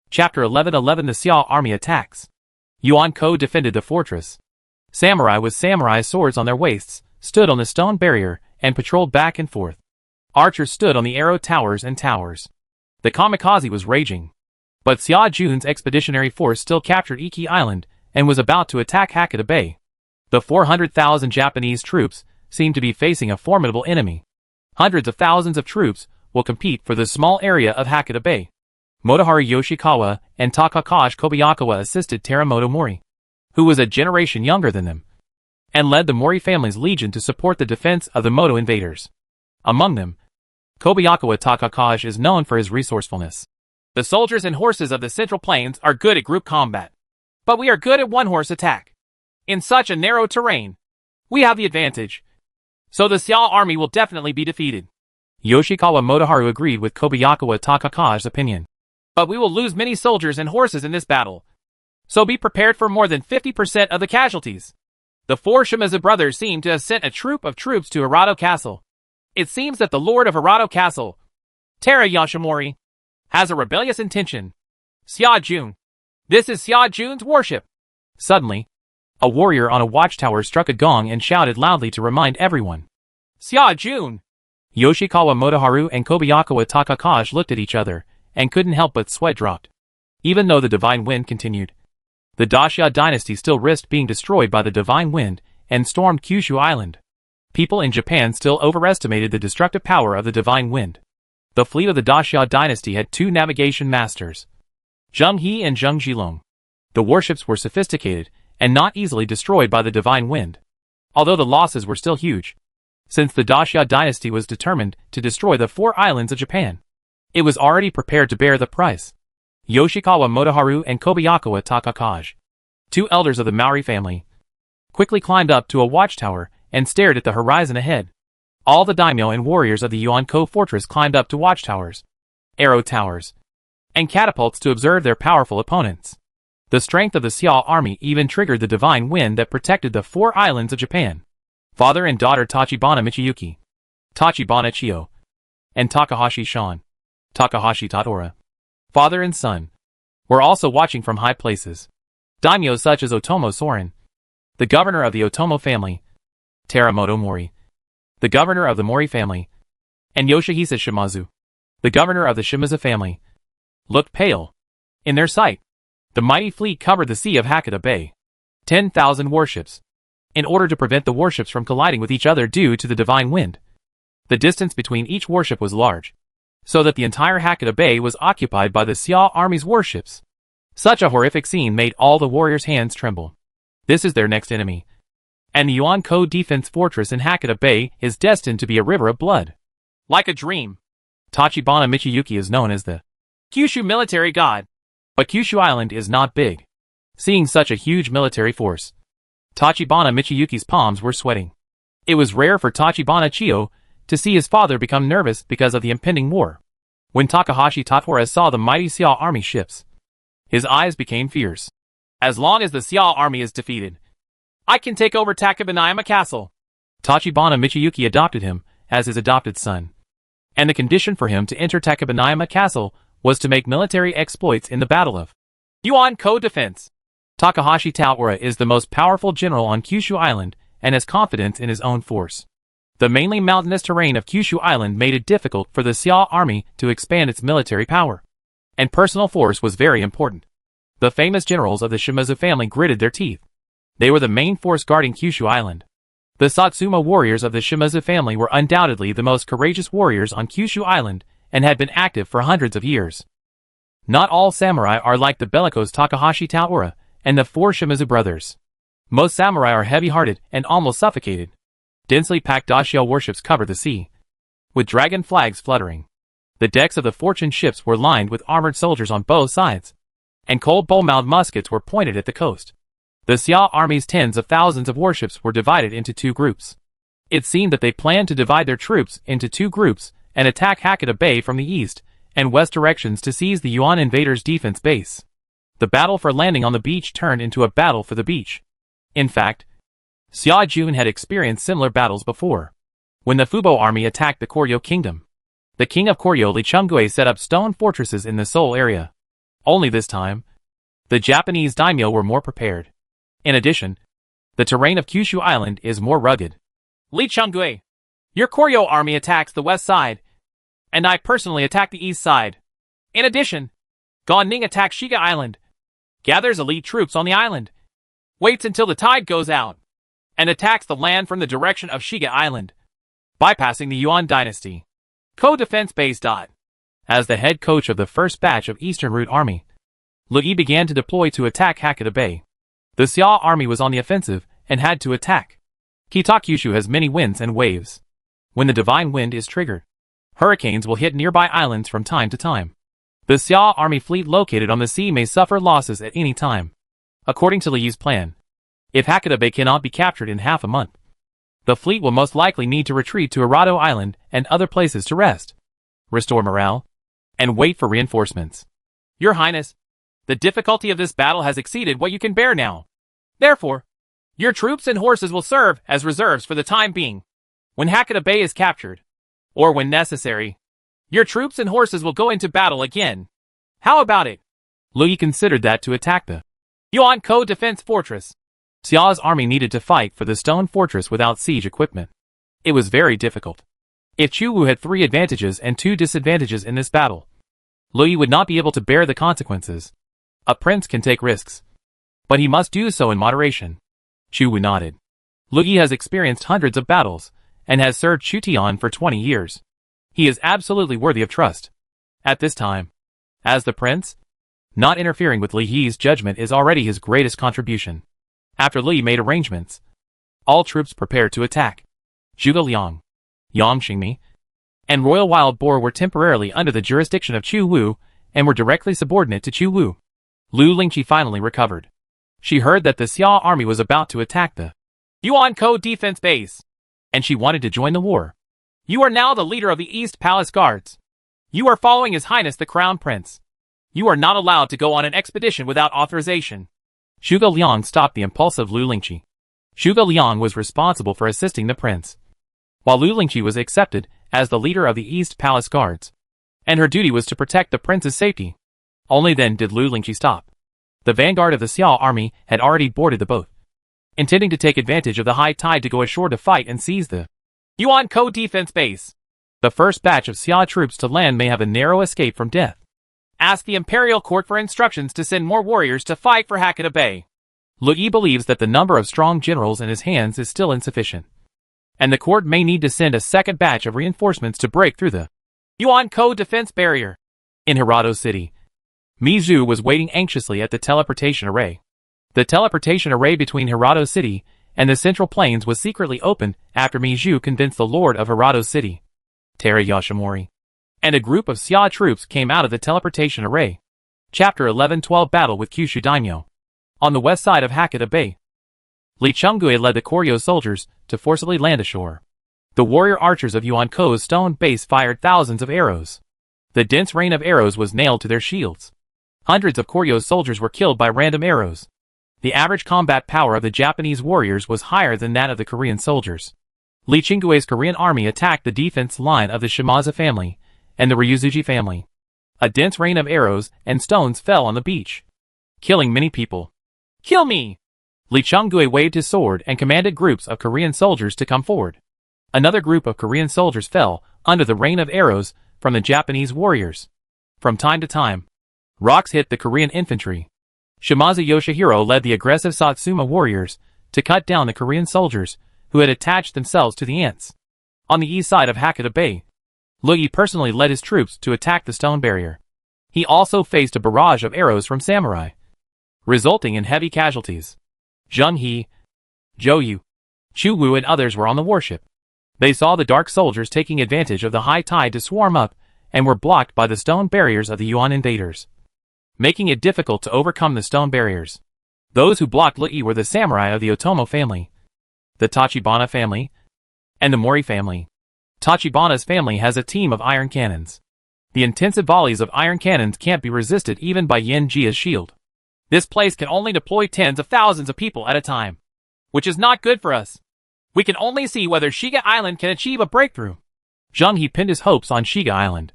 Chapter 1111 The Xiao Army Attacks. Yuan Ko defended the fortress. Samurai with samurai swords on their waists stood on the stone barrier and patrolled back and forth. Archers stood on the arrow towers and towers. The kamikaze was raging. But Xia Jun's expeditionary force still captured Iki Island and was about to attack Hakata Bay. The 400,000 Japanese troops seemed to be facing a formidable enemy. Hundreds of thousands of troops will compete for the small area of Hakata Bay. Motoharu Yoshikawa and Takakashi Kobayakawa assisted Teramoto Mori, who was a generation younger than them, and led the Mori family's legion to support the defense of the Moto invaders. Among them, Kobayakawa Takakashi is known for his resourcefulness. The soldiers and horses of the Central Plains are good at group combat, but we are good at one-horse attack. In such a narrow terrain, we have the advantage, so the Xiao army will definitely be defeated. Yoshikawa Motoharu agreed with Kobayakawa Takakashi's opinion. But we will lose many soldiers and horses in this battle, so be prepared for more than 50% of the casualties. The four Shimizu brothers seem to have sent a troop of troops to Hirado Castle. It seems that the lord of Hirado Castle, Tera Yoshimori, has a rebellious intention. Xia Jun. This is Xia Jun's warship. Suddenly, a warrior on a watchtower struck a gong and shouted loudly to remind everyone. Xia Jun! Yoshikawa Motoharu and Kobayakawa Takakashi looked at each other and couldn't help but sweat dropped. Even though the Divine Wind continued, the Dacia dynasty still risked being destroyed by the Divine Wind and stormed Kyushu Island. People in Japan still overestimated the destructive power of the Divine Wind. The fleet of the Dacia dynasty had two navigation masters, Zheng He and Zheng Zhilong. The warships were sophisticated and not easily destroyed by the Divine Wind, although the losses were still huge, since the Dacia dynasty was determined to destroy the four islands of Japan. It was already prepared to bear the price. Yoshikawa Motoharu and Kobayakawa Takakashi, two elders of the Maori family, quickly climbed up to a watchtower and stared at the horizon ahead. All the daimyo and warriors of the Yuan-ko fortress climbed up to watchtowers, arrow towers, and catapults to observe their powerful opponents. The strength of the Xiao army even triggered the divine wind that protected the four islands of Japan. Father and daughter Tachibana Michiyuki, Tachibana Chiyo, and Takahashi Shan, Takahashi Tadora, father and son, were also watching from high places. Daimyo such as Otomo Soren, the governor of the Otomo family, Teramoto Mori, the governor of the Mori family, and Yoshihisa Shimazu, the governor of the Shimizu family, looked pale. In their sight, the mighty fleet covered the sea of Hakata Bay. 10,000 warships. In order to prevent the warships from colliding with each other due to the divine wind, the distance between each warship was large, so that the entire Hakata Bay was occupied by the Xiao army's warships. Such a horrific scene made all the warriors' hands tremble. This is their next enemy, and the Yuan-ko defense fortress in Hakata Bay is destined to be a river of blood. Like a dream. Tachibana Michiyuki is known as the Kyushu military god, but Kyushu Island is not big. Seeing such a huge military force, Tachibana Michiyuki's palms were sweating. It was rare for Tachibana Chiyo to see his father become nervous because of the impending war. When Takahashi Tadora saw the mighty Xiao army ships, his eyes became fierce. As long as the Xiao army is defeated, I can take over Takabanayama Castle. Tachibana Michiyuki adopted him as his adopted son, and the condition for him to enter Takabanayama Castle was to make military exploits in the Battle of Yuan-ko defense. Takahashi Tadora is the most powerful general on Kyushu Island and has confidence in his own force. The mainly mountainous terrain of Kyushu Island made it difficult for the Xiao army to expand its military power, and personal force was very important. The famous generals of the Shimizu family gritted their teeth. They were the main force guarding Kyushu Island. The Satsuma warriors of the Shimizu family were undoubtedly the most courageous warriors on Kyushu Island and had been active for hundreds of years. Not all samurai are like the bellicose Takahashi Tadora and the four Shimizu brothers. Most samurai are heavy-hearted and almost suffocated. Densely packed Dacia warships covered the sea, with dragon flags fluttering. The decks of the Fortune ships were lined with armored soldiers on both sides, and cold bow-mouthed muskets were pointed at the coast. The Xiao army's tens of thousands of warships were divided into two groups. It seemed that they planned to divide their troops into two groups and attack Hakata Bay from the east and west directions to seize the Yuan invaders' defense base. The battle for landing on the beach turned into a battle for the beach. In fact, Xia Jun had experienced similar battles before, when the Fubo army attacked the Koryo kingdom. The king of Koryo Li Chungue set up stone fortresses in the Seoul area. Only this time, the Japanese daimyo were more prepared. In addition, the terrain of Kyushu Island is more rugged. Lee Chung-gue, your Koryo army attacks the west side, and I personally attack the east side. In addition, Gan-ning attacks Shiga Island, gathers elite troops on the island, waits until the tide goes out, and attacks the land from the direction of Shiga Island, bypassing the Yuan dynasty. Co-defense base. As the head coach of the first batch of Eastern Route Army, Lu Yi began to deploy to attack Hakata Bay. The Xia army was on the offensive and had to attack. Kitakyushu has many winds and waves. When the divine wind is triggered, hurricanes will hit nearby islands from time to time. The Xia army fleet located on the sea may suffer losses at any time. According to Lu Yi's plan, if Hakata Bay cannot be captured in half a month, the fleet will most likely need to retreat to Arado Island and other places to rest, restore morale, and wait for reinforcements. Your Highness, the difficulty of this battle has exceeded what you can bear now. Therefore, your troops and horses will serve as reserves for the time being. When Hakata Bay is captured, or when necessary, your troops and horses will go into battle again. How about it? Lu Yi considered that to attack the Yuan-ko defense fortress. Xia's army needed to fight for the stone fortress without siege equipment. It was very difficult. If Chu Wu had 3 advantages and 2 disadvantages in this battle, Lu Yi would not be able to bear the consequences. A prince can take risks, but he must do so in moderation. Chu Wu nodded. Lu Yi has experienced hundreds of battles, and has served Chu Tian for 20 years. He is absolutely worthy of trust. At this time, as the prince, not interfering with Li Yi's judgment is already his greatest contribution. After Li made arrangements, all troops prepared to attack. Zhuge Liang, Yang Xingmi, and Royal Wild Boar were temporarily under the jurisdiction of Chu Wu, and were directly subordinate to Chu Wu. Lu Lingqi finally recovered. She heard that the Xia army was about to attack the Yuan-ko defense base, and she wanted to join the war. You are now the leader of the East Palace Guards. You are following His Highness the Crown Prince. You are not allowed to go on an expedition without authorization. Zhuge Liang stopped the impulsive Lu Lingqi. Zhuge Liang was responsible for assisting the prince, while Lu Lingqi was accepted as the leader of the East Palace Guards, and her duty was to protect the prince's safety. Only then did Lu Lingqi stop. The vanguard of the Xia army had already boarded the boat, intending to take advantage of the high tide to go ashore to fight and seize the Yuan-ko defense base. The first batch of Xia troops to land may have a narrow escape from death. Ask the imperial court for instructions to send more warriors to fight for Hakata Bay. Lu Yi believes that the number of strong generals in his hands is still insufficient, and the court may need to send a second batch of reinforcements to break through the Yuan-ko defense barrier. In Hirado City, Mi Zhu was waiting anxiously at the teleportation array. The teleportation array between Hirado City and the Central Plains was secretly opened after Mi Zhu convinced the Lord of Hirado City, Tera Yoshinori, and a group of Xia troops came out of the teleportation array. Chapter 11-12 Battle with Kyushu Daimyo. On the west side of Hakata Bay, Lee Chung-gue led the Koryo soldiers to forcibly land ashore. The warrior archers of Yuan-ko's stone base fired thousands of arrows. The dense rain of arrows was nailed to their shields. Hundreds of Koryo's soldiers were killed by random arrows. The average combat power of the Japanese warriors was higher than that of the Korean soldiers. Lee Chung-gue's Korean army attacked the defense line of the Shimazu family and the Ryuzuji family. A dense rain of arrows and stones fell on the beach, killing many people. Kill me! Lee Chung-gue waved his sword and commanded groups of Korean soldiers to come forward. Another group of Korean soldiers fell under the rain of arrows from the Japanese warriors. From time to time, rocks hit the Korean infantry. Shimazu Yoshihiro led the aggressive Satsuma warriors to cut down the Korean soldiers who had attached themselves to the ants. On the east side of Hakata Bay, Lu Yi personally led his troops to attack the stone barrier. He also faced a barrage of arrows from samurai, resulting in heavy casualties. Zheng He, Zhou Yu, Chu Wu and others were on the warship. They saw the dark soldiers taking advantage of the high tide to swarm up and were blocked by the stone barriers of the Yuan invaders, making it difficult to overcome the stone barriers. Those who blocked Lu Yi were the samurai of the Otomo family, the Tachibana family, and the Mori family. Tachibana's family has a team of iron cannons. The intensive volleys of iron cannons can't be resisted even by Yen Jia's shield. This place can only deploy tens of thousands of people at a time, which is not good for us. We can only see whether Shiga Island can achieve a breakthrough. Zheng He pinned his hopes on Shiga Island,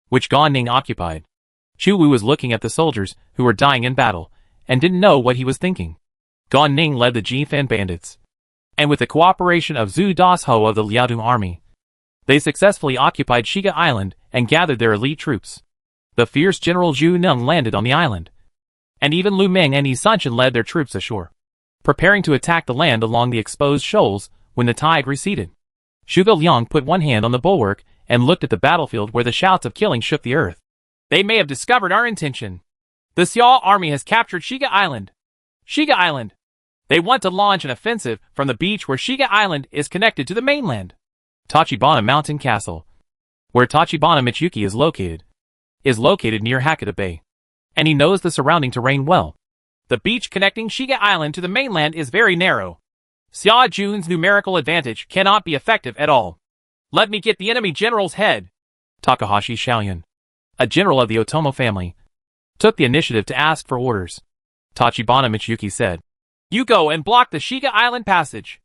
which Gan Ning occupied. Chu Wu was looking at the soldiers who were dying in battle, and didn't know what he was thinking. Guan Ning led the Jifan bandits, and with the cooperation of Zhu Dasho of the Liaodong army, they successfully occupied Shiga Island and gathered their elite troops. The fierce General Zhu Neng landed on the island, and even Lu Meng and Yi Sanshan led their troops ashore, preparing to attack the land along the exposed shoals when the tide receded. Zhuge Liang put one hand on the bulwark and looked at the battlefield where the shouts of killing shook the earth. They may have discovered our intention. The Xiao army has captured Shiga Island. Shiga Island. They want to launch an offensive from the beach where Shiga Island is connected to the mainland. Tachibana Mountain Castle, where Tachibana Michuki is located near Hakata Bay, and he knows the surrounding terrain well. The beach connecting Shiga Island to the mainland is very narrow. Xia Jun's numerical advantage cannot be effective at all. Let me get the enemy general's head. Takahashi Xiaoyun, a general of the Otomo family, took the initiative to ask for orders. Tachibana Michuki said, "You go and block the Shiga Island passage.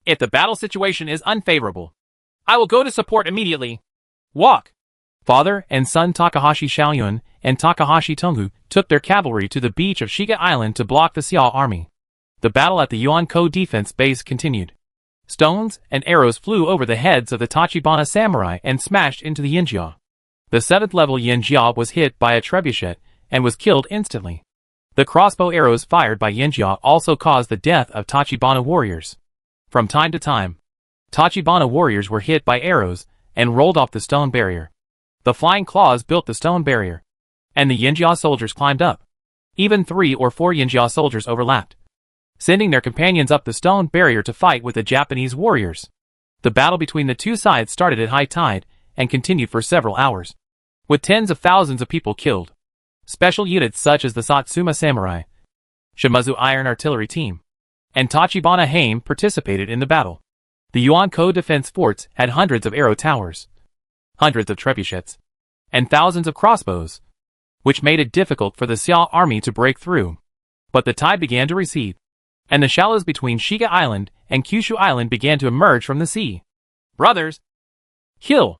If the battle situation is unfavorable, I will go to support immediately. Walk." Father and son Takahashi Xiaoyun and Takahashi Tonghu took their cavalry to the beach of Shiga Island to block the Xiao army. The battle at the Yuankou defense base continued. Stones and arrows flew over the heads of the Tachibana samurai and smashed into the Yinjia. The 7th level Yinjia was hit by a trebuchet and was killed instantly. The crossbow arrows fired by Yinjia also caused the death of Tachibana warriors. From time to time, Tachibana warriors were hit by arrows and rolled off the stone barrier. The flying claws built the stone barrier, and the Yinjia soldiers climbed up. Even 3 or 4 Yinjia soldiers overlapped, sending their companions up the stone barrier to fight with the Japanese warriors. The battle between the two sides started at high tide and continued for several hours, with tens of thousands of people killed. Special units such as the Satsuma Samurai, Shimazu Iron Artillery Team, and Tachibana Haim participated in the battle. The Yuankou defense forts had hundreds of arrow towers, hundreds of trebuchets, and thousands of crossbows, which made it difficult for the Xiao army to break through. But the tide began to recede, and the shallows between Shiga Island and Kyushu Island began to emerge from the sea. "Brothers, kill!"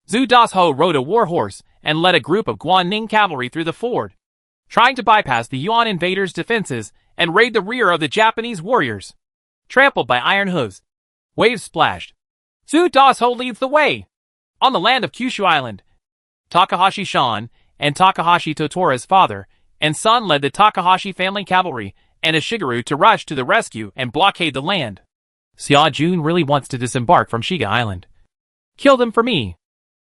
Zhu Dasho rode a war horse and led a group of Guanning cavalry through the ford, trying to bypass the Yuan invaders' defenses and raid the rear of the Japanese warriors. Trampled by iron hooves, waves splashed. Zhu Dasho leads the way. On the land of Kyushu Island, Takahashi Shan and Takahashi Totora's father and son led the Takahashi family cavalry and a Shigeru to rush to the rescue and blockade the land. Xia Jun really wants to disembark from Shiga Island. Kill them for me.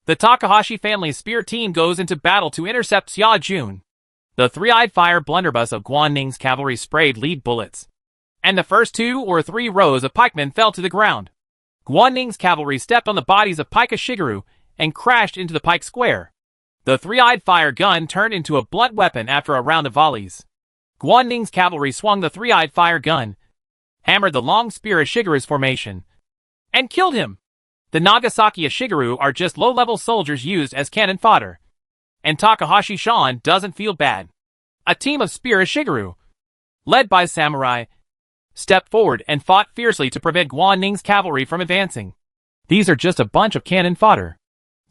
The Takahashi family's spear team goes into battle to intercept Xia Jun. The three-eyed fire blunderbuss of Guanning's cavalry sprayed lead bullets, and the first 2 or 3 rows of pikemen fell to the ground. Guanning's cavalry stepped on the bodies of Pika Shigeru and crashed into the pike square. The three-eyed fire gun turned into a blunt weapon after a round of volleys. Guanning's cavalry swung the three-eyed fire gun, hammered the long spear of Shigeru's formation, and killed him. The Nagasaki Shigeru are just low-level soldiers used as cannon fodder, and Takahashi Shan doesn't feel bad. A team of spear Shigeru, led by samurai, stepped forward and fought fiercely to prevent Guanning's cavalry from advancing. These are just a bunch of cannon fodder.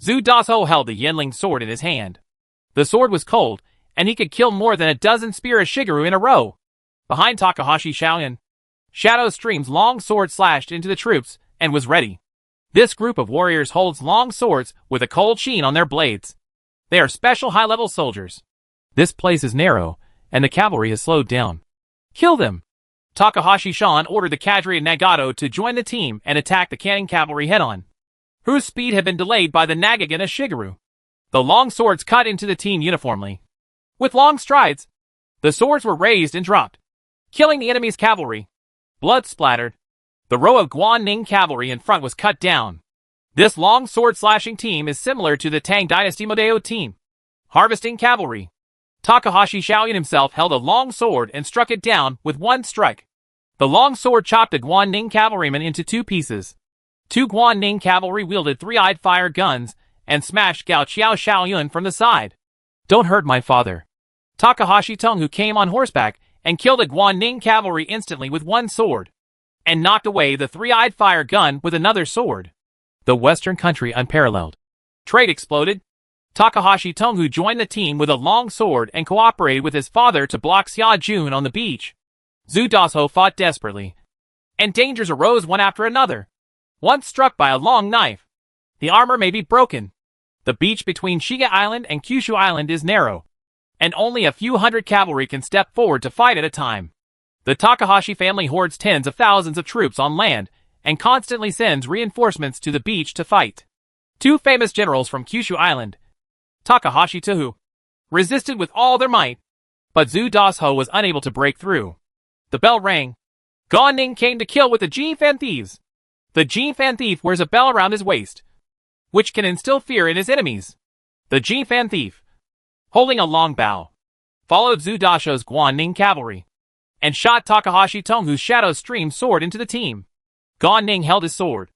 Zhu Dasho held the Yenling sword in his hand. The sword was cold, and he could kill more than a dozen spear Shigeru in a row. Behind Takahashi Xiaoyun, Shadow Stream's long sword slashed into the troops and was ready. This group of warriors holds long swords with a cold sheen on their blades. They are special high-level soldiers. This place is narrow, and the cavalry has slowed down. Kill them! Takahashi Shan ordered the cadre of Nagato to join the team and attack the cannon cavalry head-on, whose speed had been delayed by the Nagagana Shigeru. The long swords cut into the team uniformly. With long strides, the swords were raised and dropped, killing the enemy's cavalry. Blood splattered. The row of Guanning cavalry in front was cut down. This long sword-slashing team is similar to the Tang Dynasty Modeo team, harvesting cavalry. Takahashi Xiaoyun himself held a long sword and struck it down with one strike. The long sword chopped a Guanning cavalryman into 2 pieces. 2 Guanning cavalry wielded three-eyed fire guns and smashed Gao Qiao Xiaoyun from the side. Don't hurt my father. Takahashi Tonghu came on horseback and killed the Guanning cavalry instantly with one sword, and knocked away the three-eyed fire gun with another sword. The Western country unparalleled. Trade exploded. Takahashi Tonghu joined the team with a long sword and cooperated with his father to block Xia Jun on the beach. Zhu Dasho fought desperately, and dangers arose one after another. Once struck by a long knife, the armor may be broken. The beach between Shiga Island and Kyushu Island is narrow, and only a few hundred cavalry can step forward to fight at a time. The Takahashi family hoards tens of thousands of troops on land and constantly sends reinforcements to the beach to fight. Two famous generals from Kyushu Island, Takahashi Tohu, resisted with all their might, but Zhu Dasho was unable to break through. The bell rang. Gan Ning came to kill with the Jinfan thieves. The Jinfan thief wears a bell around his waist, which can instill fear in his enemies. The Jinfan thief, holding a long bow, followed Zhu Dasho's Guan Ning cavalry, and shot Takahashi Tonghu's Shadow Stream sword into the team. Gan Ning held his sword,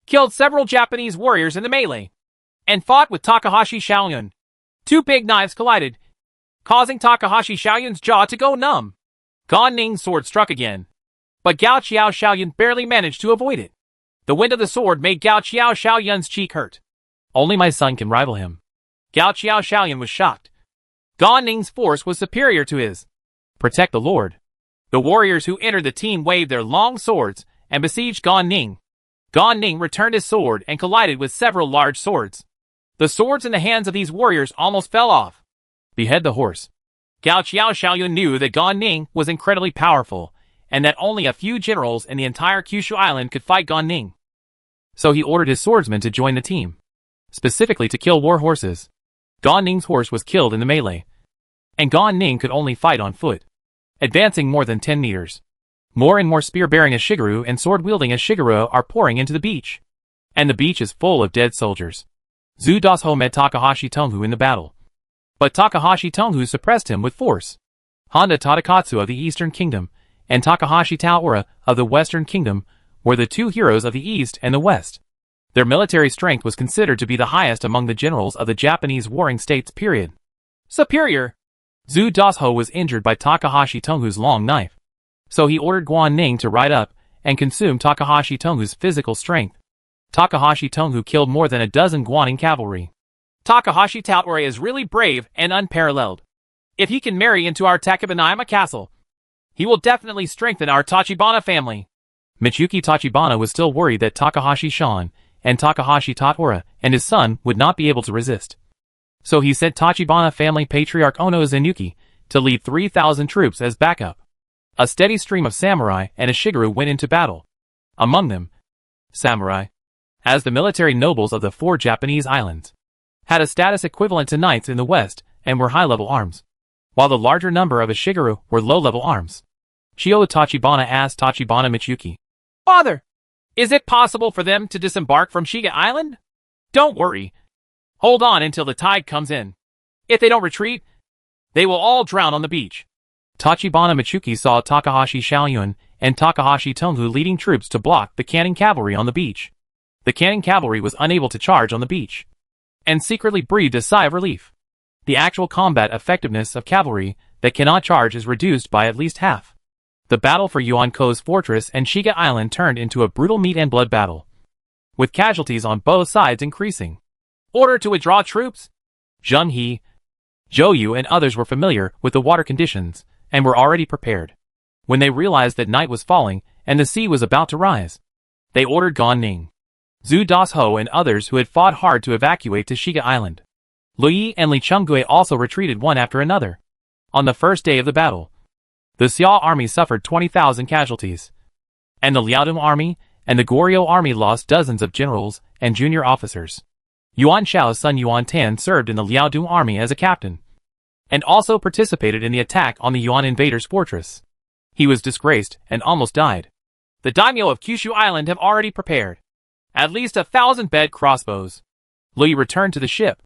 killed several Japanese warriors in the melee, and fought with Takahashi Xiaoyun. Two big knives collided, causing Takahashi Xiaoyun's jaw to go numb. Gan Ning's sword struck again, but Gao Qiao Xiaoyun barely managed to avoid it. The wind of the sword made Gao Qiao Xiaoyun's cheek hurt. Only my son can rival him. Gao Qiao Xiaoyun was shocked. Gan Ning's force was superior to his. Protect the Lord. The warriors who entered the team waved their long swords and besieged Gan Ning. Gan Ning returned his sword and collided with several large swords. The swords in the hands of these warriors almost fell off. Behead the horse. Gao Qiao Xiaoyun knew that Gan Ning was incredibly powerful, and that only a few generals in the entire Kyushu Island could fight Gan Ning. So he ordered his swordsmen to join the team, specifically to kill war horses. Gan Ning's horse was killed in the melee, and Gan Ning could only fight on foot, advancing more than 10 meters. More and more spear-bearing Ashigaru and sword-wielding Ashigaru are pouring into the beach, and the beach is full of dead soldiers. Zhu Dasho met Takahashi Tonghu in the battle, but Takahashi Tonghu suppressed him with force. Honda Tadakatsu of the Eastern Kingdom and Takahashi Taora of the Western Kingdom were the two heroes of the East and the West. Their military strength was considered to be the highest among the generals of the Japanese warring states period. Superior. Zhu Dasho was injured by Takahashi Tonghu's long knife, so he ordered Guan Ning to ride up and consume Takahashi Tonghu's physical strength. Takahashi Tonghu killed more than a dozen Guaning cavalry. Takahashi Taora is really brave and unparalleled. If he can marry into our Tachibanayama castle, he will definitely strengthen our Tachibana family. Michuki Tachibana was still worried that Takahashi Shan and Takahashi Tatora and his son would not be able to resist. So he sent Tachibana family patriarch Ono Zenuki to lead 3,000 troops as backup. A steady stream of samurai and Ashigaru went into battle. Among them, samurai, as the military nobles of the 4 Japanese islands, had a status equivalent to knights in the West and were high-level arms, while the larger number of Ashigaru were low-level arms. Shio Tachibana asked Tachibana Michuki, "Father, is it possible for them to disembark from Shiga Island?" "Don't worry. Hold on until the tide comes in. If they don't retreat, they will all drown on the beach." Tachibana Michuki saw Takahashi Xiaoyun and Takahashi Tonghu leading troops to block the cannon cavalry on the beach. The cannon cavalry was unable to charge on the beach, and secretly breathed a sigh of relief. The actual combat effectiveness of cavalry that cannot charge is reduced by at least half. The battle for Yuanko's fortress and Shiga Island turned into a brutal meat and blood battle, with casualties on both sides increasing. Order to withdraw troops. Zheng He, Zhou Yu and others were familiar with the water conditions and were already prepared. When they realized that night was falling and the sea was about to rise, they ordered Gan Ning, Zhu Dasho and others who had fought hard to evacuate to Shiga Island. Lu Yi and Li Chunggui also retreated one after another. On the first day of the battle, the Xia army suffered 20,000 casualties, and the Liaodong army and the Goryeo army lost dozens of generals and junior officers. Yuan Shao's son Yuan Tan served in the Liaodong army as a captain, and also participated in the attack on the Yuan invaders' fortress. He was disgraced and almost died. The daimyo of Kyushu Island have already prepared at least 1,000 bed crossbows. Lu Yi returned to the ship.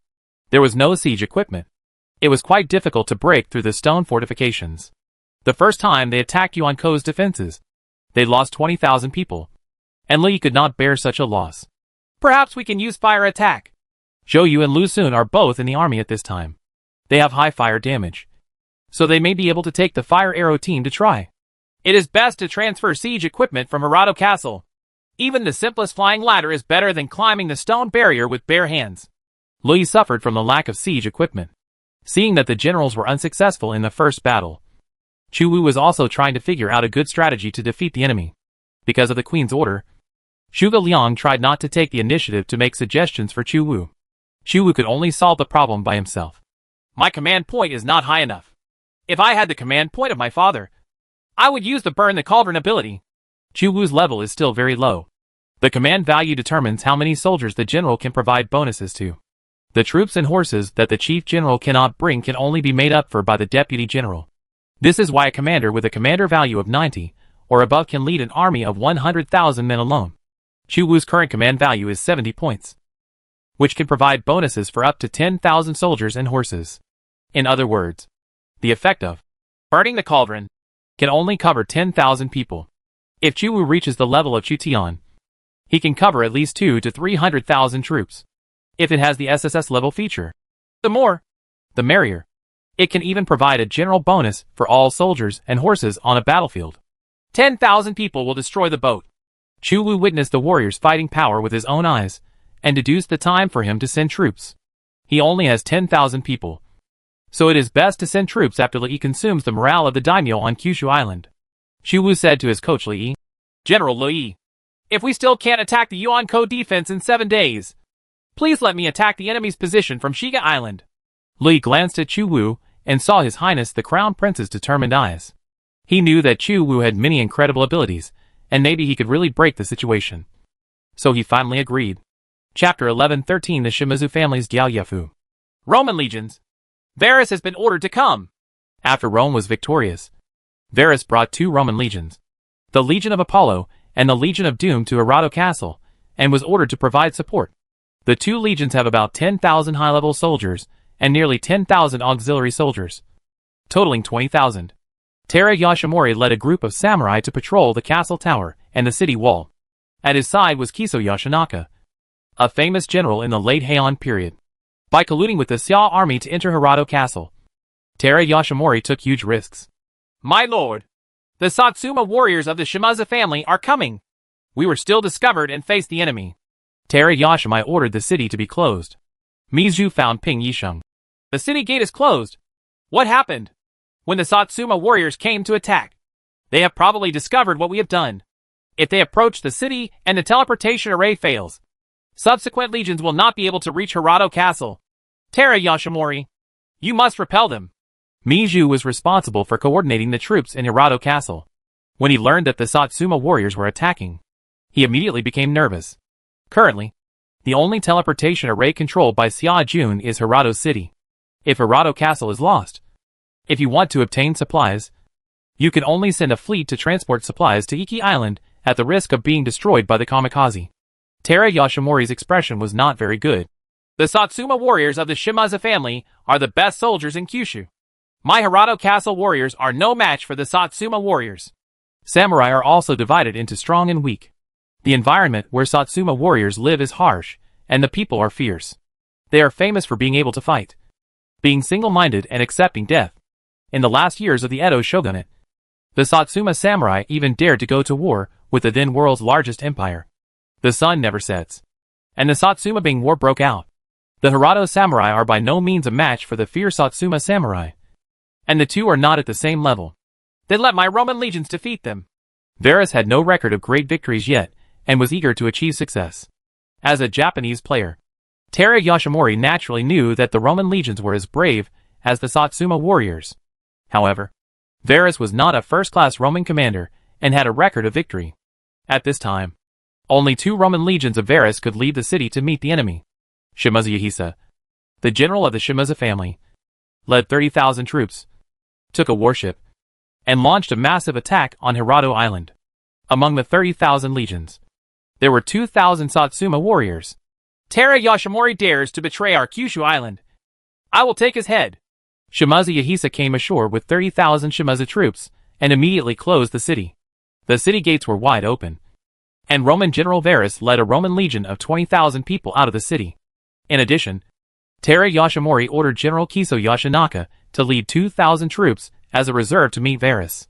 There was no siege equipment. It was quite difficult to break through the stone fortifications. The first time they attacked Yuanko's defenses, they lost 20,000 people, and Lu Yi could not bear such a loss. Perhaps we can use fire attack. Zhou Yu and Lu Sun are both in the army at this time. They have high fire damage, so they may be able to take the fire arrow team to try. It is best to transfer siege equipment from Hirado Castle. Even the simplest flying ladder is better than climbing the stone barrier with bare hands. Lui suffered from the lack of siege equipment. Seeing that the generals were unsuccessful in the first battle, Chu Wu was also trying to figure out a good strategy to defeat the enemy. Because of the queen's order, Zhuge Liang tried not to take the initiative to make suggestions for Chu Wu. Chu Wu could only solve the problem by himself. My command point is not high enough. If I had the command point of my father, I would use the burn the cauldron ability. Chu Wu's level is still very low. The command value determines how many soldiers the general can provide bonuses to. The troops and horses that the chief general cannot bring can only be made up for by the deputy general. This is why a commander with a commander value of 90 or above can lead an army of 100,000 men alone. Chu Wu's current command value is 70 points, which can provide bonuses for up to 10,000 soldiers and horses. In other words, the effect of burning the cauldron can only cover 10,000 people. If Chu Wu reaches the level of Chu Tian, he can cover at least 200 to 300,000 troops. If it has the SSS level feature, the more, the merrier. It can even provide a general bonus for all soldiers and horses on a battlefield. 10,000 people will destroy the boat. Chu Wu witnessed the warrior's fighting power with his own eyes, and deduced the time for him to send troops. He only has 10,000 people, so it is best to send troops after Li Yi consumes the morale of the daimyo on Kyushu Island. Chu Wu said to his coach Li Yi, General Li Yi, if we still can't attack the Yuankou defense in 7 days, please let me attack the enemy's position from Shiga Island. Li glanced at Chu Wu and saw His Highness the Crown Prince's determined eyes. He knew that Chu Wu had many incredible abilities, and maybe he could really break the situation. So he finally agreed. Chapter 11:13 The Shimazu Family's Diaoyafu. Roman legions. Varus has been ordered to come. After Rome was victorious, Varus brought 2 Roman legions, the Legion of Apollo and the Legion of Doom, to Hirado Castle, and was ordered to provide support. The 2 legions have about 10,000 high-level soldiers and nearly 10,000 auxiliary soldiers, totaling 20,000. Tera Yashimori led a group of samurai to patrol the castle tower and the city wall. At his side was Kiso Yoshinaka, a famous general in the late Heian period. By colluding with the Xia army to enter Hirado Castle, Tera Yashimori took huge risks. My lord, the Satsuma warriors of the Shimazu family are coming. We were still discovered and faced the enemy. Tera Yashimai ordered the city to be closed. Mizhu found Ping Yisheng. The city gate is closed. What happened? When the Satsuma warriors came to attack, they have probably discovered what we have done. If they approach the city and the teleportation array fails, subsequent legions will not be able to reach Hirado Castle. Tera Yashimori, you must repel them. Mizhu was responsible for coordinating the troops in Hirado Castle. When he learned that the Satsuma warriors were attacking, he immediately became nervous. Currently, the only teleportation array controlled by Xia Jun is Hirado City. If Hirado Castle is lost, if you want to obtain supplies, you can only send a fleet to transport supplies to Iki Island at the risk of being destroyed by the kamikaze. Tera Yashimori's expression was not very good. The Satsuma warriors of the Shimazu family are the best soldiers in Kyushu. My Hirado Castle warriors are no match for the Satsuma warriors. Samurai are also divided into strong and weak. The environment where Satsuma warriors live is harsh, and the people are fierce. They are famous for being able to fight, being single-minded and accepting death. In the last years of the Edo shogunate, the Satsuma samurai even dared to go to war with the then world's largest empire. The sun never sets, and the Satsuma Bing War broke out. The Hirado samurai are by no means a match for the fierce Satsuma samurai, and the two are not at the same level. Then let my Roman legions defeat them. Varus had no record of great victories yet, and was eager to achieve success. As a Japanese player, Tera Yashimori naturally knew that the Roman legions were as brave as the Satsuma warriors. However, Varus was not a first-class Roman commander and had a record of victory. At this time, only 2 Roman legions of Varus could leave the city to meet the enemy. Shimazu Yahisa, the general of the Shimazu family, led 30,000 troops, took a warship, and launched a massive attack on Hirado Island. Among the 30,000 legions, there were 2,000 Satsuma warriors. Tera Yashimori dares to betray our Kyushu Island. I will take his head. Shimazu Yahisa came ashore with 30,000 Shimazu troops and immediately closed the city. The city gates were wide open, and Roman General Varus led a Roman legion of 20,000 people out of the city. In addition, Tera Yashimori ordered General Kiso Yoshinaka to lead 2,000 troops as a reserve to meet Varus.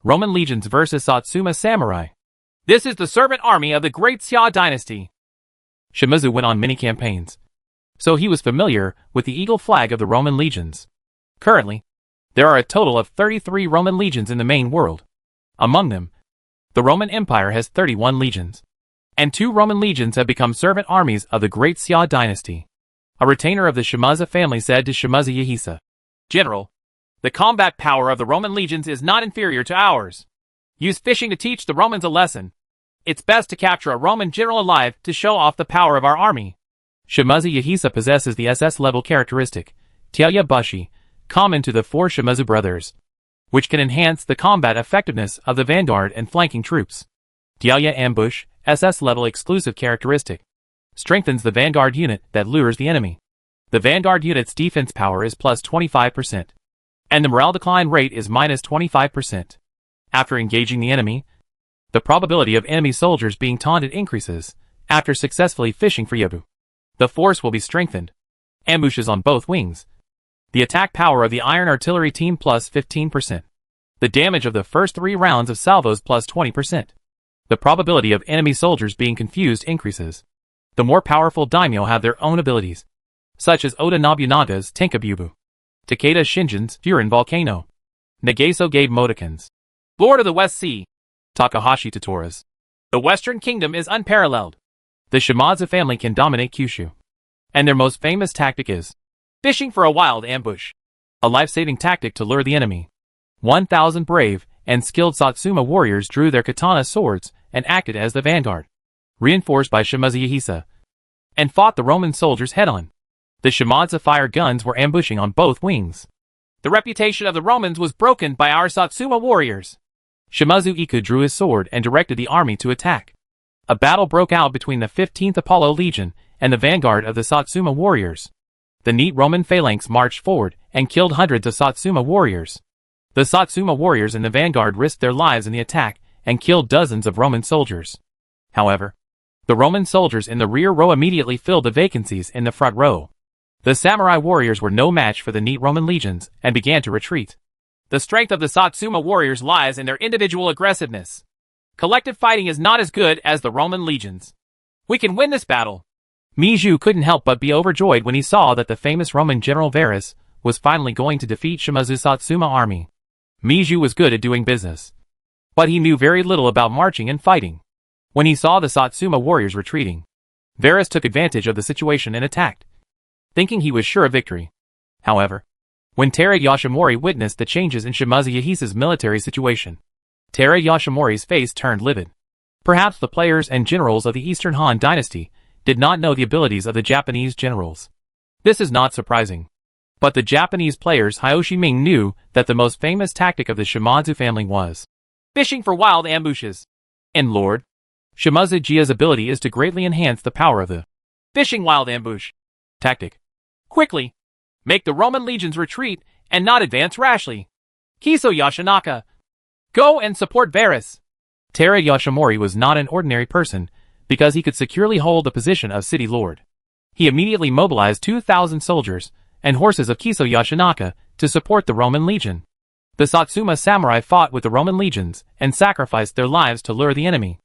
Roman legions versus Satsuma samurai. This is the servant army of the great Xia dynasty. Shimazu went on many campaigns, so he was familiar with the eagle flag of the Roman legions. Currently, there are a total of 33 Roman legions in the main world. Among them, the Roman Empire has 31 legions, and 2 Roman legions have become servant armies of the Great Xia dynasty. A retainer of the Shimazu family said to Shimazu Yahisa, "General, the combat power of the Roman legions is not inferior to ours. Use fishing to teach the Romans a lesson. It's best to capture a Roman general alive to show off the power of our army." Shimazu Yahisa possesses the SS-level characteristic, Taeya Bushi, common to the 4 Shimazu brothers, which can enhance the combat effectiveness of the vanguard and flanking troops. Taeya Ambush, SS-level exclusive characteristic, strengthens the vanguard unit that lures the enemy. The vanguard unit's defense power is plus 25%, and the morale decline rate is minus 25%. After engaging the enemy, the probability of enemy soldiers being taunted increases after successfully fishing for Yabu. The force will be strengthened. Ambushes on both wings. The attack power of the Iron Artillery team plus 15%. The damage of the first 3 rounds of salvos plus 20%. The probability of enemy soldiers being confused increases. The more powerful daimyo have their own abilities, such as Oda Nobunaga's Tenkabubu, Takeda Shinjin's Furin Volcano, Nagaso Gabe Motoken's Lord of the West Sea, Takahashi Totura's The Western Kingdom is unparalleled. The Shimazu family can dominate Kyushu, and their most famous tactic is fishing for a wild ambush, a life-saving tactic to lure the enemy. 1,000 brave and skilled Satsuma warriors drew their katana swords and acted as the vanguard, reinforced by Shimazu Yahisa, and fought the Roman soldiers head-on. The Shimazu fire guns were ambushing on both wings. The reputation of the Romans was broken by our Satsuma warriors. Shimazu Iku drew his sword and directed the army to attack. A battle broke out between the 15th Apollo Legion and the vanguard of the Satsuma warriors. The neat Roman phalanx marched forward and killed hundreds of Satsuma warriors. The Satsuma warriors in the vanguard risked their lives in the attack and killed dozens of Roman soldiers. However, the Roman soldiers in the rear row immediately filled the vacancies in the front row. The samurai warriors were no match for the neat Roman legions and began to retreat. The strength of the Satsuma warriors lies in their individual aggressiveness. Collective fighting is not as good as the Roman legions. We can win this battle. Miju couldn't help but be overjoyed when he saw that the famous Roman general Varus was finally going to defeat Shimazu's Satsuma army. Miju was good at doing business, but he knew very little about marching and fighting. When he saw the Satsuma warriors retreating, Varus took advantage of the situation and attacked, thinking he was sure of victory. However, when Tera Yoshimori witnessed the changes in Shimazu Yahisa's military situation, Tera Yoshimori's face turned livid. Perhaps the players and generals of the Eastern Han dynasty did not know the abilities of the Japanese generals. This is not surprising. But the Japanese players Hiyoshi Ming knew that the most famous tactic of the Shimazu family was fishing for wild ambushes. And Lord Shimazu Jia's ability is to greatly enhance the power of the fishing wild ambush tactic. Quickly, make the Roman legions retreat and not advance rashly. Kiso Yoshinaka, go and support Varus. Tera Yoshimori was not an ordinary person because he could securely hold the position of city lord. He immediately mobilized 2,000 soldiers and horses of Kiso Yoshinaka to support the Roman legion. The Satsuma samurai fought with the Roman legions and sacrificed their lives to lure the enemy.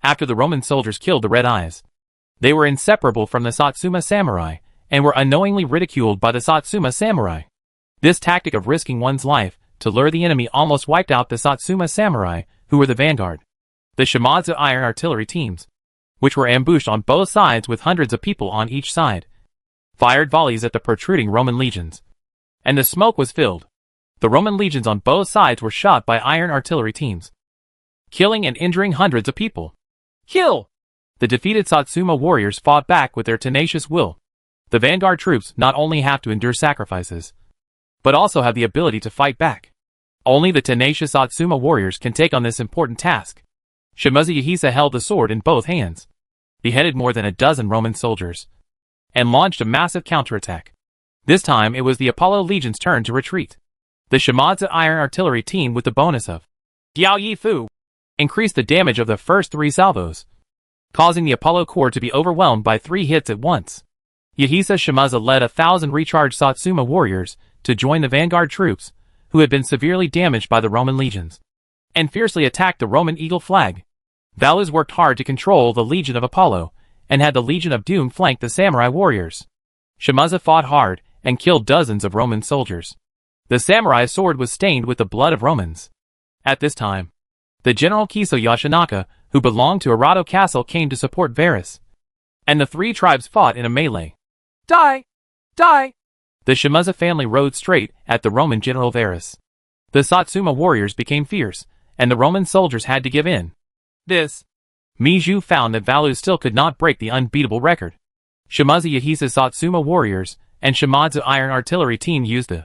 After the Roman soldiers killed the Red Eyes, they were inseparable from the Satsuma samurai and were unknowingly ridiculed by the Satsuma samurai. This tactic of risking one's life to lure the enemy almost wiped out the Satsuma samurai, who were the vanguard. The Shimazu iron artillery teams, which were ambushed on both sides with hundreds of people on each side, fired volleys at the protruding Roman legions, and the smoke was filled. The Roman legions on both sides were shot by iron artillery teams, killing and injuring hundreds of people. Kill! The defeated Satsuma warriors fought back with their tenacious will. The vanguard troops not only have to endure sacrifices, but also have the ability to fight back. Only the tenacious Satsuma warriors can take on this important task. Shimazu Yahisa held the sword in both hands, beheaded more than a dozen Roman soldiers, and launched a massive counterattack. This time it was the Apollo Legion's turn to retreat. The Shimazu iron artillery team with the bonus of Diao Yi Fu increased the damage of the first 3 salvos, causing the Apollo Corps to be overwhelmed by 3 hits at once. Yahisa Shimazu led 1,000 recharged Satsuma warriors to join the vanguard troops, who had been severely damaged by the Roman legions, and fiercely attacked the Roman eagle flag. Valus worked hard to control the Legion of Apollo, and had the Legion of Doom flank the samurai warriors. Shimazu fought hard and killed dozens of Roman soldiers. The samurai sword was stained with the blood of Romans. At this time, the general Kiso Yoshinaka, who belonged to Hirado Castle, came to support Varus, and the three tribes fought in a melee. Die! Die! The Shimazu family rode straight at the Roman general Varus. The Satsuma warriors became fierce, and the Roman soldiers had to give in. Meiju found that Valu still could not break the unbeatable record. Shimazu Yahisa's Satsuma warriors and Shimazu Iron Artillery team used the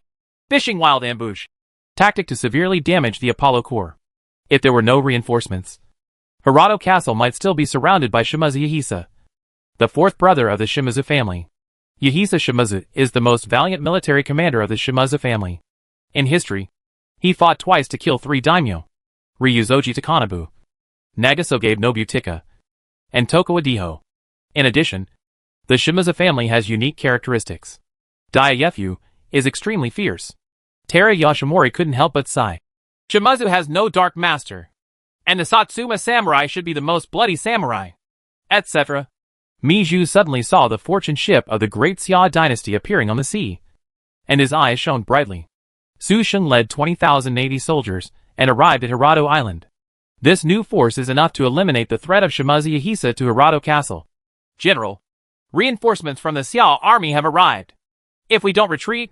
fishing wild ambush tactic to severely damage the Apollo Corps. If there were no reinforcements, Hirado Castle might still be surrounded by Shimazu Yahisa, the fourth brother of the Shimazu family. Yahisa Shimazu is the most valiant military commander of the Shimazu family. In history, he fought twice to kill 3 daimyo: Ryuzoji Takanabu, Nagasoge Nobutika, and Tokugawa Diho. In addition, the Shimazu family has unique characteristics. Daiyefu is extremely fierce. Tera Yoshimori couldn't help but sigh. Shimazu has no dark master, and the Satsuma samurai should be the most bloody samurai, etc. Meiju suddenly saw the fortune ship of the great Xia dynasty appearing on the sea, and his eyes shone brightly. Su Sheng led 20,000 Navy soldiers and arrived at Hirado Island. This new force is enough to eliminate the threat of Shimazu Yahisa to Hirado Castle. General, reinforcements from the Xiao army have arrived. If we don't retreat,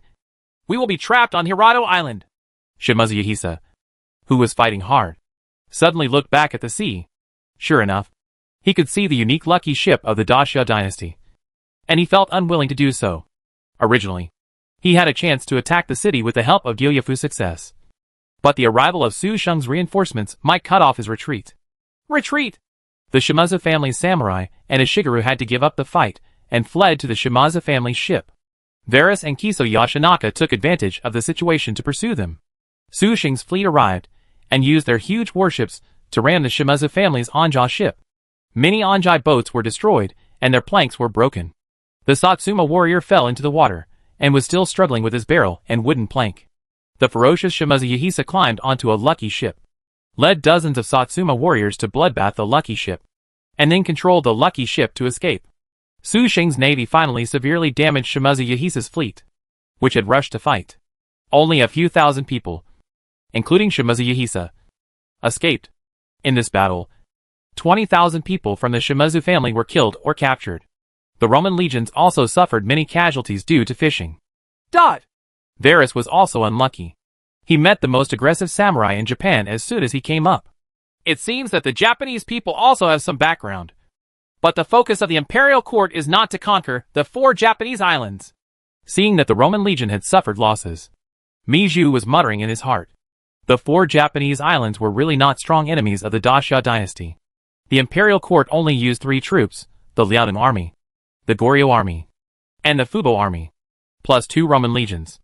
we will be trapped on Hirado Island. Shimazu Yahisa, who was fighting hard, suddenly looked back at the sea. Sure enough, he could see the unique lucky ship of the Daxia dynasty, and he felt unwilling to do so. Originally, he had a chance to attack the city with the help of Gyoyafu's success, but the arrival of Su Sheng's reinforcements might cut off his retreat. Retreat! The Shimazu family's samurai and Ishigaru had to give up the fight and fled to the Shimazu family's ship. Varus and Kiso Yoshinaka took advantage of the situation to pursue them. Su Sheng's fleet arrived and used their huge warships to ram the Shimazu family's Anjai ship. Many Anjai boats were destroyed and their planks were broken. The Satsuma warrior fell into the water and was still struggling with his barrel and wooden plank. The ferocious Shimazu Yahisa climbed onto a lucky ship, led dozens of Satsuma warriors to bloodbath the lucky ship, and then controlled the lucky ship to escape. Su Sheng's navy finally severely damaged Shimazu Yahisa's fleet, which had rushed to fight. Only a few thousand people, including Shimazu Yahisa, escaped. In this battle, 20,000 people from the Shimazu family were killed or captured. The Roman legions also suffered many casualties due to fishing. Varus was also unlucky. He met the most aggressive samurai in Japan as soon as he came up. It seems that the Japanese people also have some background. But the focus of the imperial court is not to conquer the 4 Japanese islands. Seeing that the Roman legion had suffered losses, Meiju was muttering in his heart. The 4 Japanese islands were really not strong enemies of the Daxia dynasty. The imperial court only used 3 troops, the Liaodong army, the Goryeo army, and the Fubo army, plus 2 Roman legions.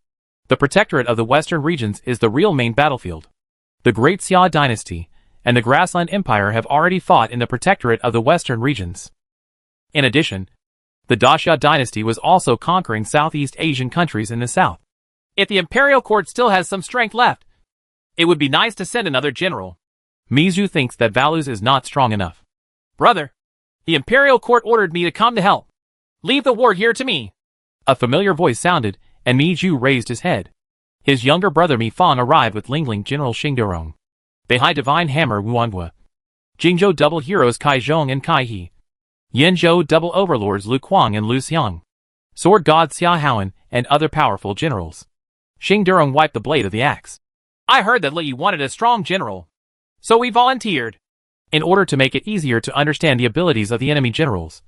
The protectorate of the western regions is the real main battlefield. The great Xia dynasty and the Grassland Empire have already fought in the protectorate of the western regions. In addition, the Daxia dynasty was also conquering Southeast Asian countries in the south. If the imperial court still has some strength left, it would be nice to send another general. Meiju thinks that Valu's is not strong enough. Brother, the imperial court ordered me to come to help. Leave the war here to me. A familiar voice sounded, and Meiju raised his head. His younger brother Mi Fang arrived with Lingling General Xingderong, Beihai Divine Hammer Wuanhua, Jingzhou Double Heroes Kai Zhong and Kai He, Yenzhou Double Overlords Lu Kuang and Lu Xiang, Sword God Xia Haoan, and other powerful generals. Xingderong wiped the blade of the axe. I heard that Li wanted a strong general, so we volunteered. In order to make it easier to understand the abilities of the enemy generals,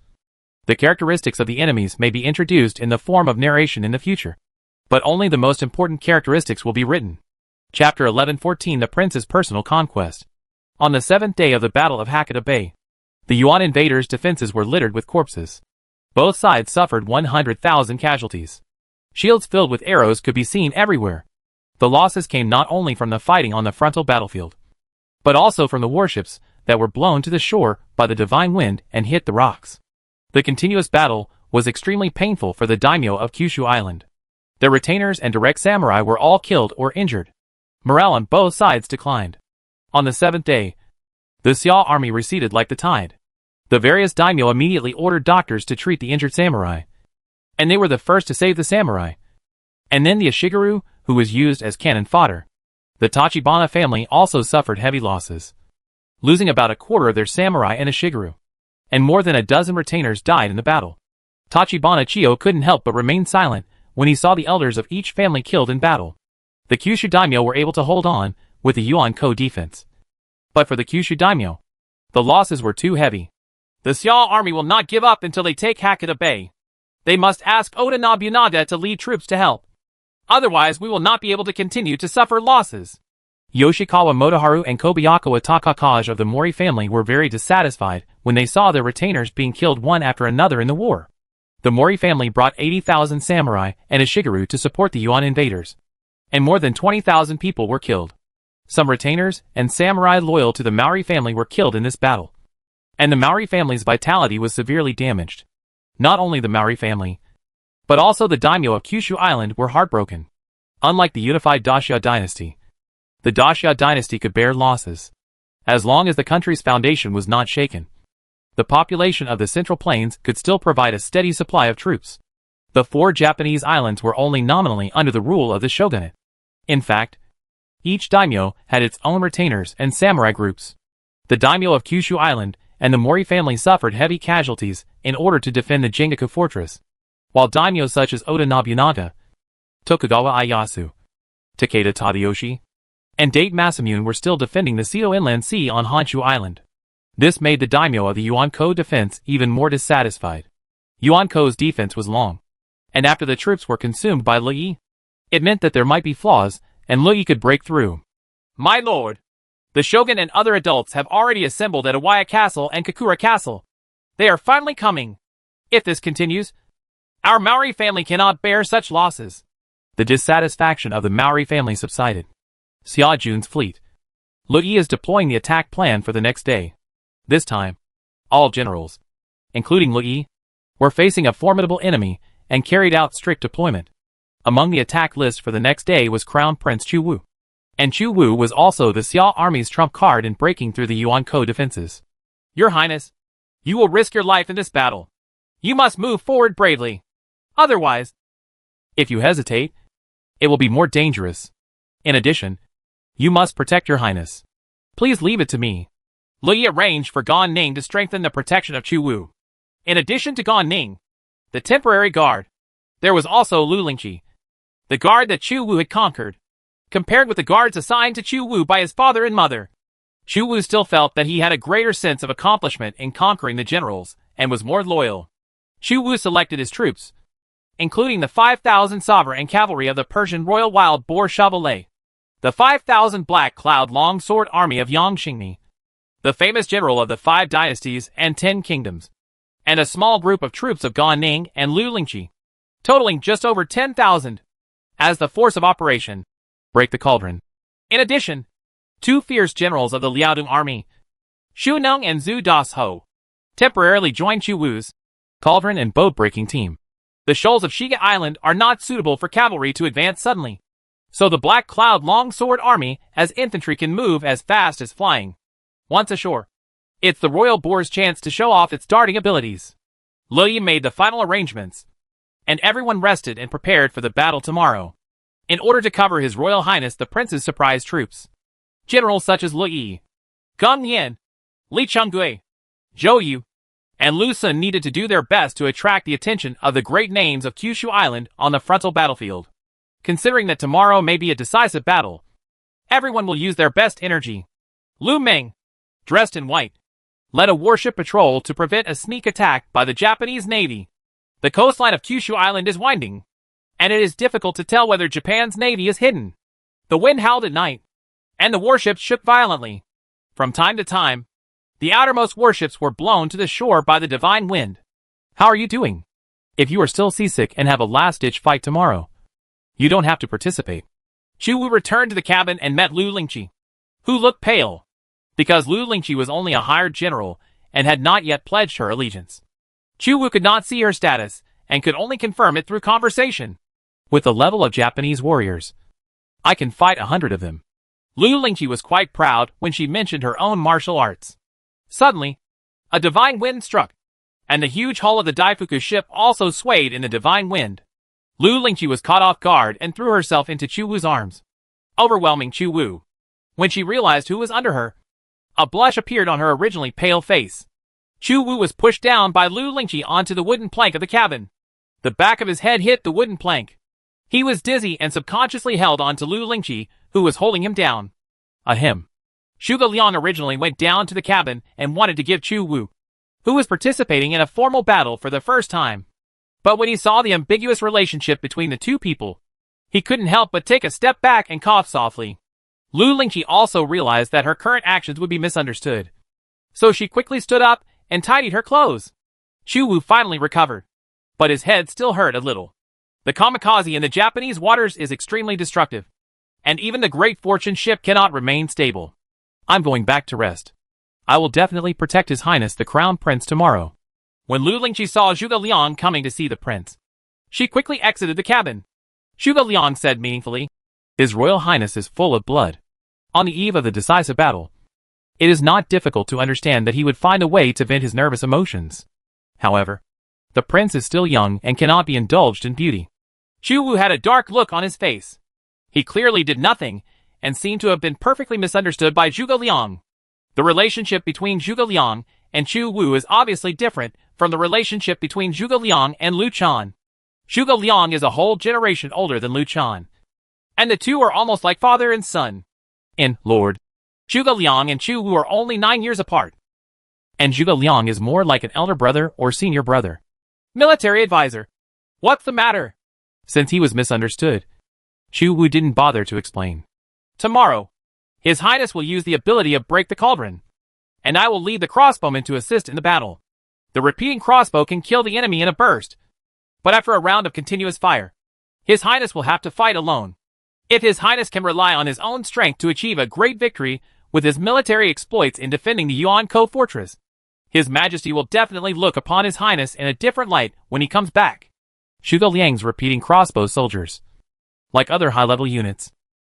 the characteristics of the enemies may be introduced in the form of narration in the future, but only the most important characteristics will be written. Chapter 11:14 The Prince's Personal Conquest. On the 7th day of the Battle of Hakata Bay, the Yuan invaders' defenses were littered with corpses. Both sides suffered 100,000 casualties. Shields filled with arrows could be seen everywhere. The losses came not only from the fighting on the frontal battlefield, but also from the warships that were blown to the shore by the divine wind and hit the rocks. The continuous battle was extremely painful for the daimyo of Kyushu Island. Their retainers and direct samurai were all killed or injured. Morale on both sides declined. On the 7th day, the Xia army receded like the tide. The various daimyo immediately ordered doctors to treat the injured samurai, and they were the first to save the samurai. And then the Ashigaru, who was used as cannon fodder. The Tachibana family also suffered heavy losses, losing about a quarter of their samurai and Ashigaru, and more than a dozen retainers died in the battle. Tachibana Chiyo couldn't help but remain silent when he saw the elders of each family killed in battle. The Kyushu daimyo were able to hold on with the Yuan-ko defense. But for the Kyushu daimyo, the losses were too heavy. The Xiao army will not give up until they take Hakata Bay. They must ask Oda Nobunaga to lead troops to help. Otherwise we will not be able to continue to suffer losses. Yoshikawa Motoharu and Kobayakawa Takakage of the Mori family were very dissatisfied when they saw their retainers being killed one after another in the war. The Mori family brought 80,000 samurai and Ashigaru to support the Yuan invaders, and more than 20,000 people were killed. Some retainers and samurai loyal to the Maori family were killed in this battle, and the Maori family's vitality was severely damaged. Not only the Maori family, but also the daimyo of Kyushu Island were heartbroken. Unlike the unified Dacia dynasty, the Dacia dynasty could bear losses, as long as the country's foundation was not shaken. The population of the Central Plains could still provide a steady supply of troops. The 4 Japanese islands were only nominally under the rule of the shogunate. In fact, each daimyo had its own retainers and samurai groups. The daimyo of Kyushu Island and the Mori family suffered heavy casualties in order to defend the Jengaku fortress, while daimyo such as Oda Nobunaga, Tokugawa Ieyasu, Takeda Tadayoshi, and Date Masamune were still defending the Seto Inland Sea on Honshu Island. This made the daimyo of the Yuan-ko defense even more dissatisfied. Yuan-ko's defense was long, and after the troops were consumed by Lui, it meant that there might be flaws, and Lui could break through. My lord, the shogun and other adults have already assembled at Awaya Castle and Kakura Castle. They are finally coming. If this continues, our Maori family cannot bear such losses. The dissatisfaction of the Maori family subsided. Xiaojun's fleet. Lui is deploying the attack plan for the next day. This time, all generals, including Lui, were facing a formidable enemy and carried out strict deployment. Among the attack list for the next day was Crown Prince Chu Wu. And Chu Wu was also the Xiao army's trump card in breaking through the Yuan-ko defenses. Your Highness, you will risk your life in this battle. You must move forward bravely. Otherwise, if you hesitate, it will be more dangerous. In addition, you must protect your Highness. Please leave it to me. Lui arranged for Gan Ning to strengthen the protection of Chu Wu. In addition to Gan Ning, the temporary guard, there was also Lu Lingqi, the guard that Chu Wu had conquered. Compared with the guards assigned to Chu Wu by his father and mother, Chu Wu still felt that he had a greater sense of accomplishment in conquering the generals and was more loyal. Chu Wu selected his troops, including the 5,000 sovereign and cavalry of the Persian Royal Wild Boar Chevalier, the 5,000 Black Cloud Long Sword Army of Yang Xingmi, the famous general of the 5 dynasties and 10 kingdoms, and a small group of troops of Gan Ning and Lu Lingqi, totaling just over 10,000, as the force of operation. Break the cauldron. In addition, 2 fierce generals of the Liaodong army, Xu Neng and Zhu Das Ho, temporarily joined Chu Wu's cauldron and boat-breaking team. The shoals of Shiga Island are not suitable for cavalry to advance suddenly, so the Black Cloud Long Sword Army as infantry can move as fast as flying. Once ashore, it's the Royal Boar's chance to show off its darting abilities. Lui made the final arrangements, and everyone rested and prepared for the battle tomorrow. In order to cover His Royal Highness the Prince's surprise troops, generals such as Lui, Geng Yan, Li Chunggui, Zhou Yu, and Lu Sun needed to do their best to attract the attention of the great names of Kyushu Island on the frontal battlefield. Considering that tomorrow may be a decisive battle, everyone will use their best energy. Lu Meng, dressed in white, led a warship patrol to prevent a sneak attack by the Japanese Navy. The coastline of Kyushu Island is winding, and it is difficult to tell whether Japan's navy is hidden. The wind howled at night, and the warships shook violently. From time to time, the outermost warships were blown to the shore by the divine wind. How are you doing? If you are still seasick and have a last-ditch fight tomorrow, you don't have to participate. Chu Wu returned to the cabin and met Lu Lingqi, who looked pale, because Lu Lingqi was only a hired general and had not yet pledged her allegiance. Chu Wu could not see her status and could only confirm it through conversation. With the level of Japanese warriors, I can fight 100 of them. Lu Lingqi was quite proud when she mentioned her own martial arts. Suddenly, a divine wind struck. and the huge hull of the Daifuku ship also swayed in the divine wind. Lu Lingqi was caught off guard and threw herself into Chu Wu's arms, overwhelming Chu Wu. When she realized who was under her, a blush appeared on her originally pale face. Chu Wu was pushed down by Lu Lingqi onto the wooden plank of the cabin. The back of his head hit the wooden plank. He was dizzy and subconsciously held on to Lu Lingqi, who was holding him down. Ahem. Zhuge Liang originally went down to the cabin and wanted to give Chu Wu, who was participating in a formal battle for the first time. But when he saw the ambiguous relationship between the two people, he couldn't help but take a step back and cough softly. Lu Lingqi also realized that her current actions would be misunderstood. So she quickly stood up and tidied her clothes. Chu Wu finally recovered, but his head still hurt a little. The kamikaze in the Japanese waters is extremely destructive, and even the Great Fortune ship cannot remain stable. I'm going back to rest. I will definitely protect His Highness the Crown Prince tomorrow. When Lu Lingqi saw Zhuge Liang coming to see the prince, she quickly exited the cabin. Zhuge Liang said meaningfully, His Royal Highness is full of blood. On the eve of the decisive battle, it is not difficult to understand that he would find a way to vent his nervous emotions. However, the prince is still young and cannot be indulged in beauty. Chu Wu had a dark look on his face. He clearly did nothing, and seemed to have been perfectly misunderstood by Zhuge Liang. The relationship between Zhuge Liang and Chu Wu is obviously different from the relationship between Zhuge Liang and Lu Chan. Zhuge Liang is a whole generation older than Lu Chan, and the two are almost like father and son. In Lord, Zhuge Liang and Chu Wu are only 9 years apart, and Zhuge Liang is more like an elder brother or senior brother. Military advisor. What's the matter? Since he was misunderstood, Chu Wu didn't bother to explain. Tomorrow, His Highness will use the ability of Break the Cauldron, and I will lead the crossbowmen to assist in the battle. The repeating crossbow can kill the enemy in a burst, but after a round of continuous fire, His Highness will have to fight alone. If His Highness can rely on his own strength to achieve a great victory with his military exploits in defending the Yuan-Ko fortress, His Majesty will definitely look upon His Highness in a different light when he comes back. Zhuge Liang's repeating crossbow soldiers, like other high-level units,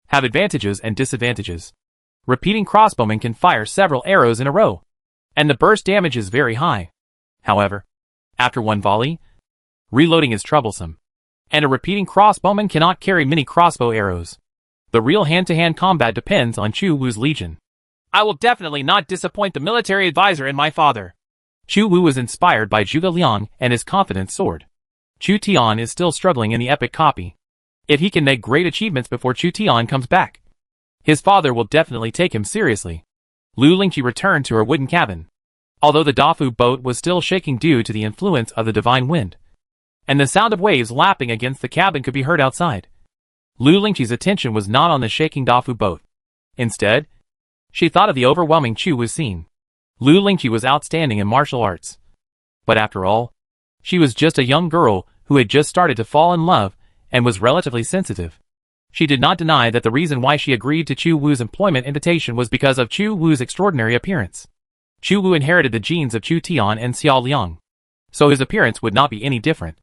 have advantages and disadvantages. Repeating crossbowmen can fire several arrows in a row, and the burst damage is very high. However, after one volley, reloading is troublesome, and a repeating crossbowman cannot carry many crossbow arrows. The real hand-to-hand combat depends on Chu Wu's legion. I will definitely not disappoint the military advisor and my father. Chu Wu was inspired by Zhuge Liang and his confident sword. Chu Tian is still struggling in the epic copy. If he can make great achievements before Chu Tian comes back, his father will definitely take him seriously. Lu Lingqi returned to her wooden cabin, although the Dafu boat was still shaking due to the influence of the divine wind, and the sound of waves lapping against the cabin could be heard outside. Lu Lingqi's attention was not on the shaking Dafu boat. Instead, she thought of the overwhelming Chu Wu scene. Lu Lingqi was outstanding in martial arts, but after all, she was just a young girl who had just started to fall in love and was relatively sensitive. She did not deny that the reason why she agreed to Chu Wu's employment invitation was because of Chu Wu's extraordinary appearance. Chu Wu inherited the genes of Chu Tian and Xiao Liang, so his appearance would not be any different.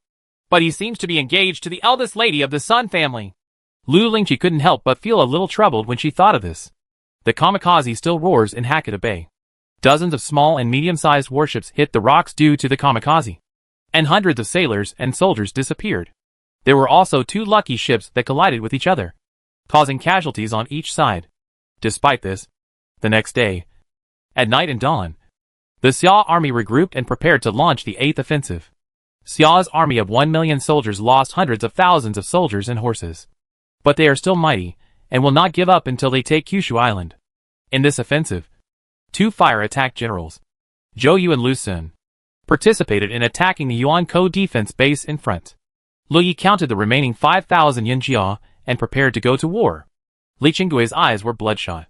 But he seems to be engaged to the eldest lady of the Sun family. Lu Lingqi couldn't help but feel a little troubled when she thought of this. The kamikaze still roars in Hakata Bay. Dozens of small and medium-sized warships hit the rocks due to the kamikaze, and hundreds of sailors and soldiers disappeared. There were also 2 lucky ships that collided with each other, causing casualties on each side. Despite this, the next day, at night and dawn, the Xia army regrouped and prepared to launch the 8th offensive. Xia's army of 1 million soldiers lost hundreds of thousands of soldiers and horses, but they are still mighty and will not give up until they take Kyushu Island. In this offensive, 2 fire attack generals, Zhou Yu and Lu Sun, participated in attacking the Yuan-Ko defense base in front. Lu Yi counted the remaining 5,000 Yinjia and prepared to go to war. Li Qinggui's eyes were bloodshot.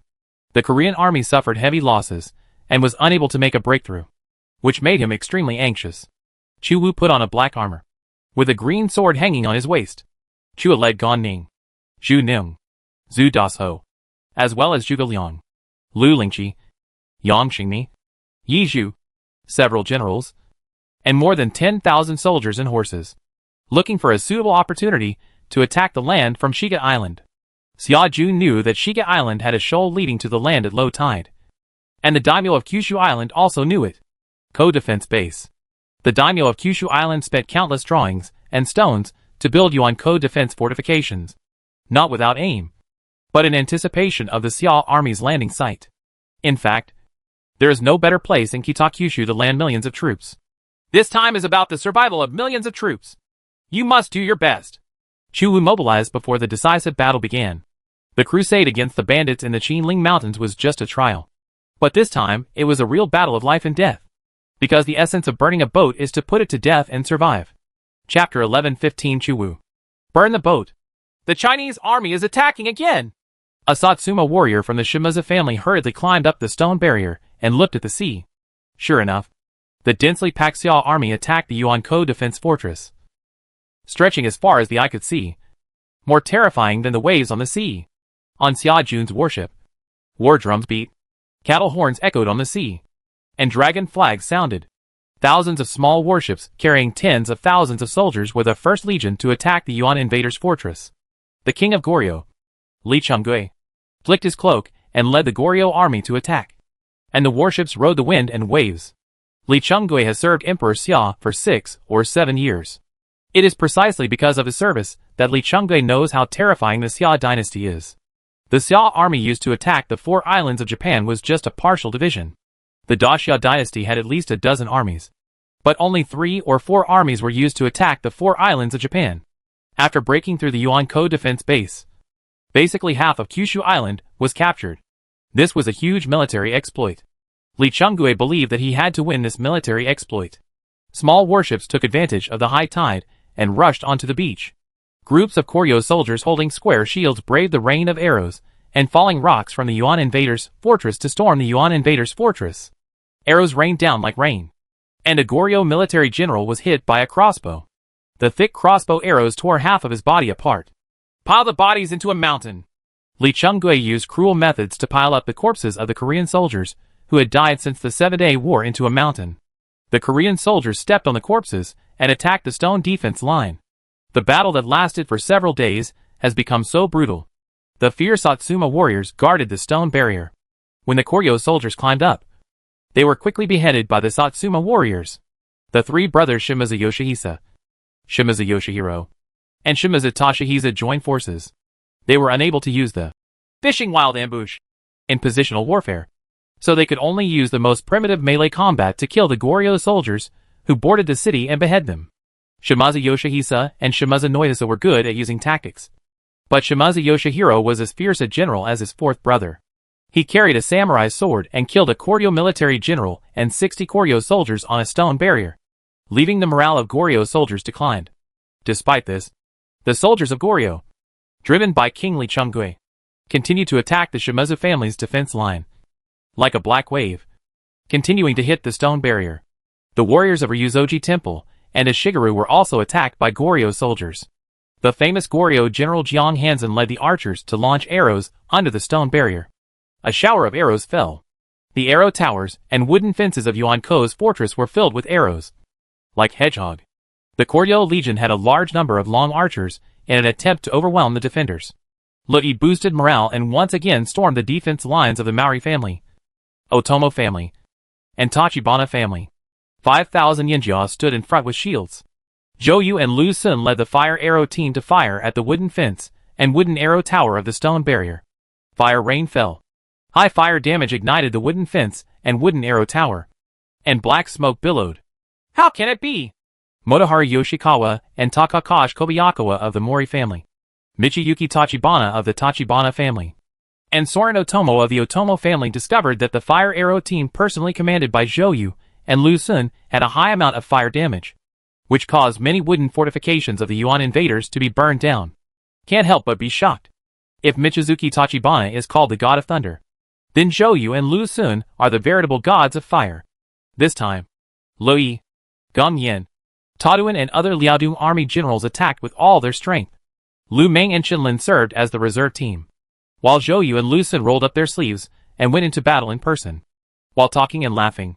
The Korean army suffered heavy losses and was unable to make a breakthrough, which made him extremely anxious. Chu Wu put on a black armor, with a green sword hanging on his waist. Chua led Gan Ning, Zhu Ning, Zhu Dasho, as well as Zhuge Liang, Lu Lingqi, Yang Xingmi, Yi Zhu, several generals, and more than 10,000 soldiers and horses, looking for a suitable opportunity to attack the land from Shiga Island. Xia Ju knew that Shiga Island had a shoal leading to the land at low tide, and the daimyo of Kyushu Island also knew it. Co-defense base. The daimyo of Kyushu Island spent countless drawings and stones to build Yuan-ko defense fortifications, not without aim, but in anticipation of the Xiao army's landing site. In fact, there is no better place in Kitakyushu to land millions of troops. This time is about the survival of millions of troops. You must do your best. Chuwu mobilized before the decisive battle began. The crusade against the bandits in the Qinling Mountains was just a trial. But this time, it was a real battle of life and death. Because the essence of burning a boat is to put it to death and survive. Chapter 11:15 Chuwu. Burn the boat. The Chinese army is attacking again! A Satsuma warrior from the Shimazu family hurriedly climbed up the stone barrier and looked at the sea. Sure enough, the densely packed Xiao army attacked the Yuan-ko defense fortress, stretching as far as the eye could see, more terrifying than the waves on the sea. On Xia Jun's warship, war drums beat, cattle horns echoed on the sea, and dragon flags sounded. Thousands of small warships carrying tens of thousands of soldiers were the first legion to attack the Yuan invaders' fortress. The king of Goryeo, Li Chunggui, flicked his cloak and led the Goryeo army to attack. And the warships rode the wind and waves. Li Chunggui has served Emperor Xia for 6 or 7 years. It is precisely because of his service that Li Chunggui knows how terrifying the Xia dynasty is. The Xia army used to attack the 4 islands of Japan was just a partial division. The Daxia dynasty had at least a dozen armies. But only 3 or 4 armies were used to attack the 4 islands of Japan. After breaking through the Yuan-ko defense base, basically half of Kyushu Island was captured. This was a huge military exploit. Li Chunggui believed that he had to win this military exploit. Small warships took advantage of the high tide and rushed onto the beach. Groups of Goryeo soldiers holding square shields braved the rain of arrows and falling rocks from the Yuan invaders' fortress to storm the Yuan invaders' fortress. Arrows rained down like rain. And a Goryeo military general was hit by a crossbow. The thick crossbow arrows tore half of his body apart. Pile the bodies into a mountain. Li Chunggui used cruel methods to pile up the corpses of the Korean soldiers who had died since the 7-day war into a mountain. The Korean soldiers stepped on the corpses and attacked the stone defense line. The battle that lasted for several days has become so brutal. The fierce Satsuma warriors guarded the stone barrier. When the Goryeo soldiers climbed up, they were quickly beheaded by the Satsuma warriors. The 3 brothers Shimazu Yoshihisa, Shimazu Yoshihiro, and Shimazu Toshihisa joined forces. They were unable to use the fishing wild ambush in positional warfare, so they could only use the most primitive melee combat to kill the Goryeo soldiers who boarded the city and behead them. Shimazu Yoshihisa and Shimazu Noihisa were good at using tactics, but Shimazu Yoshihiro was as fierce a general as his 4th brother. He carried a samurai sword and killed a Goryeo military general and 60 Goryeo soldiers on a stone barrier, leaving the morale of Goryeo soldiers declined. Despite this, the soldiers of Goryeo, driven by King Li Chunggui, continued to attack the Shimazu family's defense line like a black wave, continuing to hit the stone barrier. The warriors of Ryuzoji Temple and Ishigaru were also attacked by Goryeo soldiers. The famous Goryeo general Jiang Hansen led the archers to launch arrows under the stone barrier. A shower of arrows fell. The arrow towers and wooden fences of Yuan-ko's fortress were filled with arrows. Like hedgehog, the Goryeo legion had a large number of long archers in an attempt to overwhelm the defenders. Lui boosted morale and once again stormed the defense lines of the Maori family, Otomo family, and Tachibana family. 5,000 Yinjia stood in front with shields. Zhou and Lu Sun led the fire arrow team to fire at the wooden fence and wooden arrow tower of the stone barrier. Fire rain fell. High fire damage ignited the wooden fence and wooden arrow tower, and black smoke billowed. How can it be? Motohari Yoshikawa and Takakashi Kobayakawa of the Mori family, Michiyuki Tachibana of the Tachibana family, and Soren Otomo of the Otomo family discovered that the fire arrow team personally commanded by Zhou and Lu Sun had a high amount of fire damage, which caused many wooden fortifications of the Yuan invaders to be burned down. Can't help but be shocked. If Michizuki Tachibana is called the god of thunder, then Zhou and Lu Sun are the veritable gods of fire. This time, Lui, Gong Yen, Taduan and other Liaodong army generals attacked with all their strength. Lu Meng and Qinlin served as the reserve team, while Zhou and Lu Sun rolled up their sleeves and went into battle in person. While talking and laughing,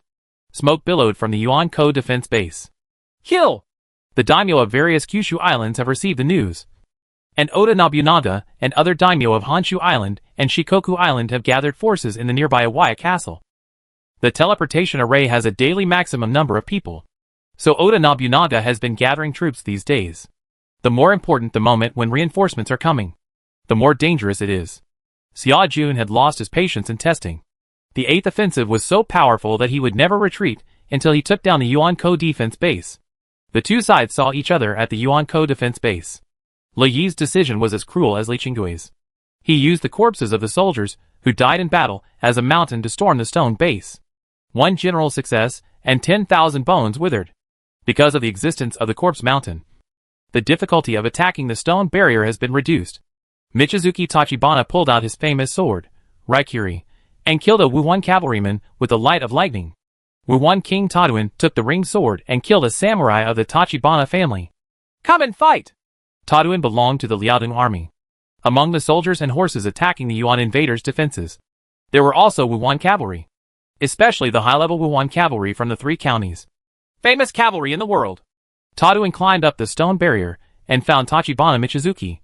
smoke billowed from the Yuan-ko defense base. Kill! The daimyo of various Kyushu islands have received the news, and Oda Nobunaga and other daimyo of Honshu Island and Shikoku Island have gathered forces in the nearby Iwaya Castle. The teleportation array has a daily maximum number of people, So Oda Nobunaga has been gathering troops these days. The more important the moment when reinforcements are coming, the more dangerous it is. Xiao Jun had lost his patience in testing. The 8th offensive was so powerful that he would never retreat until he took down the Yuankou defense base. The two sides saw each other at the Yuankou defense base. Li Yi's decision was as cruel as Li Qinggui's. He used the corpses of the soldiers who died in battle as a mountain to storm the stone base. 1 general's success, and 10,000 bones withered. Because of the existence of the corpse mountain, the difficulty of attacking the stone barrier has been reduced. Michizuki Tachibana pulled out his famous sword, Raikiri, and killed a Wuhuan cavalryman with the light of lightning. Wuhuan King Taduan took the ringed sword and killed a samurai of the Tachibana family. Come and fight! Taduan belonged to the Liaodong army. Among the soldiers and horses attacking the Yuan invaders' defenses, there were also Wuhuan cavalry, especially the high-level Wuhuan cavalry from the 3 counties. Famous cavalry in the world. Taduan climbed up the stone barrier and found Tachibana Michizuki,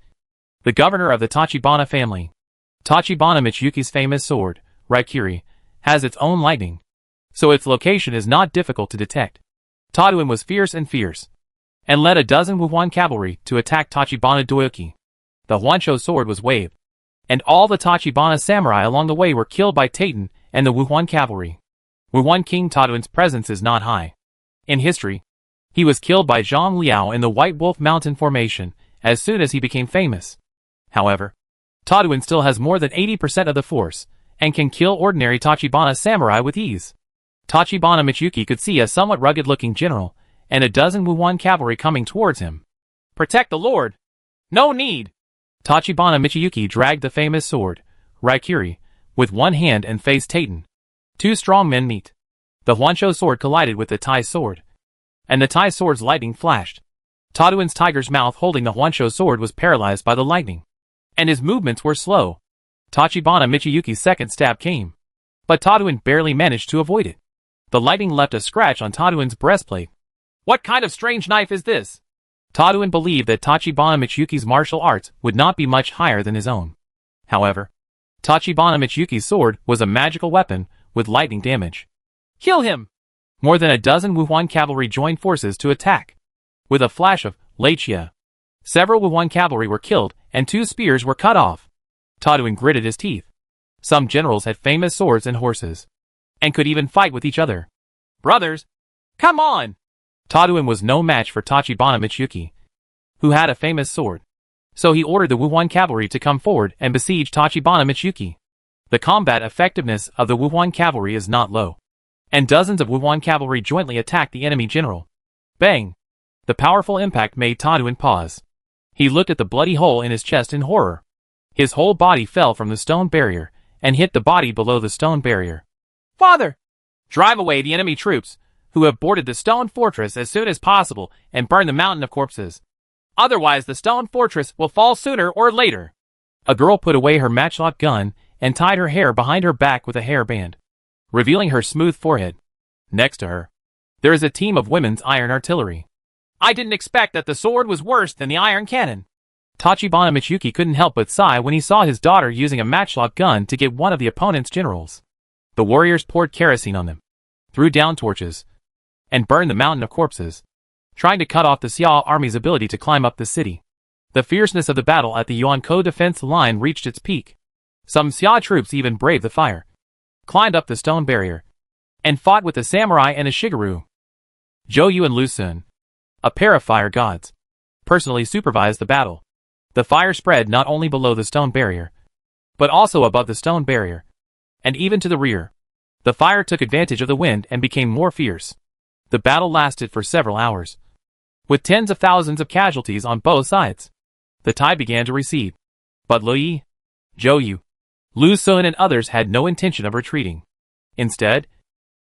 the governor of the Tachibana family. Tachibana Michizuki's famous sword, Raikiri, has its own lightning, so its location is not difficult to detect. Taduan was fierce, and led a dozen Wuhuan cavalry to attack Tachibana Doyoki. The Huanshou sword was waved, and all the Tachibana samurai along the way were killed by Taiten and the Wuhuan cavalry. Wuhuan King Taduan's presence is not high. In history, he was killed by Zhang Liao in the White Wolf Mountain formation as soon as he became famous. However, Taduan still has more than 80% of the force, and can kill ordinary Tachibana samurai with ease. Tachibana Michizuki could see a somewhat rugged-looking general, and a dozen Wuhuan cavalry coming towards him. Protect the lord! No need! Tachibana Michizuki dragged the famous sword, Raikiri, with one hand and faced Taiten. 2 strong men meet. The Huanshou sword collided with the Tai sword, and the Tai sword's lightning flashed. Taduan's tiger's mouth holding the Huanshou sword was paralyzed by the lightning, and his movements were slow. Tachibana Michizuki's second stab came, but Taduan barely managed to avoid it. The lightning left a scratch on Taduan's breastplate. What kind of strange knife is this? Taduan believed that Tachibana Michizuki's martial arts would not be much higher than his own. However, Tachibana Michizuki's sword was a magical weapon with lightning damage. Kill him! More than a dozen Wuhuan cavalry joined forces to attack. With a flash of Lechia, several Wuhuan cavalry were killed and 2 spears were cut off. Taduan gritted his teeth. Some generals had famous swords and horses, and could even fight with each other. Brothers, come on! Taduan was no match for Tachibana Michizuki, who had a famous sword. So he ordered the Wuhuan cavalry to come forward and besiege Tachibana Michizuki. The combat effectiveness of the Wuhuan cavalry is not low, and dozens of Wuhuan cavalry jointly attacked the enemy general. Bang! The powerful impact made Taduan pause. He looked at the bloody hole in his chest in horror. His whole body fell from the stone barrier, and hit the body below the stone barrier. Father! Drive away the enemy troops, who have boarded the stone fortress as soon as possible, and burn the mountain of corpses. Otherwise the stone fortress will fall sooner or later. A girl put away her matchlock gun, and tied her hair behind her back with a hairband, revealing her smooth forehead. Next to her, there is a team of women's iron artillery. I didn't expect that the sword was worse than the iron cannon. Tachibana Michizuki couldn't help but sigh when he saw his daughter using a matchlock gun to get one of the opponent's generals. The warriors poured kerosene on them, threw down torches, and burned the mountain of corpses, trying to cut off the Xiao army's ability to climb up the city. The fierceness of the battle at the Yuankou defense line reached its peak. Some Xiao troops even braved the fire, climbed up the stone barrier, and fought with the samurai and a Shigeru. Zhou Yu and Lu Sun, a pair of fire gods, personally supervised the battle. The fire spread not only below the stone barrier, but also above the stone barrier, and even to the rear. The fire took advantage of the wind and became more fierce. The battle lasted for several hours, with tens of thousands of casualties on both sides. The tide began to recede, but Lu Yi, Zhou Yu, Lu Sun and others had no intention of retreating. Instead,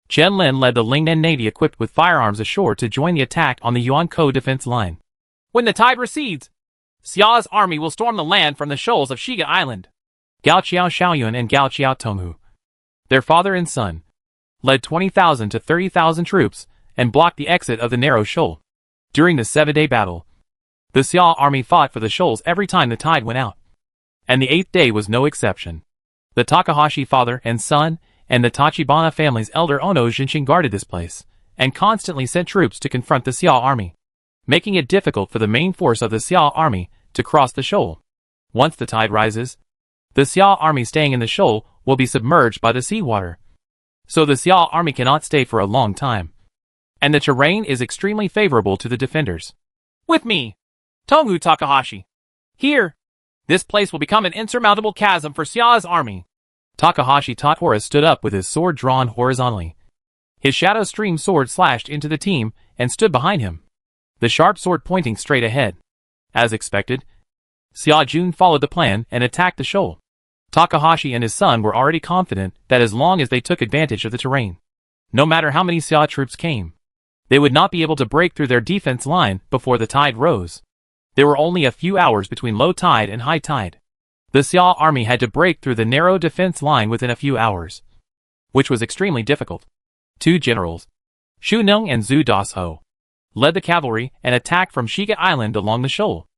Chen Lin led the Lingnan Navy equipped with firearms ashore to join the attack on the Yuankou defense line. When the tide recedes, Xiao's army will storm the land from the shoals of Shiga Island. Gao Qiao Xiaoyun and Gao Qiao Tonghu, their father and son, led 20,000 to 30,000 troops and blocked the exit of the narrow shoal. During the 7-day battle, the Xiao army fought for the shoals every time the tide went out, and the 8th day was no exception. The Takahashi father and son and the Tachibana family's elder Ono Jinshin guarded this place, and constantly sent troops to confront the Xiao army, making it difficult for the main force of the Xiao army to cross the shoal. Once the tide rises, the Xiao army staying in the shoal will be submerged by the seawater. So the Xiao army cannot stay for a long time. And the terrain is extremely favorable to the defenders. With me, Tongu Takahashi. Here, this place will become an insurmountable chasm for Xiao's army. Takahashi Tottora stood up with his sword drawn horizontally. His shadow stream sword slashed into the team and stood behind him, the sharp sword pointing straight ahead. As expected, Xia Jun followed the plan and attacked the shoal. Takahashi and his son were already confident that as long as they took advantage of the terrain, no matter how many Xia troops came, they would not be able to break through their defense line before the tide rose. There were only a few hours between low tide and high tide. The Xia army had to break through the narrow defense line within a few hours, which was extremely difficult. Two generals, Xu Neng and Zhu Dasho, led the cavalry and attacked from Shiga Island along the shoal.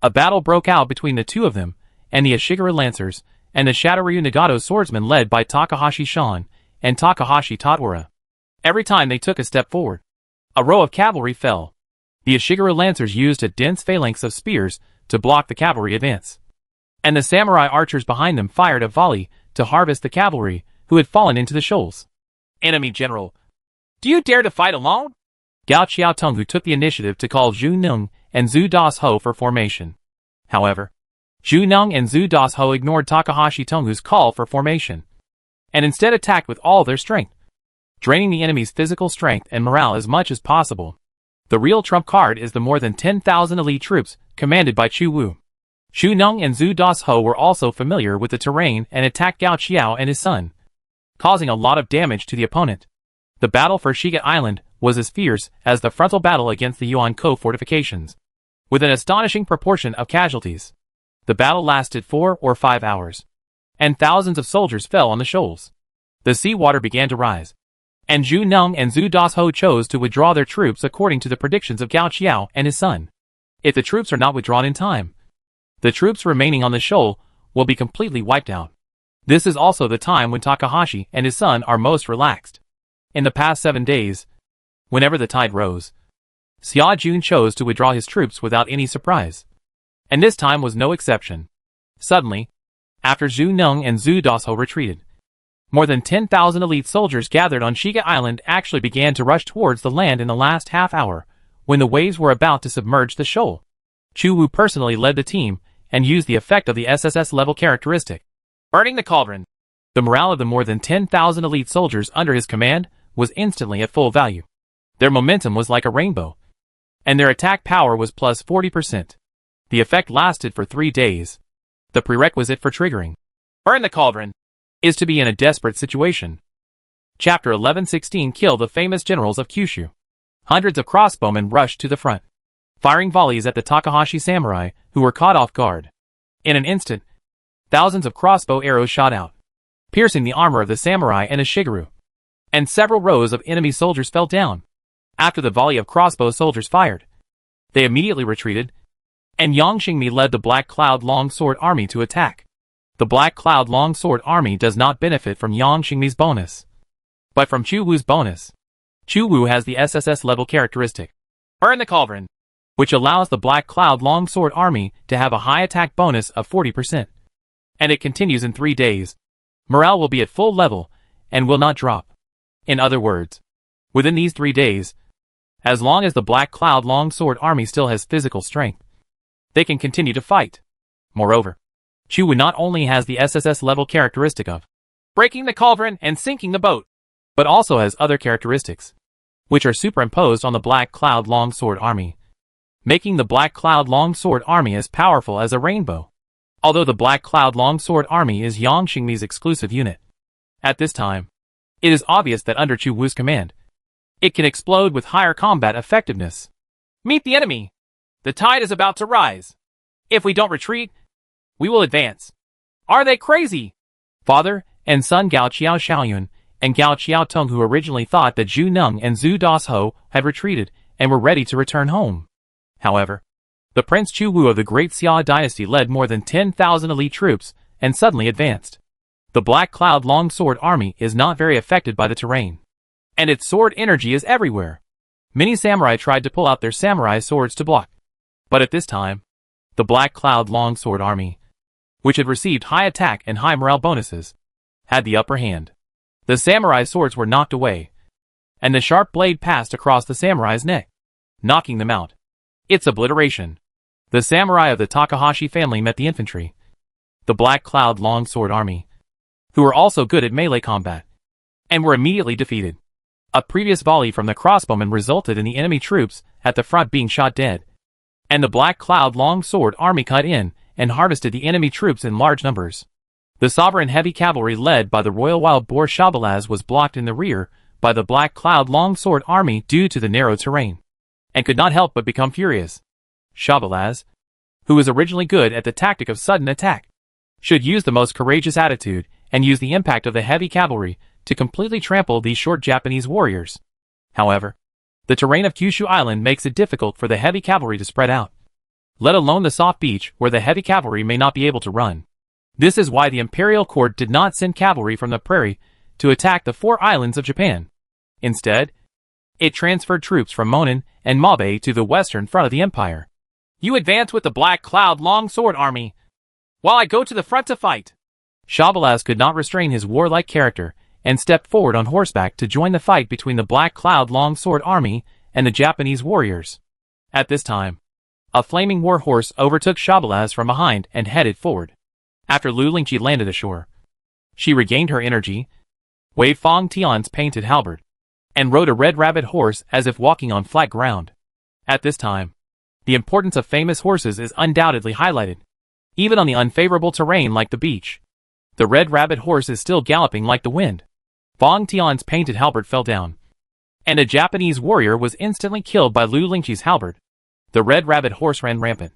A battle broke out between the two of them, and the Ashigara Lancers, and the Shatoryu Nagato swordsmen led by Takahashi Shan and Takahashi Tottora. Every time they took a step forward, a row of cavalry fell. The Ashigara Lancers used a dense phalanx of spears to block the cavalry advance, and the samurai archers behind them fired a volley to harvest the cavalry who had fallen into the shoals. Enemy general, do you dare to fight alone? Gao Xiaotong, who took the initiative to call Xu Neng and Zhu Dasho for formation. However, Xu Neng and Zhu Dasho ignored Takahashi Tonghu's call for formation, and instead attacked with all their strength, draining the enemy's physical strength and morale as much as possible. The real trump card is the more than 10,000 elite troops commanded by Chu Wu. Xu Neng and Zhu Dasho were also familiar with the terrain and attacked Gao Xiao and his son, causing a lot of damage to the opponent. The battle for Shiga Island was as fierce as the frontal battle against the Yuankou fortifications, with an astonishing proportion of casualties. The battle lasted 4 or 5 hours, and thousands of soldiers fell on the shoals. The seawater began to rise, and Xu Neng and Zhu Dasho chose to withdraw their troops according to the predictions of Gao Xiao and his son. If the troops are not withdrawn in time, the troops remaining on the shoal will be completely wiped out. This is also the time when Takahashi and his son are most relaxed. In the past 7 days, whenever the tide rose, Xia Jun chose to withdraw his troops without any surprise, and this time was no exception. Suddenly, after Xu Neng and Zhu Dasho retreated, more than 10,000 elite soldiers gathered on Shiga Island actually began to rush towards the land in the last half hour, when the waves were about to submerge the shoal. Chu Wu personally led the team and used the effect of the SSS level characteristic, burning the cauldron. The morale of the more than 10,000 elite soldiers under his command was instantly at full value. Their momentum was like a rainbow, and their attack power was plus 40%. The effect lasted for 3 days. The prerequisite for triggering burn the cauldron is to be in a desperate situation. Chapter 1116 Kill the famous generals of Kyushu. Hundreds of crossbowmen rushed to the front, firing volleys at the Takahashi samurai, who were caught off guard. In an instant, thousands of crossbow arrows shot out, piercing the armor of the samurai and Ashigaru, and several rows of enemy soldiers fell down. After the volley of crossbow soldiers fired, they immediately retreated, and Yang Xingmi led the Black Cloud Longsword Army to attack. The Black Cloud Longsword Army does not benefit from Yang Xingmi's bonus, but from Chu Wu's bonus. Chu Wu has the SSS level characteristic, Burn the Cauldron, which allows the Black Cloud Longsword Army to have a high attack bonus of 40%. And it continues in 3 days. Morale will be at full level, and will not drop. In other words, within these 3 days, as long as the Black Cloud Longsword Army still has physical strength, they can continue to fight. Moreover, Chu Wu not only has the SSS level characteristic of breaking the cauldron and sinking the boat, but also has other characteristics, which are superimposed on the Black Cloud Longsword Army, making the Black Cloud Longsword Army as powerful as a rainbow. Although the Black Cloud Longsword Army is Yang Xingmi's exclusive unit, at this time, it is obvious that under Chu Wu's command, it can explode with higher combat effectiveness. Meet the enemy! The tide is about to rise. If we don't retreat, we will advance. Are they crazy? Father and son Gao Qiao Xiaoyun and Gao Qiaotong, who originally thought that Xu Neng and Zhu Dasho had retreated and were ready to return home. However, the Prince Chu Wu of the Great Xia dynasty led more than 10,000 elite troops and suddenly advanced. The Black Cloud Longsword Army is not very affected by the terrain. and its sword energy is everywhere. Many samurai tried to pull out their samurai swords to block. But at this time, the Black Cloud Longsword Army, which had received high attack and high morale bonuses, had the upper hand. The samurai swords were knocked away, and the sharp blade passed across the samurai's neck, knocking them out. Its obliteration. The samurai of the Takahashi family met the infantry, the Black Cloud Longsword Army, who were also good at melee combat, and were immediately defeated. A previous volley from the crossbowmen resulted in the enemy troops at the front being shot dead, and the Black Cloud Longsword Army cut in and harvested the enemy troops in large numbers. The sovereign heavy cavalry led by the Royal Wild Boar Shabalaz was blocked in the rear by the Black Cloud Longsword Army due to the narrow terrain, and could not help but become furious. Shabalaz, who was originally good at the tactic of sudden attack, should use the most courageous attitude and use the impact of the heavy cavalry to completely trample these short Japanese warriors. However, the terrain of Kyushu Island makes it difficult for the heavy cavalry to spread out, let alone the soft beach where the heavy cavalry may not be able to run. This is why the imperial court did not send cavalry from the prairie to attack the 4 islands of Japan. Instead, it transferred troops from Monin and Mabe to the western front of the empire. You advance with the Black Cloud Longsword Army, while I go to the front to fight. Shabalaz could not restrain his warlike character and stepped forward on horseback to join the fight between the Black Cloud Longsword Army and the Japanese warriors. At this time, a flaming war horse overtook Shabalaz from behind and headed forward. After Lu Lingqi landed ashore, she regained her energy, waved Fong Tian's painted halberd, and rode a red rabbit horse as if walking on flat ground. At this time, the importance of famous horses is undoubtedly highlighted. Even on the unfavorable terrain like the beach, the red rabbit horse is still galloping like the wind. Fong Tian's painted halberd fell down, and a Japanese warrior was instantly killed by Lu Lingqi's halberd. The red rabbit horse ran rampant.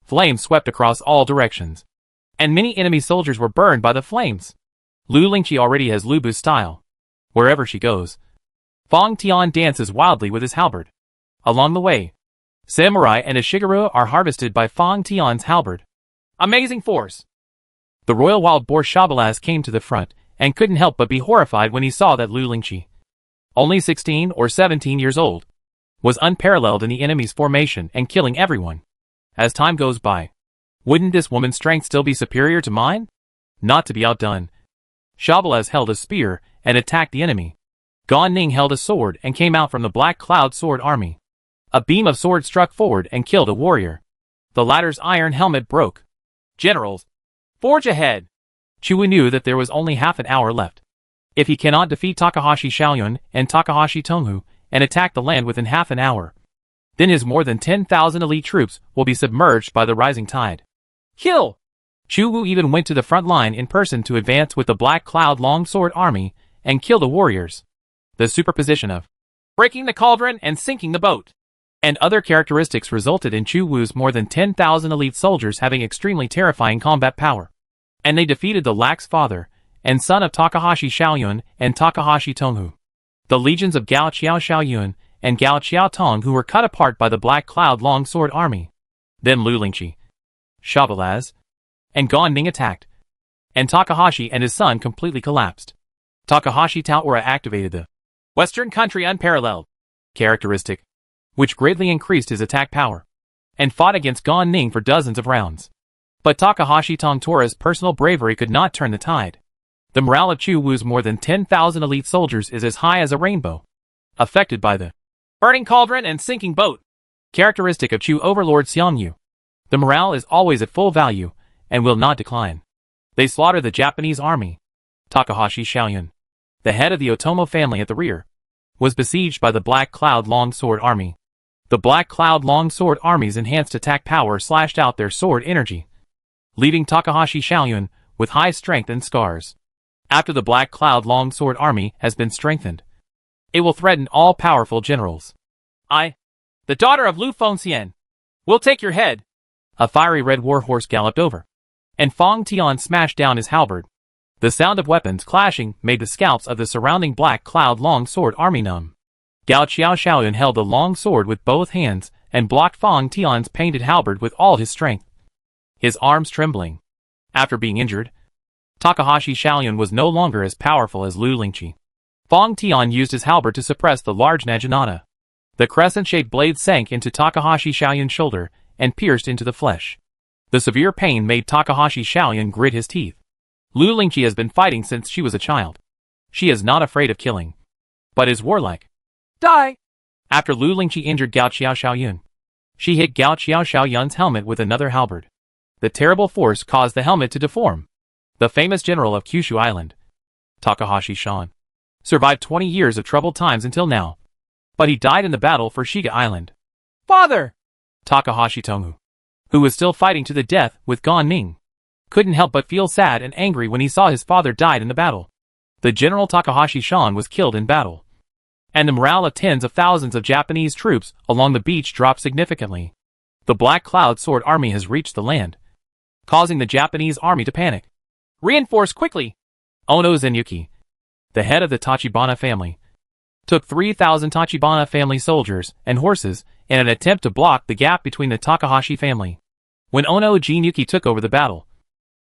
Flames swept across all directions, and many enemy soldiers were burned by the flames. Lu Lingqi already has Lu Bu's style. Wherever she goes, Fong Tian dances wildly with his halberd. Along the way, samurai and Ishigaru are harvested by Fong Tian's halberd. Amazing force! The Royal Wild Boar Shabalaz came to the front and couldn't help but be horrified when he saw that Lu Lingqi, only 16 or 17 years old, was unparalleled in the enemy's formation and killing everyone. As time goes by, wouldn't this woman's strength still be superior to mine? Not to be outdone, Shabalaz held a spear and attacked the enemy. Gan Ning held a sword and came out from the Black Cloud Sword Army. A beam of sword struck forward and killed a warrior. The latter's iron helmet broke. Generals, forge ahead! Chu knew that there was only half an hour left. If he cannot defeat Takahashi Xiaoyun and Takahashi Tonghu and attack the land within half an hour, then his more than 10,000 elite troops will be submerged by the rising tide. Kill! Chu Wu even went to the front line in person to advance with the Black Cloud Longsword Army and kill the warriors. The superposition of breaking the cauldron and sinking the boat and other characteristics resulted in Chu Wu's more than 10,000 elite soldiers having extremely terrifying combat power. And they defeated the lax father and son of Takahashi Xiaoyun and Takahashi Tonghu, the legions of Gao Qiao Xiaoyun and Gao Qiao Tong who were cut apart by the Black Cloud Longsword Army. Then Lu Lingqi, Shabalaz, and Gan Ning attacked, and Takahashi and his son completely collapsed. Takahashi Taora activated the Western Country Unparalleled characteristic, which greatly increased his attack power, and fought against Gan Ning for dozens of rounds. But Takahashi Tongtora's personal bravery could not turn the tide. The morale of Chu Wu's more than 10,000 elite soldiers is as high as a rainbow, affected by the burning cauldron and sinking boat characteristic of Chu Overlord Xiangyu. The morale is always at full value and will not decline. They slaughter the Japanese army. Takahashi Xiaoyun, the head of the Otomo family at the rear, was besieged by the Black Cloud Longsword Army. The Black Cloud Longsword Army's enhanced attack power slashed out their sword energy, leaving Takahashi Xiaoyun with high strength and scars. After the Black Cloud Longsword Army has been strengthened, it will threaten all powerful generals. I, the daughter of Lu Fengxian, will take your head. A fiery red war horse galloped over, and Fong Tian smashed down his halberd. The sound of weapons clashing made the scalps of the surrounding Black Cloud Longsword Army numb. Gao Qiao Xiaoyun held the long sword with both hands and blocked Fong Tian's painted halberd with all his strength, his arms trembling. After being injured, Takahashi Xiaoyun was no longer as powerful as Lu Lingqi. Fong Tian used his halberd to suppress the large naginata. The crescent-shaped blade sank into Takahashi Xiaoyun's shoulder and pierced into the flesh. The severe pain made Takahashi Xiaoyun grit his teeth. Lu Lingqi has been fighting since she was a child. She is not afraid of killing, but is warlike. Die! After Lu Lingqi injured Gao Xiao Xiaoyun, she hit Gao Xiao Xiaoyun's helmet with another halberd. The terrible force caused the helmet to deform. The famous general of Kyushu Island, Takahashi Shan, survived 20 years of troubled times until now. But he died in the battle for Shiga Island. Father! Takahashi Tongu, who was still fighting to the death with Gan Ning, couldn't help but feel sad and angry when he saw his father died in the battle. The general Takahashi Shan was killed in battle, and the morale of tens of thousands of Japanese troops along the beach dropped significantly. The Black Cloud Sword Army has reached the land, causing the Japanese army to panic. Reinforce quickly! Ono Zenyuki, the head of the Tachibana family, took 3,000 Tachibana family soldiers and horses in an attempt to block the gap between the Takahashi family. When Ono Jinyuki took over the battle,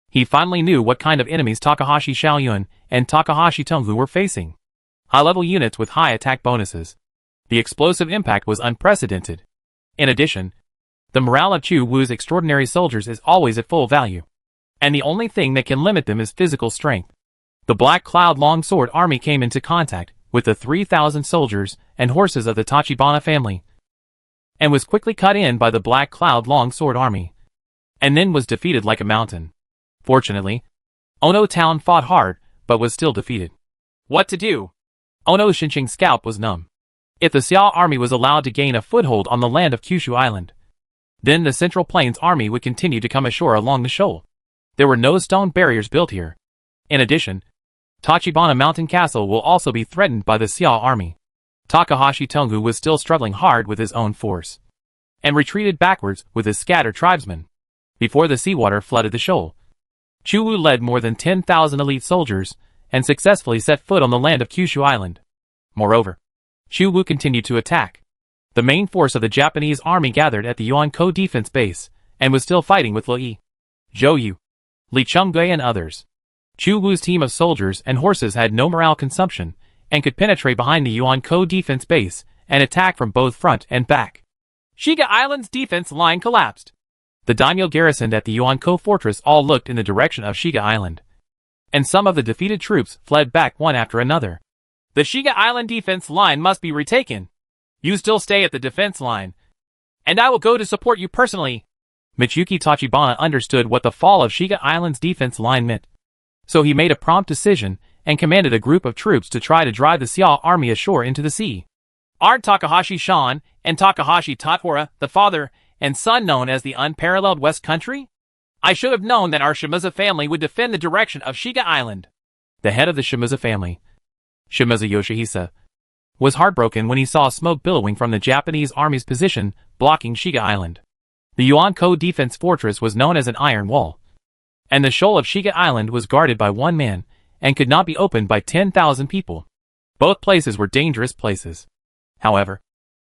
he finally knew what kind of enemies Takahashi Xiaoyun and Takahashi Tongu were facing. High-level units with high attack bonuses. The explosive impact was unprecedented. In addition, the morale of Chu Wu's extraordinary soldiers is always at full value, and the only thing that can limit them is physical strength. The Black Cloud Longsword Army came into contact with the 3,000 soldiers and horses of the Tachibana family, and was quickly cut in by the Black Cloud Longsword Army, and then was defeated like a mountain. Fortunately, Ono Town fought hard, but was still defeated. What to do? Ono Shinching's scalp was numb. If the Xiao army was allowed to gain a foothold on the land of Kyushu Island, then the Central Plains army would continue to come ashore along the shoal. There were no stone barriers built here. In addition, Tachibana Mountain Castle will also be threatened by the Xiao army. Takahashi Tongu was still struggling hard with his own force, and retreated backwards with his scattered tribesmen. Before the seawater flooded the shoal, Chu Wu led more than 10,000 elite soldiers and successfully set foot on the land of Kyushu Island. Moreover, Chu Wu continued to attack. The main force of the Japanese army gathered at the Yuankou defense base and was still fighting with Li Zhou Yu, Li Chunggui and others. Chu Wu's team of soldiers and horses had no morale consumption and could penetrate behind the Yuankou defense base and attack from both front and back. Shiga Island's defense line collapsed. The daimyo garrisoned at the Yuankou fortress all looked in the direction of Shiga Island, and some of the defeated troops fled back one after another. The Shiga Island defense line must be retaken. You still stay at the defense line, and I will go to support you personally. Michiyuki Tachibana understood what the fall of Shiga Island's defense line meant, so he made a prompt decision and commanded a group of troops to try to drive the Xiao army ashore into the sea. Aren't Takahashi Shan and Takahashi Tatora, the father and son, known as the unparalleled West Country? I should have known that our Shimizu family would defend the direction of Shiga Island. The head of the Shimizu family, Shimizu Yoshihisa, was heartbroken when he saw smoke billowing from the Japanese army's position blocking Shiga Island. The Yuankou defense fortress was known as an iron wall, and the shoal of Shiga Island was guarded by one man and could not be opened by 10,000 people. Both places were dangerous places. However,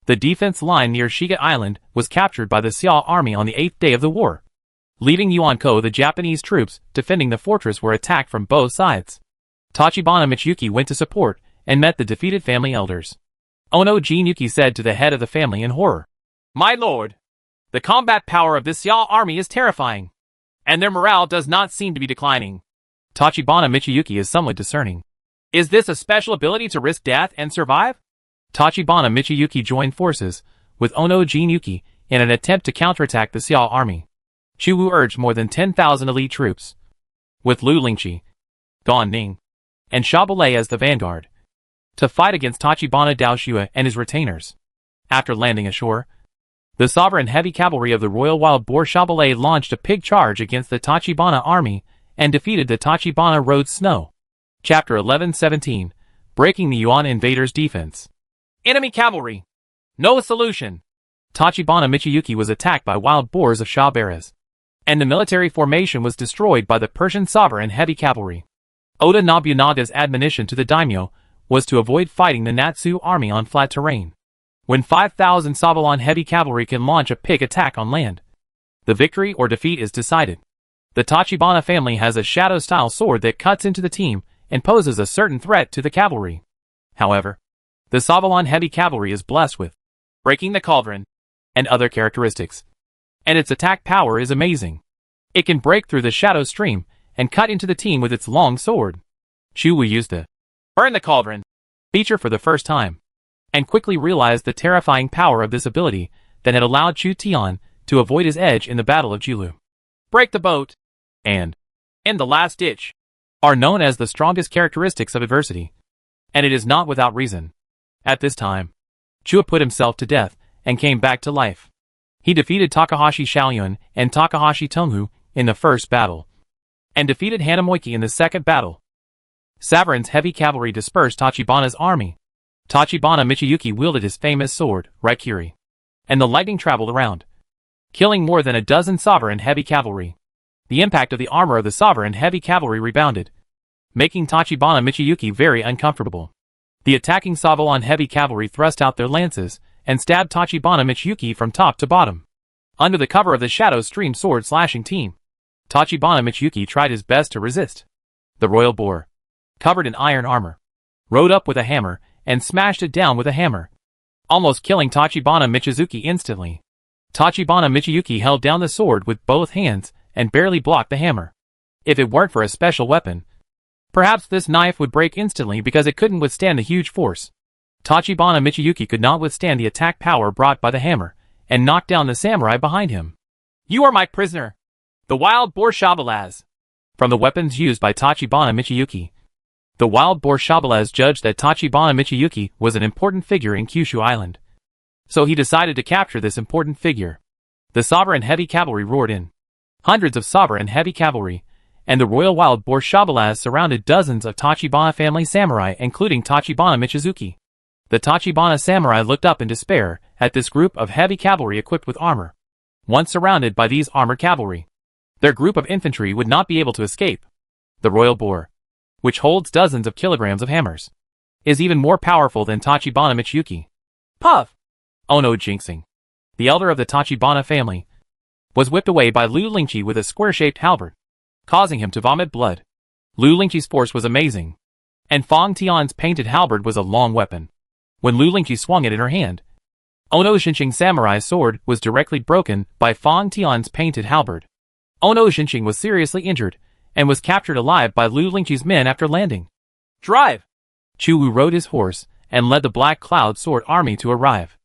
the defense line near Shiga Island was captured by the Xiao army on the 8th day of the war. Leaving Yuankou, the Japanese troops defending the fortress were attacked from both sides. Tachibana Michiyuki went to support and met the defeated family elders. Ono Jinyuki said to the head of the family in horror, "My lord, the combat power of this Xiao army is terrifying, and their morale does not seem to be declining." Tachibana Michiyuki is somewhat discerning. Is this a special ability to risk death and survive? Tachibana Michiyuki joined forces with Ono Jinyuki in an attempt to counterattack the Xiao army. Chu Wu urged more than 10,000 elite troops, with Lu Lingqi, Gan Ning, and Shabale as the vanguard, to fight against Tachibana Daoshua and his retainers. After landing ashore, the sovereign heavy cavalry of the Royal Wild Boar Shabale launched a pig charge against the Tachibana army and defeated the Tachibana Road Snow. Chapter 11:17, Breaking the Yuan Invaders' Defense. Enemy cavalry. No solution. Tachibana Michiyuki was attacked by wild boars of Shabaras, and the military formation was destroyed by the Persian sovereign heavy cavalry. Oda Nobunaga's admonition to the daimyo was to avoid fighting the Natsu army on flat terrain. When 5,000 Savalon heavy cavalry can launch a pig attack on land, the victory or defeat is decided. The Tachibana family has a shadow-style sword that cuts into the team and poses a certain threat to the cavalry. However, the Savalon heavy cavalry is blessed with breaking the cauldron and other characteristics, and its attack power is amazing. It can break through the shadow stream and cut into the team with its long sword. Chu Wu used the burn the cauldron feature for the first time, and quickly realized the terrifying power of this ability that had allowed Chu Tian to avoid his edge in the Battle of Jiulu. Break the boat and in the last ditch are known as the strongest characteristics of adversity, and it is not without reason. At this time, Chu put himself to death and came back to life. He defeated Takahashi Shaoyun and Takahashi Tonghu in the first battle, and defeated Hanamoiki in the second battle. Savarin's heavy cavalry dispersed Tachibana's army. Tachibana Michiyuki wielded his famous sword, Raikiri, and the lightning traveled around, killing more than a dozen Savarin heavy cavalry. The impact of the armor of the Savarin heavy cavalry rebounded, making Tachibana Michiyuki very uncomfortable. The attacking Savalon heavy cavalry thrust out their lances and stabbed Tachibana Michiyuki from top to bottom. Under the cover of the shadow stream sword-slashing team, Tachibana Michiyuki tried his best to resist. The royal boar, covered in iron armor, rode up with a hammer and smashed it down with a hammer, almost killing Tachibana Michizuki instantly. Tachibana Michiyuki held down the sword with both hands and barely blocked the hammer. If it weren't for a special weapon, perhaps this knife would break instantly because it couldn't withstand the huge force. Tachibana Michiyuki could not withstand the attack power brought by the hammer, and knocked down the samurai behind him. "You are my prisoner, the wild boar Shabalaz." From the weapons used by Tachibana Michiyuki, the wild boar Shabalaz judged that Tachibana Michiyuki was an important figure in Kyushu Island. So he decided to capture this important figure. The Sovereign heavy cavalry roared in. Hundreds of Sovereign heavy cavalry and the royal wild boar Shabalaz surrounded dozens of Tachibana family samurai, including Tachibana Michizuki. The Tachibana samurai looked up in despair at this group of heavy cavalry equipped with armor. Once surrounded by these armored cavalry, their group of infantry would not be able to escape. The royal boar, which holds dozens of kilograms of hammers, is even more powerful than Tachibana Michiyuki. Puff! Oh no, jinxing. The elder of the Tachibana family was whipped away by Lu Lingqi with a square-shaped halberd, causing him to vomit blood. Lu Lingqi's force was amazing, and Fang Tian's painted halberd was a long weapon. When Lu Lingqi swung it in her hand, Ono Xinqing's samurai's sword was directly broken by Fang Tian's painted halberd. Ono Xinqing was seriously injured, and was captured alive by Lu Lingqi's men after landing. Drive! Chu Wu rode his horse, and led the Black Cloud Sword Army to arrive.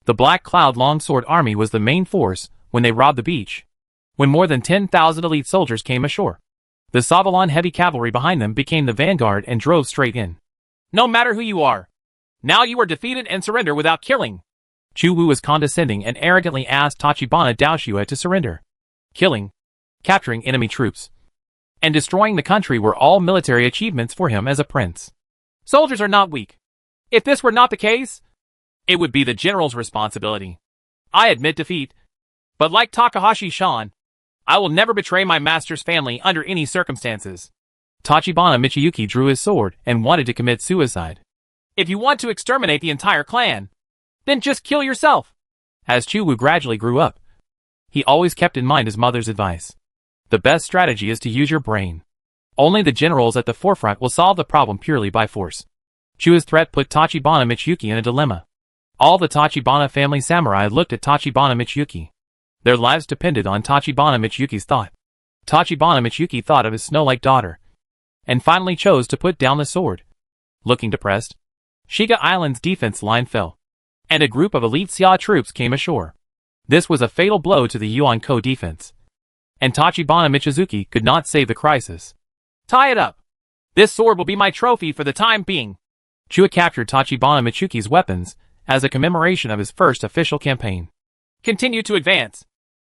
The Black Cloud Longsword Army was the main force when they robbed the beach, when more than 10,000 elite soldiers came ashore. The Savalon heavy cavalry behind them became the vanguard and drove straight in. "No matter who you are, now you are defeated and surrender without killing." Chu Wu was condescending and arrogantly asked Tachibana Daoshua to surrender. Killing, capturing enemy troops, and destroying the country were all military achievements for him as a prince. Soldiers are not weak. If this were not the case, it would be the general's responsibility. I admit defeat, but like Takahashi Shan, I will never betray my master's family under any circumstances. Tachibana Michiyuki drew his sword and wanted to commit suicide. If you want to exterminate the entire clan, then just kill yourself. As Chu Wu gradually grew up, he always kept in mind his mother's advice. The best strategy is to use your brain. Only the generals at the forefront will solve the problem purely by force. Chu's threat put Tachibana Michiyuki in a dilemma. All the Tachibana family samurai looked at Tachibana Michiyuki. Their lives depended on Tachibana Michiyuki's thought. Tachibana Michiyuki thought of his snow-like daughter, and finally chose to put down the sword. Looking depressed, Shiga Island's defense line fell, and a group of elite Xia troops came ashore. This was a fatal blow to the Yuan-Ko defense, and Tachibana Michizuki could not save the crisis. Tie it up. This sword will be my trophy for the time being. Chua captured Tachibana Michiyuki's weapons as a commemoration of his first official campaign. Continue to advance.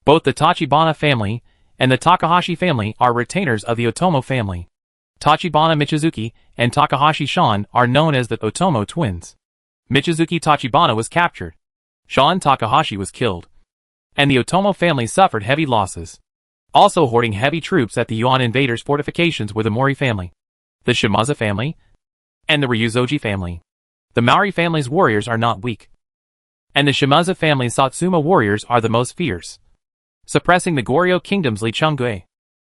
Both the Tachibana family and the Takahashi family are retainers of the Otomo family. Tachibana Michizuki and Takahashi Shan are known as the Otomo twins. Michizuki Tachibana was captured. Shan Takahashi was killed, and the Otomo family suffered heavy losses. Also hoarding heavy troops at the Yuan invaders' fortifications were the Mori family, the Shimazu family, and the Ryuzoji family. The Maori family's warriors are not weak, and the Shimazu family's Satsuma warriors are the most fierce. Suppressing the Goryeo kingdom's Li Chunggui,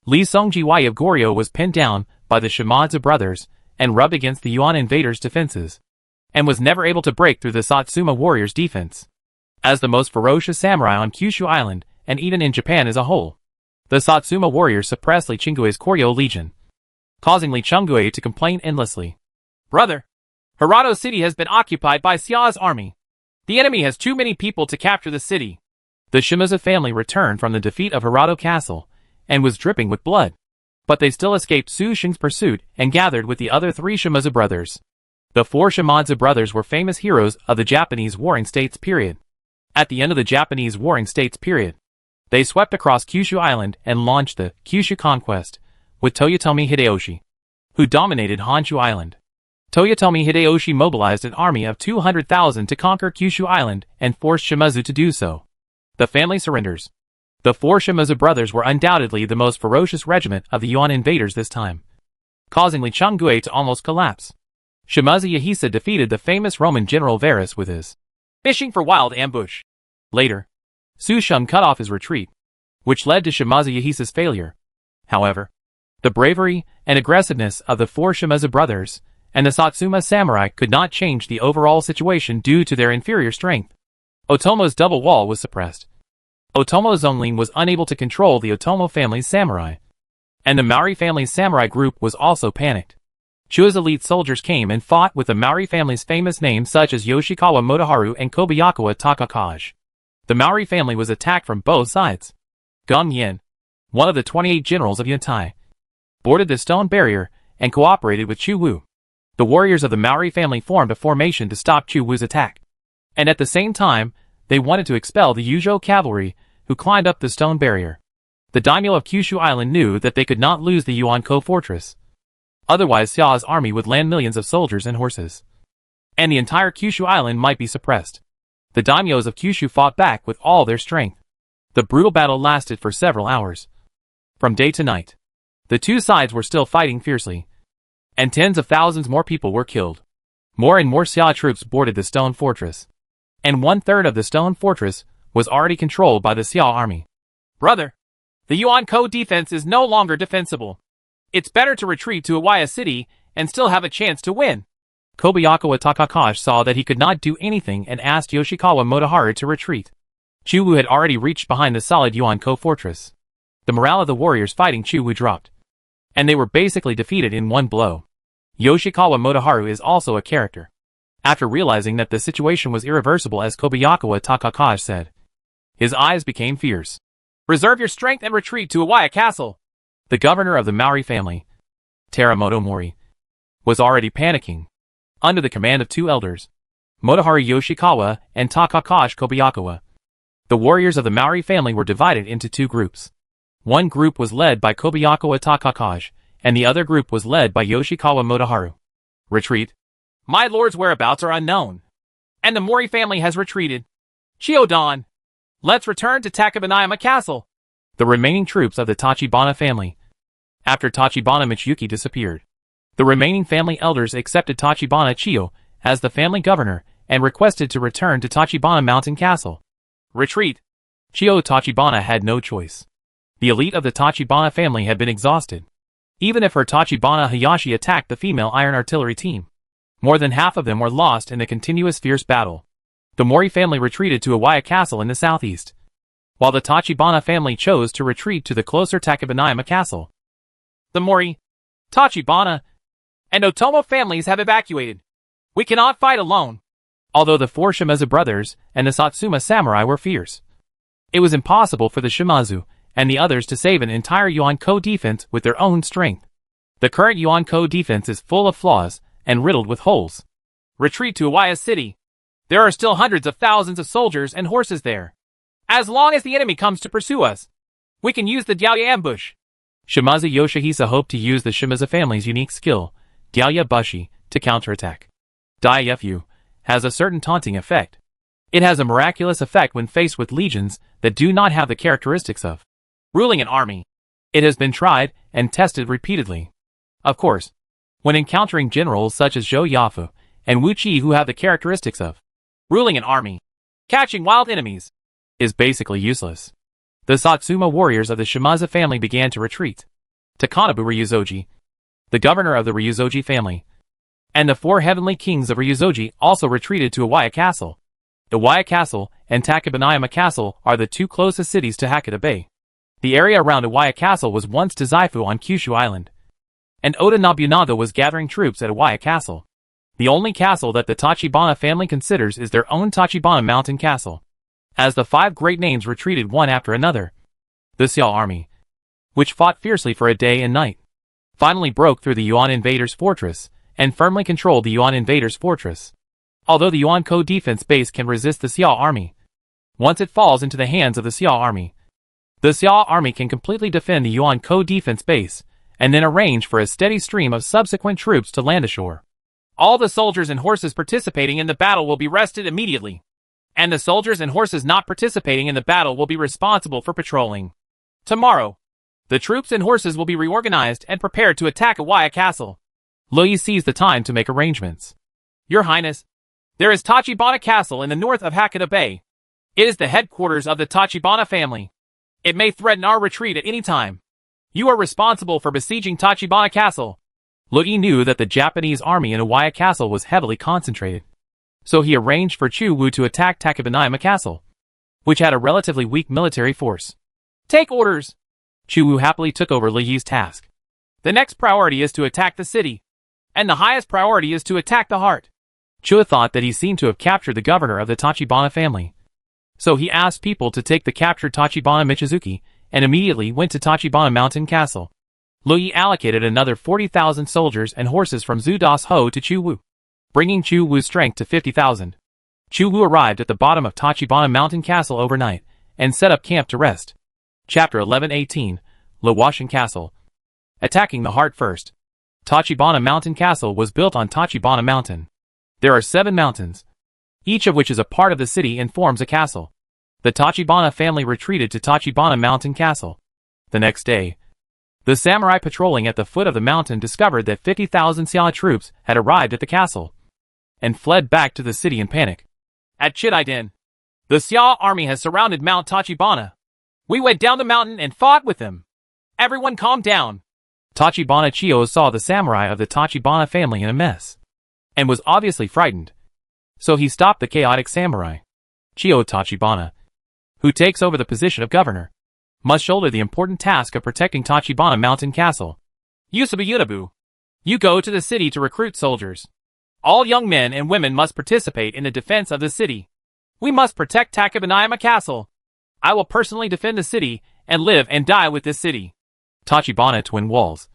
Li Songjiwai of Goryeo was pinned down by the Shimazu brothers and rubbed against the Yuan invaders' defenses. and was never able to break through the Satsuma warriors' defense. As the most ferocious samurai on Kyushu Island, and even in Japan as a whole, the Satsuma warriors suppressed Lee Chungui's Koryo Legion, causing Lee Chungui to complain endlessly. "Brother, Hirado City has been occupied by Xia's army. The enemy has too many people to capture the city." The Shimazu family returned from the defeat of Hirado Castle, and was dripping with blood. But they still escaped Su Xing's pursuit and gathered with the other 3 Shimazu brothers. The 4 Shimazu brothers were famous heroes of the Japanese Warring States period. At the end of the Japanese Warring States period, they swept across Kyushu Island and launched the Kyushu Conquest, with Toyotomi Hideyoshi, who dominated Honshu Island. Toyotomi Hideyoshi mobilized an army of 200,000 to conquer Kyushu Island and forced Shimazu to do so. The family surrenders. The 4 Shimazu brothers were undoubtedly the most ferocious regiment of the Yuan invaders this time, causing Lee Chungui to almost collapse. Shimazu Yahisa defeated the famous Roman general Varus with his fishing for wild ambush. Later, Su Shun cut off his retreat, which led to Shimazu Yahisa's failure. However, the bravery and aggressiveness of the 4 Shimazu brothers and the Satsuma samurai could not change the overall situation due to their inferior strength. Otomo's double wall was suppressed. Otomo Zonlin was unable to control the Otomo family's samurai, and the Maori family's samurai group was also panicked. Chua's elite soldiers came and fought with the Maori family's famous names such as Yoshikawa Motoharu and Kobayakawa Takakage. The Maori family was attacked from both sides. Gong Yen, one of the 28 generals of Yuntai, boarded the stone barrier and cooperated with Chu Wu. The warriors of the Maori family formed a formation to stop Chu Wu's attack, and at the same time, they wanted to expel the Yuzhou cavalry who climbed up the stone barrier. The daimyo of Kyushu Island knew that they could not lose the Yuanko fortress. Otherwise Xia's army would land millions of soldiers and horses, and the entire Kyushu Island might be suppressed. The daimyos of Kyushu fought back with all their strength. The brutal battle lasted for several hours. From day to night, the two sides were still fighting fiercely, and tens of thousands more people were killed. More and more Xia troops boarded the stone fortress, and 1/3 of the stone fortress was already controlled by the Xia army. "Brother, the Yuanko defense is no longer defensible. It's better to retreat to Iwaya City and still have a chance to win." Kobayakawa Takakage saw that he could not do anything and asked Yoshikawa Motoharu to retreat. Chu Wu had already reached behind the solid Yuanko fortress. The morale of the warriors fighting Chu Wu dropped, and they were basically defeated in one blow. Yoshikawa Motoharu is also a character. After realizing that the situation was irreversible, as Kobayakawa Takakage said, his eyes became fierce. "Reserve your strength and retreat to Iwaya Castle." The governor of the Maori family, Teramoto Mori, was already panicking. Under the command of 2 elders, Motoharu Yoshikawa and Takakage Kobayakawa, the warriors of the Maori family were divided into 2 groups. One group was led by Kobayakawa Takakage, and the other group was led by Yoshikawa Motoharu. "Retreat. My lord's whereabouts are unknown, and the Mori family has retreated. Chiodan, let's return to Takabanayama Castle." The remaining troops of the Tachibana family. After Tachibana Michiyuki disappeared, the remaining family elders accepted Tachibana Chiyo as the family governor and requested to return to Tachibana Mountain Castle. "Retreat." Chiyo Tachibana had no choice. The elite of the Tachibana family had been exhausted. Even if her Tachibana Hayashi attacked the female iron artillery team, more than half of them were lost in the continuous fierce battle. The Mori family retreated to Iwaya Castle in the southeast, while the Tachibana family chose to retreat to the closer Takabanayama Castle. The Mori, Tachibana, and Otomo families have evacuated. We cannot fight alone. Although the 4 Shimazu brothers and the Satsuma samurai were fierce, it was impossible for the Shimazu and the others to save an entire Yuanko defense with their own strength. The current Yuanko defense is full of flaws and riddled with holes. "Retreat to Iwaya City. There are still hundreds of thousands of soldiers and horses there. As long as the enemy comes to pursue us, we can use the Diaoya ambush." Shimazu Yoshihisa hoped to use the Shimazu family's unique skill, Diaoya Bushi, to counterattack. Diaoya has a certain taunting effect. It has a miraculous effect when faced with legions that do not have the characteristics of ruling an army. It has been tried and tested repeatedly. Of course, when encountering generals such as Zhou Yafu and Wu Qi who have the characteristics of ruling an army, catching wild enemies is basically useless. The Satsuma warriors of the Shimazu family began to retreat. Takanobu Ryuzoji, the governor of the Ryuzoji family, And the 4 heavenly kings of Ryuzoji also retreated to Iwaya Castle. Iwaya Castle and Tachibanayama Castle are the 2 closest cities to Hakata Bay. The area around Iwaya Castle was once Tazaifu on Kyushu Island. And Oda Nobunaga was gathering troops at Iwaya Castle. The only castle that the Tachibana family considers is their own Tachibana Mountain Castle. As the 5 great names retreated one after another, the Xiao army, which fought fiercely for a day and night, finally broke through the Yuan invaders' fortress and firmly controlled the Yuan invaders' fortress. Although the Yuan-Ko defense base can resist the Xiao army, once it falls into the hands of the Xiao army, the Xiao army can completely defend the Yuan-Ko defense base and then arrange for a steady stream of subsequent troops to land ashore. All the soldiers and horses participating in the battle will be rested immediately, and the soldiers and horses not participating in the battle will be responsible for patrolling. Tomorrow, the troops and horses will be reorganized and prepared to attack Iwaya Castle. Luyi seized the time to make arrangements. Your Highness, there is Tachibana Castle in the north of Hakata Bay. It is the headquarters of the Tachibana family. It may threaten our retreat at any time. You are responsible for besieging Tachibana Castle. Luyi knew that the Japanese army in Iwaya Castle was heavily concentrated, so he arranged for Chu Wu to attack Tachibanayama Castle, which had a relatively weak military force. Take orders! Chu Wu happily took over Luyi's task. The next priority is to attack the city, and the highest priority is to attack the heart. Chua thought that he seemed to have captured the governor of the Tachibana family, so he asked people to take the captured Tachibana Michizuki and immediately went to Tachibana Mountain Castle. Luyi allocated another 40,000 soldiers and horses from Zudas Ho to Chu Wu, bringing Chu Wu's strength to 50,000. Chu Wu arrived at the bottom of Tachibana Mountain Castle overnight and set up camp to rest. Chapter 11:18, Lawashan Castle. Attacking the heart first. Tachibana Mountain Castle was built on Tachibana Mountain. There are 7 mountains, each of which is a part of the city and forms a castle. The Tachibana family retreated to Tachibana Mountain Castle. The next day, the samurai patrolling at the foot of the mountain discovered that 50,000 Xia troops had arrived at the castle and fled back to the city in panic. At Chidaiden, the Xia army has surrounded Mount Tachibana. We went down the mountain and fought with them. Everyone calm down. Tachibana Chiyo saw the samurai of the Tachibana family in a mess and was obviously frightened, so he stopped the chaotic samurai. Chiyo Tachibana, who takes over the position of governor, must shoulder the important task of protecting Tachibana Mountain Castle. Yusubu Yunabu, you go to the city to recruit soldiers. All young men and women must participate in the defense of the city. We must protect Tachibanayama Castle. I will personally defend the city and live and die with this city. Tachibana Twin Walls.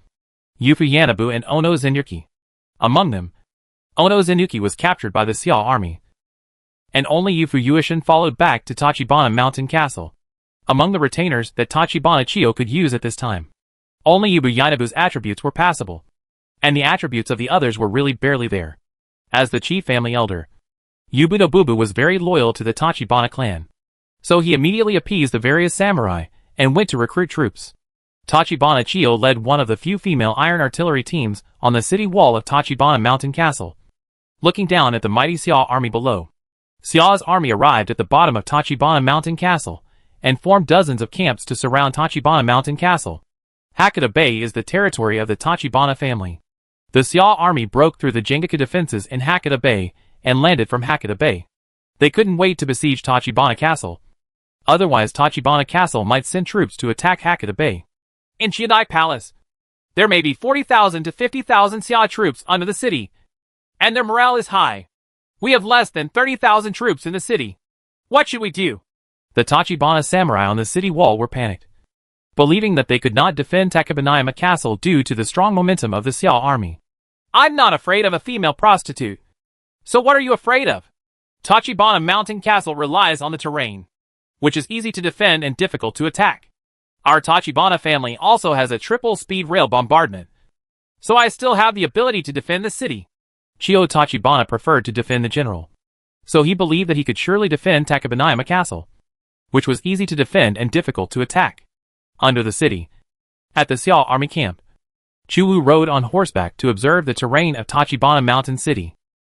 Yufu Yanabu and Ono Zenuki. Among them, Ono Zenuki was captured by the Xiao army, and only Yufu Yuishin followed back to Tachibana Mountain Castle. Among the retainers that Tachibana Chiyo could use at this time, only Yubu Yanabu's attributes were passable, and the attributes of the others were really barely there. As the chief family elder, Yubu Nobubu was very loyal to the Tachibana clan, so he immediately appeased the various samurai and went to recruit troops. Tachibana Chiyo led one of the few female iron artillery teams on the city wall of Tachibana Mountain Castle, looking down at the mighty Xiao army below. Xiao's army arrived at the bottom of Tachibana Mountain Castle and formed dozens of camps to surround Tachibana Mountain Castle. Hakata Bay is the territory of the Tachibana family. The Xiao army broke through the Jingaka defenses in Hakata Bay and landed from Hakata Bay. They couldn't wait to besiege Tachibana Castle. Otherwise Tachibana Castle might send troops to attack Hakata Bay. In Chiodai Palace, there may be 40,000 to 50,000 Xia troops under the city, and their morale is high. We have less than 30,000 troops in the city. What should we do? The Tachibana samurai on the city wall were panicked, believing that they could not defend Tachibanayama Castle due to the strong momentum of the Xiao army. I'm not afraid of a female prostitute. So what are you afraid of? Tachibana Mountain Castle relies on the terrain, which is easy to defend and difficult to attack. Our Tachibana family also has a triple-speed rail bombardment, so I still have the ability to defend the city. Chiyo Tachibana preferred to defend the general, so he believed that he could surely defend Tachibanayama Castle, which was easy to defend and difficult to attack. Under the city, at the Xiao army camp, Chu Wu rode on horseback to observe the terrain of Tachibana Mountain City.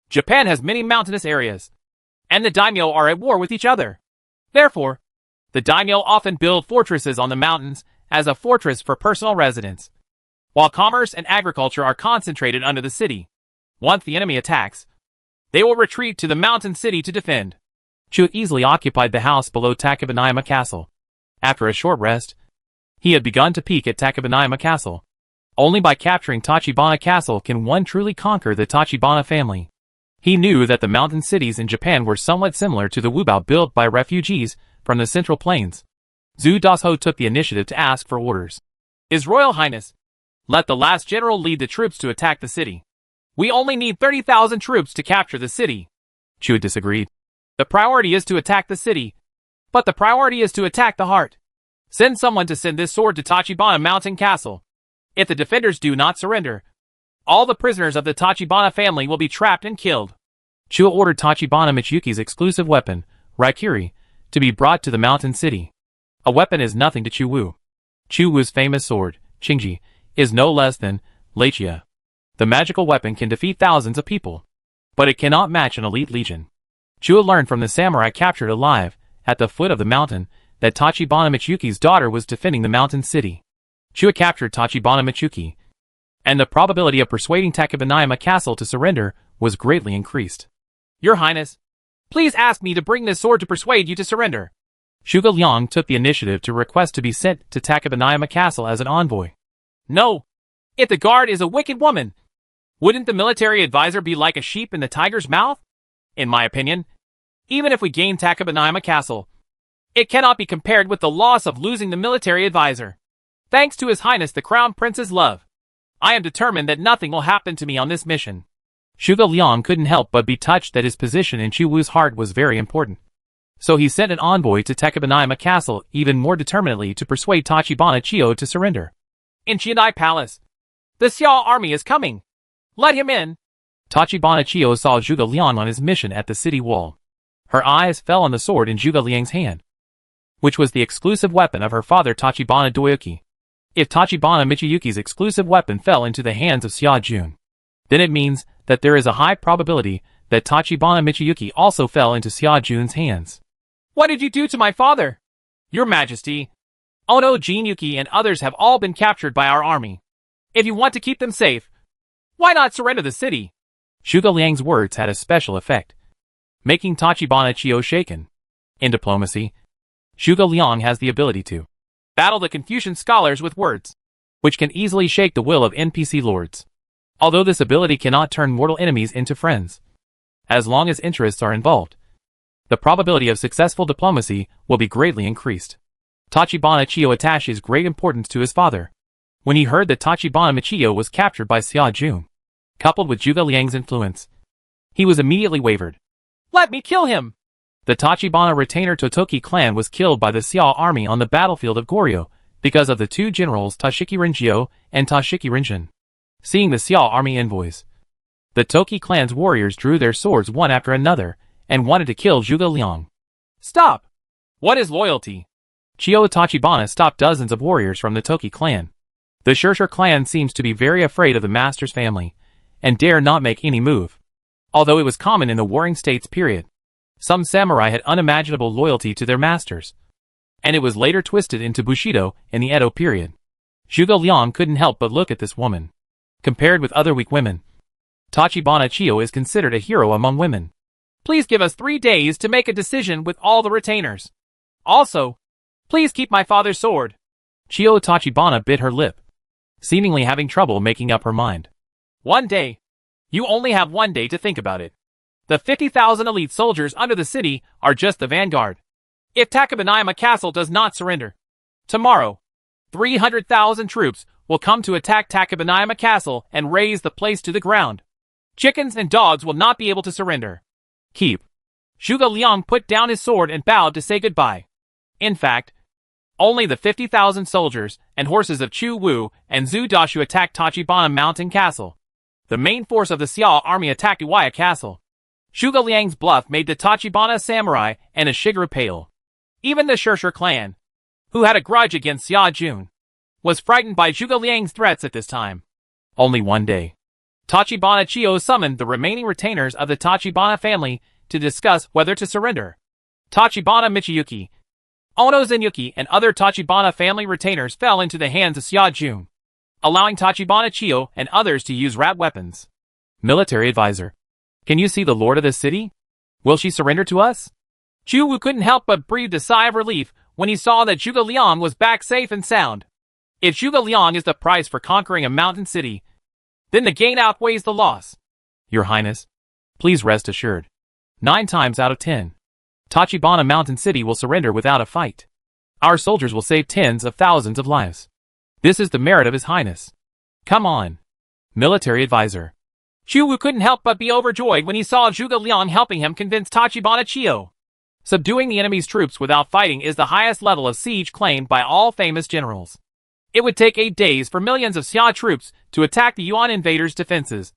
Japan has many mountainous areas, and the daimyo are at war with each other. Therefore, the daimyo often build fortresses on the mountains as a fortress for personal residence, while commerce and agriculture are concentrated under the city. Once the enemy attacks, they will retreat to the mountain city to defend. Chuo easily occupied the house below Takabanayama Castle. After a short rest, he had begun to peek at Takabanayama Castle. Only by capturing Tachibana Castle can one truly conquer the Tachibana family. He knew that the mountain cities in Japan were somewhat similar to the wubao built by refugees from the Central Plains. Zhu Dasho took the initiative to ask for orders. His Royal Highness, let the last general lead the troops to attack the city. We only need 30,000 troops to capture the city. Chuo disagreed. The priority is to attack the city, but the priority is to attack the heart. Send someone to send this sword to Tachibana Mountain Castle. If the defenders do not surrender, all the prisoners of the Tachibana family will be trapped and killed. Chuo ordered Tachibana Michiyuki's exclusive weapon, Raikiri, to be brought to the mountain city. A weapon is nothing to Chuo. Chuo's famous sword, Qingji, is no less than Lechia. The magical weapon can defeat thousands of people, but it cannot match an elite legion. Chuo learned from the samurai captured alive at the foot of the mountain that Tachibana Michiyuki's daughter was defending the mountain city. Chuo captured Tachibana Michiyuki, and the probability of persuading Takabanayama Castle to surrender was greatly increased. Your Highness, please ask me to bring this sword to persuade you to surrender. Zhuge Liang took the initiative to request to be sent to Takabanayama Castle as an envoy. No, if the guard is a wicked woman, wouldn't the military advisor be like a sheep in the tiger's mouth? In my opinion, even if we gain Takabanayama Castle, it cannot be compared with the loss of losing the military advisor. Thanks to His Highness the Crown Prince's love, I am determined that nothing will happen to me on this mission. Zhuge Liang couldn't help but be touched that his position in Chuo's heart was very important. So he sent an envoy to Takabanayama Castle even more determinedly to persuade Tachibana Chiyo to surrender. In Chiandai Palace, the Xiao army is coming. Let him in. Tachibana Chiyo saw Zhuge Liang on his mission at the city wall. Her eyes fell on the sword in Zhuge Liang's hand, which was the exclusive weapon of her father Tachibana Doyuki. If Tachibana Michiyuki's exclusive weapon fell into the hands of Xia Jun, then it means that there is a high probability that Tachibana Michiyuki also fell into Xia Jun's hands. What did you do to my father? Your Majesty, Ono Jinyuki and others have all been captured by our army. If you want to keep them safe, why not surrender the city? Zhuge Liang's words had a special effect, making Tachibana Chiyo shaken. In diplomacy, Zhuge Liang has the ability to battle the Confucian scholars with words, which can easily shake the will of NPC lords. Although this ability cannot turn mortal enemies into friends, as long as interests are involved, the probability of successful diplomacy will be greatly increased. Tachibana Chiyo attaches great importance to his father. When he heard that Tachibana Michiyo was captured by Xia Jun, coupled with Zhuge Liang's influence, he was immediately wavered. Let me kill him! The Tachibana retainer Totoki clan was killed by the Xiao army on the battlefield of Goryeo because of the two generals Tashiki Rinjio and Tashiki Rinjin. Seeing the Xiao army envoys, the Toki clan's warriors drew their swords one after another and wanted to kill Zhuge Liang. Stop! What is loyalty? Chiyo Tachibana stopped dozens of warriors from the Toki clan. The Shurshur clan seems to be very afraid of the master's family and dare not make any move. Although it was common in the Warring States period, some samurai had unimaginable loyalty to their masters, and it was later twisted into Bushido in the Edo period. Zhuge Liang couldn't help but look at this woman. Compared with other weak women, Tachibana Chiyo is considered a hero among women. Please give us 3 days to make a decision with all the retainers. Also, please keep my father's sword. Chiyo Tachibana bit her lip, seemingly having trouble making up her mind. 1 day. You only have 1 day to think about it. The 50,000 elite soldiers under the city are just the vanguard. If Takabanayama Castle does not surrender, tomorrow, 300,000 troops will come to attack Takabanayama Castle and raze the place to the ground. Chickens and dogs will not be able to surrender. Keep. Zhuge Liang put down his sword and bowed to say goodbye. In fact, only the 50,000 soldiers and horses of Chu Wu and Zhu Dashu attacked Tachibana Mountain Castle. The main force of the Xiao army attacked Iwaya Castle. Zhuge Liang's bluff made the Tachibana samurai and a Shigeru pale. Even the Shurshur clan, who had a grudge against Xia Jun, was frightened by Zhuge Liang's threats at this time. Only 1 day. Tachibana Chiyo summoned the remaining retainers of the Tachibana family to discuss whether to surrender. Tachibana Michiyuki, Ono Zenyuki and other Tachibana family retainers fell into the hands of Xia Jun, allowing Tachibana Chiyo and others to use rat weapons. Military advisor. Can you see the lord of this city? Will she surrender to us? Chu Wu couldn't help but breathe a sigh of relief when he saw that Zhuge Liang was back safe and sound. If Zhuge Liang is the price for conquering a mountain city, then the gain outweighs the loss. Your Highness, please rest assured. 9 times out of 10, Tachibana Mountain City will surrender without a fight. Our soldiers will save tens of thousands of lives. This is the merit of His Highness. Come on. Military advisor. Chu Wu couldn't help but be overjoyed when he saw Zhuge Liang helping him convince Tachibana Chio. Subduing the enemy's troops without fighting is the highest level of siege claimed by all famous generals. It would take 8 days for millions of Xia troops to attack the Yuan invaders' defenses,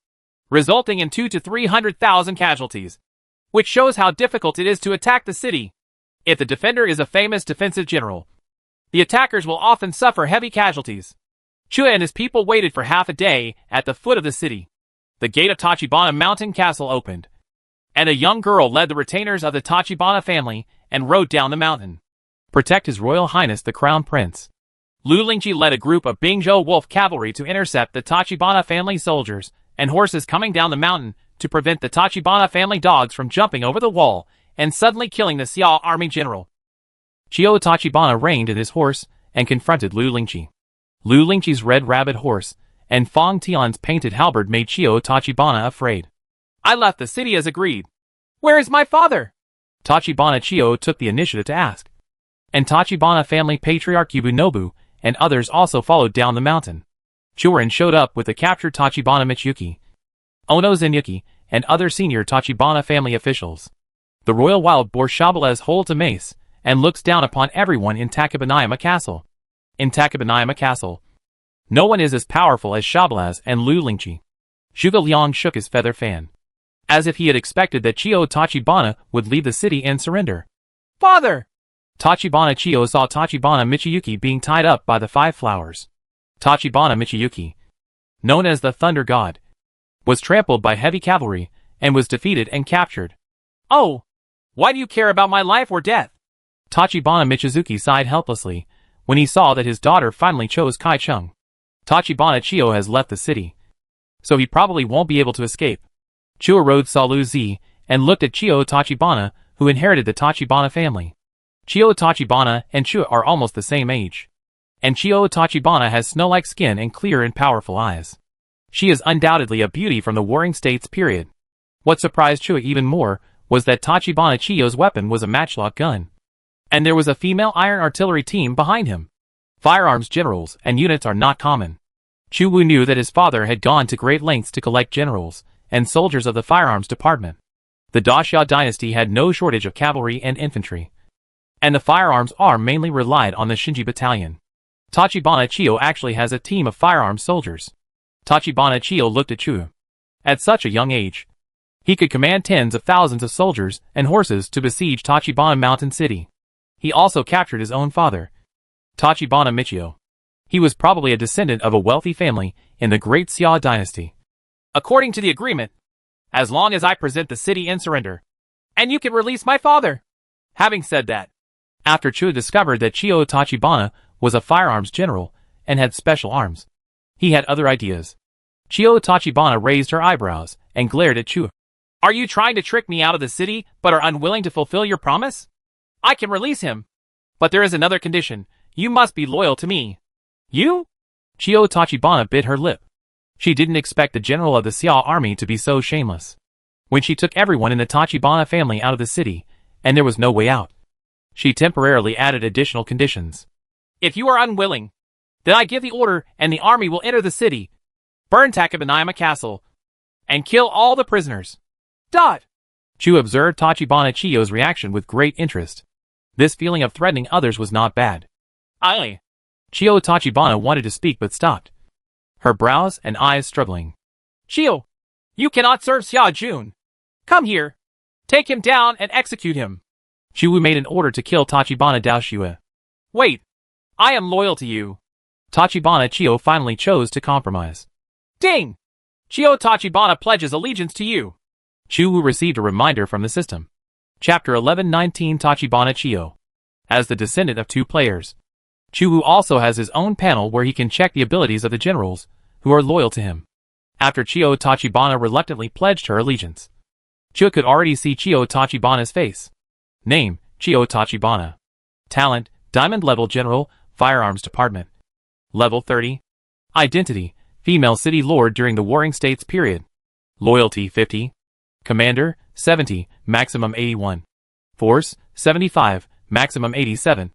resulting in 200,000 to 300,000 casualties, which shows how difficult it is to attack the city. If the defender is a famous defensive general, the attackers will often suffer heavy casualties. Chu and his people waited for half a day at the foot of the city. The gate of Tachibana Mountain Castle opened, and a young girl led the retainers of the Tachibana family and rode down the mountain. Protect His Royal Highness the Crown Prince. Lu Lingqi led a group of Bingzhou Wolf cavalry to intercept the Tachibana family soldiers and horses coming down the mountain to prevent the Tachibana family dogs from jumping over the wall and suddenly killing the Xia army general. Chio Tachibana reined in his horse and confronted Lu Lingqi. Lu Lingqi's red rabbit horse and Fang Tian's painted halberd made Chio Tachibana afraid. I left the city as agreed. Where is my father? Tachibana Chio took the initiative to ask. And Tachibana family patriarch Yubunobu and others also followed down the mountain. Churin showed up with the captured Tachibana Michiyuki, Ono Zenyuki, and other senior Tachibana family officials. The royal wild boar Shabalez holds a mace and looks down upon everyone in Takibanayama Castle. In Takibanayama Castle, no one is as powerful as Shabalez and Lu Lingqi. Zhuge Liang shook his feather fan, as if he had expected that Chio Tachibana would leave the city and surrender. Father! Tachibana Chio saw Tachibana Michiyuki being tied up by the 5 flowers. Tachibana Michiyuki, known as the Thunder God, was trampled by heavy cavalry and was defeated and captured. Oh! Why do you care about my life or death? Tachibana Michizuki sighed helplessly when he saw that his daughter finally chose Kai Chung. Tachibana Chio has left the city, so he probably won't be able to escape. Chua rode Salu Zi and looked at Chio Tachibana, who inherited the Tachibana family. Chio Tachibana and Chua are almost the same age, and Chio Tachibana has snow-like skin and clear and powerful eyes. She is undoubtedly a beauty from the Warring States period. What surprised Chua even more was that Tachibana Chio's weapon was a matchlock gun, and there was a female iron artillery team behind him. Firearms generals and units are not common. Chu Wu knew that his father had gone to great lengths to collect generals and soldiers of the firearms department. The Daxia dynasty had no shortage of cavalry and infantry, and the firearms arm mainly relied on the Shinji battalion. Tachibana Chio actually has a team of firearms soldiers. Tachibana Chio looked at Chu. At such a young age, he could command tens of thousands of soldiers and horses to besiege Tachibana Mountain City. He also captured his own father, Tachibana Michio. He was probably a descendant of a wealthy family in the Great Xia dynasty. According to the agreement, as long as I present the city in surrender, and you can release my father. Having said that, after Chu discovered that Chio Tachibana was a firearms general and had special arms, he had other ideas. Chio Tachibana raised her eyebrows and glared at Chu. Are you trying to trick me out of the city but are unwilling to fulfill your promise? I can release him, but there is another condition. You must be loyal to me. You? Chio Tachibana bit her lip. She didn't expect the general of the Xia army to be so shameless. When she took everyone in the Tachibana family out of the city, and there was no way out, she temporarily added additional conditions. If you are unwilling, then I give the order and the army will enter the city, burn Takibanayama Castle, and kill all the prisoners. Chu observed Tachibana Chio's reaction with great interest. This feeling of threatening others was not bad. Aye. Chio Tachibana wanted to speak but stopped, her brows and eyes struggling. Chio, you cannot serve Xia Jun. Come here. Take him down and execute him. Chu made an order to kill Tachibana Daoxue. Wait. I am loyal to you. Tachibana Chio finally chose to compromise. Ding! Chio Tachibana pledges allegiance to you. Chu received a reminder from the system. Chapter 1119 Tachibana Chio. As the descendant of 2 players, Chu also has his own panel where he can check the abilities of the generals who are loyal to him. after Chiyo Tachibana reluctantly pledged her allegiance. Chua could already see Chiyo Tachibana's face. Name, Chiyo Tachibana. Talent, Diamond Level General, Firearms Department. Level 30. Identity, Female City Lord during the Warring States period. Loyalty 50. Commander, 70, maximum 81. Force, 75, maximum 87.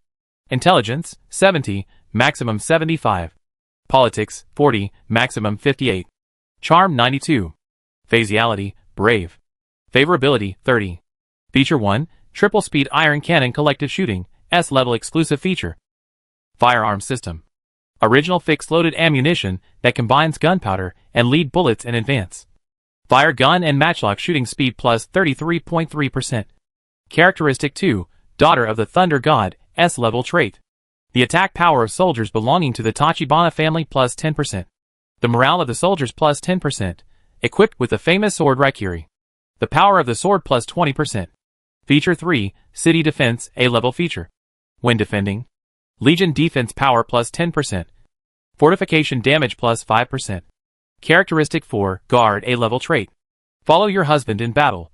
Intelligence, 70, maximum 75. Politics, 40, maximum 58. Charm 92. Phasiality, Brave. Favorability, 30. Feature 1, Triple Speed Iron Cannon Collective Shooting, S-Level Exclusive Feature. Firearm System. Original fixed-loaded ammunition that combines gunpowder and lead bullets in advance. Fire gun and matchlock shooting speed plus 33.3%. Characteristic 2, Daughter of the Thunder God, S-Level Trait. The attack power of soldiers belonging to the Tachibana family plus 10%. The morale of the soldiers plus 10%. Equipped with the famous sword Raikiri. The power of the sword plus 20%. Feature 3, City Defense, A-Level Feature. When defending. Legion Defense Power plus 10%. Fortification Damage plus 5%. Characteristic 4, Guard, A-Level Trait. Follow your husband in battle.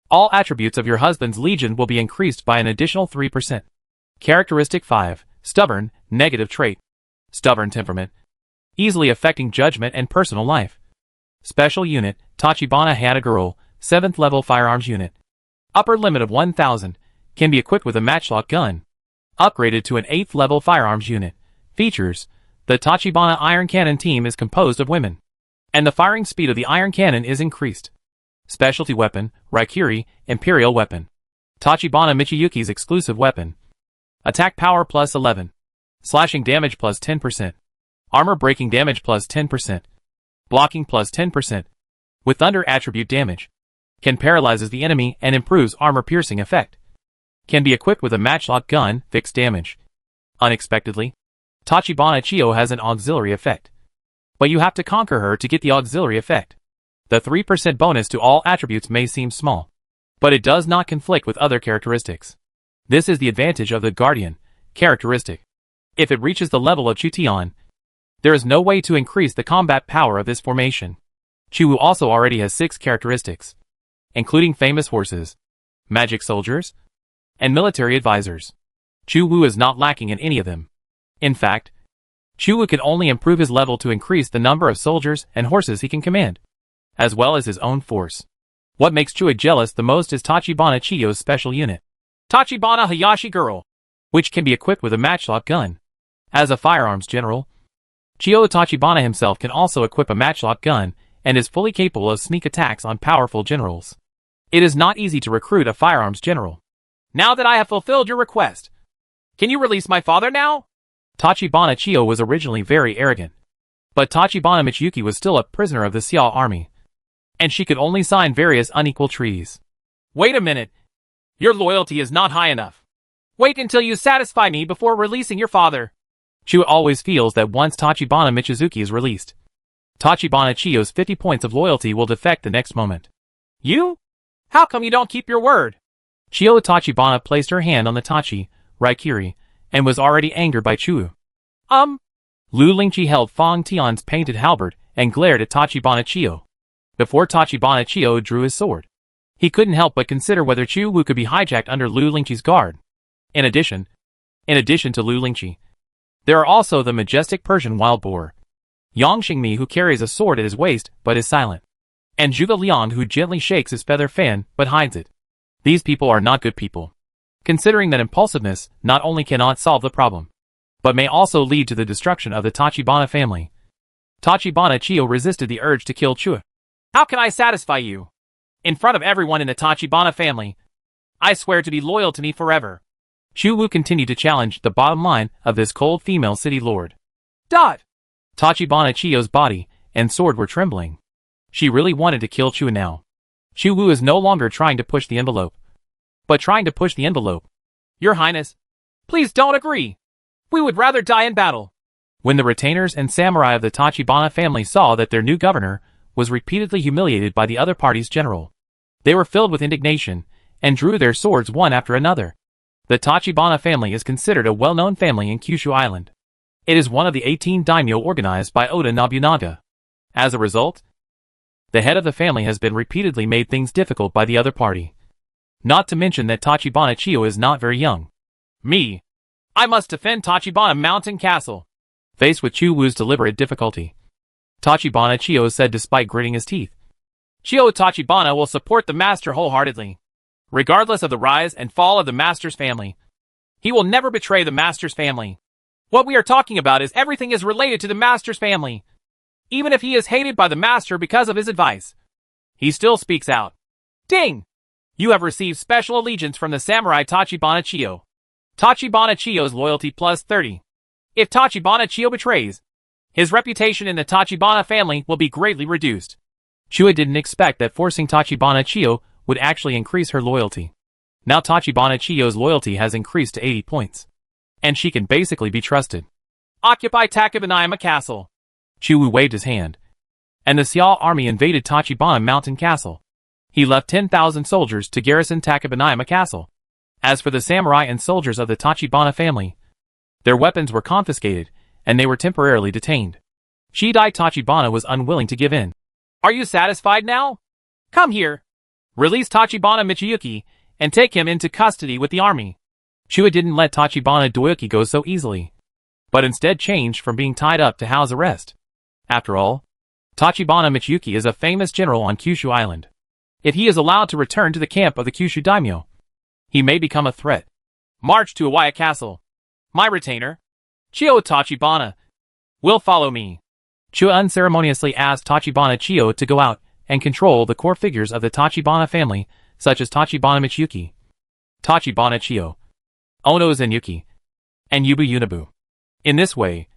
All attributes of your husband's legion will be increased by an additional 3%. Characteristic 5, Stubborn, Negative Trait. Stubborn temperament. Easily affecting judgment and personal life. Special Unit, Tachibana Hana Girl, 7th Level Firearms Unit. Upper limit of 1000, can be equipped with a matchlock gun. Upgraded to an 8th Level Firearms Unit. Features, the Tachibana Iron Cannon team is composed of women. And the firing speed of the iron cannon is increased. Specialty Weapon, Raikiri, Imperial Weapon. Tachibana Michiyuki's exclusive weapon. Attack Power plus 11. Slashing Damage plus 10%. Armor Breaking Damage plus 10%. Blocking plus 10%. With Thunder Attribute Damage. Can paralyzes the enemy and improves Armor Piercing effect. Can be equipped with a matchlock gun, Fixed Damage. Unexpectedly, Tachibana Chiyo has an auxiliary effect. But you have to conquer her to get the auxiliary effect. The 3% bonus to all attributes may seem small, but it does not conflict with other characteristics. This is the advantage of the Guardian characteristic. If it reaches the level of Chutian, there is no way to increase the combat power of this formation. Chuwu also already has 6 characteristics, including famous horses, magic soldiers, and military advisors. Chuwu is not lacking in any of them. In fact, Chuwu can only improve his level to increase the number of soldiers and horses he can command, as well as his own force. What makes Chuwu jealous the most is Tachibana Chiyo's special unit, Tachibana Hayashi Girl, which can be equipped with a matchlock gun. As a firearms general, Chiyo Tachibana himself can also equip a matchlock gun and is fully capable of sneak attacks on powerful generals. It is not easy to recruit a firearms general. Now that I have fulfilled your request, can you release my father now? Tachibana Chiyo was originally very arrogant, but Tachibana Michiyuki was still a prisoner of the Xiao army, and she could only sign various unequal treaties. Wait a minute. Your loyalty is not high enough. Wait until you satisfy me before releasing your father. Chuwu always feels that once Tachibana Michizuki is released, Tachibana Chiyo's 50 points of loyalty will defect the next moment. You? How come you don't keep your word? Chiyo Tachibana placed her hand on the Tachi, Raikiri, and was already angered by Chuwu. Lu Lingqi held Fang Tian's painted halberd and glared at Tachibana Chiyo. Before Tachibana Chiyo drew his sword, he couldn't help but consider whether Chuwu could be hijacked under Lu Lingqi's guard. In addition to Lu Lingqi, there are also the majestic Persian wild boar, Yang Xingmi, who carries a sword at his waist but is silent, and Zhuge Liang, who gently shakes his feather fan but hides it. These people are not good people, considering that impulsiveness not only cannot solve the problem, but may also lead to the destruction of the Tachibana family. Tachibana Chiyo resisted the urge to kill Chuwu. How can I satisfy you? In front of everyone in the Tachibana family, I swear to be loyal to me forever. Chuwu continued to challenge the bottom line of this cold female city lord. Tachibana Chiyo's body and sword were trembling. She really wanted to kill Chuwu now. Chuwu is no longer trying to push the envelope, but trying to push the envelope. Your Highness, please don't agree. We would rather die in battle. When the retainers and samurai of the Tachibana family saw that their new governor was repeatedly humiliated by the other party's general, they were filled with indignation and drew their swords one after another. The Tachibana family is considered a well-known family in Kyushu Island. It is one of the 18 daimyo organized by Oda Nobunaga. As a result, The head of the family has been repeatedly made things difficult by the other party. Not to mention that Tachibana Chiyo is not very young. Me. I must defend Tachibana Mountain Castle. Faced with Chu Wu's deliberate difficulty, Tachibana Chiyo said despite gritting his teeth. Chiyo Tachibana will support the master wholeheartedly. Regardless of the rise and fall of the master's family. He will never betray the master's family. What we are talking about is everything is related to the master's family. Even if he is hated by the master because of his advice, he still speaks out. Ding! You have received special allegiance from the samurai Tachibana Chiyo. Tachibana Chiyo's loyalty plus 30. If Tachibana Chiyo betrays, his reputation in the Tachibana family will be greatly reduced. Chua didn't expect that forcing Tachibana Chiyo would actually increase her loyalty. Now Tachibana Chiyo's loyalty has increased to 80 points. And she can basically be trusted. Occupy Takabanayama Castle. Chu waved his hand. And the Xiao army invaded Tachibana Mountain Castle. He left 10,000 soldiers to garrison Takabanayama Castle. As for the samurai and soldiers of the Tachibana family, their weapons were confiscated, and they were temporarily detained. Shidai Tachibana was unwilling to give in. Are you satisfied now? Come here. Release Tachibana Michiyuki, and take him into custody with the army. Chua didn't let Tachibana Doyuki go so easily, but instead changed from being tied up to house arrest. After all, Tachibana Michiyuki is a famous general on Kyushu Island. If he is allowed to return to the camp of the Kyushu daimyo, he may become a threat. March to Iwaya Castle. My retainer, Chiyo Tachibana, will follow me. Chua unceremoniously asked Tachibana Chiyo to go out and control the core figures of the Tachibana family, such as Tachibana Michiyuki, Tachibana Chiyo, Ono Zenyuki, and Yubu Yunabu. In this way,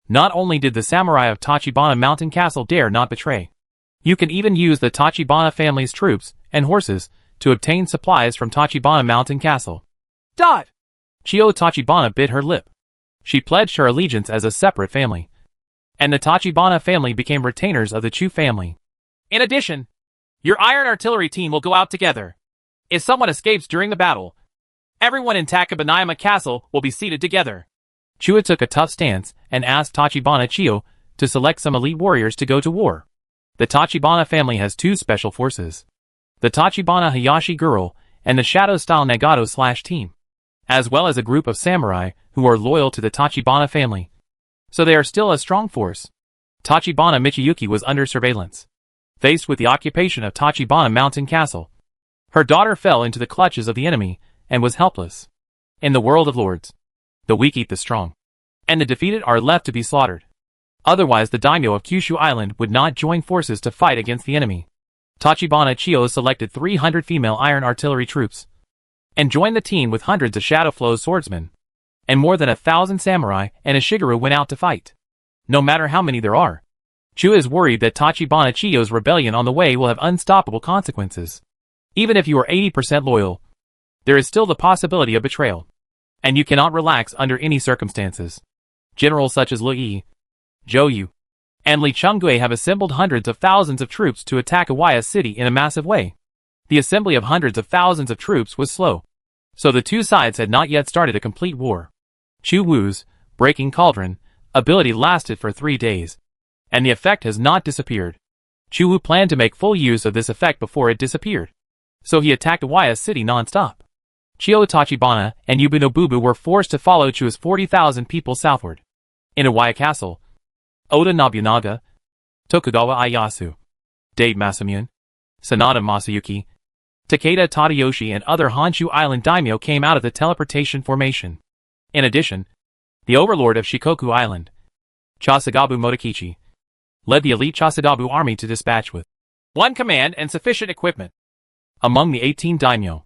not only did the samurai of Tachibana Mountain Castle dare not betray, you can even use the Tachibana family's troops and horses to obtain supplies from Tachibana Mountain Castle. Chiyo Tachibana bit her lip. She pledged her allegiance as a separate family. And the Tachibana family became retainers of the Chu family. In addition, your iron artillery team will go out together. If someone escapes during the battle, everyone in Takabanayama Castle will be seated together. Chua took a tough stance and asked Tachibana Chiyo to select some elite warriors to go to war. The Tachibana family has two special forces. The Tachibana Hayashi Girl and the Shadow-style Nagato/team, as well as a group of samurai who are loyal to the Tachibana family. So they are still a strong force. Tachibana Michiyuki was under surveillance. Faced with the occupation of Tachibana Mountain Castle, her daughter fell into the clutches of the enemy and was helpless. In the world of lords, the weak eat the strong, and the defeated are left to be slaughtered. Otherwise the daimyo of Kyushu Island would not join forces to fight against the enemy. Tachibana Chiyo selected 300 female iron artillery troops, and joined the team with hundreds of Shadow Flow's swordsmen, and more than 1,000 samurai and a Shigeru went out to fight. No matter how many there are, Chua is worried that Tachibana Chiyo's rebellion on the way will have unstoppable consequences. Even if you are 80% loyal, there is still the possibility of betrayal, and you cannot relax under any circumstances. Generals such as Lu Yi, Zhou Yu, and Li Chunggui have assembled hundreds of thousands of troops to attack Iwaya City in a massive way. The assembly of hundreds of thousands of troops was slow, so the two sides had not yet started a complete war. Chu Wu's breaking cauldron ability lasted for 3 days, and the effect has not disappeared. Chu Wu planned to make full use of this effect before it disappeared, so he attacked Iwaya City non-stop. Chiyo Tachibana and Yubu Nobubu were forced to follow Chu's 40,000 people southward. In Iwaya Castle, Oda Nobunaga, Tokugawa Ieyasu, Date Masamune, Sanada Masayuki, Takeda Tadayoshi and other Honshu Island daimyo came out of the teleportation formation. In addition, the overlord of Shikoku Island, Chasagabu Motokichi, led the elite Chasadabu army to dispatch with one command and sufficient equipment among the 18 daimyo,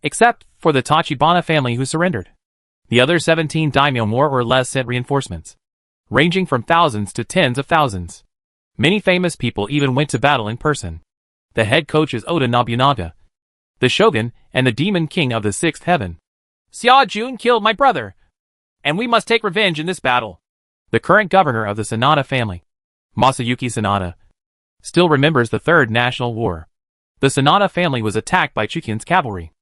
except for the Tachibana family who surrendered. The other 17 daimyo more or less sent reinforcements, ranging from thousands to tens of thousands. Many famous people even went to battle in person. The head coach is Oda Nobunaga, the shogun and the demon king of the sixth heaven. Xia Jun killed my brother, and we must take revenge in this battle. The current governor of the Sanada family, Masayuki Sanada, still remembers the Third National War. The Sanada family was attacked by Chukin's cavalry,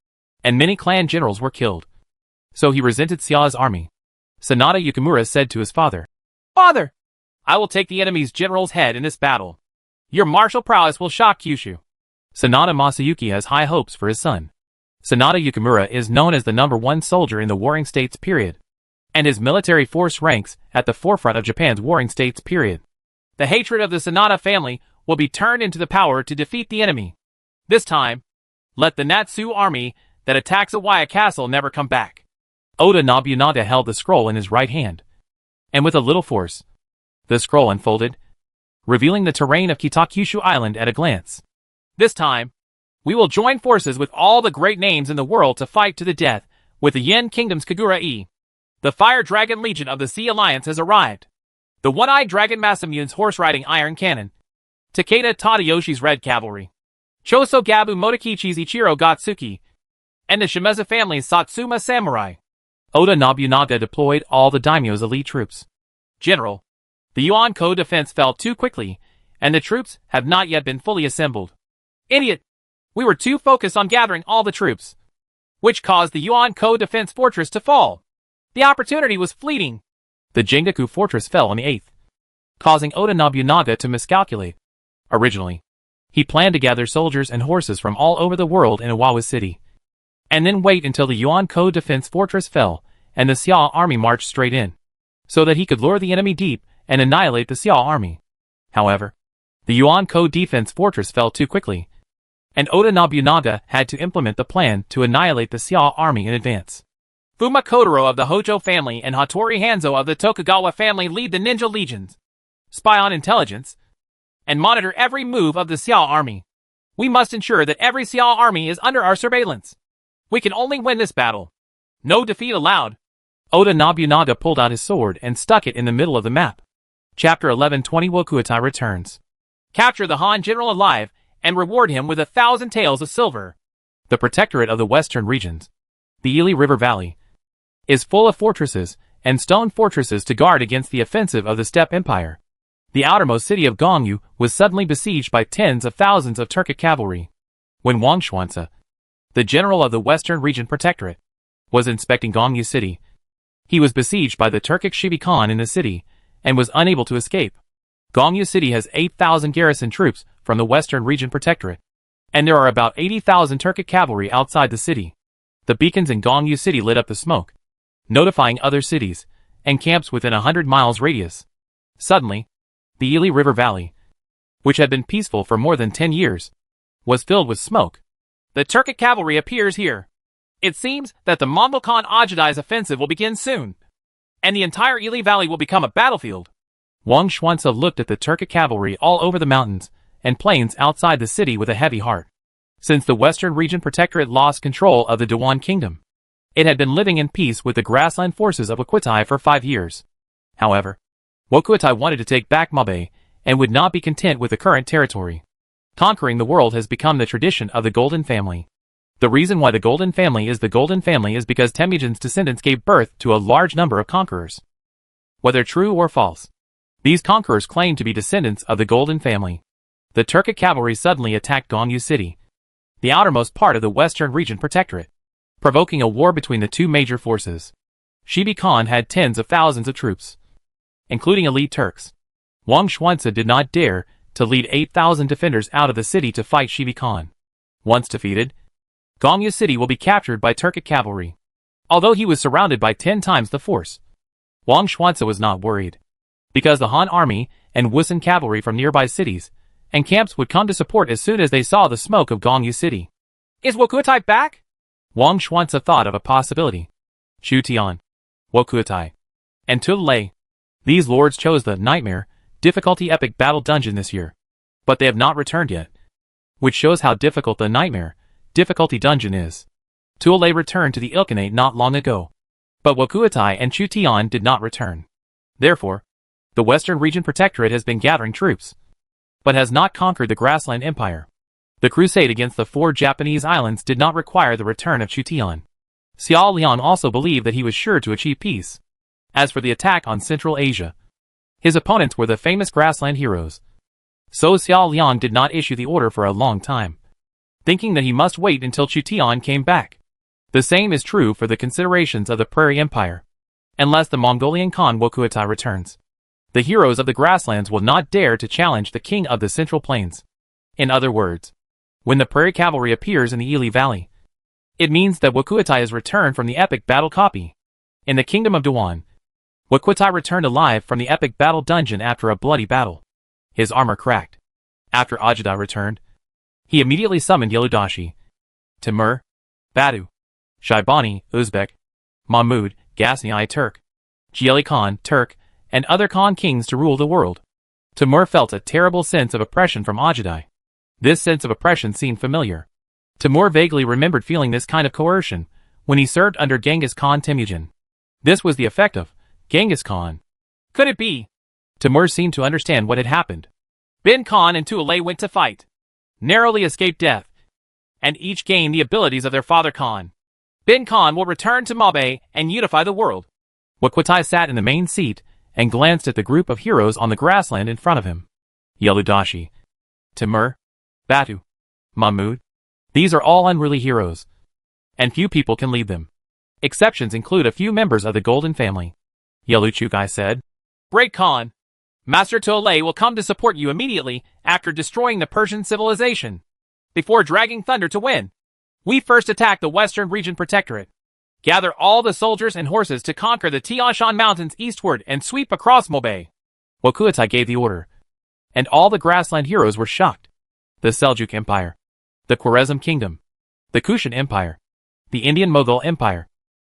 and many clan generals were killed. So he resented Xia's army. Sanada Yukimura said to his father, "Father, I will take the enemy's general's head in this battle. Your martial prowess will shock Kyushu. Sanada Masayuki has high hopes for his son. Sanada Yukimura is known as the #1 soldier in the Warring States period, and his military force ranks at the forefront of Japan's Warring States period. The hatred of the Sanada family will be turned into the power to defeat the enemy. This time, let the Natsu army that attacks Awaya Castle never come back. Oda Nobunaga held the scroll in his right hand, and with a little force, the scroll unfolded, revealing the terrain of Kitakyushu Island at a glance. This time, we will join forces with all the great names in the world to fight to the death with the Yen Kingdom's Kagura-e. The Fire Dragon Legion of the Sea Alliance has arrived. The One-Eyed Dragon Masamune's horse-riding iron cannon. Takeda Tadayoshi's Red Cavalry. Choso Gabu Motokichi's Ichiro Gatsuki. And the Shimeza family's Satsuma Samurai. Oda Nobunaga deployed all the daimyo's elite troops. General, the Yuan-ko defense fell too quickly, and the troops have not yet been fully assembled. Idiot! We were too focused on gathering all the troops, which caused the Yuan-ko defense fortress to fall. The opportunity was fleeting. The Jingaku fortress fell on the 8th, causing Oda Nobunaga to miscalculate. Originally, he planned to gather soldiers and horses from all over the world in Iwawa City, and then wait until the Yuan-ko defense fortress fell and the Xia army marched straight in, so that he could lure the enemy deep and annihilate the Xia army. However, the Yuan-ko defense fortress fell too quickly, and Oda Nobunaga had to implement the plan to annihilate the Xia army in advance. Fuma Kotaro of the Hojo family and Hattori Hanzo of the Tokugawa family lead the ninja legions, spy on intelligence, and monitor every move of the Xia army. We must ensure that every Xia army is under our surveillance. We can only win this battle. No defeat allowed. Oda Nobunaga pulled out his sword and stuck it in the middle of the map. Chapter 1120 Wokuotai returns. Capture the Han general alive and reward him with 1,000 taels of silver. The protectorate of the western regions, the Ili River Valley, is full of fortresses and stone fortresses to guard against the offensive of the Steppe Empire. The outermost city of Gongyu was suddenly besieged by tens of thousands of Turkic cavalry. When Wang Xuanzi, the general of the Western Region Protectorate, was inspecting Gongyu City, he was besieged by the Turkic Shivi Khan in the city and was unable to escape. Gongyu City has 8,000 garrison troops from the Western Region Protectorate, and there are about 80,000 Turkic cavalry outside the city. The beacons in Gongyu City lit up the smoke, notifying other cities and camps within 100 miles radius. Suddenly, the Ili River Valley, which had been peaceful for more than 10 years, was filled with smoke. The Turkic cavalry appears here. It seems that the Mongol Khan Ajadai's offensive will begin soon, and the entire Ili Valley will become a battlefield. Wang Xuanzi looked at the Turkic cavalry all over the mountains and plains outside the city with a heavy heart. Since the Western Region Protectorate lost control of the Dewan Kingdom, it had been living in peace with the grassland forces of Wokuotai for 5 years. However, Wokuotai wanted to take back Mabe and would not be content with the current territory. Conquering the world has become the tradition of the Golden Family. The reason why the Golden Family is the Golden Family is because Temujin's descendants gave birth to a large number of conquerors. Whether true or false, these conquerors claim to be descendants of the Golden Family. The Turkic cavalry suddenly attacked Gongyu City, the outermost part of the Western Region Protectorate, provoking a war between the two major forces. Shibi Khan had tens of thousands of troops, including elite Turks. Wang Xuanzi did not dare to lead 8,000 defenders out of the city to fight Shibi Khan. Once defeated, Gongyu City will be captured by Turkic cavalry. Although he was surrounded by 10 times the force, Wang Xuanzi was not worried, because the Han army and Wusun cavalry from nearby cities and camps would come to support as soon as they saw the smoke of Gongyu City. Is Wokuotai back? Wang Xuanzi thought of a possibility. Chu Tian, Wokuotai, and Tulei. These lords chose the Nightmare difficulty epic battle dungeon this year, but they have not returned yet, which shows how difficult the Nightmare difficulty dungeon is. Tulei returned to the Ilkhanate not long ago, but Wokuotai and Chu Tian did not return. Therefore, the Western Region Protectorate has been gathering troops, but has not conquered the Grassland Empire. The crusade against the 4 Japanese islands did not require the return of Chu Tian. Xiao Liang also believed that he was sure to achieve peace. As for the attack on Central Asia, his opponents were the famous grassland heroes. So Xiao Liang did not issue the order for a long time, thinking that he must wait until Chu Tian came back. The same is true for the considerations of the Prairie Empire, unless the Mongolian Khan Wokuotai returns. The heroes of the grasslands will not dare to challenge the king of the Central Plains. In other words, when the prairie cavalry appears in the Ili Valley, it means that Wakuatai has returned from the epic battle copy. In the kingdom of Dewan, Wakuatai returned alive from the epic battle dungeon after a bloody battle. His armor cracked. After Ajudai returned, he immediately summoned Yeludashi, Timur, Badu, Shaibani, Uzbek, Mahmud, Ghazni Turk, Jeli Khan, Turk, and other Khan kings to rule the world. Timur felt a terrible sense of oppression from Ajudai. This sense of oppression seemed familiar. Timur vaguely remembered feeling this kind of coercion when he served under Genghis Khan Temujin. This was the effect of Genghis Khan. Could it be? Timur seemed to understand what had happened. Bin Khan and Tuolay went to fight, narrowly escaped death, and each gained the abilities of their father Khan. Bin Khan will return to Mabe and unify the world. Wakuatai sat in the main seat and glanced at the group of heroes on the grassland in front of him. Yeludashi, Timur, Batu, Mahmud. These are all unruly heroes, and few people can lead them. Exceptions include a few members of the Golden family. Yeluchugai said, Great Khan, Master Tuolay will come to support you immediately after destroying the Persian civilization. Before dragging thunder to win, we first attack the Western Region Protectorate. Gather all the soldiers and horses to conquer the Tianshan Mountains eastward and sweep across Mabe. Wakuatai gave the order, and all the grassland heroes were shocked. The Seljuk Empire, the Khwarezm Kingdom, the Kushan Empire, the Indian Mughal Empire,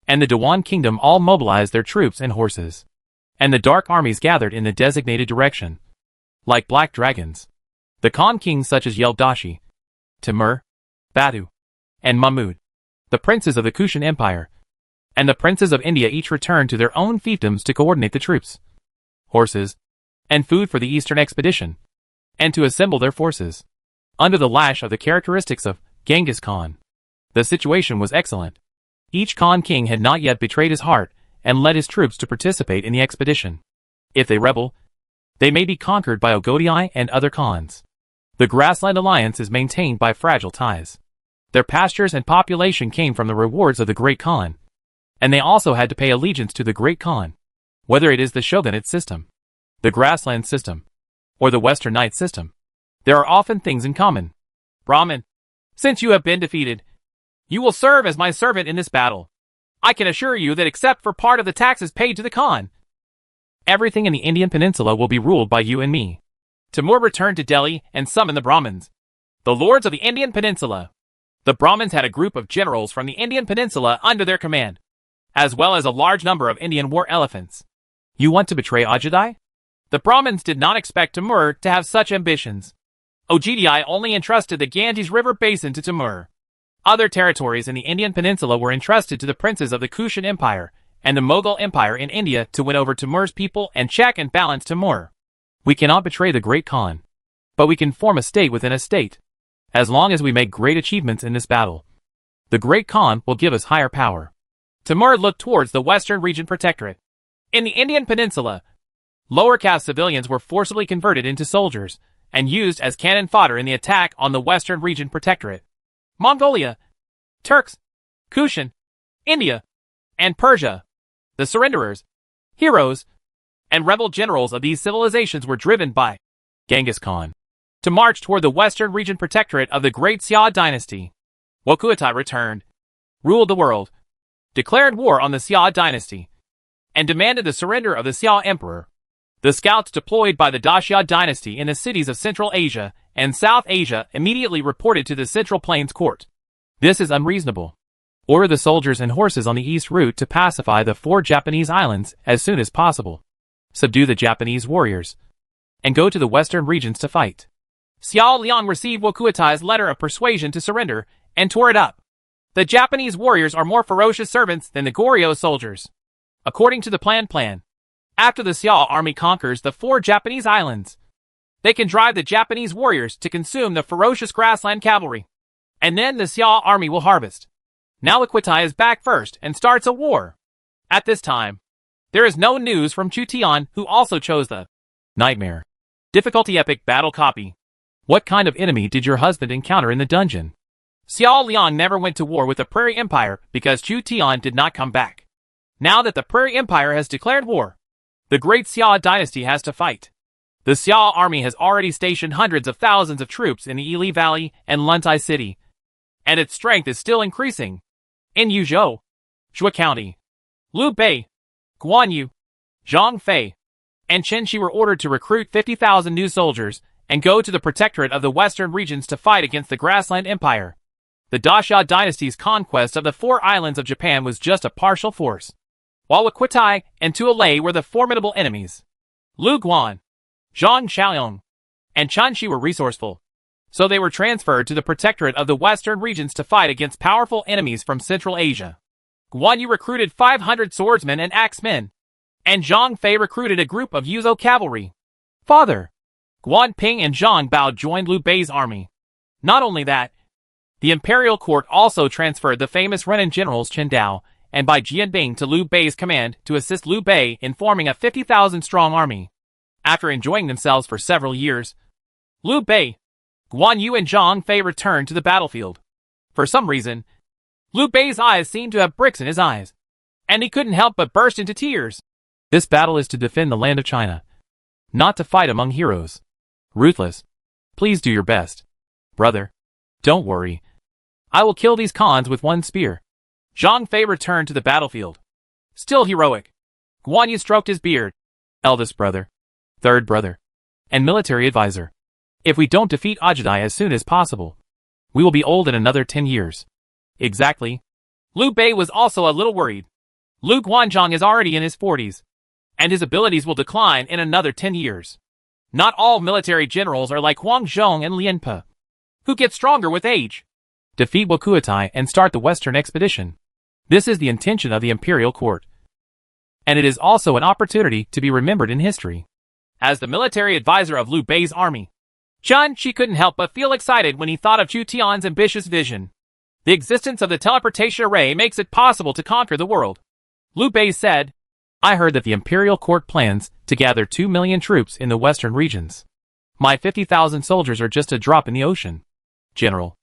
and the Dewan Kingdom all mobilized their troops and horses. And the dark armies gathered in the designated direction. Like black dragons, the Khan kings such as Yeludashi, Timur, Badu, and Mahmud, the princes of the Kushan Empire, and the princes of India each returned to their own fiefdoms to coordinate the troops, horses, and food for the eastern expedition, and to assemble their forces. Under the lash of the characteristics of Genghis Khan, the situation was excellent. Each Khan king had not yet betrayed his heart and led his troops to participate in the expedition. If they rebel, they may be conquered by Ogodai and other Khans. The grassland alliance is maintained by fragile ties. Their pastures and population came from the rewards of the Great Khan, and they also had to pay allegiance to the Great Khan, whether it is the shogunate system, the grassland system, or the Western Knight system. There are often things in common. Brahmin, since you have been defeated, you will serve as my servant in this battle. I can assure you that except for part of the taxes paid to the Khan, everything in the Indian peninsula will be ruled by you and me. Timur returned to Delhi and summoned the Brahmins, the lords of the Indian peninsula. The Brahmins had a group of generals from the Indian peninsula under their command, as well as a large number of Indian war elephants. You want to betray Ajudai? The Brahmins did not expect Timur to have such ambitions. Ojdai only entrusted the Ganges River basin to Timur. Other territories in the Indian peninsula were entrusted to the princes of the Kushan Empire and the Mughal Empire in India to win over Timur's people and check and balance Timur. We cannot betray the Great Khan, but we can form a state within a state. As long as we make great achievements in this battle, the Great Khan will give us higher power. Timur looked towards the Western Region Protectorate. In the Indian peninsula, lower caste civilians were forcibly converted into soldiers and used as cannon fodder in the attack on the Western Region Protectorate. Mongolia, Turks, Kushan, India, and Persia, the surrenderers, heroes, and rebel generals of these civilizations were driven by Genghis Khan to march toward the Western Region Protectorate of the Great Xia dynasty. Wakuatai returned, ruled the world, declared war on the Xia dynasty, and demanded the surrender of the Xia emperor. The scouts deployed by the Daxia dynasty in the cities of Central Asia and South Asia immediately reported to the Central Plains court. This is unreasonable. Order the soldiers and horses on the east route to pacify the 4 Japanese islands as soon as possible. Subdue the Japanese warriors, and go to the western regions to fight. Xiao Liang received Wakuatai's letter of persuasion to surrender and tore it up. The Japanese warriors are more ferocious servants than the Goryeo soldiers. According to the plan, after the Xiao army conquers the 4 Japanese islands, they can drive the Japanese warriors to consume the ferocious grassland cavalry, and then the Xiao army will harvest. Now Wakuatai is back first and starts a war. At this time, there is no news from Chu Tian, who also chose the Nightmare difficulty epic battle copy. What kind of enemy did your husband encounter in the dungeon? Xiao Liang never went to war with the Prairie Empire because Chu Tian did not come back. Now that the Prairie Empire has declared war, The great Xia dynasty has to fight. The Xia army has already stationed hundreds of thousands of troops in the Yili Valley and Luntai City, and its strength is still increasing. In Yuzhou, Zhuo County, Liu Bei, Guanyu, Zhang Fei, and Chen Shi were ordered to recruit 50,000 new soldiers and go to the protectorate of the western regions to fight against the Grassland Empire. The Daxia dynasty's conquest of the 4 islands of Japan was just a partial force, while Waquitai and Tuolei were the formidable enemies. Lu Guan, Zhang Xiaoyong, and Chen Shi were resourceful, so they were transferred to the protectorate of the western regions to fight against powerful enemies from Central Asia. Guanyu recruited 500 swordsmen and axemen, and Zhang Fei recruited a group of Yuzo cavalry. Father, Guan Ping and Zhang Bao joined Liu Bei's army. Not only that, the imperial court also transferred the famous Renan generals Chen Dao and Bai Jianbing to Liu Bei's command to assist Liu Bei in forming a 50,000-strong army. After enjoying themselves for several years, Liu Bei, Guan Yu and Zhang Fei returned to the battlefield. For some reason, Liu Bei's eyes seemed to have bricks in his eyes, and he couldn't help but burst into tears. This battle is to defend the land of China, not to fight among heroes. Ruthless, please do your best. Brother, don't worry. I will kill these cons with one spear. Zhang Fei returned to the battlefield. Still heroic, Guan Yu stroked his beard. Eldest brother, third brother, and military advisor. If we don't defeat Ajudai as soon as possible, we will be old in another 10 years. Exactly. Liu Bei was also a little worried. Lu Guanzhong is already in his 40s, and his abilities will decline in another 10 years. Not all military generals are like Huang Zhong and Lian Pe, who get stronger with age. Defeat Wakuatai and start the western expedition. This is the intention of the imperial court, and it is also an opportunity to be remembered in history. As the military advisor of Liu Bei's army, Chen Shi couldn't help but feel excited when he thought of Chu Tian's ambitious vision. The existence of the teleportation array makes it possible to conquer the world. Liu Bei said, I heard that the imperial court plans to gather 2 million troops in the western regions. My 50,000 soldiers are just a drop in the ocean. General,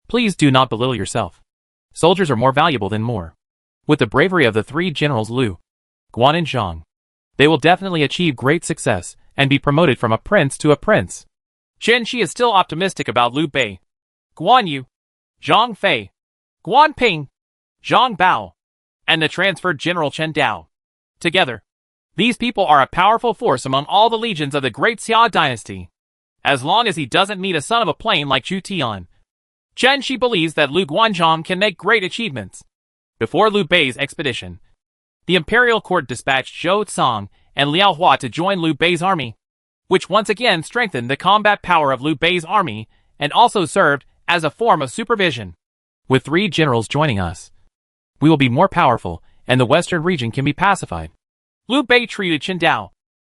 please do not belittle yourself. Soldiers are more valuable than more. With the bravery of the 3 generals Liu, Guan and Zhang, they will definitely achieve great success and be promoted from a prince to a prince. Chen Shi is still optimistic about Liu Bei, Guan Yu, Zhang Fei, Guan Ping, Zhang Bao, and the transferred general Chen Dao. Together, these people are a powerful force among all the legions of the great Xia dynasty. As long as he doesn't meet a son of a plane like Chu Tian, Chen Shi believes that Lu Guanzhong can make great achievements. Before Liu Bei's expedition, the imperial court dispatched Zhou Tsang and Liao Hua to join Liu Bei's army, which once again strengthened the combat power of Liu Bei's army and also served as a form of supervision. With 3 generals joining us, we will be more powerful and the western region can be pacified. Liu Bei treated Chen Dao,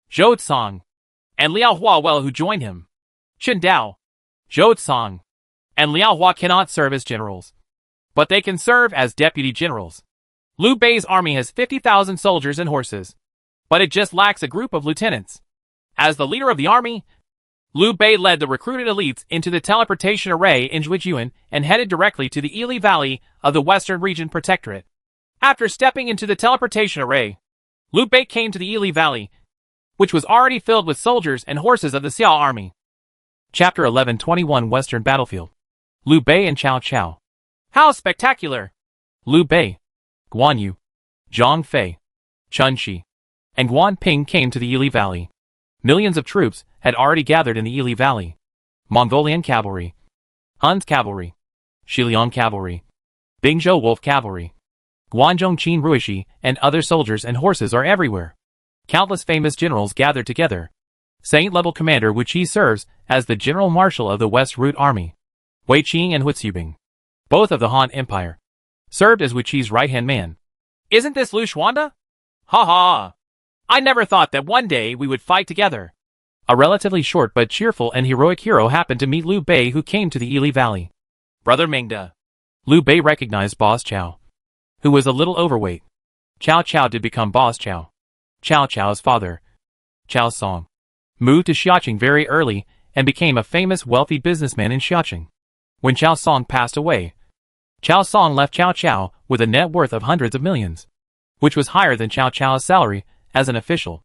Zhou Tsang, and Liao Hua well who joined him. Chen Dao, Zhou Tsang, and Liao Hua cannot serve as generals, but they can serve as deputy generals. Liu Bei's army has 50,000 soldiers and horses, but it just lacks a group of lieutenants. As the leader of the army, Liu Bei led the recruited elites into the teleportation array in Zhujian and headed directly to the Yili Valley of the Western Region Protectorate. After stepping into the teleportation array, Liu Bei came to the Yili Valley, which was already filled with soldiers and horses of the Xia army. Chapter 11:21 Western Battlefield. Liu Bei and Cao Cao. How spectacular! Liu Bei, Guan Yu, Zhang Fei, Chen Shi, and Guan Ping came to the Yili Valley. Millions of troops had already gathered in the Yili Valley. Mongolian cavalry, Hun's cavalry, Shiliang cavalry, Bingzhou wolf cavalry, Guanzhong Qin Ruishi, and other soldiers and horses are everywhere. Countless famous generals gathered together. Saint-level commander Wu Qi serves as the general marshal of the West Route Army. Wei Qing and Hu Xubing, both of the Han Empire, served as Wu Qi's right-hand man. Isn't this Lu Xuanda? Ha ha! I never thought that one day we would fight together. A relatively short but cheerful and heroic hero happened to meet Liu Bei who came to the Yili Valley. Brother Mingda. Liu Bei recognized Boss Cao, who was a little overweight. Cao Cao did become Boss Cao. Cao Cao's father, Cao Song, moved to Xiaoqing very early and became a famous wealthy businessman in Xiaoqing. When Cao Song passed away, Cao Song left Cao Cao with a net worth of hundreds of millions, which was higher than Cao Cao's salary as an official.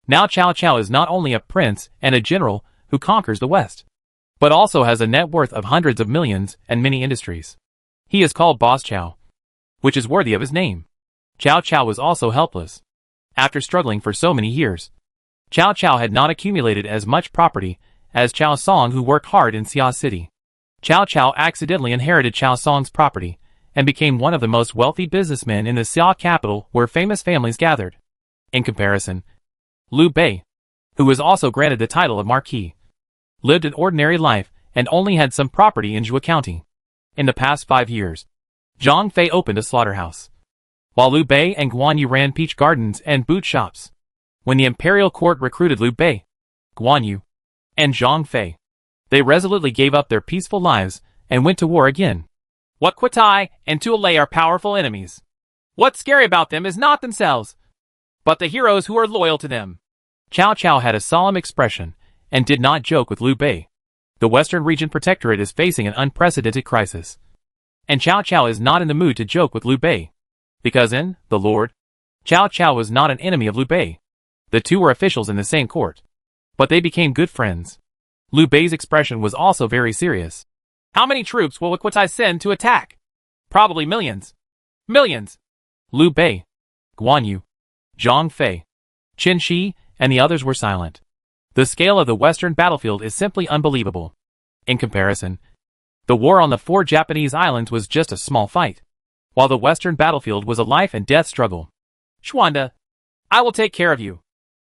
Now Cao Cao is not only a prince and a general who conquers the West, but also has a net worth of hundreds of millions and many industries. He is called Boss Cao, which is worthy of his name. Cao Cao was also helpless. After struggling for so many years, Cao Cao had not accumulated as much property as Cao Song, who worked hard in Xia City. Cao Cao accidentally inherited Cao Song's property and became one of the most wealthy businessmen in the Xia capital, where famous families gathered. In comparison, Liu Bei, who was also granted the title of Marquis, lived an ordinary life and only had some property in Zhuo County. In the past 5 years, Zhang Fei opened a slaughterhouse, while Liu Bei and Guan Yu ran peach gardens and boot shops. When the imperial court recruited Liu Bei, Guan Yu, and Zhang Fei, they resolutely gave up their peaceful lives and went to war again. What Kutai and Tuolei are powerful enemies. What's scary about them is not themselves, but the heroes who are loyal to them. Cao Cao had a solemn expression and did not joke with Liu Bei. The Western Region Protectorate is facing an unprecedented crisis, and Cao Cao is not in the mood to joke with Liu Bei, because in The Lord, Cao Cao was not an enemy of Liu Bei. The two were officials in the same court, but they became good friends. Liu Bei's expression was also very serious. How many troops will Kutai send to attack? Probably millions. Millions. Liu Bei, Guan Yu, Zhang Fei, Qin Shi, and the others were silent. The scale of the Western battlefield is simply unbelievable. In comparison, the war on the 4 Japanese islands was just a small fight, while the Western battlefield was a life and death struggle. Xuanda, I will take care of you.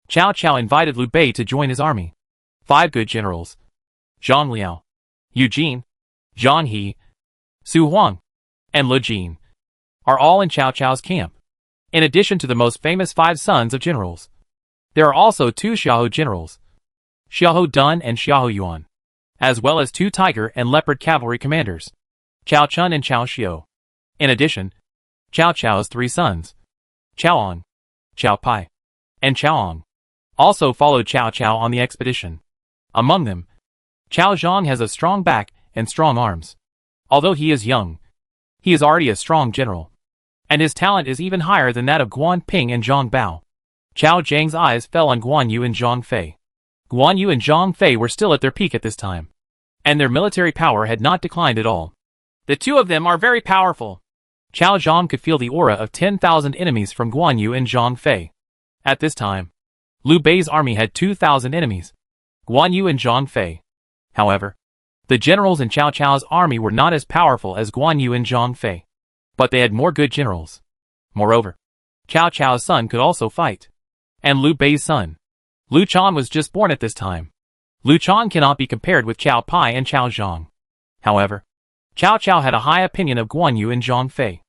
Cao Cao invited Liu Bei to join his army. 5 good generals, Zhang Liao, Eugene, Zhang He, Su Huang, and Lu Jin, are all in Cao Cao's camp. In addition to the most famous 5 sons of generals, there are also 2 Xiahou generals, Xiahou Dun and Xiahou Yuan, as well as 2 tiger and leopard cavalry commanders, Cao Chun and Cao Xiu. In addition, Cao Cao's 3 sons, Cao On, Cao Pai, and Cao Ong, also followed Cao Cao on the expedition. Among them, Cao Zhang has a strong back and strong arms. Although he is young, he is already a strong general, and his talent is even higher than that of Guan Ping and Zhang Bao. Cao Zhang's eyes fell on Guan Yu and Zhang Fei. Guan Yu and Zhang Fei were still at their peak at this time, and their military power had not declined at all. The two of them are very powerful. Cao Zhang could feel the aura of 10,000 enemies from Guan Yu and Zhang Fei. At this time, Liu Bei's army had 2,000 enemies, Guan Yu and Zhang Fei. However, the generals in Cao Cao's army were not as powerful as Guan Yu and Zhang Fei, but they had more good generals. Moreover, Cao Cao's son could also fight, and Liu Bei's son, Liu Chan, was just born at this time. Liu Chan cannot be compared with Cao Pai and Cao Zhang. However, Cao Cao had a high opinion of Guan Yu and Zhang Fei,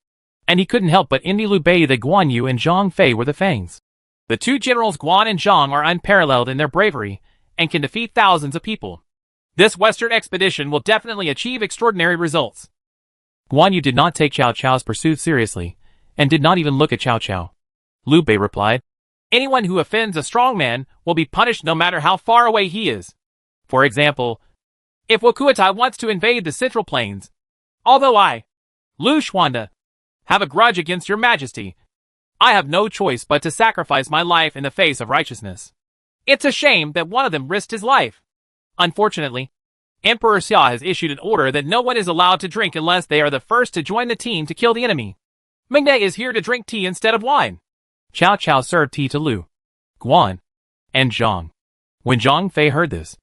and he couldn't help but envy Liu Bei that Guan Yu and Zhang Fei were the Fangs. The 2 generals Guan and Zhang are unparalleled in their bravery and can defeat thousands of people. This Western expedition will definitely achieve extraordinary results. Guan Yu did not take Cao Cao's pursuit seriously, and did not even look at Cao Cao. Liu Bei replied, anyone who offends a strong man will be punished no matter how far away he is. For example, if Wukuatai wants to invade the Central Plains, although I, Liu Xuanda, have a grudge against your majesty, I have no choice but to sacrifice my life in the face of righteousness. It's a shame that one of them risked his life. Unfortunately, Emperor Xia has issued an order that no one is allowed to drink unless they are the first to join the team to kill the enemy. Mingde is here to drink tea instead of wine. Cao Cao served tea to Liu, Guan, and Zhang. When Zhang Fei heard this,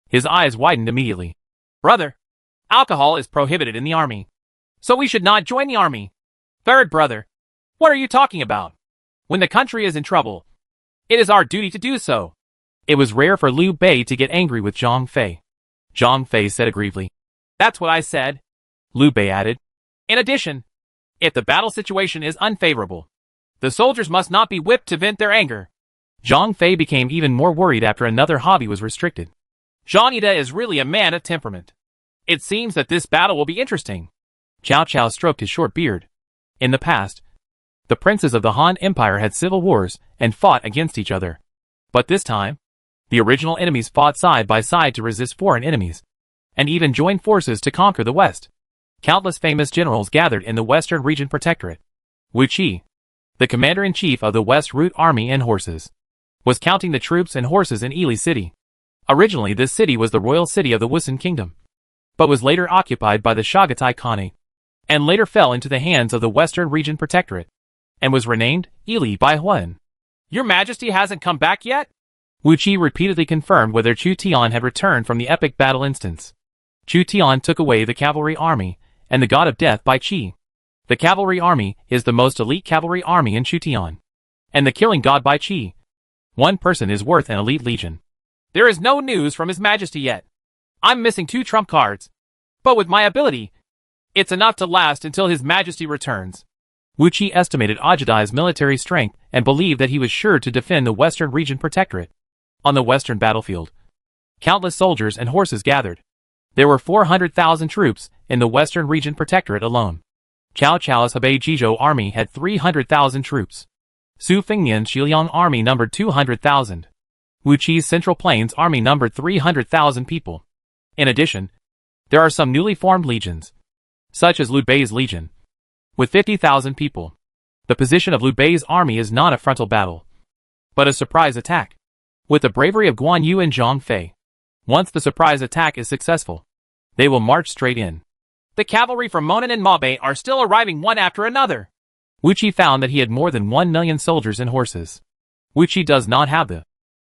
his eyes widened immediately. Brother, alcohol is prohibited in the army, so we should not join the army. Third brother, what are you talking about? When the country is in trouble, it is our duty to do so. It was rare for Liu Bei to get angry with Zhang Fei. Zhang Fei said aggrievedly. That's what I said. Liu Bei added. In addition, if the battle situation is unfavorable, the soldiers must not be whipped to vent their anger. Zhang Fei became even more worried after another hobby was restricted. Zhang Yida is really a man of temperament. It seems that this battle will be interesting. Cao Cao stroked his short beard. In the past, the princes of the Han Empire had civil wars and fought against each other. But this time, the original enemies fought side by side to resist foreign enemies, and even joined forces to conquer the West. Countless famous generals gathered in the Western Region Protectorate. Wu Qi, the commander-in-chief of the West Route Army and Horses, was counting the troops and horses in Ili City. Originally this city was the royal city of the Wusun Kingdom, but was later occupied by the Chagatai Khanate, and later fell into the hands of the Western Region Protectorate, and was renamed Ili by Huan. Your Majesty hasn't come back yet? Wu Qi repeatedly confirmed whether Chu Tian had returned from the epic battle instance. Chu Tian took away the cavalry army, and the god of death by Qi. The cavalry army is the most elite cavalry army in Chu Tian, and the killing god by Qi. One person is worth an elite legion. There is no news from His Majesty yet. I'm missing 2 trump cards, but with my ability, it's enough to last until His Majesty returns. Wu Qi estimated Ajadai's military strength and believed that he was sure to defend the Western Region Protectorate. On the western battlefield, countless soldiers and horses gathered. There were 400,000 troops in the Western Region Protectorate alone. Cao Cao's Hebei Jizhou army had 300,000 troops. Su Fengnian's Xiliang army numbered 200,000. Wu Qi's Central Plains army numbered 300,000 people. In addition, there are some newly formed legions, such as Liu Bei's legion, with 50,000 people. The position of Liu Bei's army is not a frontal battle, but a surprise attack, with the bravery of Guan Yu and Zhang Fei. Once the surprise attack is successful, they will march straight in. The cavalry from Monan and Mabe are still arriving one after another. Wu Qi found that he had more than 1 million soldiers and horses. Wu Qi does not have the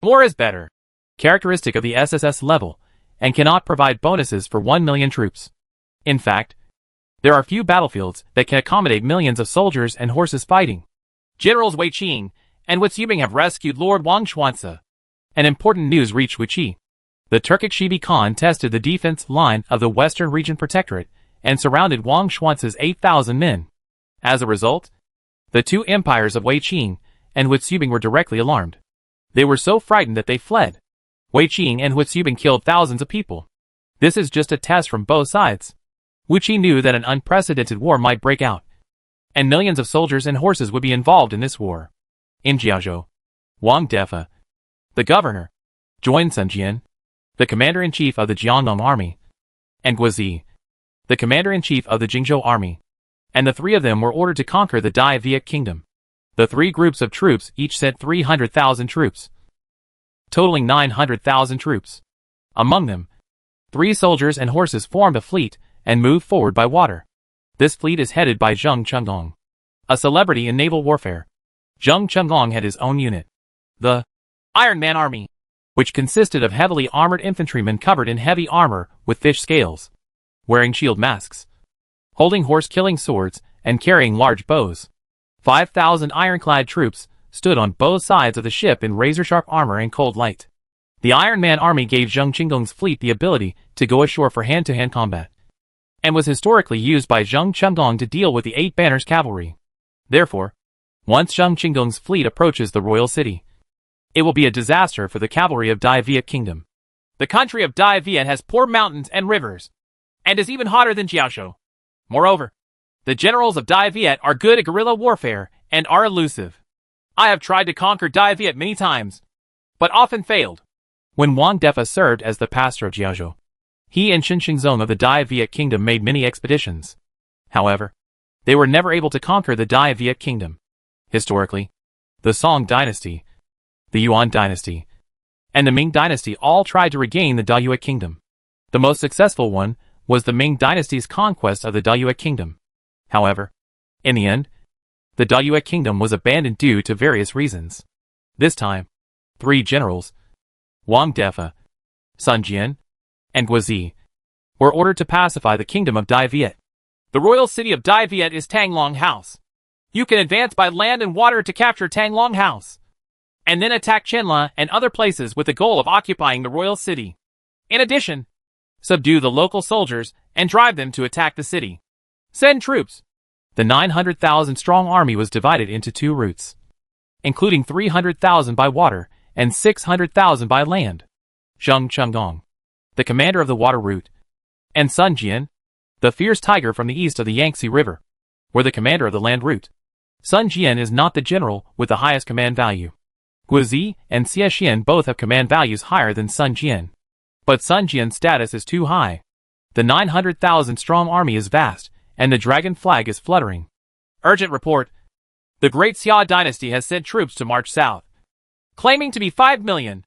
more is better characteristic of the SSS level, and cannot provide bonuses for 1 million troops. In fact, there are few battlefields that can accommodate millions of soldiers and horses fighting. Generals Wei Qing and Wu Yubing have rescued Lord Wang Xuanzi. An important news reached Wu Qi. The Turkic Shibi Khan tested the defense line of the Western Region Protectorate and surrounded Wang Xuanzi's 8,000 men. As a result, the 2 empires of Wei Qing and Wu Yubing were directly alarmed. They were so frightened that they fled. Wei Qing and Wu Yubing killed thousands of people. This is just a test from both sides. Wu Qi knew that an unprecedented war might break out, and millions of soldiers and horses would be involved in this war. In Jiaozhou, Wang Defa, the governor, joined Sun Jian, the commander-in-chief of the Jiangnan army, and Guozi, the commander-in-chief of the Jingzhou army, and the 3 of them were ordered to conquer the Dai Viet kingdom. The 3 groups of troops each sent 300,000 troops, totaling 900,000 troops. Among them, 3 soldiers and horses formed a fleet and moved forward by water. This fleet is headed by Zheng Chenggong, a celebrity in naval warfare. Zheng Chenggong had his own unit, the Iron Man Army, which consisted of heavily armored infantrymen covered in heavy armor with fish scales, wearing shield masks, holding horse-killing swords, and carrying large bows. 5,000 ironclad troops stood on both sides of the ship in razor-sharp armor and cold light. The Iron Man Army gave Zheng Chenggong's fleet the ability to go ashore for hand-to-hand combat, and was historically used by Zheng Chenggong to deal with the 8 Banners cavalry. Therefore, once Zheng Chenggong's fleet approaches the royal city, it will be a disaster for the cavalry of Dai Viet Kingdom. The country of Dai Viet has poor mountains and rivers, and is even hotter than Jiaozhou. Moreover, the generals of Dai Viet are good at guerrilla warfare and are elusive. I have tried to conquer Dai Viet many times, but often failed. When Wang Defa served as the pastor of Jiaozhou, he and Shin Xingzong of the Dai Viet Kingdom made many expeditions. However, they were never able to conquer the Dai Viet Kingdom. Historically, the Song dynasty, the Yuan dynasty, and the Ming dynasty all tried to regain the Dayue kingdom. The most successful one was the Ming dynasty's conquest of the Dayue kingdom. However, in the end, the Dayue kingdom was abandoned due to various reasons. This time, 3 generals, Wang Defa, Sun Jian, and Guozi, were ordered to pacify the kingdom of Dai Viet. The royal city of Dai Viet is Tanglong House. You can advance by land and water to capture Tanglong House, and then attack Chenla and other places with the goal of occupying the royal city. In addition, subdue the local soldiers and drive them to attack the city. Send troops. The 900,000-strong army was divided into 2 routes, including 300,000 by water and 600,000 by land. Zheng Chenggong, the commander of the water route, and Sun Jian, the fierce tiger from the east of the Yangtze River, were the commander of the land route. Sun Jian is not the general with the highest command value. Guozi and Xie Xian both have command values higher than Sun Jian, but Sun Jian's status is too high. The 900,000-strong army is vast, and the dragon flag is fluttering. Urgent report. The Great Xia dynasty has sent troops to march south. claiming to be 5 million.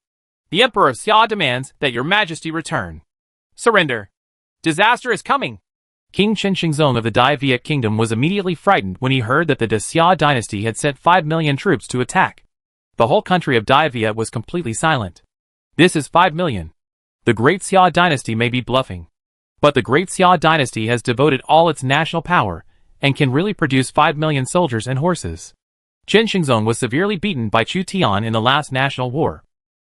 The Emperor of Xia demands that your majesty return. Surrender. Disaster is coming. King Chen Xingzong of the Dai Viet Kingdom was immediately frightened when he heard that the Xia dynasty had sent 5 million troops to attack. The whole country of Dai Viet was completely silent. This is 5 million. The Great Xia dynasty may be bluffing. But the Great Xia dynasty has devoted all its national power and can really produce 5 million soldiers and horses. Chen Xingzong was severely beaten by Chu Tian in the last national war.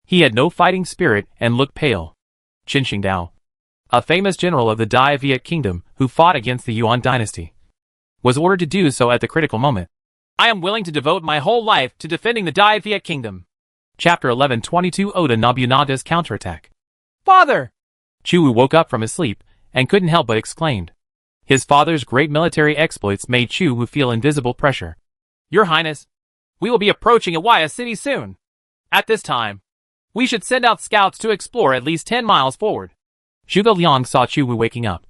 He had no fighting spirit and looked pale. Qin Xingdao, a famous general of the Dai Viet Kingdom who fought against the Yuan dynasty, was ordered to do so at the critical moment. I am willing to devote my whole life to defending the Dai Viet Kingdom. Chapter 11:22 Oda Nobunaga's Counterattack. Father! Chu Wu woke up from his sleep and couldn't help but exclaimed. His father's great military exploits made Chu Wu feel invisible pressure. Your Highness, we will be approaching Awaya City soon. At this time, we should send out scouts to explore at least 10 miles forward. Zhuge Liang saw Chu Wu waking up.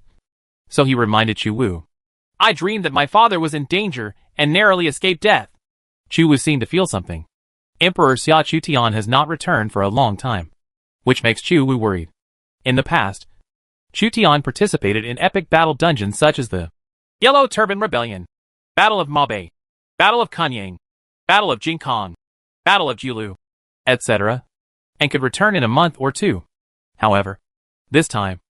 So he reminded Chu Wu. I dreamed that my father was in danger and narrowly escaped death. Chu Wu seemed to feel something. Emperor Xia Chu Tian has not returned for a long time, which makes Chu Wu worried. In the past, Chu Tian participated in epic battle dungeons such as the Yellow Turban Rebellion, Battle of Mabei, Battle of Kunyang, Battle of Jingkong, Battle of Julu, etc., and could return in a month or two. However, this time,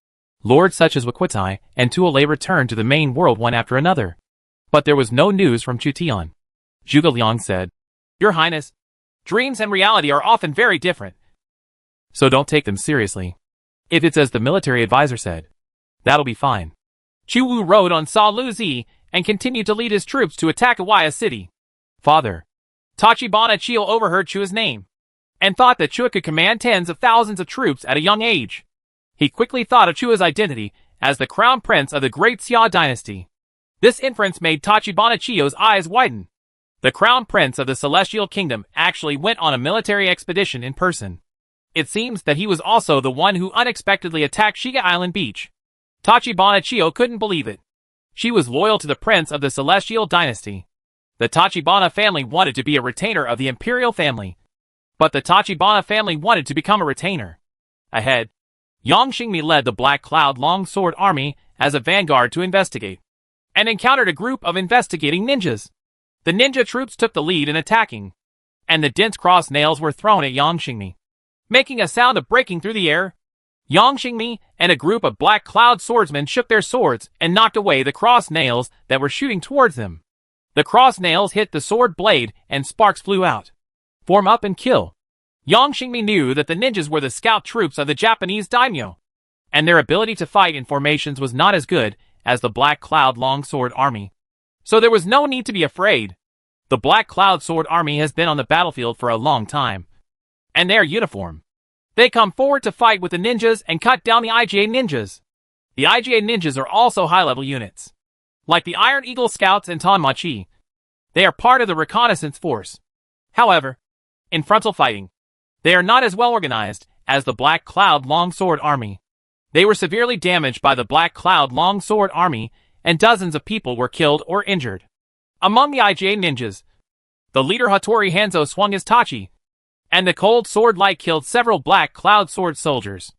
lords such as Waquitai and Tuolei returned to the main world one after another. But there was no news from Chu Tian. Zhuge Liang said, Your Highness, dreams and reality are often very different. So don't take them seriously. If it's as the military advisor said, that'll be fine. Chu Wu rode on Sa Lu Zi and continued to lead his troops to attack Awaya City. Father, Tachibana Chio overheard Chu's name and thought that Chua could command tens of thousands of troops at a young age. He quickly thought of Chua's identity as the crown prince of the Great Xia dynasty. This inference made Tachibana Chio's eyes widen. The crown prince of the Celestial Kingdom actually went on a military expedition in person. It seems that he was also the one who unexpectedly attacked Shiga Island Beach. Tachibana Chio couldn't believe it. She was loyal to the prince of the Celestial dynasty. The Tachibana family wanted to be a retainer of the imperial family. But the Tachibana family wanted to become a retainer. Ahead, Yang Xingmi led the Black Cloud Longsword Army as a vanguard to investigate, and encountered a group of investigating ninjas. The ninja troops took the lead in attacking, and the dense cross nails were thrown at Yang Xingmi, making a sound of breaking through the air. Yang Xingmi and a group of Black Cloud swordsmen shook their swords and knocked away the cross nails that were shooting towards them. The cross nails hit the sword blade and sparks flew out. Form up and kill. Yang Xingmi knew that the ninjas were the scout troops of the Japanese daimyo, and their ability to fight in formations was not as good as the Black Cloud Longsword Army. So there was no need to be afraid. The Black Cloud Sword Army has been on the battlefield for a long time. And they are uniform. They come forward to fight with the ninjas and cut down the IGA ninjas. The IGA ninjas are also high-level units. Like the Iron Eagle Scouts and Tanmachi, they are part of the reconnaissance force. However, in frontal fighting, they are not as well organized as the Black Cloud Longsword Army. They were severely damaged by the Black Cloud Longsword Army, and dozens of people were killed or injured. Among the IGA ninjas, the leader Hattori Hanzo swung his tachi, and the cold sword light killed several Black Cloud sword soldiers.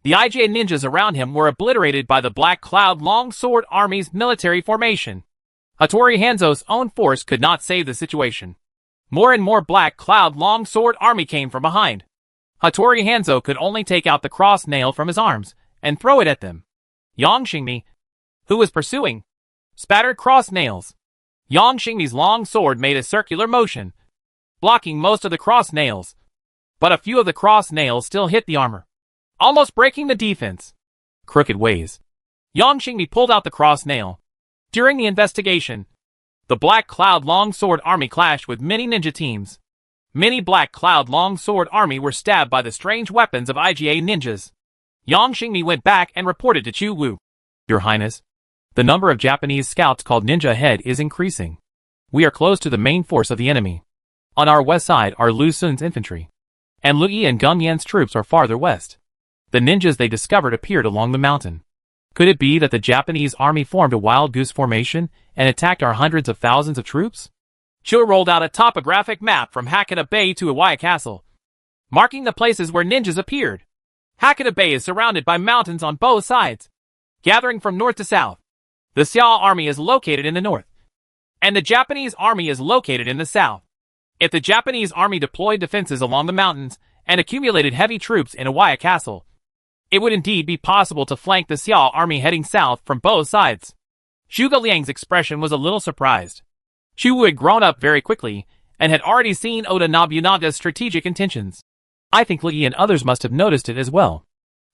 The IGA ninjas around him were obliterated by the Black Cloud Longsword Army's military formation. Hattori Hanzo's own force could not save the situation. More and more Black Cloud Longsword Army came from behind. Hattori Hanzo could only take out the cross nail from his arms and throw it at them. Yang Xingmi, who was pursuing, spattered cross nails. Yang Xingmi's long sword made a circular motion, blocking most of the cross nails. But a few of the cross nails still hit the armor, almost breaking the defense. Crooked ways. Yang Xingmi pulled out the cross nail. During the investigation, the Black Cloud Longsword Army clashed with many ninja teams. Many Black Cloud Longsword Army were stabbed by the strange weapons of IGA ninjas. Yang Xingmi went back and reported to Chu Wu. Your Highness, the number of Japanese scouts called Ninja Head is increasing. We are close to the main force of the enemy. On our west side are Lu Sun's infantry, and Lu Yi and Gung Yan's troops are farther west. The ninjas they discovered appeared along the mountain. Could it be that the Japanese army formed a wild goose formation and attacked our hundreds of thousands of troops? Chua rolled out a topographic map from Hakata Bay to Iwaya Castle. marking the places where ninjas appeared. Hakata Bay is surrounded by mountains on both sides, gathering from north to south. The Xiao army is located in the north, and the Japanese army is located in the south. If the Japanese army deployed defenses along the mountains and accumulated heavy troops in Awaya Castle, it would indeed be possible to flank the Xiao army heading south from both sides. Zhuge Liang's expression was a little surprised. Xu Wu had grown up very quickly and had already seen Oda Nobunaga's strategic intentions. I think Li Yi and others must have noticed it as well.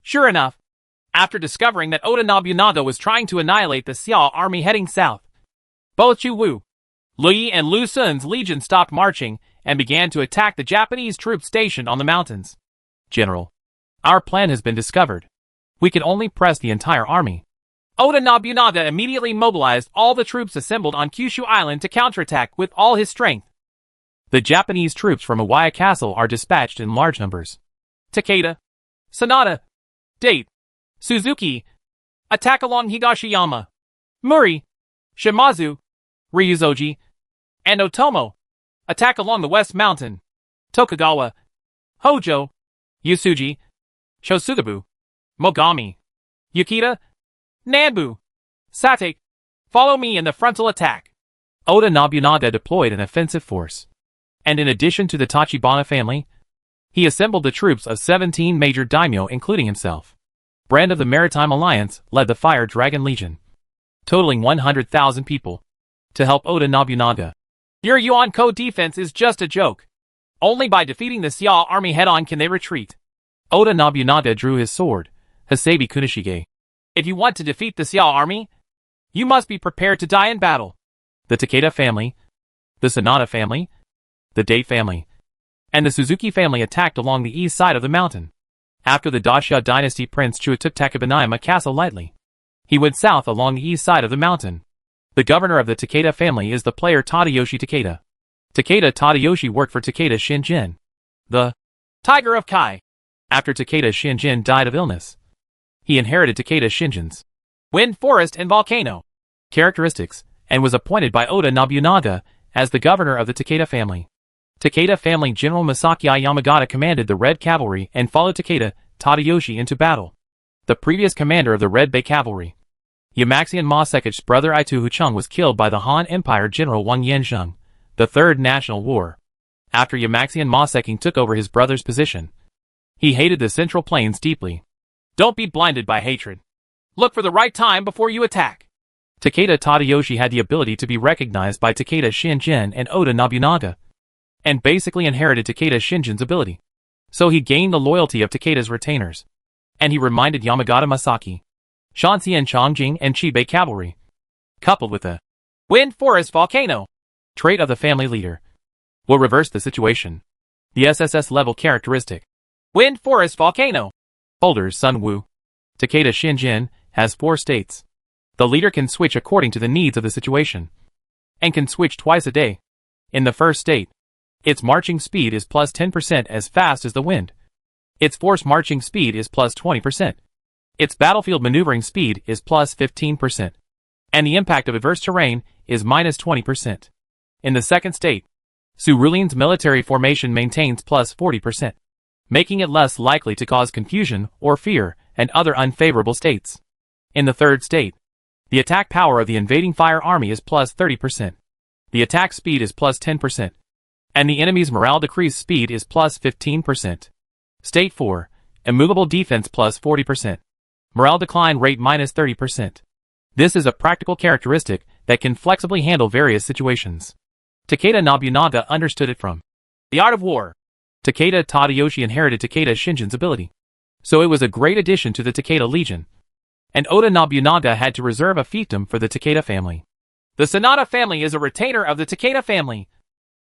Sure enough, after discovering that Oda Nobunaga was trying to annihilate the Xiao army heading south, both Xu Wu, Li Yi and Lu Sun's legion stopped marching and began to attack the Japanese troops stationed on the mountains. General, our plan has been discovered. We can only press the entire army. Oda Nobunaga immediately mobilized all the troops assembled on Kyushu Island to counterattack with all his strength. The Japanese troops from Awaya Castle are dispatched in large numbers. Takeda, Sanada, Date, Suzuki, attack along Higashiyama. Muri, Shimazu, Ryuzoji, and Otomo, attack along the West Mountain. Tokugawa, Hojo, Yusuji, Shosugabu, Mogami, Yukita, Nanbu, Sate, follow me in the frontal attack. Oda Nobunaga deployed an offensive force, and in addition to the Tachibana family, he assembled the troops of 17 major daimyo including himself. Brand of the Maritime Alliance led the Fire Dragon Legion, totaling 100,000 people, to help Oda Nobunaga. Your Yuan-ko defense is just a joke. Only by defeating the Xiao army head-on can they retreat. Oda Nobunaga drew his sword, Hasebi Kunishige. If you want to defeat the Xiao army, you must be prepared to die in battle. The Takeda family, the Sanada family, the Date family, and the Suzuki family attacked along the east side of the mountain. After the Dacia dynasty Prince Chua took Takebanayama Castle lightly, he went south along the east side of the mountain. The governor of the Takeda family is the player Tadayoshi Takeda. Takeda Tadayoshi worked for Takeda Shinjin, the Tiger of Kai. After Takeda Shinjin died of illness, he inherited Takeda Shinjin's wind, forest, and volcano characteristics, and was appointed by Oda Nobunaga as the governor of the Takeda family. Takeda family General Masaki Yamagata commanded the Red Cavalry and followed Takeda Tadayoshi into battle. The previous commander of the Red Bay Cavalry, Yamaxian Masekich's brother Itu Hucheng, was killed by the Han Empire General Wang Yanzheng, the Third National War. After Yamaxian Maseking took over his brother's position, he hated the Central Plains deeply. Don't be blinded by hatred. Look for the right time before you attack. Takeda Tadayoshi had the ability to be recognized by Takeda Shinjin and Oda Nobunaga, and basically inherited Takeda Shinjin's ability. So he gained the loyalty of Takeda's retainers, and he reminded Yamagata Masaki, Shanxi and Chongjing and Chibei cavalry, coupled with the wind, forest, volcano trait of the family leader, will reverse the situation. The SSS level characteristic, wind, forest, volcano, holders Sun Wu. Takeda Shinjin has 4 states. The leader can switch according to the needs of the situation, and can switch twice a day. In the first state, its marching speed is plus 10% as fast as the wind. Its force marching speed is plus 20%. Its battlefield maneuvering speed is plus 15%. And the impact of adverse terrain is minus 20%. In the second state, Cerulean's military formation maintains plus 40%, making it less likely to cause confusion or fear and other unfavorable states. In the third state, the attack power of the invading fire army is plus 30%. The attack speed is plus 10%. And the enemy's morale decrease speed is plus 15%. State 4, immovable defense plus 40%. Morale decline rate minus 30%. This is a practical characteristic that can flexibly handle various situations. Takeda Nobunaga understood it from the art of war. Takeda Tadayoshi inherited Takeda Shinjin's ability, so it was a great addition to the Takeda Legion. And Oda Nobunaga had to reserve a fiefdom for the Takeda family. The Sanada family is a retainer of the Takeda family,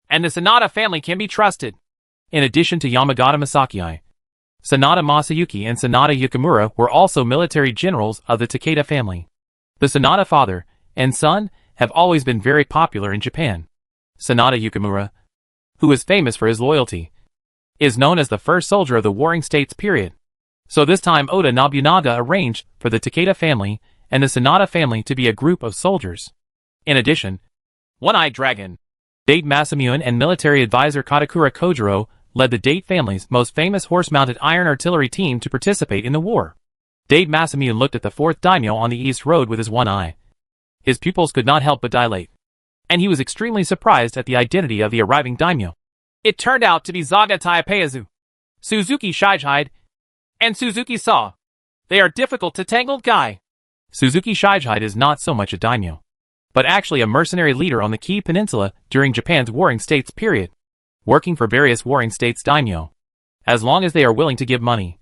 and the Sanada family can be trusted. In addition to Yamagata Masaki, Sanada Masayuki and Sanada Yukimura were also military generals of the Takeda family. The Sanada father and son have always been very popular in Japan. Sanada Yukimura, who is famous for his loyalty, is known as the first soldier of the Warring States period. So this time Oda Nobunaga arranged for the Takeda family and the Sanada family to be a group of soldiers. In addition, One-Eyed Dragon, Date Masamune and military advisor Katakura Kojiro led the Date family's most famous horse-mounted iron artillery team to participate in the war. Date Masamune looked at the fourth daimyo on the east road with his one eye. His pupils could not help but dilate, and he was extremely surprised at the identity of the arriving daimyo. It turned out to be Zaga Taipayazu, Suzuki Shijide, and Suzuki Saw. They are difficult to tangle guy. Suzuki Shijide is not so much a daimyo, but actually a mercenary leader on the Kii Peninsula during Japan's Warring States period, working for various Warring States daimyo. As long as they are willing to give money,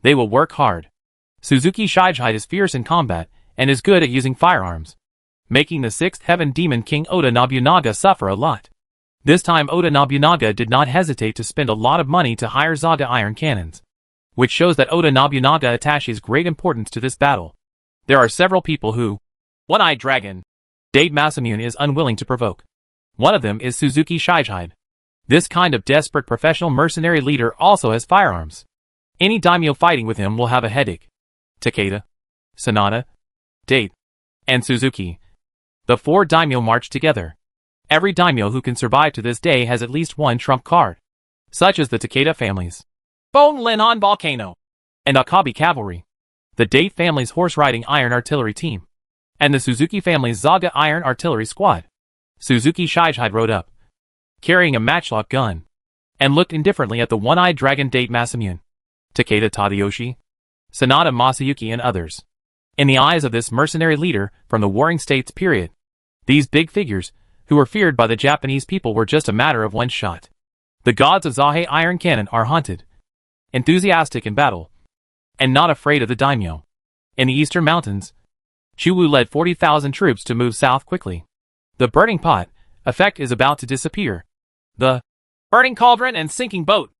they will work hard. Suzuki Shijide is fierce in combat and is good at using firearms, making the sixth heaven demon King Oda Nobunaga suffer a lot. This time Oda Nobunaga did not hesitate to spend a lot of money to hire Zaga iron cannons, which shows that Oda Nobunaga attaches great importance to this battle. There are several people who, One-Eyed Dragon, Date Masamune is unwilling to provoke. One of them is Suzuki Shijide. This kind of desperate professional mercenary leader also has firearms. Any daimyo fighting with him will have a headache. Takeda, Sanada, Date, and Suzuki. The four daimyo march together. Every daimyo who can survive to this day has at least one trump card, such as the Takeda families, Bone Linhon Volcano, and Akabe Cavalry, the Date family's horse-riding iron artillery team, and the Suzuki family's Zaga iron artillery squad. Suzuki Shijide rode up, carrying a matchlock gun, and looked indifferently at the one-eyed dragon Date Masamune, Takeda Tadayoshi, Sanada Masayuki and others. In the eyes of this mercenary leader from the Warring States period, these big figures, who were feared by the Japanese people, were just a matter of one shot. The gods of Zahe Iron Cannon are haunted, enthusiastic in battle, and not afraid of the daimyo. In the eastern mountains, Shuwu led 40,000 troops to move south quickly. The burning pot effect is about to disappear. The burning cauldron and sinking boat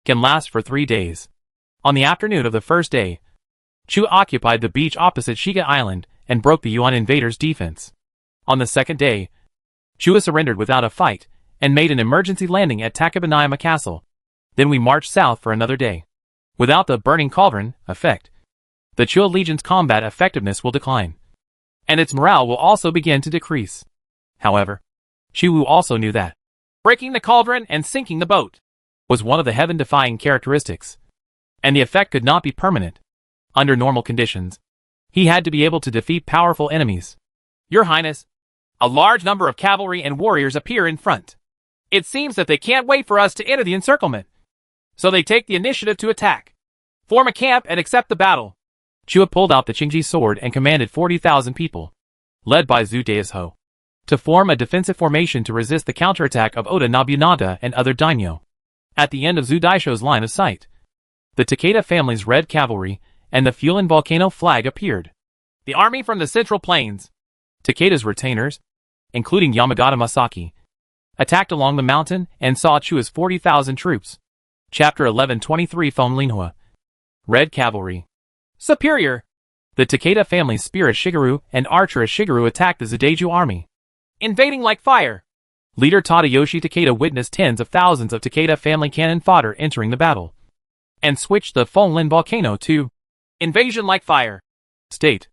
can last for 3 days. On the afternoon of the first day, Chu occupied the beach opposite Shiga Island and broke the Yuan invaders' defense. On the second day, Chu surrendered without a fight and made an emergency landing at Takabanayama Castle. Then we marched south for another day. Without the burning cauldron effect, the Chua Legion's combat effectiveness will decline, and its morale will also begin to decrease. However, Shuwu also knew that breaking the cauldron and sinking the boat was one of the heaven-defying characteristics, and the effect could not be permanent. Under normal conditions, he had to be able to defeat powerful enemies. Your Highness, a large number of cavalry and warriors appear in front. It seems that they can't wait for us to enter the encirclement, so they take the initiative to attack. Form a camp and accept the battle. Chua pulled out the Qingji sword and commanded 40,000 people, led by Zhu Deisho, to form a defensive formation to resist the counterattack of Oda Nobunaga and other daimyo. At the end of Zhu Daisho's line of sight, the Takeda family's red cavalry and the Fulan volcano flag appeared. The army from the Central Plains, Takeda's retainers, including Yamagata Masaki, attacked along the mountain and saw Chua's 40,000 troops. Chapter 1123 Fonlinhua. Red Cavalry. Superior. The Takeda family's spear at Shigeru and archer at Shigeru attacked the Zudaiju army, invading like fire. Leader Tadayoshi Takeda witnessed tens of thousands of Takeda family cannon fodder entering the battle, and switched the Fonlin volcano to invasion like fire. State.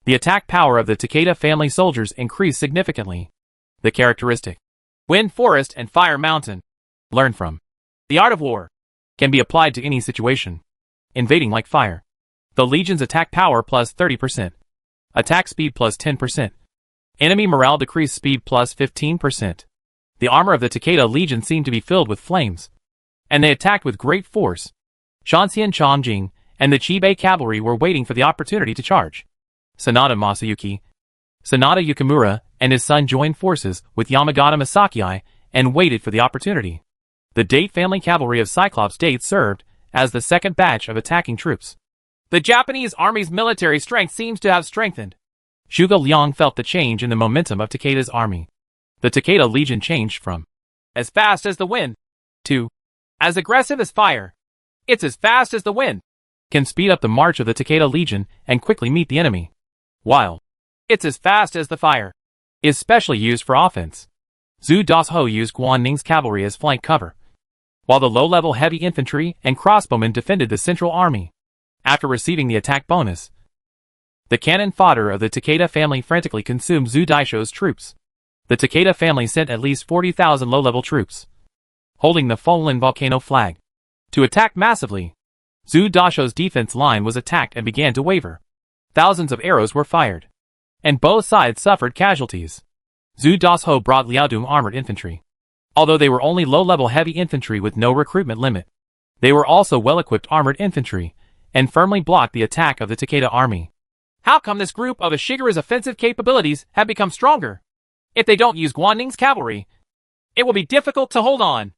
The attack power of the Takeda family soldiers increased significantly. The characteristic Wind Forest and Fire Mountain. Learn from. The art of war can be applied to any situation. Invading like fire. The Legion's attack power plus 30%. Attack speed plus 10%. Enemy morale decrease speed plus 15%. The armor of the Takeda Legion seemed to be filled with flames, and they attacked with great force. Shanxian Chongjing and the Chibai cavalry were waiting for the opportunity to charge. Sanada Masayuki, Sanada Yukimura, and his son joined forces with Yamagata Masaki and waited for the opportunity. The Date family cavalry of Cyclops Date served as the second batch of attacking troops. The Japanese army's military strength seems to have strengthened. Shugo Liang felt the change in the momentum of Takeda's army. The Takeda Legion changed from as fast as the wind to as aggressive as fire. It's as fast as the wind can speed up the march of the Takeda Legion and quickly meet the enemy, while it's as fast as the fire is specially used for offense. Zhu Dasho used Guan Ning's cavalry as flank cover, while the low-level heavy infantry and crossbowmen defended the central army. After receiving the attack bonus, the cannon fodder of the Takeda family frantically consumed Zhu Daisho's troops. The Takeda family sent at least 40,000 low-level troops, holding the Fonglin volcano flag, to attack massively. Zhu Dasho's defense line was attacked and began to waver. Thousands of arrows were fired, and both sides suffered casualties. Zhu Dasho brought Liaodong armored infantry. Although they were only low-level heavy infantry with no recruitment limit, they were also well-equipped armored infantry, and firmly blocked the attack of the Takeda army. How come this group of Ishigaru's offensive capabilities have become stronger? If they don't use Guanning's cavalry, it will be difficult to hold on.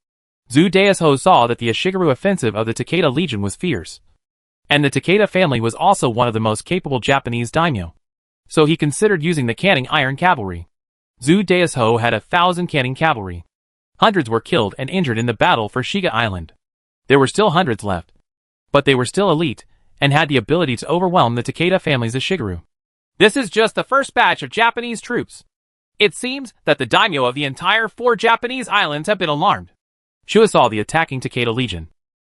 Zhu Dasho saw that the Ishigaru offensive of the Takeda Legion was fierce, and the Takeda family was also one of the most capable Japanese daimyo. So he considered using the canning iron cavalry. Zhu Dasho had 1,000 canning cavalry. Hundreds were killed and injured in the battle for Shiga Island. There were still hundreds left, but they were still elite, and had the ability to overwhelm the Takeda family's Ishigaru. This is just the first batch of Japanese troops. It seems that the daimyo of the entire 4 Japanese islands have been alarmed. Shua saw the attacking Takeda Legion,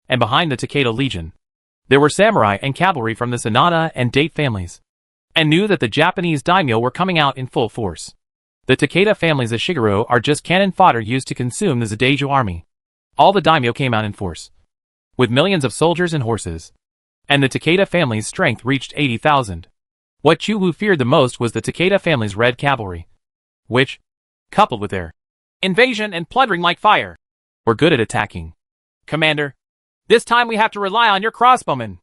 and behind the Takeda Legion, there were samurai and cavalry from the Sanada and Date families, and knew that the Japanese daimyo were coming out in full force. The Takeda family's Ishigaru are just cannon fodder used to consume the Zadeju army. All the daimyo came out in force, with millions of soldiers and horses, and the Takeda family's strength reached 80,000. What Chu Wu feared the most was the Takeda family's red cavalry, which, coupled with their invasion and plundering like fire, were good at attacking. Commander, this time we have to rely on your crossbowmen.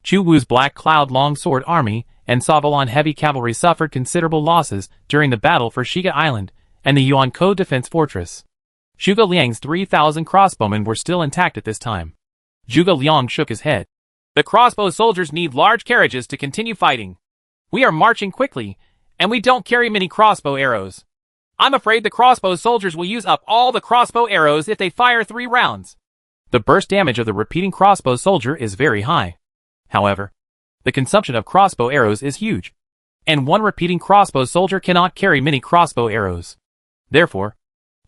Chu Wu's Black Cloud Longsword Army and Savalon Heavy Cavalry suffered considerable losses during the battle for Shiga Island and the Yuankou Defense Fortress. Zhuge Liang's 3,000 crossbowmen were still intact at this time. Zhuge Liang shook his head. The crossbow soldiers need large carriages to continue fighting. We are marching quickly, and we don't carry many crossbow arrows. I'm afraid the crossbow soldiers will use up all the crossbow arrows if they fire 3 rounds. The burst damage of the repeating crossbow soldier is very high. However, the consumption of crossbow arrows is huge, and one repeating crossbow soldier cannot carry many crossbow arrows. Therefore,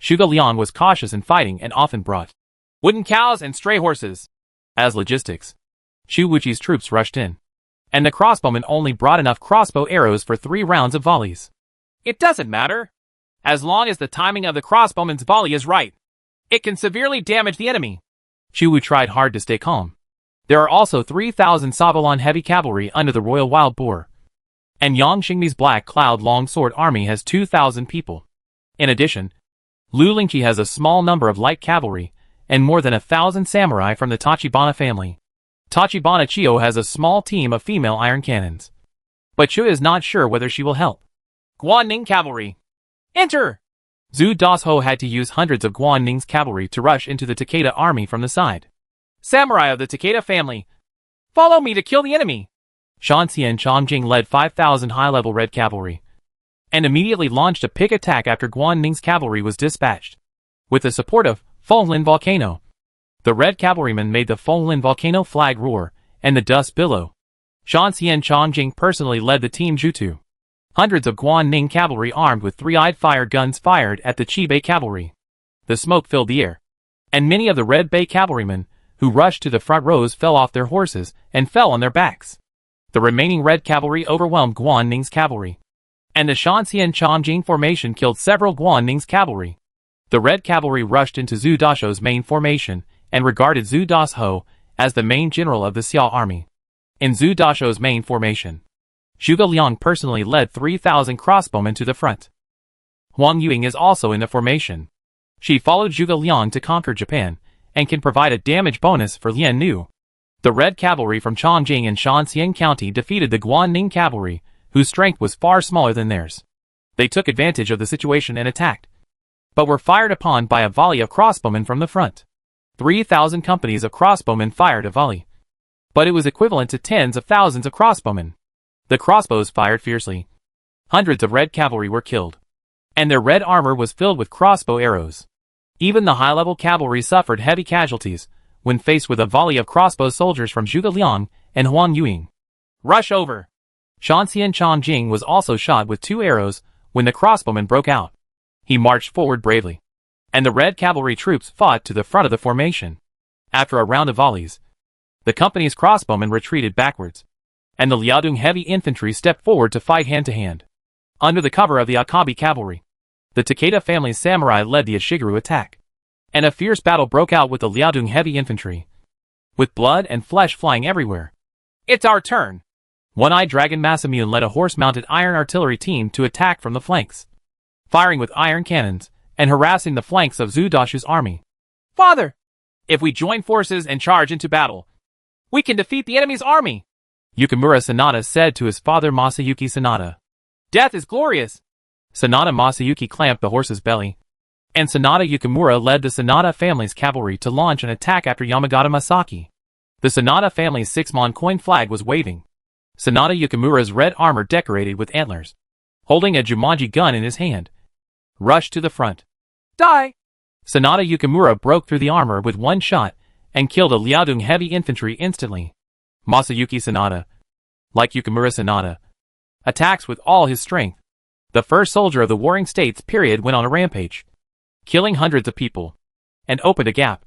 Zhuge Liang was cautious in fighting and often brought wooden cows and stray horses as logistics. Xu Wuqi's troops rushed in, and the crossbowmen only brought enough crossbow arrows for 3 rounds of volleys. It doesn't matter, as long as the timing of the crossbowman's volley is right. It can severely damage the enemy. Xu Wu tried hard to stay calm. There are also 3,000 Savalon heavy cavalry under the Royal Wild Boar, and Yang Xingmi's Black Cloud Longsword Army has 2,000 people. In addition, Lu Lingqi has a small number of light cavalry, and more than 1,000 samurai from the Tachibana family. Tachibana Chio has a small team of female iron cannons, but Xu is not sure whether she will help. Guanning Cavalry, enter! Zhu Dasho had to use hundreds of Guanning's cavalry to rush into the Takeda army from the side. Samurai of the Takeda family, follow me to kill the enemy! Shanxian Changjing led 5,000 high-level red cavalry, and immediately launched a pick attack after Guanning's cavalry was dispatched. With the support of Fonglin Volcano, the red cavalrymen made the Fonglin Volcano flag roar, and the dust billow. Shanxian Changjing personally led the team Jutu. Hundreds of Guanning cavalry armed with 3-eyed fire guns fired at the Qibei cavalry. The smoke filled the air, and many of the Red Bay cavalrymen, who rushed to the front rows, fell off their horses and fell on their backs. The remaining red cavalry overwhelmed Guanning's cavalry, and the Shanxian Changjing formation killed several Guanning's cavalry. The red cavalry rushed into Zhu Dasho's main formation, and regarded Zhu Dasho as the main general of the Xiao army. In Zhu Dasho's main formation, Zhuge Liang personally led 3,000 crossbowmen to the front. Huang Yuing is also in the formation. She followed Zhuge Liang to conquer Japan, and can provide a damage bonus for Lian Nu. The red cavalry from Chongqing and Shanxian County defeated the Guanning cavalry, whose strength was far smaller than theirs. They took advantage of the situation and attacked, but were fired upon by a volley of crossbowmen from the front. 3,000 companies of crossbowmen fired a volley, but it was equivalent to tens of thousands of crossbowmen. The crossbows fired fiercely. Hundreds of red cavalry were killed, and their red armor was filled with crossbow arrows. Even the high-level cavalry suffered heavy casualties when faced with a volley of crossbow soldiers from Zhuge Liang and Huang Yuing. Rush over! Shanxian Changjing was also shot with 2 arrows when the crossbowmen broke out. He marched forward bravely, and the red cavalry troops fought to the front of the formation. After a round of volleys, the company's crossbowmen retreated backwards, and the Liaodong heavy infantry stepped forward to fight hand-to-hand. Under the cover of the Akabi cavalry, the Takeda family's samurai led the Ishigaru attack, and a fierce battle broke out with the Liaodong heavy infantry, with blood and flesh flying everywhere. "It's our turn!" One-Eyed Dragon Masamune led a horse-mounted iron artillery team to attack from the flanks, firing with iron cannons and harassing the flanks of Zhu Dashu's army. "Father! If we join forces and charge into battle, we can defeat the enemy's army," Yukimura Sanada said to his father Masayuki Sanada. "Death is glorious." Sanada Masayuki clamped the horse's belly, and Sanada Yukimura led the Sanada family's cavalry to launch an attack after Yamagata Masaki. The Sanada family's 6-mon coin flag was waving. Sanada Yukimura's red armor decorated with antlers, holding a Jumanji gun in his hand, rushed to the front. "Die!" Sanada Yukimura broke through the armor with one shot and killed a Liaodong heavy infantry instantly. Masayuki Sanada, like Yukimura Sanada, attacks with all his strength. The first soldier of the Warring States period went on a rampage, killing hundreds of people, and opened a gap,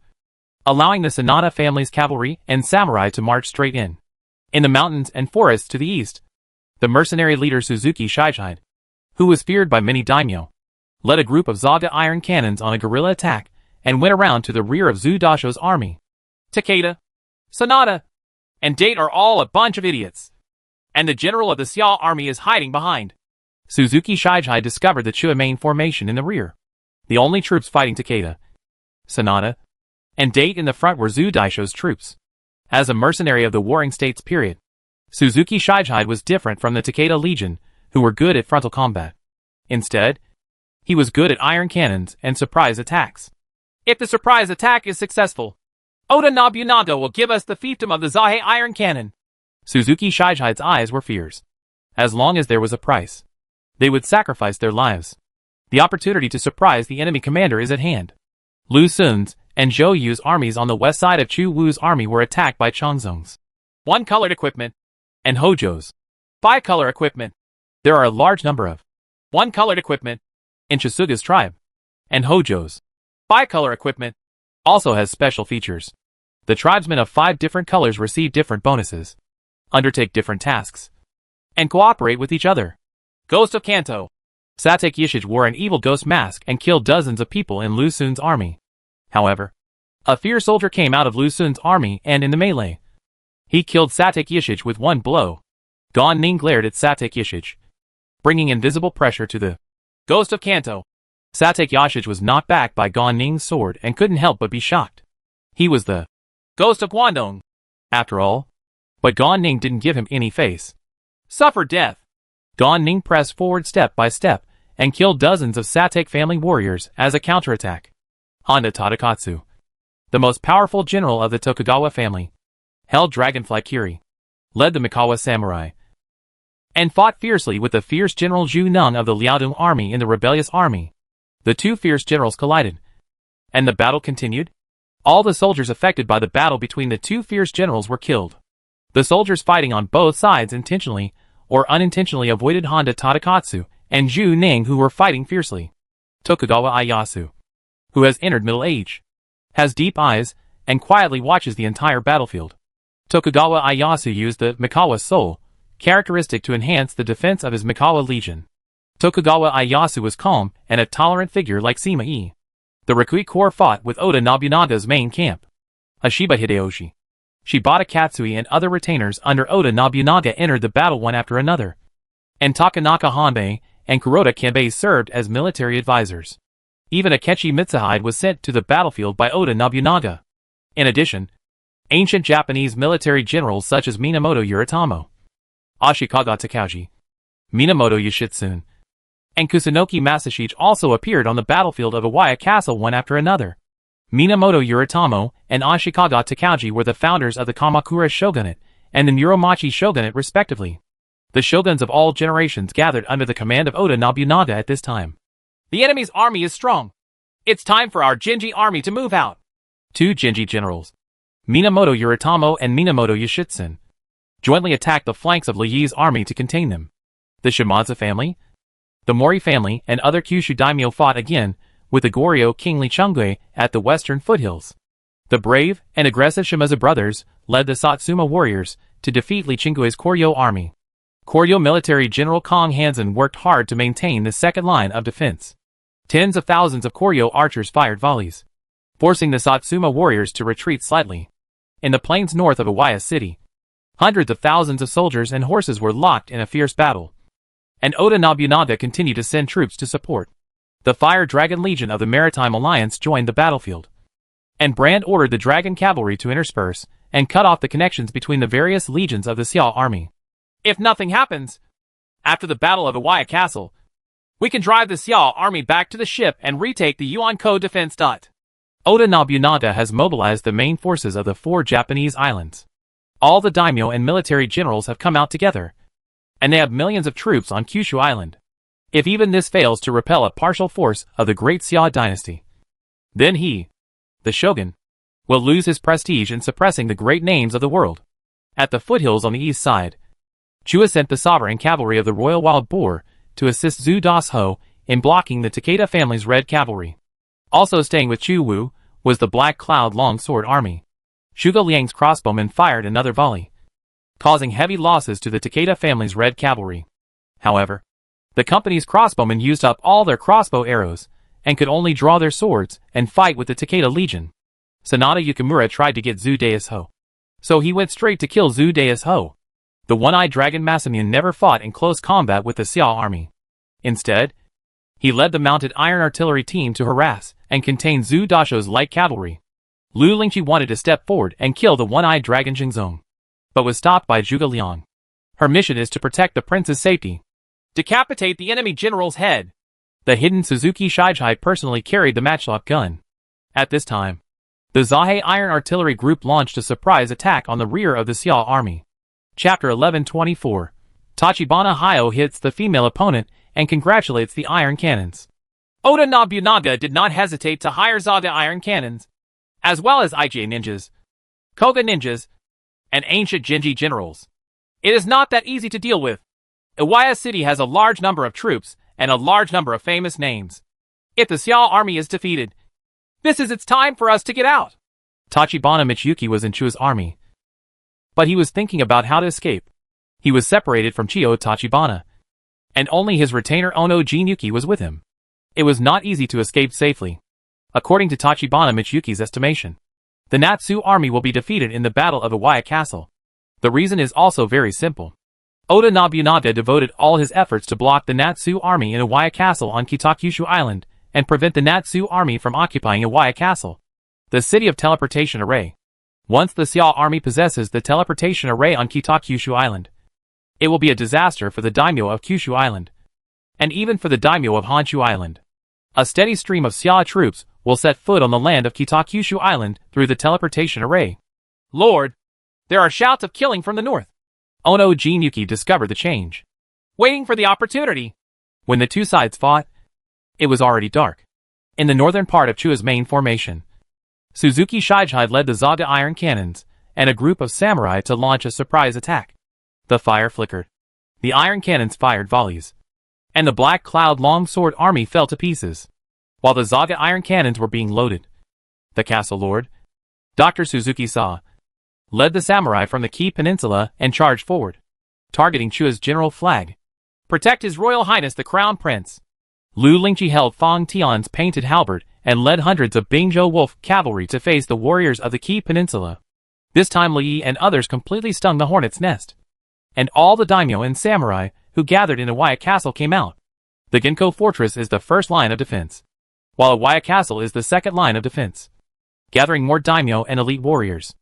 allowing the Sanada family's cavalry and samurai to march straight in. In the mountains and forests to the east, the mercenary leader Suzuki Shichide, who was feared by many daimyo, led a group of Zaga iron cannons on a guerrilla attack and went around to the rear of Zhu Dashu's army. Takeda, Sanada, and Date are all a bunch of idiots, and the general of the Xiao army is hiding behind. Suzuki Shichide discovered the Chuamain formation in the rear. The only troops fighting Takeda, Sanada, and Date in the front were Zhu Dashu's troops. As a mercenary of the Warring States period, Suzuki Shichide was different from the Takeda Legion, who were good at frontal combat. Instead, he was good at iron cannons and surprise attacks. "If the surprise attack is successful, Oda Nobunaga will give us the fiefdom of the Zahe iron cannon." Suzuki Shichide's eyes were fierce. As long as there was a price, they would sacrifice their lives. The opportunity to surprise the enemy commander is at hand. Lu Xun's and Zhou Yu's armies on the west side of Chu Wu's army were attacked by Changzong's one-colored equipment and Hojo's five-color equipment. There are a large number of one-colored equipment in Chisuga's tribe, and Hojo's five-color equipment also has special features. The tribesmen of 5 different colors receive different bonuses, undertake different tasks, and cooperate with each other. Ghost of Kanto. Satek Yishij wore an evil ghost mask and killed dozens of people in Lu Xun's army. However, a fierce soldier came out of Lu Xun's army and in the melee, he killed Satek Yishij with one blow. Gan Ning glared at Satek Yishij, bringing invisible pressure to the Ghost of Kanto. Satek Yishij was knocked back by Gan Ning's sword and couldn't help but be shocked. He was the Ghost of Guangdong, after all. But Gan Ning didn't give him any face. Suffer death. Gan Ning pressed forward step by step and killed dozens of Satek family warriors as a counterattack. Honda Tadakatsu, the most powerful general of the Tokugawa family, held Dragonfly Kiri, led the Mikawa samurai, and fought fiercely with the fierce General Zhu Nung of the Liaodong army in the rebellious army. The two fierce generals collided, and the battle continued. All the soldiers affected by the battle between the two fierce generals were killed. The soldiers fighting on both sides intentionally or unintentionally avoided Honda Tadakatsu and Zhu Ning, who were fighting fiercely. Tokugawa Ieyasu, who has entered middle age, has deep eyes and quietly watches the entire battlefield. Tokugawa Ieyasu used the Mikawa Soul characteristic to enhance the defense of his Mikawa Legion. Tokugawa Ieyasu was calm and a tolerant figure like Sima Yi. The Rikui Corps fought with Oda Nobunaga's main camp. Ashiba Hideyoshi, Shibata Katsui and other retainers under Oda Nobunaga entered the battle one after another, and Takanaka Hanbei and Kuroda Kanbei served as military advisors. Even Akechi Mitsuhide was sent to the battlefield by Oda Nobunaga. In addition, ancient Japanese military generals such as Minamoto Yoritomo, Ashikaga Takauji, Minamoto Yoshitsune, and Kusunoki Masashige also appeared on the battlefield of Iwaya Castle one after another. Minamoto Yoritomo and Ashikaga Takauji were the founders of the Kamakura Shogunate and the Muromachi Shogunate respectively. The shoguns of all generations gathered under the command of Oda Nobunaga at this time. The enemy's army is strong. It's time for our Genji army to move out. Two Genji generals, Minamoto Yoritomo and Minamoto Yoshitsune, jointly attacked the flanks of Liyi's army to contain them. The Shimazu family, the Mori family and other Kyushu daimyo fought again with the Goryeo King Li Chungui at the western foothills. The brave and aggressive Shimazu brothers led the Satsuma warriors to defeat Li Chungui's Koryo army. Koryo military general Kong Hansen worked hard to maintain the second line of defense. Tens of thousands of Koryo archers fired volleys, forcing the Satsuma warriors to retreat slightly. In the plains north of Iwaya City, hundreds of thousands of soldiers and horses were locked in a fierce battle. And Oda Nobunaga continued to send troops to support. The Fire Dragon Legion of the Maritime Alliance joined the battlefield. And Brand ordered the Dragon Cavalry to intersperse and cut off the connections between the various legions of the Xiao army. If nothing happens, after the Battle of Iwaya Castle, we can drive the Xiao army back to the ship and retake the Yuan-ko defense. Oda Nobunaga has mobilized the main forces of the 4 Japanese islands. All the daimyo and military generals have come out together, and they have millions of troops on Kyushu Island. If even this fails to repel a partial force of the great Xia dynasty, then he, the shogun, will lose his prestige in suppressing the great names of the world. At the foothills on the east side, Chua sent the sovereign cavalry of the Royal Wild Boar to assist Zhu Das-ho in blocking the Takeda family's red cavalry. Also staying with Chu Wu was the Black Cloud Longsword army. Shugo Liang's crossbowmen fired another volley, causing heavy losses to the Takeda family's red cavalry. However, the company's crossbowmen used up all their crossbow arrows and could only draw their swords and fight with the Takeda Legion. Sanada Yukimura tried to get Zhu Das-ho, so he went straight to kill Zhu Das-ho. The one-eyed dragon Masamune never fought in close combat with the Xiao army. Instead, he led the mounted iron artillery team to harass and contain Zhu Dasho's light cavalry. Lu Lingqi wanted to step forward and kill the one-eyed dragon Jingzong, but was stopped by Zhuge Liang. Her mission is to protect the prince's safety. Decapitate the enemy general's head. The hidden Suzuki Shijai personally carried the matchlock gun. At this time, the Zahe Iron Artillery Group launched a surprise attack on the rear of the Xiao army. Chapter 1124. Tachibana Hyo hits the female opponent and congratulates the iron cannons. Oda Nobunaga did not hesitate to hire Zaga iron cannons, as well as Ij ninjas, Koga ninjas, and ancient Genji generals. It is not that easy to deal with. Iwaya City has a large number of troops and a large number of famous names. If the Xiao army is defeated, this is its time for us to get out. Tachibana Michiyuki was in Chua's army, but he was thinking about how to escape. He was separated from Chiyo Tachibana, and only his retainer Ono Jinyuki was with him. It was not easy to escape safely. According to Tachibana Michiyuki's estimation, the Natsu army will be defeated in the Battle of Iwaya Castle. The reason is also very simple. Oda Nobunaga devoted all his efforts to block the Natsu army in Iwaya Castle on Kitakyushu Island and prevent the Natsu army from occupying Iwaya Castle, the city of teleportation array. Once the Xiao army possesses the teleportation array on Kitakyushu Island, it will be a disaster for the daimyo of Kyushu Island, and even for the daimyo of Honshu Island. A steady stream of Xiao troops will set foot on the land of Kitakyushu Island through the teleportation array. Lord, there are shouts of killing from the north. Ono Jinyuki discovered the change, waiting for the opportunity. When the two sides fought, it was already dark. In the northern part of Chua's main formation, Suzuki Shijai led the Zaga iron cannons and a group of samurai to launch a surprise attack. The fire flickered. The iron cannons fired volleys, and the Black Cloud Longsword army fell to pieces. While the Zaga iron cannons were being loaded, the castle lord, Dr. Suzuki Sa, led the samurai from the Key Peninsula and charged forward, targeting Chua's general flag. Protect His Royal Highness the Crown Prince. Lu Lingqi held Fang Tian's painted halberd and led hundreds of Bingzhou Wolf cavalry to face the warriors of the Key Peninsula. This time Li and others completely stung the hornet's nest, and all the daimyo and samurai who gathered in Iwaya Castle came out. The Genko Fortress is the first line of defense, while Iwaya Castle is the second line of defense, gathering more daimyo and elite warriors.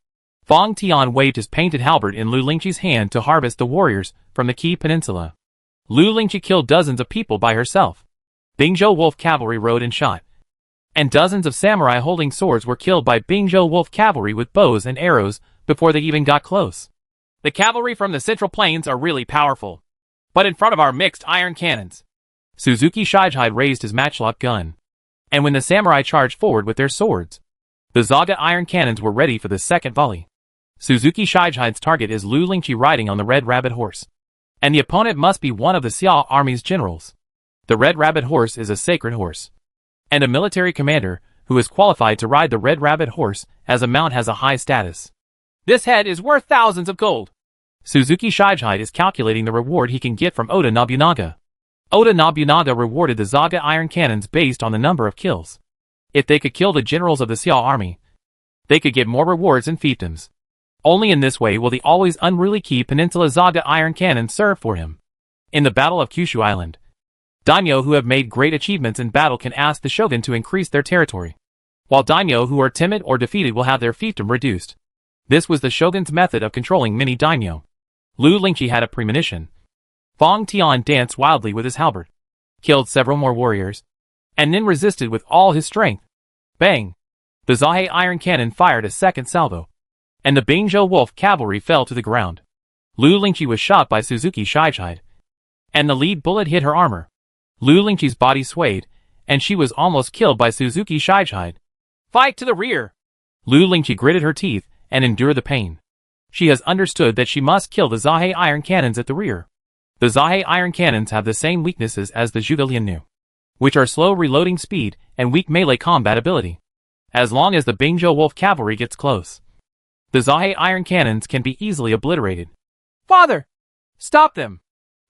Fang Tian waved his painted halberd in Lu Lingqi's hand to harvest the warriors from the Key Peninsula. Lu Lingqi killed dozens of people by herself. Bingzhou Wolf cavalry rode and shot, and dozens of samurai holding swords were killed by Bingzhou Wolf cavalry with bows and arrows before they even got close. The cavalry from the Central Plains are really powerful, but in front of our mixed iron cannons. Suzuki Shijai raised his matchlock gun, and when the samurai charged forward with their swords, the Zaga iron cannons were ready for the second volley. Suzuki Shijai's target is Lu Lingqi riding on the Red Rabbit horse, and the opponent must be one of the Xiao army's generals. The Red Rabbit horse is a sacred horse, and a military commander who is qualified to ride the Red Rabbit horse as a mount has a high status. This head is worth thousands of gold. Suzuki Shijai is calculating the reward he can get from Oda Nobunaga. Oda Nobunaga rewarded the Zaga iron cannons based on the number of kills. If they could kill the generals of the Xiao army, they could get more rewards and fiefdoms. Only in this way will the always unruly Qi Peninsula Zaga iron cannon serve for him. In the Battle of Kyushu Island, daimyo who have made great achievements in battle can ask the shogun to increase their territory, while daimyo who are timid or defeated will have their fiefdom reduced. This was the shogun's method of controlling many daimyo. Lu Lingqi had a premonition. Fong Tian danced wildly with his halberd, killed several more warriors, and then resisted with all his strength. Bang! The Zahe iron cannon fired a second salvo, and the Bingzhou wolf cavalry fell to the ground. Lu Lingqi was shot by Suzuki Shijide, and the lead bullet hit her armor. Lu Lingqi's body swayed, and she was almost killed by Suzuki Shijide. Fight to the rear! Lu Lingqi gritted her teeth and endured the pain. She has understood that she must kill the Zahe iron cannons at the rear. The Zahe iron cannons have the same weaknesses as the Zhuge Liannu, which are slow reloading speed and weak melee combat ability. As long as the Bingzhou wolf cavalry gets close, the Zahe iron cannons can be easily obliterated. Father! Stop them!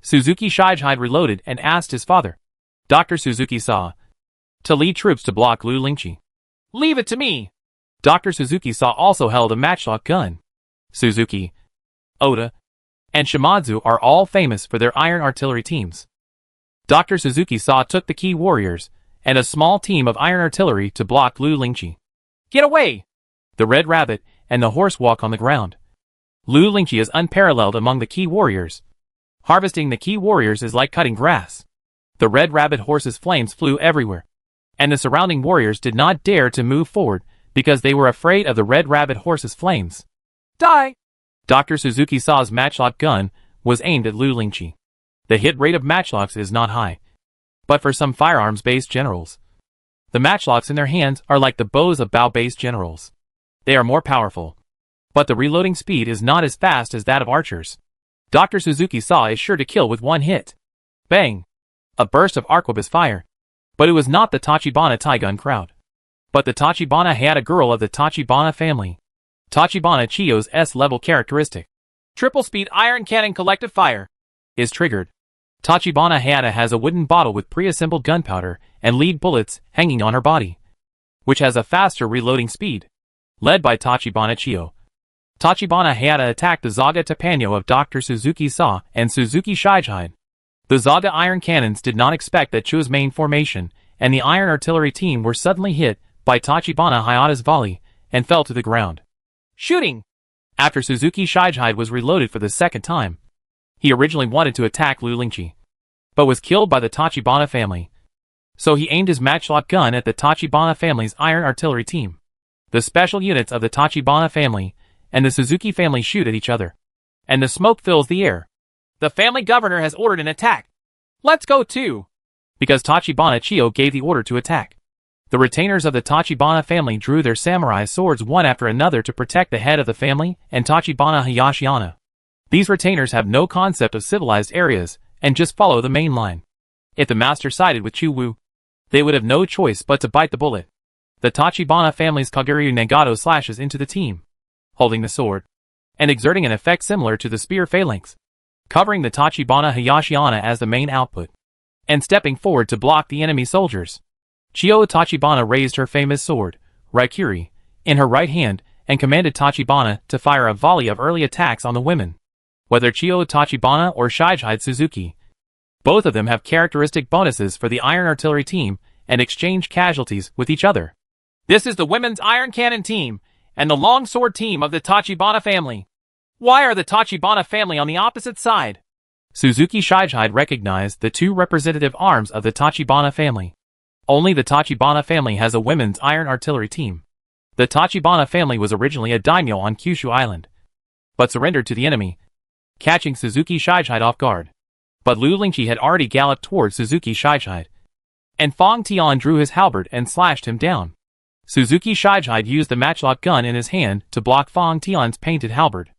Suzuki Shijide reloaded and asked his father, Dr. Suzuki Sa, to lead troops to block Lu Lingqi. Leave it to me! Dr. Suzuki Sa also held a matchlock gun. Suzuki, Oda, and Shimadzu are all famous for their iron artillery teams. Dr. Suzuki Sa took the key warriors and a small team of iron artillery to block Lu Lingqi. Get away! The Red Rabbit and the horse walk on the ground. Lu Lingqi is unparalleled among the key warriors. Harvesting the key warriors is like cutting grass. The Red Rabbit horse's flames flew everywhere, and the surrounding warriors did not dare to move forward because they were afraid of the Red Rabbit horse's flames. Die! Dr. Suzuki Sa's matchlock gun was aimed at Lu Lingqi. The hit rate of matchlocks is not high, but for some firearms-based generals, the matchlocks in their hands are like the bows of bow-based generals. They are more powerful, but the reloading speed is not as fast as that of archers. Dr. Suzuki Sa is sure to kill with one hit. Bang! A burst of arquebus fire. But it was not the Tachibana Taigun crowd, but the Tachibana Hayata girl of the Tachibana family. Tachibana Chiyo's S-level characteristic, triple speed iron cannon collective fire, is triggered. Tachibana Hayata has a wooden bottle with pre-assembled gunpowder and lead bullets hanging on her body, which has a faster reloading speed. Led by Tachibana Chiyo, Tachibana Hayata attacked the Zaga Teppanyou of Dr. Suzuki Sa and Suzuki Shijide. The Zaga iron cannons did not expect that Chu's main formation and the iron artillery team were suddenly hit by Tachibana Hayata's volley and fell to the ground. Shooting! After Suzuki Shijide was reloaded for the second time, he originally wanted to attack Lu Lingqi, but was killed by the Tachibana family. So he aimed his matchlock gun at the Tachibana family's iron artillery team. The special units of the Tachibana family and the Suzuki family shoot at each other, and the smoke fills the air. The family governor has ordered an attack. Let's go too! Because Tachibana Chiyo gave the order to attack. The retainers of the Tachibana family drew their samurai swords one after another to protect the head of the family and Tachibana Hayashiana. These retainers have no concept of civilized areas and just follow the main line. If the master sided with Chu Wu, they would have no choice but to bite the bullet. The Tachibana family's Kaguryu Nagato slashes into the team, holding the sword, and exerting an effect similar to the spear phalanx, covering the Tachibana Hayashiana as the main output, and stepping forward to block the enemy soldiers. Chiyo Tachibana raised her famous sword, Raikiri, in her right hand and commanded Tachibana to fire a volley of early attacks on the women. Whether Chiyo Tachibana or Shijide Suzuki, both of them have characteristic bonuses for the iron artillery team and exchange casualties with each other. This is the women's iron cannon team and the long sword team of the Tachibana family. Why are the Tachibana family on the opposite side? Suzuki Shijide recognized the two representative arms of the Tachibana family. Only the Tachibana family has a women's iron artillery team. The Tachibana family was originally a daimyo on Kyushu Island, but surrendered to the enemy, catching Suzuki Shijide off guard. But Lu Lingqi had already galloped towards Suzuki Shijide, and Fong Tian drew his halberd and slashed him down. Suzuki Shijide used the matchlock gun in his hand to block Fong Tian's painted halberd.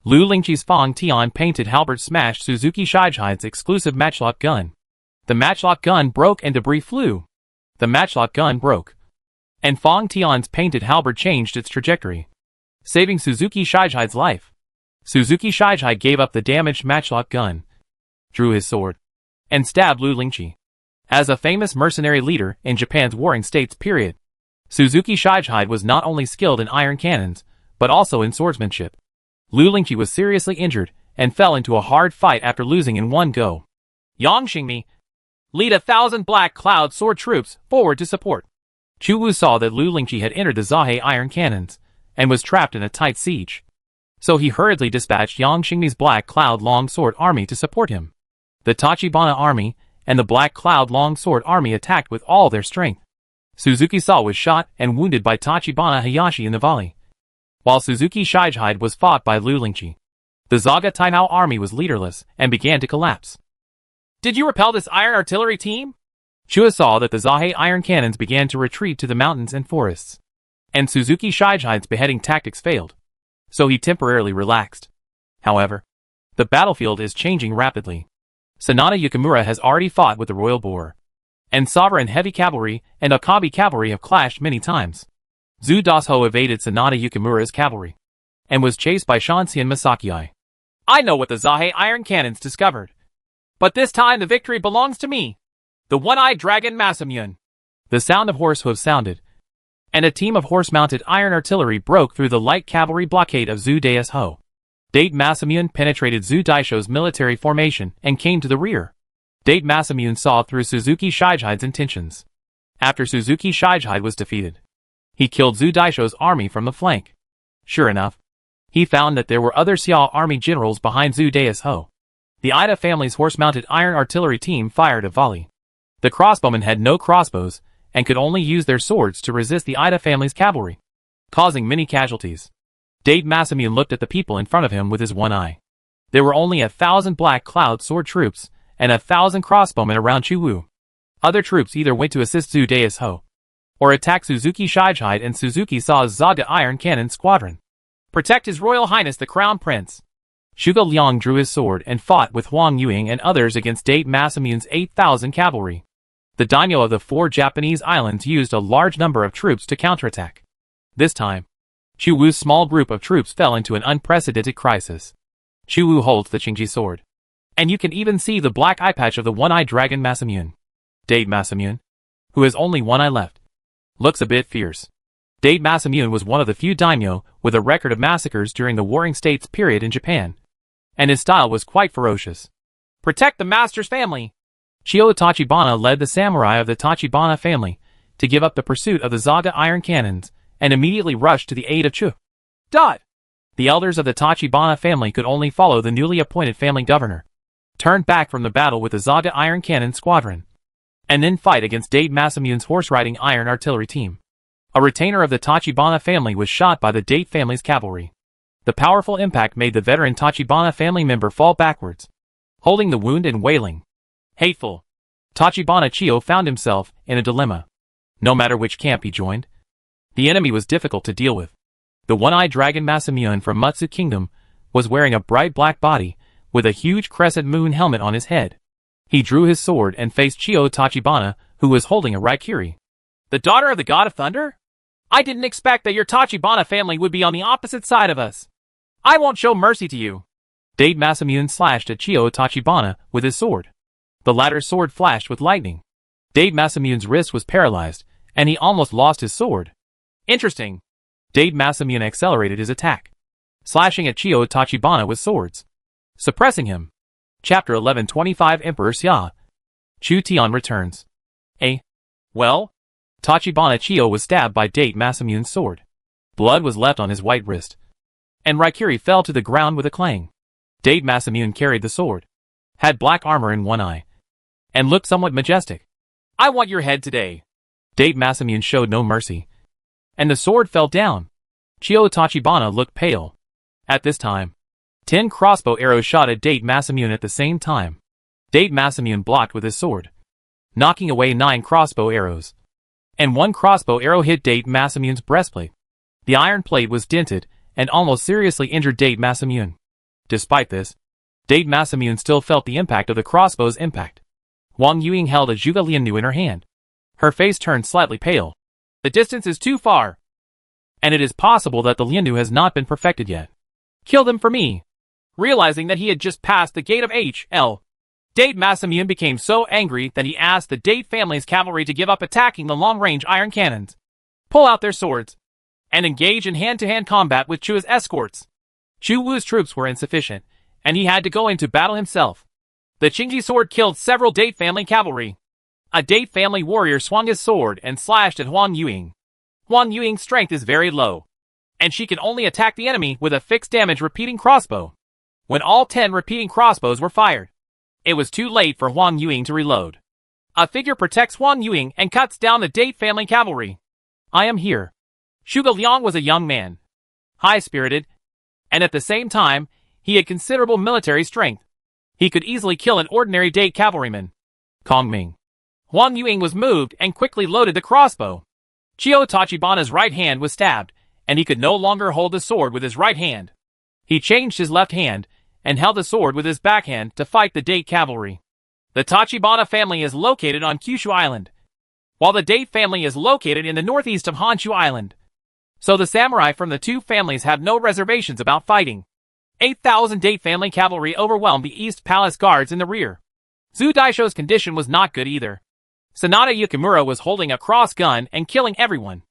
Lu Lingqi's Fong Tian painted halberd smashed Suzuki Shijide's exclusive matchlock gun. The matchlock gun broke and debris flew. The matchlock gun broke, and Fong Tian's painted halberd changed its trajectory, saving Suzuki Shijide's life. Suzuki Shijide gave up the damaged matchlock gun, drew his sword, and stabbed Lu Lingqi. As a famous mercenary leader in Japan's Warring States period, Suzuki Shijihide was not only skilled in iron cannons, but also in swordsmanship. Lu Lingqi was seriously injured and fell into a hard fight after losing in one go. Yang Xingmi, lead 1,000 black cloud sword troops forward to support. Chu Wu saw that Lu Lingqi had entered the Zahe iron cannons and was trapped in a tight siege. So he hurriedly dispatched Yang Xingmi's black cloud long sword army to support him. The Tachibana army and the black cloud long sword army attacked with all their strength. Suzuki Sa was shot and wounded by Tachibana Hayashi in the volley, while Suzuki Shijihide was fought by Lu Lingqi. The Zaga Tainao army was leaderless and began to collapse. Did you repel this iron artillery team? Chua saw that the Zahe iron cannons began to retreat to the mountains and forests, and Suzuki Shijihide's beheading tactics failed, so he temporarily relaxed. However, the battlefield is changing rapidly. Sanada Yukimura has already fought with the Royal Boar, and Sovereign Heavy Cavalry and Akabi Cavalry have clashed many times. Zhu Dasho evaded Sanada Yukimura's cavalry, and was chased by Shanxian Masakiai. I know what the Zahe iron cannons discovered, but this time the victory belongs to me, the one-eyed dragon Masamune. The sound of horse hooves sounded, and a team of horse-mounted iron artillery broke through the light cavalry blockade of Zhu Dasho. Date Masamune penetrated Zhu Daisho's military formation and came to the rear. Date Masamune saw through Suzuki Shijihide's intentions. After Suzuki Shijihide was defeated, he killed Zhu Daisho's army from the flank. Sure enough, he found that there were other Xiao army generals behind Zhu Dasho. The Ida family's horse-mounted iron artillery team fired a volley. The crossbowmen had no crossbows and could only use their swords to resist the Ida family's cavalry, causing many casualties. Date Masamune looked at the people in front of him with his one eye. There were only 1,000 black cloud sword troops and 1,000 crossbowmen around Chu Wu. Other troops either went to assist Zhu Dasho or attack Suzuki Shijihide and Suzuki Sa's Zaga iron cannon squadron. Protect His Royal Highness the Crown Prince. Shuge Liang drew his sword and fought with Huang Yuing and others against Date Masamune's 8,000 cavalry. The daimyo of the 4 Japanese islands used a large number of troops to counterattack. This time, Chu Wu's small group of troops fell into an unprecedented crisis. Chu Wu holds the Qingji sword, and you can even see the black eye patch of the one-eyed dragon Masamune. Date Masamune, who has only one eye left, looks a bit fierce. Date Masamune was one of the few daimyo with a record of massacres during the Warring States period in Japan, and his style was quite ferocious. Protect the master's family! Chio Tachibana led the samurai of the Tachibana family to give up the pursuit of the Zaga iron cannons and immediately rushed to the aid of Chu. The elders of the Tachibana family could only follow the newly appointed family governor, turned back from the battle with the Zaga iron cannon squadron, and then fight against Date Masamune's horse-riding iron artillery team. A retainer of the Tachibana family was shot by the Date family's cavalry. The powerful impact made the veteran Tachibana family member fall backwards, holding the wound and wailing. Hateful. Tachibana Chio found himself in a dilemma. No matter which camp he joined, the enemy was difficult to deal with. The one-eyed dragon Masamune from Mutsu Kingdom was wearing a bright black body with a huge crescent moon helmet on his head. He drew his sword and faced Chio Tachibana, who was holding a Raikiri. The daughter of the god of thunder? I didn't expect that your Tachibana family would be on the opposite side of us. I won't show mercy to you. Date Masamune slashed at Chio Tachibana with his sword. The latter's sword flashed with lightning. Date Masamune's wrist was paralyzed, and he almost lost his sword. Interesting. Date Masamune accelerated his attack, slashing at Chio Tachibana with swords, suppressing him. Chapter 1125 Emperor Xia. Chu Tian returns. Well? Tachibana Chio was stabbed by Date Masamune's sword. Blood was left on his white wrist, and Raikiri fell to the ground with a clang. Date Masamune carried the sword, had black armor in one eye, and looked somewhat majestic. I want your head today. Date Masamune showed no mercy, and the sword fell down. Chio Tachibana looked pale. At this time, 10 crossbow arrows shot at Date Masamune at the same time. Date Masamune blocked with his sword, knocking away 9 crossbow arrows, and 1 crossbow arrow hit Date Masamune's breastplate. The iron plate was dented and almost seriously injured Date Masamune. Despite this, Date Masamune still felt the impact of the crossbow's impact. Huang Yuing held a Zhuge Liannu in her hand. Her face turned slightly pale. The distance is too far, and it is possible that the Liannu has not been perfected yet. Kill them for me. Realizing that he had just passed the gate of HL, Date Masamune became so angry that he asked the Date family's cavalry to give up attacking the long-range iron cannons. pull out their swords, and engage in hand-to-hand combat with Chua's escorts. Chu Wu's troops were insufficient, and he had to go into battle himself. The Qingji sword killed several Date family cavalry. A Date family warrior swung his sword and slashed at Huang Yuing. Huang Yuing's strength is very low, and she can only attack the enemy with a fixed damage repeating crossbow. When all 10 repeating crossbows were fired, it was too late for Huang Yuing to reload. A figure protects Huang Yuing and cuts down the Date family cavalry. I am here. Zhuge Liang was a young man, high-spirited, and at the same time, he had considerable military strength. He could easily kill an ordinary Date cavalryman. Kongming. Huang Yuing was moved and quickly loaded the crossbow. Chiyo Tachibana's right hand was stabbed, and he could no longer hold the sword with his right hand. He changed his left hand and held the sword with his backhand to fight the Date cavalry. The Tachibana family is located on Kyushu Island, while the Date family is located in the northeast of Honshu Island. So the samurai from the two families have no reservations about fighting. 8,000 Date family cavalry overwhelmed the East Palace guards in the rear. Zhu Daisho's condition was not good either. Sanada Yukimura was holding a cross gun and killing everyone.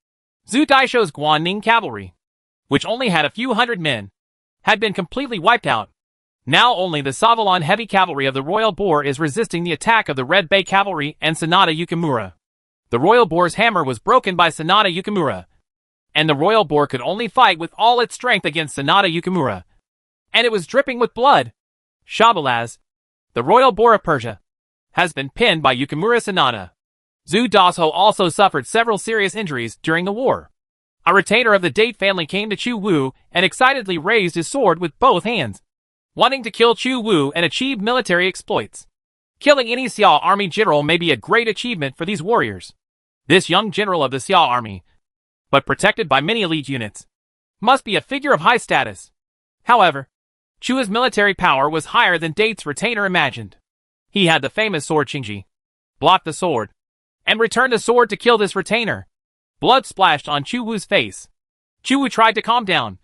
Zhu Daisho's Guanning cavalry, which only had a few hundred men, had been completely wiped out. Now only the Savalon heavy cavalry of the Royal Boar is resisting the attack of the Red Bay cavalry and Sanada Yukimura. The Royal Boar's hammer was broken by Sanada Yukimura, and the Royal Boar could only fight with all its strength against Sanada Yukimura, and it was dripping with blood. Shabalaz, the Royal Boar of Persia, has been pinned by Yukimura Sanada. Zhu Dasho also suffered several serious injuries during the war. A retainer of the Date family came to Chu Wu and excitedly raised his sword with both hands, wanting to kill Chu Wu and achieve military exploits. Killing any Xiao army general may be a great achievement for these warriors. This young general of the Xiao army, but protected by many elite units, must be a figure of high status. However, Chua's military power was higher than Date's retainer imagined. He had the famous sword Qingji, blocked the sword, and returned the sword to kill this retainer. Blood splashed on Chu Wu's face. Chu Wu tried to calm down,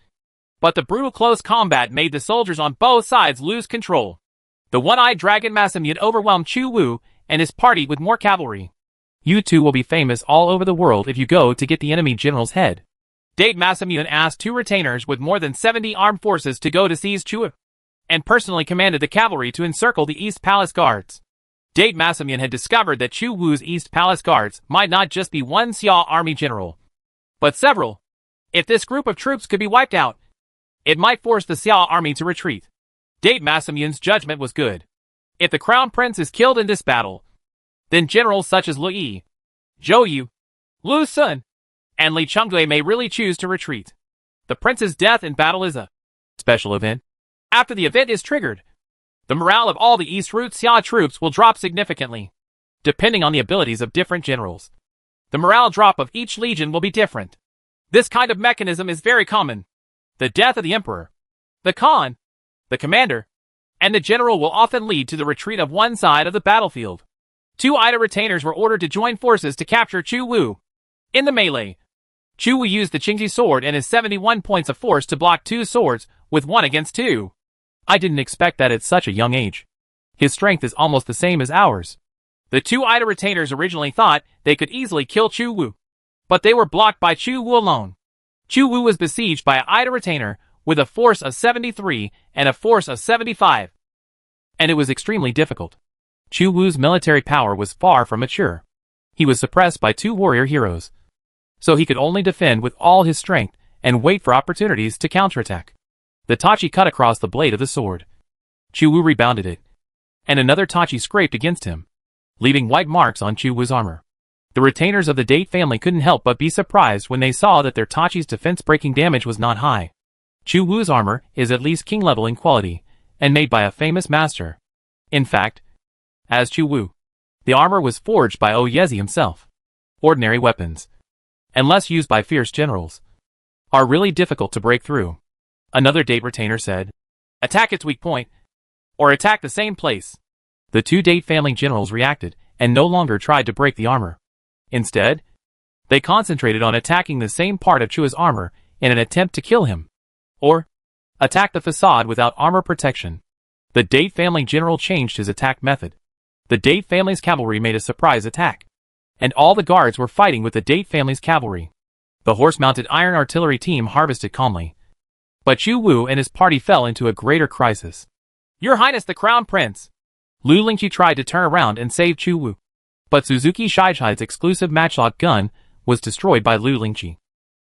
but the brutal close combat made the soldiers on both sides lose control. The one-eyed dragon Masamune overwhelmed Chu Wu and his party with more cavalry. You two will be famous all over the world if you go to get the enemy general's head. Date Masamune asked 2 retainers with more than 70 armed forces to go to seize Chu Wu, and personally commanded the cavalry to encircle the East Palace guards. Date Masamune had discovered that Chu Wu's East Palace guards might not just be one Xiao army general, but several. If this group of troops could be wiped out, it might force the Xiao army to retreat. Date Masamune's judgment was good. If the crown prince is killed in this battle, then generals such as Lu Yi, Zhou Yu, Lu Sun, and Li Chengdui may really choose to retreat. The prince's death in battle is a special event. After the event is triggered, the morale of all the East Route Xia troops will drop significantly, depending on the abilities of different generals. The morale drop of each legion will be different. This kind of mechanism is very common. The death of the emperor, the Khan, the commander, and the general will often lead to the retreat of one side of the battlefield. 2 Ida retainers were ordered to join forces to capture Chu Wu. In the melee, Chu Wu used the Qingji sword and his 71 points of force to block 2 swords with 1 against 2. I didn't expect that at such a young age. His strength is almost the same as ours. The 2 Ida retainers originally thought they could easily kill Chu Wu, but they were blocked by Chu Wu alone. Chu Wu was besieged by an Ida retainer with a force of 73 and a force of 75, and it was extremely difficult. Chu Wu's military power was far from mature. He was suppressed by 2 warrior heroes, so he could only defend with all his strength and wait for opportunities to counterattack. The Tachi cut across the blade of the sword. Chu Wu rebounded it, and another Tachi scraped against him, leaving white marks on Chu Wu's armor. The retainers of the Date family couldn't help but be surprised when they saw that their Tachi's defense-breaking damage was not high. Chu Wu's armor is at least king level in quality, and made by a famous master. In fact, as Chu Wu, the armor was forged by Oyezi himself. Ordinary weapons, unless used by fierce generals, are really difficult to break through. Another Date retainer said, "Attack its weak point, or attack the same place." The 2 Date family generals reacted, and no longer tried to break the armor. Instead, they concentrated on attacking the same part of Chua's armor in an attempt to kill him, or attack the facade without armor protection. The Date family general changed his attack method. The Date family's cavalry made a surprise attack, and all the guards were fighting with the Date family's cavalry. The horse-mounted iron artillery team harvested calmly. But Chu Wu and his party fell into a greater crisis. Your Highness the Crown Prince! Lu Lingqi tried to turn around and save Chu Wu. But Suzuki Shiji's exclusive matchlock gun was destroyed by Lu Lingqi.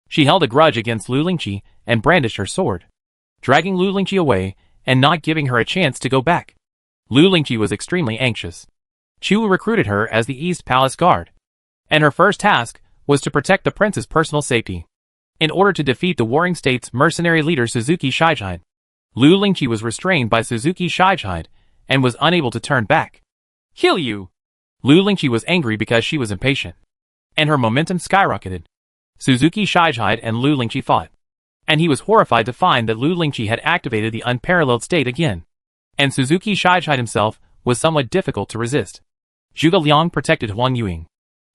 She held a grudge against Lu Lingqi and brandished her sword, dragging Lu Lingqi away and not giving her a chance to go back. Lu Lingqi was extremely anxious. Chu Wu recruited her as the East Palace Guard, and her first task was to protect the prince's personal safety. In order to defeat the warring state's mercenary leader Suzuki Shijide, Lu Lingqi was restrained by Suzuki Shijide and was unable to turn back. Kill you! Lu Lingqi was angry because she was impatient, and her momentum skyrocketed. Suzuki Shijide and Lu Lingqi fought, and he was horrified to find that Lu Lingqi had activated the unparalleled state again, and Suzuki Shijide himself was somewhat difficult to resist. Zhuge Liang protected Huang Yuing,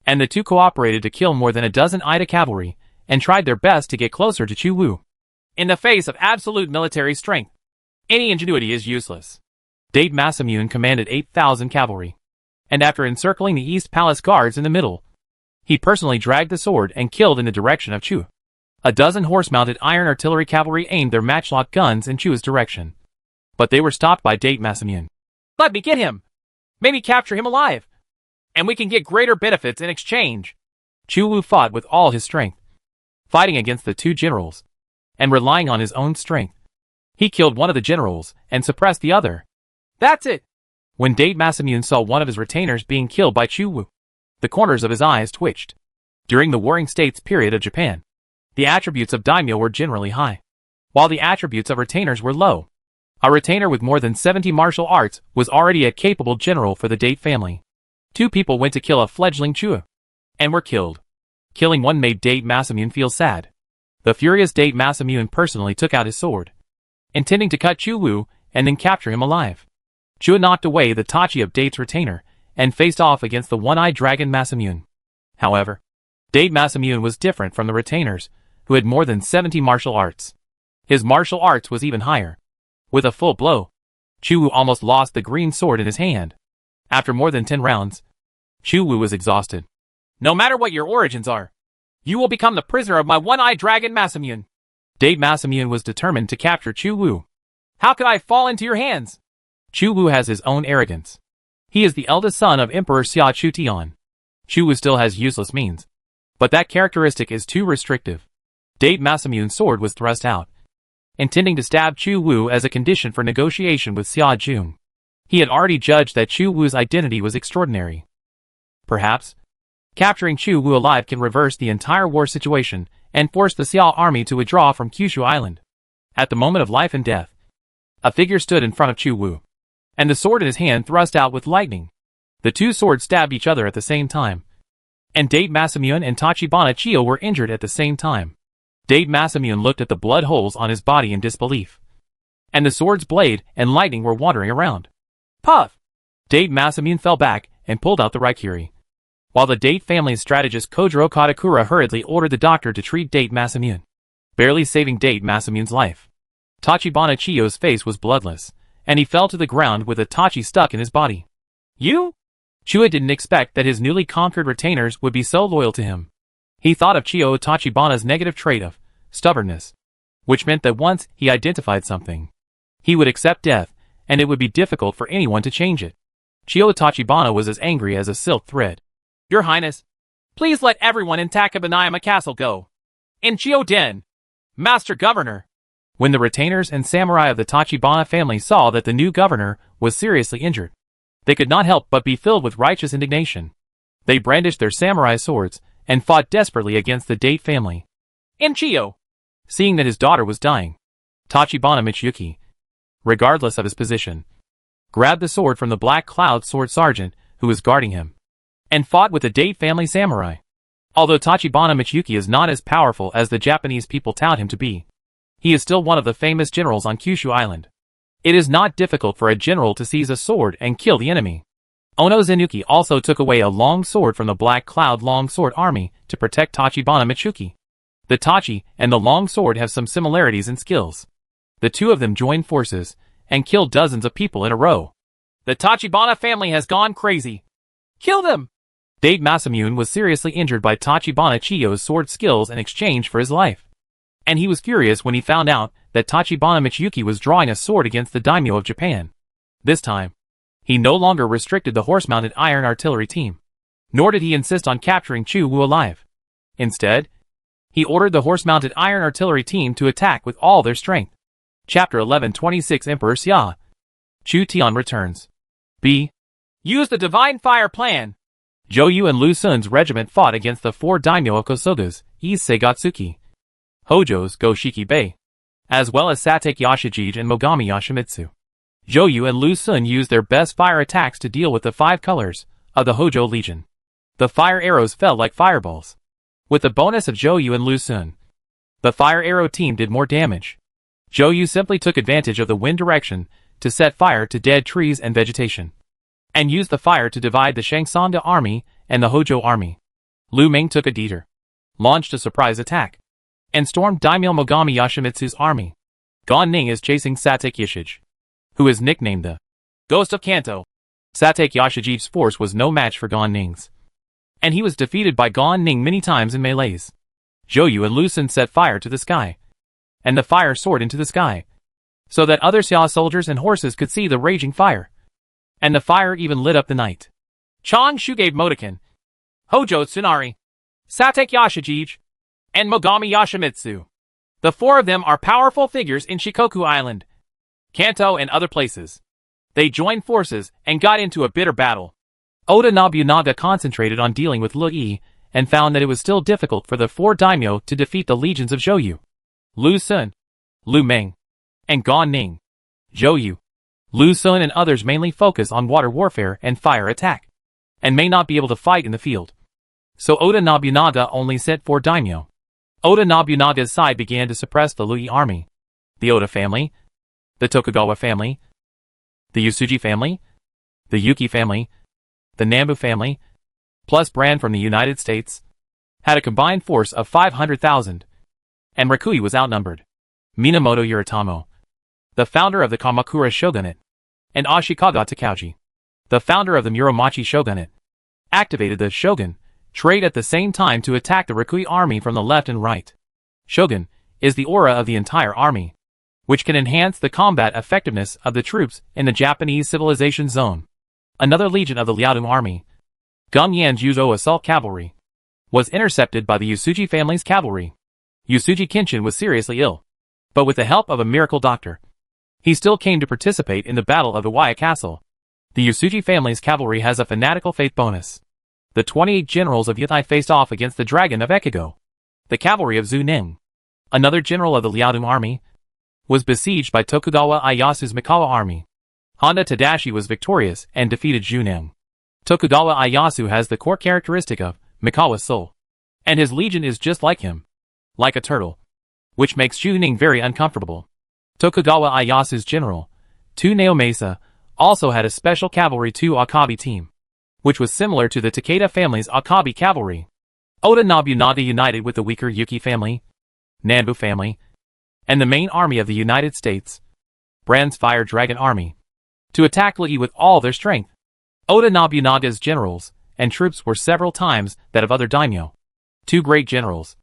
and the two cooperated to kill more than a dozen Ida cavalry and tried their best to get closer to Chu Wu. In the face of absolute military strength, any ingenuity is useless. Date Masamune commanded 8,000 cavalry, and after encircling the East Palace guards in the middle, he personally dragged the sword and killed in the direction of Chu. A dozen horse-mounted iron artillery cavalry aimed their matchlock guns in Chu's direction, but they were stopped by Date Masamune. Let me get him! Maybe capture him alive, and we can get greater benefits in exchange. Chu Wu fought with all his strength, fighting against the two generals, and relying on his own strength. He killed one of the generals and suppressed the other. That's it! When Date Masamune saw one of his retainers being killed by Chu Wu, the corners of his eyes twitched. During the Warring States period of Japan, the attributes of daimyo were generally high, while the attributes of retainers were low. A retainer with more than 70 martial arts was already a capable general for the Date family. Two people went to kill a fledgling Chu, and were killed. Killing one made Date Masamune feel sad. The furious Date Masamune personally took out his sword, intending to cut Chu Wu and then capture him alive. Chu knocked away the Tachi of Date's retainer and faced off against the one-eyed dragon Masamune. However, Date Masamune was different from the retainers, who had more than 70 martial arts. His martial arts was even higher. With a full blow, Chu Wu almost lost the green sword in his hand. After more than 10 rounds, Chu Wu was exhausted. No matter what your origins are, you will become the prisoner of my one-eyed dragon Masamune. Date Masamune was determined to capture Chu Wu. How could I fall into your hands? Chu Wu has his own arrogance. He is the eldest son of Emperor Xia Chutian. Chu Wu still has useless means, but that characteristic is too restrictive. Date Masamune's sword was thrust out, intending to stab Chu Wu as a condition for negotiation with Xia Jun. He had already judged that Chu Wu's identity was extraordinary. Perhaps, capturing Chu Wu alive can reverse the entire war situation and force the Xia army to withdraw from Kyushu Island. At the moment of life and death, a figure stood in front of Chu Wu, and the sword in his hand thrust out with lightning. The two swords stabbed each other at the same time, and Date Masamune and Tachibana Chiyo were injured at the same time. Date Masamune looked at the blood holes on his body in disbelief, and the sword's blade and lightning were wandering around. Puff! Date Masamune fell back and pulled out the Raikiri, while the Date family's strategist Kojiro Katakura hurriedly ordered the doctor to treat Date Masamune, barely saving Date Masamune's life. Tachibana Chiyo's face was bloodless, and he fell to the ground with a tachi stuck in his body. You? Chua didn't expect that his newly conquered retainers would be so loyal to him. He thought of Chiyo Tachibana's negative trait of stubbornness, which meant that once he identified something, he would accept death, and it would be difficult for anyone to change it. Chiyo Tachibana was as angry as a silk thread. Your Highness, please let everyone in Takabanayama Castle go. In Chiyo-den, Master Governor. When the retainers and samurai of the Tachibana family saw that the new governor was seriously injured, they could not help but be filled with righteous indignation. They brandished their samurai swords and fought desperately against the Date family. In Chiyo, seeing that his daughter was dying, Tachibana Michiyuki, regardless of his position, grabbed the sword from the Black Cloud sword sergeant who was guarding him, and fought with the Date family samurai. Although Tachibana Michiyuki is not as powerful as the Japanese people tout him to be, he is still one of the famous generals on Kyushu Island. It is not difficult for a general to seize a sword and kill the enemy. Ono Zenuki also took away a long sword from the Black Cloud long sword army to protect Tachibana Michiyuki. The tachi and the long sword have some similarities in skills. The two of them joined forces and killed dozens of people in a row. The Tachibana family has gone crazy. Kill them! Date Masamune was seriously injured by Tachibana Chiyo's sword skills in exchange for his life. And he was furious when he found out that Tachibana Michiyuki was drawing a sword against the daimyo of Japan. This time, he no longer restricted the horse-mounted iron artillery team. Nor did he insist on capturing Chu Wu alive. Instead, he ordered the horse-mounted iron artillery team to attack with all their strength. Chapter 1126 Emperor Xia. Chu Tian returns. B. Use the Divine Fire Plan. Zhou Yu and Lu Sun's regiment fought against the 4 daimyo of Kosoga's, Ise Gatsuki, Hojo's Goshiki Bay, as well as Satake Yashijij and Mogami Yoshimitsu. Zhou Yu and Lu Sun used their best fire attacks to deal with the 5 colors of the Hojo Legion. The fire arrows fell like fireballs. With the bonus of Zhou Yu and Lu Sun, the fire arrow team did more damage. Zhou Yu simply took advantage of the wind direction to set fire to dead trees and vegetation, and used the fire to divide the Shangsanga army and the Hojo army. Lu Meng took a detour, launched a surprise attack, and stormed Daimyo Mogami Yoshimitsu's army. Gan Ning is chasing Satake Yashij, who is nicknamed the Ghost of Kanto. Satake Yashijiv's force was no match for Gan Ning's, and he was defeated by Gan Ning many times in melees. Zhou Yu and Lu Sun set fire to the sky, and the fire soared into the sky, so that other Xia soldiers and horses could see the raging fire. And the fire even lit up the night. Chang Shu gave Motokin, Hojo Tsunari, Satake Yashijij, and Mogami Yoshimitsu. The 4 of them are powerful figures in Shikoku Island, Kanto and other places. They joined forces and got into a bitter battle. Oda Nobunaga concentrated on dealing with Lu Yi and found that it was still difficult for the 4 daimyo to defeat the legions of Zhou Yu, Lu Sun, Lu Meng, and Gan Ning. Zhou Yu, Lu Sun and others mainly focus on water warfare and fire attack, and may not be able to fight in the field. So Oda Nobunaga only sent 4 daimyo. Oda Nobunaga's side began to suppress the Lu Yi army, the Oda family, the Tokugawa family, the Yasuji family, the Yuki family, the Nambu family, plus Brand from the United States, had a combined force of 500,000, and Rikui was outnumbered. Minamoto Yoritomo, the founder of the Kamakura shogunate, and Ashikaga Takauji, the founder of the Muromachi shogunate, activated the shogun trait at the same time to attack the Rikui army from the left and right. Shogun is the aura of the entire army, which can enhance the combat effectiveness of the troops in the Japanese civilization zone. Another legion of the Liaodong army, Gum Yan's Yuzo assault cavalry, was intercepted by the Yasuji family's cavalry. Yasuji Kenshin was seriously ill, but with the help of a miracle doctor, he still came to participate in the Battle of the Waya Castle. The Yasuji family's cavalry has a fanatical faith bonus. The 28 generals of Yutai faced off against the Dragon of Ekigo, the cavalry of Zhu Ning. Another general of the Liaodong army was besieged by Tokugawa Ieyasu's Mikawa army. Honda Tadashi was victorious and defeated Zhu Ning. Tokugawa Ieyasu has the core characteristic of Mikawa's soul, and his legion is just like him, like a turtle, which makes Zhu Ning very uncomfortable. Tokugawa Ieyasu's general, Tu Naomasa, also had a special cavalry 2 Akabi team, which was similar to the Takeda family's Akabi cavalry. Oda Nobunaga united with the weaker Yuki family, Nanbu family, and the main army of the United States, Brand's Fire Dragon army, to attack Lu Yi with all their strength. Oda Nobunaga's generals and troops were several times that of other daimyo. 2 great generals,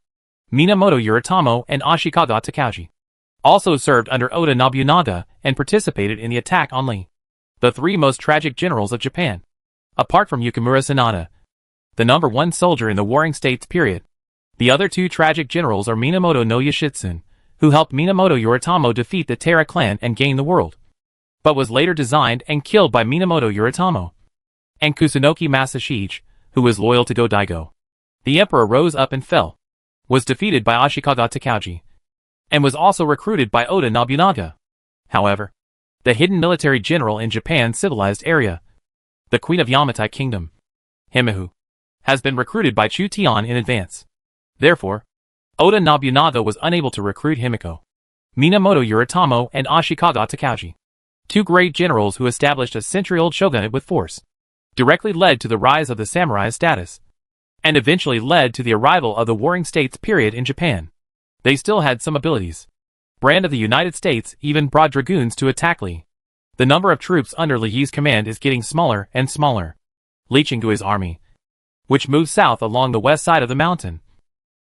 Minamoto Yoritomo and Ashikaga Takauji, also served under Oda Nobunaga and participated in the attack on Lee, the 3 most tragic generals of Japan. Apart from Yukimura Sanada, the number 1 soldier in the Warring States period, the other 2 tragic generals are Minamoto no Yoshitsune, who helped Minamoto Yoritomo defeat the Taira clan and gain the world, but was later designed and killed by Minamoto Yoritomo, and Kusunoki Masashige, who was loyal to Go-Daigo. The emperor rose up and fell, was defeated by Ashikaga Takauji, and was also recruited by Oda Nobunaga. However, the hidden military general in Japan's civilized area, the Queen of Yamatai Kingdom, Himihu, has been recruited by Chu Tian in advance. Therefore, Oda Nobunaga was unable to recruit Himiko, Minamoto Yoritomo and Ashikaga Takauji, 2 great generals who established a century-old shogunate with force, directly led to the rise of the samurai status, and eventually led to the arrival of the Warring States period in Japan. They still had some abilities. Brand of the United States even brought dragoons to attack Lee. The number of troops under Li Yi's command is getting smaller and smaller. Li Chenggui's army, which moved south along the west side of the mountain,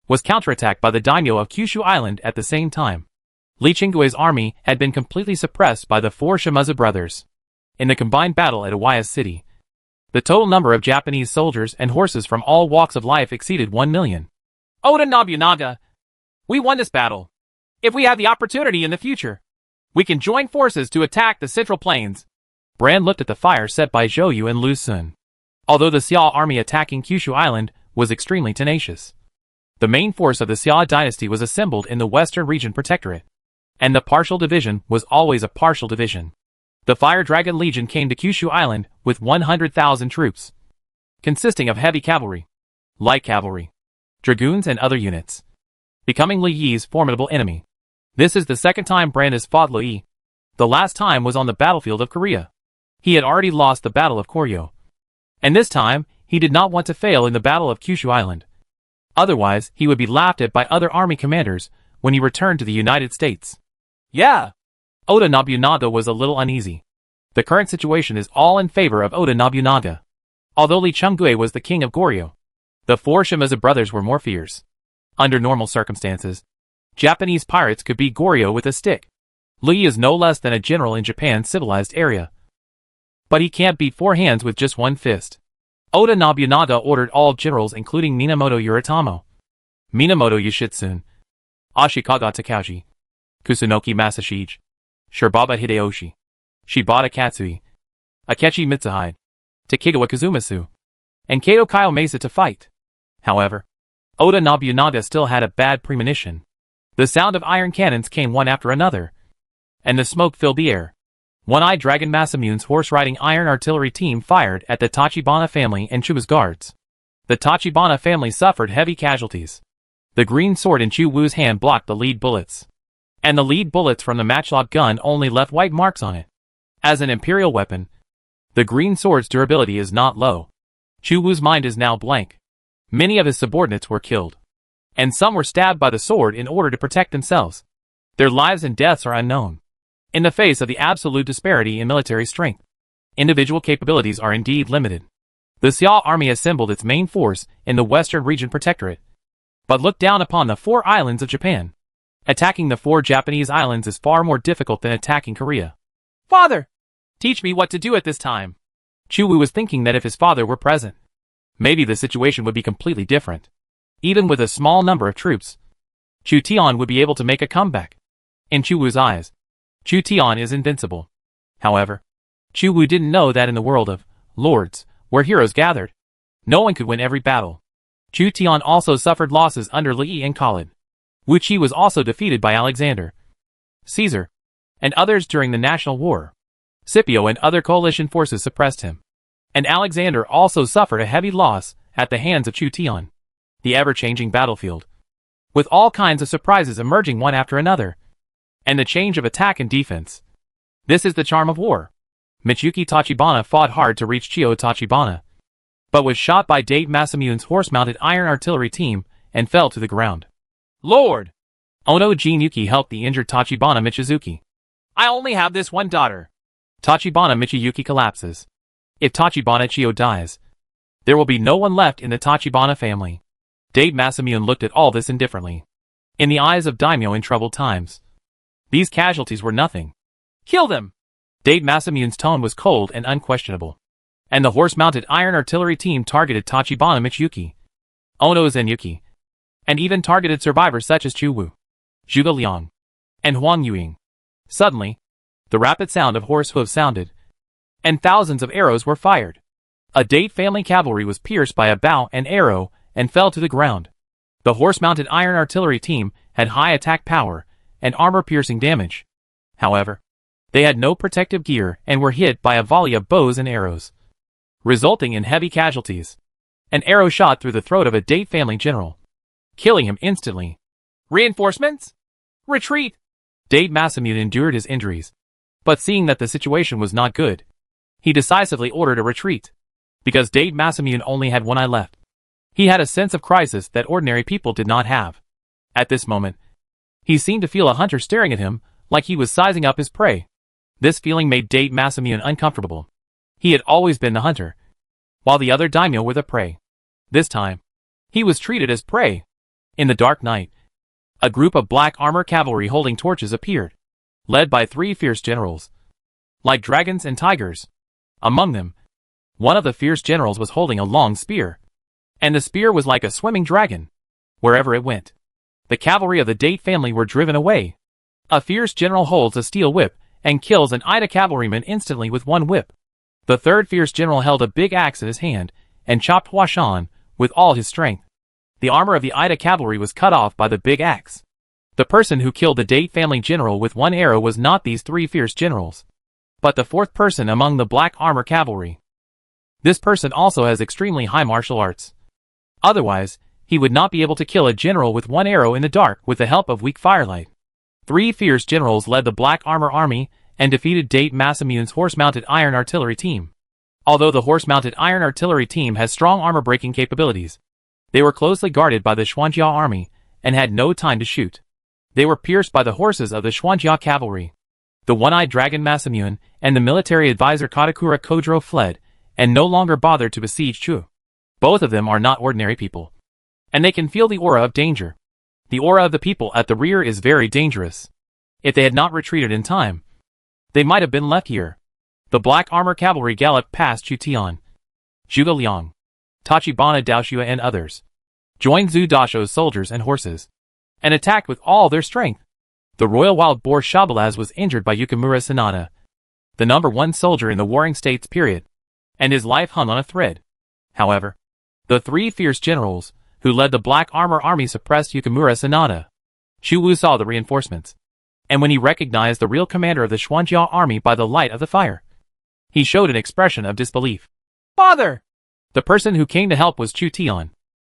was counterattacked by the daimyo of Kyushu Island at the same time. Lee Chingue's army had been completely suppressed by the four Shimazu brothers in the combined battle at Iwaya City. The total number of Japanese soldiers and horses from all walks of life exceeded 1 million. Oda Nobunaga, we won this battle. If we have the opportunity in the future, we can join forces to attack the Central Plains. Brand looked at the fire set by Zhou Yu and Lu Sun. Although the Xiao army attacking Kyushu Island was extremely tenacious, the main force of the Xiao dynasty was assembled in the Western Region Protectorate, and the partial division was always a partial division. The Fire Dragon Legion came to Kyushu Island with 100,000 troops, consisting of heavy cavalry, light cavalry, dragoons and other units, becoming Li Yi's formidable enemy. This is the second time Brand has fought Li Yi. The last time was on the battlefield of Korea. He had already lost the Battle of Koryo, and this time he did not want to fail in the Battle of Kyushu Island. Otherwise, he would be laughed at by other army commanders when he returned to the United States. Yeah. Oda Nobunaga was a little uneasy. The current situation is all in favor of Oda Nobunaga. Although Lee Chungue was the king of Goryeo, the four Shimazu brothers were more fierce. Under normal circumstances, Japanese pirates could beat Goryeo with a stick. Lee is no less than a general in Japan's civilized area, but he can't beat four hands with just one fist. Oda Nobunaga ordered all generals including Minamoto Yoritomo, Minamoto Yoshitsune, Ashikaga Takauji, Kusunoki Masashige, Shirbaba Hideyoshi, Shibata Katsui, Akechi Mitsuhide, Takegawa Kazumasu, and Kato Kiyomasa to fight. However, Oda Nobunaga still had a bad premonition. The sound of iron cannons came one after another, and the smoke filled the air. One-Eyed Dragon Masamune's horse-riding iron artillery team fired at the Tachibana family and Chuba's guards. The Tachibana family suffered heavy casualties. The green sword in Chu Wu's hand blocked the lead bullets, and the lead bullets from the matchlock gun only left white marks on it. As an imperial weapon, the green sword's durability is not low. Chu Wu's mind is now blank. Many of his subordinates were killed, and some were stabbed by the sword in order to protect themselves. Their lives and deaths are unknown. In the face of the absolute disparity in military strength, individual capabilities are indeed limited. The Xiao army assembled its main force in the Western Region Protectorate, but looked down upon the four islands of Japan. Attacking the four Japanese islands is far more difficult than attacking Korea. Father! Teach me what to do at this time. Chu Wu was thinking that if his father were present, maybe the situation would be completely different. Even with a small number of troops, Chu Tian would be able to make a comeback. In Chu Wu's eyes, Chu Tian is invincible. However, Chu Wu didn't know that in the world of lords, where heroes gathered, no one could win every battle. Chu Tian also suffered losses under Li Yi and Khalid. Wu Qi was also defeated by Alexander, Caesar, and others during the National War. Scipio and other coalition forces suppressed him, and Alexander also suffered a heavy loss at the hands of Chu Tian. The ever-changing battlefield, with all kinds of surprises emerging one after another, and the change of attack and defense. This is the charm of war. Michuki Tachibana fought hard to reach Chio Tachibana, but was shot by Date Masamune's horse-mounted iron artillery team and fell to the ground. Lord! Ono Jinyuki helped the injured Tachibana Michizuki. I only have this one daughter. Tachibana Michiyuki collapses. If Tachibana Chio dies, there will be no one left in the Tachibana family. Date Masamune looked at all this indifferently. In the eyes of daimyo in troubled times, these casualties were nothing. Kill them! Date Masamune's tone was cold and unquestionable, and the horse-mounted iron artillery team targeted Tachibana Michiyuki, Ono Zenyuki, and even targeted survivors such as Chu Wu, Zhuge Liang, and Huang Yuing. Suddenly, the rapid sound of horse hooves sounded, and thousands of arrows were fired. A Date family cavalry was pierced by a bow and arrow and fell to the ground. The horse-mounted iron artillery team had high attack power and armor-piercing damage. However, they had no protective gear and were hit by a volley of bows and arrows, resulting in heavy casualties. An arrow shot through the throat of a Date family general, killing him instantly. Reinforcements? Retreat! Date Masamune endured his injuries, but seeing that the situation was not good, he decisively ordered a retreat. Because Date Masamune only had one eye left, he had a sense of crisis that ordinary people did not have. At this moment, he seemed to feel a hunter staring at him like he was sizing up his prey. This feeling made Date Masamune uncomfortable. He had always been the hunter, while the other daimyo were the prey. This time, he was treated as prey. In the dark night, a group of black armor cavalry holding torches appeared, led by 3 fierce generals, like dragons and tigers. Among them, one of the fierce generals was holding a long spear, and the spear was like a swimming dragon. Wherever it went, the cavalry of the Date family were driven away. A fierce general holds a steel whip and kills an Ida cavalryman instantly with one whip. The third fierce general held a big axe in his hand and chopped Huashan with all his strength. The armor of the Ida cavalry was cut off by the big axe. The person who killed the Date family general with one arrow was not these 3 fierce generals, but the 4th person among the black armor cavalry. This person also has extremely high martial arts. Otherwise, he would not be able to kill a general with one arrow in the dark with the help of weak firelight. 3 fierce generals led the black armor army and defeated Date Masamune's horse-mounted iron artillery team. Although the horse-mounted iron artillery team has strong armor-breaking capabilities, they were closely guarded by the Xuanjia army and had no time to shoot. They were pierced by the horses of the Xuanjia cavalry. The one-eyed dragon Masamune and the military advisor Katakura Kodro fled and no longer bothered to besiege Chu. Both of them are not ordinary people, and they can feel the aura of danger. The aura of the people at the rear is very dangerous. If they had not retreated in time, they might have been left here. The black armor cavalry galloped past Chu Tian, Zhuge Liang, Tachibana Daoshua and others, joined Zhu Dasho's soldiers and horses, and attacked with all their strength. The royal wild boar Shabalaz was injured by Yukimura Sanada, the number 1 soldier in the Warring States period, and his life hung on a thread. However, the 3 fierce generals who led the black armor army suppressed Yukimura Sanada. Xu Wu saw the reinforcements, and when he recognized the real commander of the Xuanjia army by the light of the fire, he showed an expression of disbelief. "Father!" The person who came to help was Chu Tian,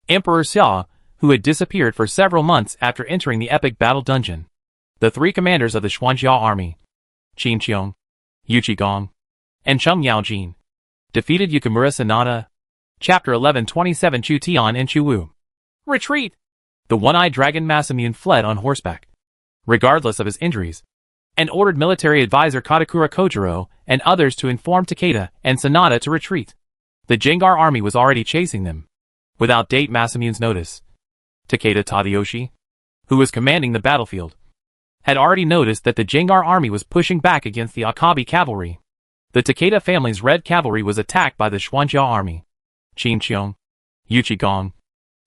Emperor Xia, who had disappeared for several months after entering the epic battle dungeon. The 3 commanders of the Xuanjia army, Qin Qiong, Yu Qigong, and Cheng Yaojin, defeated Yukimura Sanada. Chapter 11:27 Chu Tian and Chu Wu. Retreat! The one-eyed dragon Masamune fled on horseback, regardless of his injuries, and ordered military advisor Katakura Kojiro and others to inform Takeda and Sanada to retreat. The Jengar army was already chasing them, without Date Masamune's notice. Takeda Tadayoshi, who was commanding the battlefield, had already noticed that the Jengar army was pushing back against the Akabi cavalry. The Takeda family's red cavalry was attacked by the Xuanjia army. Qin Qiong, Yu Qigong,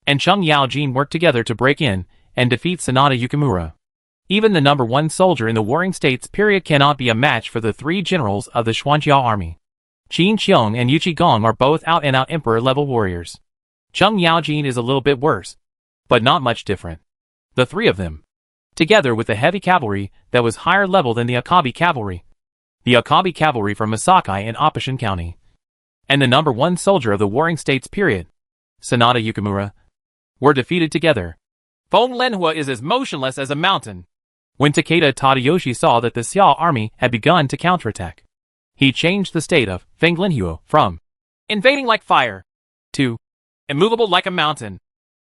and Cheng Yaojin worked together to break in and defeat Sanada Yukimura. Even the number 1 soldier in the Warring States period cannot be a match for the 3 generals of the Xuanjia army. Qin Qiong and Yu Qigong are both out-and-out emperor-level warriors. Cheng Yaojin is a little bit worse, but not much different. The 3 of them, together with the heavy cavalry that was higher level than the Akabi cavalry, the Akabi cavalry from Masakai in Opposition County, and the number 1 soldier of the Warring States period, Sanada Yukimura, were defeated together. Feng Lenhua is as motionless as a mountain. When Takeda Tadayoshi saw that the Xia army had begun to counterattack, he changed the state of Feng Lenhua from invading like fire to immovable like a mountain.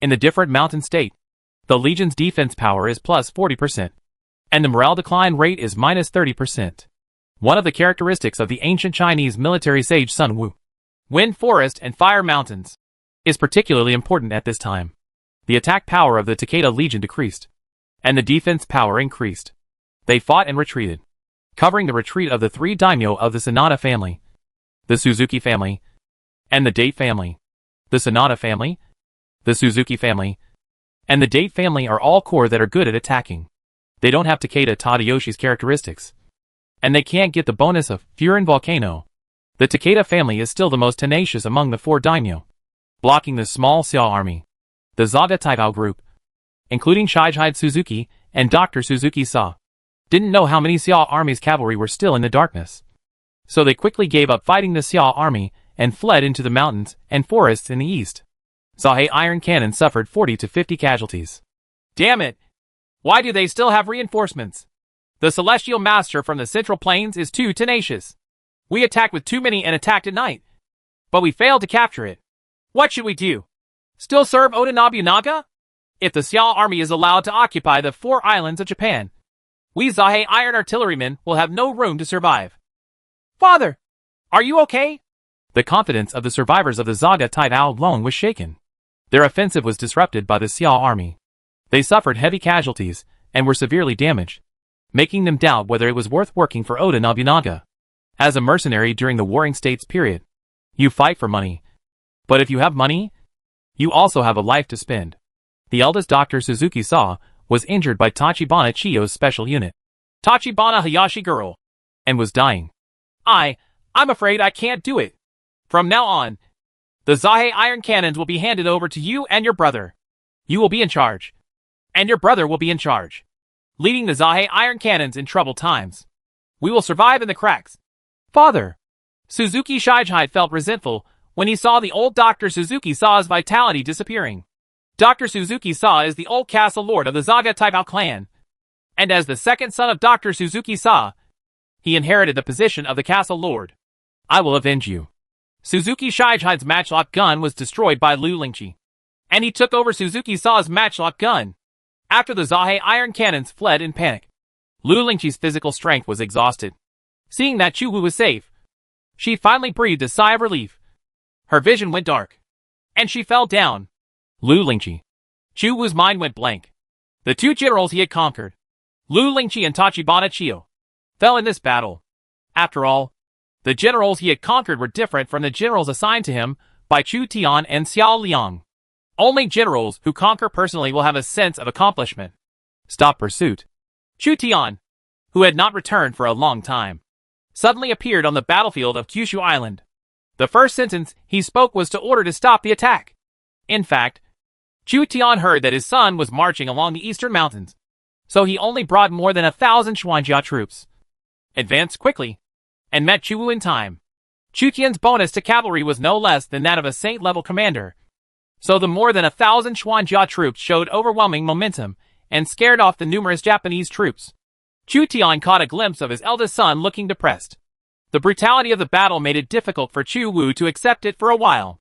In the different mountain state, the Legion's defense power is plus 40%, and the morale decline rate is minus 30%. One of the characteristics of the ancient Chinese military sage Sun Wu, wind forest and fire mountains, is particularly important at this time. The attack power of the Takeda Legion decreased, and the defense power increased. They fought and retreated, covering the retreat of the 3 daimyo of the Sanada family, the Suzuki family, and the Date family. The Sanada family, the Suzuki family, and the Date family are all corps that are good at attacking. They don't have Takeda Tadayoshi's characteristics, and they can't get the bonus of Furin Volcano. The Takeda family is still the most tenacious among the 4 daimyo, blocking the small Xia army. The Zaga Taibao group, including Shijide Suzuki and Dr. Suzuki Sa, didn't know how many Xia army's cavalry were still in the darkness. So they quickly gave up fighting the Xia army and fled into the mountains and forests in the east. Zahe iron cannon suffered 40 to 50 casualties. Damn it! Why do they still have reinforcements? The Celestial Master from the Central Plains is too tenacious. We attacked with too many and attacked at night, but we failed to capture it. What should we do? Still serve Oda Nobunaga? If the Xia army is allowed to occupy the 4 islands of Japan, we Zahe iron artillerymen will have no room to survive. Father, are you okay? The confidence of the survivors of the Zaga Taibao Long was shaken. Their offensive was disrupted by the Xiao army. They suffered heavy casualties and were severely damaged, making them doubt whether it was worth working for Oda Nobunaga. As a mercenary during the Warring States period, you fight for money. But if you have money, you also have a life to spend. The eldest Dr. Suzuki Saw was injured by Tachibana Chiyo's special unit, Tachibana Hayashi Girl, and was dying. I'm afraid I can't do it. From now on, the Zahe iron cannons will be handed over to you and your brother. You will be in charge. And your brother will be in charge, leading the Zahe iron cannons in troubled times. We will survive in the cracks. Father! Suzuki Shichihide felt resentful when he saw the old Dr. Suzuki Saw's vitality disappearing. Dr. Suzuki Saw is the old castle lord of the Zaga Taibao clan, and as the second son of Dr. Suzuki Saw, he inherited the position of the castle lord. I will avenge you. Suzuki Shichihide's matchlock gun was destroyed by Lu Lingqi, and he took over Suzuki Saw's matchlock gun. After the Zahe iron cannons fled in panic, Lu Lingqi's physical strength was exhausted. Seeing that Chu Wu was safe, she finally breathed a sigh of relief. Her vision went dark, and she fell down. Lu Lingqi. Chu Wu's mind went blank. The two generals he had conquered, Lu Lingqi and Tachibana Chiyo, fell in this battle. After all, the generals he had conquered were different from the generals assigned to him by Chu Tian and Xiao Liang. Only generals who conquer personally will have a sense of accomplishment. Stop pursuit. Chu Tian, who had not returned for a long time, suddenly appeared on the battlefield of Kyushu Island. The first sentence he spoke was to order to stop the attack. In fact, Chu Tian heard that his son was marching along the eastern mountains, so he only brought more than 1,000 Xuanjia troops. Advanced quickly, and met Chu Wu in time. Chu Tian's bonus to cavalry was no less than that of a saint-level commander, so the more than 1,000 Xuanjia troops showed overwhelming momentum and scared off the numerous Japanese troops. Chu Tian caught a glimpse of his eldest son looking depressed. The brutality of the battle made it difficult for Chu Wu to accept it for a while.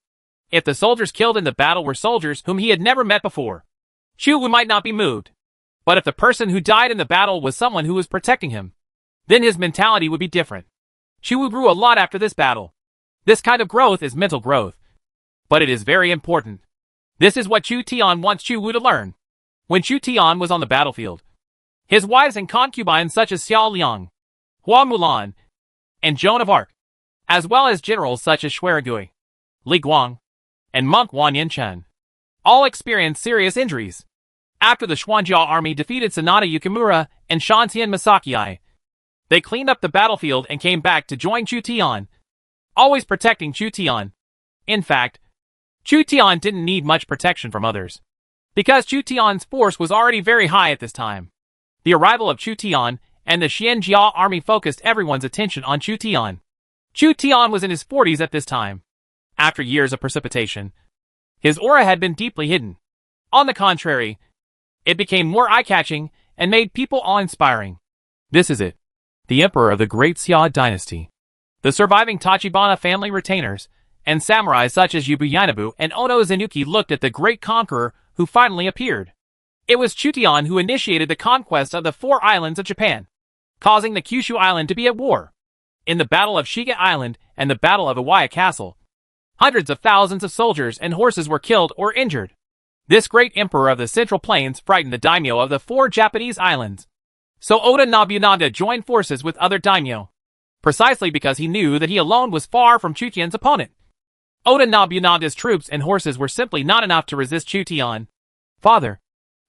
If the soldiers killed in the battle were soldiers whom he had never met before, Chu Wu might not be moved. But if the person who died in the battle was someone who was protecting him, then his mentality would be different. Chu Wu grew a lot after this battle. This kind of growth is mental growth, but it is very important. This is what Chu Tian wants Chu Wu to learn. When Chu Tian was on the battlefield, his wives and concubines such as Xiao Liang, Hua Mulan, and Joan of Arc, as well as generals such as Shuiragui, Li Guang, and monk Wan Yinchen, all experienced serious injuries. After the Xuanjia army defeated Sanada Yukimura and Shantian Masakiai, they cleaned up the battlefield and came back to join Chu Tian, always protecting Chu Tian. In fact, Chu Tian didn't need much protection from others, because Chu Tian's force was already very high at this time. The arrival of Chu Tian and the Xianjia army focused everyone's attention on Chu Tian. Chu Tian was in his 40s at this time. After years of precipitation, his aura had been deeply hidden. On the contrary, it became more eye-catching and made people awe-inspiring. This is it, the emperor of the great Xia dynasty. The surviving Tachibana family retainers and samurai such as Yubu Yanabu and Ono Zenuki looked at the great conqueror who finally appeared. It was Chu Tian who initiated the conquest of the 4 islands of Japan, causing the Kyushu Island to be at war. In the Battle of Shiga Island and the Battle of Iwaya Castle, hundreds of thousands of soldiers and horses were killed or injured. This great emperor of the Central Plains frightened the daimyo of the 4 Japanese islands. So Oda Nobunaga joined forces with other daimyo, precisely because he knew that he alone was far from Chu Tian's opponent. Oda Nobunaga's troops and horses were simply not enough to resist Chu Tian. Father,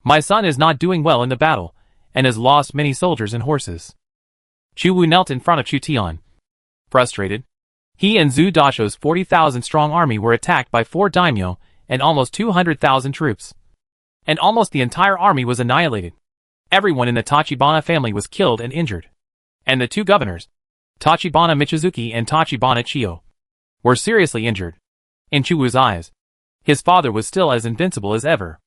my son is not doing well in the battle, and has lost many soldiers and horses. Chu Wu knelt in front of Chu Tian. Frustrated, he and Zhu Dasho's 40,000-strong army were attacked by 4 daimyo and almost 200,000 troops. And almost the entire army was annihilated. Everyone in the Tachibana family was killed and injured. And the 2 governors, Tachibana Michizuki and Tachibana Chiyo, were seriously injured. In Chu Wu's eyes, his father was still as invincible as ever.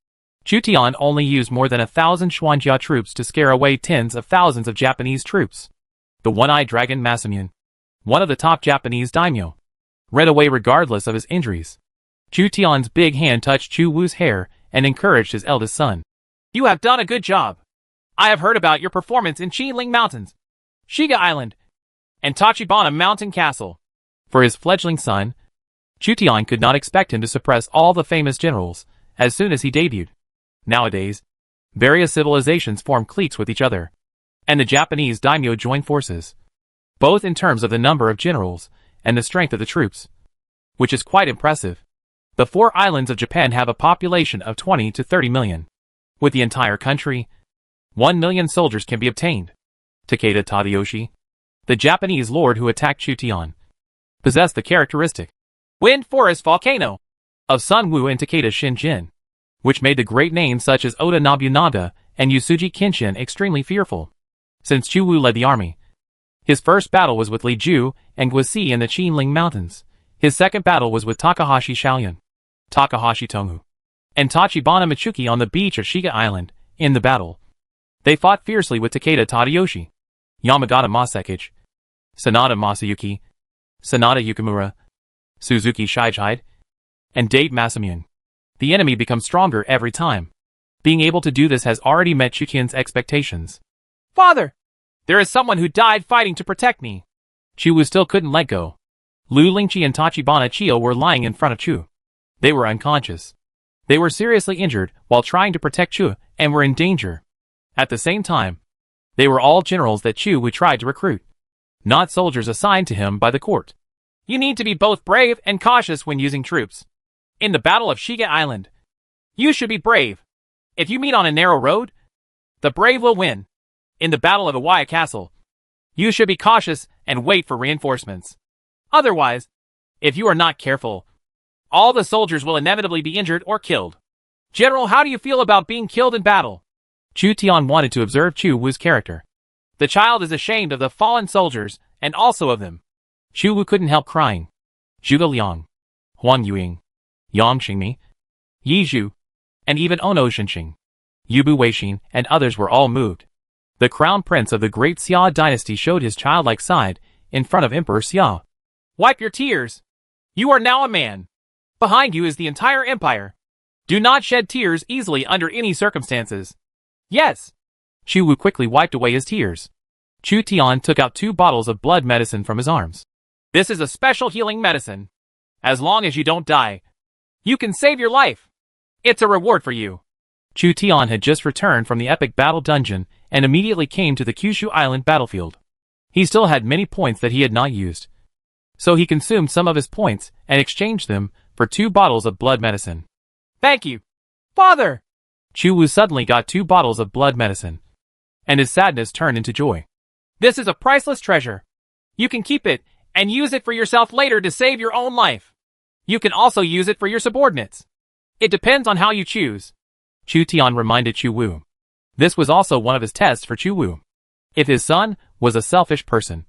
Chu Tian only used more than 1,000 Xuanjia troops to scare away tens of thousands of Japanese troops. The one-eyed dragon Masamune, one of the top Japanese daimyo, ran away regardless of his injuries. Chu Tian's big hand touched Chu Wu's hair and encouraged his eldest son. You have done a good job. I have heard about your performance in Qiling Mountains, Shiga Island, and Tachibana Mountain Castle. For his fledgling son, Chu Tian could not expect him to suppress all the famous generals as soon as he debuted. Nowadays, various civilizations form cliques with each other, and the Japanese daimyo join forces, both in terms of the number of generals and the strength of the troops, which is quite impressive. The 4 islands of Japan have a population of 20 to 30 million. With the entire country, 1 million soldiers can be obtained. Takeda Tadayoshi, the Japanese lord who attacked Chutian, possessed the characteristic wind forest volcano of Sun Wu and Takeda Shinjin, which made the great names such as Oda Nobunaga and Usuji Kenshin extremely fearful. Since Chu Wu led the army, his first battle was with Li Ju and Guasi in the Qinling Mountains. His second battle was with Takahashi Shaoyun, Takahashi Tongu, and Tachibana Michuki on the beach of Shiga Island. In the battle, they fought fiercely with Takeda Tadayoshi, Yamagata Masakage, Sanada Masayuki, Sanada Yukimura, Suzuki Shichide, and Date Masamune. The enemy becomes stronger every time. Being able to do this has already met Chutian's expectations. Father! There is someone who died fighting to protect me. Chu still couldn't let go. Lu Lingqi and Tachibana Chio were lying in front of Chu. They were unconscious. They were seriously injured while trying to protect Chu and were in danger. At the same time, they were all generals that Chu tried to recruit, not soldiers assigned to him by the court. You need to be both brave and cautious when using troops. In the Battle of Shiga Island, you should be brave. If you meet on a narrow road, the brave will win. In the Battle of Iwaya Castle, you should be cautious and wait for reinforcements. Otherwise, if you are not careful, all the soldiers will inevitably be injured or killed. General, how do you feel about being killed in battle? Chu Tian wanted to observe Chu Wu's character. The child is ashamed of the fallen soldiers and also of them. Chu Wu couldn't help crying. Zhuge Liang, Huang Yuing, Yang Xingmi, Yi Zhu, and even Ono Shenxing, Yubu Weixin, and others were all moved. The crown prince of the great Xia dynasty showed his childlike side in front of Emperor Xia. Wipe your tears. You are now a man. Behind you is the entire empire. Do not shed tears easily under any circumstances. Yes. Chu Wu quickly wiped away his tears. Chu Tian took out 2 bottles of blood medicine from his arms. This is a special healing medicine. As long as you don't die, you can save your life. It's a reward for you. Chu Tian had just returned from the epic battle dungeon and immediately came to the Kyushu Island battlefield. He still had many points that he had not used, so he consumed some of his points and exchanged them for 2 bottles of blood medicine. Thank you, Father! Chu Wu suddenly got 2 bottles of blood medicine, and his sadness turned into joy. This is a priceless treasure. You can keep it and use it for yourself later to save your own life. You can also use it for your subordinates. It depends on how you choose. Chu Tian reminded Chu Wu. This was also one of his tests for Chu Wu. If his son was a selfish person,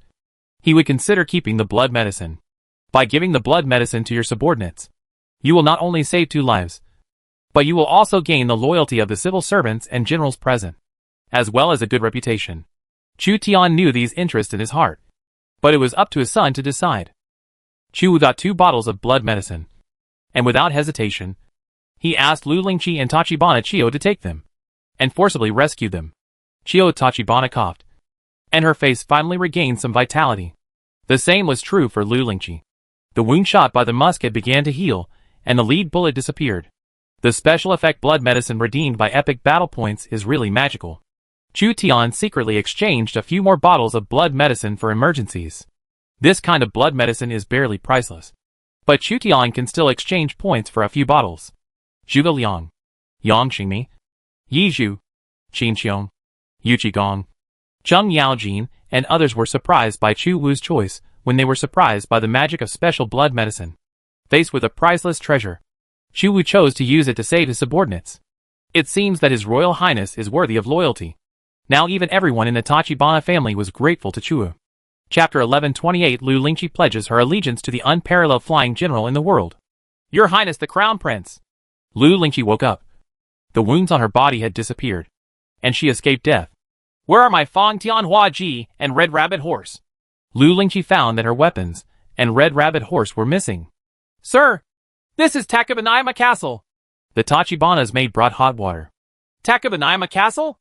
he would consider keeping the blood medicine. By giving the blood medicine to your subordinates, you will not only save 2 lives, but you will also gain the loyalty of the civil servants and generals present, as well as a good reputation. Chu Tian knew these interests in his heart, but it was up to his son to decide. Chu Wu got 2 bottles of blood medicine, and without hesitation, he asked Lu Lingqi and Tachibana Chio to take them, and forcibly rescued them. Chio Tachibana coughed, and her face finally regained some vitality. The same was true for Lu Lingqi. The wound shot by the musket began to heal, and the lead bullet disappeared. The special effect blood medicine redeemed by epic battle points is really magical. Chu Tian secretly exchanged a few more bottles of blood medicine for emergencies. This kind of blood medicine is barely priceless, but Chu Tian can still exchange points for a few bottles. Zhuge Liang, Yang Xingmi, Yi Zhu, Qin Xiong, Yu Qigong, Cheng Yaojin, and others were surprised by Chu Wu's choice when they were surprised by the magic of special blood medicine. Faced with a priceless treasure, Chu Wu chose to use it to save his subordinates. It seems that His Royal Highness is worthy of loyalty. Now even everyone in the Tachibana family was grateful to Chu Wu. Chapter 1128 Lu Lingqi pledges her allegiance to the unparalleled flying general in the world. Your Highness the Crown Prince. Lu Lingqi woke up. The wounds on her body had disappeared, and she escaped death. Where are my Fang Tianhua Ji and Red Rabbit Horse? Lu Lingqi found that her weapons and Red Rabbit Horse were missing. Sir, this is Takabanayama Castle. The Tachibanas maid brought hot water. Takabanayama Castle?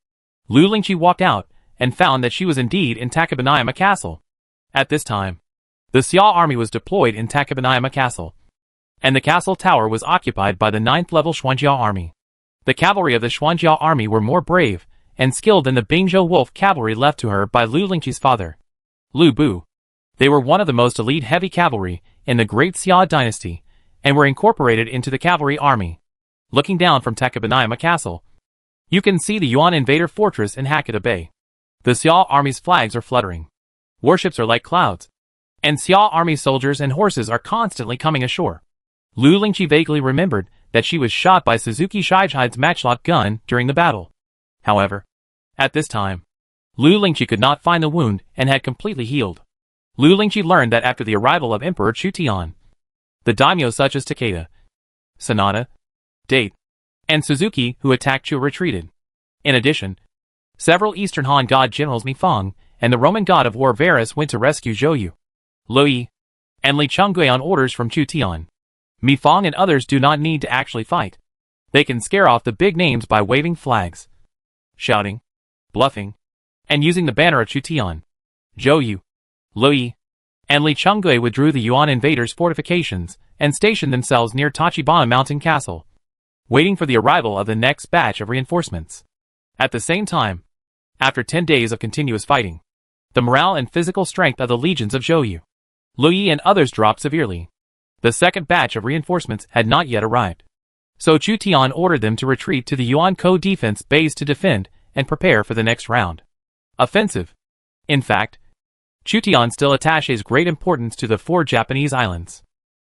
Lu Lingqi walked out and found that she was indeed in Takabanayama Castle. At this time, the Xia army was deployed in Takabanayama Castle. and the castle tower was occupied by the 9th level Xuanjia army. The cavalry of the Xuanjia army were more brave and skilled than the Bingzhou wolf cavalry left to her by Lu Lingqi's father, Lu Bu. They were one of the most elite heavy cavalry in the Great Xia dynasty, and were incorporated into the cavalry army. Looking down from Tachibanima Castle, you can see the Yuan invader fortress in Hakata Bay. The Xia army's flags are fluttering. Warships are like clouds, and Xia army soldiers and horses are constantly coming ashore. Lu Lingqi vaguely remembered that she was shot by Suzuki Shijide's matchlock gun during the battle. However, at this time, Lu Lingqi could not find the wound and had completely healed. Lu Lingqi learned that after the arrival of Emperor Chu Tian, the daimyo such as Takeda, Sanada, Date, and Suzuki who attacked Chu retreated. In addition, several Eastern Han god generals Mi Feng and the Roman god of war Varus went to rescue Zhou Yu, Lu Yi, and Li Chonggui on orders from Chu Tian. Mi Feng and others do not need to actually fight. They can scare off the big names by waving flags, shouting, bluffing, and using the banner of Chu Tian. Zhou Yu, Lu Yi, and Li Chonggui withdrew the Yuan invaders' fortifications and stationed themselves near Tachibana Mountain Castle, waiting for the arrival of the next batch of reinforcements. At the same time, after 10 days of continuous fighting, the morale and physical strength of the legions of Zhou Yu, Lu Yi and others dropped severely. The second batch of reinforcements had not yet arrived, so Chu Tian ordered them to retreat to the Yuan-Ko defense base to defend and prepare for the next round. Offensive. In fact, Chu Tian still attaches great importance to the 4 Japanese islands.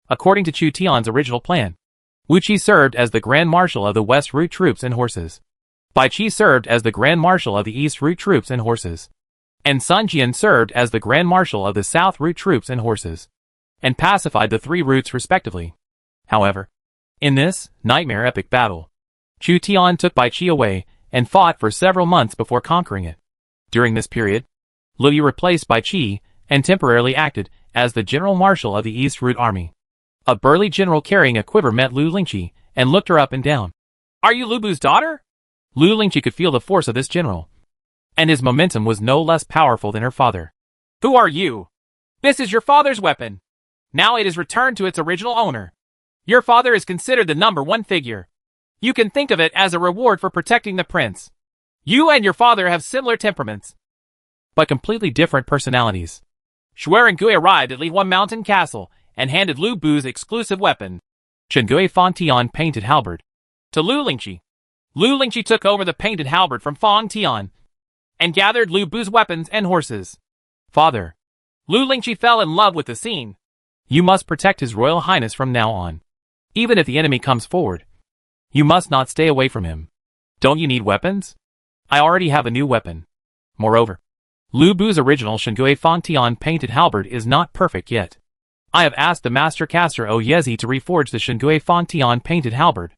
According to Chu Tian's original plan, Wu Qi served as the Grand Marshal of the West Route troops and horses. Bai Qi served as the Grand Marshal of the East Route troops and horses. And Sun Jian served as the Grand Marshal of the South Route troops and horses, and pacified the 3 routes respectively. However, in this nightmare epic battle, Chu Tian took Bai Qi away and fought for several months before conquering it. During this period, Lu Yi replaced Bai Qi and temporarily acted as the General Marshal of the East Route Army. A burly general carrying a quiver met Lu Lingqi and looked her up and down. "Are you Lu Bu's daughter?" Lu Lingqi could feel the force of this general, and his momentum was no less powerful than her father. "Who are you? This is your father's weapon. Now it is returned to its original owner. Your father is considered the #1 figure. You can think of it as a reward for protecting the prince. You and your father have similar temperaments, but completely different personalities." Xuerengui arrived at Lihuan Mountain Castle and handed Lu Bu's exclusive weapon, Chengui Fang Tian painted halberd, to Lu Lingqi. Lu Lingqi took over the painted halberd from Fang Tian and gathered Lu Bu's weapons and horses. "Father." Lu Lingqi fell in love with the scene. "You must protect His Royal Highness from now on. Even if the enemy comes forward, you must not stay away from him. Don't you need weapons? I already have a new weapon. Moreover, Lu Bu's original Shengui Fang Tian painted halberd is not perfect yet. I have asked the master caster Oyezi to reforge the Shengui Fang Tian painted halberd.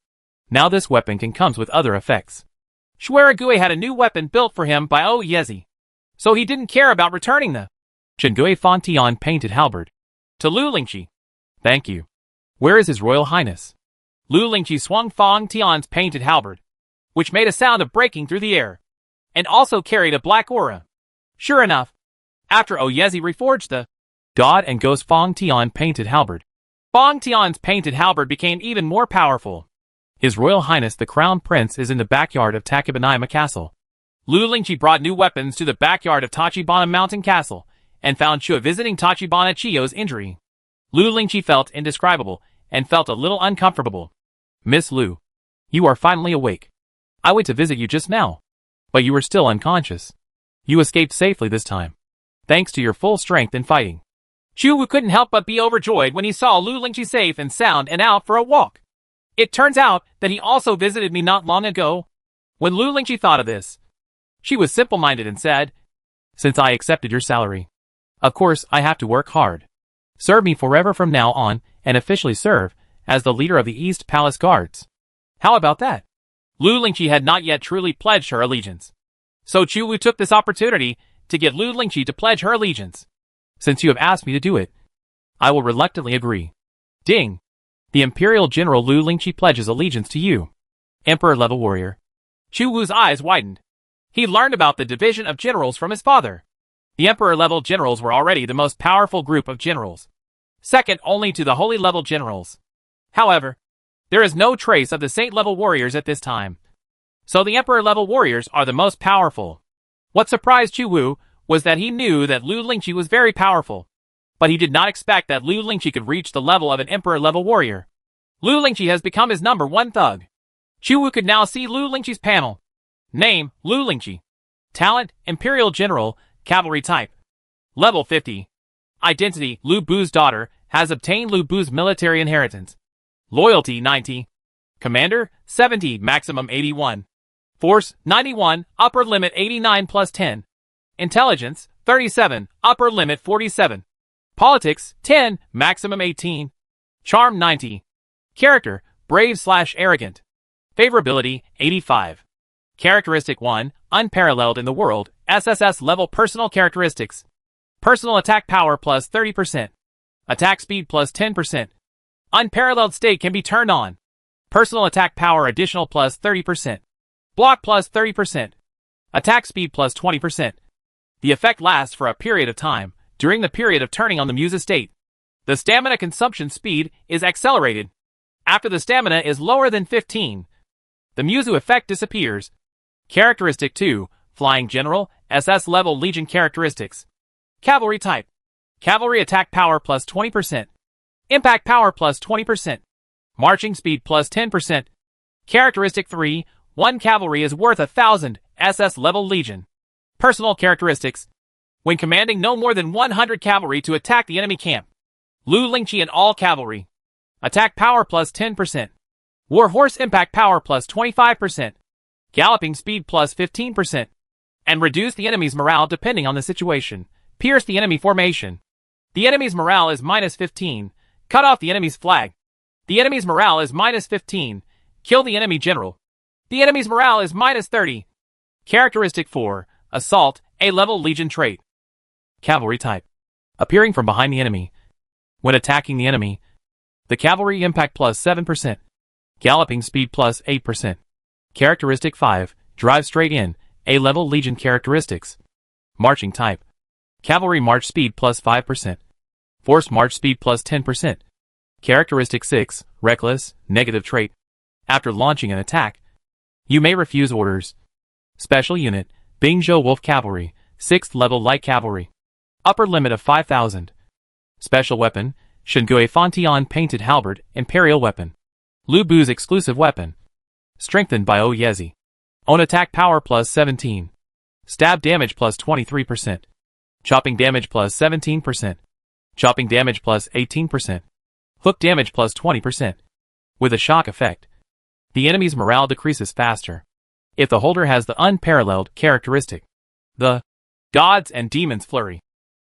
Now this weapon can come with other effects." Xuerengui had a new weapon built for him by Oyezi, so he didn't care about returning the Shengui Fang Tian painted halberd to Lu Lingqi. "Thank you. Where is His Royal Highness?" Lu Lingqi swung Fang Tian's painted halberd, which made a sound of breaking through the air, and also carried a black aura. Sure enough, after Oyezi reforged the God and Ghost Fang Tian painted halberd, Fang Tian's painted halberd became even more powerful. His Royal Highness the Crown Prince is in the backyard of Tachibanima Castle. Lu Lingqi brought new weapons to the backyard of Tachibana Mountain Castle and found Chua visiting Tachibana Chiyo's injury. Lu Lingqi felt indescribable and felt a little uncomfortable. "Miss Lu, you are finally awake. I went to visit you just now, but you were still unconscious. You escaped safely this time, thanks to your full strength in fighting." Chu couldn't help but be overjoyed when he saw Lu Lingqi safe and sound and out for a walk. It turns out that he also visited me not long ago. When Lu Lingqi thought of this, she was simple-minded and said, "Since I accepted your salary, of course I have to work hard. Serve me forever from now on and officially serve as the leader of the East Palace Guards. How about that?" Lu Lingqi had not yet truly pledged her allegiance, so Chu took this opportunity to get Lu Lingqi to pledge her allegiance. "Since you have asked me to do it, I will reluctantly agree." Ding! The Imperial General Lu Lingqi pledges allegiance to you, Emperor-level warrior. Chu Wu's eyes widened. He learned about the division of generals from his father. The Emperor-level generals were already the most powerful group of generals, second only to the Holy-level generals. However, there is no trace of the Saint-level warriors at this time. So the Emperor-level warriors are the most powerful. What surprised Chu Wu was that he knew that Lu Lingqi was very powerful, but he did not expect that Lu Lingqi could reach the level of an Emperor-level warrior. Lu Lingqi has become his number one thug. Chu Wu could now see Lu Lingqi's panel. Name, Lu Lingqi. Talent, Imperial General, Cavalry Type. Level 50. Identity, Lu Bu's daughter, has obtained Lu Bu's military inheritance. Loyalty, 90. Commander, 70, maximum 81. Force, 91, upper limit 89 plus 10. Intelligence, 37, upper limit 47. Politics, 10, maximum 18. Charm, 90. Character, brave/arrogant. Favorability, 85. Characteristic 1, unparalleled in the world, SSS level personal characteristics. Personal attack power plus 30%. Attack speed plus 10%. Unparalleled state can be turned on. Personal attack power additional plus 30%. Block plus 30%. Attack speed plus 20%. The effect lasts for a period of time, during the period of turning on the Muse's state. The stamina consumption speed is accelerated. After the stamina is lower than 15, the Musu effect disappears. Characteristic 2, Flying General, SS level Legion characteristics. Cavalry type. Cavalry attack power plus 20%. Impact power plus 20%. Marching speed plus 10%. Characteristic 3, 1 cavalry is worth 1,000, SS level Legion. Personal characteristics. When commanding no more than 100 cavalry to attack the enemy camp. Lu Lingqi and all cavalry. Attack power plus 10%. War horse impact power plus 25%. Galloping speed plus 15%. And reduce the enemy's morale depending on the situation. Pierce the enemy formation. The enemy's morale is minus 15. Cut off the enemy's flag. The enemy's morale is minus 15. Kill the enemy general. The enemy's morale is minus 30. Characteristic 4, Assault, A-level Legion trait. Cavalry type. Appearing from behind the enemy. When attacking the enemy, the cavalry impact plus 7%. Galloping speed plus 8%. Characteristic 5, Drive straight in, A-level Legion characteristics. Marching type. Cavalry march speed plus 5%. Force march speed plus 10%. Characteristic 6, Reckless, negative trait. After launching an attack, you may refuse orders. Special unit, Bingzhou Wolf Cavalry, 6th level light cavalry. Upper limit of 5,000. Special weapon, Shengue Fontian painted halberd, imperial weapon. Lu Bu's exclusive weapon. Strengthened by Oyezi. Own attack power plus 17. Stab damage plus 23%. Chopping damage plus 17%. Chopping damage plus 18%. Hook damage plus 20%. With a shock effect, the enemy's morale decreases faster. If the holder has the unparalleled characteristic, the Gods and Demons Flurry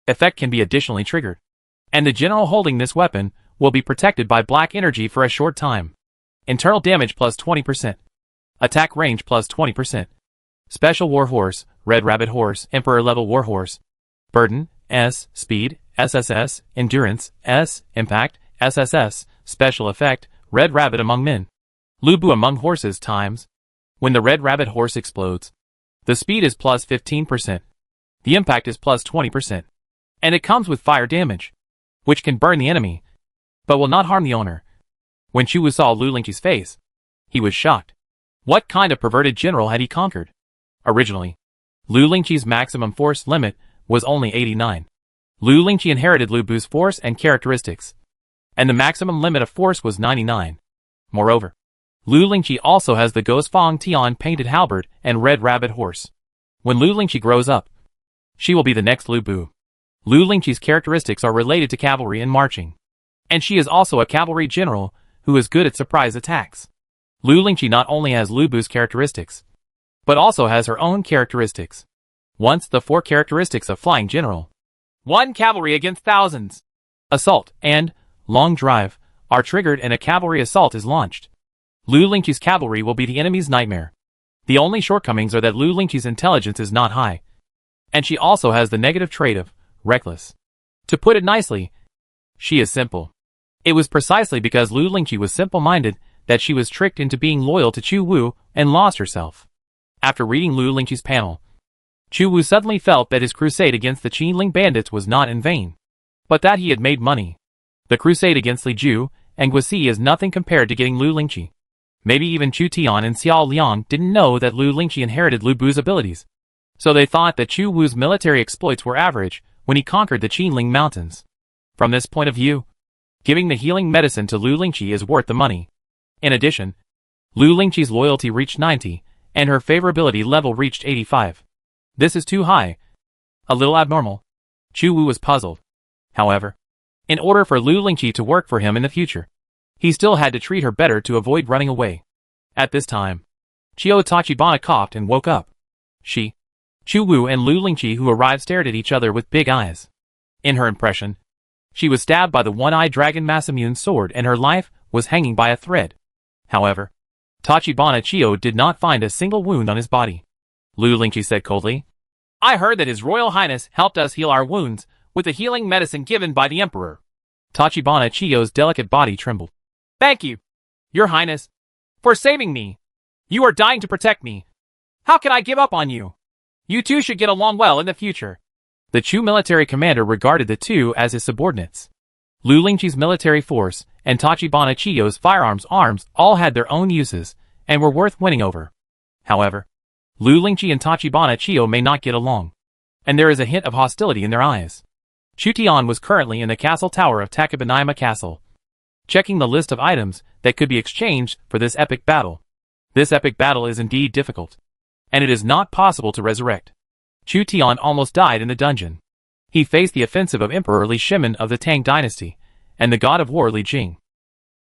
effect can be additionally triggered, and the general holding this weapon will be protected by black energy for a short time. Internal damage plus 20%. Attack range plus 20%. Special War Horse, Red Rabbit Horse, Emperor level War Horse. Burden, S, Speed, SSS, Endurance, S, Impact, SSS, Special Effect, Red Rabbit among men. Lu Bu among horses times. When the Red Rabbit horse explodes, the speed is plus 15%. The impact is plus 20%. And it comes with fire damage, which can burn the enemy, but will not harm the owner. When Chu Wu saw Lu Lingqi's face, he was shocked. What kind of perverted general had he conquered? Originally, Lu Lingqi's maximum force limit was only 89. Lu Lingqi inherited Lu Bu's force and characteristics, and the maximum limit of force was 99. Moreover, Lu Lingqi also has the Ghost Fong Tian painted halberd and Red Rabbit horse. When Lu Lingqi grows up, she will be the next Lu Bu. Lu Lingqi's characteristics are related to cavalry and marching, and she is also a cavalry general who is good at surprise attacks. Lu Lingqi not only has Lu Bu's characteristics, but also has her own characteristics. Once the 4 characteristics of Flying General, 1 cavalry against thousands, assault, and long drive are triggered and a cavalry assault is launched. Lu Lingqi's cavalry will be the enemy's nightmare. The only shortcomings are that Lu Lingqi's intelligence is not high, and she also has the negative trait of reckless. To put it nicely, she is simple. It was precisely because Lu Lingqi was simple-minded that she was tricked into being loyal to Chu Wu and lost herself. After reading Lu Lingqi's panel, Chu Wu suddenly felt that his crusade against the Qinling bandits was not in vain, but that he had made money. The crusade against Li Ju and Guixi is nothing compared to getting Lu Lingqi. Maybe even Chu Tian and Xiao Liang didn't know that Lu Lingqi inherited Lu Bu's abilities. So they thought that Chu Wu's military exploits were average when he conquered the Qinling Mountains. From this point of view, giving the healing medicine to Lu Lingqi is worth the money. In addition, Lu Lingqi's loyalty reached 90, and her favorability level reached 85. This is too high. A little abnormal. Chu Wu was puzzled. However, in order for Lu Lingqi to work for him in the future, he still had to treat her better to avoid running away. At this time, Chiyo Tachibana coughed and woke up. Chu Wu and Lu Lingqi who arrived stared at each other with big eyes. In her impression, she was stabbed by the one-eyed dragon Masamune's sword and her life was hanging by a thread. However, Tachibana Chiyo did not find a single wound on his body. Lu Lingqi said coldly, "I heard that His Royal Highness helped us heal our wounds with the healing medicine given by the Emperor." Tachibana Chiyo's delicate body trembled. "Thank you, Your Highness, for saving me. You are dying to protect me. How can I give up on you? You two should get along well in the future." The Chu military commander regarded the two as his subordinates. Lu Lingqi's military force and Tachibana Chiyo's firearms arms all had their own uses and were worth winning over. However, Lu Lingqi and Tachibana Chiyo may not get along, and there is a hint of hostility in their eyes. Chu Tian was currently in the castle tower of Takabanima Castle, checking the list of items that could be exchanged for this epic battle. This epic battle is indeed difficult, and it is not possible to resurrect. Chu Tian almost died in the dungeon. He faced the offensive of Emperor Li Shimin of the Tang dynasty, and the god of war Li Jing.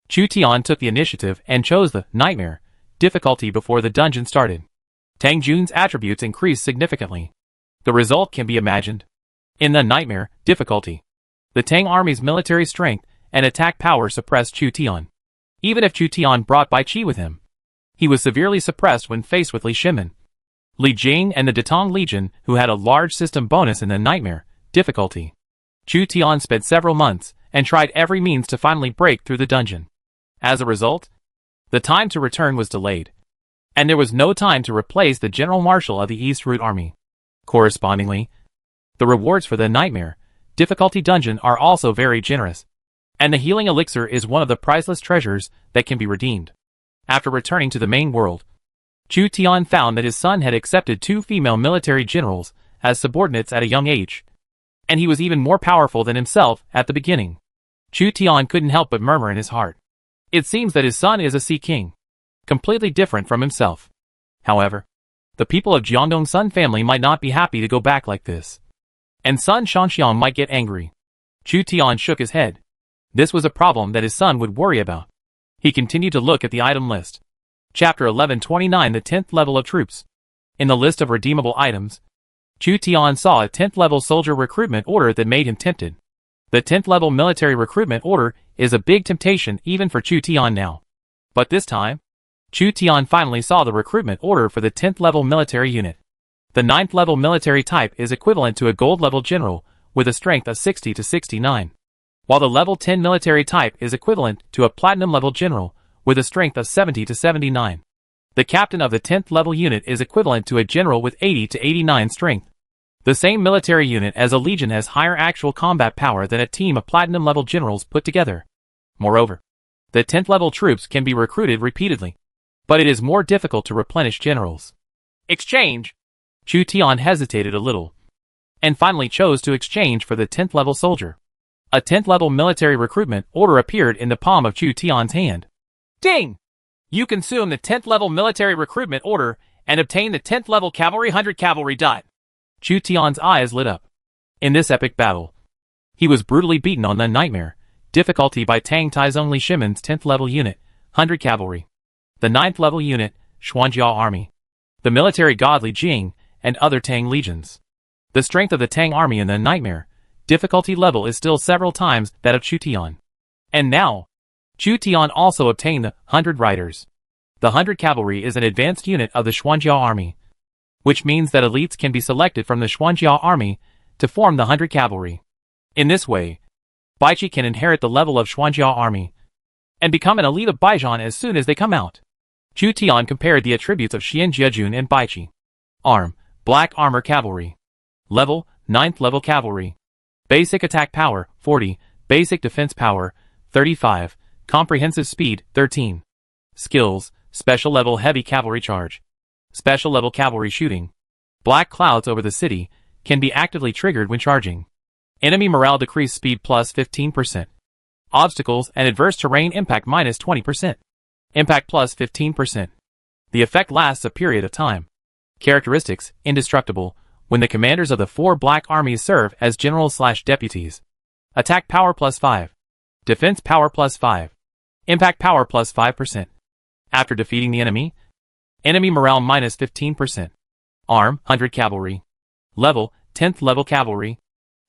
Chu Tian took the initiative and chose the nightmare difficulty before the dungeon started. Tang Jun's attributes increased significantly. The result can be imagined. In the nightmare difficulty, the Tang army's military strength and attack power suppressed Chu Tian. Even if Chu Tian brought Bai Qi with him, he was severely suppressed when faced with Li Shimin, Li Jing and the Datong Legion who had a large system bonus in the nightmare difficulty. Chu Tian spent several months and tried every means to finally break through the dungeon. As a result, the time to return was delayed, and there was no time to replace the General Marshal of the East Route Army. Correspondingly, the rewards for the nightmare difficulty dungeon are also very generous, and the healing elixir is one of the priceless treasures that can be redeemed. After returning to the main world, Chu Tian found that his son had accepted 2 female military generals as subordinates at a young age, and he was even more powerful than himself at the beginning. Chu Tian couldn't help but murmur in his heart. It seems that his son is a sea king, completely different from himself. However, the people of Jiangdong Sun family might not be happy to go back like this, and Sun Shangxiang might get angry. Chu Tian shook his head. This was a problem that his son would worry about. He continued to look at the item list. Chapter 1129 The 10th level of troops. In the list of redeemable items, Chu Tian saw a 10th level soldier recruitment order that made him tempted. The 10th level military recruitment order is a big temptation even for Chu Tian now. But this time, Chu Tian finally saw the recruitment order for the 10th level military unit. The 9th level military type is equivalent to a gold level general with a strength of 60 to 69, while the level 10 military type is equivalent to a platinum level general with a strength of 70 to 79. The captain of the 10th level unit is equivalent to a general with 80 to 89 strength. The same military unit as a legion has higher actual combat power than a team of platinum level generals put together. Moreover, the 10th level troops can be recruited repeatedly, but it is more difficult to replenish generals. Exchange. Chu Tian hesitated a little, and finally chose to exchange for the 10th level soldier. A 10th level military recruitment order appeared in the palm of Chu Tian's hand. Ding! You consume the 10th level military recruitment order and obtain the 10th level cavalry 100 cavalry dot. Chu Tian's eyes lit up. In this epic battle, he was brutally beaten on the nightmare difficulty by Tang Taizong Li Shimin's 10th level unit, 100 cavalry, the 9th level unit, Xuanjiao army, the military god Li Jing, and other Tang legions. The strength of the Tang army in the nightmare difficulty level is still several times that of Chu Tian. And now, Chu Tian also obtained the 100 riders. The 100 cavalry is an advanced unit of the Xuanjiao army, which means that elites can be selected from the Xuanjiao army to form the 100 cavalry. In this way, Bai Qi can inherit the level of Xuanjiao army and become an elite of Baijian as soon as they come out. Chu Tian compared the attributes of Xian Jiejun and Bai Qi. Arm, black armor cavalry. Level, 9th level cavalry. Basic attack power, 40, basic defense power, 35, comprehensive speed, 13. Skills, special level heavy cavalry charge. Special level cavalry shooting. Black clouds over the city can be actively triggered when charging. Enemy morale decrease speed plus 15%. Obstacles and adverse terrain impact minus 20%. Impact plus 15%. The effect lasts a period of time. Characteristics, indestructible, when the commanders of the 4 black armies serve as generals/deputies. Attack power plus 5. Defense power plus 5. Impact power plus 5%. After defeating the enemy, enemy morale minus 15%. Arm, 100 cavalry. Level, 10th level cavalry.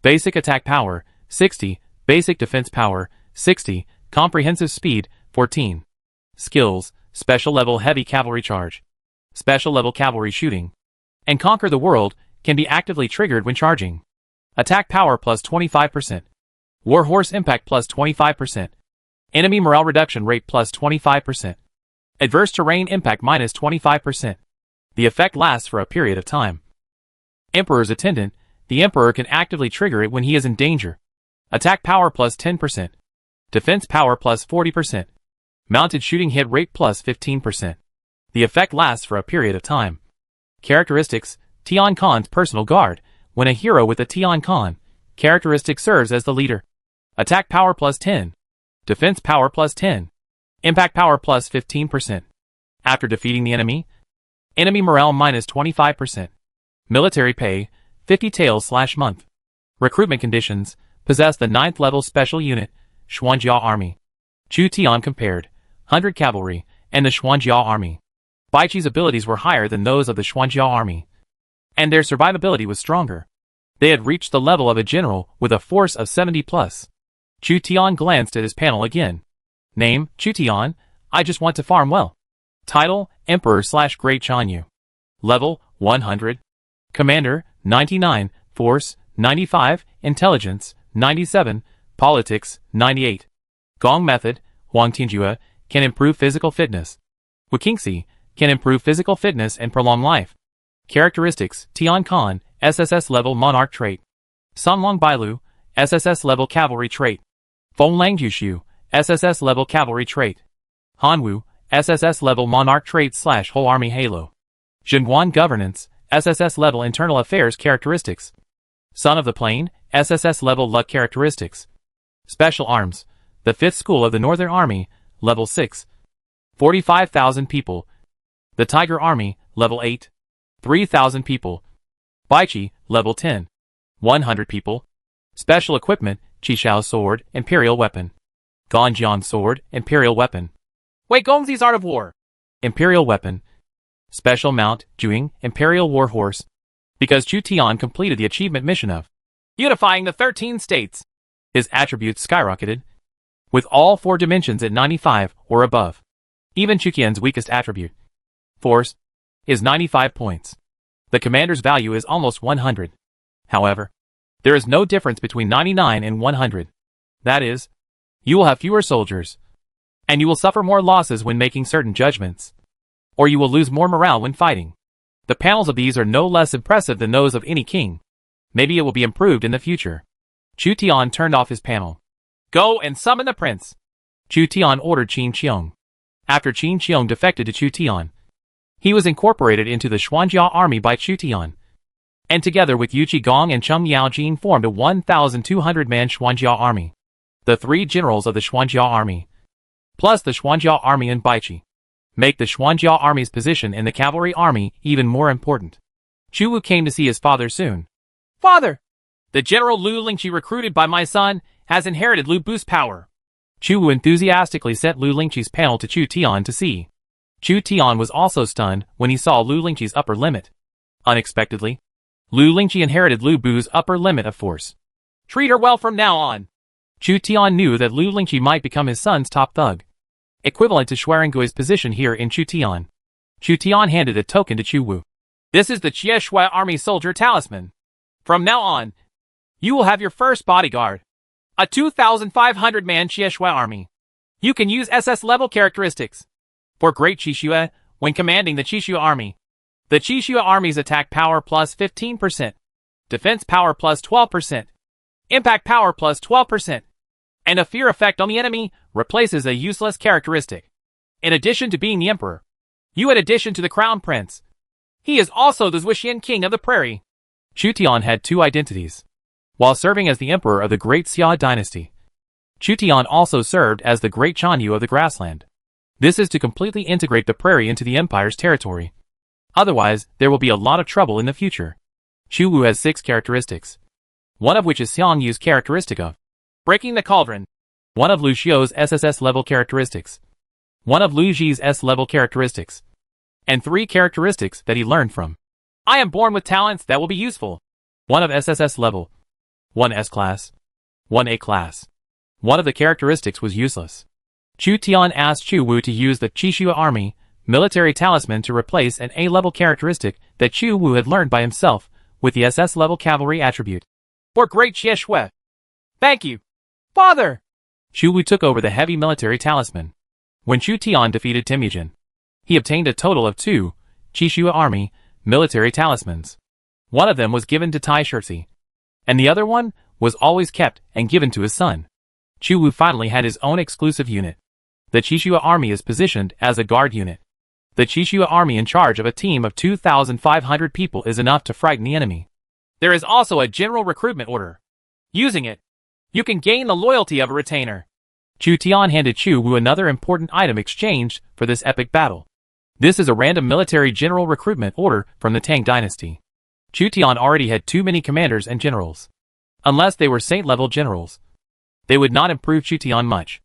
Basic attack power, 60. Basic defense power, 60. Comprehensive speed, 14. Skills, special level heavy cavalry charge. Special level cavalry shooting. And conquer the world can be actively triggered when charging. Attack power plus 25%. Warhorse impact plus 25%. Enemy morale reduction rate plus 25%. Adverse terrain impact minus 25%. The effect lasts for a period of time. Emperor's Attendant, the Emperor can actively trigger it when he is in danger. Attack power plus 10%. Defense power plus 40%. Mounted shooting hit rate plus 15%. The effect lasts for a period of time. Characteristics, Tian Khan's personal guard. When a hero with a Tian Khan characteristic serves as the leader. Attack power plus 10. Defense power plus 10. Impact power plus 15%. After defeating the enemy, enemy morale minus 25%. Military pay, 50 taels/month. Recruitment conditions, possess the 9th level special unit, Xuanjia Army. Chu Tian compared, 100 cavalry, and the Xuanjia Army. Baiqi's abilities were higher than those of the Xuanjia Army. And their survivability was stronger. They had reached the level of a general with a force of 70 plus. Chu Tian glanced at his panel again. Name, Chu Tian, I just want to farm well. Title, Emperor/Great Chanyu. Level, 100. Commander, 99. Force, 95. Intelligence, 97. Politics, 98. Gong Method, Huang Tianjue, can improve physical fitness. Wukingxi, can improve physical fitness and prolong life. Characteristics, Tian Khan, SSS level monarch trait. Sanlong Bailu, SSS level cavalry trait. Fenglang Jushu, SSS level cavalry trait. Hanwu, SSS level monarch trait/whole army halo. Zhenguan governance, SSS level internal affairs characteristics. Son of the Plain, SSS level luck characteristics. Special arms, the 5th school of the Northern Army, level 6. 45,000 people. The Tiger Army, level 8. 3,000 people. Baiqi, level 10. 100 people. Special equipment, Qishao sword, imperial weapon. Ganjian sword, imperial weapon. Wei Gongzi's art of war. Imperial weapon. Special mount, Juing, imperial war horse. Because Chu Tian completed the achievement mission of unifying the 13 states. His attributes skyrocketed, with all 4 dimensions at 95 or above. Even Chuqian's weakest attribute, force, is 95 points. The commander's value is almost 100. However, there is no difference between 99 and 100. That is, you will have fewer soldiers, and you will suffer more losses when making certain judgments, or you will lose more morale when fighting. The panels of these are no less impressive than those of any king. Maybe it will be improved in the future. Chu Tian turned off his panel. Go and summon the prince. Chu Tian ordered Qin Qiong. After Qin Qiong defected to Chu Tian, he was incorporated into the Xuanjia army by Chu Tian, and together with Yu Qigong and Cheng Yaojin formed a 1,200-man Xuanjia army. The 3 generals of the Xuanjia army, plus the Xuanjia army and Baiqi, make the Xuanjia army's position in the cavalry army even more important. Chu Wu came to see his father soon. Father! The general Lu Lingqi recruited by my son has inherited Lu Bu's power. Chu Wu enthusiastically sent Lu Lingqi's panel to Chu Tian to see. Chu Tian was also stunned when he saw Lu Lingqi's upper limit. Unexpectedly, Lu Lingqi inherited Lu Bu's upper limit of force. Treat her well from now on. Chu Tian knew that Lu Lingqi might become his son's top thug, equivalent to Xuerengui's position here in Chu Tian. Chu Tian handed a token to Chu Wu. This is the Jie Shui Army Soldier Talisman. From now on, you will have your first bodyguard, a 2,500-man Jie Shui army. You can use SS level characteristics. For Great Qixue, when commanding the Qixue army, the Qixue army's attack power plus 15%, defense power plus 12%, impact power plus 12%, and a fear effect on the enemy replaces a useless characteristic. In addition to being the emperor, in addition to the crown prince, he is also the Zhuxian king of the prairie. Chu Tian had two identities. While serving as the emperor of the Great Xia dynasty, Chu Tian also served as the Great Chanyu of the grassland. This is to completely integrate the prairie into the empire's territory. Otherwise, there will be a lot of trouble in the future. Chu Wu has 6 characteristics, one of which is Xiang Yu's characteristic of breaking the cauldron, one of Lu Xiu's SSS level characteristics, one of Lu Ji's S level characteristics, and 3 characteristics that he learned from. I am born with talents that will be useful. One of SSS level, 1 S class, 1 A class. One of the characteristics was useless. Chu Tian asked Chu Wu to use the Qixue Army military talisman to replace an A-level characteristic that Chu Wu had learned by himself with the SS-level cavalry attribute. For Great Xie. Thank you, Father! Chu Wu took over the heavy military talisman. When Chu Tian defeated Temujin, he obtained a total of 2 Qixue Army military talismans. One of them was given to Tai Shirzi, and the other one was always kept and given to his son. Chu Wu finally had his own exclusive unit. The Qixue Army is positioned as a guard unit. The Qixue Army in charge of a team of 2,500 people is enough to frighten the enemy. There is also a general recruitment order. Using it, you can gain the loyalty of a retainer. Chu Tian handed Chu Wu another important item exchanged for this epic battle. This is a random military general recruitment order from the Tang dynasty. Chu Tian already had too many commanders and generals. Unless they were saint-level generals, they would not improve Chu Tian much.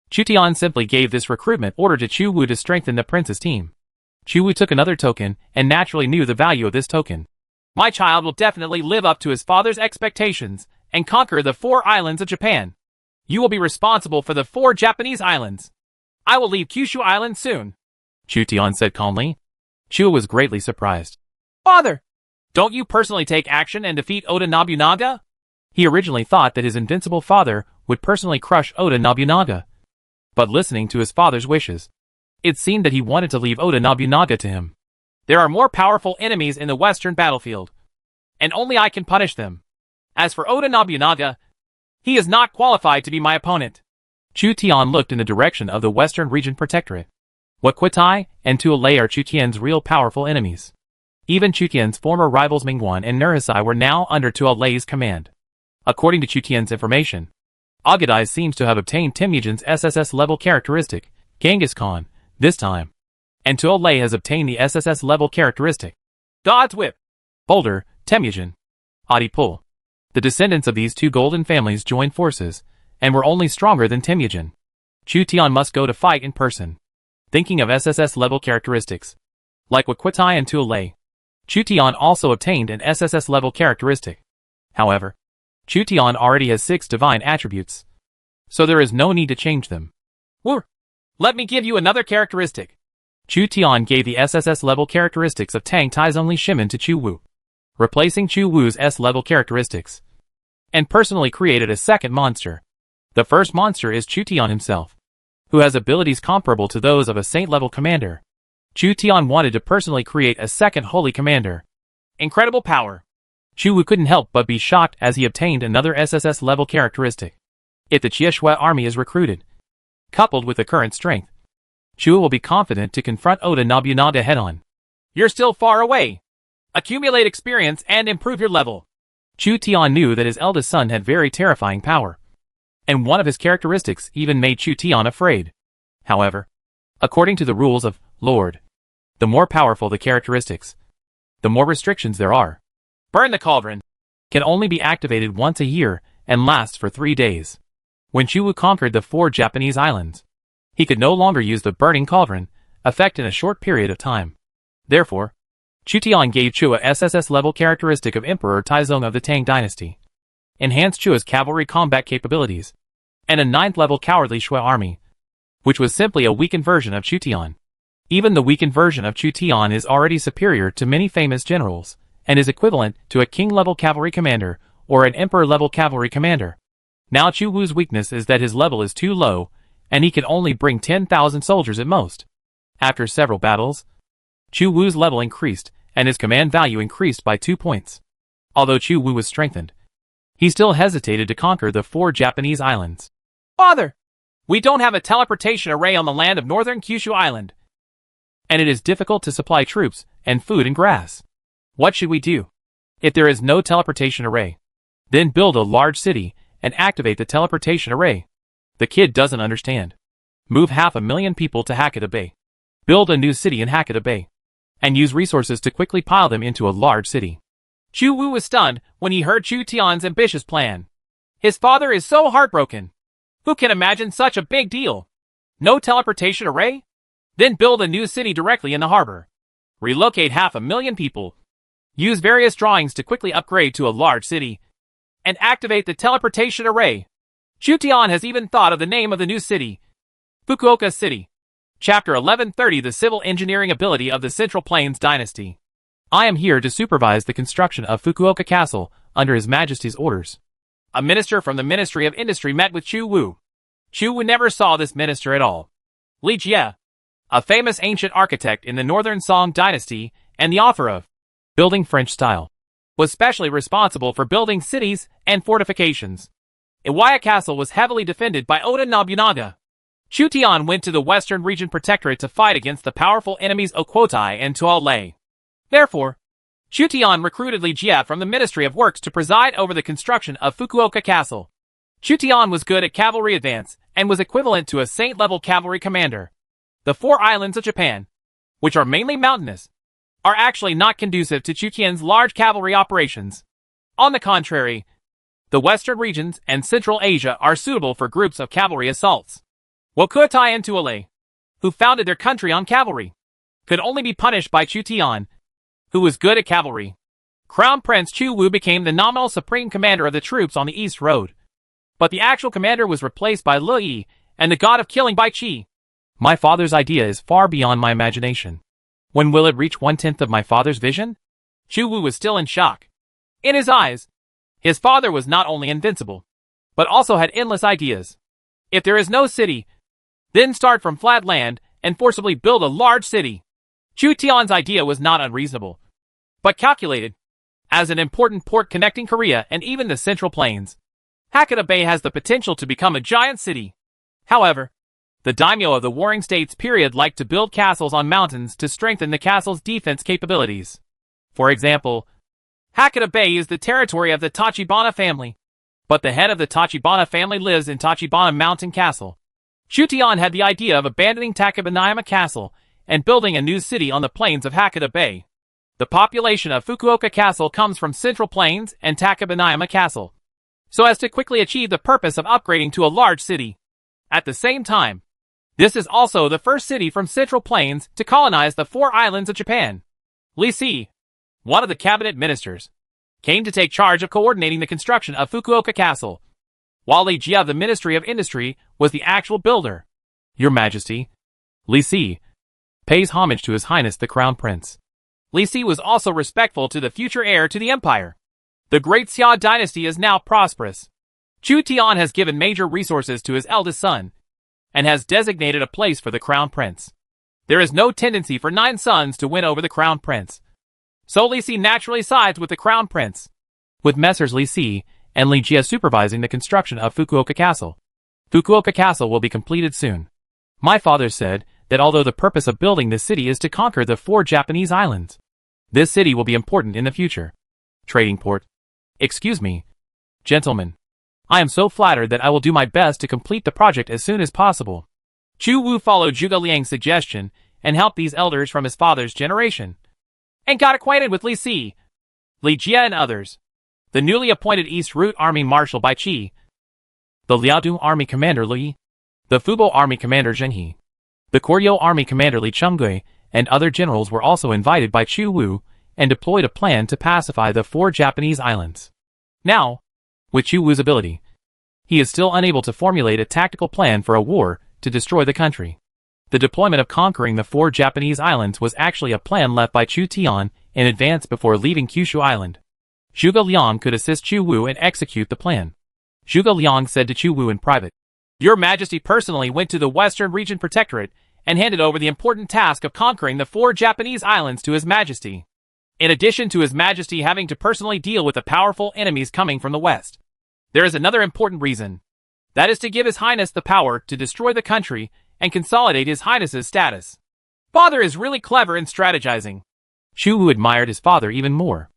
Chu Tian simply gave this recruitment order to Chu Wu to strengthen the prince's team. Chu Wu took another token and naturally knew the value of this token. My child will definitely live up to his father's expectations and conquer the 4 islands of Japan. You will be responsible for the 4 Japanese islands. I will leave Kyushu Island soon, Chu Tian said calmly. Chu was greatly surprised. Father, don't you personally take action and defeat Oda Nobunaga? He originally thought that his invincible father would personally crush Oda Nobunaga. But listening to his father's wishes, it seemed that he wanted to leave Oda Nobunaga to him. There are more powerful enemies in the western battlefield, and only I can punish them. As for Oda Nobunaga, he is not qualified to be my opponent. Chu Tian looked in the direction of the Western Region Protectorate. Wat Kuai and Tuolei are Chu Tian's real powerful enemies. Even Chu Tian's former rivals Mingguan and Nurhisai were now under Tuolei's command. According to Chu Tian's information, Agadai seems to have obtained Temujin's SSS level characteristic, Genghis Khan, this time. And Tuolei has obtained the SSS level characteristic, God's Whip. Boulder, Temujin, Adipul. The descendants of these 2 golden families joined forces, and were only stronger than Temujin. Chu Tian must go to fight in person. Thinking of SSS level characteristics, like Wat Kuai and Tuolei, Chu Tian also obtained an SSS level characteristic. However, Chu Tian already has 6 divine attributes, so there is no need to change them. Wu, let me give you another characteristic. Chu Tian gave the SSS level characteristics of Tang Taizong Li Shimin to Chu Wu, replacing Chu Wu's S level characteristics, and personally created a second monster. The first monster is Chu Tian himself, who has abilities comparable to those of a saint-level commander. Chu Tian wanted to personally create a second holy commander. Incredible power. Chu Wu couldn't help but be shocked as he obtained another SSS level characteristic. If the Qixue army is recruited, coupled with the current strength, Chu Wu will be confident to confront Oda Nobunaga head-on. You're still far away. Accumulate experience and improve your level. Chu Tian knew that his eldest son had very terrifying power, and one of his characteristics even made Chu Tian afraid. However, according to the rules of Lord, the more powerful the characteristics, the more restrictions there are. Burn the Cauldron can only be activated once a year and lasts for 3 days. When Chu Wu conquered the 4 Japanese islands, he could no longer use the Burning Cauldron effect in a short period of time. Therefore, Chu Tian gave Chu a SSS level characteristic of Emperor Taizong of the Tang dynasty, enhanced Chu's cavalry combat capabilities, and a 9th level cowardly Shui army, which was simply a weakened version of Chu Tian. Even the weakened version of Chu Tian is already superior to many famous generals, and is equivalent to a king-level cavalry commander or an emperor-level cavalry commander. Now Chu Wu's weakness is that his level is too low, and he can only bring 10,000 soldiers at most. After several battles, Chu Wu's level increased, and his command value increased by 2 points. Although Chu Wu was strengthened, he still hesitated to conquer the 4 Japanese islands. Father, we don't have a teleportation array on the land of northern Kyushu Island, and it is difficult to supply troops and food and grass. What should we do? If there is no teleportation array, then build a large city and activate the teleportation array. The kid doesn't understand. Move 500,000 people to Hakata Bay. Build a new city in Hakata Bay. And use resources to quickly pile them into a large city. Chu Wu was stunned when he heard Chu Tian's ambitious plan. His father is so heartbroken. Who can imagine such a big deal? No teleportation array? Then build a new city directly in the harbor. Relocate 500,000 people. Use various drawings to quickly upgrade to a large city. And activate the teleportation array. Chu Tian has even thought of the name of the new city. Fukuoka City. Chapter 1130 The Civil Engineering Ability of the Central Plains Dynasty. I am here to supervise the construction of Fukuoka Castle under His Majesty's orders. A minister from the Ministry of Industry met with Chu Wu. Chu Wu never saw this minister at all. Li Jie, a famous ancient architect in the Northern Song Dynasty and the author of Building French Style, was specially responsible for building cities and fortifications. Iwaya Castle was heavily defended by Oda Nobunaga. Chu Tian went to the Western Region Protectorate to fight against the powerful enemies Okwotai and Tuolei. Therefore, Chu Tian recruited Li Jie from the Ministry of Works to preside over the construction of Fukuoka Castle. Chu Tian was good at cavalry advance and was equivalent to a saint-level cavalry commander. The 4 islands of Japan, which are mainly mountainous, are actually not conducive to Chu Tian's large cavalry operations. On the contrary, the western regions and Central Asia are suitable for groups of cavalry assaults. Wokuotai and Tuolei, who founded their country on cavalry, could only be punished by Chu Tian, who was good at cavalry. Crown Prince Chu Wu became the nominal supreme commander of the troops on the East Road. But the actual commander was replaced by Lu Yi and the god of killing by Qi. My father's idea is far beyond my imagination. When will it reach 1/10 of my father's vision? Chu Wu was still in shock. In his eyes, his father was not only invincible, but also had endless ideas. If there is no city, then start from flat land and forcibly build a large city. Chu Tian's idea was not unreasonable, but calculated. As an important port connecting Korea and even the Central Plains, Hakata Bay has the potential to become a giant city. However, the daimyo of the Warring States period liked to build castles on mountains to strengthen the castle's defense capabilities. For example, Hakata Bay is the territory of the Tachibana family, but the head of the Tachibana family lives in Tachibana Mountain Castle. Chu Tian had the idea of abandoning Takabanayama Castle and building a new city on the plains of Hakata Bay. The population of Fukuoka Castle comes from Central Plains and Takabanayama Castle, so as to quickly achieve the purpose of upgrading to a large city. At the same time, this is also the first city from Central Plains to colonize the 4 islands of Japan. Li Si, one of the cabinet ministers, came to take charge of coordinating the construction of Fukuoka Castle, while Li Jie of the Ministry of Industry was the actual builder. Your Majesty, Li Si pays homage to His Highness the Crown Prince. Li Si was also respectful to the future heir to the empire. The Great Xia dynasty is now prosperous. Chu Tian has given major resources to his eldest son, and has designated a place for the Crown Prince. There is no tendency for 9 sons to win over the Crown Prince, so Li Si naturally sides with the Crown Prince. With Messrs. Li Si and Li Jie supervising the construction of Fukuoka Castle, Fukuoka Castle will be completed soon. My father said that although the purpose of building this city is to conquer the 4 Japanese islands, this city will be important in the future. Trading port. Excuse me, gentlemen. I am so flattered that I will do my best to complete the project as soon as possible. Chu Wu followed Zhuge Liang's suggestion and helped these elders from his father's generation, and got acquainted with Li Si, Li Jie and others. The newly appointed East Route Army Marshal Bai Qi, the Liaodong Army Commander Lu Yi, the Fubo Army Commander Zheng He, the Koryo Army Commander Li Chengui, and other generals were also invited by Chu Wu and deployed a plan to pacify the 4 Japanese islands. Now, with Chu Wu's ability, he is still unable to formulate a tactical plan for a war to destroy the country. The deployment of conquering the 4 Japanese islands was actually a plan left by Chu Tian in advance before leaving Kyushu Island. Zhuge Liang could assist Chu Wu and execute the plan. Zhuge Liang said to Chu Wu in private, Your Majesty personally went to the Western Region Protectorate and handed over the important task of conquering the 4 Japanese islands to His Majesty. In addition to His Majesty having to personally deal with the powerful enemies coming from the West, there is another important reason. That is to give His Highness the power to destroy the country and consolidate His Highness's status. Father is really clever in strategizing. Chu Wu admired his father even more.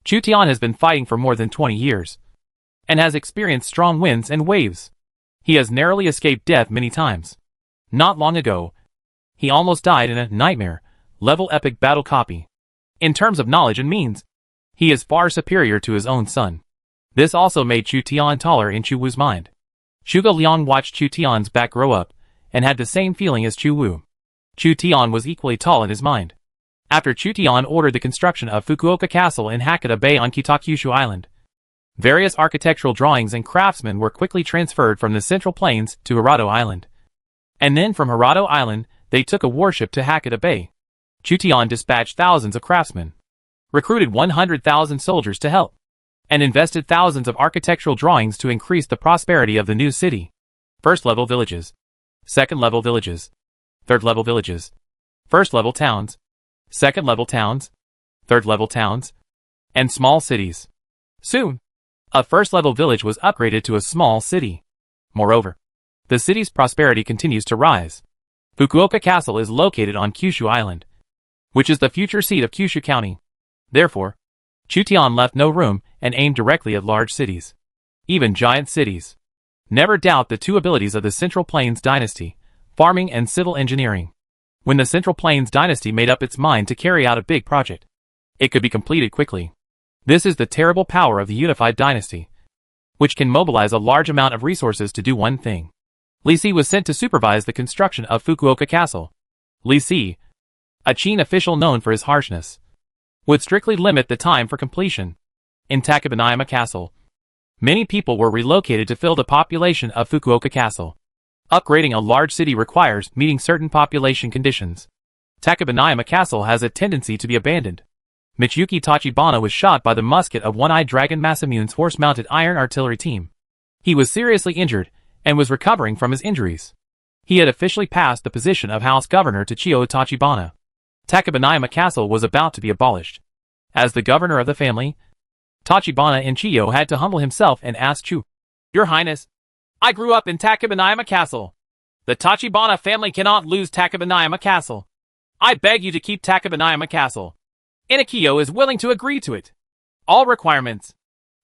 Chu Tian has been fighting for more than 20 years and has experienced strong winds and waves. He has narrowly escaped death many times. Not long ago, he almost died in a nightmare-level epic battle copy. In terms of knowledge and means, he is far superior to his own son. This also made Chu Tian taller in Chu Wu's mind. Zhuge Liang watched Chu Tian's back grow up and had the same feeling as Chu Wu. Chu Tian was equally tall in his mind. After Chu Tian ordered the construction of Fukuoka Castle in Hakata Bay on Kitakyushu Island, various architectural drawings and craftsmen were quickly transferred from the Central Plains to Hirado Island. And then from Hirado Island, they took a warship to Hakata Bay. Chu Tian dispatched thousands of craftsmen, recruited 100,000 soldiers to help, and invested thousands of architectural drawings to increase the prosperity of the new city. First-level villages, second-level villages, third-level villages, first-level towns, second-level towns, third-level towns, and small cities. Soon, a first-level village was upgraded to a small city. Moreover, the city's prosperity continues to rise. Fukuoka Castle is located on Kyushu Island, which is the future seat of Kyushu County. Therefore, Chu Tian left no room and aimed directly at large cities, even giant cities. Never doubt the two abilities of the Central Plains dynasty, farming and civil engineering. When the Central Plains dynasty made up its mind to carry out a big project, it could be completed quickly. This is the terrible power of the unified dynasty, which can mobilize a large amount of resources to do one thing. Li Si was sent to supervise the construction of Fukuoka Castle. Li Si, a Qin official known for his harshness, would strictly limit the time for completion. In Takabanayama Castle, many people were relocated to fill the population of Fukuoka Castle. Upgrading a large city requires meeting certain population conditions. Takabanayama Castle has a tendency to be abandoned. Michiyuki Tachibana was shot by the musket of One-Eyed Dragon Masamune's horse-mounted iron artillery team. He was seriously injured and was recovering from his injuries. He had officially passed the position of house governor to Chiyo Tachibana. Takabanayama Castle was about to be abolished. As the governor of the family, Tachibana and Chiyo had to humble himself and ask Chu, "Your Highness, I grew up in Takabanayama Castle. The Tachibana family cannot lose Takabanayama Castle. I beg you to keep Takabanayama Castle. Inokiyo is willing to agree to it. All requirements.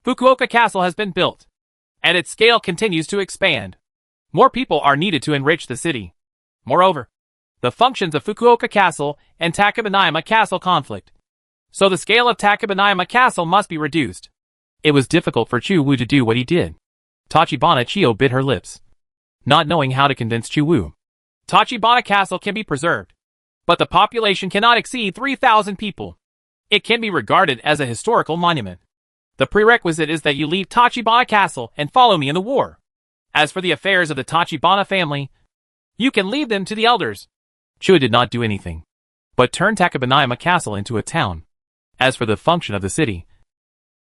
Fukuoka Castle has been built, and its scale continues to expand. More people are needed to enrich the city. Moreover, the functions of Fukuoka Castle and Takabanayama Castle conflict. So the scale of Takabanayama Castle must be reduced." It was difficult for Chu Wu to do what he did. Tachibana Chiyo bit her lips, not knowing how to convince Chu Wu. Tachibana Castle can be preserved, but the population cannot exceed 3,000 people. It can be regarded as a historical monument. The prerequisite is that you leave Tachibana Castle and follow me in the war. As for the affairs of the Tachibana family, you can leave them to the elders. Chu did not do anything, but turned Takabanayama Castle into a town. As for the function of the city,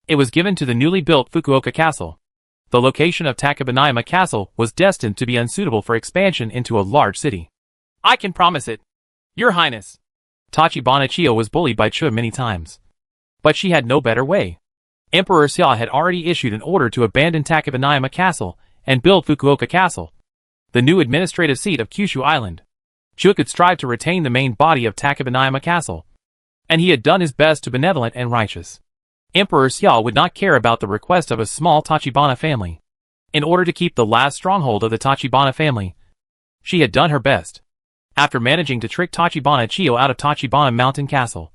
it was given to the newly built Fukuoka Castle. The location of Takabanayama Castle was destined to be unsuitable for expansion into a large city. "I can promise it, Your Highness." Tachibana Chiyo was bullied by Chu many times, but she had no better way. Emperor Xia had already issued an order to abandon Takabanayama Castle and build Fukuoka Castle, the new administrative seat of Kyushu Island. Chu could strive to retain the main body of Takabanayama Castle, and he had done his best to be benevolent and righteous. Emperor Xia would not care about the request of a small Tachibana family. In order to keep the last stronghold of the Tachibana family, she had done her best. After managing to trick Tachibana Chiyo out of Tachibana Mountain Castle,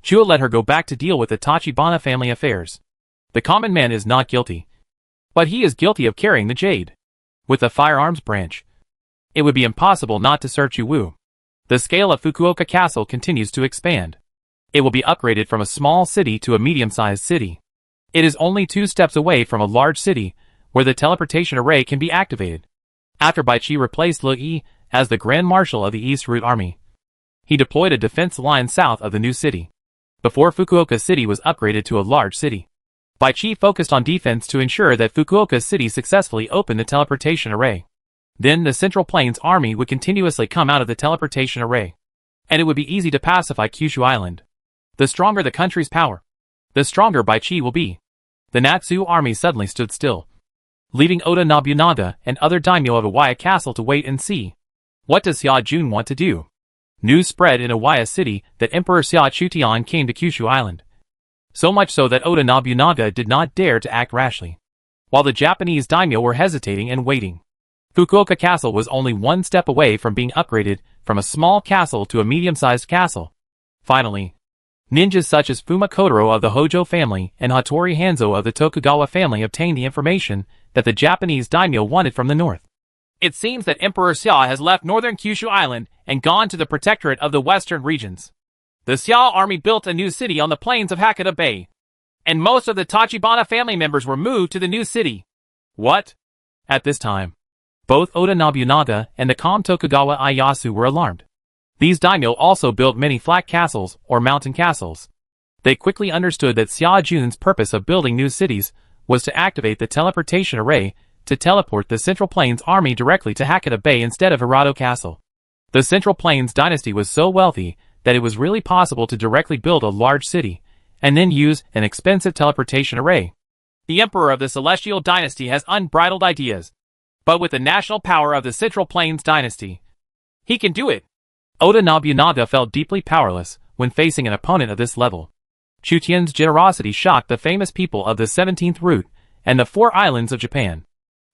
Chu let her go back to deal with the Tachibana family affairs. The common man is not guilty, but he is guilty of carrying the jade. With the firearms branch, it would be impossible not to serve Chu Wu. The scale of Fukuoka Castle continues to expand. It will be upgraded from a small city to a medium-sized city. It is only 2 steps away from a large city where the teleportation array can be activated. After Bai Qi replaced Lu Yi as the Grand Marshal of the East Route Army, he deployed a defense line south of the new city. Before Fukuoka City was upgraded to a large city, Bai Qi focused on defense to ensure that Fukuoka City successfully opened the teleportation array. Then the Central Plains Army would continuously come out of the teleportation array, and it would be easy to pacify Kyushu Island. The stronger the country's power, the stronger Bai Qi will be. The Natsu army suddenly stood still. leaving Oda Nobunaga and other daimyo of Iwaya Castle to wait and see. What does Xia Jun want to do? News spread in Iwaya City that Emperor Xia Chutian came to Kyushu Island. So much so that Oda Nobunaga did not dare to act rashly. While the Japanese daimyo were hesitating and waiting, Fukuoka Castle was only one step away from being upgraded from a small castle to a medium-sized castle. Finally, ninjas such as Fuma Kotaro of the Hojo family and Hattori Hanzo of the Tokugawa family obtained the information that the Japanese daimyo wanted from the north. It seems that Emperor Xia has left northern Kyushu Island and gone to the protectorate of the western regions. The Xia army built a new city on the plains of Hakata Bay, and most of the Tachibana family members were moved to the new city. What? At this time, both Oda Nobunaga and the calm Tokugawa Ieyasu were alarmed. These daimyo also built many flat castles or mountain castles. They quickly understood that Xia Jun's purpose of building new cities was to activate the teleportation array to teleport the Central Plains army directly to Hakata Bay instead of Hirado Castle. The Central Plains dynasty was so wealthy that it was really possible to directly build a large city and then use an expensive teleportation array. The emperor of the Celestial dynasty has unbridled ideas, but with the national power of the Central Plains dynasty, he can do it. Oda Nobunaga felt deeply powerless when facing an opponent of this level. Chutian's generosity shocked the famous people of the 17th route and the 4 islands of Japan.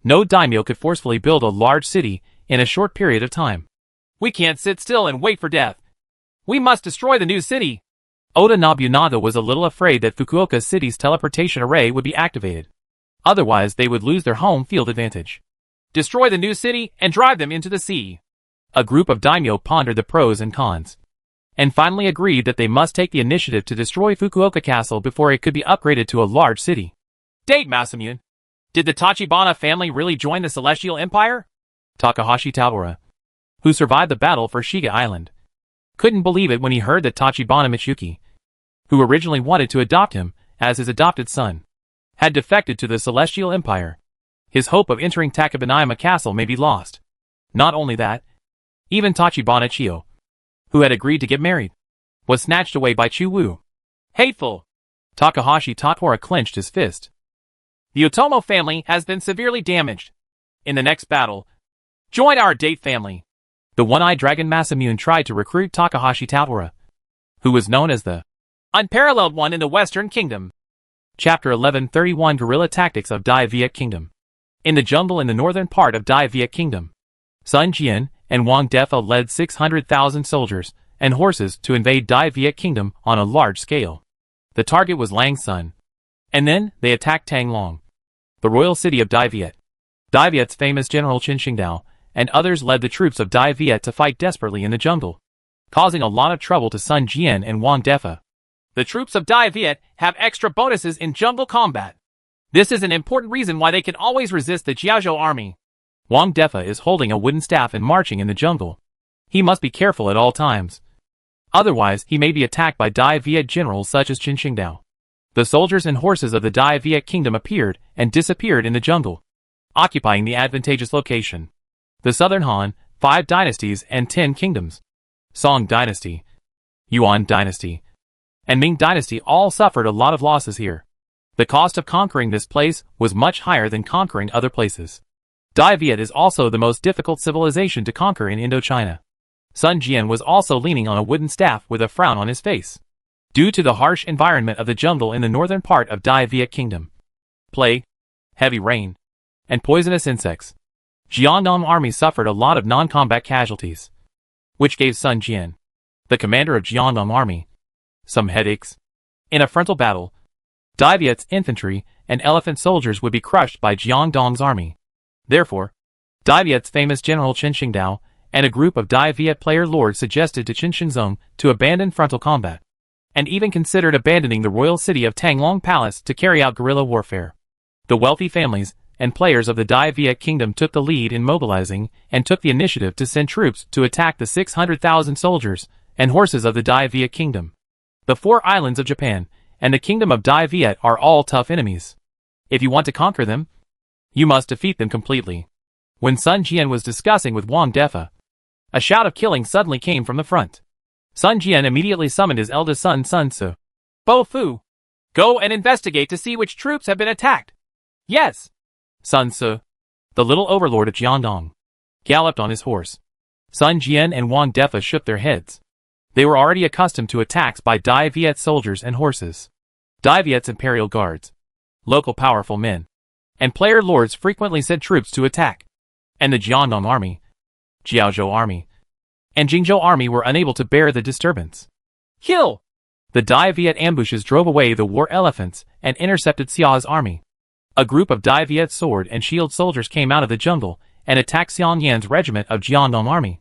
No daimyo could forcefully build a large city in a short period of time. We can't sit still and wait for death. We must destroy the new city. Oda Nobunaga was a little afraid that Fukuoka City's teleportation array would be activated. Otherwise, they would lose their home field advantage. Destroy the new city and drive them into the sea. A group of daimyo pondered the pros and cons, and finally agreed that they must take the initiative to destroy Fukuoka Castle before it could be upgraded to a large city. Date Masamune. Did the Tachibana family really join the Celestial Empire? Takahashi Tabura, who survived the battle for Shiga Island, couldn't believe it when he heard that Tachibana Michuki, who originally wanted to adopt him as his adopted son, had defected to the Celestial Empire. His hope of entering Takabanayama Castle may be lost. Not only that, even Tachibana Chiyo, who had agreed to get married, was snatched away by Chu-Wu. Hateful! Takahashi Tatora clenched his fist. The Otomo family has been severely damaged. In the next battle, join our Date family. The one-eyed dragon Masamune tried to recruit Takahashi Tatora, who was known as the Unparalleled One in the Western Kingdom. Chapter 1131 Guerrilla Tactics of Dai Viet Kingdom. In the jungle in the northern part of Dai Viet Kingdom, Sun Jian and Wang Defa led 600,000 soldiers and horses to invade Dai Viet Kingdom on a large scale. The target was Lang Sun. And then, they attacked Tang Long, the royal city of Dai Viet. Dai Viet's famous general Qin Shingdao and others led the troops of Dai Viet to fight desperately in the jungle, causing a lot of trouble to Sun Jian and Wang Defa. The troops of Dai Viet have extra bonuses in jungle combat. This is an important reason why they can always resist the Jiaozhou army. Wang Defa is holding a wooden staff and marching in the jungle. He must be careful at all times. Otherwise, he may be attacked by Dai Viet generals such as Qin Shingdao. The soldiers and horses of the Dai Viet kingdom appeared and disappeared in the jungle, occupying the advantageous location. The Southern Han, 5 dynasties and 10 kingdoms, Song dynasty, Yuan dynasty, and Ming dynasty all suffered a lot of losses here. The cost of conquering this place was much higher than conquering other places. Dai Viet is also the most difficult civilization to conquer in Indochina. Sun Jian was also leaning on a wooden staff with a frown on his face, due to the harsh environment of the jungle in the northern part of Dai Viet Kingdom. Plague, heavy rain, and poisonous insects. Jiangdong army suffered a lot of non-combat casualties, which gave Sun Jian, the commander of Jiangdong army, some headaches. In a frontal battle, Dai Viet's infantry and elephant soldiers would be crushed by Jiangdong's army. Therefore, Dai Viet's famous general Qin Shingdao and a group of Dai Viet player lords suggested to Qin Shenzong to abandon frontal combat, and even considered abandoning the royal city of Tanglong Palace to carry out guerrilla warfare. The wealthy families and players of the Dai Viet kingdom took the lead in mobilizing and took the initiative to send troops to attack the 600,000 soldiers and horses of the Dai Viet kingdom. The 4 islands of Japan and the kingdom of Dai Viet are all tough enemies. If you want to conquer them, you must defeat them completely. When Sun Jian was discussing with Wang Defa, a shout of killing suddenly came from the front. Sun Jian immediately summoned his eldest son Sun Tzu. Bo Fu, go and investigate to see which troops have been attacked. Yes. Sun Ce, the little overlord of Jiandong, galloped on his horse. Sun Jian and Wang Defa shook their heads. They were already accustomed to attacks by Dai Viet soldiers and horses. Dai Viet's imperial guards, local powerful men, and player lords frequently sent troops to attack. And the Jiandong army, Jiaozhou army, and Jingzhou army were unable to bear the disturbance. Kill! The Dai Viet ambushes drove away the war elephants and intercepted Xia's army. A group of Dai Viet sword and shield soldiers came out of the jungle and attacked Xiang Yan's regiment of Jiandong army,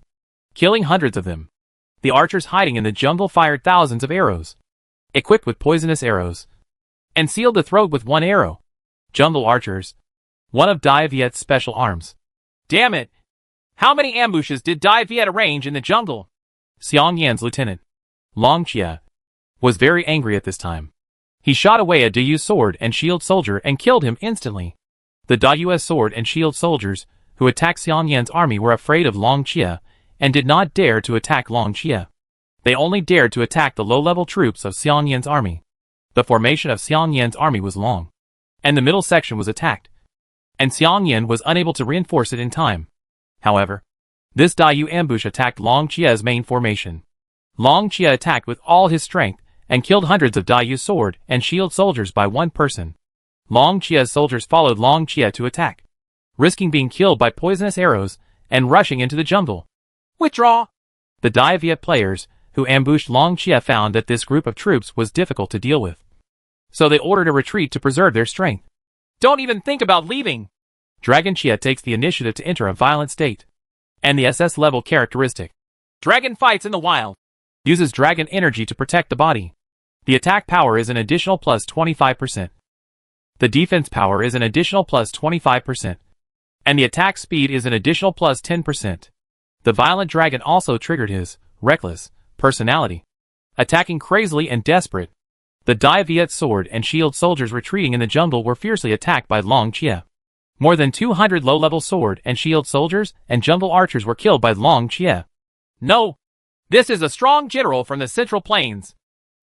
killing hundreds of them. The archers hiding in the jungle fired thousands of arrows, equipped with poisonous arrows, and sealed the throat with one arrow. Jungle archers, one of Dai Viet's special arms. Damn it! How many ambushes did Dai Viet arrange in the jungle? Xiang Yan's lieutenant, Long Jie, was very angry at this time. He shot away a Dayu sword and shield soldier and killed him instantly. The Dayu's sword and shield soldiers who attacked Xiang Yan's army were afraid of Long Jie and did not dare to attack Long Jie. They only dared to attack the low-level troops of Xiang Yan's army. The formation of Xiang Yan's army was long, and the middle section was attacked, and Xiang Yan was unable to reinforce it in time. However, this Dayu ambush attacked Long Jie's main formation. Long Jie attacked with all his strength and killed hundreds of Dayu sword and shield soldiers by one person. Long Jie's soldiers followed Long Jie to attack, risking being killed by poisonous arrows and rushing into the jungle. Withdraw! The Dai Viet players who ambushed Long Jie found that this group of troops was difficult to deal with, so they ordered a retreat to preserve their strength. Don't even think about leaving! Dragon Jie takes the initiative to enter a violent state, and the SS level characteristic, Dragon fights in the wild, uses dragon energy to protect the body. The attack power is an additional plus 25%. The defense power is an additional plus 25%. And the attack speed is an additional plus 10%. The violent dragon also triggered his reckless personality, attacking crazily and desperate. The Dai Viet sword and shield soldiers retreating in the jungle were fiercely attacked by Long Jie. More than 200 low-level sword and shield soldiers and jungle archers were killed by Long Jie. No! This is a strong general from the Central Plains.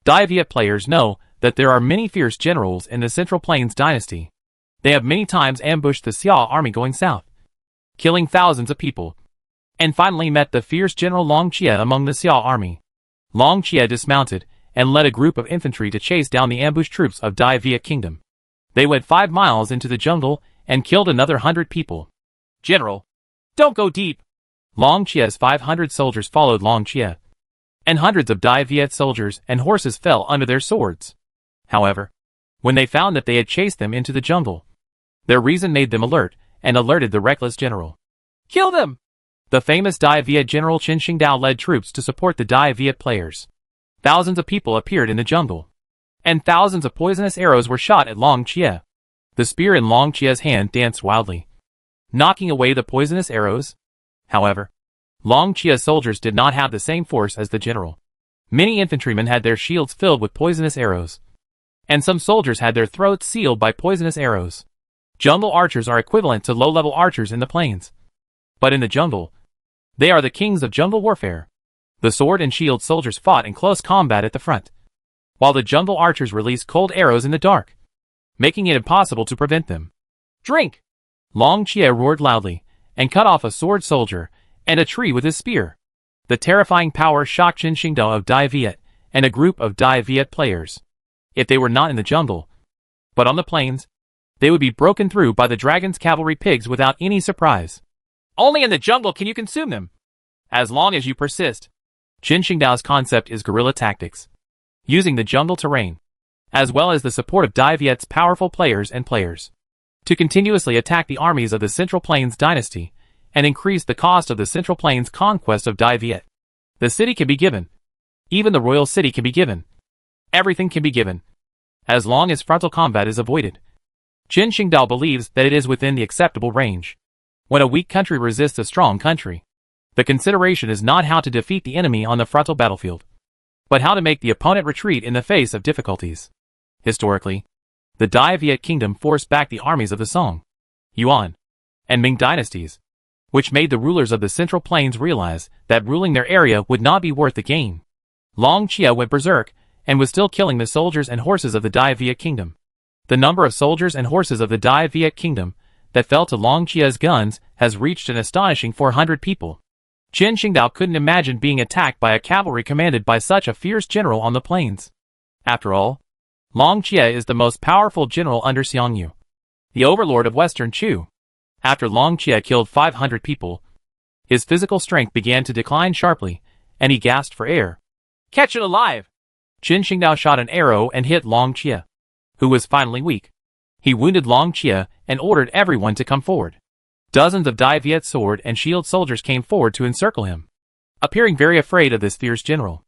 Dai Viet players know that there are many fierce generals in the Central Plains dynasty. They have many times ambushed the Xia army going south, killing thousands of people, and finally met the fierce General Long Jie among the Xia army. Long Jie dismounted and led a group of infantry to chase down the ambushed troops of Dai Viet Kingdom. They went 5 miles into the jungle and killed another 100 people. General, don't go deep. Long Jie's 500 soldiers followed Long Jie, and hundreds of Dai Viet soldiers and horses fell under their swords. However, when they found that they had chased them into the jungle, their reason made them alert and alerted the reckless general. Kill them! The famous Dai Viet general Qin Shingdao led troops to support the Dai Viet players. Thousands of people appeared in the jungle, and thousands of poisonous arrows were shot at Long Jie. The spear in Long Jie's hand danced wildly, knocking away the poisonous arrows. However, Long Jie's soldiers did not have the same force as the general. Many infantrymen had their shields filled with poisonous arrows, and some soldiers had their throats sealed by poisonous arrows. Jungle archers are equivalent to low-level archers in the plains, but in the jungle, they are the kings of jungle warfare. The sword and shield soldiers fought in close combat at the front, while the jungle archers released cold arrows in the dark, making it impossible to prevent them. Drink! Long Jie roared loudly, and cut off a sword soldier and a tree with his spear. The terrifying power shocked Qin Shingdao of Dai Viet and a group of Dai Viet players. If they were not in the jungle, but on the plains, they would be broken through by the dragon's cavalry pigs without any surprise. Only in the jungle can you consume them, as long as you persist. Qin Shingdao's concept is guerrilla tactics, using the jungle terrain, as well as the support of Dai Viet's powerful players, to continuously attack the armies of the Central Plains dynasty and increase the cost of the Central Plains conquest of Dai Viet. The city can be given. Even the royal city can be given. Everything can be given, as long as frontal combat is avoided. Qin Shingdao believes that it is within the acceptable range. When a weak country resists a strong country, the consideration is not how to defeat the enemy on the frontal battlefield, but how to make the opponent retreat in the face of difficulties. Historically, the Dai Viet kingdom forced back the armies of the Song, Yuan, and Ming dynasties, which made the rulers of the Central Plains realize that ruling their area would not be worth the gain. Long Jie went berserk and was still killing the soldiers and horses of the Dai Viet kingdom. The number of soldiers and horses of the Dai Viet kingdom that fell to Long Qia's guns has reached an astonishing 400 people. Qin Shengdao couldn't imagine being attacked by a cavalry commanded by such a fierce general on the plains. After all, Long Qia is the most powerful general under Xiongnu, the overlord of Western Chu. After Long Qia killed 500 people, his physical strength began to decline sharply, and he gasped for air. "Catch it alive!" Qin Shengdao shot an arrow and hit Long Qia, who was finally weak. He wounded Long Qia and ordered everyone to come forward. Dozens of Dai Viet sword and shield soldiers came forward to encircle him. Appearing very afraid of this fierce general,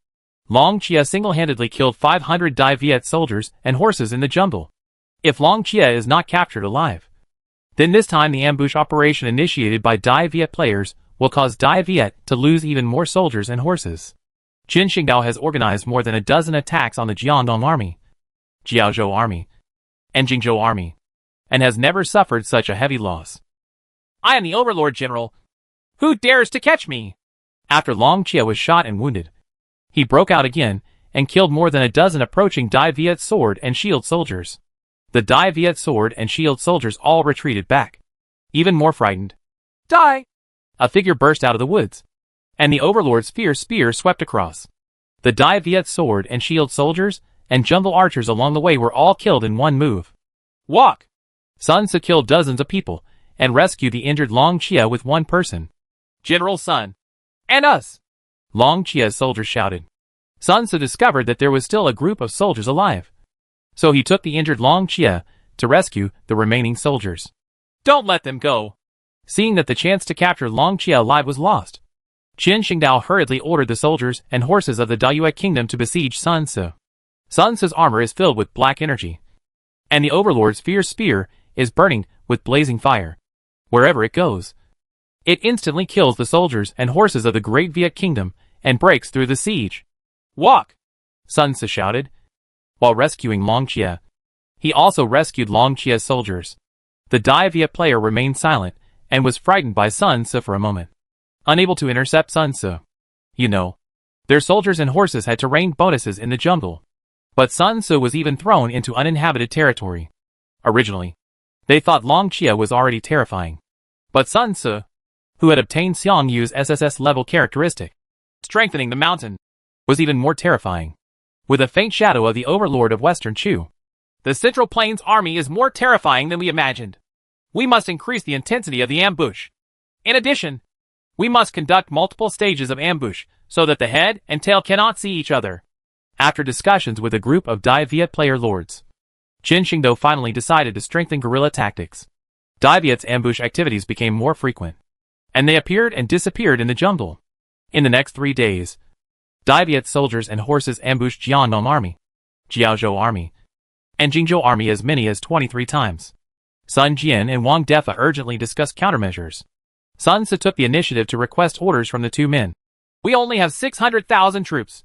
Long Qia single-handedly killed 500 Dai Viet soldiers and horses in the jungle. If Long Qia is not captured alive, then this time the ambush operation initiated by Dai Viet players will cause Dai Viet to lose even more soldiers and horses. Qin Shengdao has organized more than a dozen attacks on the Jiandong army, Jiaozhou army, and Jingzhou army, and has never suffered such a heavy loss. "I am the overlord general. Who dares to catch me?" After Long Qia was shot and wounded, he broke out again and killed more than a dozen approaching Dai Viet sword and shield soldiers. The Dai Viet sword and shield soldiers all retreated back, even more frightened. "Die!" A figure burst out of the woods, and the overlord's fierce spear swept across. The Dai Viet sword and shield soldiers and jungle archers along the way were all killed in one move. "Walk!" Sun Ce killed dozens of people and rescued the injured Long Qia with one person. "General Sun! And us!" Long Qia's soldiers shouted. Sun Ce discovered that there was still a group of soldiers alive, so he took the injured Long Qia to rescue the remaining soldiers. "Don't let them go!" Seeing that the chance to capture Long Qia alive was lost, Qin Shengdao hurriedly ordered the soldiers and horses of the Dayue kingdom to besiege Sun Ce. Sun Ce's armor is filled with black energy, and the overlord's fierce spear is burning with blazing fire. Wherever it goes, it instantly kills the soldiers and horses of the Great Viet Kingdom and breaks through the siege. "Walk!" Sun Ce shouted, while rescuing Long Qia. He also rescued Long Qia's soldiers. The Dai Viet player remained silent and was frightened by Sun Ce for a moment, unable to intercept Sun Ce. You know, their soldiers and horses had terrain bonuses in the jungle, but Sun Ce was even thrown into uninhabited territory. Originally, they thought Long Qia was already terrifying, but Sun Ce, who had obtained Xiongnu's SSS level characteristic, strengthening the mountain, was even more terrifying. With a faint shadow of the overlord of Western Chu, "The Central Plains army is more terrifying than we imagined. We must increase the intensity of the ambush. In addition, we must conduct multiple stages of ambush so that the head and tail cannot see each other." After discussions with a group of Dai Viet player lords, Qin Shengdao finally decided to strengthen guerrilla tactics. Dai Viet's ambush activities became more frequent, and they appeared and disappeared in the jungle. In the next 3 days, Dai Viet soldiers and horses ambushed Jiandong army, Jiaozhou army, and Jingzhou army as many as 23 times. Sun Jian and Wang Defa urgently discussed countermeasures. Sun Ce took the initiative to request orders from the two men. "We only have 600,000 troops,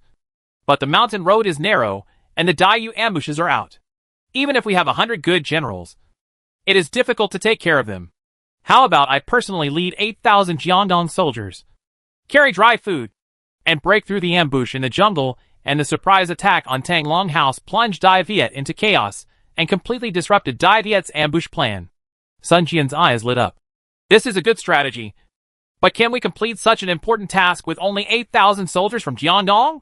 but the mountain road is narrow and the Daiyu ambushes are out. Even if we have 100 good generals, it is difficult to take care of them. How about I personally lead 8,000 Jiandong soldiers, carry dry food, and break through the ambush in the jungle, and the surprise attack on Tang Long House plunged Dai Viet into chaos and completely disrupted Dai Viet's ambush plan." Sun Jian's eyes lit up. "This is a good strategy, but can we complete such an important task with only 8,000 soldiers from Jiandong?"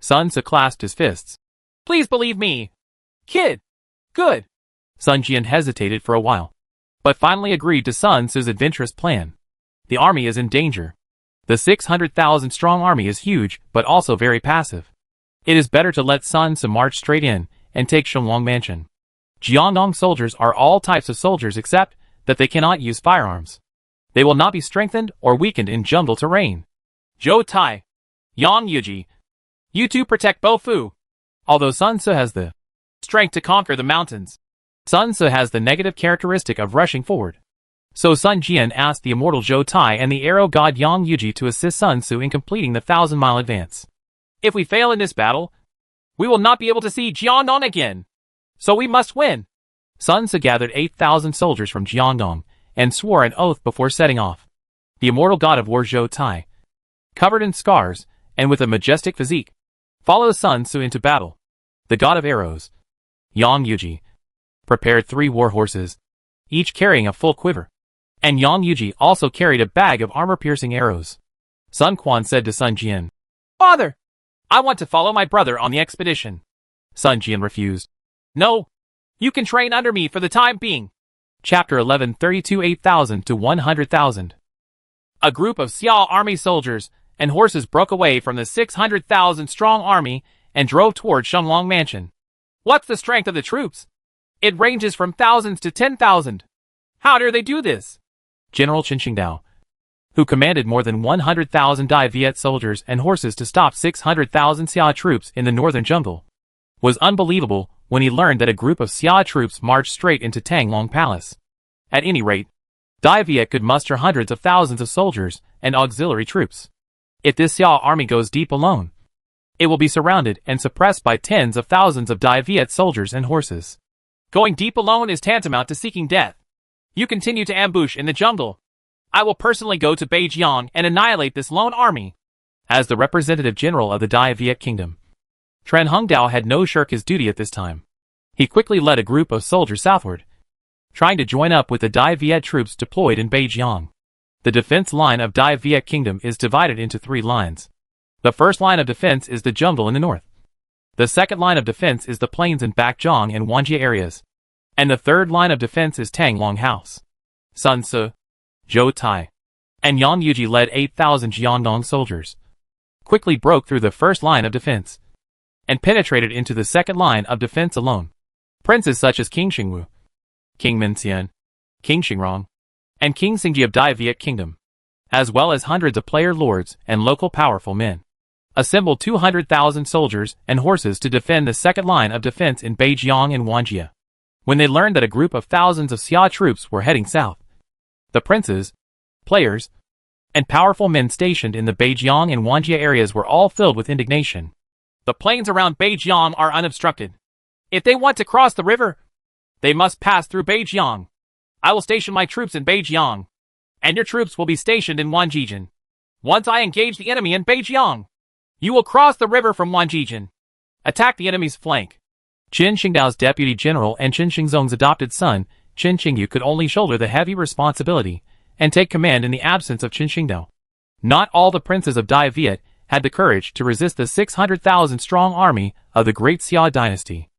Sun Ce clasped his fists. "Please believe me, kid. Good." Sun Jian hesitated for a while, but finally agreed to Sun Ce's adventurous plan. The army is in danger. The 600,000 strong army is huge, but also very passive. It is better to let Sun Ce march straight in and take Shenglong Mansion. Jiandong soldiers are all types of soldiers except that they cannot use firearms. They will not be strengthened or weakened in jungle terrain. "Zhou Tai, Yang Yuji, you two protect Bofu." Although Sun Ce has the strength to conquer the mountains, Sun Ce has the negative characteristic of rushing forward. So Sun Jian asked the immortal Zhou Tai and the arrow god Yang Yuji to assist Sun Ce in completing the 1,000-mile advance. "If we fail in this battle, we will not be able to see Jiandong again. So we must win." Sun Ce gathered 8,000 soldiers from Jiandong and swore an oath before setting off. The immortal god of war Zhou Tai, covered in scars and with a majestic physique, follows Sun Ce into battle. The god of arrows, Yang Yuji, prepared 3 war horses, each carrying a full quiver. and Yang Yuji also carried a bag of armor-piercing arrows. Sun Quan said to Sun Jian, "Father, I want to follow my brother on the expedition." Sun Jian refused. "No, you can train under me for the time being." Chapter 11 32 8,000 to 100,000. A group of Xiao army soldiers and horses broke away from the 600,000-strong army and drove toward Shenlong Mansion. "What's the strength of the troops? It ranges from thousands to 10,000. How do they do this?" General Qin Shengdao, who commanded more than 100,000 Dai Viet soldiers and horses to stop 600,000 Xia troops in the northern jungle, was unbelievable when he learned that a group of Xia troops marched straight into Tanglong Palace. At any rate, Dai Viet could muster hundreds of thousands of soldiers and auxiliary troops. If this Xia army goes deep alone, it will be surrounded and suppressed by tens of thousands of Dai Viet soldiers and horses. Going deep alone is tantamount to seeking death. You continue to ambush in the jungle. I will personally go to Beijiang and annihilate this lone army. As the representative general of the Dai Viet kingdom, Tran Hongdao had no shirk his duty at this time. He quickly led a group of soldiers southward, trying to join up with the Dai Viet troops deployed in Beijiang. The defense line of Dai Viet kingdom is divided into 3 lines. The first line of defense is the jungle in the north. The second line of defense is the plains in Bakjiang and Wanjie areas. And the third line of defense is Tanglong House. Sun Tzu, Zhou Tai, and Yang Yuji led 8,000 Jiandong soldiers, quickly broke through the first line of defense, and penetrated into the second line of defense alone. Princes such as King Xingwu, King Minxian, King Xingrong, and King Xingji of Dai Viet Kingdom, as well as hundreds of player lords and local powerful men, assembled 200,000 soldiers and horses to defend the second line of defense in Beijiang and Wanjie. When they learned that a group of thousands of Xia troops were heading south, the princes, players, and powerful men stationed in the Beijiang and Wanjie areas were all filled with indignation. The plains around Beijiang are unobstructed. If they want to cross the river, they must pass through Beijiang. I will station my troops in Beijiang, and your troops will be stationed in Wanjijin. Once I engage the enemy in Beijiang, you will cross the river from Wanjijin. Attack the enemy's flank. Qin Shengdao's deputy general and Qin Shengzong's adopted son, Qin Shengyu, could only shoulder the heavy responsibility and take command in the absence of Qin Shengdao. Not all the princes of Dai Viet had the courage to resist the 600,000-strong army of the great Xia dynasty.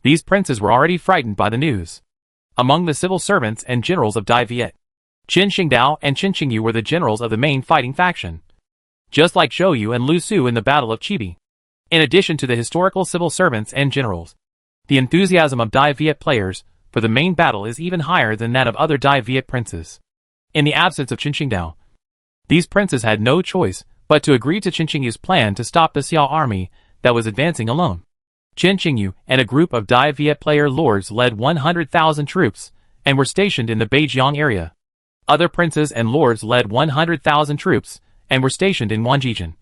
These princes were already frightened by the news. Among the civil servants and generals of Dai Viet, Qin Shengdao and Qin Shengyu were the generals of the main fighting faction, just like Zhou Yu and Lu Su in the Battle of Chibi. In addition to the historical civil servants and generals, the enthusiasm of Dai Viet players for the main battle is even higher than that of other Dai Viet princes. In the absence of Qin Shengdao, these princes had no choice but to agree to Qin Shengyu's plan to stop the Xiao army that was advancing alone. Qin Shengyu and a group of Dai Viet player lords led 100,000 troops and were stationed in the Beijiang area. Other princes and lords led 100,000 troops and were stationed in Wanjijin,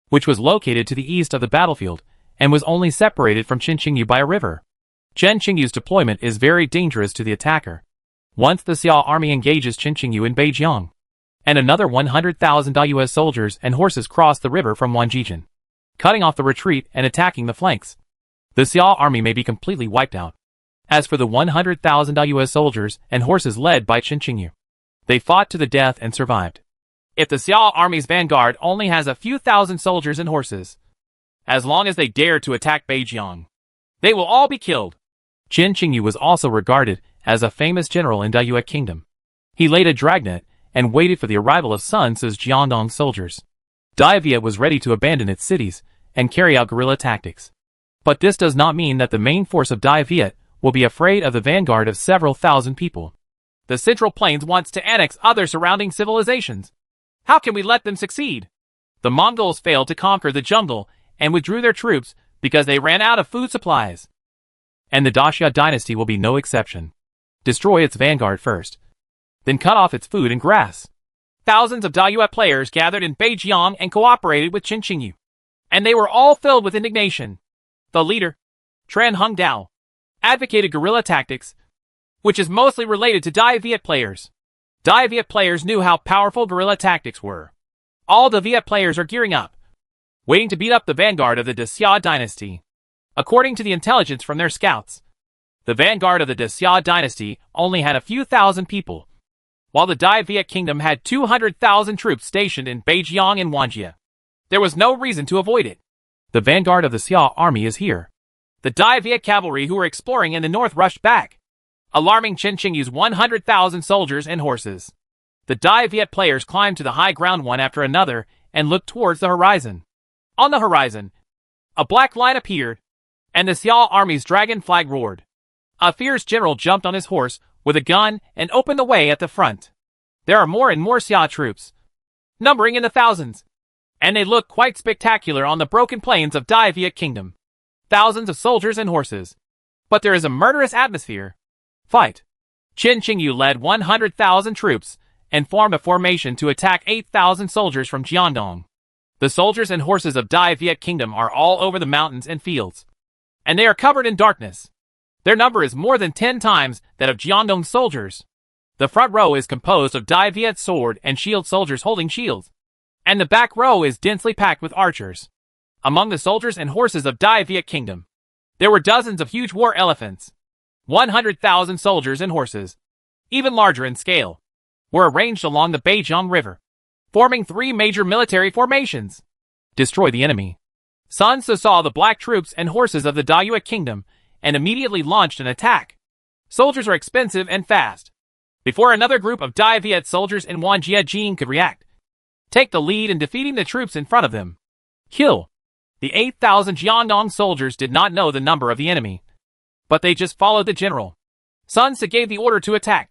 which was located to the east of the battlefield and was only separated from Qin Shengyu by a river. Qin Shengyu's deployment is very dangerous to the attacker. Once the Xiao army engages Qin Shengyu in Beijiang, and another 100,000 Dai soldiers and horses cross the river from Wanjijin, cutting off the retreat and attacking the flanks, the Xiao army may be completely wiped out. As for the 100,000 Dai soldiers and horses led by Qin Shengyu, they fought to the death and survived. If the Xiao army's vanguard only has a few thousand soldiers and horses, as long as they dare to attack Beijiang, they will all be killed. Qin Shengyu was also regarded as a famous general in Dai Kingdom. He laid a dragnet and waited for the arrival of Sun Tzu's Jiandong soldiers. Dai Viet was ready to abandon its cities and carry out guerrilla tactics. But this does not mean that the main force of Dai Viet will be afraid of the vanguard of several thousand people. The Central Plains wants to annex other surrounding civilizations. How can we let them succeed? The Mongols failed to conquer the jungle and withdrew their troops because they ran out of food supplies. And the Daxia dynasty will be no exception. Destroy its vanguard first, then cut off its food and grass. Thousands of Dai players gathered in Beijiang and cooperated with Qin Shengyu, and they were all filled with indignation. The leader, Tran Hongdao, advocated guerrilla tactics, which is mostly related to Dai Viet players. Dai Viet players knew how powerful guerrilla tactics were. All the Viet players are gearing up, waiting to beat up the vanguard of the Daxia dynasty. According to the intelligence from their scouts, the vanguard of the Daxia dynasty only had a few thousand people, while the Dai Viet Kingdom had 200,000 troops stationed in Beijiang and Wanjie. There was no reason to avoid it. The vanguard of the Xia army is here. The Dai Viet cavalry who were exploring in the north rushed back, alarming Chen Qingyu's 100,000 soldiers and horses. The Dai Viet players climbed to the high ground one after another and looked towards the horizon. On the horizon, a black line appeared, and the Xia army's dragon flag roared. A fierce general jumped on his horse with a gun and opened the way at the front. There are more and more Xia troops, numbering in the thousands, and they look quite spectacular on the broken plains of Dai Viet Kingdom. Thousands of soldiers and horses. But there is a murderous atmosphere. Fight. Chen Qingyu led 100,000 troops and formed a formation to attack 8,000 soldiers from Jiandong. The soldiers and horses of Dai Viet Kingdom are all over the mountains and fields, and they are covered in darkness. Their number is more than 10 times that of Jiandong's soldiers. The front row is composed of Dai Viet sword and shield soldiers holding shields, and the back row is densely packed with archers. Among the soldiers and horses of Dai Viet Kingdom, there were dozens of huge war elephants. 100,000 soldiers and horses, even larger in scale, were arranged along the Beijiang River, forming 3 major military formations. Destroy the enemy. Sun Ce saw the black troops and horses of the Dayue Kingdom and immediately launched an attack. Soldiers are expensive and fast. Before another group of Dai Viet soldiers in Wanjie Jing could react, take the lead in defeating the troops in front of them. Kill. The 8,000 Jiandong soldiers did not know the number of the enemy, but they just followed the general. Sun Ce gave the order to attack,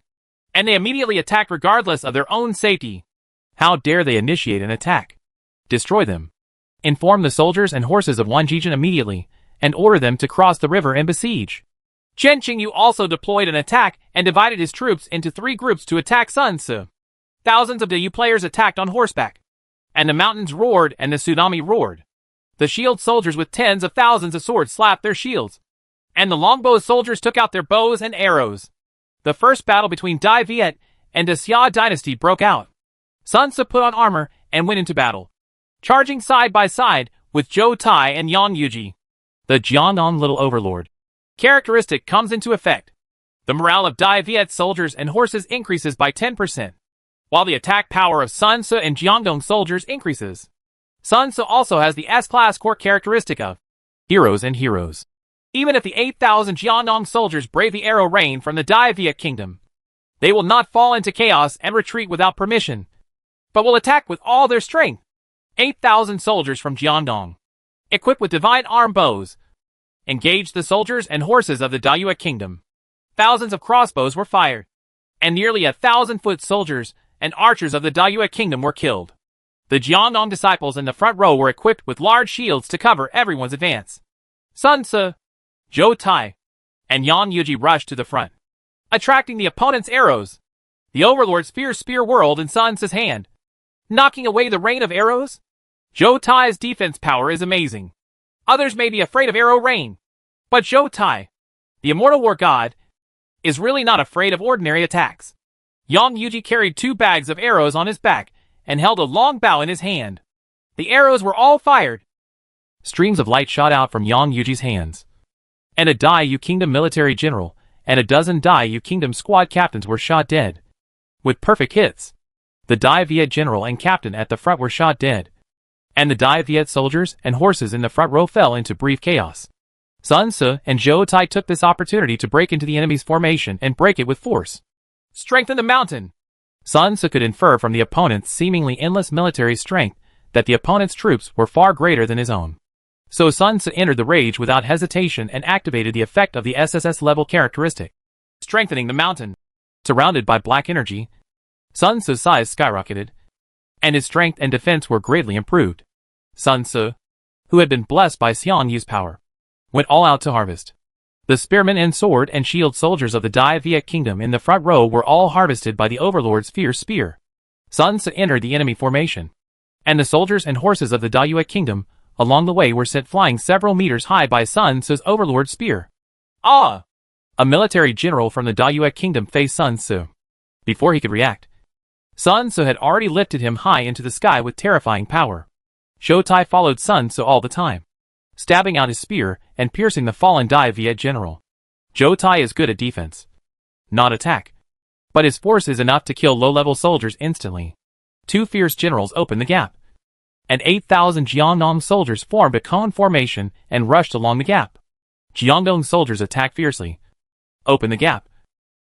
and they immediately attacked regardless of their own safety. How dare they initiate an attack? Destroy them. Inform the soldiers and horses of Wanjijin immediately, and order them to cross the river and besiege. Chen Qingyu also deployed an attack and divided his troops into 3 groups to attack Sun Ce. Thousands of Dayu players attacked on horseback, and the mountains roared and the tsunami roared. The shield soldiers with tens of thousands of swords slapped their shields, and the longbow soldiers took out their bows and arrows. The first battle between Dai Viet and the Xia dynasty broke out. Sun Ce put on armor and went into battle, charging side by side with Zhou Tai and Yang Yuji. The Jiandong Little Overlord characteristic comes into effect. The morale of Dai Viet soldiers and horses increases by 10%, while the attack power of Sun Ce and Jiandong soldiers increases. Sun Ce also has the S-class core characteristic of heroes and heroes. Even if the 8,000 Jiandong soldiers brave the arrow rain from the Dai Viet Kingdom, they will not fall into chaos and retreat without permission, but will attack with all their strength. 8,000 soldiers from Jiandong, equipped with divine arm bows, engaged the soldiers and horses of the Dayue Kingdom. Thousands of crossbows were fired, and nearly 1,000-foot soldiers and archers of the Dayue Kingdom were killed. The Jiandong disciples in the front row were equipped with large shields to cover everyone's advance. Sun Ce, Zhou Tai, and Yang Yuji rushed to the front, attracting the opponent's arrows. The overlord's fierce spear whirled in Sun Ce's hand, knocking away the rain of arrows. Zhou Tai's defense power is amazing. Others may be afraid of arrow rain, but Zhou Tai, the immortal war god, is really not afraid of ordinary attacks. Yang Yuji carried 2 bags of arrows on his back and held a long bow in his hand. The arrows were all fired. Streams of light shot out from Yang Yuji's hands, and a Dai Kingdom military general and a dozen Dai Kingdom squad captains were shot dead, with perfect hits. The Dai Viet general and captain at the front were shot dead, and the Dai Viet soldiers and horses in the front row fell into brief chaos. Sun Ce and Zhou Tai took this opportunity to break into the enemy's formation and break it with force. Strengthen the mountain. Sun Ce could infer from the opponent's seemingly endless military strength that the opponent's troops were far greater than his own. So Sun Ce entered the rage without hesitation and activated the effect of the SSS level characteristic, strengthening the mountain. Surrounded by black energy, Sun Ce's size skyrocketed, and his strength and defense were greatly improved. Sun Ce, who had been blessed by Xiang Yu's power, went all out to harvest. The spearmen and sword and shield soldiers of the Dai Viet Kingdom in the front row were all harvested by the overlord's fierce spear. Sun Ce entered the enemy formation, and the soldiers and horses of the Dayue Kingdom along the way were sent flying several meters high by Sun Ce's overlord spear. Ah! A military general from the Dayue Kingdom faced Sun Ce. Before he could react, Sun Ce had already lifted him high into the sky with terrifying power. Zhou Tai followed Sun Ce all the time, stabbing out his spear and piercing the fallen Dai Viet general. Zhou Tai is good at defense, not attack. but his force is enough to kill low-level soldiers instantly. Two fierce generals opened the gap, and 8,000 Jiangdong soldiers formed a cone formation and rushed along the gap. Jiangdong soldiers attacked fiercely, opened the gap,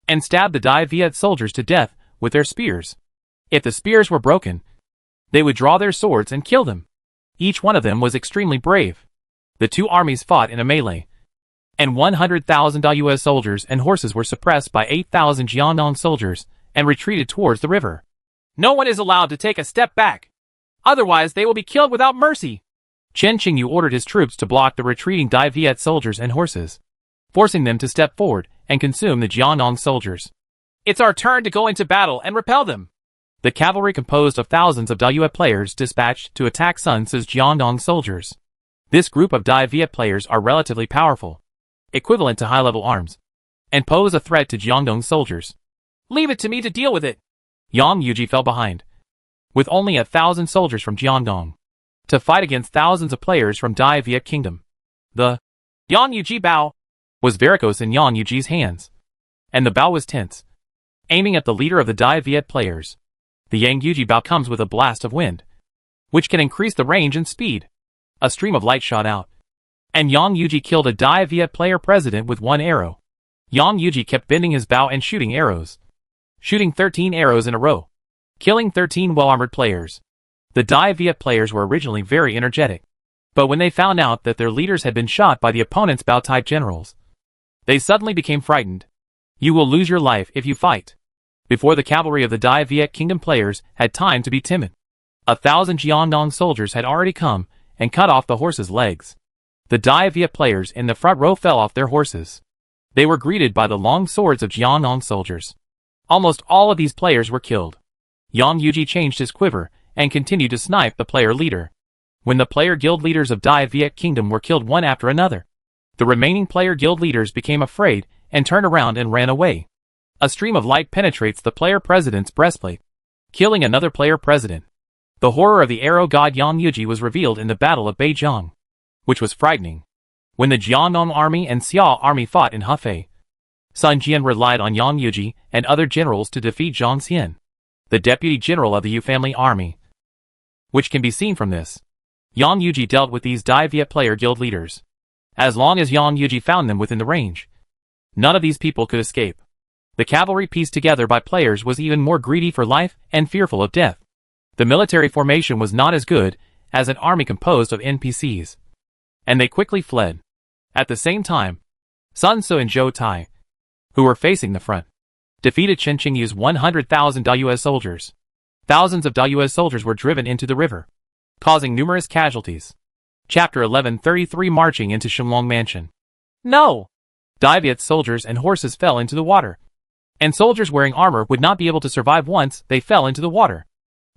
and stabbed the Dai Viet soldiers to death with their spears. If the spears were broken, they would draw their swords and kill them. Each one of them was extremely brave. The two armies fought in a melee, and 100,000 Dai soldiers and horses were suppressed by 8,000 Jiangdong soldiers and retreated towards the river. No one is allowed to take a step back. Otherwise they will be killed without mercy. Chen Qingyu ordered his troops to block the retreating Dai Viet soldiers and horses, forcing them to step forward and consume the Jiangdong soldiers. It's our turn to go into battle and repel them. The cavalry composed of thousands of Dai players dispatched to attack Sun Tzu's Jiangdong soldiers. This group of Dai Viet players are relatively powerful, equivalent to high-level arms, and pose a threat to Jiangdong soldiers. Leave it to me to deal with it. Yang Yuji fell behind, with only 1,000 soldiers from Jiangdong, to fight against thousands of players from Dai Viet Kingdom. The Yang Yuji Bao was varicose in Yang Yuji's hands, and the Bao was tense, aiming at the leader of the Dai Viet players. The Yang Yuji Bao comes with a blast of wind, which can increase the range and speed. A stream of light shot out, and Yang Yuji killed a Dai Viet player president with one arrow. Yang Yuji kept bending his bow and shooting arrows, shooting 13 arrows in a row, killing 13 well-armored players. The Dai Viet players were originally very energetic, but when they found out that their leaders had been shot by the opponent's Bao-type generals, they suddenly became frightened. You will lose your life if you fight. Before the cavalry of the Dai Viet Kingdom players had time to be timid, 1,000 Jiangdong soldiers had already come and cut off the horses' legs. The Dai Viet players in the front row fell off their horses. They were greeted by the long swords of Jiangdong soldiers. Almost all of these players were killed. Yang Yuji changed his quiver and continued to snipe the player leader. When the player guild leaders of Dai Viet Kingdom were killed one after another, the remaining player guild leaders became afraid and turned around and ran away. A stream of light penetrates the player president's breastplate, killing another player president. The horror of the arrow god Yang Yuji was revealed in the Battle of Beijiang, which was frightening. When the Jiangdong army and Xia army fought in Hefei, Sun Jian relied on Yang Yuji and other generals to defeat Zhang Xian, the deputy general of the Yu family army. Which can be seen from this. Yang Yuji dealt with these Dai Viet player guild leaders. As long as Yang Yuji found them within the range, none of these people could escape. The cavalry pieced together by players was even more greedy for life and fearful of death. The military formation was not as good as an army composed of NPCs, and they quickly fled. At the same time, Sun Tzu and Zhou Tai, who were facing the front, defeated Chen Qingyu's 100,000 Dai soldiers. Thousands of Dai soldiers were driven into the river, causing numerous casualties. Chapter 1133 Marching into Shenlong Mansion. No! Dai Viet soldiers and horses fell into the water, and soldiers wearing armor would not be able to survive once they fell into the water.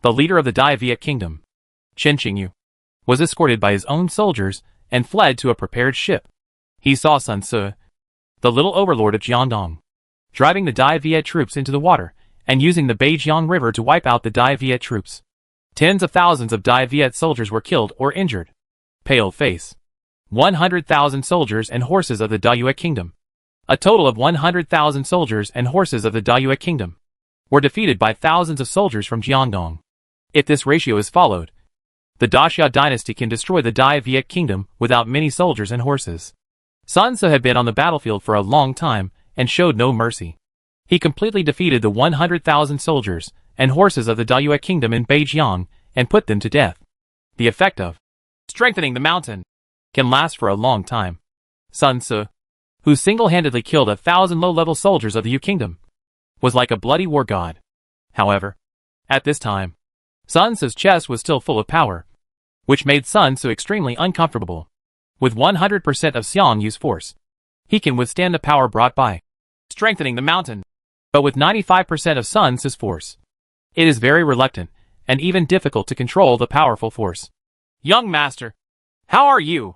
The leader of the Dai Viet Kingdom, Chen Qingyu, was escorted by his own soldiers and fled to a prepared ship. He saw Sun Tzu, the little overlord of Jiangdong, driving the Dai Viet troops into the water and using the Beijiang River to wipe out the Dai Viet troops. Tens of thousands of Dai Viet soldiers were killed or injured. Pale face. 100,000 soldiers and horses of the Dai Kingdom, a total of 100,000 soldiers and horses of the Dai Kingdom, were defeated by thousands of soldiers from Jiangdong. If this ratio is followed, the Daxia dynasty can destroy the Dai Viet Kingdom without many soldiers and horses. Sun Tzu had been on the battlefield for a long time and showed no mercy. He completely defeated the 100,000 soldiers and horses of the Dai Kingdom in Beijiang and put them to death. The effect of strengthening the mountain can last for a long time. Sun Tzu, who single-handedly killed 1,000 low-level soldiers of the Yu Kingdom, was like a bloody war god. However, at this time, Sun Tzu's chest was still full of power, which made Sun Tzu extremely uncomfortable. With 100% of Xiang Yu's force, he can withstand the power brought by strengthening the mountain. But with 95% of Sun Tzu's force, it is very reluctant and even difficult to control the powerful force. Young master, how are you?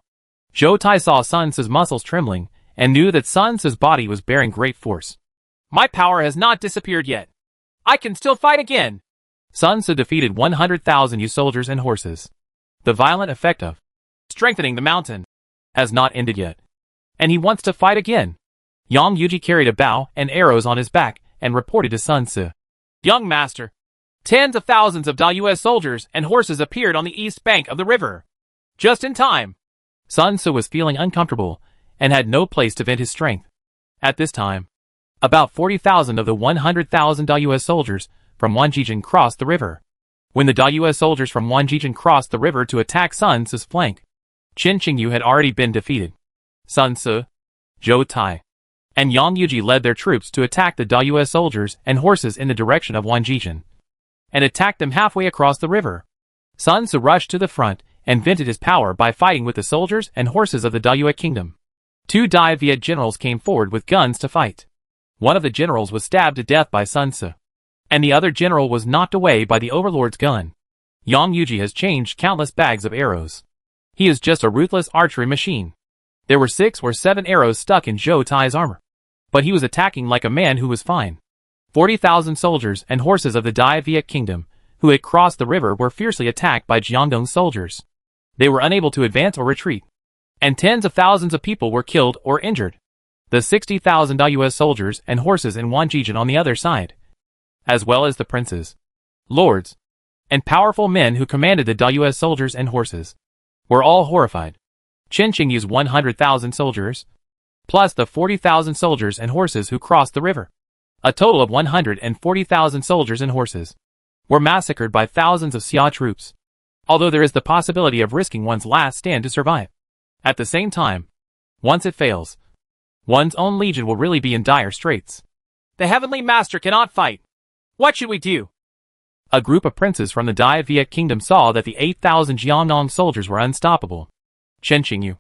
Zhou Tai saw Sun Tzu's muscles trembling and knew that Sun Tzu's body was bearing great force. My power has not disappeared yet. I can still fight again. Sun Tzu defeated 100,000 Yu soldiers and horses. The violent effect of strengthening the mountain has not ended yet, and he wants to fight again. Yang Yuji carried a bow and arrows on his back and reported to Sun Ce. Young master, tens of thousands of Da soldiers and horses appeared on the east bank of the river. Just in time. Sun Ce was feeling uncomfortable and had no place to vent his strength. At this time, about 40,000 of the 100,000 Da soldiers from Wanjijin crossed the river. When the Da soldiers from Wanjijin crossed the river to attack Sun Ce's flank, Qin Qingyu had already been defeated. Sun Ce, Zhou Tai, and Yang Yuji led their troops to attack the Da soldiers and horses in the direction of Wanjijin, and attacked them halfway across the river. Sun Ce rushed to the front and vented his power by fighting with the soldiers and horses of the Da kingdom. Two Da Viet generals came forward with guns to fight. One of the generals was stabbed to death by Sun Ce, and the other general was knocked away by the overlord's gun. Yang Yuji has changed countless bags of arrows. He is just a ruthless archery machine. There were 6 or 7 arrows stuck in Zhou Tai's armor, but he was attacking like a man who was fine. 40,000 soldiers and horses of the Da Viet kingdom who had crossed the river were fiercely attacked by Jiangdong's soldiers. They were unable to advance or retreat, and tens of thousands of people were killed or injured. The 60,000 Da soldiers and horses in Wanjijin on the other side, as well as the princes, lords, and powerful men who commanded the Da soldiers and horses, were all horrified. Qin Qingyu's 100,000 soldiers, plus the 40,000 soldiers and horses who crossed the river, a total of 140,000 soldiers and horses, were massacred by thousands of Xia troops, although there is the possibility of risking one's last stand to survive. At the same time, once it fails, one's own legion will really be in dire straits. The Heavenly Master cannot fight. What should we do? A group of princes from the Da Viet kingdom saw that the 8,000 Jiangdong soldiers were unstoppable. Qin Qingyu,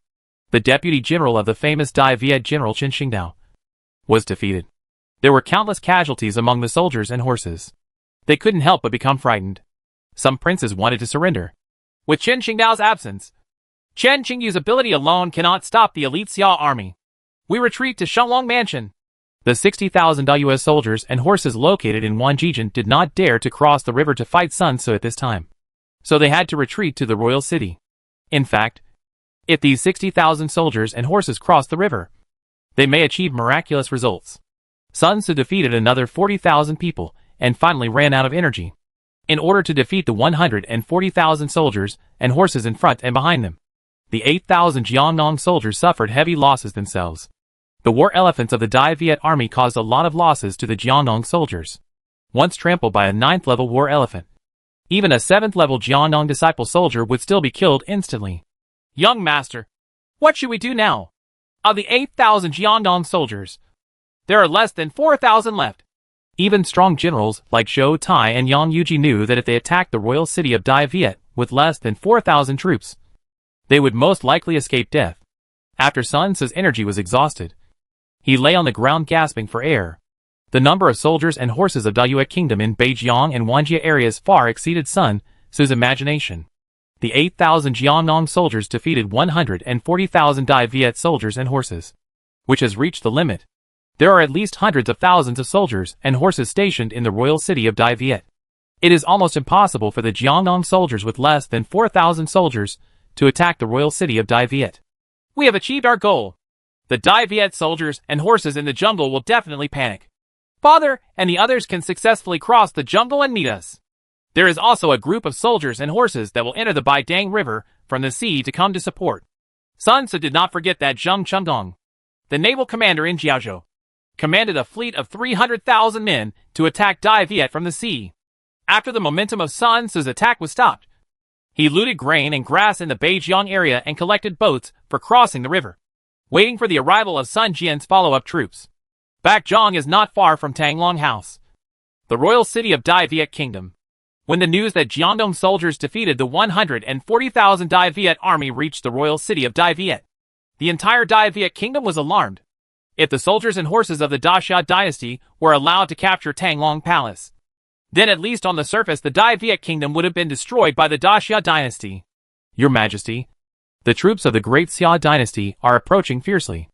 the deputy general of the famous Da Viet general Qin Qingdao, was defeated. There were countless casualties among the soldiers and horses. They couldn't help but become frightened. Some princes wanted to surrender. With Qin Qingdao's absence, Qin Qingyu's ability alone cannot stop the elite Xia army. We retreat to Shenlong Mansion. The 60,000 Da soldiers and horses located in Wanjijin did not dare to cross the river to fight Sun Ce at this time, so they had to retreat to the royal city. In fact, if these 60,000 soldiers and horses cross the river, they may achieve miraculous results. Sun Ce defeated another 40,000 people and finally ran out of energy. In order to defeat the 140,000 soldiers and horses in front and behind them, the 8,000 Jiangdong soldiers suffered heavy losses themselves. The war elephants of the Da Viet army caused a lot of losses to the Jiangdong soldiers. Once trampled by a 9th level war elephant, even a 7th level Jiangdong disciple soldier would still be killed instantly. Young master, what should we do now? Of the 8,000 Jiangdong soldiers, there are less than 4,000 left. Even strong generals like Zhou Tai and Yang Yuji knew that if they attacked the royal city of Da Viet with less than 4,000 troops, they would most likely escape death. After Sun Ce's energy was exhausted, he lay on the ground gasping for air. The number of soldiers and horses of Da kingdom in Beijiang and Wanjie areas far exceeded Sun Ce's imagination. The 8,000 Jiangdong soldiers defeated 140,000 Da Viet soldiers and horses, which has reached the limit. There are at least hundreds of thousands of soldiers and horses stationed in the royal city of Da Viet. It is almost impossible for the Jiangdong soldiers with less than 4,000 soldiers to attack the royal city of Da Viet. We have achieved our goal. The Da Viet soldiers and horses in the jungle will definitely panic. Father and the others can successfully cross the jungle and meet us. There is also a group of soldiers and horses that will enter the Baidang River from the sea to come to support. Sun Ce did not forget that Zheng Chengdong, the naval commander in Jiaozhou, commanded a fleet of 300,000 men to attack Da Viet from the sea. After the momentum of Sun Ce's attack was stopped, he looted grain and grass in the Beijiang area and collected boats for crossing the river, waiting for the arrival of Sun Jian's follow-up troops. Backzhong is not far from Tanglong House, the royal city of Da Viet kingdom. When the news that Jiangdong soldiers defeated the 140,000 Da Viet army reached the royal city of Da Viet, the entire Da Viet kingdom was alarmed. If the soldiers and horses of the Daxia dynasty were allowed to capture Tanglong Palace, then at least on the surface the Da Viet kingdom would have been destroyed by the Daxia dynasty. Your Majesty, the troops of the great Xia dynasty are approaching fiercely.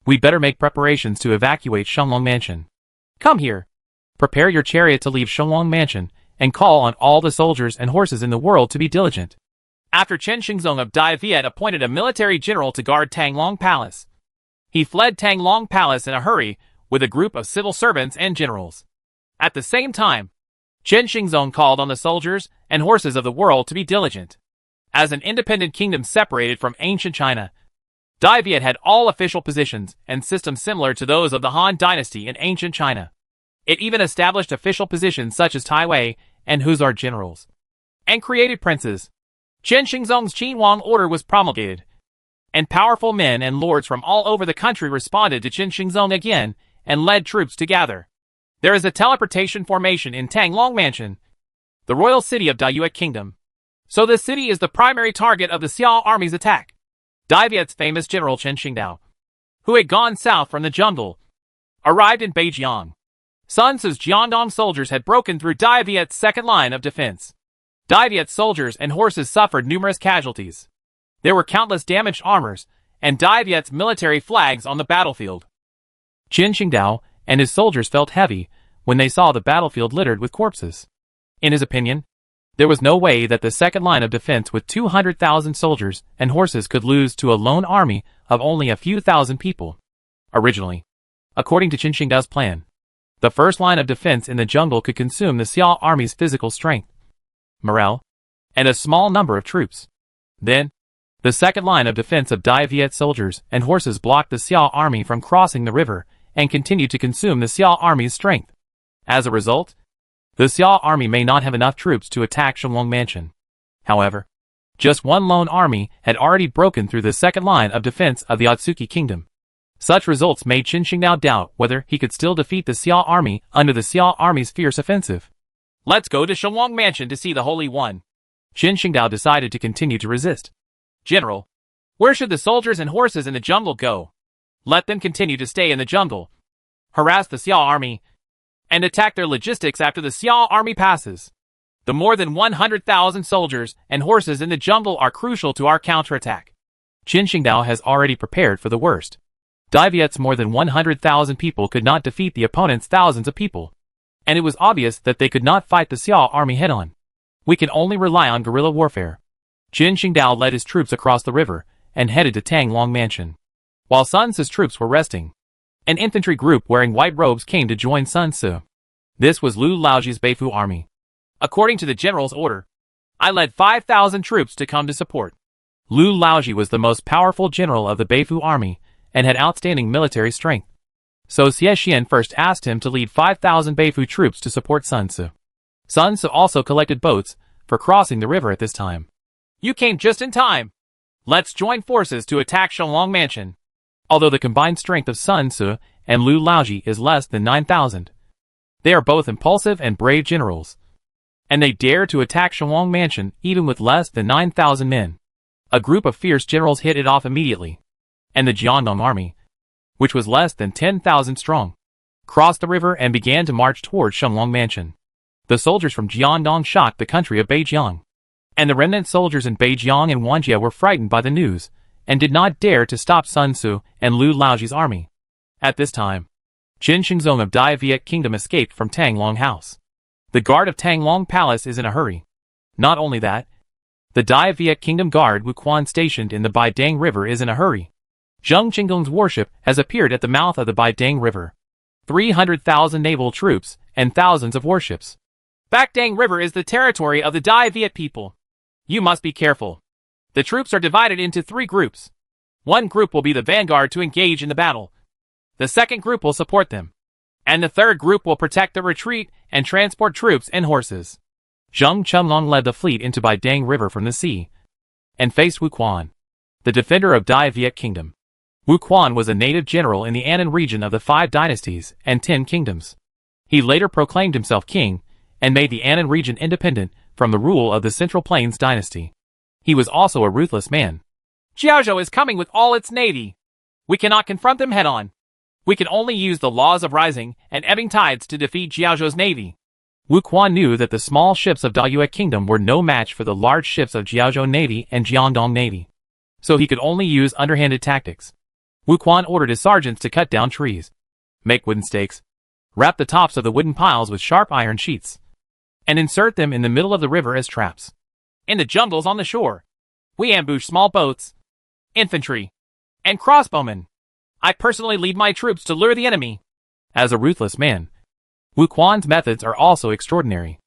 We better make preparations to evacuate Shenlong Mansion. Come here. Prepare your chariot to leave Shenlong Mansion and call on all the soldiers and horses in the world to be diligent. After Chen Xingzong of Da Viet appointed a military general to guard Tanglong Palace, he fled Tanglong Palace in a hurry with a group of civil servants and generals. At the same time, Chen Xingzong called on the soldiers and horses of the world to be diligent. As an independent kingdom separated from ancient China, Dai Viet had all official positions and systems similar to those of the Han dynasty in ancient China. It even established official positions such as Tai Wei and Hussar generals, and created princes. Chen Xingzong's Qinhuang order was promulgated, and powerful men and lords from all over the country responded to Chen Xingzong again and led troops to gather. There is a teleportation formation in Tanglong Mansion, the royal city of Dayue Kingdom. So this city is the primary target of the Xiao army's attack. Dai Viet's famous general Chen Xingdao, who had gone south from the jungle, arrived in Beijiang. Sun Tzu's Jiangdong soldiers had broken through Dai Viet's second line of defense. Dai Viet's soldiers and horses suffered numerous casualties. There were countless damaged armors and Dai Viet's military flags on the battlefield. Chen Xingdao and his soldiers felt heavy when they saw the battlefield littered with corpses. In his opinion, there was no way that the second line of defense with 200,000 soldiers and horses could lose to a lone army of only a few thousand people. Originally, according to Chen Xingdao's plan, the first line of defense in the jungle could consume the Xiao army's physical strength, morale, and a small number of troops. Then, the second line of defense of Dai Viet soldiers and horses blocked the Xiao army from crossing the river and continued to consume the Xiao army's strength. As a result, the Xiao army may not have enough troops to attack Shenlong Mansion. However, just one lone army had already broken through the second line of defense of the Otsuki kingdom. Such results made Chen Xingdao doubt whether he could still defeat the Xiao army under the Xiao army's fierce offensive. Let's go to Shenlong Mansion to see the Holy One. Chen Xingdao decided to continue to resist. General, where should the soldiers and horses in the jungle go? Let them continue to stay in the jungle, harass the Xiao army, and attack their logistics after the Xiao army passes. The more than 100,000 soldiers and horses in the jungle are crucial to our counterattack. Chen Xingdao has already prepared for the worst. Dai Viet's more than 100,000 people could not defeat the opponent's thousands of people, and it was obvious that they could not fight the Xiao army head-on. We can only rely on guerrilla warfare. Chen Xingdao led his troops across the river and headed to Tanglong Mansion. While Sun Tzu's troops were resting, an infantry group wearing white robes came to join Sun Tzu. This was Lu Laoji's Beifu army. According to the general's order, I led 5,000 troops to come to support. Lu Laoji was the most powerful general of the Beifu army and had outstanding military strength. So Xie Xian first asked him to lead 5,000 Beifu troops to support Sun Tzu. Sun Tzu also collected boats for crossing the river at this time. You came just in time. Let's join forces to attack Shenlong Mansion. Although the combined strength of Sun Tzu and Lu Laoji is less than 9,000, they are both impulsive and brave generals, and they dare to attack Shenlong Mansion even with less than 9,000 men. A group of fierce generals hit it off immediately, and the Jiangdong army, which was less than 10,000 strong, crossed the river and began to march towards Shenlong Mansion. The soldiers from Jiangdong shocked the country of Beijiang, and the remnant soldiers in Beijiang and Wanjie were frightened by the news and did not dare to stop Sun Tzu and Lu Laoji's army. At this time, Chen Xingzong of Dai Viet Kingdom escaped from Tanglong House. The guard of Tanglong Palace is in a hurry. Not only that, the Dai Viet Kingdom guard Wu Quan stationed in the Baidang River is in a hurry. Zheng Qinggong's warship has appeared at the mouth of the Baidang River. 300,000 naval troops and thousands of warships. Baidang River is the territory of the Dai Viet people. You must be careful. The troops are divided into 3 groups. One group will be the vanguard to engage in the battle. The second group will support them. And the third group will protect the retreat and transport troops and horses. Zheng Chunlong led the fleet into Baidang River from the sea and faced Wu Quan, the defender of Dai Viet Kingdom. Wu Quan was a native general in the Annan region of the 5 dynasties and 10 kingdoms. He later proclaimed himself king and made the Annan region independent from the rule of the Central Plains dynasty. He was also a ruthless man. Jiaozhou is coming with all its navy. We cannot confront them head-on. We can only use the laws of rising and ebbing tides to defeat Jiaozhou's navy. Wu Quan knew that the small ships of Dayue Kingdom were no match for the large ships of Jiaozhou Navy and Jiangdong Navy, so he could only use underhanded tactics. Wu Quan ordered his sergeants to cut down trees, make wooden stakes, wrap the tops of the wooden piles with sharp iron sheets, and insert them in the middle of the river as traps. In the jungles on the shore, we ambush small boats, infantry, and crossbowmen. I personally lead my troops to lure the enemy. As a ruthless man, Wu Quan's methods are also extraordinary.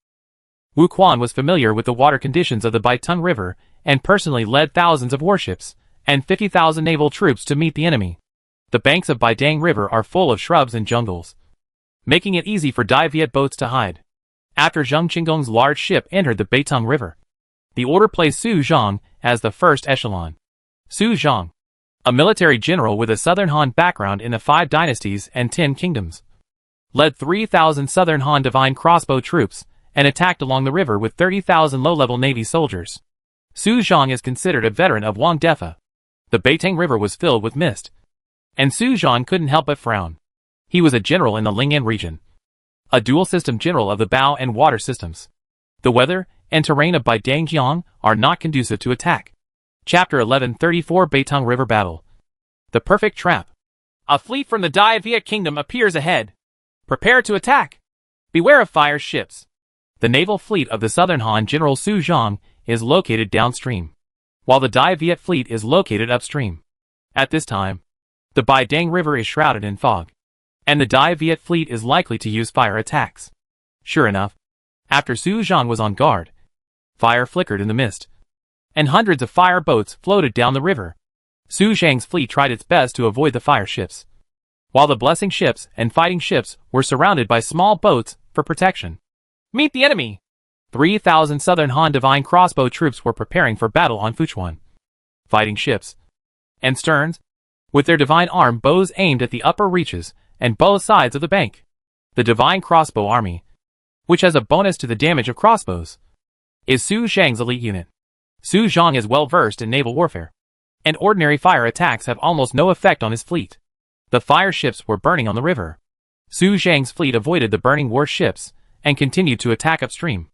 Wu Quan was familiar with the water conditions of the Baitung River and personally led thousands of warships and 50,000 naval troops to meet the enemy. The banks of Baidang River are full of shrubs and jungles, making it easy for Dai Viet boats to hide. After Zheng Qinggong's large ship entered the Baitung River, the order placed Su Zhang as the first echelon. Su Zhang, a military general with a Southern Han background in the 5 dynasties and 10 kingdoms, led 3,000 Southern Han divine crossbow troops and attacked along the river with 30,000 low-level navy soldiers. Su Zhang is considered a veteran of Wang Defa. The Beitang River was filled with mist, and Su Zhang couldn't help but frown. He was a general in the Lingyan region, a dual-system general of the bow and water systems. The weather and terrain of Baidanjiang are not conducive to attack. Chapter 1134 Beitung River Battle. The Perfect Trap. A fleet from the Dai Viet Kingdom appears ahead. Prepare to attack. Beware of fire ships. The naval fleet of the Southern Han General Su Zhang is located downstream, while the Dai Viet fleet is located upstream. At this time, the Baidang River is shrouded in fog, and the Dai Viet fleet is likely to use fire attacks. Sure enough, after Su Zhang was on guard, fire flickered in the mist, and hundreds of fire boats floated down the river. Su Zhang's fleet tried its best to avoid the fire ships, while the blessing ships and fighting ships were surrounded by small boats for protection. Meet the enemy! 3,000 Southern Han divine crossbow troops were preparing for battle on Fuchuan. Fighting ships and sterns, with their divine arm bows aimed at the upper reaches and both sides of the bank. The divine crossbow army, which has a bonus to the damage of crossbows, is Su Zhang's elite unit. Su Zhang is well versed in naval warfare, and ordinary fire attacks have almost no effect on his fleet. The fire ships were burning on the river. Su Zhang's fleet avoided the burning warships and continued to attack upstream.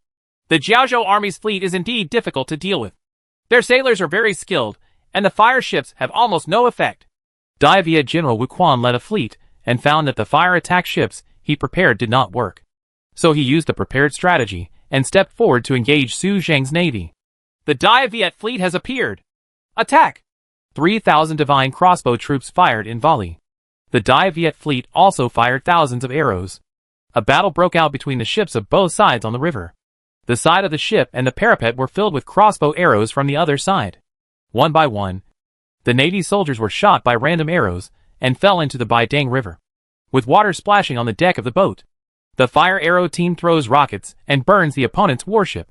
The Jiaozhou army's fleet is indeed difficult to deal with. Their sailors are very skilled, and the fire ships have almost no effect. Dai Viet General Wu Quan led a fleet and found that the fire attack ships he prepared did not work. So he used the prepared strategy and stepped forward to engage Su Zhang's navy. The Dai Viet fleet has appeared. Attack! 3,000 divine crossbow troops fired in volley. The Dai Viet fleet also fired thousands of arrows. A battle broke out between the ships of both sides on the river. The side of the ship and the parapet were filled with crossbow arrows from the other side. One by one, the Navy soldiers were shot by random arrows and fell into the Baidang River, with water splashing on the deck of the boat. The fire arrow team throws rockets and burns the opponent's warship.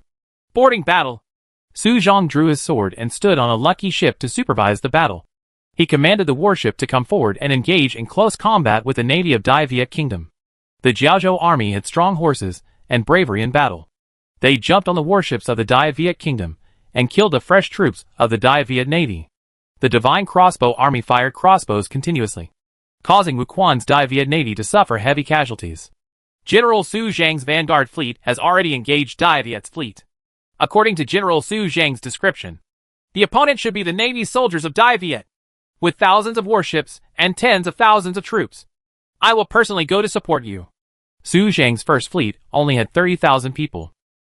Boarding battle. Su Zhang drew his sword and stood on a lucky ship to supervise the battle. He commanded the warship to come forward and engage in close combat with the navy of Dai Viet Kingdom. The Jiaozhou army had strong horses and bravery in battle. They jumped on the warships of the Dai Viet Kingdom and killed the fresh troops of the Dai Viet Navy. The divine crossbow army fired crossbows continuously, causing Wu Quan's Dai Viet Navy to suffer heavy casualties. General Su Zhang's vanguard fleet has already engaged Dai Viet's fleet. According to General Su Zhang's description, the opponent should be the Navy soldiers of Dai Viet, with thousands of warships and tens of thousands of troops. I will personally go to support you. Su Zhang's first fleet only had 30,000 people,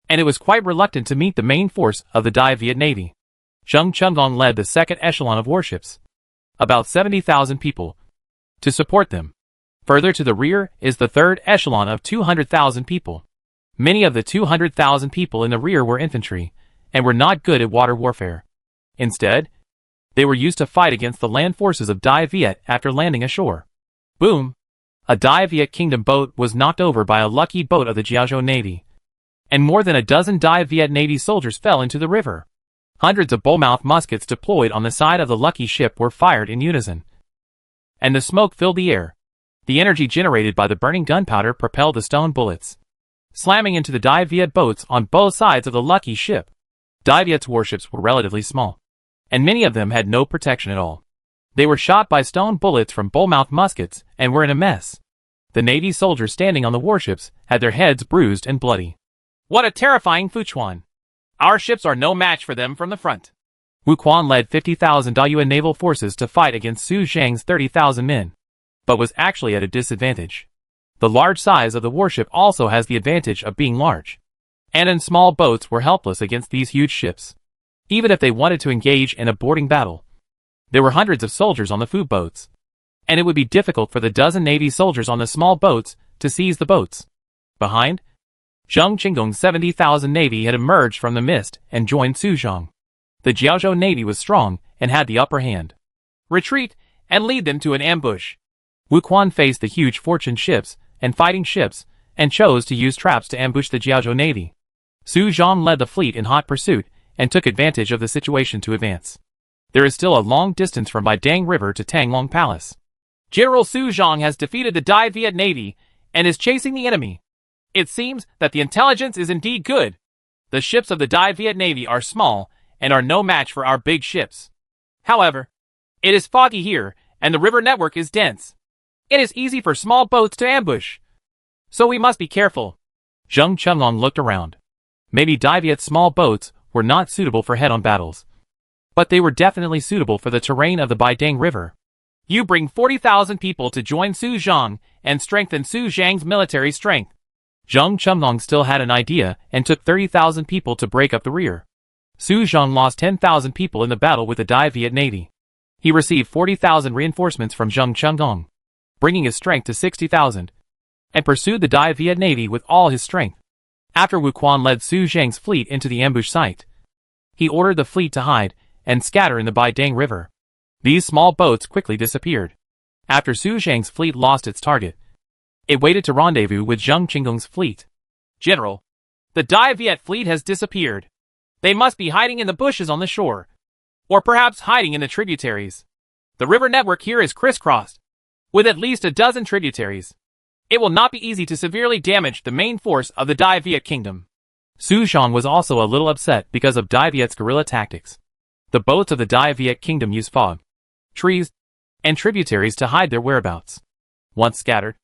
and it was quite reluctant to meet the main force of the Dai Viet Navy. Zheng Qinggong led the second echelon of warships, about 70,000 people, to support them. Further to the rear is the third echelon of 200,000 people. Many of the 200,000 people in the rear were infantry, and were not good at water warfare. Instead, they were used to fight against the land forces of Dai Viet after landing ashore. Boom! A Dai Viet Kingdom boat was knocked over by a lucky boat of the Jiaozhou Navy, and more than a dozen Dai Viet Navy soldiers fell into the river. Hundreds of bullmouth muskets deployed on the side of the lucky ship were fired in unison, and the smoke filled the air. The energy generated by the burning gunpowder propelled the stone bullets, slamming into the Dai Viet boats on both sides of the lucky ship. Dai Viet's warships were relatively small, and many of them had no protection at all. They were shot by stone bullets from bullmouth muskets and were in a mess. The Navy soldiers standing on the warships had their heads bruised and bloody. What a terrifying Fuchuan! Our ships are no match for them from the front. Wu Quan led 50,000 Daiyuan naval forces to fight against Su Zhang's 30,000 men, but was actually at a disadvantage. The large size of the warship also has the advantage of being large, and small boats were helpless against these huge ships. Even if they wanted to engage in a boarding battle, there were hundreds of soldiers on the food boats, and it would be difficult for the dozen Navy soldiers on the small boats to seize the boats. Behind, Zheng Qinggong's 70,000 navy had emerged from the mist and joined Su Zhang. The Jiaozhou navy was strong and had the upper hand. Retreat and lead them to an ambush. Wu Quan faced the huge fortune ships and fighting ships and chose to use traps to ambush the Jiaozhou navy. Su Zhang led the fleet in hot pursuit and took advantage of the situation to advance. There is still a long distance from Baidang River to Tanglong Palace. General Su Zhang has defeated the Dai Viet navy and is chasing the enemy. It seems that the intelligence is indeed good. The ships of the Dai Viet navy are small and are no match for our big ships. However, it is foggy here and the river network is dense. It is easy for small boats to ambush. So we must be careful. Zheng Chenglong looked around. Maybe Dai Viet's small boats were not suitable for head-on battles. But they were definitely suitable for the terrain of the Baidang River. You bring 40,000 people to join Su Zhang and strengthen Su Zhang's military strength. Zheng Chenglong still had an idea and took 30,000 people to break up the rear. Su Zhang lost 10,000 people in the battle with the Dai Viet navy. He received 40,000 reinforcements from Zheng Chenglong, bringing his strength to 60,000, and pursued the Dai Viet navy with all his strength. After Wu Quan led Su Zhang's fleet into the ambush site, he ordered the fleet to hide and scatter in the Baidang River. These small boats quickly disappeared. After Su Zhang's fleet lost its target, it waited to rendezvous with Zheng Qinggong's fleet. General, the Dai Viet fleet has disappeared. They must be hiding in the bushes on the shore, or perhaps hiding in the tributaries. The river network here is crisscrossed, with at least a dozen tributaries. It will not be easy to severely damage the main force of the Dai Viet kingdom. Su Zhang was also a little upset because of Dai Viet's guerrilla tactics. The boats of the Dai Viet kingdom use fog, trees, and tributaries to hide their whereabouts. Once scattered,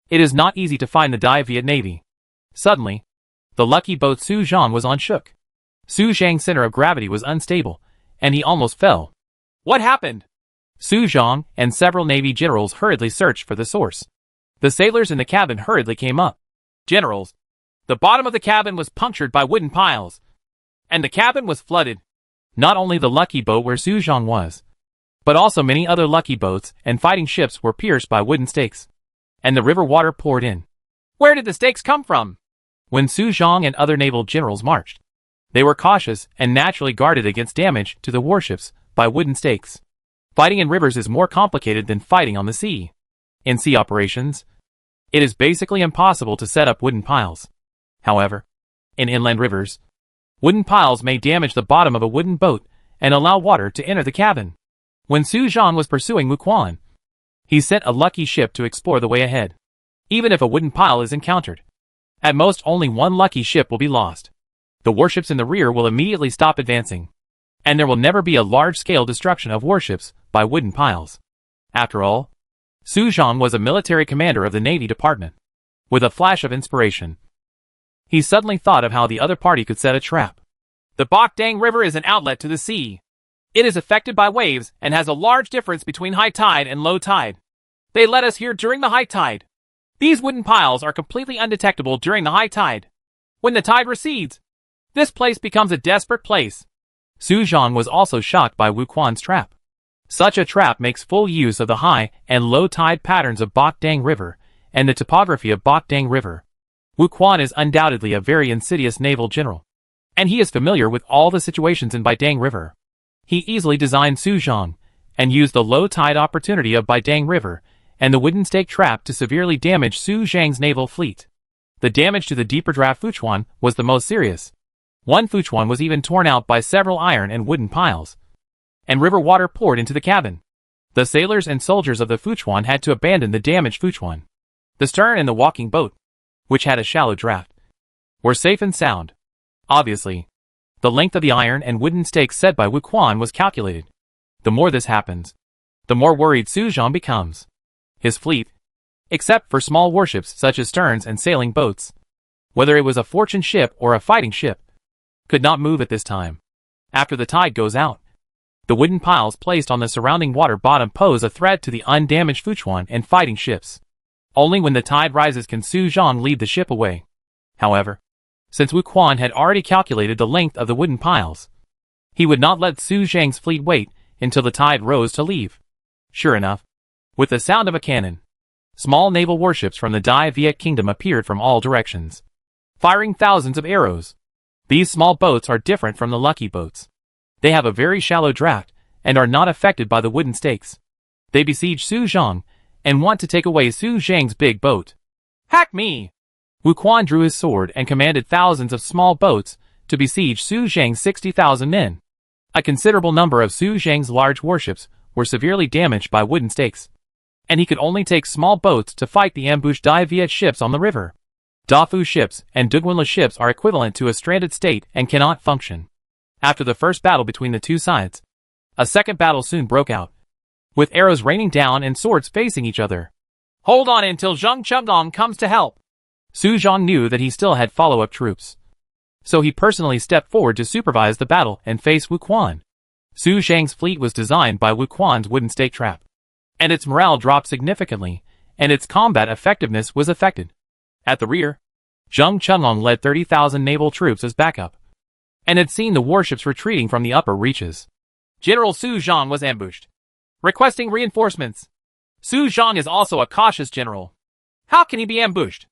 it is not easy to find the Dai Viet navy. Suddenly, the lucky boat Su Zhang was on shook. Su Zhang's center of gravity was unstable, and he almost fell. What happened? Su Zhang and several navy generals hurriedly searched for the source. The sailors in the cabin hurriedly came up. Generals, the bottom of the cabin was punctured by wooden piles, and the cabin was flooded. Not only the lucky boat where Su Zhang was, but also many other lucky boats and fighting ships were pierced by wooden stakes, and the river water poured in. Where did the stakes come from? When Su Zhang and other naval generals marched, they were cautious and naturally guarded against damage to the warships by wooden stakes. Fighting in rivers is more complicated than fighting on the sea. In sea operations, it is basically impossible to set up wooden piles. However, in inland rivers, wooden piles may damage the bottom of a wooden boat and allow water to enter the cabin. When Su Zhang was pursuing Wu Quan, he sent a lucky ship to explore the way ahead. Even if a wooden pile is encountered, at most only one lucky ship will be lost. The warships in the rear will immediately stop advancing, and there will never be a large-scale destruction of warships by wooden piles. After all, Su Zhang was a military commander of the Navy Department. With a flash of inspiration, he suddenly thought of how the other party could set a trap. The Baidang River is an outlet to the sea. It is affected by waves and has a large difference between high tide and low tide. They led us here during the high tide. These wooden piles are completely undetectable during the high tide. When the tide recedes, this place becomes a desperate place. Su Zhang was also shocked by Wu Quan's trap. Such a trap makes full use of the high and low tide patterns of Baidang River and the topography of Baidang River. Wu Quan is undoubtedly a very insidious naval general, and he is familiar with all the situations in Baidang River. He easily designed Su Zhang and used the low tide opportunity of Baidang River and the wooden stake trap to severely damage Su Zhang's naval fleet. The damage to the deeper draft Fuchuan was the most serious. One Fuchuan was even torn out by several iron and wooden piles, and river water poured into the cabin. The sailors and soldiers of the Fuchuan had to abandon the damaged Fuchuan. The stern and the walking boat, which had a shallow draft, were safe and sound. Obviously, the length of the iron and wooden stakes set by Wu Quan was calculated. The more this happens, the more worried Su Zhang becomes. His fleet, except for small warships such as sterns and sailing boats, whether it was a fortune ship or a fighting ship, could not move at this time. After the tide goes out, the wooden piles placed on the surrounding water bottom pose a threat to the undamaged Fuchuan and fighting ships. Only when the tide rises can Su Zhang lead the ship away. However, since Wu Quan had already calculated the length of the wooden piles, he would not let Su Zhang's fleet wait until the tide rose to leave. Sure enough, with the sound of a cannon, Small naval warships from the Dai Viet Kingdom appeared from all directions, firing thousands of arrows. These small boats are different from the lucky boats. They have a very shallow draft and are not affected by the wooden stakes. They besiege Su Zhang and want to take away Su Zhang's big boat. Hack me! Wu Quan drew his sword and commanded thousands of small boats to besiege Su Zhang's 60,000 men. A considerable number of Su Zhang's large warships were severely damaged by wooden stakes, and he could only take small boats to fight the ambushed Dai Viet ships on the river. Dafu ships and Dugwanla ships are equivalent to a stranded state and cannot function. After the first battle between the two sides, a second battle soon broke out, with arrows raining down and swords facing each other. Hold on until Zhang Chenggong comes to help. Su Zhang knew that he still had follow-up troops, so he personally stepped forward to supervise the battle and face Wu Quan. Su Zhang's fleet was designed by Wu Quan's wooden stake trap, and its morale dropped significantly, and its combat effectiveness was affected. At the rear, Zhang Chenggong led 30,000 naval troops as backup, and had seen the warships retreating from the upper reaches. General Su Zhang was ambushed, requesting reinforcements. Su Zhang is also a cautious general. How can he be ambushed?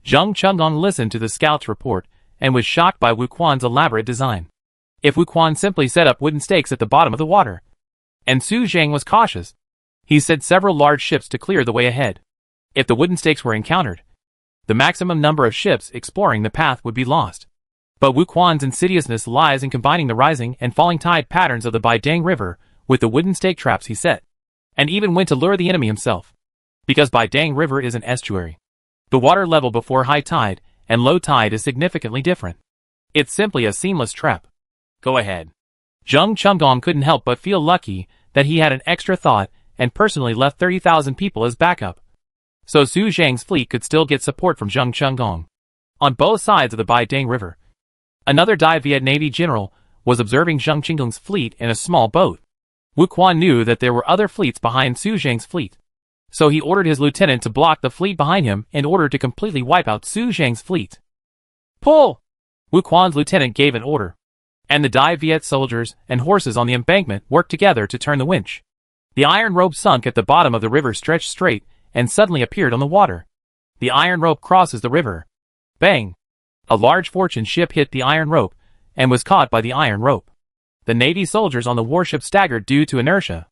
Zhang Chenggong listened to the scout's report and was shocked by Wu Quan's elaborate design. If Wu Quan simply set up wooden stakes at the bottom of the water, and Su Zhang was cautious, he sent several large ships to clear the way ahead. If the wooden stakes were encountered, the maximum number of ships exploring the path would be lost. But Wu Quan's insidiousness lies in combining the rising and falling tide patterns of the Baidang River with the wooden stake traps he set, and even went to lure the enemy himself. Because Baidang River is an estuary, the water level before high tide and low tide is significantly different. It's simply a seamless trap. Go ahead. Zhang Chenggong couldn't help but feel lucky that he had an extra thought and personally left 30,000 people as backup, so Su Zhang's fleet could still get support from Zhang Chenggong. On both sides of the Baidang River, another Dai Viet Navy general was observing Zhang Chenggong's fleet in a small boat. Wu Quan knew that there were other fleets behind Su Zhang's fleet, so he ordered his lieutenant to block the fleet behind him in order to completely wipe out Su Zhang's fleet. Pull! Wu Quan's lieutenant gave an order, and the Dai Viet soldiers and horses on the embankment worked together to turn the winch. The iron rope sunk at the bottom of the river stretched straight and suddenly appeared on the water. The iron rope crosses the river. Bang! A large fortune ship hit the iron rope and was caught by the iron rope. The Navy soldiers on the warship staggered due to inertia.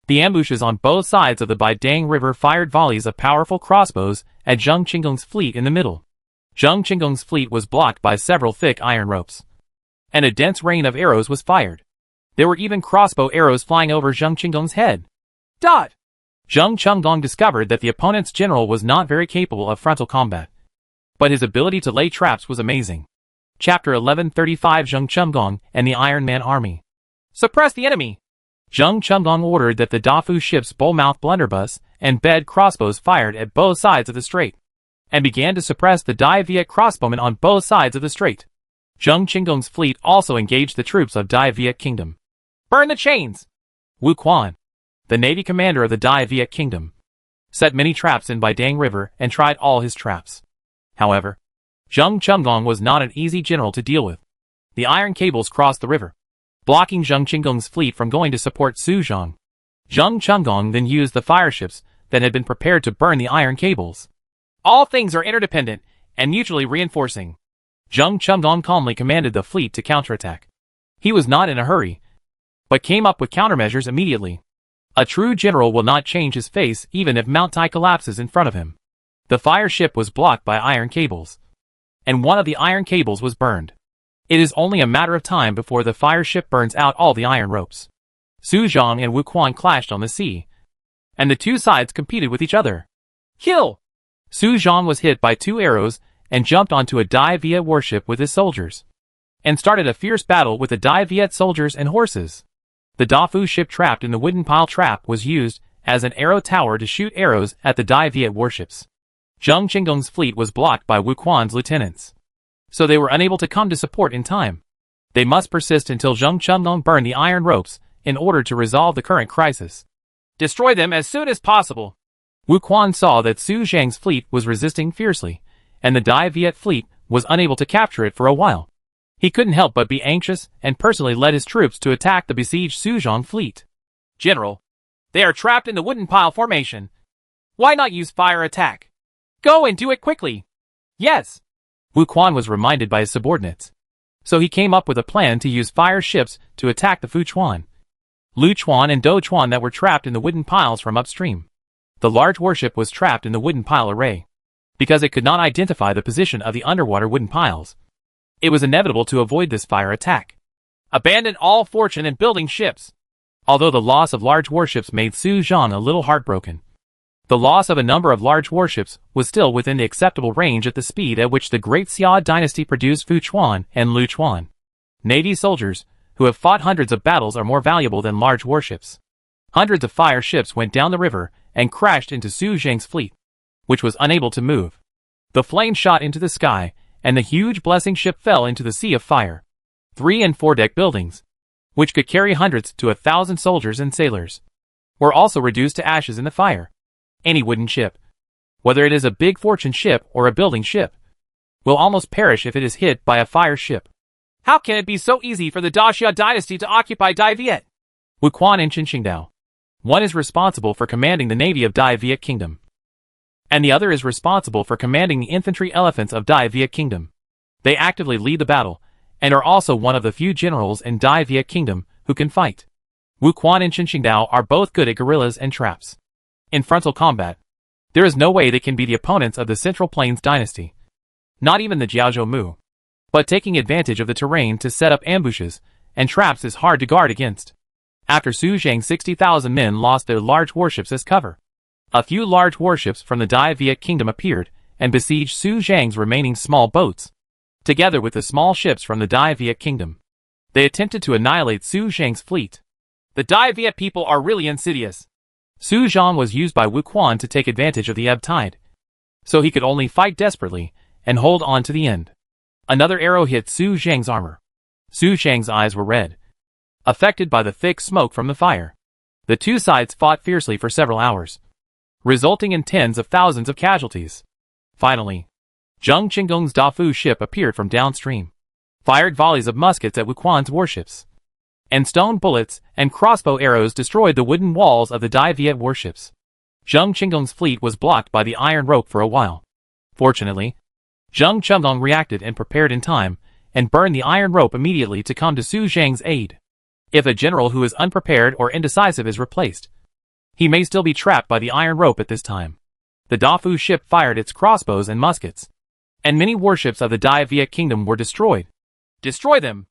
The ambushes on both sides of the Baidang River fired volleys of powerful crossbows at Zhang Chenggong's fleet in the middle. Zhang Chenggong's fleet was blocked by several thick iron ropes, and a dense rain of arrows was fired. There were even crossbow arrows flying over Zhang Chenggong's head. Dot! Zhang Chenggong discovered that the opponent's general was not very capable of frontal combat, but his ability to lay traps was amazing. Chapter 1135 Zhang Chenggong and the Iron Man Army. Suppress the enemy! Zhang Chenggong ordered that the Dafu ship's bull-mouthed blunderbuss and bed crossbows fired at both sides of the strait, and began to suppress the Dai Viet crossbowmen on both sides of the strait. Zhang Chenggong's fleet also engaged the troops of Dai Viet Kingdom. Burn the chains! Wu Quan, the navy commander of the Dai Viet Kingdom, set many traps in Baidang River and tried all his traps. However, Zhang Chenggong was not an easy general to deal with. The iron cables crossed the river, blocking Zhang Chenggong's fleet from going to support Su Zhang. Zhang Chenggong then used the fireships that had been prepared to burn the iron cables. All things are interdependent and mutually reinforcing. Zhang Chenggong calmly commanded the fleet to counterattack. He was not in a hurry, but came up with countermeasures immediately. A true general will not change his face even if Mount Tai collapses in front of him. The fire ship was blocked by iron cables, and one of the iron cables was burned. It is only a matter of time before the fire ship burns out all the iron ropes. Su Zhang and Wu Quan clashed on the sea, and the two sides competed with each other. Kill! Su Zhang was hit by 2 arrows and jumped onto a Dai Viet warship with his soldiers, and started a fierce battle with the Dai Viet soldiers and horses. The Dafu ship trapped in the wooden pile trap was used as an arrow tower to shoot arrows at the Dai Viet warships. Zhang Chenggong's fleet was blocked by Wu Quan's lieutenants, so they were unable to come to support in time. They must persist until Zhang Chenggong burned the iron ropes in order to resolve the current crisis. Destroy them as soon as possible. Wu Quan saw that Su Zhang's fleet was resisting fiercely, and the Dai Viet fleet was unable to capture it for a while. He couldn't help but be anxious and personally led his troops to attack the besieged Su Zhang fleet. General, they are trapped in the wooden pile formation. Why not use fire attack? Go and do it quickly. Yes. Wu Quan was reminded by his subordinates. So he came up with a plan to use fire ships to attack the Fu Chuan, Lu Chuan and Do Chuan that were trapped in the wooden piles from upstream. The large warship was trapped in the wooden pile array. Because it could not identify the position of the underwater wooden piles, it was inevitable to avoid this fire attack. Abandon all fortune in building ships. Although the loss of large warships made Su Zhang a little heartbroken, the loss of a number of large warships was still within the acceptable range at the speed at which the Great Xia dynasty produced Fu Chuan and Lu Chuan. Navy soldiers, who have fought hundreds of battles, are more valuable than large warships. Hundreds of fire ships went down the river and crashed into Su Zhang's fleet, which was unable to move. The flames shot into the sky, and the huge blessing ship fell into the sea of fire. 3- and 4-deck buildings, which could carry hundreds to 1,000 soldiers and sailors, were also reduced to ashes in the fire. Any wooden ship, whether it is a big fortune ship or a building ship, will almost perish if it is hit by a fire ship. How can it be so easy for the Daxia dynasty to occupy Dai Viet? Wu Quan and Qin Qingdao. One is responsible for commanding the navy of Dai Viet Kingdom, and the other is responsible for commanding the infantry elephants of Dai Viet Kingdom. They actively lead the battle, and are also one of the few generals in Dai Viet Kingdom who can fight. Wu Quan and Qin Qingdao are both good at guerrillas and traps. In frontal combat, there is no way they can be the opponents of the Central Plains dynasty. Not even the Jiaozhou Mu. But taking advantage of the terrain to set up ambushes and traps is hard to guard against. After Su Zhang, 60,000 men lost their large warships as cover. A few large warships from the Dai Viet Kingdom appeared and besieged Su Zhang's remaining small boats, together with the small ships from the Dai Viet Kingdom. They attempted to annihilate Su Zhang's fleet. The Dai Viet people are really insidious. Su Zhang was used by Wu Quan to take advantage of the ebb tide, so he could only fight desperately and hold on to the end. Another arrow hit Su Zhang's armor. Su Zhang's eyes were red, affected by the thick smoke from the fire. The two sides fought fiercely for several hours, resulting in tens of thousands of casualties. Finally, Zheng Qinggong's Dafu ship appeared from downstream, fired volleys of muskets at Wu Quan's warships, and stone bullets and crossbow arrows destroyed the wooden walls of the Dai Viet warships. Zheng Qinggong's fleet was blocked by the iron rope for a while. Fortunately, Zheng Qinggong reacted and prepared in time, and burned the iron rope immediately to come to Su Zhang's aid. If a general who is unprepared or indecisive is replaced, he may still be trapped by the iron rope at this time. The Dafu ship fired its crossbows and muskets, and many warships of the Dai Viet Kingdom were destroyed. Destroy them!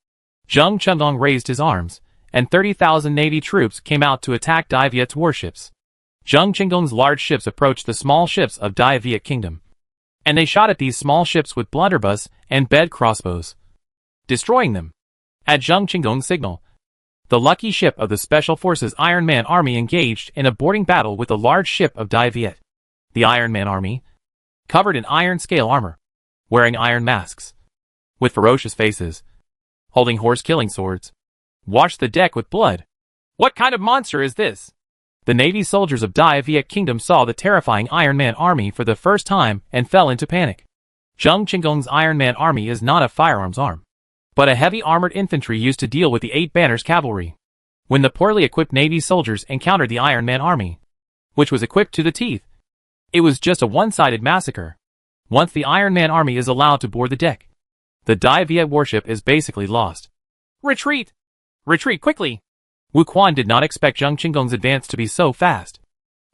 Zheng Qinggong raised his arms, and 30,000 navy troops came out to attack Dai Viet's warships. Zheng Qinggong's large ships approached the small ships of Dai Viet Kingdom, and they shot at these small ships with blunderbuss and bed crossbows, destroying them. At Zheng Qinggong's signal, the lucky ship of the Special Forces Iron Man Army engaged in a boarding battle with the large ship of Dai Viet. The Iron Man Army, covered in iron scale armor, wearing iron masks, with ferocious faces, holding horse-killing swords, washed the deck with blood. What kind of monster is this? The Navy soldiers of Dai Viet Kingdom saw the terrifying Iron Man Army for the first time and fell into panic. Zheng Qinggong's Iron Man Army is not a firearms arm, but a heavy armored infantry used to deal with the 8 Banners cavalry. When the poorly equipped Navy soldiers encountered the Iron Man Army, which was equipped to the teeth, it was just a one-sided massacre. Once the Iron Man Army is allowed to board the deck, the Dai Viet warship is basically lost. Retreat! Retreat quickly! Wu Quan did not expect Zheng Qinggong's advance to be so fast,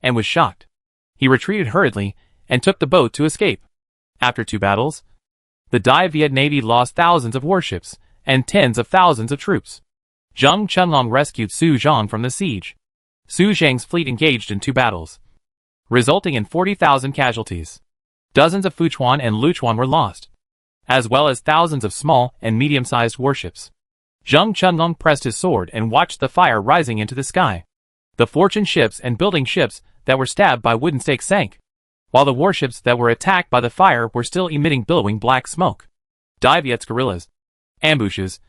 and was shocked. He retreated hurriedly and took the boat to escape. After 2 battles, the Dai Viet Navy lost thousands of warships and tens of thousands of troops. Zheng Qinggong rescued Su Zhang from the siege. Su Zhang's fleet engaged in 2 battles, resulting in 40,000 casualties. Dozens of Fuchuan and Luchuan were lost, as well as thousands of small and medium-sized warships. Zheng Qinggong pressed his sword and watched the fire rising into the sky. The fortune ships and building ships that were stabbed by wooden stakes sank, while the warships that were attacked by the fire were still emitting billowing black smoke. Dai Viet's guerrillas, ambushes,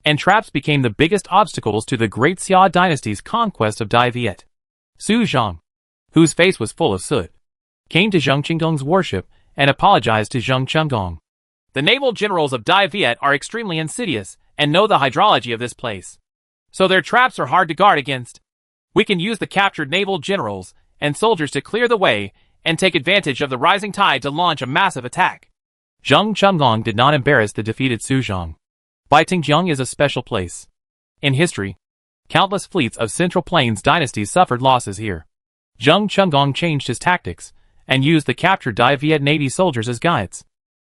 and traps became the biggest obstacles to the Great Xia dynasty's conquest of Dai Viet. Su Zhang, whose face was full of soot, came to Zheng Qinggong's warship and apologized to Zheng Qinggong. The naval generals of Dai Viet are extremely insidious and know the hydrology of this place, so their traps are hard to guard against. We can use the captured naval generals and soldiers to clear the way and take advantage of the rising tide to launch a massive attack. Zheng Chenggong did not embarrass the defeated Suzhong. Baitingjiang is a special place. In history, countless fleets of Central Plains dynasties suffered losses here. Zheng Chenggong changed his tactics and used the captured Dai Viet Navy soldiers as guides.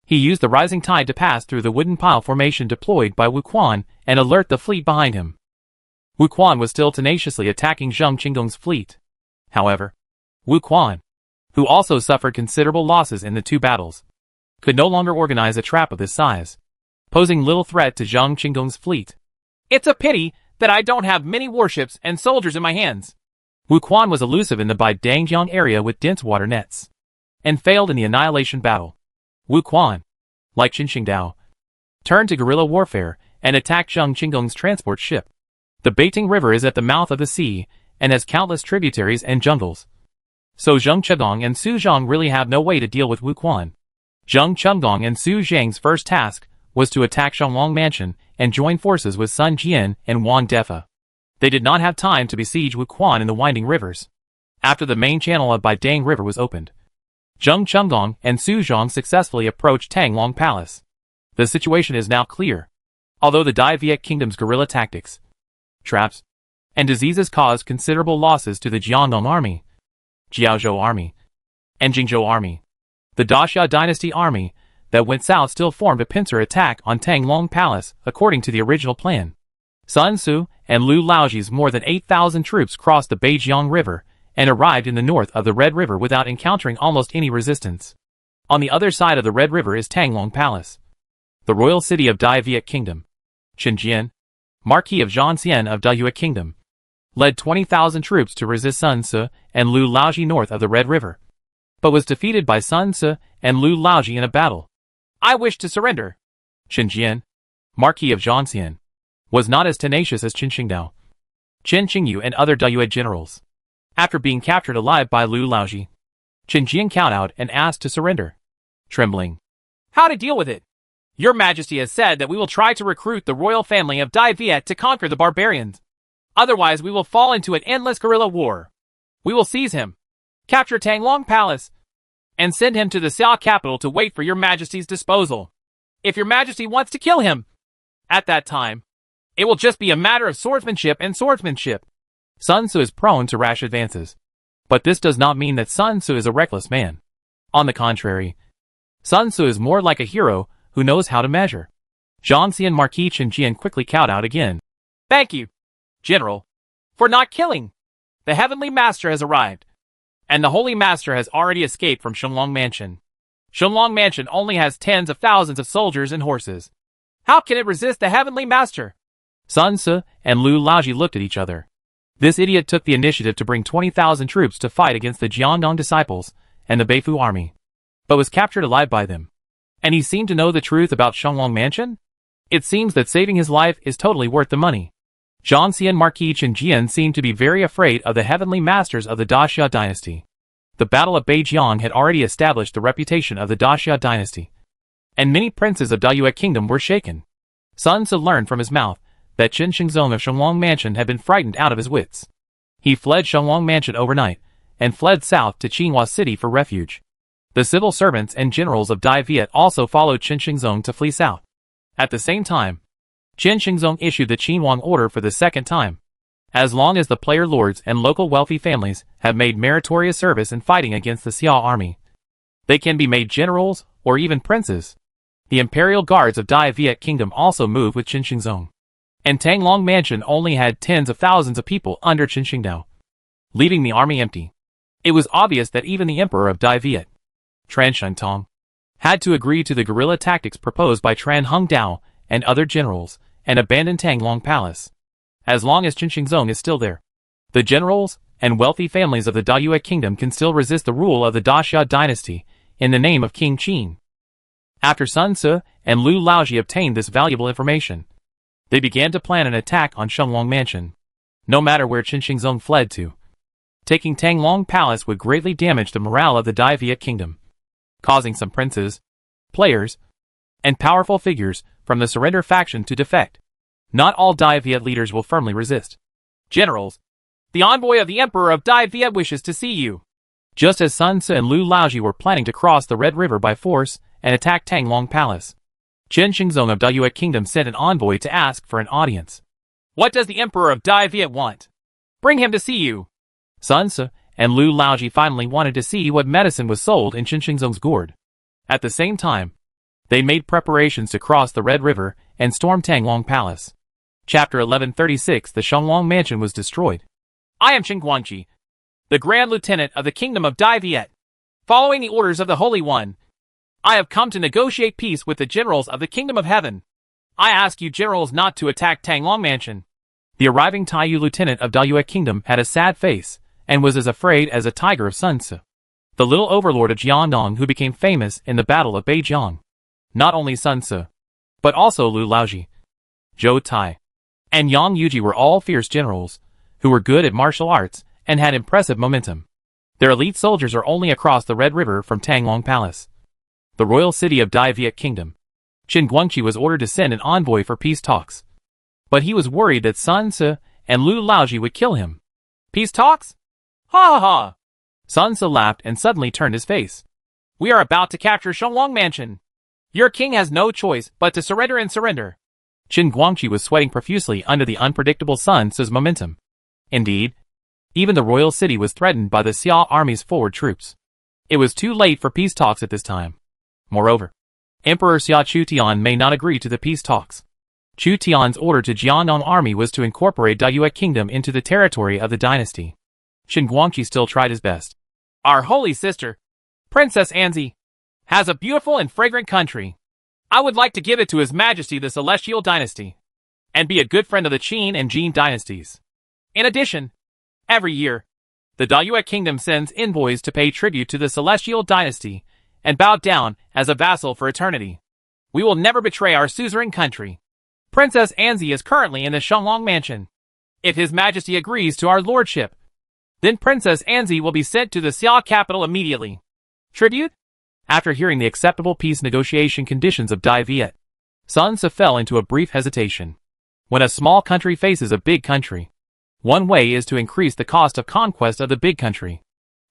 He used the rising tide to pass through the wooden pile formation deployed by Wu Quan and alert the fleet behind him. Wu Quan was still tenaciously attacking Zheng Chenggong's fleet. However, Wu Quan, who also suffered considerable losses in the two battles, could no longer organize a trap of this size, posing little threat to Zheng Chenggong's fleet. It's a pity that I don't have many warships and soldiers in my hands. Wu Quan was elusive in the Baitingjiang area with dense water nets, and failed in the annihilation battle. Wu Quan, like Qin Shengdao, turned to guerrilla warfare and attacked Zheng Chenggong's transport ship. The Baiting River is at the mouth of the sea and has countless tributaries and jungles. So Zheng Chenggong and Su Zhang really have no way to deal with Wu Quan. Zheng Chenggong and Su Zhang's first task was to attack Shenglong Mansion and join forces with Sun Jian and Wang Defa. They did not have time to besiege Wu Quan in the winding rivers. After the main channel of Baidang River was opened, Zheng Chenggong and Su Zhang successfully approached Tanglong Palace. The situation is now clear. Although the Dai Viet Kingdom's guerrilla tactics, traps, and diseases caused considerable losses to the Jiangdong Army, Jiaozhou Army, and Jingzhou Army, the Daxia Dynasty Army that went south still formed a pincer attack on Tanglong Palace according to the original plan. Sun Tzu and Lu Laoji's more than 8,000 troops crossed the Beijiang River and arrived in the north of the Red River without encountering almost any resistance. On the other side of the Red River is Tanglong Palace, the royal city of Dai Viet Kingdom. Chen Jian, Marquis of Zhanxian of Dayue Kingdom, led 20,000 troops to resist Sun Tzu and Lu Laoji north of the Red River, but was defeated by Sun Tzu and Lu Laoji in a battle. I wish to surrender. Chen Jian, Marquis of Zhanxian, was not as tenacious as Qin Shengdao, Chen Qingyu and other Dayue generals. After being captured alive by Lu Laoji, Chen Jian kowtowed and asked to surrender, trembling. How to deal with it? Your Majesty has said that we will try to recruit the royal family of Dai Viet to conquer the barbarians. Otherwise we will fall into an endless guerrilla war. We will seize him, capture Tanglong Palace, and send him to the Xia capital to wait for your Majesty's disposal. If your Majesty wants to kill him, at that time, it will just be a matter of swordsmanship and swordsmanship. Sun Tzu is prone to rash advances, but this does not mean that Sun Tzu is a reckless man. On the contrary, Sun Tzu is more like a hero who knows how to measure. Zhanxian Marquis Chen Jian quickly kowtowed again. Thank you, General, for not killing. The Heavenly Master has arrived, and the Holy Master has already escaped from Shenglong Mansion. Shenglong Mansion only has tens of thousands of soldiers and horses. How can it resist the Heavenly Master? Sun Tzu and Lu Laoji looked at each other. This idiot took the initiative to bring 20,000 troops to fight against the Jiangdong disciples and the Beifu army, but was captured alive by them. And he seemed to know the truth about Shenglong Mansion? It seems that saving his life is totally worth the money. Zhanxian Marquis Chen Jian seemed to be very afraid of the heavenly masters of the Daxia dynasty. The Battle of Beijiang had already established the reputation of the Daxia dynasty, and many princes of Dayue Kingdom were shaken. Sun Tzu learned from his mouth that Qin Shengzong of Shenglong Mansion had been frightened out of his wits. He fled Shenglong Mansion overnight, and fled south to Qinghua City for refuge. The civil servants and generals of Dai Viet also followed Qin Shengzong to flee south. At the same time, Qin Shengzong issued the Qinhuang Order for the second time. As long as the player lords and local wealthy families have made meritorious service in fighting against the Xia army, they can be made generals or even princes. The imperial guards of Dai Viet Kingdom also moved with Qin Shengzong, and Tanglong Mansion only had tens of thousands of people under Qin Shengdao, leaving the army empty. It was obvious that even the emperor of Dai Viet, Tran Shentong, had to agree to the guerrilla tactics proposed by Tran Hengdao and other generals, and abandon Tanglong Palace. As long as Qin Shengzong is still there, the generals and wealthy families of the Dayue Kingdom can still resist the rule of the Daxia dynasty in the name of King Qin. After Sun Tzu and Lu Laoji obtained this valuable information, they began to plan an attack on Shenglong Mansion, no matter where Qin Shengzong fled to. Taking Tanglong Palace would greatly damage the morale of the Dai Viet Kingdom, causing some princes, players, and powerful figures from the surrender faction to defect. Not all Dai Viet leaders will firmly resist. Generals, The envoy of the Emperor of Dai Viet wishes to see you. Just as Sun Ce and Lu Laoji were planning to cross the Red River by force and attack Tang Long Palace, Chen Xingzong of Dai Kingdom sent an envoy to ask for an audience. What does the Emperor of Dai Viet want? Bring him to see you. Sun Ce and Lu Laoji finally wanted to see what medicine was sold in Chen Xingzong's gourd. At the same time, they made preparations to cross the Red River and storm Tang Long Palace. Chapter 1136. The Shenglong Mansion was destroyed. I am Chen Guangqi, the Grand Lieutenant of the Kingdom of Dai Viet. Following the orders of the Holy One, I have come to negotiate peace with the generals of the Kingdom of Heaven. I ask you generals not to attack Tang Long Mansion. The arriving Taiyu Lieutenant of Dai Kingdom had a sad face and was as afraid as a tiger of Sun Ce, the little overlord of Jiandong who became famous in the Battle of Beijiang. Not only Sun Ce, but also Lu Laoji, Zhou Tai, and Yang Yuji were all fierce generals who were good at martial arts and had impressive momentum. Their elite soldiers are only across the Red River from Tang Long Palace, the royal city of Dai Viet Kingdom. Chen Guangqi was ordered to send an envoy for peace talks, but he was worried that Sun Ce and Lu Laoji would kill him. Peace talks? Ha ha ha! Sun Ce laughed and suddenly turned his face. We are about to capture Shenglong Mansion. Your king has no choice but to surrender and surrender. Chen Guangqi was sweating profusely under the unpredictable Sun Ce's momentum. Indeed, even the royal city was threatened by the Xia army's forward troops. It was too late for peace talks at this time. Moreover, Emperor Xia Chutian may not agree to the peace talks. Chutian's order to Jiandong army was to incorporate Dai Kingdom into the territory of the dynasty. Chen Guangqi still tried his best. Our holy sister, Princess Anzi, has a beautiful and fragrant country. I would like to give it to His Majesty the Celestial Dynasty, and be a good friend of the Qin and Jin dynasties. In addition, every year, the Dai Kingdom sends envoys to pay tribute to the Celestial Dynasty and bow down as a vassal for eternity. We will never betray our suzerain country. Princess Anzi is currently in the Shenglong Mansion. If His Majesty agrees to our lordship, then Princess Anzi will be sent to the Xia capital immediately. Tribute? After hearing the acceptable peace negotiation conditions of Dai Viet, Sun Ce fell into a brief hesitation. When a small country faces a big country, one way is to increase the cost of conquest of the big country.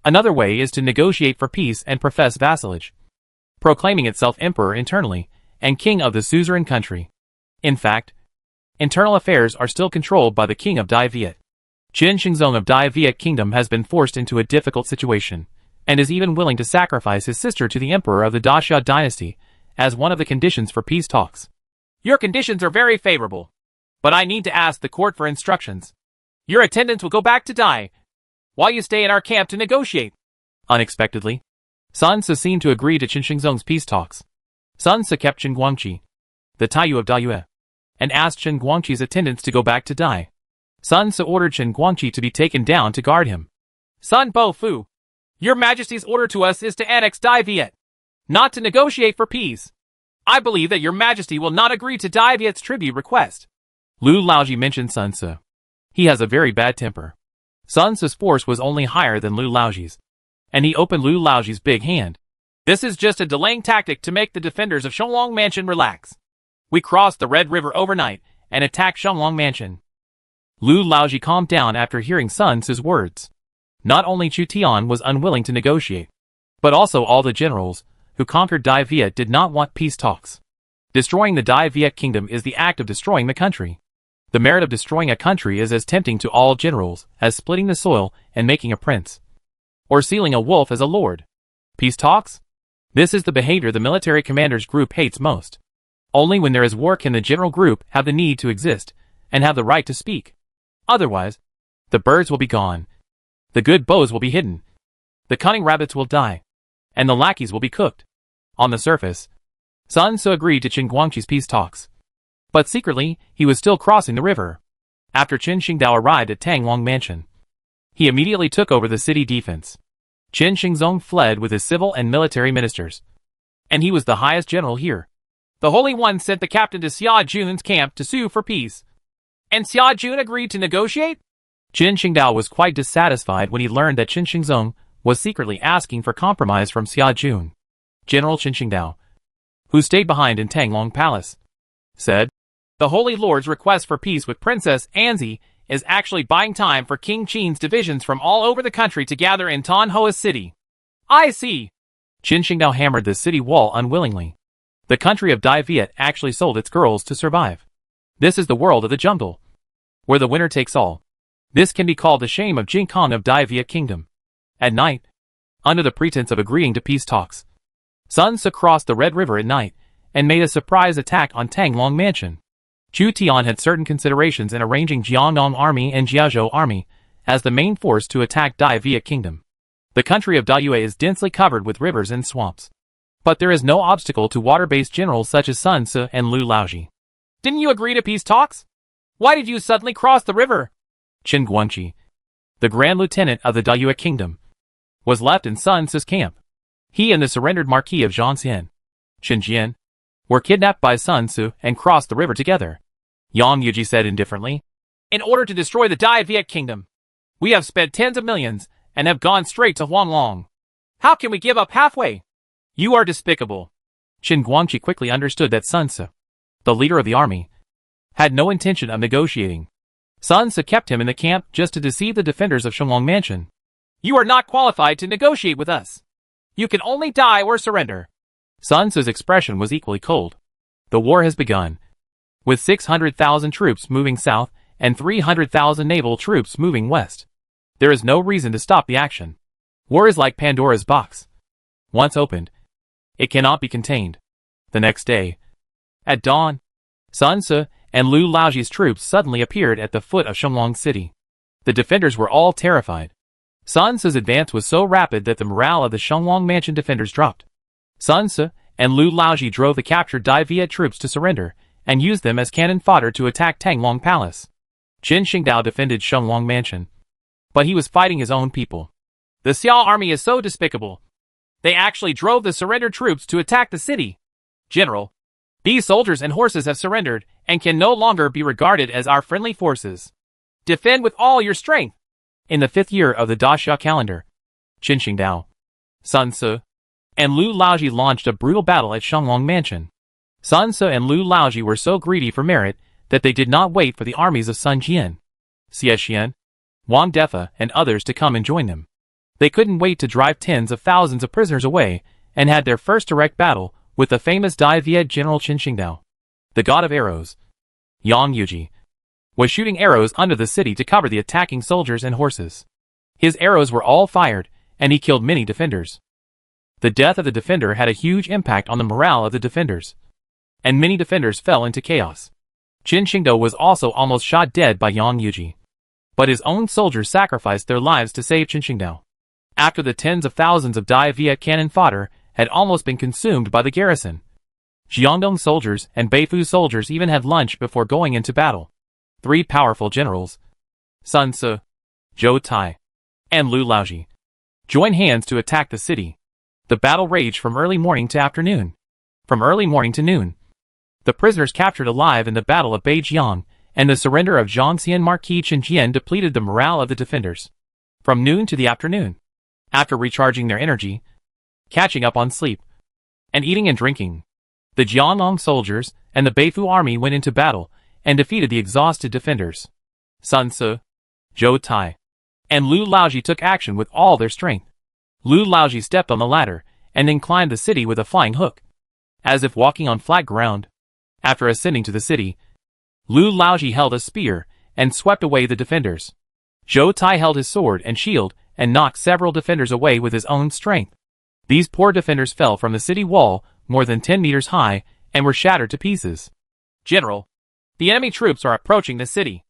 Another way is to negotiate for peace and profess vassalage, proclaiming itself emperor internally and king of the suzerain country. In fact, internal affairs are still controlled by the king of Dai Viet. Chen Xingzong of Dai Viet Kingdom has been forced into a difficult situation, and is even willing to sacrifice his sister to the emperor of the Daxia dynasty as one of the conditions for peace talks. Your conditions are very favorable, but I need to ask the court for instructions. Your attendants will go back to Dai, while you stay in our camp to negotiate. Unexpectedly, Sun Ce seemed to agree to Chen Xingzong's peace talks. Sun Ce kept Chen Guangqi, the Taiyu of Dai, and asked Chen Guangqi's attendants to go back to Dai. Sun Ce ordered Chen Guangqi to be taken down to guard him. Sun Bo Fu, Your Majesty's order to us is to annex Dai Viet, not to negotiate for peace. I believe that Your Majesty will not agree to Dai Viet's tribute request. Lu Laoji mentioned Sun Ce. He has a very bad temper. Sun Ce's force was only higher than Lu Laoji's, and he opened Lu Laoji's big hand. This is just a delaying tactic to make the defenders of Shenglong Mansion relax. We crossed the Red River overnight and attacked Shenglong Mansion. Lu Laoji calmed down after hearing Sun Ce's words. Not only Chu Tian was unwilling to negotiate, but also all the generals who conquered Dai Viet did not want peace talks. Destroying the Dai Viet kingdom is the act of destroying the country. The merit of destroying a country is as tempting to all generals as splitting the soil and making a prince, or sealing a wolf as a lord. Peace talks? This is the behavior the military commander's group hates most. Only when there is war can the general group have the need to exist and have the right to speak. Otherwise, the birds will be gone, the good bows will be hidden, the cunning rabbits will die, and the lackeys will be cooked. On the surface, Sun Ce agreed to Chen Guangqi's peace talks, but secretly he was still crossing the river. After Chen Xingdao arrived at Tang Long Mansion, he immediately took over the city defense. Chen Xingzong fled with his civil and military ministers, and he was the highest general here. The Holy One sent the captain to Xia Jun's camp to sue for peace, and Xia Jun agreed to negotiate? Chen Xingdao was quite dissatisfied when he learned that Chen Xingzong was secretly asking for compromise from Xia Jun. General Chen Xingdao, who stayed behind in Tang Long Palace, said, "The Holy Lord's request for peace with Princess Anzi is actually buying time for King Qin's divisions from all over the country to gather in Tanhua City. I see. Qin Shengdao hammered the city wall unwillingly. The country of Dai Viet actually sold its girls to survive. This is the world of the jungle, where the winner takes all. This can be called the shame of Jin Kong of Dai Viet Kingdom. At night, under the pretense of agreeing to peace talks, Sun Ce crossed the Red River at night and made a surprise attack on Tanglong Mansion. Chu Tian had certain considerations in arranging Jiangdong Army and Jiazhou Army as the main force to attack Dai Viet Kingdom. The country of Daiyue is densely covered with rivers and swamps. But there is no obstacle to water-based generals such as Sun Ce and Lu Laoji. Didn't you agree to peace talks? Why did you suddenly cross the river? Qin Guangqi, the Grand Lieutenant of the Daiyue Kingdom, was left in Sun Ce's camp. He and the surrendered Marquis of Zhangxian, Qin Jian, were kidnapped by Sun Ce and crossed the river together. Yang Yuji said indifferently. In order to destroy the Dai Viet Kingdom, we have spent tens of millions and have gone straight to Huanglong. How can we give up halfway? You are despicable. Qin Guangqi quickly understood that Sun Ce, the leader of the army, had no intention of negotiating. Sun Ce kept him in the camp just to deceive the defenders of Shenglong Mansion. You are not qualified to negotiate with us. You can only die or surrender. Sun Ce's expression was equally cold. The war has begun. With 600,000 troops moving south and 300,000 naval troops moving west, there is no reason to stop the action. War is like Pandora's box. Once opened, it cannot be contained. The next day, at dawn, Sun Ce and Lu Laoji's troops suddenly appeared at the foot of Shenglong City. The defenders were all terrified. Sun Ce's advance was so rapid that the morale of the Shenglong Mansion defenders dropped. Sun Ce and Lu Laoji drove the captured Dai Viet troops to surrender and used them as cannon fodder to attack Tanglong Palace. Qin Shengdao defended Shenglong Mansion, but he was fighting his own people. The Xiao army is so despicable. They actually drove the surrendered troops to attack the city. General, these soldiers and horses have surrendered and can no longer be regarded as our friendly forces. Defend with all your strength. In the 5th year of the Daxia calendar, Qin Shengdao, Sun Ce, and Lu Laoji launched a brutal battle at Shenglong Mansion. Sun Ce and Lu Laoji were so greedy for merit that they did not wait for the armies of Sun Jian, Xie Xian, Wang Defa, and others to come and join them. They couldn't wait to drive tens of thousands of prisoners away and had their first direct battle with the famous Dai Viet general Qin Shengdao. The god of arrows, Yang Yuji, was shooting arrows under the city to cover the attacking soldiers and horses. His arrows were all fired, and he killed many defenders. The death of the defender had a huge impact on the morale of the defenders, and many defenders fell into chaos. Qin Shengdao was also almost shot dead by Yang Yuji, but his own soldiers sacrificed their lives to save Qin Shengdao. After the tens of thousands of Dai Viet cannon fodder had almost been consumed by the garrison, Jiangdong soldiers and Beifu soldiers even had lunch before going into battle. 3 powerful generals, Sun Ce, Zhou Tai, and Lu Laoji, joined hands to attack the city. The battle raged from early morning to afternoon. From early morning to noon, the prisoners captured alive in the Battle of Beijiang and the surrender of Zhangxian Marquis Qin Jian depleted the morale of the defenders. From noon to the afternoon, after recharging their energy, catching up on sleep, and eating and drinking, the Jiangdong soldiers and the Beifu army went into battle and defeated the exhausted defenders. Sun Ce, Zhou Tai, and Lu Laoji took action with all their strength. Lu Laoji stepped on the ladder and then climbed the city with a flying hook, as if walking on flat ground. After ascending to the city, Lu Laoji held a spear and swept away the defenders. Zhou Tai held his sword and shield and knocked several defenders away with his own strength. These poor defenders fell from the city wall more than 10 meters high and were shattered to pieces. General, the enemy troops are approaching the city.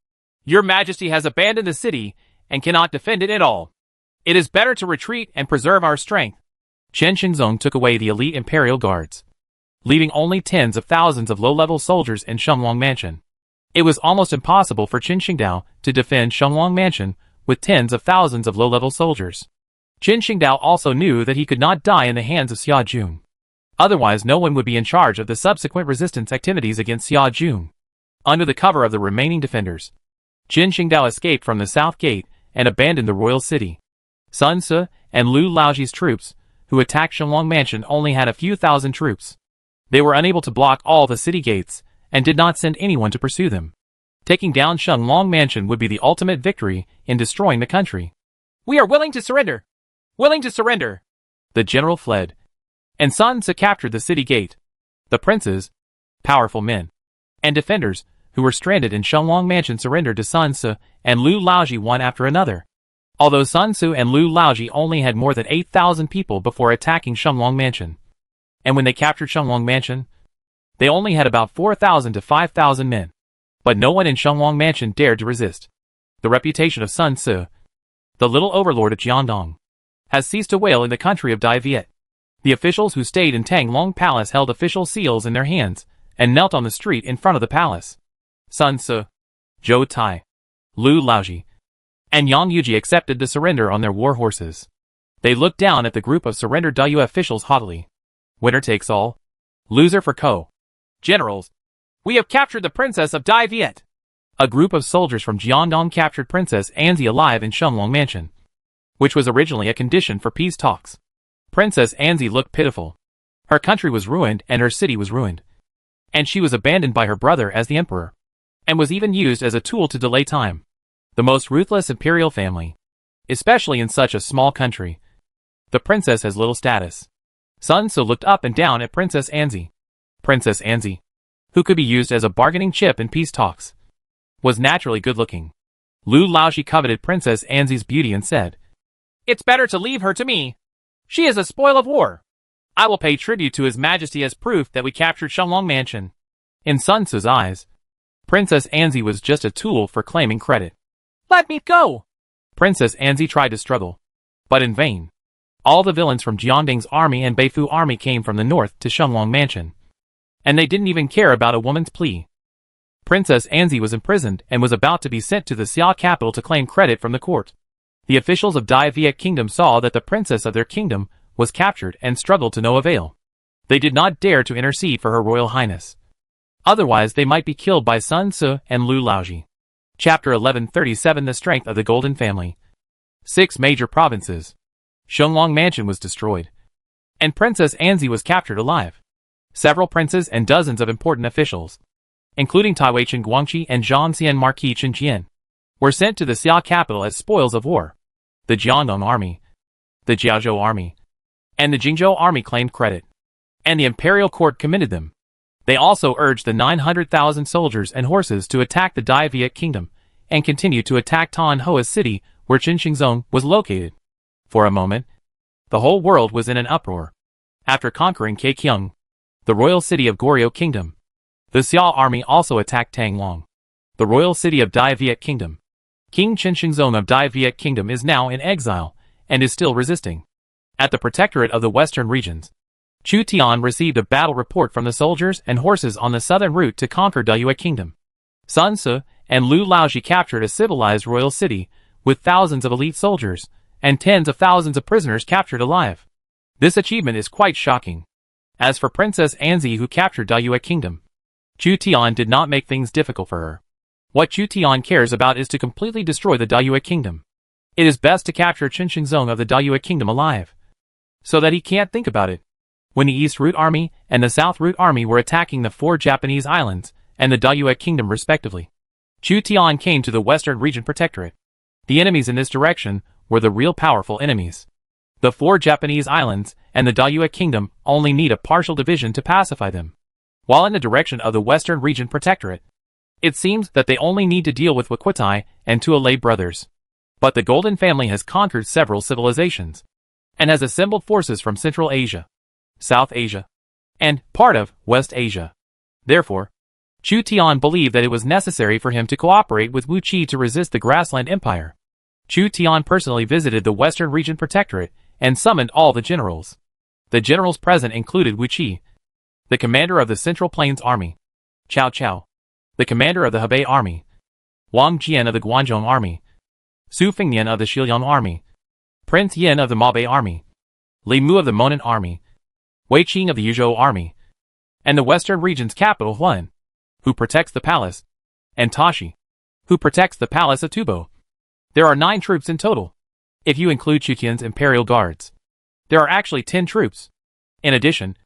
Your Majesty has abandoned the city and cannot defend it at all. It is better to retreat and preserve our strength. Chen Shenzong took away the elite imperial guards, leaving only tens of thousands of low-level soldiers in Shenglong Mansion. It was almost impossible for Qin Shengdao to defend Shenglong Mansion with tens of thousands of low-level soldiers. Qin Shengdao also knew that he could not die in the hands of Xia Jun. Otherwise no one would be in charge of the subsequent resistance activities against Xia Jun. Under the cover of the remaining defenders, Qin Shengdao escaped from the south gate and abandoned the royal city. Sun Ce and Lu Laoji's troops, who attacked Shenglong Mansion, only had a few thousand troops. They were unable to block all the city gates and did not send anyone to pursue them. Taking down Shenlong Mansion would be the ultimate victory in destroying the country. We are willing to surrender! Willing to surrender! The general fled. And Sun Ce captured the city gate. The princes, powerful men, and defenders, who were stranded in Shenlong Mansion surrendered to Sun Ce and Lu Laoji one after another. Although Sun Ce and Lu Laoji only had more than 8,000 people before attacking Shenlong Mansion. And when they captured Shenlong Mansion, they only had about 4,000 to 5,000 men. But no one in Shenlong Mansion dared to resist. The reputation of Sun Ce, the little overlord of Jiandong, has ceased to wail in the country of Dai Viet. The officials who stayed in Tang Long Palace held official seals in their hands and knelt on the street in front of the palace. Sun Ce, Zhou Tai, Lu Laoji, and Yang Yuji accepted the surrender on their war horses. They looked down at the group of surrendered Dai officials haughtily. Winner takes all. Loser for Ko. Generals, we have captured the princess of Dai Viet. A group of soldiers from Jiandong captured Princess Anzi alive in Shenlong Mansion, which was originally a condition for peace talks. Princess Anzi looked pitiful. Her country was ruined and her city was ruined. And she was abandoned by her brother as the emperor, and was even used as a tool to delay time. The most ruthless imperial family, especially in such a small country. The princess has little status. Sun Ce looked up and down at Princess Anzi. Princess Anzi, who could be used as a bargaining chip in peace talks, was naturally good-looking. Lu Laoji coveted Princess Anzi's beauty and said, "It's better to leave her to me. She is a spoil of war. I will pay tribute to His Majesty as proof that we captured Shenlong Mansion." In Sun Ce's eyes, Princess Anzi was just a tool for claiming credit. "Let me go!" Princess Anzi tried to struggle, but in vain. All the villains from Jiandong's army and Beifu army came from the north to Shenlong Mansion, and they didn't even care about a woman's plea. Princess Anzi was imprisoned and was about to be sent to the Xia capital to claim credit from the court. The officials of Dai Viet Kingdom saw that the princess of their kingdom was captured and struggled to no avail. They did not dare to intercede for Her Royal Highness. Otherwise they might be killed by Sun Ce and Lu Laoji. Chapter 1137 The Strength of the Golden Family. 6 major provinces. Shenlong Mansion was destroyed, and Princess Anzi was captured alive. Several princes and dozens of important officials, including Taiwei Chen Guangqi and Zhangxian Marquis Chen Jian, were sent to the Xia capital as spoils of war. The Jiandong army, the Jiaozhou army, and the Jingzhou army claimed credit, and the imperial court commended them. They also urged the 900,000 soldiers and horses to attack the Dai Viet kingdom, and continue to attack Tan Hoa's city, where Qinshengzong was located. For a moment, the whole world was in an uproar. After conquering Keikyung, the royal city of Goryeo Kingdom, the Xia army also attacked Tanglong, the royal city of Dai Viet Kingdom. King Qinshengzong of Dai Viet Kingdom is now in exile, and is still resisting. At the Protectorate of the Western Regions, Chu Tian received a battle report from the soldiers and horses on the southern route to conquer Dayue Kingdom. Sun Ce and Lu Laoji captured a civilized royal city, with thousands of elite soldiers, and tens of thousands of prisoners captured alive. This achievement is quite shocking. As for Princess Anzi, who captured Dayue Kingdom, Chu Tian did not make things difficult for her. What Chu Tian cares about is to completely destroy the Dayue Kingdom. It is best to capture Qinshengzong of the Dayue Kingdom alive, so that he can't think about it. When the East Route Army and the South Route Army were attacking the 4 Japanese islands and the Dayue Kingdom respectively, Chu Tian came to the Western Region Protectorate. The enemies in this direction were the real powerful enemies. The 4 Japanese islands and the Dayue Kingdom only need a partial division to pacify them. While in the direction of the Western Region Protectorate, it seems that they only need to deal with Wakutai and Tuolei brothers. But the Golden Family has conquered several civilizations, and has assembled forces from Central Asia, South Asia, and part of West Asia. Therefore, Chu Tian believed that it was necessary for him to cooperate with Wu Qi to resist the Grassland Empire. Chu Tian personally visited the Western Region Protectorate and summoned all the generals. The generals present included Wu Qi, the commander of the Central Plains Army, Cao Cao, the commander of the Hebei Army, Wang Jian of the Guangzhou Army, Su Fengnian of the Xiliang Army, Prince Yin of the Mabei Army, Li Mu of the Monan Army, Wei Qing of the Yuzhou Army, and the Western Region's capital Huan, who protects the palace, and Tashi, who protects the palace of Tubo. There are 9 troops in total, if you include Chu Tian's Imperial Guards. There are actually 10 troops. In addition,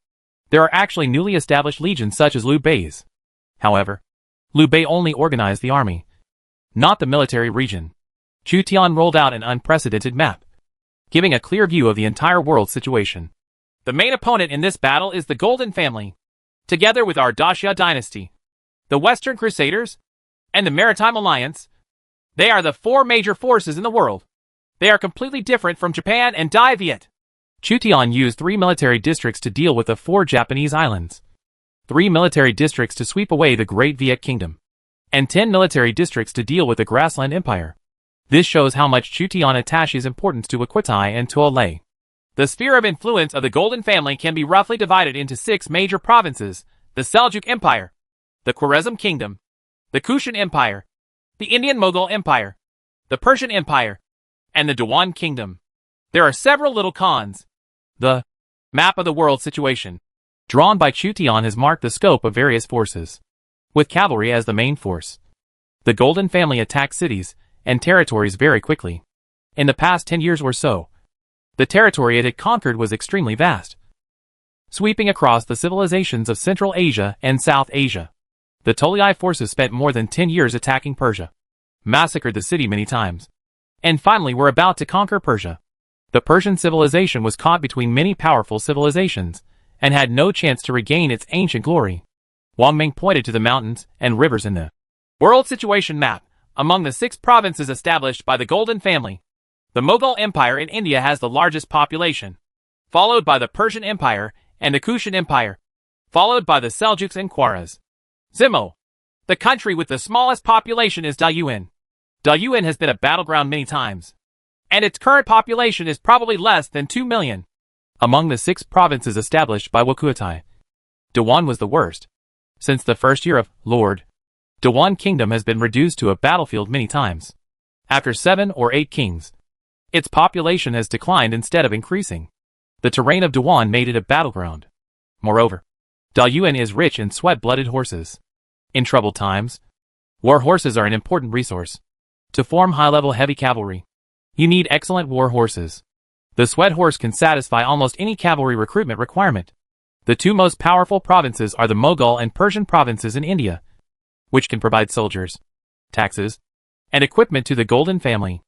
there are actually newly established legions such as Liu Bei's. However, Liu Bei only organized the army, not the military region. Chu Tian rolled out an unprecedented map, giving a clear view of the entire world situation. The main opponent in this battle is the Golden Family, together with our Daxia dynasty, the Western Crusaders, and the Maritime Alliance. They are the four major forces in the world. They are completely different from Japan and Dai Viet. Chu Tian used 3 military districts to deal with the 4 Japanese islands, 3 military districts to sweep away the Great Viet Kingdom, and 10 military districts to deal with the Grassland Empire. This shows how much Chu Tian attaches importance to Waquitai and Tuolei. The sphere of influence of the Golden Family can be roughly divided into 6 major provinces: the Seljuk Empire, the Khwarezm Kingdom, the Kushan Empire, the Indian Mughal Empire, the Persian Empire, and the Dewan Kingdom. There are several little cons. The map of the world situation drawn by Chu Tian has marked the scope of various forces, with cavalry as the main force. The Golden Family attacked cities and territories very quickly. In the past 10 years or so, the territory it had conquered was extremely vast, sweeping across the civilizations of Central Asia and South Asia. The Tolai forces spent more than 10 years attacking Persia, massacred the city many times, and finally were about to conquer Persia. The Persian civilization was caught between many powerful civilizations and had no chance to regain its ancient glory. Wang Ming pointed to the mountains and rivers in the world situation map. Among the 6 provinces established by the Golden Family, the Mughal Empire in India has the largest population, followed by the Persian Empire and the Kushan Empire, followed by the Seljuks and Khwarezm. Zimo. The country with the smallest population is Dayuan. Dayuan has been a battleground many times, and its current population is probably less than 2 million. Among the 6 provinces established by Wakutai, Dewan was the worst. Since the first year of Lord, Dewan Kingdom has been reduced to a battlefield many times. After 7 or 8 kings, its population has declined instead of increasing. The terrain of Dewan made it a battleground. Moreover, Dayuan is rich in sweat-blooded horses. In troubled times, war horses are an important resource. To form high-level heavy cavalry, you need excellent war horses. The sweat horse can satisfy almost any cavalry recruitment requirement. The 2 most powerful provinces are the Mughal and Persian provinces in India, which can provide soldiers, taxes, and equipment to the Golden Family.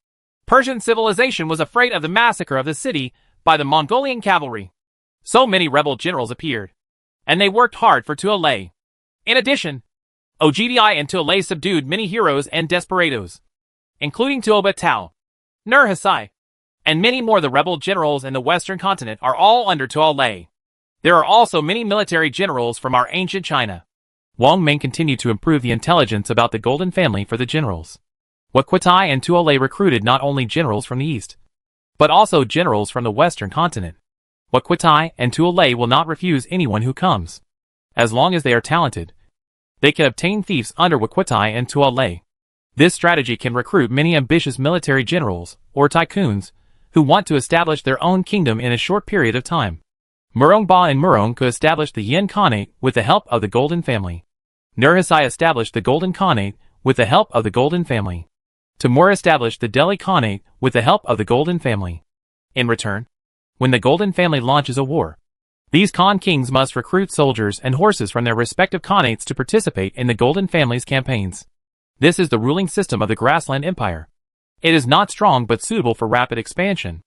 Persian civilization was afraid of the massacre of the city by the Mongolian cavalry. So many rebel generals appeared, and they worked hard for Tuolei. In addition, Ogdi and Tuolei subdued many heroes and desperados, including Tuoba Tao, Nur Hasai, and many more. The rebel generals in the western continent are all under Tuolei. There are also many military generals from our ancient China. Wang Ming continued to improve the intelligence about the Golden Family for the generals. Waquitai and Tuolei recruited not only generals from the east, but also generals from the western continent. Waquitai and Tuolei will not refuse anyone who comes. As long as they are talented, they can obtain fiefs under Waquitai and Tuolei. This strategy can recruit many ambitious military generals, or tycoons, who want to establish their own kingdom in a short period of time. Murongba and Murong could establish the Yin Khanate with the help of the Golden Family. Nur Hasai established the Golden Khanate with the help of the Golden Family. Timur established the Delhi Khanate with the help of the Golden Family. In return, when the Golden Family launches a war, these Khan kings must recruit soldiers and horses from their respective Khanates to participate in the Golden Family's campaigns. This is the ruling system of the Grassland Empire. It is not strong but suitable for rapid expansion.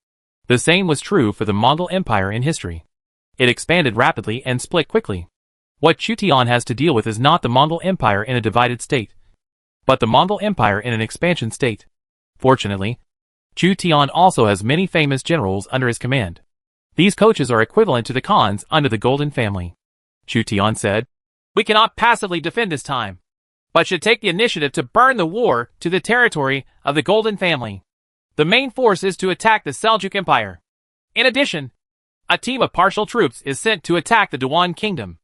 The same was true for the Mongol Empire in history. It expanded rapidly and split quickly. What Chu Tian has to deal with is not the Mongol Empire in a divided state, but the Mongol Empire in an expansion state. Fortunately, Chu Tian also has many famous generals under his command. These coaches are equivalent to the Khans under the Golden Family. Chu Tian said, "We cannot passively defend this time, but should take the initiative to burn the war to the territory of the Golden Family. The main force is to attack the Seljuk Empire. In addition, a team of partial troops is sent to attack the Dewan Kingdom.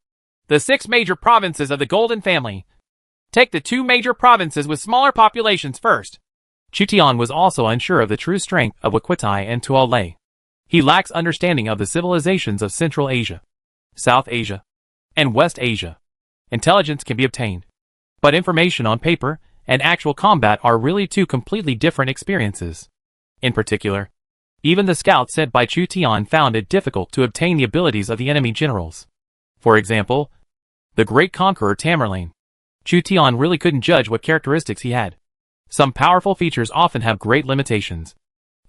The 6 major provinces of the Golden Family. Take the 2 major provinces with smaller populations first." Chu Tian was also unsure of the true strength of Waquitai and Tuolei. He lacks understanding of the civilizations of Central Asia, South Asia, and West Asia. Intelligence can be obtained, but information on paper and actual combat are really 2 completely different experiences. In particular, even the scouts sent by Chu Tian found it difficult to obtain the abilities of the enemy generals. For example, the great conqueror Tamerlane. Chu Tian really couldn't judge what characteristics he had. Some powerful features often have great limitations,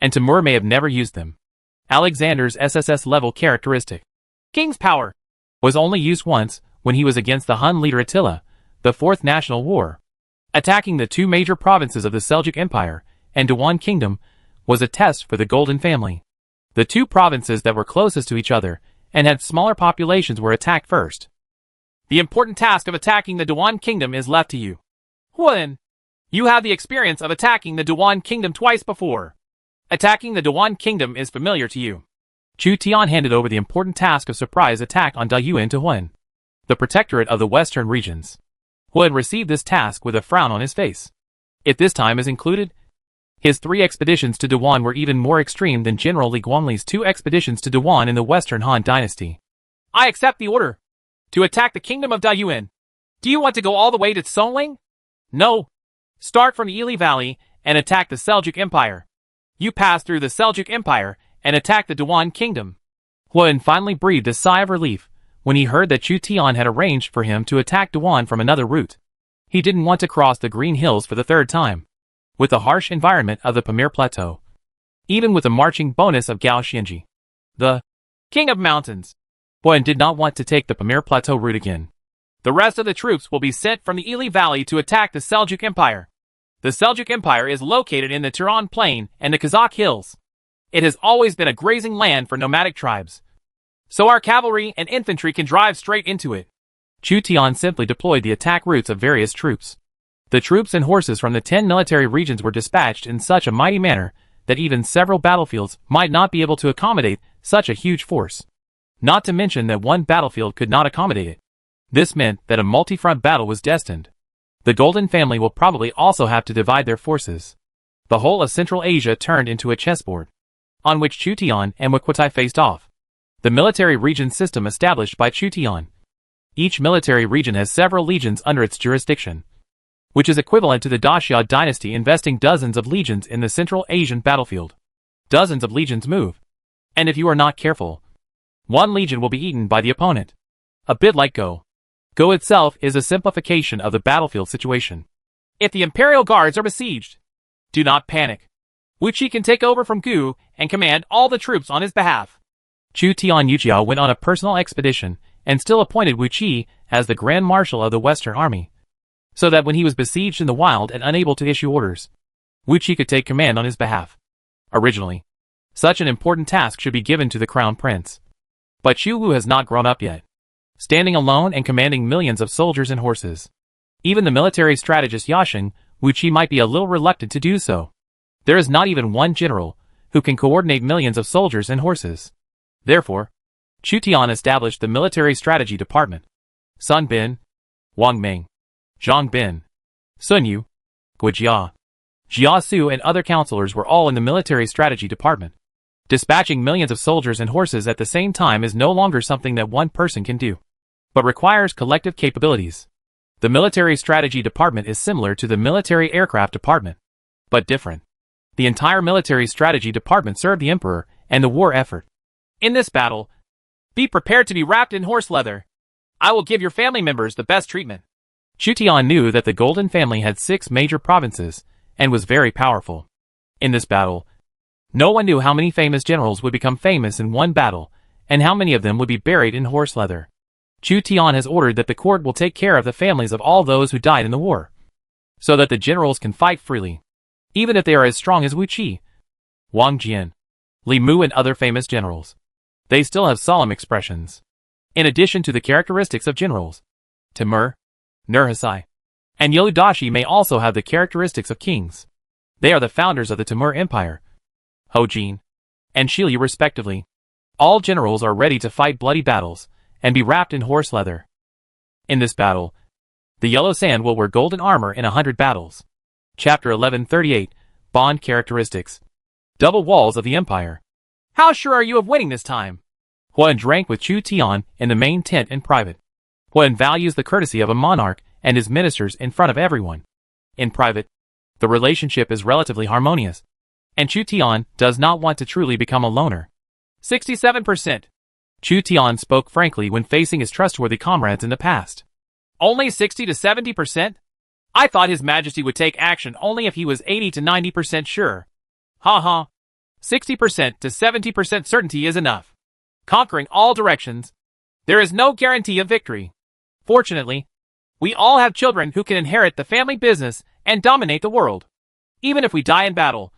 and Timur may have never used them. Alexander's SSS-level characteristic, King's Power, was only used once when he was against the Hun leader Attila, the Fourth National War. Attacking the two major provinces of the Seljuk Empire and Diwan Kingdom was a test for the Golden Family. The two provinces that were closest to each other and had smaller populations were attacked first. The important task of attacking the Diwan Kingdom is left to you. Huan, you have the experience of attacking the Diwan Kingdom twice before. Attacking the Diwan Kingdom is familiar to you. Chu Tian handed over the important task of surprise attack on Dayuan to Huan, the protectorate of the western regions. Huan received this task with a frown on his face. If this time is included, his 3 expeditions to Diwan were even more extreme than General Li Guangli's 2 expeditions to Diwan in the Western Han Dynasty. I accept the order to attack the kingdom of Dayuan. Do you want to go all the way to Songling? No. Start from the Ili Valley and attack the Seljuk Empire. You pass through the Seljuk Empire and attack the Diwan Kingdom. Huan finally breathed a sigh of relief when he heard that Chu Tian had arranged for him to attack Diwan from another route. He didn't want to cross the Green Hills for the 3rd time, with the harsh environment of the Pamir Plateau. Even with the marching bonus of Gao Xianji, the King of Mountains, Huan did not want to take the Pamir Plateau route again. The rest of the troops will be sent from the Ili Valley to attack the Seljuk Empire. The Seljuk Empire is located in the Turan Plain and the Kazakh Hills. It has always been a grazing land for nomadic tribes, so our cavalry and infantry can drive straight into it. Chu Tian simply deployed the attack routes of various troops. The troops and horses from the 10 military regions were dispatched in such a mighty manner that even several battlefields might not be able to accommodate such a huge force. Not to mention that one battlefield could not accommodate it. This meant that a multi-front battle was destined. The Golden Family will probably also have to divide their forces. The whole of Central Asia turned into a chessboard, on which Chu Tian and Wukutai faced off. The military region system established by Chu Tian. Each military region has several legions under its jurisdiction, which is equivalent to the Daxia dynasty investing dozens of legions in the Central Asian battlefield. Dozens of legions move, and if you are not careful, one legion will be eaten by the opponent. A bit like Go. Go itself is a simplification of the battlefield situation. If the Imperial Guards are besieged, do not panic. Wu Qi can take over from Gu and command all the troops on his behalf. Chu Tian Yujiao went on a personal expedition and still appointed Wu Qi as the Grand Marshal of the Western Army, so that when he was besieged in the wild and unable to issue orders, Wu Qi could take command on his behalf. Originally, such an important task should be given to the Crown Prince. But Chu Wu has not grown up yet, standing alone and commanding millions of soldiers and horses. Even the military strategist Yasheng, Wu Qi might be a little reluctant to do so. There is not even one general who can coordinate millions of soldiers and horses. Therefore, Chu Tian established the Military Strategy Department. Sun Bin, Wang Ming, Zhang Bin, Sun Yu, Guijia, Jia Su and other counselors were all in the Military Strategy Department. Dispatching millions of soldiers and horses at the same time is no longer something that one person can do, but requires collective capabilities. The Military Strategy Department is similar to the Military Aircraft Department, but different. The entire Military Strategy Department served the Emperor and the war effort. In this battle, be prepared to be wrapped in horse leather. I will give your family members the best treatment. Chu Tian knew that the Golden Family had 6 major provinces and was very powerful. In this battle, no one knew how many famous generals would become famous in one battle and how many of them would be buried in horse leather. Chu Tian has ordered that the court will take care of the families of all those who died in the war, so that the generals can fight freely, even if they are as strong as Wu Qi, Wang Jian, Li Mu and other famous generals. They still have solemn expressions. In addition to the characteristics of generals, Timur, Nurhasai, and Yeludashi may also have the characteristics of kings. They are the founders of the Timur Empire, Hojin, and Shili respectively. All generals are ready to fight bloody battles and be wrapped in horse leather. In this battle, the Yellow Sand will wear golden armor in 100 battles. Chapter 1138, Bond Characteristics. Double Walls of the Empire. How sure are you of winning this time? Huan drank with Chu Tian in the main tent in private. Huan values the courtesy of a monarch and his ministers in front of everyone. In private, the relationship is relatively harmonious, and Chu Tian does not want to truly become a loner. 67%. Chu Tian spoke frankly when facing his trustworthy comrades in the past. Only 60 to 70%? I thought His Majesty would take action only if he was 80 to 90% sure. Ha ha. 60% to 70% certainty is enough. Conquering all directions. There is no guarantee of victory. Fortunately, we all have children who can inherit the family business and dominate the world. Even if we die in battle,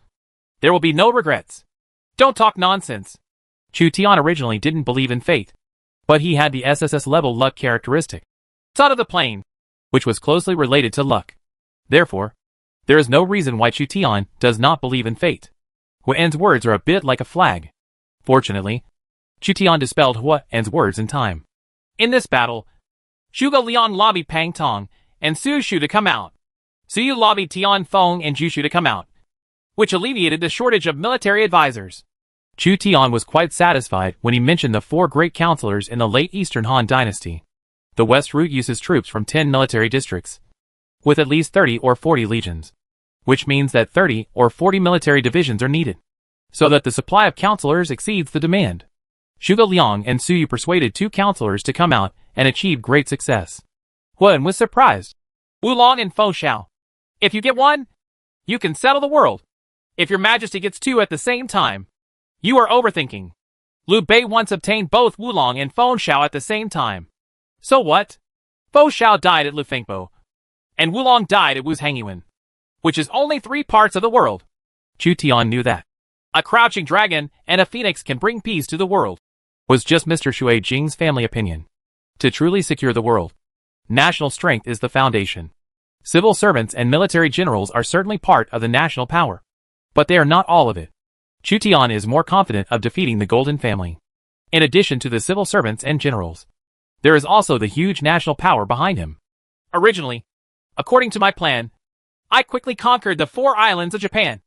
there will be no regrets. Don't talk nonsense. Chu Tian originally didn't believe in fate, but he had the SSS level luck characteristic, Son of the Plane, which was closely related to luck. Therefore, there is no reason why Chu Tian does not believe in fate. Huan's words are a bit like a flag. Fortunately, Chu Tian dispelled Huan's words in time. In this battle, Zhuge Liang lobbied Pang Tong and Su Shu to come out. Su Yu lobbied Tian Feng and Ju Shu to come out, which alleviated the shortage of military advisors. Chu Tian was quite satisfied when he mentioned the 4 great counselors in the late Eastern Han Dynasty. The West route uses troops from 10 military districts, with at least 30 or 40 legions, which means that 30 or 40 military divisions are needed, so that the supply of counselors exceeds the demand. Zhuge Liang and Su Yu persuaded 2 counselors to come out and achieved great success. Huan was surprised. Wulong and Fo Xiao. If you get one, you can settle the world. If your Majesty gets 2 at the same time, you are overthinking. Liu Bei once obtained both Wulong and Fo Xiao at the same time. So what? Fo Xiao died at Lu Fengbo, and Wulong died at Wu's Hangyuan, which is only 3 parts of the world. Chu Tian knew that a crouching dragon and a phoenix can bring peace to the world. Was just Mr. Shui Jing's family opinion. To truly secure the world, national strength is the foundation. Civil servants and military generals are certainly part of the national power, but they are not all of it. Chu Tian is more confident of defeating the Golden Family. In addition to the civil servants and generals, there is also the huge national power behind him. Originally, according to my plan, I quickly conquered the 4 islands of Japan,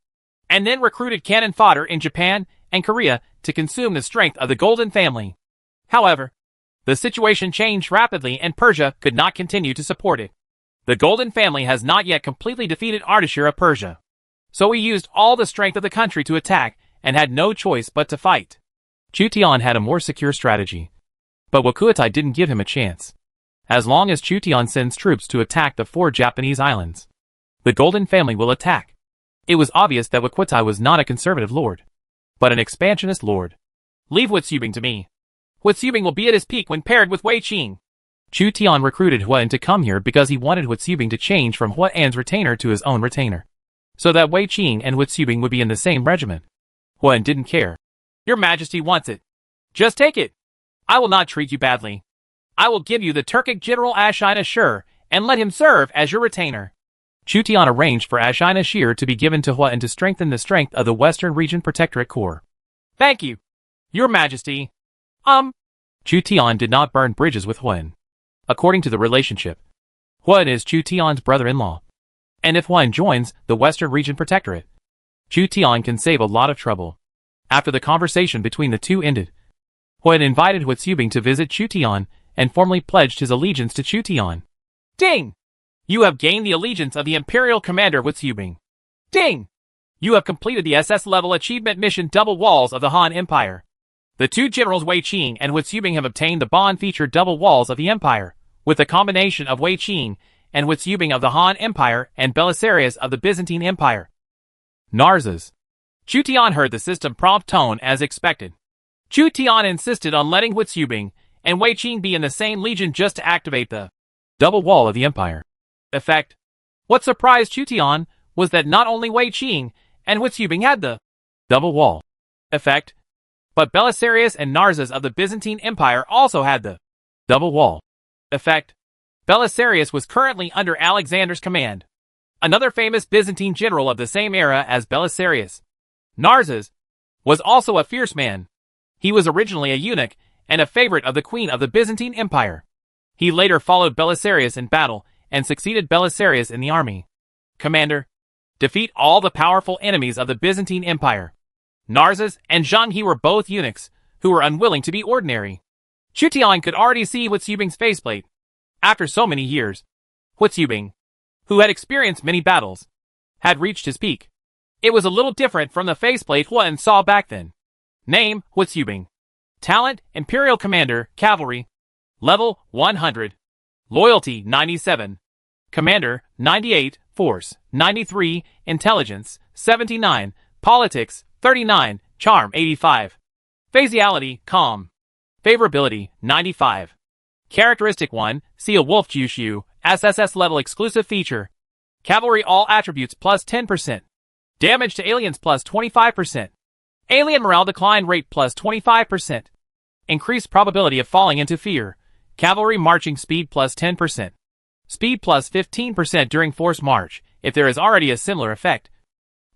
and then recruited cannon fodder in Japan and Korea to consume the strength of the Golden Family. However, the situation changed rapidly and Persia could not continue to support it. The Golden Family has not yet completely defeated Ardashir of Persia, so we used all the strength of the country to attack and had no choice but to fight. Chu Tian had a more secure strategy, but Wakuatai didn't give him a chance. As long as Chu Tian sends troops to attack the 4 Japanese islands, the Golden Family will attack. It was obvious that Wakuatai was not a conservative lord, but an expansionist lord. Leave Huatsubing to me. Huatsubing will be at his peak when paired with Wei Qing. Chu Tian recruited Huan to come here because he wanted Huatsubing to change from Huan's retainer to his own retainer, so that Wei Qing and Huatsubing would be in the same regiment. Huan didn't care. Your Majesty wants it. Just take it. I will not treat you badly. I will give you the Turkic General Ashina Ashur and let him serve as your retainer. Chu Tian arranged for Ashina Ashur to be given to Huan to strengthen the strength of the Western Region Protectorate Corps. Thank you, Your Majesty. Chu Tian did not burn bridges with Huan. According to the relationship, Huan is Chu Tian's brother-in-law, and if Huan joins the Western Region Protectorate, Chu Tian can save a lot of trouble. After the conversation between the two ended, Huan invited Huatsubing to visit Chu Tian and formally pledged his allegiance to Chu Tian. Ding! You have gained the allegiance of the Imperial Commander Huatsubing. Ding! You have completed the SS level achievement mission Double Walls of the Han Empire. The 2 generals Wei Qing and Huatsubing have obtained the bond feature Double Walls of the Empire, with the combination of Wei Qing and Huatsubing of the Han Empire and Belisarius of the Byzantine Empire. Narzas. Chu Tian heard the system prompt tone as expected. Chu Tian insisted on letting Huatsubing and Wei Qing be in the same legion just to activate the Double Wall of the Empire effect. What surprised Chu Tian was that not only Wei Qing and Huatsubing had the Double Wall effect, but Belisarius and Narzas of the Byzantine Empire also had the Double Wall effect. Belisarius was currently under Alexander's command, another famous Byzantine general of the same era as Belisarius. Narzas was also a fierce man. He was originally a eunuch and a favorite of the Queen of the Byzantine Empire. He later followed Belisarius in battle and succeeded Belisarius in the army. Commander, defeat all the powerful enemies of the Byzantine Empire. Narzas and Zhang He were both eunuchs who were unwilling to be ordinary. Chu Tian could already see Huatsubing's faceplate. After so many years, Huatsubing, who had experienced many battles, had reached his peak. It was a little different from the faceplate Huan saw back then. Name, Huatsubing. Talent, Imperial Commander, Cavalry. Level, 100. Loyalty 97. Commander 98, Force 93, Intelligence 79, Politics 39, Charm 85. Phaseality Calm. Favorability 95. Characteristic 1, See a Wolf Kyushu, SSS level exclusive feature. Cavalry all attributes plus 10%. Damage to aliens plus 25%. Alien morale decline rate plus 25%. Increased probability of falling into fear. Cavalry marching speed plus 10%. Speed plus 15% during forced march, if there is already a similar effect.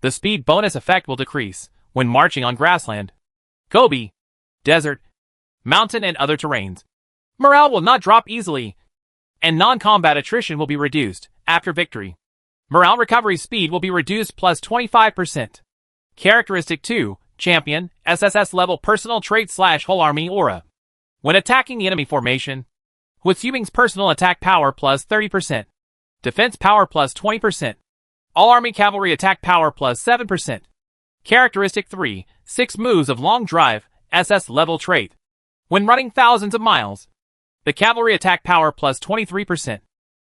The speed bonus effect will decrease when marching on grassland, Gobi, desert, mountain and other terrains. Morale will not drop easily, and non-combat attrition will be reduced after victory. Morale recovery speed will be reduced plus 25%. Characteristic 2, Champion, SSS level personal trait / whole army aura. When attacking the enemy formation, with Yubing's personal attack power plus 30%, defense power plus 20%, all army cavalry attack power plus 7%. Characteristic 3, 6 moves of long drive, SS level trait. When running thousands of miles, the cavalry attack power plus 23%.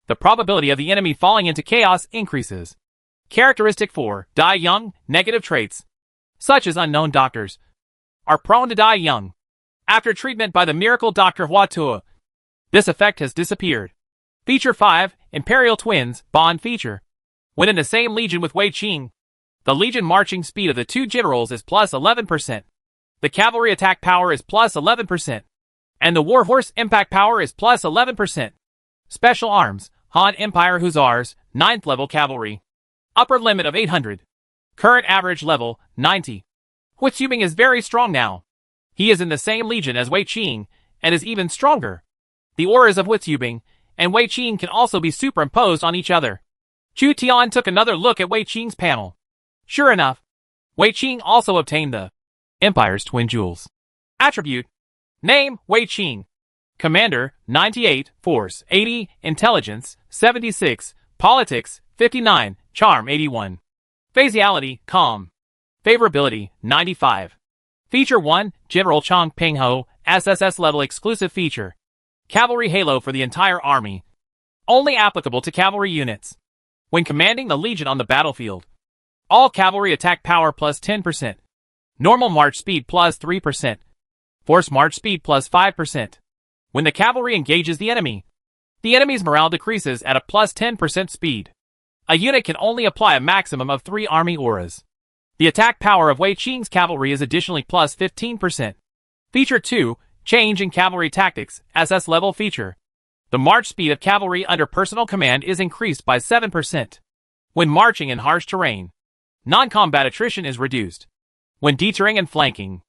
The probability of the enemy falling into chaos increases. Characteristic 4, Die young, negative traits, such as unknown doctors, are prone to die young. After treatment by the miracle Dr. Huatua, this effect has disappeared. Feature 5, Imperial Twins, Bond feature. When in the same legion with Wei Qing, the legion marching speed of the two generals is plus 11%. The cavalry attack power is plus 11%. And the warhorse impact power is plus 11%. Special arms, Han Empire Hussars, 9th level cavalry. Upper limit of 800. Current average level, 90. Huitsubing is very strong now. He is in the same legion as Wei Qing, and is even stronger. The auras of Huitsubing and Wei Qing can also be superimposed on each other. Chu Tian took another look at Wei Qing's panel. Sure enough, Wei Qing also obtained the Empire's Twin Jewels. Attribute. Name, Wei Qing. Commander, 98, Force, 80, Intelligence, 76, Politics, 59, Charm, 81. Phaseality, Calm. Favorability, 95. Feature 1, General Chang Pingho, SSS level exclusive feature. Cavalry Halo for the entire army. Only applicable to cavalry units. When commanding the legion on the battlefield. All cavalry attack power plus 10%. Normal march speed plus 3%. Force march speed plus 5%. When the cavalry engages the enemy's morale decreases at a plus 10% speed. A unit can only apply a maximum of 3 army auras. The attack power of Wei Qing's cavalry is additionally plus 15%. Feature 2, Change in Cavalry Tactics, SS level feature. The march speed of cavalry under personal command is increased by 7%. When marching in harsh terrain, non-combat attrition is reduced. When deterring and flanking,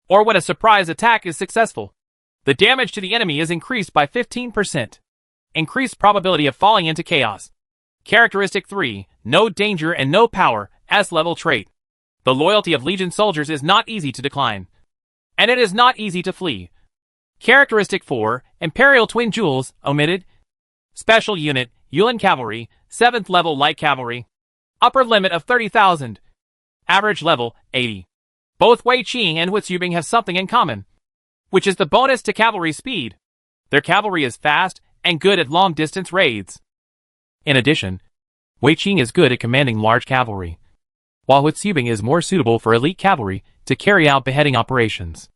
or when a surprise attack is successful, the damage to the enemy is increased by 15%. Increased probability of falling into chaos. Characteristic 3, No danger and no power, S-level trait. The loyalty of Legion soldiers is not easy to decline. And it is not easy to flee. Characteristic 4, Imperial Twin Jewels, omitted. Special unit, Yulin Cavalry, 7th level light cavalry. Upper limit of 30,000. Average level, 80. Both Wei Qing and Huitsubing have something in common, which is the bonus to cavalry speed. Their cavalry is fast and good at long-distance raids. In addition, Wei Qing is good at commanding large cavalry, while Huitsubing is more suitable for elite cavalry to carry out beheading operations.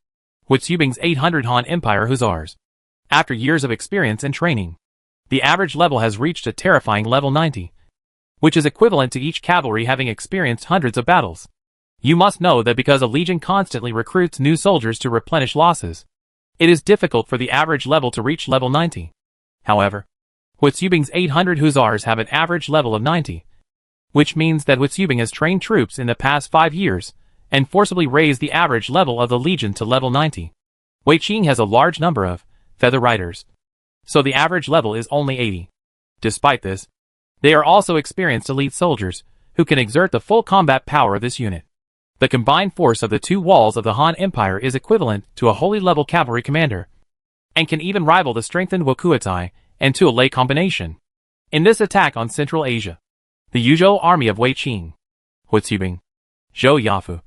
Huitsubing's 800 Han Empire Hussars. After years of experience and training, the average level has reached a terrifying level 90, which is equivalent to each cavalry having experienced hundreds of battles. You must know that because a legion constantly recruits new soldiers to replenish losses, it is difficult for the average level to reach level 90. However, Huitsubing's 800 Hussars have an average level of 90, which means that Huitsubing has trained troops in the past 5 years and forcibly raised the average level of the legion to level 90. Wei Qing has a large number of feather riders, so the average level is only 80. Despite this, they are also experienced elite soldiers who can exert the full combat power of this unit. The combined force of the two walls of the Han Empire is equivalent to a holy level cavalry commander, and can even rival the strengthened Wokuotai and Tuolei combination. In this attack on Central Asia, the Yuzhou army of Wei Qing, Huitsubing, Zhou Yafu,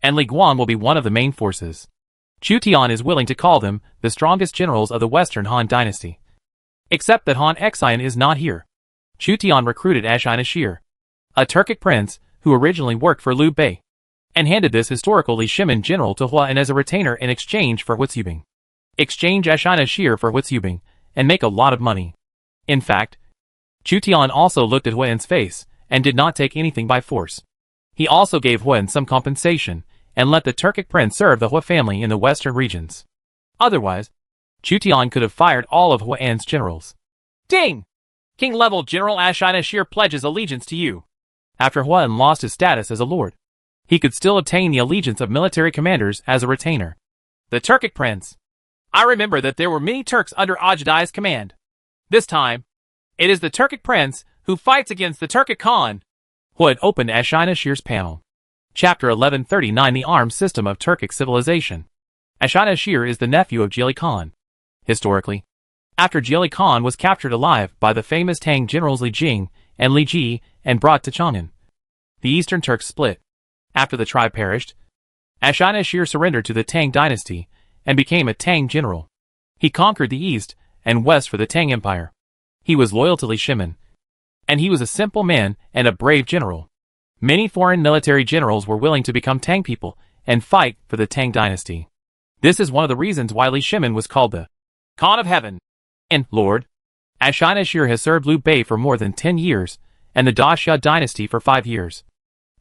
and Li Guan will be one of the main forces. Chu Tian is willing to call them the strongest generals of the Western Han dynasty. Except that Han Exian is not here. Chu Tian recruited Ashinashir, a Turkic prince who originally worked for Liu Bei, and handed this historical Li Shimin general to Huan as a retainer in exchange for Huizubing. Exchange Ashinashir for Huizubing, and make a lot of money. In fact, Chu Tian also looked at Huan's face, and did not take anything by force. He also gave Huan some compensation, and let the Turkic prince serve the Hua family in the western regions. Otherwise, Chu Tian could have fired all of Huan's generals. Ding! King-level General Ashinashir pledges allegiance to you. After Huan lost his status as a lord, he could still obtain the allegiance of military commanders as a retainer. The Turkic prince. I remember that there were many Turks under Ajadai's command. This time, it is the Turkic prince who fights against the Turkic Khan. Huan opened Ashinashir's panel. Chapter 1139 The Arms System of Turkic Civilization. Ashinashir is the nephew of Jili Khan. Historically, after Jili Khan was captured alive by the famous Tang generals Li Jing and Li Ji and brought to Chang'an, the Eastern Turks split. After the tribe perished, Ashinashir surrendered to the Tang dynasty and became a Tang general. He conquered the east and west for the Tang Empire. He was loyal to Li Shimin, and he was a simple man and a brave general. Many foreign military generals were willing to become Tang people and fight for the Tang dynasty. This is one of the reasons why Li Shimin was called the Khan of Heaven. And Lord, Ashinashir has served Liu Bei for more than 10 years, and the Daxia dynasty for 5 years,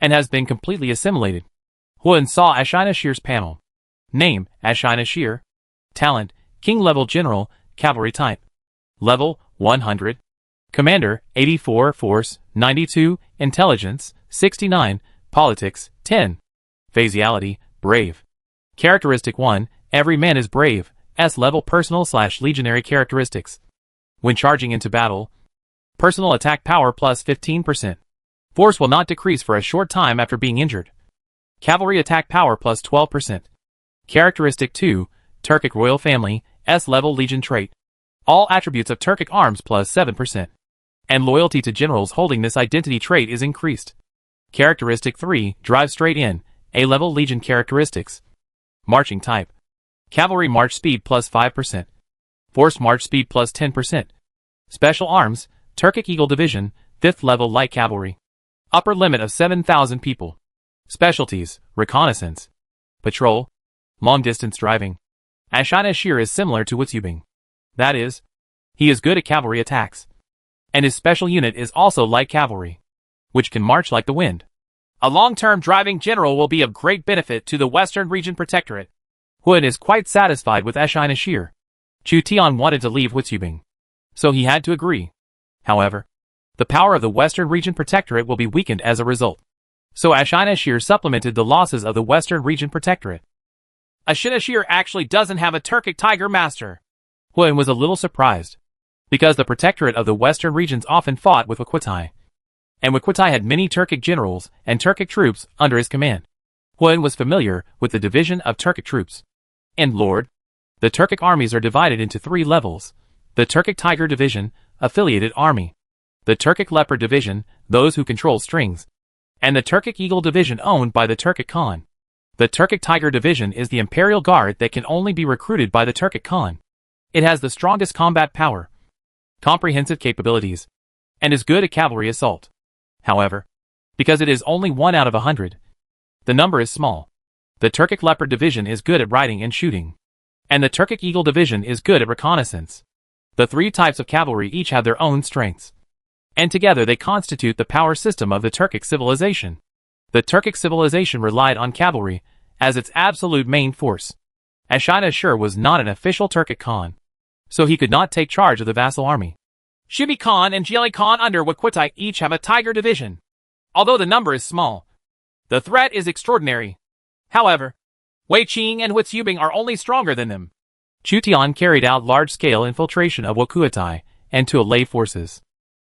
and has been completely assimilated. Huan saw Ashinashir's panel. Name, Ashinashir. Talent, King-level General, Cavalry type. Level, 100. Commander, 84, Force, 92, Intelligence, 69, Politics, 10. Phaseality, Brave. Characteristic 1, every man is brave, S-level personal/legionary characteristics. When charging into battle, personal attack power plus 15%. Force will not decrease for a short time after being injured. Cavalry attack power plus 12%. Characteristic 2, Turkic royal family, S-level legion trait. All attributes of Turkic arms plus 7%. And loyalty to generals holding this identity trait is increased. Characteristic 3, drive straight in, A-level legion characteristics. Marching type. Cavalry march speed plus 5%. Force march speed plus 10%. Special arms, Turkic Eagle Division, 5th level light cavalry. Upper limit of 7,000 people. Specialties, reconnaissance, patrol, long distance driving. Ashinashir is similar to Huizubing. That is, he is good at cavalry attacks. And his special unit is also light cavalry, which can march like the wind. A long-term driving general will be of great benefit to the Western Region Protectorate. Huan is quite satisfied with Ashinashir. Chu Tian wanted to leave Huizubing, so he had to agree. However, the power of the Western Region Protectorate will be weakened as a result. So Ashinashir supplemented the losses of the Western Region Protectorate. Ashinashir actually doesn't have a Turkic Tiger Master. Huan was a little surprised, because the Protectorate of the Western regions often fought with Waquitai, and Waquitai had many Turkic generals and Turkic troops under his command. Huan was familiar with the division of Turkic troops. And Lord, the Turkic armies are divided into 3 levels: the Turkic Tiger Division, affiliated army; the Turkic Leopard Division, those who control strings; and the Turkic Eagle Division owned by the Turkic Khan. The Turkic Tiger Division is the Imperial Guard that can only be recruited by the Turkic Khan. It has the strongest combat power, comprehensive capabilities, and is good at cavalry assault. However, because it is only 1 out of 100, the number is small. The Turkic Leopard Division is good at riding and shooting, and the Turkic Eagle Division is good at reconnaissance. The 3 types of cavalry each have their own strengths, and together they constitute the power system of the Turkic civilization. The Turkic civilization relied on cavalry as its absolute main force. Ashinashir was not an official Turkic Khan, so he could not take charge of the vassal army. Shibi Khan and Jili Khan under Waquitai each have a Tiger Division. Although the number is small, the threat is extraordinary. However, Wei Qing and Huizubing are only stronger than them. Chu Tian carried out large-scale infiltration of Waquitai and to lay forces.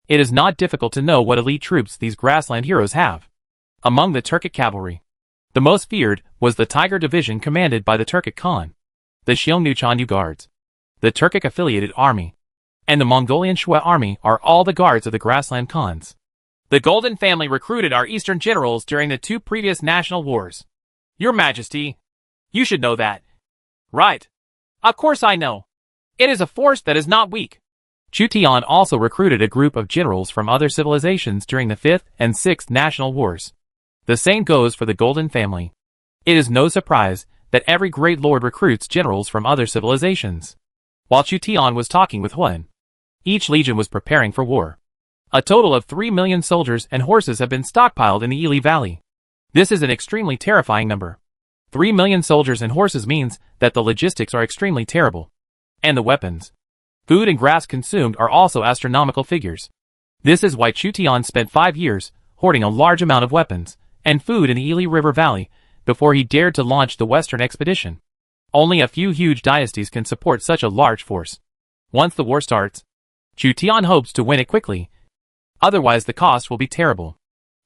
It is not difficult to know what elite troops these grassland heroes have. Among the Turkic cavalry, the most feared was the Tiger Division commanded by the Turkic Khan, the Xiongnu Chanyu Guards, the Turkic affiliated army, and the Mongolian Shui army are all the guards of the grassland Khans. The Golden family recruited our eastern generals during the 2 previous national wars. Your Majesty, you should know that. Right. Of course I know. It is a force that is not weak. Chu Tian also recruited a group of generals from other civilizations during the 5th and 6th national wars. The same goes for the Golden Family. It is no surprise that every great lord recruits generals from other civilizations. While Chu Tian was talking with Huan, each legion was preparing for war. A total of 3 million soldiers and horses have been stockpiled in the Ili Valley. This is an extremely terrifying number. 3 million soldiers and horses means that the logistics are extremely terrible. And the weapons, food and grass consumed are also astronomical figures. This is why Chu Tian spent 5 years hoarding a large amount of weapons and food in the Ili River Valley before he dared to launch the Western expedition. Only a few huge dynasties can support such a large force. Once the war starts, Chu Tian hopes to win it quickly. Otherwise the cost will be terrible.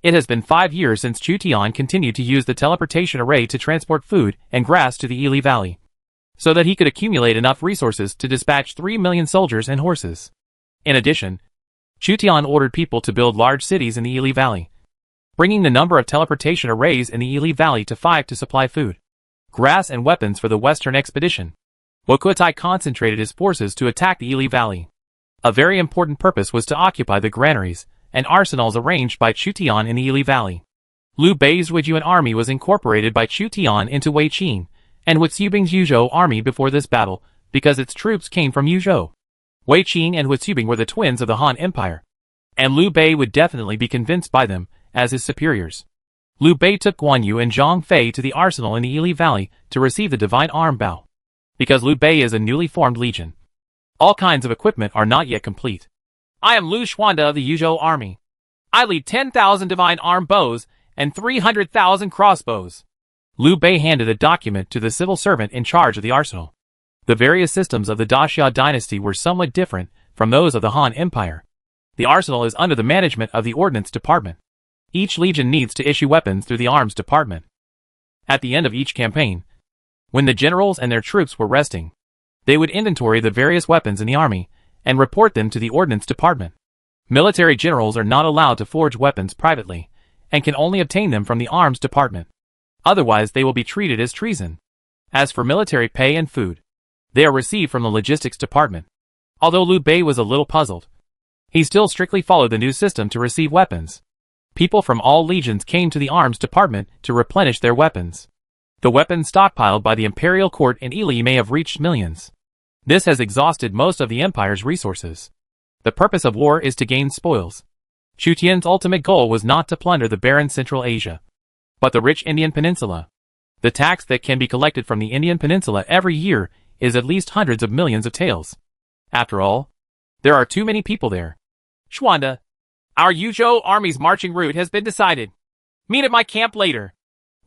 It has been 5 years since Chu Tian continued to use the teleportation array to transport food and grass to the Ili Valley, so that he could accumulate enough resources to dispatch 3 million soldiers and horses. In addition, Chu Tian ordered people to build large cities in the Ili Valley, bringing the number of teleportation arrays in the Ili Valley to 5 to supply food, grass and weapons for the Western expedition. Wokutai concentrated his forces to attack the Ili Valley. A very important purpose was to occupy the granaries and arsenals arranged by Chu Tian in the Ili Valley. Liu Bei's Huiyuan army was incorporated by Chu Tian into Wei Qin and Huitsubing's Yuzhou army before this battle because its troops came from Yuzhou. Wei Qin and Huitsubing were the twins of the Han Empire, and Liu Bei would definitely be convinced by them as his superiors. Liu Bei took Guan Yu and Zhang Fei to the arsenal in the Ili Valley to receive the divine arm bow. Because Liu Bei is a newly formed legion, all kinds of equipment are not yet complete. I am Lu Xuanda of the Yuzhou army. I lead 10,000 divine arm bows and 300,000 crossbows. Liu Bei handed a document to the civil servant in charge of the arsenal. The various systems of the Daxia dynasty were somewhat different from those of the Han Empire. The arsenal is under the management of the Ordnance Department. Each legion needs to issue weapons through the Arms Department. At the end of each campaign, when the generals and their troops were resting, they would inventory the various weapons in the army and report them to the Ordnance Department. Military generals are not allowed to forge weapons privately and can only obtain them from the Arms Department. Otherwise they will be treated as treason. As for military pay and food, they are received from the Logistics Department. Although Liu Bei was a little puzzled, he still strictly followed the new system to receive weapons. People from all legions came to the Arms Department to replenish their weapons. The weapons stockpiled by the Imperial Court in Ili may have reached millions. This has exhausted most of the Empire's resources. The purpose of war is to gain spoils. Chu Tian's ultimate goal was not to plunder the barren Central Asia, but the rich Indian Peninsula. The tax that can be collected from the Indian Peninsula every year is at least hundreds of millions of taels. After all, there are too many people there. Xuanda, our Yuzhou army's marching route has been decided. Meet at my camp later.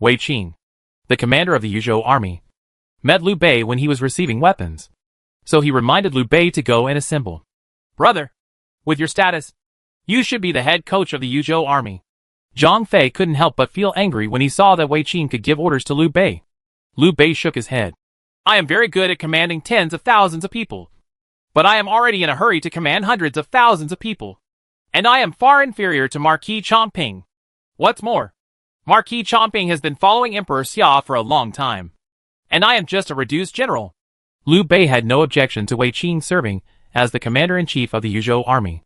Wei Qin, the commander of the Yuzhou army, met Liu Bei when he was receiving weapons. So he reminded Liu Bei to go and assemble. Brother, with your status, you should be the head coach of the Yuzhou army. Zhang Fei couldn't help but feel angry when he saw that Wei Qin could give orders to Liu Bei. Liu Bei shook his head. I am very good at commanding tens of thousands of people, but I am already in a hurry to command hundreds of thousands of people. And I am far inferior to Marquis Chongping. What's more, Marquis Chongping has been following Emperor Xia for a long time, and I am just a reduced general. Liu Bei had no objection to Wei Qin serving as the commander-in-chief of the Yuzhou army.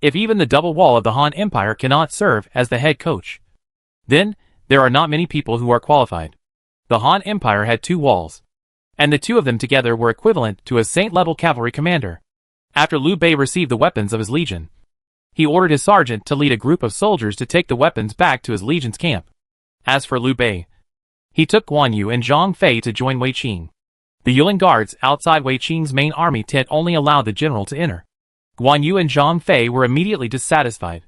If even the double wall of the Han Empire cannot serve as the head coach, then there are not many people who are qualified. The Han Empire had 2 walls, and the 2 of them together were equivalent to a saint-level cavalry commander. After Liu Bei received the weapons of his legion, he ordered his sergeant to lead a group of soldiers to take the weapons back to his legion's camp. As for Liu Bei, he took Guan Yu and Zhang Fei to join Wei Qin. The Yulin guards outside Wei Qin's main army tent only allowed the general to enter. Guan Yu and Zhang Fei were immediately dissatisfied.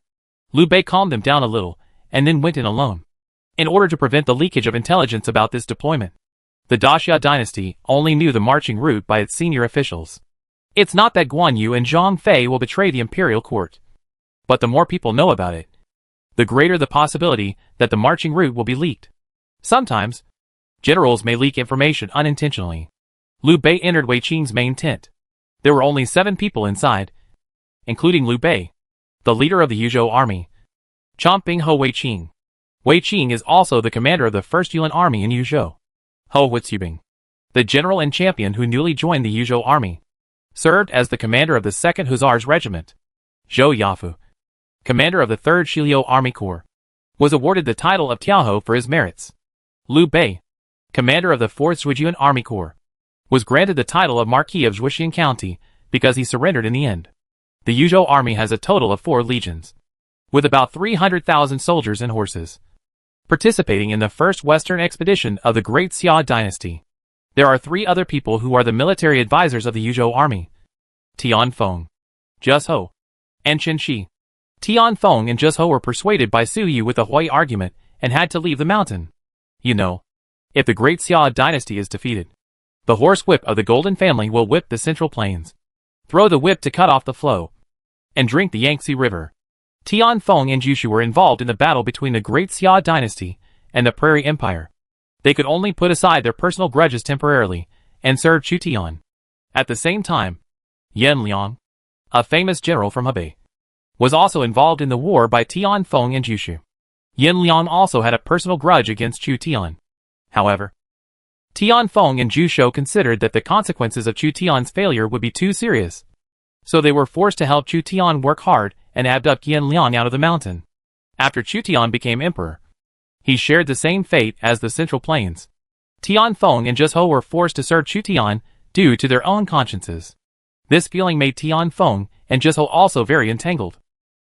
Liu Bei calmed them down a little, and then went in alone, in order to prevent the leakage of intelligence about this deployment. The Daxia dynasty only knew the marching route by its senior officials. It's not that Guan Yu and Zhang Fei will betray the imperial court, but the more people know about it, the greater the possibility that the marching route will be leaked. Sometimes, generals may leak information unintentionally. Liu Bei entered Wei Qin's main tent. There were only 7 people inside, including Liu Bei, the leader of the Yuzhou army, Chongping Ho Wei Qin. Wei Qin is also the commander of the 1st Yulin army in Yuzhou. Ho Huitsubing, the general and champion who newly joined the Yuzhou army. served as the commander of the 2nd Hussars Regiment. Zhou Yafu, commander of the 3rd Shiliu Army Corps, was awarded the title of Tiaohou for his merits. Liu Bei, commander of the 4th Zhujian Army Corps, was granted the title of Marquis of Zhujian County because he surrendered in the end. The Yuzhou army has a total of 4 legions, with about 300,000 soldiers and horses, participating in the first western expedition of the Great Xia dynasty. There are 3 other people who are the military advisors of the Yuzhou army: Tianfeng, Zheshou, and Qin Shi. Tianfeng and Zheshou were persuaded by Su Yu with the Hui argument and had to leave the mountain. You know, if the Great Xia dynasty is defeated, the horse whip of the Golden family will whip the Central Plains, throw the whip to cut off the flow, and drink the Yangtze River. Tianfeng and Jushu were involved in the battle between the Great Xia dynasty and the Prairie Empire. They could only put aside their personal grudges temporarily and serve Chu Tian. At the same time, Yan Liang, a famous general from Hebei, was also involved in the war by Tianfeng and Jushu. Yan Liang also had a personal grudge against Chu Tian. However, Tianfeng and Jushu considered that the consequences of Chu Tian's failure would be too serious, so they were forced to help Chu Tian work hard and abduct Yan Liang out of the mountain. After Chu Tian became emperor, he shared the same fate as the Central Plains. Tianfeng and Zheshou were forced to serve Chu Tian due to their own consciences. This feeling made Tianfeng and Zheshou also very entangled.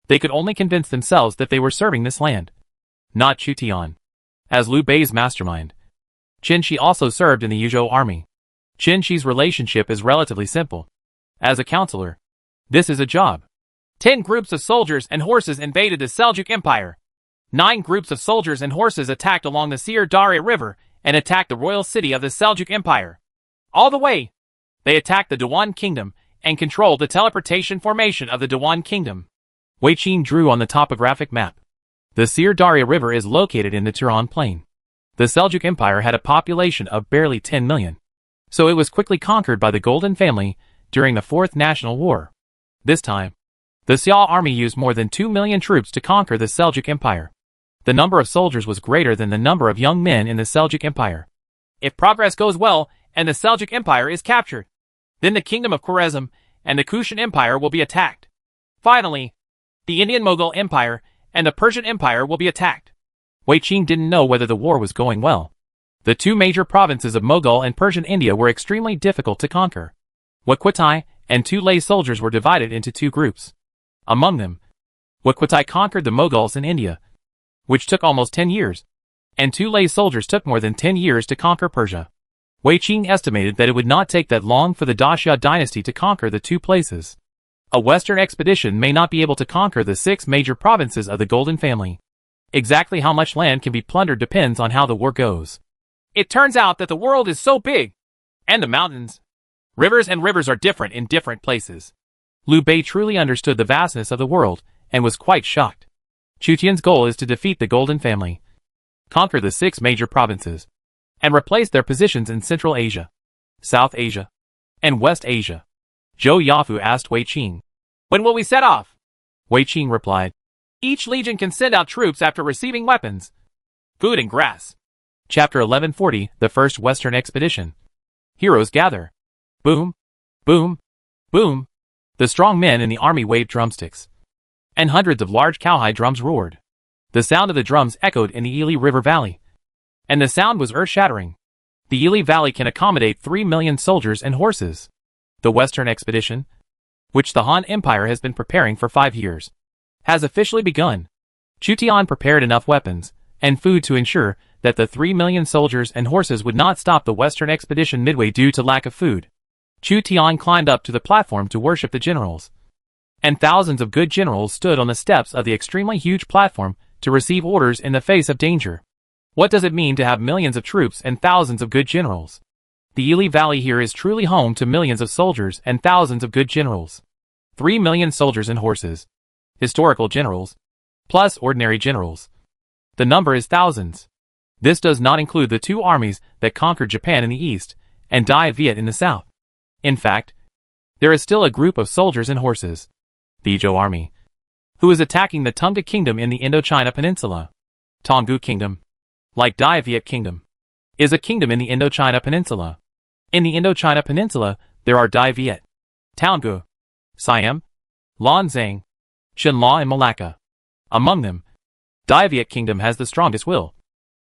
They could only convince themselves that they were serving this land, not Chu Tian. As Liu Bei's mastermind, Qin Shi also served in the Yuzhou army. Qin Shi's relationship is relatively simple. As a counselor, this is a job. 10 groups of soldiers and horses invaded the Seljuk Empire. 9 groups of soldiers and horses attacked along the Sir Darya River and attacked the royal city of the Seljuk Empire. All the way, they attacked the Diwan Kingdom and controlled the teleportation formation of the Diwan Kingdom. Wei Qin drew on the topographic map. The Sir Darya River is located in the Turan Plain. The Seljuk Empire had a population of barely 10 million, so it was quickly conquered by the Golden family during the 4th National War. This time, the Xia army used more than 2 million troops to conquer the Seljuk Empire. The number of soldiers was greater than the number of young men in the Seljuk Empire. If progress goes well and the Seljuk Empire is captured, then the Kingdom of Khwarezm and the Kushan Empire will be attacked. Finally, the Indian Mughal Empire and the Persian Empire will be attacked. Wei Qin didn't know whether the war was going well. The 2 major provinces of Mughal and Persian India were extremely difficult to conquer. Waquitai and 2 lay soldiers were divided into 2 groups. Among them, Waquitai conquered the Mughals in India, which took almost 10 years, and 2 lay soldiers took more than 10 years to conquer Persia. Wei Qin estimated that it would not take that long for the Daxia dynasty to conquer the 2 places. A western expedition may not be able to conquer the 6 major provinces of the Golden family. Exactly how much land can be plundered depends on how the war goes. It turns out that the world is so big, and the mountains, rivers are different in different places. Liu Bei truly understood the vastness of the world and was quite shocked. Chu Tian's goal is to defeat the Golden family, conquer the 6 major provinces, and replace their positions in Central Asia, South Asia, and West Asia. Zhou Yafu asked Wei Qin, "When will we set off?" Wei Qin replied, "Each legion can send out troops after receiving weapons, food and grass." Chapter 1140, The First Western Expedition. Heroes gather. Boom, boom, boom. The strong men in the army waved drumsticks, and hundreds of large cowhide drums roared. The sound of the drums echoed in the Ili River Valley, and the sound was earth-shattering. The Ili Valley can accommodate 3 million soldiers and horses. The Western Expedition, which the Han Empire has been preparing for 5 years, has officially begun. Chu Tian prepared enough weapons and food to ensure that the 3 million soldiers and horses would not stop the Western expedition midway due to lack of food. Chu Tian climbed up to the platform to worship the generals, and thousands of good generals stood on the steps of the extremely huge platform to receive orders in the face of danger. What does it mean to have millions of troops and thousands of good generals? The Ili Valley here is truly home to millions of soldiers and thousands of good generals. 3 million soldiers and horses, historical generals, plus ordinary generals. The number is thousands. This does not include the 2 armies that conquered Japan in the east and Dai Viet in the south. In fact, there is still a group of soldiers and horses, the Zhou army, who is attacking the Tonga Kingdom in the Indochina Peninsula. Tonggu Kingdom, like Dai Viet Kingdom, is a kingdom in the Indochina Peninsula. In the Indochina Peninsula, there are Dai Viet, Taungu, Siam, Lanzang, Xinla and Malacca. Among them, Diaviet Kingdom has the strongest will,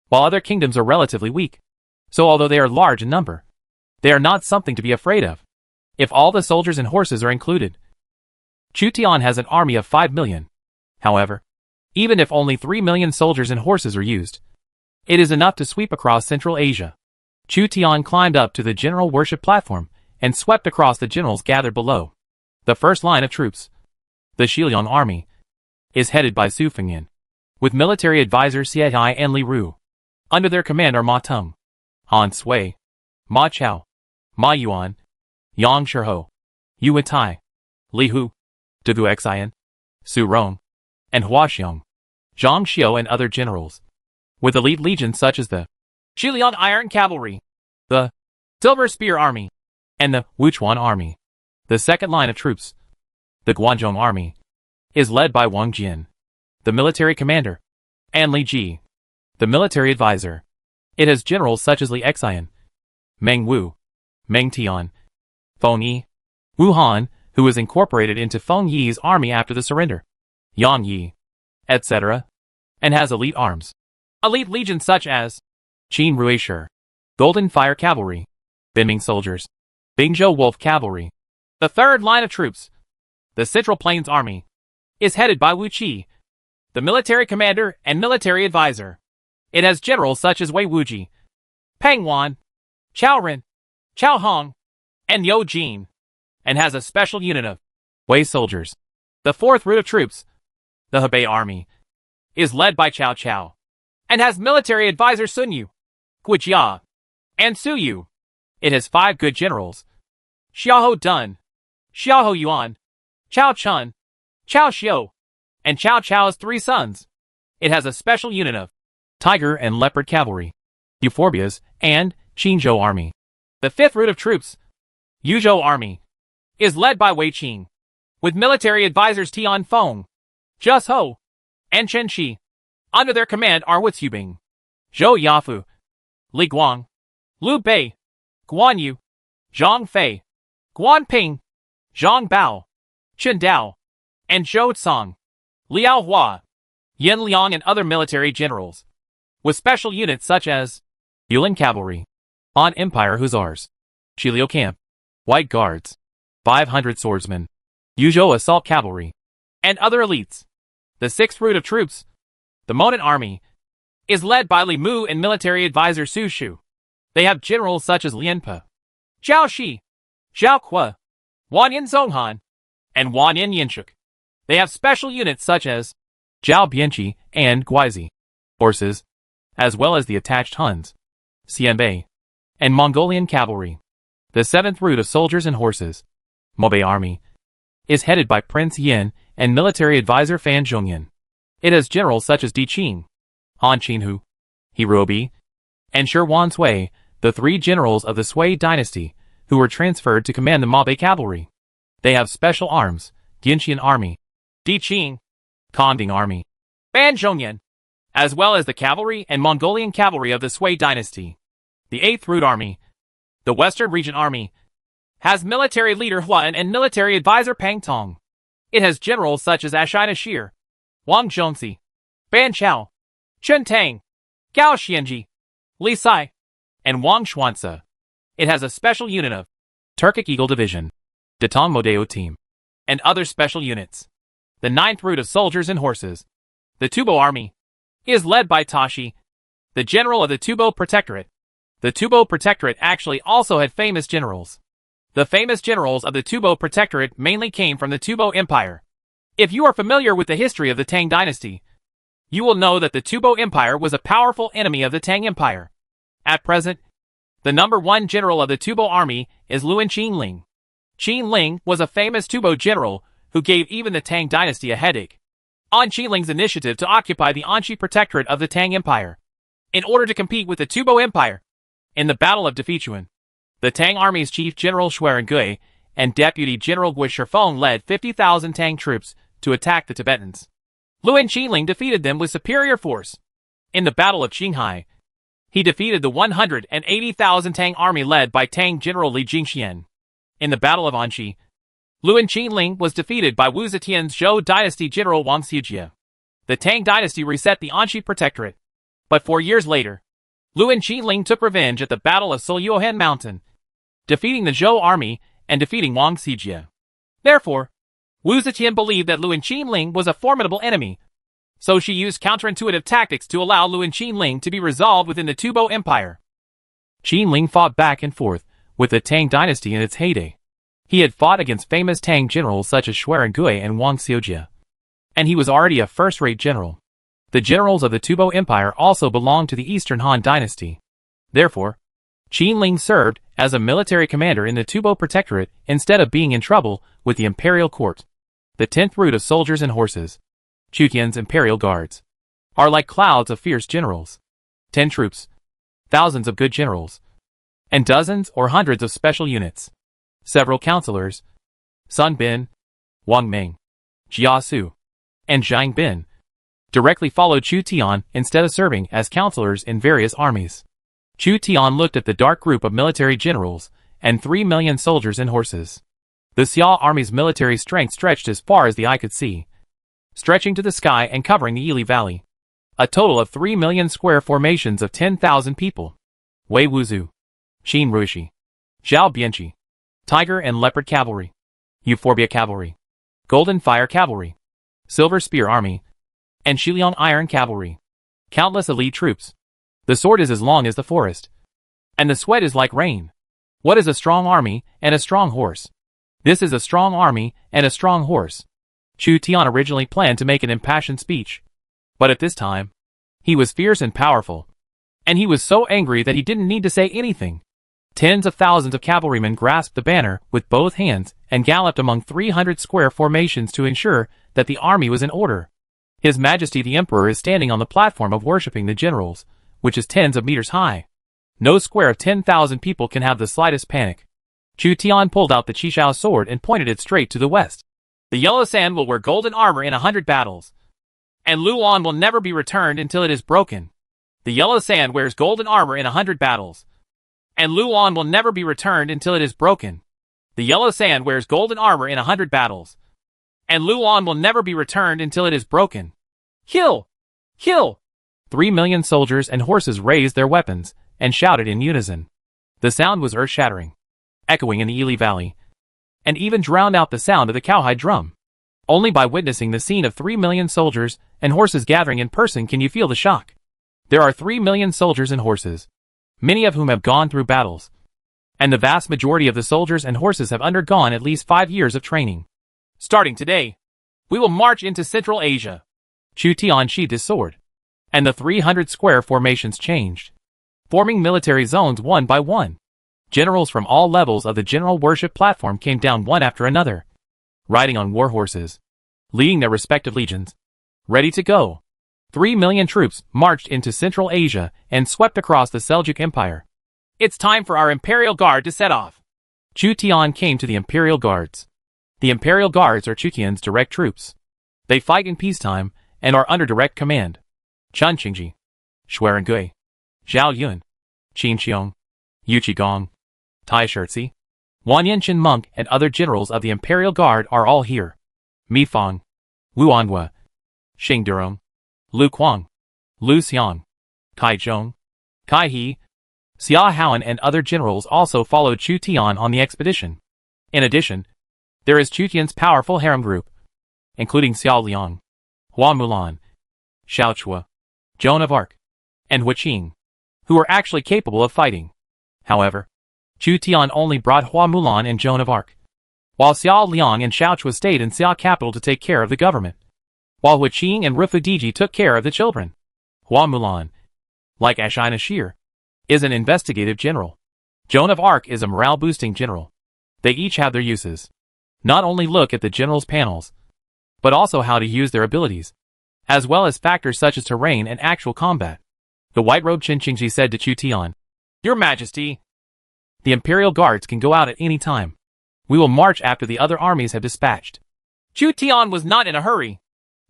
while other kingdoms are relatively weak. So although they are large in number, they are not something to be afraid of. If all the soldiers and horses are included, Chu Tian has an army of 5 million. However, even if only 3 million soldiers and horses are used, it is enough to sweep across Central Asia. Chu Tian climbed up to the general worship platform and swept across the generals gathered below. The first line of troops, the Xiliang army, is headed by Su Fengyan, with military advisors Xie Hai and Li Ru. Under their command are Ma Teng, Han Sui, Ma Chao, Ma Yuan, Yang Shiho, Yu Wentai, Li Hu, Devu Xian, Su Rong, and Hua Xiong, Zhang Xiu and other generals, with elite legions such as the Xiliang Iron Cavalry, the Silver Spear Army, and the Wuchuan Army. The second line of troops, the Guanzhong Army, is led by Wang Jin, the military commander, and Li Ji, the military advisor. It has generals such as Li Xian, Meng Wu, Meng Tian, Feng Yi, Wu Han, who was incorporated into Feng Yi's army after the surrender, Yang Yi, etc., and has elite arms. Elite legions such as Qin Ruishi, Golden Fire Cavalry, Binming Soldiers, Bingzhou Wolf Cavalry. The third line of troops, the Central Plains Army, is headed by Wu Qi, the military commander and military advisor. It has generals such as Wei Wuji, Peng Wan, Chao Ren, Chao Hong, and Yo Jin, and has a special unit of Wei soldiers. The fourth route of troops, the Hebei Army, is led by Cao Cao, and has military advisor Sun Yu, Guijia, and Su Yu. It has 5 good generals, Xiaohou Dun, Xiaohou Yuan, Chao Chun, Chao Xiu, and Cao Cao's 3 sons. It has a special unit of Tiger and Leopard Cavalry, Euphorbias, and Qinzhou Army. The fifth route of troops, Yuzhou Army, is led by Wei Qing, with military advisors Tian Feng, Zhus Ho, and Chen Shi. Under their command are Wu Yubing, Zhou Yafu, Li Guang, Liu Bei, Guan Yu, Zhang Fei, Guan Ping, Zhang Bao, Chen Dao, and Zhou Tsang, Liao Hua, Yin Liang and other military generals, with special units such as Yulin Cavalry, Han Empire Hussars, Chiliu Camp, White Guards, 500 swordsmen, Yuzhou Assault Cavalry, and other elites. The sixth route of troops, the Monan Army, is led by Li Mu and military advisor Su Shu. They have generals such as Lian Pe, Zhao Shi, Zhao Kue, Wan Yin Zonghan, and Wan Yin Yinshuk. They have special units such as Zhao Bianchi and Guizi, horses, as well as the attached Huns, Xianbei, and Mongolian cavalry. The seventh route of soldiers and horses, Mobei Army, is headed by Prince Yin and military advisor Fan Zhongyan. It has generals such as Di Qing, Han Qinhu, Hirobi, and Shi Wan Sui, the 3 generals of the Sui dynasty, who were transferred to command the Mobei cavalry. They have special arms, Ginqian Army, Di Qing, Konding Army, Fan Zhongyan, as well as the cavalry and Mongolian cavalry of the Sui dynasty. The 8th Route Army, the Western Region Army, has military leader Huan and military advisor Pang Tong. It has generals such as Ashina Shir, Wang Zhongxi, Ban Chao, Chen Tang, Gao Xianji, Li Sai, and Wang Xuanze. It has a special unit of Turkic Eagle Division, Datong Modeo Team, and other special units. The 9th route of soldiers and horses, the Tubo Army, is led by Tashi, the general of the Tubo Protectorate. The Tubo Protectorate actually also had famous generals. The famous generals of the Tubo Protectorate mainly came from the Tubo Empire. If you are familiar with the history of the Tang dynasty, you will know that the Tubo Empire was a powerful enemy of the Tang Empire. At present, the number 1 general of the Tubo army is Luan Qinling. Qinling was a famous Tubo general who gave even the Tang dynasty a headache. On Qinling's initiative to occupy the Anxi Protectorate of the Tang Empire, in order to compete with the Tubo Empire, in the Battle of Defichuan, the Tang Army's Chief General Xuerengui and Deputy General Gui Shifeng led 50,000 Tang troops to attack the Tibetans. Luan Qinling defeated them with superior force. In the Battle of Qinghai, he defeated the 180,000 Tang army led by Tang General Li Jingxian. In the Battle of Anxi, Luan Qinling was defeated by Wu Zetian's Zhou dynasty general Wang Xijie. The Tang dynasty reset the Anxi Protectorate. But 4 years later, Luan Qinling took revenge at the Battle of Sulyuan Mountain, defeating the Zhou army and defeating Wang Xijie. Therefore, Wu Zetian believed that Luan Qinling was a formidable enemy, so she used counterintuitive tactics to allow Luan Qinling to be resolved within the Tubo Empire. Qinling fought back and forth with the Tang dynasty in its heyday. He had fought against famous Tang generals such as Xuerengui and Wang Xijie, and he was already a first-rate general. The generals of the Tubo Empire also belonged to the Eastern Han dynasty. Therefore, Qinling served as a military commander in the Tubo Protectorate instead of being in trouble with the imperial court. The 10th root of soldiers and horses, Chutian's imperial guards, are like clouds of fierce generals. 10 troops, thousands of good generals, and dozens or hundreds of special units. Several counselors, Sun Bin, Wang Ming, Jia Su, and Zhang Bin, directly followed Chu Tian instead of serving as counselors in various armies. Chu Tian looked at the dark group of military generals and 3 million soldiers and horses. The Xia army's military strength stretched as far as the eye could see, stretching to the sky and covering the Yili Valley. A total of 3 million square formations of 10,000 people. Wei Wuzu, Xin Ruishi, Zhao Bianchi, Tiger and Leopard Cavalry, Euphorbia Cavalry, Golden Fire Cavalry, Silver Spear Army, and Shiliang Iron Cavalry. Countless elite troops. The sword is as long as the forest, and the sweat is like rain. What is a strong army and a strong horse? This is a strong army and a strong horse. Chu Tian originally planned to make an impassioned speech, but at this time, he was fierce and powerful, and he was so angry that he didn't need to say anything. Tens of thousands of cavalrymen grasped the banner with both hands and galloped among 300 square formations to ensure that the army was in order. His Majesty the Emperor is standing on the platform of worshipping the generals, which is tens of meters high. No square of 10,000 people can have the slightest panic. Chu Tian pulled out the Qishao sword and pointed it straight to the west. The Yellow Sand will wear golden armor in 100 battles, and Luan will never be returned until it is broken. The Yellow Sand wears golden armor in 100 battles, and Luan will never be returned until it is broken. The Yellow Sand wears golden armor in 100 battles, and Luan will never be returned until it is broken. Kill! Kill! 3 million soldiers and horses raised their weapons and shouted in unison. The sound was earth-shattering, echoing in the Yili Valley, and even drowned out the sound of the cowhide drum. Only by witnessing the scene of 3 million soldiers and horses gathering in person can you feel the shock. There are 3 million soldiers and horses, many of whom have gone through battles, and the vast majority of the soldiers and horses have undergone at least 5 years of training. Starting today, we will march into Central Asia. Chu Tian sheathed his sword, and the 300 square formations changed, forming military zones one by one. Generals from all levels of the general worship platform came down one after another, riding on war horses, leading their respective legions, ready to go. 3 million troops marched into Central Asia and swept across the Seljuk Empire. It's time for our Imperial Guard to set off. Chu Tian came to the Imperial Guards. The Imperial Guards are Chu Tian's direct troops. They fight in peacetime and are under direct command. Chun Qingji, Xuerengui, Zhao Yun, Qin Qiong, Yu Qigong, Tai Shirzi, Wan Yanchen Monk and other generals of the Imperial Guard are all here. Mi Fang, Wu Anhua, Xing Durong, Lu Kuang, Lu Xiang, Kai Zhong, Kai He, Xia Haoan and other generals also followed Chu Tian on the expedition. In addition, there is Chu Tian's powerful harem group, including Xiao Liang, Hua Mulan, Xiao Chua, Joan of Arc, and Hua Qing, who are actually capable of fighting. However, Chu Tian only brought Hua Mulan and Joan of Arc, while Xiao Liang and Xiao Chua stayed in Xia capital to take care of the government, while Hua Qing and Rufu Diji took care of the children. Hua Mulan, like Ashina Shir, is an investigative general. Joan of Arc is a morale-boosting general. They each have their uses. Not only look at the general's panels, but also how to use their abilities, as well as factors such as terrain and actual combat. The white-robed Qin Qingji said to Chu Tian, "Your Majesty, the Imperial Guards can go out at any time. We will march after the other armies have dispatched." Chu Tian was not in a hurry.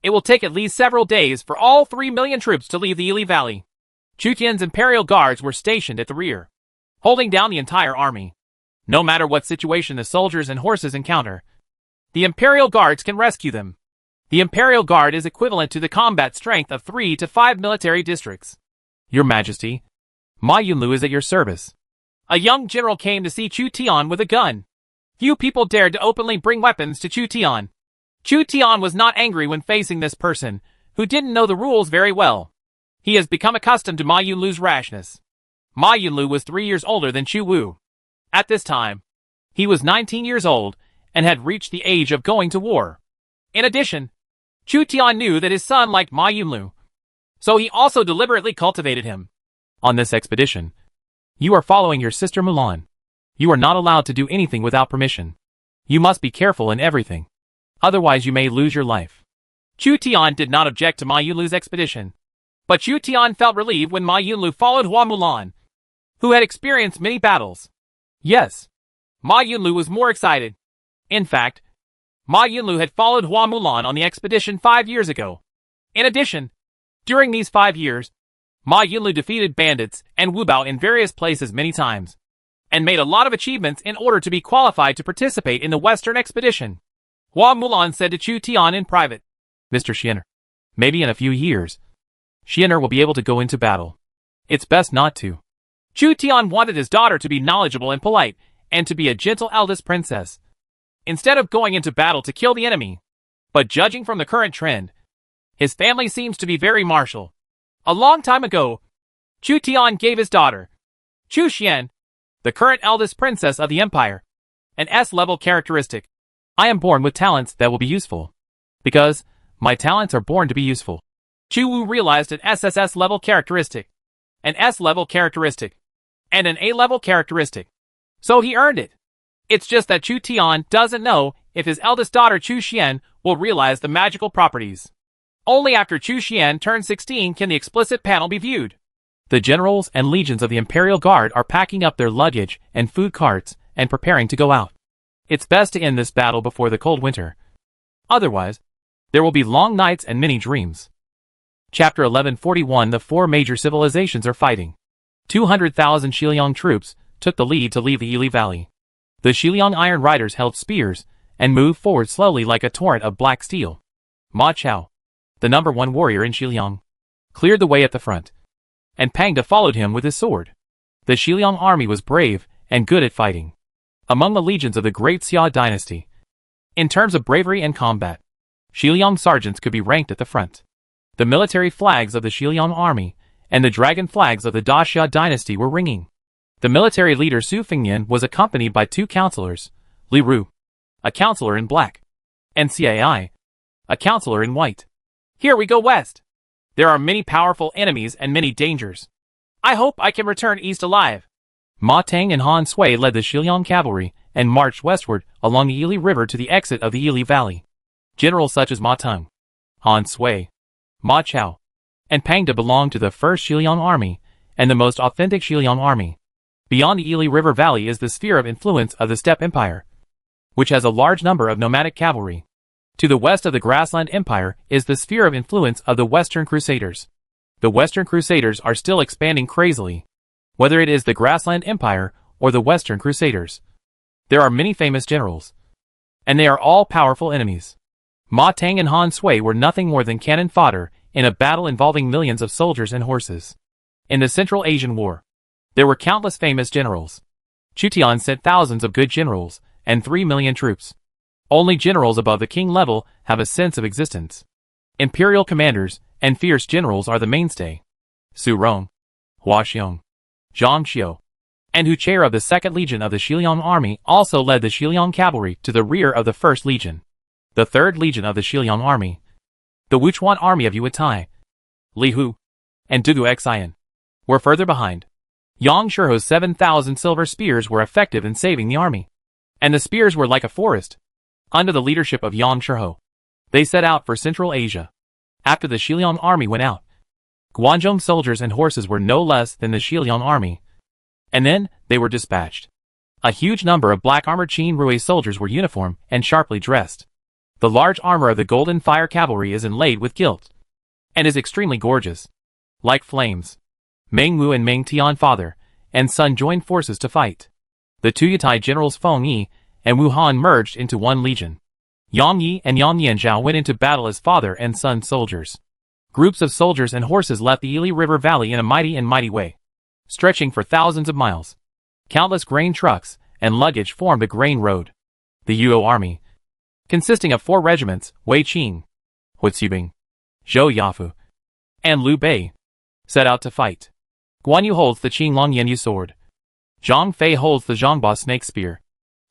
It will take at least several days for all 3 million troops to leave the Yili Valley. Chu Tian's Imperial Guards were stationed at the rear, holding down the entire army. No matter what situation the soldiers and horses encounter, The Imperial Guards can rescue them. The Imperial Guard is equivalent to the combat strength of 3 to 5 military districts. Your Majesty, Ma Yunlu is at your service. A young general came to see Chu Tian with a gun. Few people dared to openly bring weapons to Chu Tian. Chu Tian was not angry when facing this person, who didn't know the rules very well. He has become accustomed to Ma Yunlu's rashness. Ma Yunlu was 3 years older than Chu Wu. At this time, he was 19 years old and had reached the age of going to war. In addition, Chu Tian knew that his son liked Ma Yunlu, so he also deliberately cultivated him. On this expedition, you are following your sister Mulan. You are not allowed to do anything without permission. You must be careful in everything. Otherwise you may lose your life. Chu Tian did not object to Ma Yunlu's expedition. But Chu Tian felt relieved when Ma Yunlu followed Hua Mulan, who had experienced many battles. Yes, Ma Yunlu was more excited. In fact, Ma Yunlu had followed Hua Mulan on the expedition 5 years ago. In addition, during these 5 years, Ma Yunlu defeated bandits and Wu Bao in various places many times, and made a lot of achievements in order to be qualified to participate in the Western expedition. Hua Mulan said to Chu Tian in private, Mr. Xiener, maybe in a few years, Xiener will be able to go into battle. It's best not to. Chu Tian wanted his daughter to be knowledgeable and polite, and to be a gentle eldest princess, instead of going into battle to kill the enemy. But judging from the current trend, his family seems to be very martial. A long time ago, Chu Tian gave his daughter, Chu Xian, the current eldest princess of the empire, an S-level characteristic. I am born with talents that will be useful, because my talents are born to be useful. Chu Wu realized an SSS level characteristic, an S-level characteristic, and an A-level characteristic. So he earned it. It's just that Chu Tian doesn't know if his eldest daughter Chu Xian will realize the magical properties. Only after Chu Xian turns 16 can the explicit panel be viewed. The generals and legions of the Imperial Guard are packing up their luggage and food carts and preparing to go out. It's best to end this battle before the cold winter. Otherwise, there will be long nights and many dreams. Chapter 1141. The 4 major civilizations are fighting. 200,000 Xiliang troops took the lead to leave the Yili Valley. The Xiliang Iron Riders held spears and moved forward slowly like a torrent of black steel. Ma Chao, the #1 warrior in Xiliang, cleared the way at the front, and Pangda followed him with his sword. The Xiliang army was brave and good at fighting. Among the legions of the great Xia dynasty, in terms of bravery and combat, Xiliang sergeants could be ranked at the front. The military flags of the Xiliang army and the dragon flags of the Da Xia dynasty were ringing. The military leader Su Fengnian was accompanied by 2 counselors, Li Ru, a counselor in black, and Cai, a counselor in white. Here we go west. There are many powerful enemies and many dangers. I hope I can return east alive. Ma Tang and Han Sui led the Xiliang cavalry and marched westward along the Yili River to the exit of the Yili Valley. Generals such as Ma Teng, Han Sui, Ma Chao, and Pangda belonged to the first Xiliang army and the most authentic Xiliang army. Beyond the Yili River Valley is the sphere of influence of the Steppe Empire, which has a large number of nomadic cavalry. To the west of the Grassland Empire is the sphere of influence of the Western Crusaders. The Western Crusaders are still expanding crazily, whether it is the Grassland Empire or the Western Crusaders. There are many famous generals, and they are all powerful enemies. Ma Tang and Han Sui were nothing more than cannon fodder in a battle involving millions of soldiers and horses. In the Central Asian War, there were countless famous generals. Chu Tian sent thousands of good generals and 3 million troops. Only generals above the king level have a sense of existence. Imperial commanders and fierce generals are the mainstay. Su Rong, Hua Xiong, Zhang Xiu, and Hu Chair of the 2nd Legion of the Xiliang Army also led the Xiliang cavalry to the rear of the 1st Legion. The 3rd Legion of the Xiliang Army, the Wuchuan Army of Yuetai, Li Hu, and Dugu Xian, were further behind. Yang Shiho's 7,000 silver spears were effective in saving the army, and the spears were like a forest. Under the leadership of Yang Shiho, they set out for Central Asia. After the Xiliang army went out, Guanzhong soldiers and horses were no less than the Xiliang army. And then, they were dispatched. A huge number of black-armored Qin Rui soldiers were uniform and sharply dressed. The large armor of the Golden Fire Cavalry is inlaid with gilt, and is extremely gorgeous. Like flames, Meng Wu and Meng Tian father and son joined forces to fight. The two Yutai generals Feng Yi and Wu Han merged into one legion. Yang Yi and Yang Yanzhao went into battle as father and son soldiers. Groups of soldiers and horses left the Ili River Valley in a mighty way, stretching for thousands of miles. Countless grain trucks and luggage formed a grain road. The Yuo army, consisting of 4 regiments, Wei Qing, Hu Xubing, Zhou Yafu, and Liu Bei, set out to fight. Guan Yu holds the Qing Long Yanyu sword. Zhang Fei holds the Zhangba snake spear.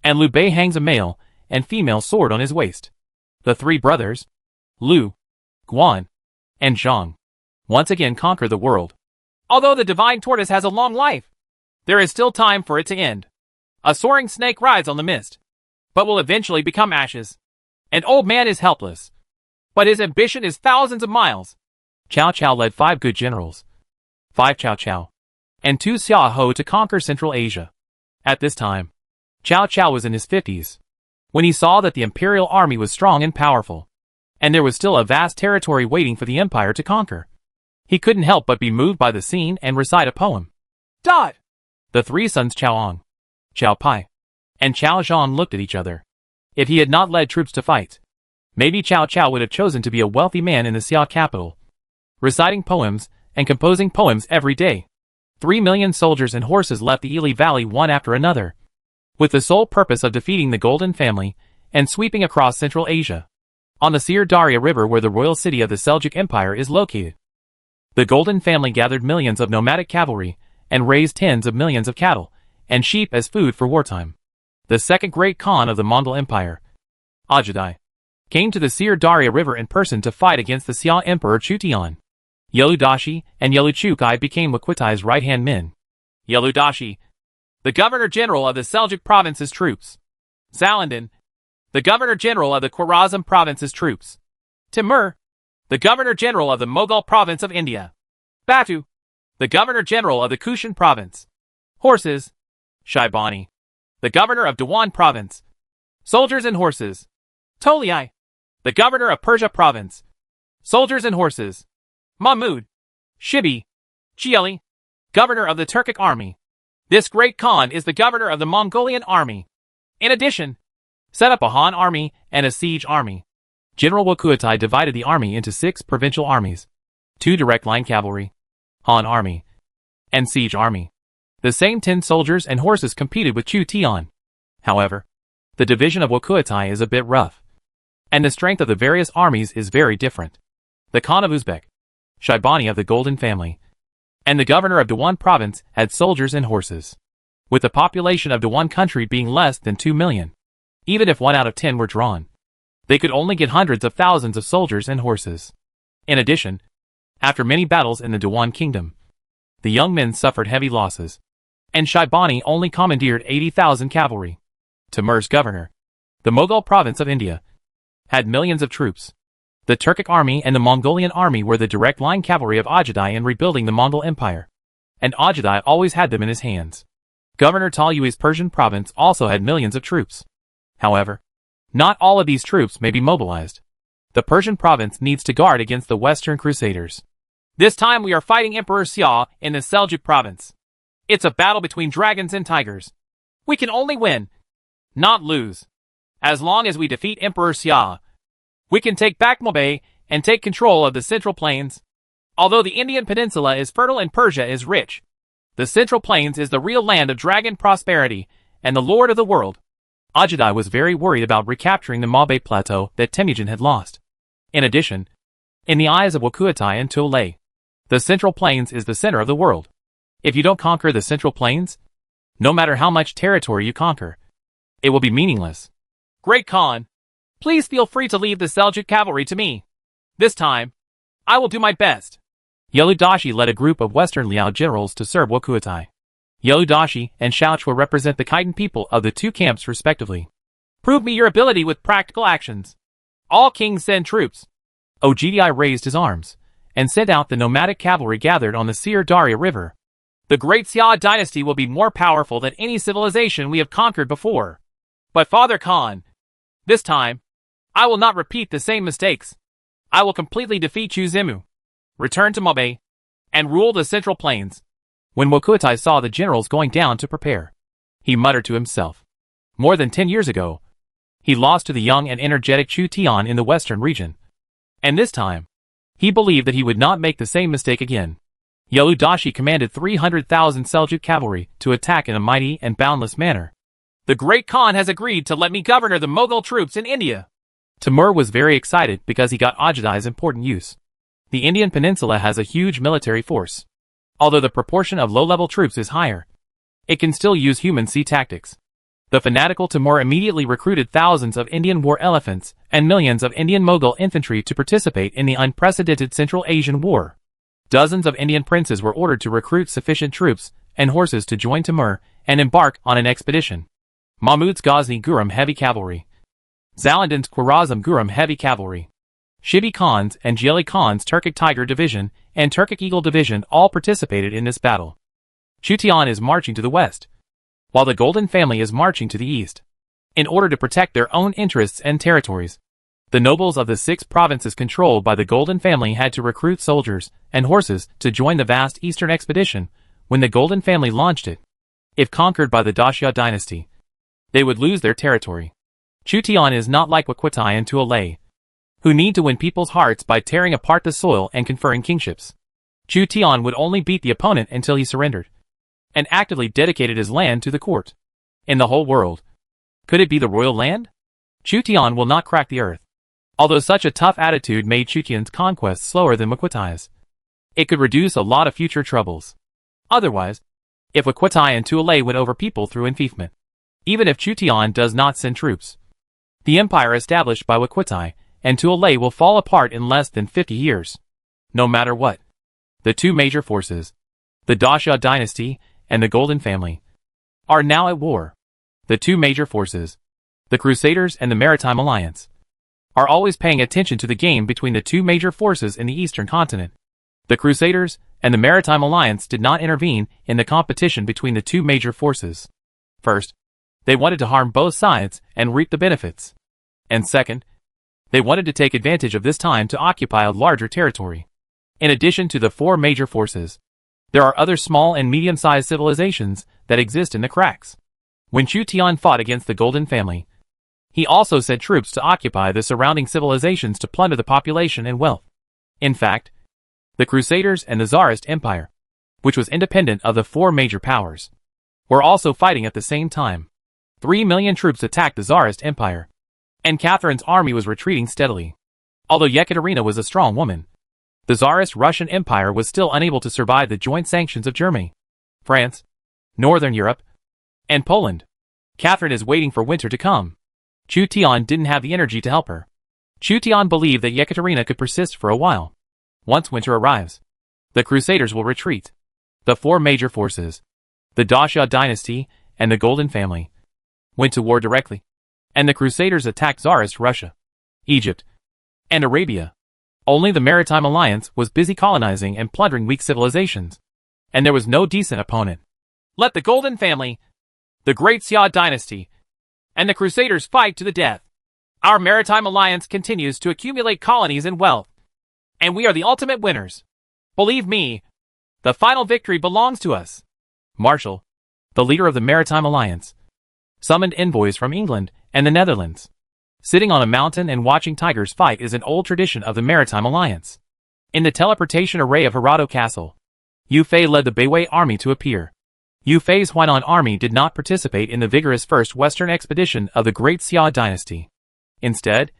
And Liu Bei hangs a male and female sword on his waist. The 3 brothers, Liu, Guan, and Zhang, once again conquer the world. Although the divine tortoise has a long life, there is still time for it to end. A soaring snake rides on the mist, but will eventually become ashes. An old man is helpless, but his ambition is thousands of miles. Cao Cao led 5 good generals, 5 Cao Cao, and 2 Xia Ho to conquer Central Asia. At this time, Cao Cao was in his 50s, when he saw that the imperial army was strong and powerful, and there was still a vast territory waiting for the empire to conquer. He couldn't help but be moved by the scene and recite a poem. Dot! The 3 sons Chaoang, Chao Pai, and Chao Zhan looked at each other. If he had not led troops to fight, maybe Cao Cao would have chosen to be a wealthy man in the Xia capital, reciting poems and composing poems every day. 3 million soldiers and horses left the Ili Valley one after another, with the sole purpose of defeating the Golden Family and sweeping across Central Asia, on the Sir Darya River where the royal city of the Seljuk Empire is located. The Golden Family gathered millions of nomadic cavalry and raised tens of millions of cattle and sheep as food for wartime. The second great Khan of the Mongol Empire, Ajadai, came to the Sir Darya River in person to fight against the Xia Emperor Chutian. Yeludashi and Yeluchukai became Waquitai's right-hand men. Yeludashi, the Governor-General of the Seljuk Province's troops. Zalandan, the Governor-General of the Khwarazm Province's troops. Timur, the Governor-General of the Mughal Province of India. Batu, the Governor-General of the Kushan Province. Horses, Shaibani, the Governor of Dewan Province. Soldiers and horses, Toliai, the Governor of Persia Province. Soldiers and horses, Mahmud, Shibi, Chieli, Governor of the Turkic Army. This great Khan is the Governor of the Mongolian Army. In addition, set up a Han army and a siege army. General Wakuatai divided the army into 6 provincial armies, 2 direct line cavalry, Han army, and siege army. The same 10 soldiers and horses competed with Chu Tian. However, the division of Wakuatai is a bit rough, and the strength of the various armies is very different. The Khan of Uzbek, Shaibani of the Golden Family, and the Governor of Dewan Province had soldiers and horses, with the population of Dewan country being less than 2 million. Even if 1 out of 10 were drawn, they could only get hundreds of thousands of soldiers and horses. In addition, after many battles in the Dewan kingdom, the young men suffered heavy losses, and Shaibani only commandeered 80,000 cavalry. Timur's governor, the Mughal province of India, had millions of troops. The Turkic army and the Mongolian army were the direct line cavalry of Ajadai in rebuilding the Mongol Empire, and Ajadai always had them in his hands. Governor Talyui's Persian province also had millions of troops. However, not all of these troops may be mobilized. The Persian province needs to guard against the Western Crusaders. This time we are fighting Emperor Xia in the Seljuk province. It's a battle between dragons and tigers. We can only win, not lose. As long as we defeat Emperor Xia, we can take back Mobay and take control of the Central Plains. Although the Indian peninsula is fertile and Persia is rich, the Central Plains is the real land of dragon prosperity and the lord of the world. Ajadai was very worried about recapturing the Mabay plateau that Temujin had lost. In addition, in the eyes of Wakuatai and Tolei, the Central Plains is the center of the world. If you don't conquer the Central Plains, no matter how much territory you conquer, it will be meaningless. Great Khan, please feel free to leave the Seljuk cavalry to me. This time, I will do my best. Yeludashi led a group of Western Liao generals to serve Wakuatai. Yeludashi and Xiaochua represent the Khitan people of the 2 camps respectively. Prove me your ability with practical actions. All kings send troops. Ogdi raised his arms and sent out the nomadic cavalry gathered on the Sir Darya River. The great Xia dynasty will be more powerful than any civilization we have conquered before. But Father Khan, this time, I will not repeat the same mistakes. I will completely defeat Chu Zimu, return to Mabay, and rule the Central Plains. When Wakuatai saw the generals going down to prepare, he muttered to himself. More than 10 years ago, He lost to the young and energetic Chu Tian in the western region. And this time, he believed that he would not make the same mistake again. Yeludashi commanded 300,000 Seljuk cavalry to attack in a mighty and boundless manner. The Great Khan has agreed to let me governor the Mughal troops in India. Timur was very excited because he got Ajudai's important use. The Indian peninsula has a huge military force. Although the proportion of low-level troops is higher, it can still use human sea tactics. The fanatical Timur immediately recruited thousands of Indian war elephants and millions of Indian Mughal infantry to participate in the unprecedented Central Asian War. Dozens of Indian princes were ordered to recruit sufficient troops and horses to join Timur and embark on an expedition. Mahmud's Ghazni Guram Heavy Cavalry, Zalandin's Khwarazm Guram Heavy Cavalry, Shibi Khan's and Jeli Khan's Turkic Tiger Division and Turkic Eagle Division all participated in this battle. Chu Tian is marching to the west, while the Golden Family is marching to the east, in order to protect their own interests and territories. The nobles of the 6 provinces controlled by the Golden Family had to recruit soldiers and horses to join the vast eastern expedition when the Golden Family launched it. If conquered by the Daxia dynasty, they would lose their territory. Chu Tian is not like Waquitai and Tuolei, who need to win people's hearts by tearing apart the soil and conferring kingships. Chu Tian would only beat the opponent until he surrendered, and actively dedicated his land to the court. In the whole world, could it be the royal land? Chu Tian will not crack the earth. Although such a tough attitude made Chu Tian's conquest slower than Waquitai's, it could reduce a lot of future troubles. Otherwise, if Waquitai and Tuolei win over people through enfeoffment, even if Chu Tian does not send troops, the empire established by Waquitai and Tuolei will fall apart in less than 50 years. No matter what, the 2 major forces, the Daxia dynasty and the Golden Family, are now at war. The 2 major forces, the Crusaders and the Maritime Alliance, are always paying attention to the game between the 2 major forces in the eastern continent. The Crusaders and the Maritime Alliance did not intervene in the competition between the 2 major forces. First, they wanted to harm both sides and reap the benefits. And second, they wanted to take advantage of this time to occupy a larger territory. In addition to the 4 major forces, there are other small and medium-sized civilizations that exist in the cracks. When Chu Tian fought against the Golden Family, he also sent troops to occupy the surrounding civilizations to plunder the population and wealth. In fact, the Crusaders and the Tsarist Empire, which was independent of the 4 major powers, were also fighting at the same time. 3 million troops attacked the Tsarist Empire, and Catherine's army was retreating steadily. Although Yekaterina was a strong woman, the Tsarist Russian Empire was still unable to survive the joint sanctions of Germany, France, Northern Europe, and Poland. Catherine is waiting for winter to come. Chu Tian didn't have the energy to help her. Chu Tian believed that Yekaterina could persist for a while. Once winter arrives, the Crusaders will retreat. The 4 major forces, the Daxia dynasty and the Golden Family, went to war directly, and the Crusaders attacked Tsarist Russia, Egypt, and Arabia. Only the Maritime Alliance was busy colonizing and plundering weak civilizations, and there was no decent opponent. Let the Golden Family, the Great Xia dynasty, and the Crusaders fight to the death. Our Maritime Alliance continues to accumulate colonies and wealth, and we are the ultimate winners. Believe me, the final victory belongs to us. Marshal, the leader of the Maritime Alliance, summoned envoys from England and the Netherlands. Sitting on a mountain and watching tigers fight is an old tradition of the Maritime Alliance. In the teleportation array of Hirado Castle, Yu Fei led the Beiwei army to appear. Yu Fei's Huainan army did not participate in the vigorous first western expedition of the Great Xia dynasty. Instead,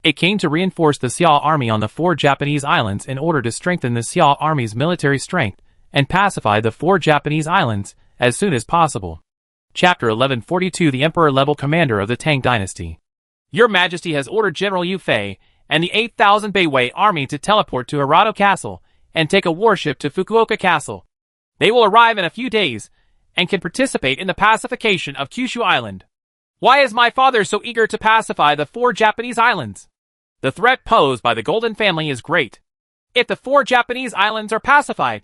it came to reinforce the Xia army on the 4 Japanese islands in order to strengthen the Xia army's military strength and pacify the 4 Japanese islands as soon as possible. Chapter 1142 The Emperor-level commander of the Tang dynasty. Your Majesty has ordered General Yu Fei and the 8,000 Beiwei army to teleport to Hirado Castle and take a warship to Fukuoka Castle. They will arrive in a few days and can participate in the pacification of Kyushu Island. Why is my father so eager to pacify the 4 Japanese islands? The threat posed by the Golden Family is great. If the 4 Japanese islands are pacified,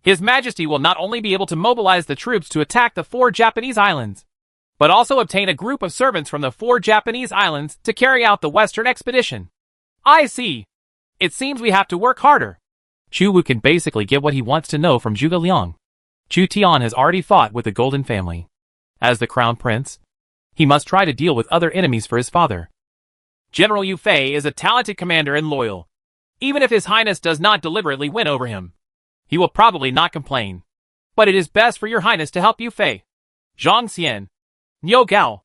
His Majesty will not only be able to mobilize the troops to attack the 4 Japanese islands, but also obtain a group of servants from the 4 Japanese islands to carry out the western expedition. I see. It seems we have to work harder. Chu Wu can basically get what he wants to know from Zhuge Liang. Chu Tian has already fought with the Golden Family. As the crown prince, He must try to deal with other enemies for his father. General Yu Fei is a talented commander and loyal. Even if His Highness does not deliberately win over him, he will probably not complain. But it is best for your Highness to help Yu Fei, Zhang Xian, Niu Gao,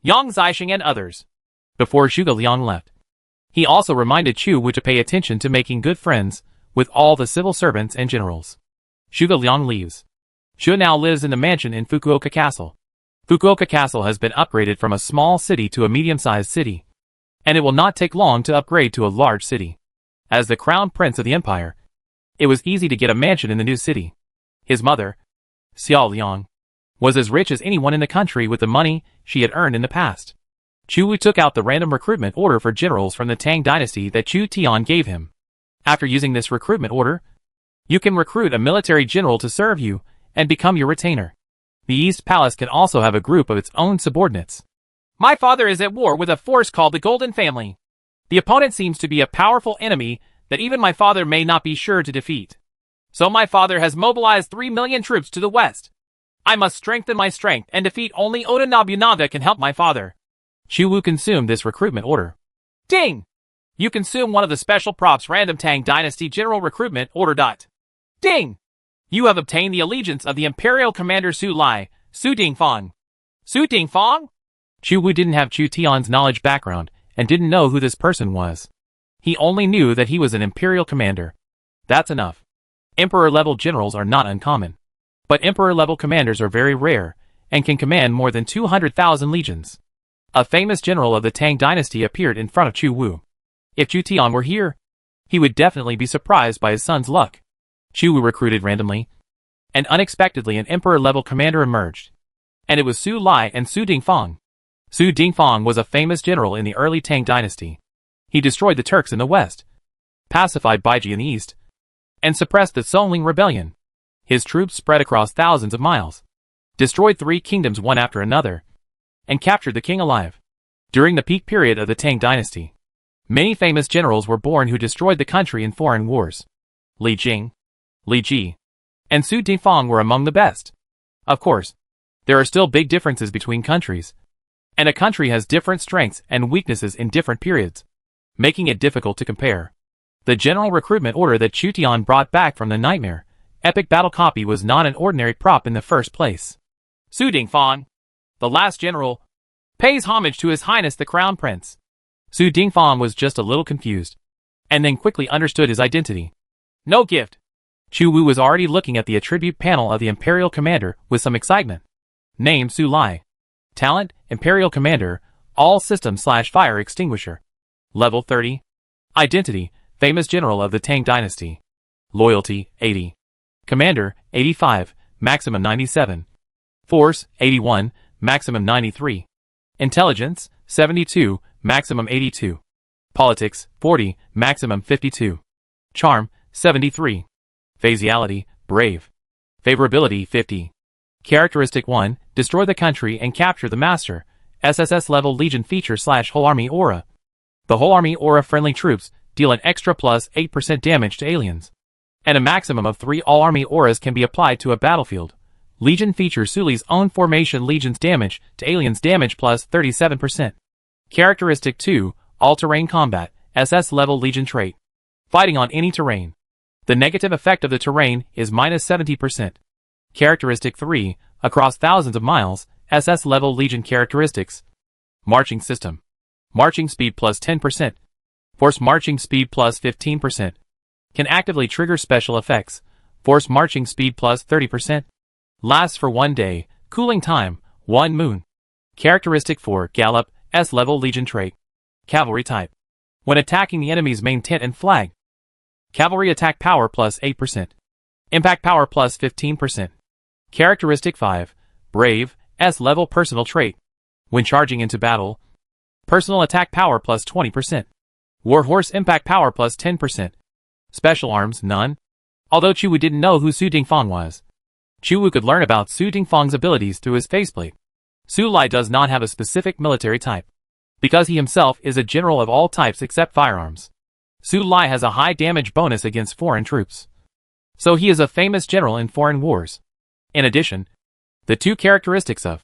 Yang Zixing and others. Before Zhuge Liang left, he also reminded Chu Wu to pay attention to making good friends with all the civil servants and generals. Zhuge Liang leaves. Xu now lives in the mansion in Fukuoka Castle. Fukuoka Castle has been upgraded from a small city to a medium-sized city, and it will not take long to upgrade to a large city. As the crown prince of the empire, it was easy to get a mansion in the new city. His mother, Xiao Liang, was as rich as anyone in the country with the money she had earned in the past. Chu Wu took out the random recruitment order for generals from the Tang dynasty that Chu Tian gave him. After using this recruitment order, you can recruit a military general to serve you and become your retainer. The East Palace can also have a group of its own subordinates. My father is at war with a force called the Golden Family. The opponent seems to be a powerful enemy that even my father may not be sure to defeat. So my father has mobilized 3 million troops to the west. I must strengthen my strength and defeat only Oda Nobunaga can help my father. Chu Wu consumed this recruitment order. Ding! You consume one of the special props random Tang Dynasty General Recruitment Order. Ding! You have obtained the allegiance of the Imperial Commander Su Lai, Su Dingfang. Su Dingfang? Chu Wu didn't have Chu Tian's knowledge background and didn't know who this person was. He only knew that he was an Imperial commander. That's enough. Emperor-level generals are not uncommon. But Emperor-level commanders are very rare and can command more than 200,000 legions. A famous general of the Tang dynasty appeared in front of Chu Wu. If Chu Tian were here, he would definitely be surprised by his son's luck. Chu Wu recruited randomly, and unexpectedly an Emperor-level commander emerged. And it was Su Lai and Su Dingfang. Su Dingfang was a famous general in the early Tang dynasty. He destroyed the Turks in the west, pacified Baiji in the east, and suppressed the Songling rebellion. His troops spread across thousands of miles, destroyed 3 kingdoms one after another, and captured the king alive. During the peak period of the Tang dynasty, many famous generals were born who destroyed the country in foreign wars. Li Jing, Li Ji, and Su Dingfang were among the best. Of course, there are still big differences between countries, and a country has different strengths and weaknesses in different periods, making it difficult to compare. The general recruitment order that Chu Tian brought back from the nightmare epic battle copy was not an ordinary prop in the first place. Su Dingfang, the last general, pays homage to His Highness the Crown Prince. Su Dingfang was just a little confused, and then quickly understood his identity. No gift. Chu Wu was already looking at the attribute panel of the Imperial Commander with some excitement. Name Su Lai. Talent, Imperial Commander, all system/fire extinguisher. Level 30. Identity, famous general of the Tang dynasty. Loyalty, 80. Commander, 85, maximum 97. Force, 81, maximum 93. Intelligence, 72, maximum 82. Politics, 40, maximum 52. Charm, 73. Phasiality, brave. Favorability, 50. Characteristic 1, destroy the country and capture the master. SSS level Legion feature / whole army aura. The whole army aura friendly troops deal an extra plus 8% damage to aliens. And a maximum of 3 all-army auras can be applied to a battlefield. Legion features Suli's own formation Legion's damage to aliens damage plus 37%. Characteristic 2, all-terrain combat, SS level Legion trait. Fighting on any terrain. The negative effect of the terrain is minus 70%. Characteristic 3, across thousands of miles, SS level Legion characteristics. Marching system. Marching speed plus 10%. Force marching speed plus 15%. Can actively trigger special effects. Force marching speed plus 30%. Lasts for 1 day. Cooling time, 1 moon. Characteristic 4, Gallop, S-level Legion trait. Cavalry type. When attacking the enemy's main tent and flag. Cavalry attack power plus 8%. Impact power plus 15%. Characteristic 5, Brave, S-level personal trait. When charging into battle. Personal attack power plus 20%. Warhorse impact power plus 10%. Special arms, none. Although Chu Wu didn't know who Su Dingfang was, Chu Wu could learn about Su Dingfang's abilities through his faceplate. Su Lai does not have a specific military type, because he himself is a general of all types except firearms. Su Lai has a high damage bonus against foreign troops, so he is a famous general in foreign wars. In addition, the 2 characteristics of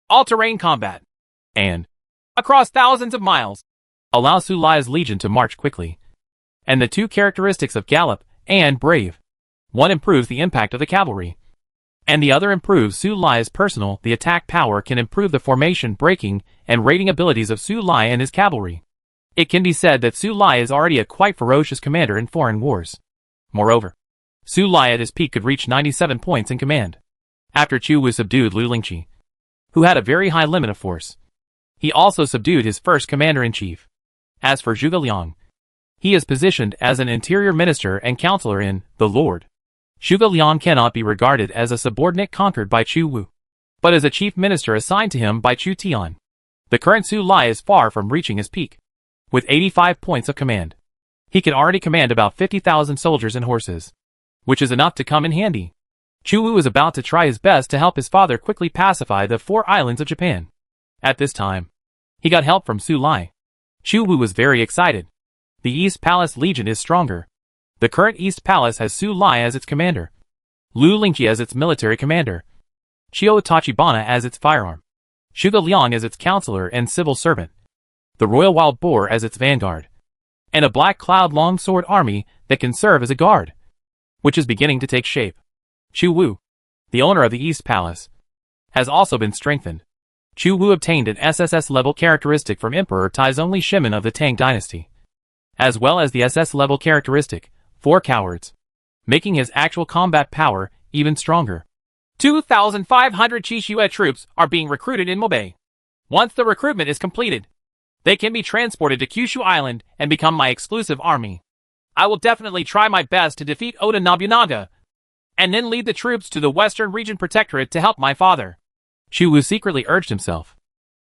all-terrain combat, and across thousands of miles, allow Su Lai's legion to march quickly. And the two characteristics of gallop and brave. One improves the impact of the cavalry, and the other improves Su Lai's personal. The attack power can improve the formation, breaking, and raiding abilities of Su Lai and his cavalry. It can be said that Su Lai is already a quite ferocious commander in foreign wars. Moreover, Su Lai at his peak could reach 97 points in command. After Chu Wu subdued Lu Lingqi, who had a very high limit of force, he also subdued his first commander-in-chief. As for Zhuge Liang, he is positioned as an interior minister and counselor in the Lord. Zhuge Liang cannot be regarded as a subordinate conquered by Chu Wu, but as a chief minister assigned to him by Chu Tian. The current Su Lai is far from reaching his peak. With 85 points of command, he can already command about 50,000 soldiers and horses, which is enough to come in handy. Chu Wu is about to try his best to help his father quickly pacify the 4 islands of Japan. At this time, he got help from Su Lai. Chu Wu was very excited. The East Palace Legion is stronger. The current East Palace has Su Lai as its commander, Lu Lingqi as its military commander, Chiao Tachibana as its firearm, Zhuge Liang as its counselor and civil servant, the Royal Wild Boar as its vanguard, and a Black Cloud Longsword army that can serve as a guard, which is beginning to take shape. Chu Wu, the owner of the East Palace, has also been strengthened. Chu Wu obtained an SSS-level characteristic from Emperor Taizong Shimin of the Tang Dynasty, as well as the SS-level characteristic, 4 Cowards, making his actual combat power even stronger. 2,500 Qixue troops are being recruited in Mobei. Once the recruitment is completed, they can be transported to Kyushu Island and become my exclusive army. I will definitely try my best to defeat Oda Nobunaga, and then lead the troops to the Western Region Protectorate to help my father. Chu Wu secretly urged himself.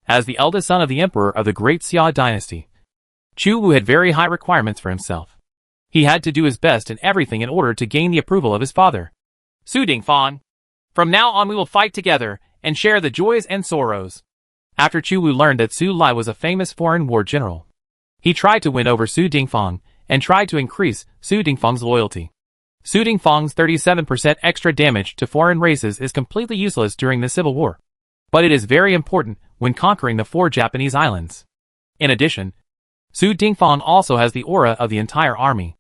As the eldest son of the emperor of the Great Xia Dynasty, Chu Wu had very high requirements for himself. He had to do his best in everything in order to gain the approval of his father. Su Dingfang, from now on we will fight together and share the joys and sorrows. After Chu Wu learned that Su Lai was a famous foreign war general, he tried to win over Su Dingfang and tried to increase Su Dingfang's loyalty. Su Dingfang's 37% extra damage to foreign races is completely useless during the Civil War, but it is very important when conquering the 4 Japanese islands. In addition, Su Dingfang also has the aura of the entire army.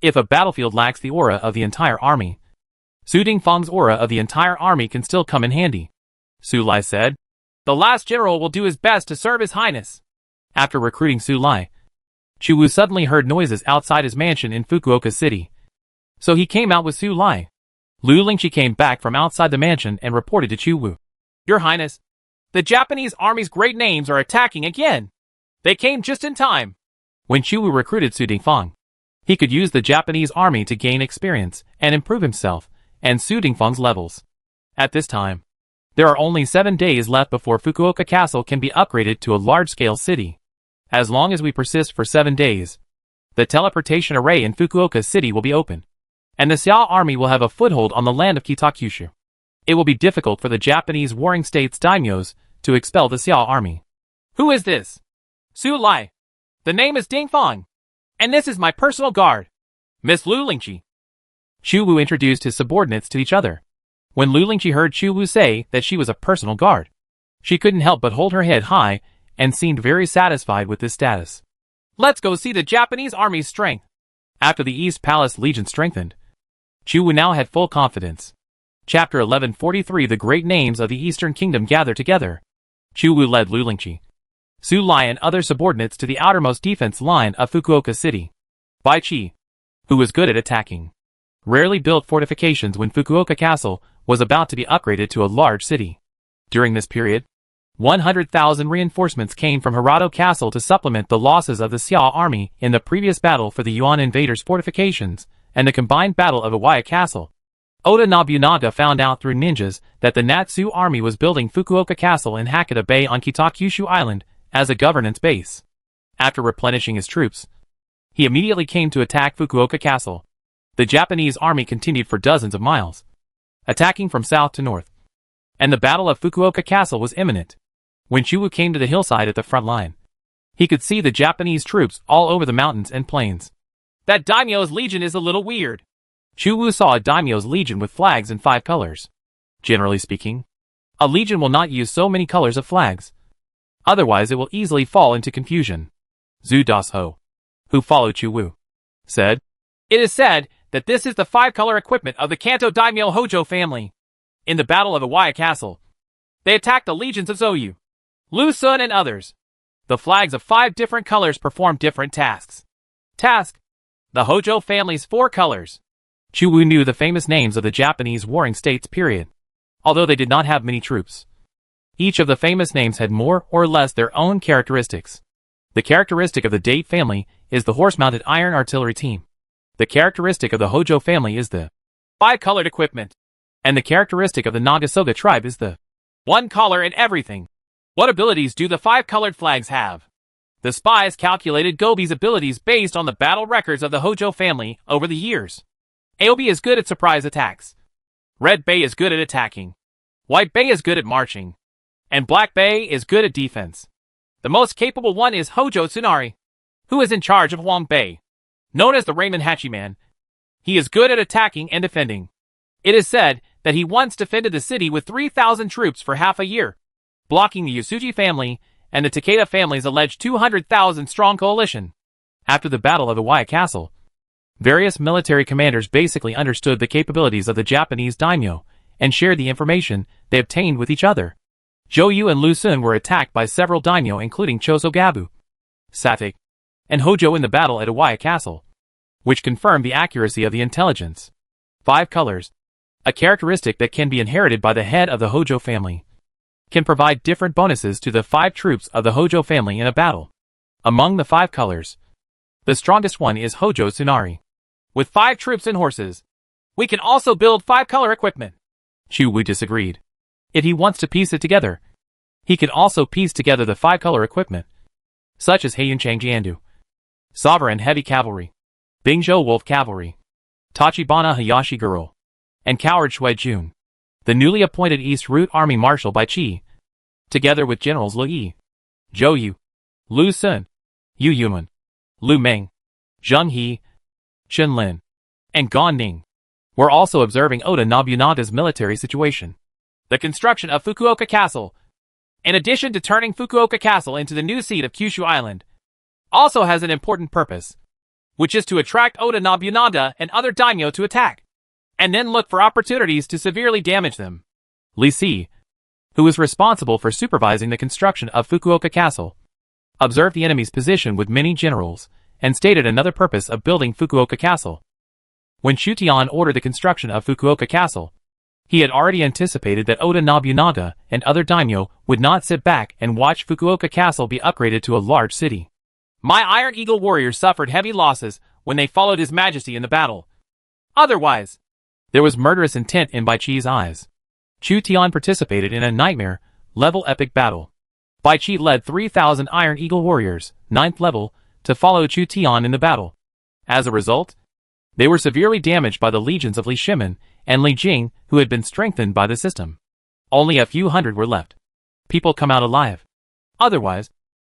If a battlefield lacks the aura of the entire army, Su Dingfang's aura of the entire army can still come in handy. Su Lai said, "The last general will do his best to serve his highness." After recruiting Su Lai, Chu Wu suddenly heard noises outside his mansion in Fukuoka City. So he came out with Su Lai. Lu Lingqi came back from outside the mansion and reported to Chu Wu. "Your Highness, the Japanese army's great names are attacking again. They came just in time." When Chu Wu recruited Su Dingfang, he could use the Japanese army to gain experience and improve himself and Su Dingfang's levels. At this time, there are only 7 days left before Fukuoka Castle can be upgraded to a large-scale city. As long as we persist for 7 days, the teleportation array in Fukuoka City will be open, and the Xia army will have a foothold on the land of Kitakyushu. It will be difficult for the Japanese warring states daimyos to expel the Xia army. "Who is this?" "Su Lai. The name is Dingfang. And this is my personal guard, Miss Lu Lingqi." Chu Wu introduced his subordinates to each other. When Lu Lingqi heard Chu Wu say that she was a personal guard, she couldn't help but hold her head high and seemed very satisfied with this status. "Let's go see the Japanese army's strength." After the East Palace Legion strengthened, Chu Wu now had full confidence. Chapter 1143 The great names of the Eastern Kingdom gather together. Chu Wu led Lu Lingqi, Su Lai and other subordinates to the outermost defense line of Fukuoka City. Bai Qi, who was good at attacking, rarely built fortifications when Fukuoka Castle was about to be upgraded to a large city. During this period, 100,000 reinforcements came from Hirado Castle to supplement the losses of the Xia army in the previous battle for the Yuan invaders' fortifications and the combined battle of Iwaya Castle. Oda Nobunaga found out through ninjas that the Natsu army was building Fukuoka Castle in Hakata Bay on Kitakyushu Island as a governance base. After replenishing his troops, he immediately came to attack Fukuoka Castle. The Japanese army continued for dozens of miles, attacking from south to north, and the Battle of Fukuoka Castle was imminent. When Chu Wu came to the hillside at the front line, he could see the Japanese troops all over the mountains and plains. "That daimyo's legion is a little weird." Chu Wu saw a daimyo's legion with flags in 5 colors. Generally speaking, a legion will not use so many colors of flags. Otherwise it will easily fall into confusion. Zhu Dasho, who followed Chu Wu, said, It is said that this is the 5-color equipment of the Kanto daimyo Hojo family. In the Battle of Awaya Castle, they attacked the legions of Zhou, Lu Sun and others. The flags of 5 different colors perform different tasks. Task: the Hojo family's 4 colors. Chu Wu knew the famous names of the Japanese warring states period. Although they did not have many troops, each of the famous names had more or less their own characteristics. The characteristic of the Date family is the horse-mounted iron artillery team. The characteristic of the Hojo family is the 5-colored equipment. And the characteristic of the Nagasoga tribe is the 1 color in everything. What abilities do the 5-colored flags have? The spies calculated Gobi's abilities based on the battle records of the Hojo family over the years. Aobi is good at surprise attacks. Red Bay is good at attacking. White Bay is good at marching. And Black Bay is good at defense. The most capable one is Hojo Tsunari, who is in charge of Huang Bay, known as the Raymond Hachiman. He is good at attacking and defending. It is said that he once defended the city with 3,000 troops for half a year, blocking the Yasuji family and the Takeda family's alleged 200,000 strong coalition. After the Battle of Awaya Castle, various military commanders basically understood the capabilities of the Japanese daimyo and shared the information they obtained with each other. Zhou Yu and Lu Sun were attacked by several daimyo including Choso Gabu, Satek, and Hojo in the battle at Awaya Castle, which confirmed the accuracy of the intelligence. 5 colors, a characteristic that can be inherited by the head of the Hojo family, can provide different bonuses to the 5 troops of the Hojo family in a battle. Among the 5 colors, the strongest one is Hojo Tsunari. With 5 troops and horses, we can also build 5-color equipment. Chu Wu disagreed. If he wants to piece it together, he can also piece together the 5-color equipment, such as Heiyun Changjiandu, Sovereign Heavy Cavalry, Bingzhou Wolf Cavalry, Tachibana Hayashi Girl, and Coward Shui Jun, the newly appointed East Route Army Marshal by Qi, together with Generals Lu Yi, Zhou Yu, Lu Sun, Yu Yuman, Lu Meng, Zheng He, Chen Lin, and Gan Ning, were also observing Oda Nobunaga's military situation. The construction of Fukuoka Castle, in addition to turning Fukuoka Castle into the new seat of Kyushu Island, also has an important purpose, which is to attract Oda Nobunaga and other daimyo to attack, and then look for opportunities to severely damage them. Li Si, who was responsible for supervising the construction of Fukuoka Castle, observed the enemy's position with many generals, and stated another purpose of building Fukuoka Castle. When Shutian ordered the construction of Fukuoka Castle, he had already anticipated that Oda Nobunaga and other daimyo would not sit back and watch Fukuoka Castle be upgraded to a large city. My Iron Eagle warriors suffered heavy losses when they followed His Majesty in the battle. Otherwise, there was murderous intent in Bai Qi's eyes. Chu Tian participated in a nightmare-level epic battle. Bai Qi led 3,000 Iron Eagle warriors, 9th level, to follow Chu Tian in the battle. As a result, they were severely damaged by the legions of Li Shimin and Li Jing, who had been strengthened by the system. Only a few hundred were left. People come out alive. Otherwise,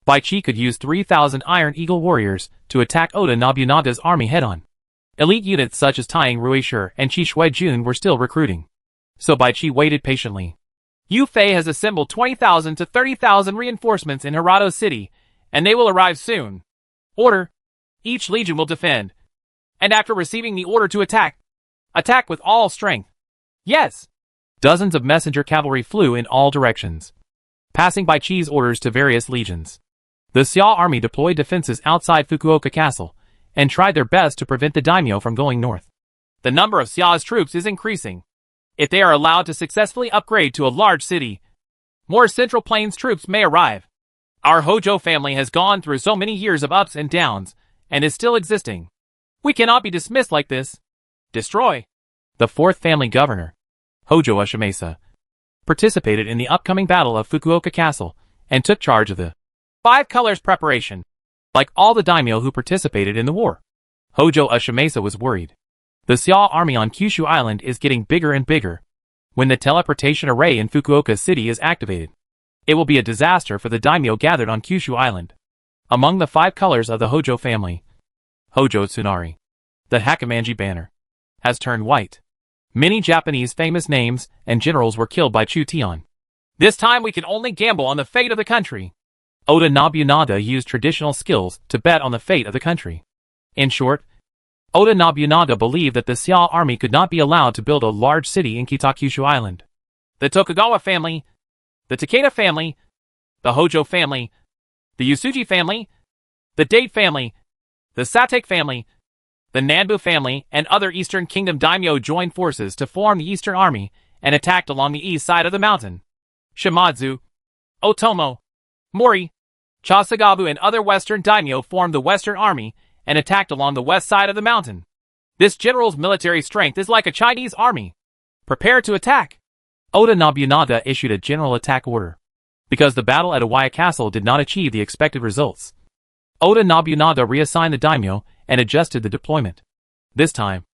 Bai Qi could use 3,000 Iron Eagle warriors to attack Oda Nobunaga's army head-on. Elite units such as Taiying Ruishir and Qi Shui Jun were still recruiting. So Bai Qi waited patiently. Yu Fei has assembled 20,000 to 30,000 reinforcements in Hirado City, and they will arrive soon. Order: each legion will defend, and after receiving the order to attack with all strength. Yes! Dozens of messenger cavalry flew in all directions, passing Bai Qi's orders to various legions. The Xia army deployed defenses outside Fukuoka Castle, and tried their best to prevent the daimyo from going north. The number of Xia's troops is increasing. If they are allowed to successfully upgrade to a large city, more Central Plains troops may arrive. Our Hojo family has gone through so many years of ups and downs, and is still existing. We cannot be dismissed like this. Destroy. The 4th family governor, Hojo Ushimasa, participated in the upcoming battle of Fukuoka Castle, and took charge of the 5 colors preparation. Like all the daimyo who participated in the war, Hojo Ushimasa was worried. The Xia army on Kyushu Island is getting bigger and bigger. When the teleportation array in Fukuoka City is activated, it will be a disaster for the daimyo gathered on Kyushu Island. Among the 5 colors of the Hojo family, Hojo Tsunari, the Hakamanji banner, has turned white. Many Japanese famous names and generals were killed by Chu Tian. This time we can only gamble on the fate of the country. Oda Nobunaga used traditional skills to bet on the fate of the country. In short, Oda Nobunaga believed that the Xiao army could not be allowed to build a large city in Kitakyushu Island. The Tokugawa family, the Takeda family, the Hojo family, the Yasuji family, the Date family, the Satake family, the Nanbu family, and other Eastern Kingdom daimyo joined forces to form the Eastern Army and attacked along the east side of the mountain. Shimadzu, Otomo, Mori, Chasagabu, and other Western daimyo formed the Western Army and attacked along the west side of the mountain. This general's military strength is like a Chinese army. Prepare to attack. Oda Nobunaga issued a general attack order. Because the battle at Owaya Castle did not achieve the expected results, Oda Nobunaga reassigned the daimyo and adjusted the deployment. This time,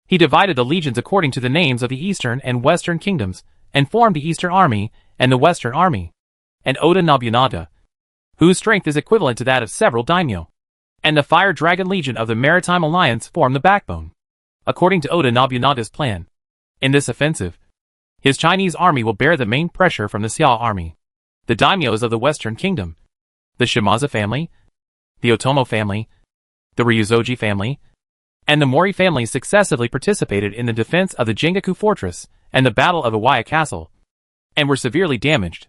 he divided the legions according to the names of the Eastern and Western kingdoms and formed the Eastern Army and the Western Army. And Oda Nobunaga, whose strength is equivalent to that of several daimyo, and the Fire Dragon Legion of the Maritime Alliance formed the backbone. According to Oda Nobunaga's plan, in this offensive, his Chinese army will bear the main pressure from the Xiao army. The daimyos of the Western Kingdom, the Shimazu family, the Otomo family, the Ryuzoji family, and the Mori family successively participated in the defense of the Jingaku fortress and the Battle of Owaya Castle, and were severely damaged.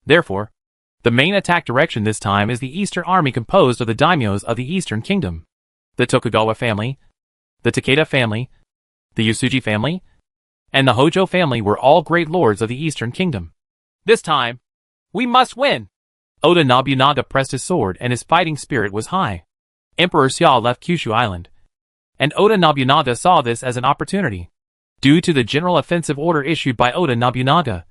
Therefore, the main attack direction this time is the Eastern Army composed of the daimyos of the Eastern Kingdom, the Tokugawa family, the Takeda family, the Yasuji family, and the Hojo family were all great lords of the Eastern Kingdom. This time, we must win! Oda Nobunaga pressed his sword and his fighting spirit was high. Emperor Xiao left Kyushu Island, and Oda Nobunaga saw this as an opportunity. Due to the general offensive order issued by Oda Nobunaga,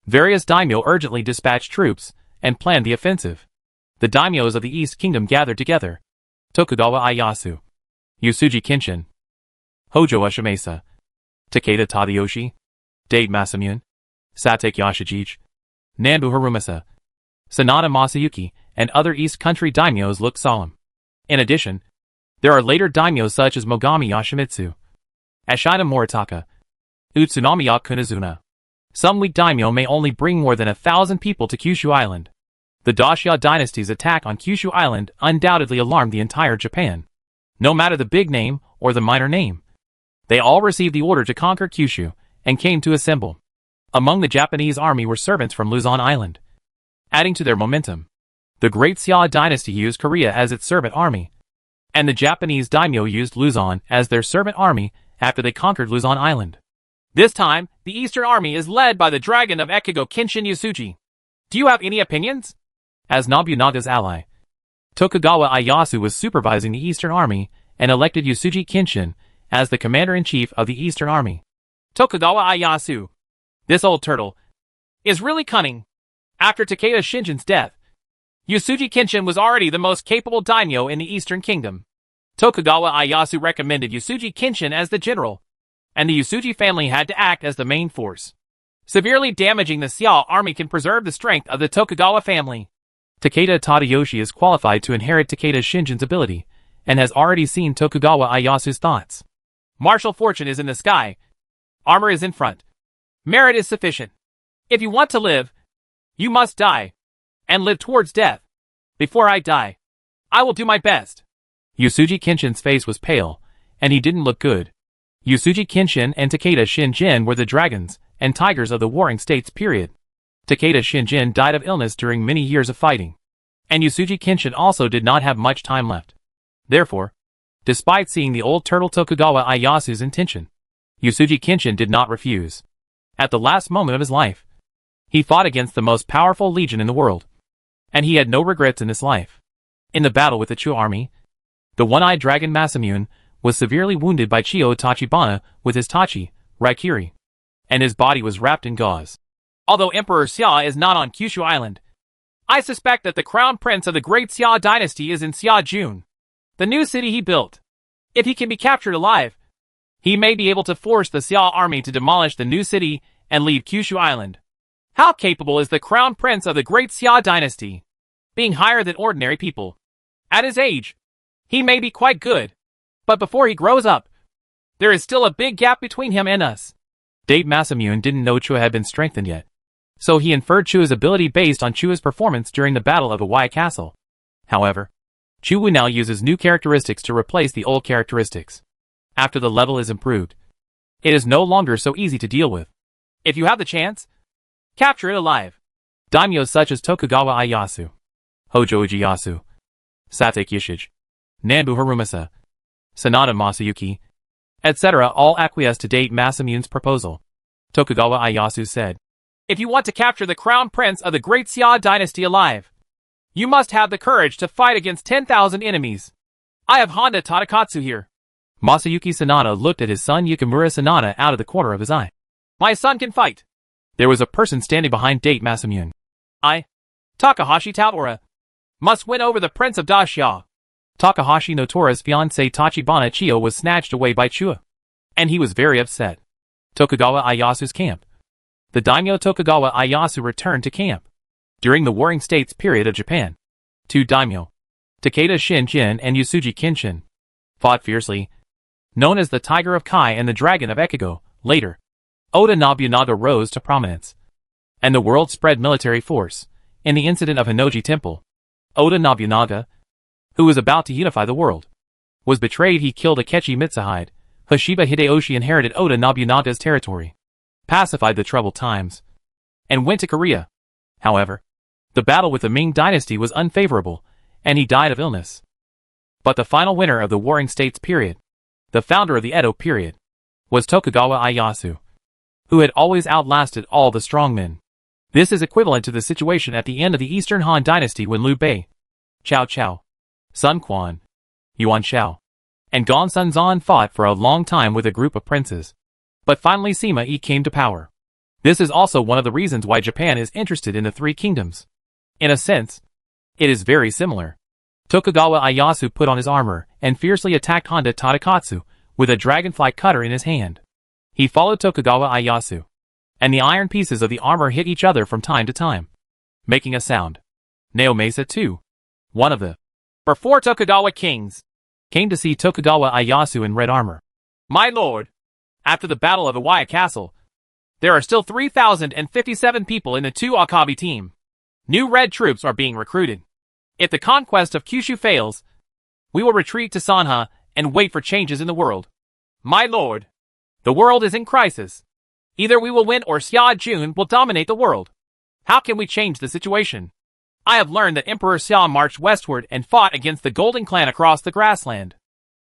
various daimyo urgently dispatched troops and planned the offensive. The daimyos of the East Kingdom gathered together. Tokugawa Ieyasu, Yasuji Kenshin, Hojo Ushimasa, Takeda Tadayoshi, Date Masamune, Satake Yashijiji, Nanbu Harumasa, Sanada Masayuki, and other East Country daimyos looked solemn. In addition, there are later daimyos such as Mogami Yoshimitsu, Ashina Moritaka, Utsunomiya Kunizuna. Some weak daimyo may only bring more than 1,000 people to Kyushu Island. The Dacia dynasty's attack on Kyushu Island undoubtedly alarmed the entire Japan. No matter the big name or the minor name, they all received the order to conquer Kyushu and came to assemble. Among the Japanese army were servants from Luzon Island. Adding to their momentum, the great Xia dynasty used Korea as its servant army, and the Japanese daimyo used Luzon as their servant army after they conquered Luzon Island. This time, the Eastern Army is led by the Dragon of Ekigo Kenshin Yasuji. Do you have any opinions? As Nobunaga's ally, Tokugawa Ieyasu was supervising the Eastern Army and elected Yasuji Kenshin as the commander-in-chief of the Eastern Army. Tokugawa Ieyasu, this old turtle, is really cunning. After Takeda Shinjin's death, Yasuji Kenshin was already the most capable daimyo in the Eastern Kingdom. Tokugawa Ieyasu recommended Yasuji Kenshin as the general, and the Yasuji family had to act as the main force. Severely damaging the Xiao army can preserve the strength of the Tokugawa family. Takeda Tadayoshi is qualified to inherit Takeda Shinjin's ability, and has already seen Tokugawa Ieyasu's thoughts. Martial fortune is in the sky. Armor is in front. Merit is sufficient. If you want to live, you must die, and live towards death. Before I die, I will do my best. Yasuji Kenshin's face was pale, and he didn't look good. Yasuji Kenshin and Takeda Shinjin were the dragons and tigers of the Warring States period. Takeda Shinjin died of illness during many years of fighting, and Yasuji Kenshin also did not have much time left. Therefore, despite seeing the old turtle Tokugawa Ieyasu's intention, Yasuji Kenshin did not refuse. At the last moment of his life, he fought against the most powerful legion in the world, and he had no regrets in his life. In the battle with the Chu army, the one-eyed dragon Masamune was severely wounded by Chiyo Tachibana with his Tachi, Raikiri, and his body was wrapped in gauze. Although Emperor Xia is not on Kyushu Island, I suspect that the crown prince of the great Xia dynasty is in Xia-jun, the new city he built. If he can be captured alive, he may be able to force the Xia army to demolish the new city and leave Kyushu Island. How capable is the crown prince of the great Xia dynasty? Being higher than ordinary people. At his age, he may be quite good, but before he grows up, there is still a big gap between him and us. Date Masamune didn't know Chua had been strengthened yet, so he inferred Chua's ability based on Chua's performance during the Battle of Awaya Castle. However, Chu now uses new characteristics to replace the old characteristics. After the level is improved, it is no longer so easy to deal with. If you have the chance, capture it alive. Daimyos such as Tokugawa Ieyasu, Hojo Ieyasu, Sate Kishige, Nambu Harumasa, Sanada Masayuki, etc. all acquiesced to Date Masamune's proposal. Tokugawa Ieyasu said, "If you want to capture the crown prince of the great Xia dynasty alive, you must have the courage to fight against 10,000 enemies. I have Honda Tadakatsu here." Masayuki Sanada looked at his son Yukimura Sanada out of the corner of his eye. "My son can fight." There was a person standing behind Date Masamune. "I, Takahashi Taora, must win over the Prince of Daxia." Takahashi Notora's fiancé Tachibana Chiyo was snatched away by Chua, and he was very upset. Tokugawa Ieyasu's camp. The daimyo Tokugawa Ieyasu returned to camp. During the Warring States period of Japan, two daimyo, Takeda Shinjin and Yasuji Kinshin, fought fiercely, known as the Tiger of Kai and the Dragon of Ekigo. Later, Oda Nobunaga rose to prominence, and the world spread military force. In the incident of Hinnoji Temple, Oda Nobunaga, who was about to unify the world, was betrayed. He killed Akechi Mitsuhide. Hoshiba Hideyoshi inherited Oda Nobunaga's territory, pacified the troubled times, and went to Korea. However, the battle with the Ming dynasty was unfavorable, and he died of illness. But the final winner of the Warring States period, the founder of the Edo period, was Tokugawa Ieyasu, who had always outlasted all the strongmen. This is equivalent to the situation at the end of the Eastern Han dynasty when Liu Bei, Cao Cao, Sun Quan, Yuan Shao, and Gongsun Zan fought for a long time with a group of princes. But finally Sima Yi came to power. This is also one of the reasons why Japan is interested in the Three Kingdoms. In a sense, it is very similar. Tokugawa Ieyasu put on his armor and fiercely attacked Honda Tadakatsu with a dragonfly cutter in his hand. He followed Tokugawa Ieyasu, and the iron pieces of the armor hit each other from time to time, making a sound. Naomasa too, one of the four Tokugawa kings, came to see Tokugawa Ieyasu in red armor. "My lord, after the Battle of Awaya Castle, there are still 3,057 people in the 2 Akabi team. New red troops are being recruited. If the conquest of Kyushu fails, we will retreat to Sanha and wait for changes in the world. My lord, the world is in crisis. Either we will win or Xia Jun will dominate the world. How can we change the situation? I have learned that Emperor Xia marched westward and fought against the Golden Clan across the grassland.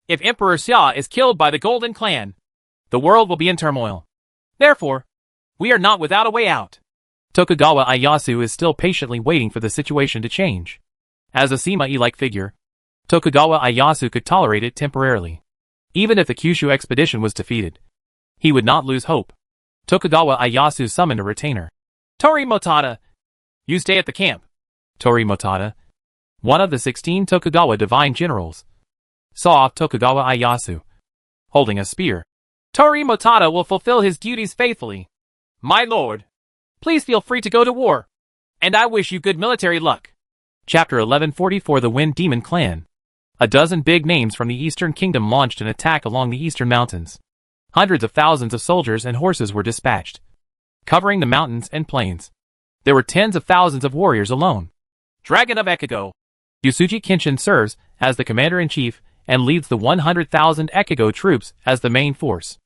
If Emperor Xia is killed by the Golden Clan, the world will be in turmoil. Therefore, we are not without a way out." Tokugawa Ieyasu is still patiently waiting for the situation to change. As a Sima Yi-like figure, Tokugawa Ieyasu could tolerate it temporarily. Even if the Kyushu expedition was defeated, he would not lose hope. Tokugawa Ieyasu summoned a retainer. "Tori Motada, you stay at the camp." Tori Motada, one of the 16 Tokugawa divine generals, saw off Tokugawa Ieyasu, holding a spear. "Tori Motada will fulfill his duties faithfully. My lord, please feel free to go to war, and I wish you good military luck." Chapter 1144 The Wind Demon Clan. A dozen big names from the Eastern Kingdom launched an attack along the eastern mountains. Hundreds of thousands of soldiers and horses were dispatched, covering the mountains and plains. There were tens of thousands of warriors alone. Dragon of Ekigo. Yasuji Kenshin serves as the commander-in-chief and leads the 100,000 Ekigo troops as the main force.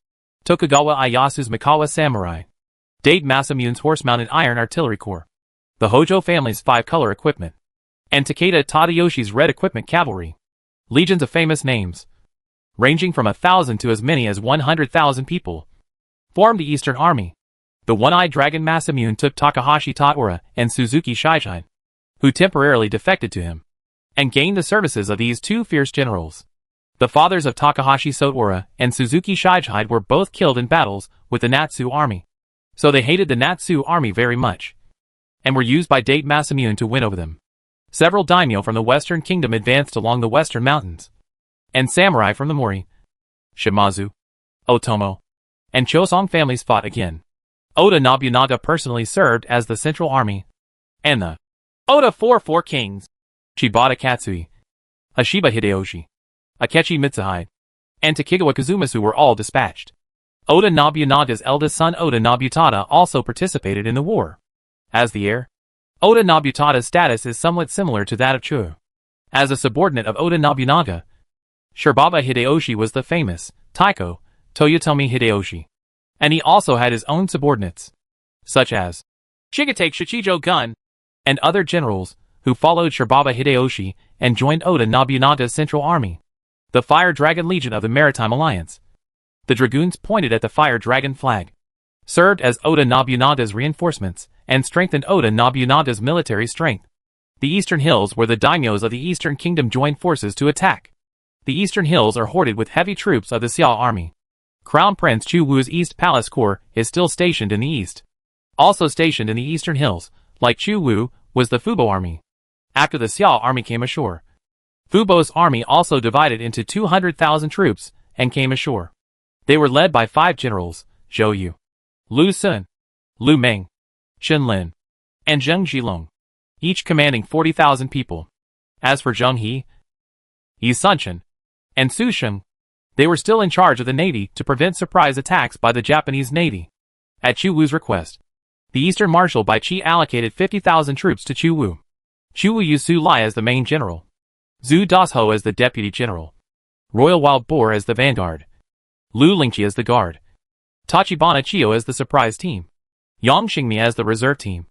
Tokugawa Ieyasu's Mikawa samurai. Date Masamune's horse-mounted iron artillery corps. The Hojo family's 5-color equipment. And Takeda Tadayoshi's red equipment cavalry. Legions of famous names, ranging from 1,000 to as many as 100,000 people, formed the Eastern Army. The one-eyed dragon Masamune took Takahashi Taora and Suzuki Shijide, who temporarily defected to him, and gained the services of these two fierce generals. The fathers of Takahashi Sotora and Suzuki Shijide were both killed in battles with the Natsu army, so they hated the Natsu army very much, and were used by Date Masamune to win over them. Several daimyo from the Western Kingdom advanced along the western mountains, and samurai from the Mori, Shimazu, Otomo, and Chosong families fought again. Oda Nobunaga personally served as the central army, and the Oda 4 kings, Shibata Katsui, Hoshiba Hideyoshi, Akechi Mitsuhide, and Takigawa Kazumasu were all dispatched. Oda Nobunaga's eldest son Oda Nobutada also participated in the war, As the heir, Oda Nobutada's status is somewhat similar to that of Chu. As a subordinate of Oda Nobunaga, Shirbaba Hideyoshi was the famous Taiko Toyotomi Hideyoshi. And he also had his own subordinates, such as Shigetake Shichijo Gun, and other generals who followed Shirbaba Hideyoshi and joined Oda Nobunaga's Central Army, the Fire Dragon Legion of the Maritime Alliance. The dragoons pointed at the Fire Dragon flag, served as Oda Nobunaga's reinforcements, and strengthened Oda Nobunaga's military strength. The Eastern Hills, where the daimyos of the Eastern Kingdom joined forces to attack. The Eastern Hills are hoarded with heavy troops of the Xiao Army. Crown Prince Chu Wu's East Palace Corps is still stationed in the east. Also stationed in the Eastern Hills, like Chu Wu, was the Fubo Army. After the Xiao Army came ashore, Fubo's army also divided into 200,000 troops and came ashore. They were led by 5 generals, Zhou Yu, Lu Sun, Lu Meng, Chen Lin, and Zheng Zhilong, each commanding 40,000 people. As for Zheng He, Yi Sunchen, and Su Sheng, they were still in charge of the navy to prevent surprise attacks by the Japanese navy. At Chu Wu's request, the Eastern Marshal Bai Qi allocated 50,000 troops to Chu Wu. Chu Wu used Su Lai as the main general, Zhu Dasho as the deputy general, Royal Wild Boar as the vanguard, Lu Lingqi as the guard, Tachibana Chiyo as the surprise team, Yang Xingmi as the reserve team,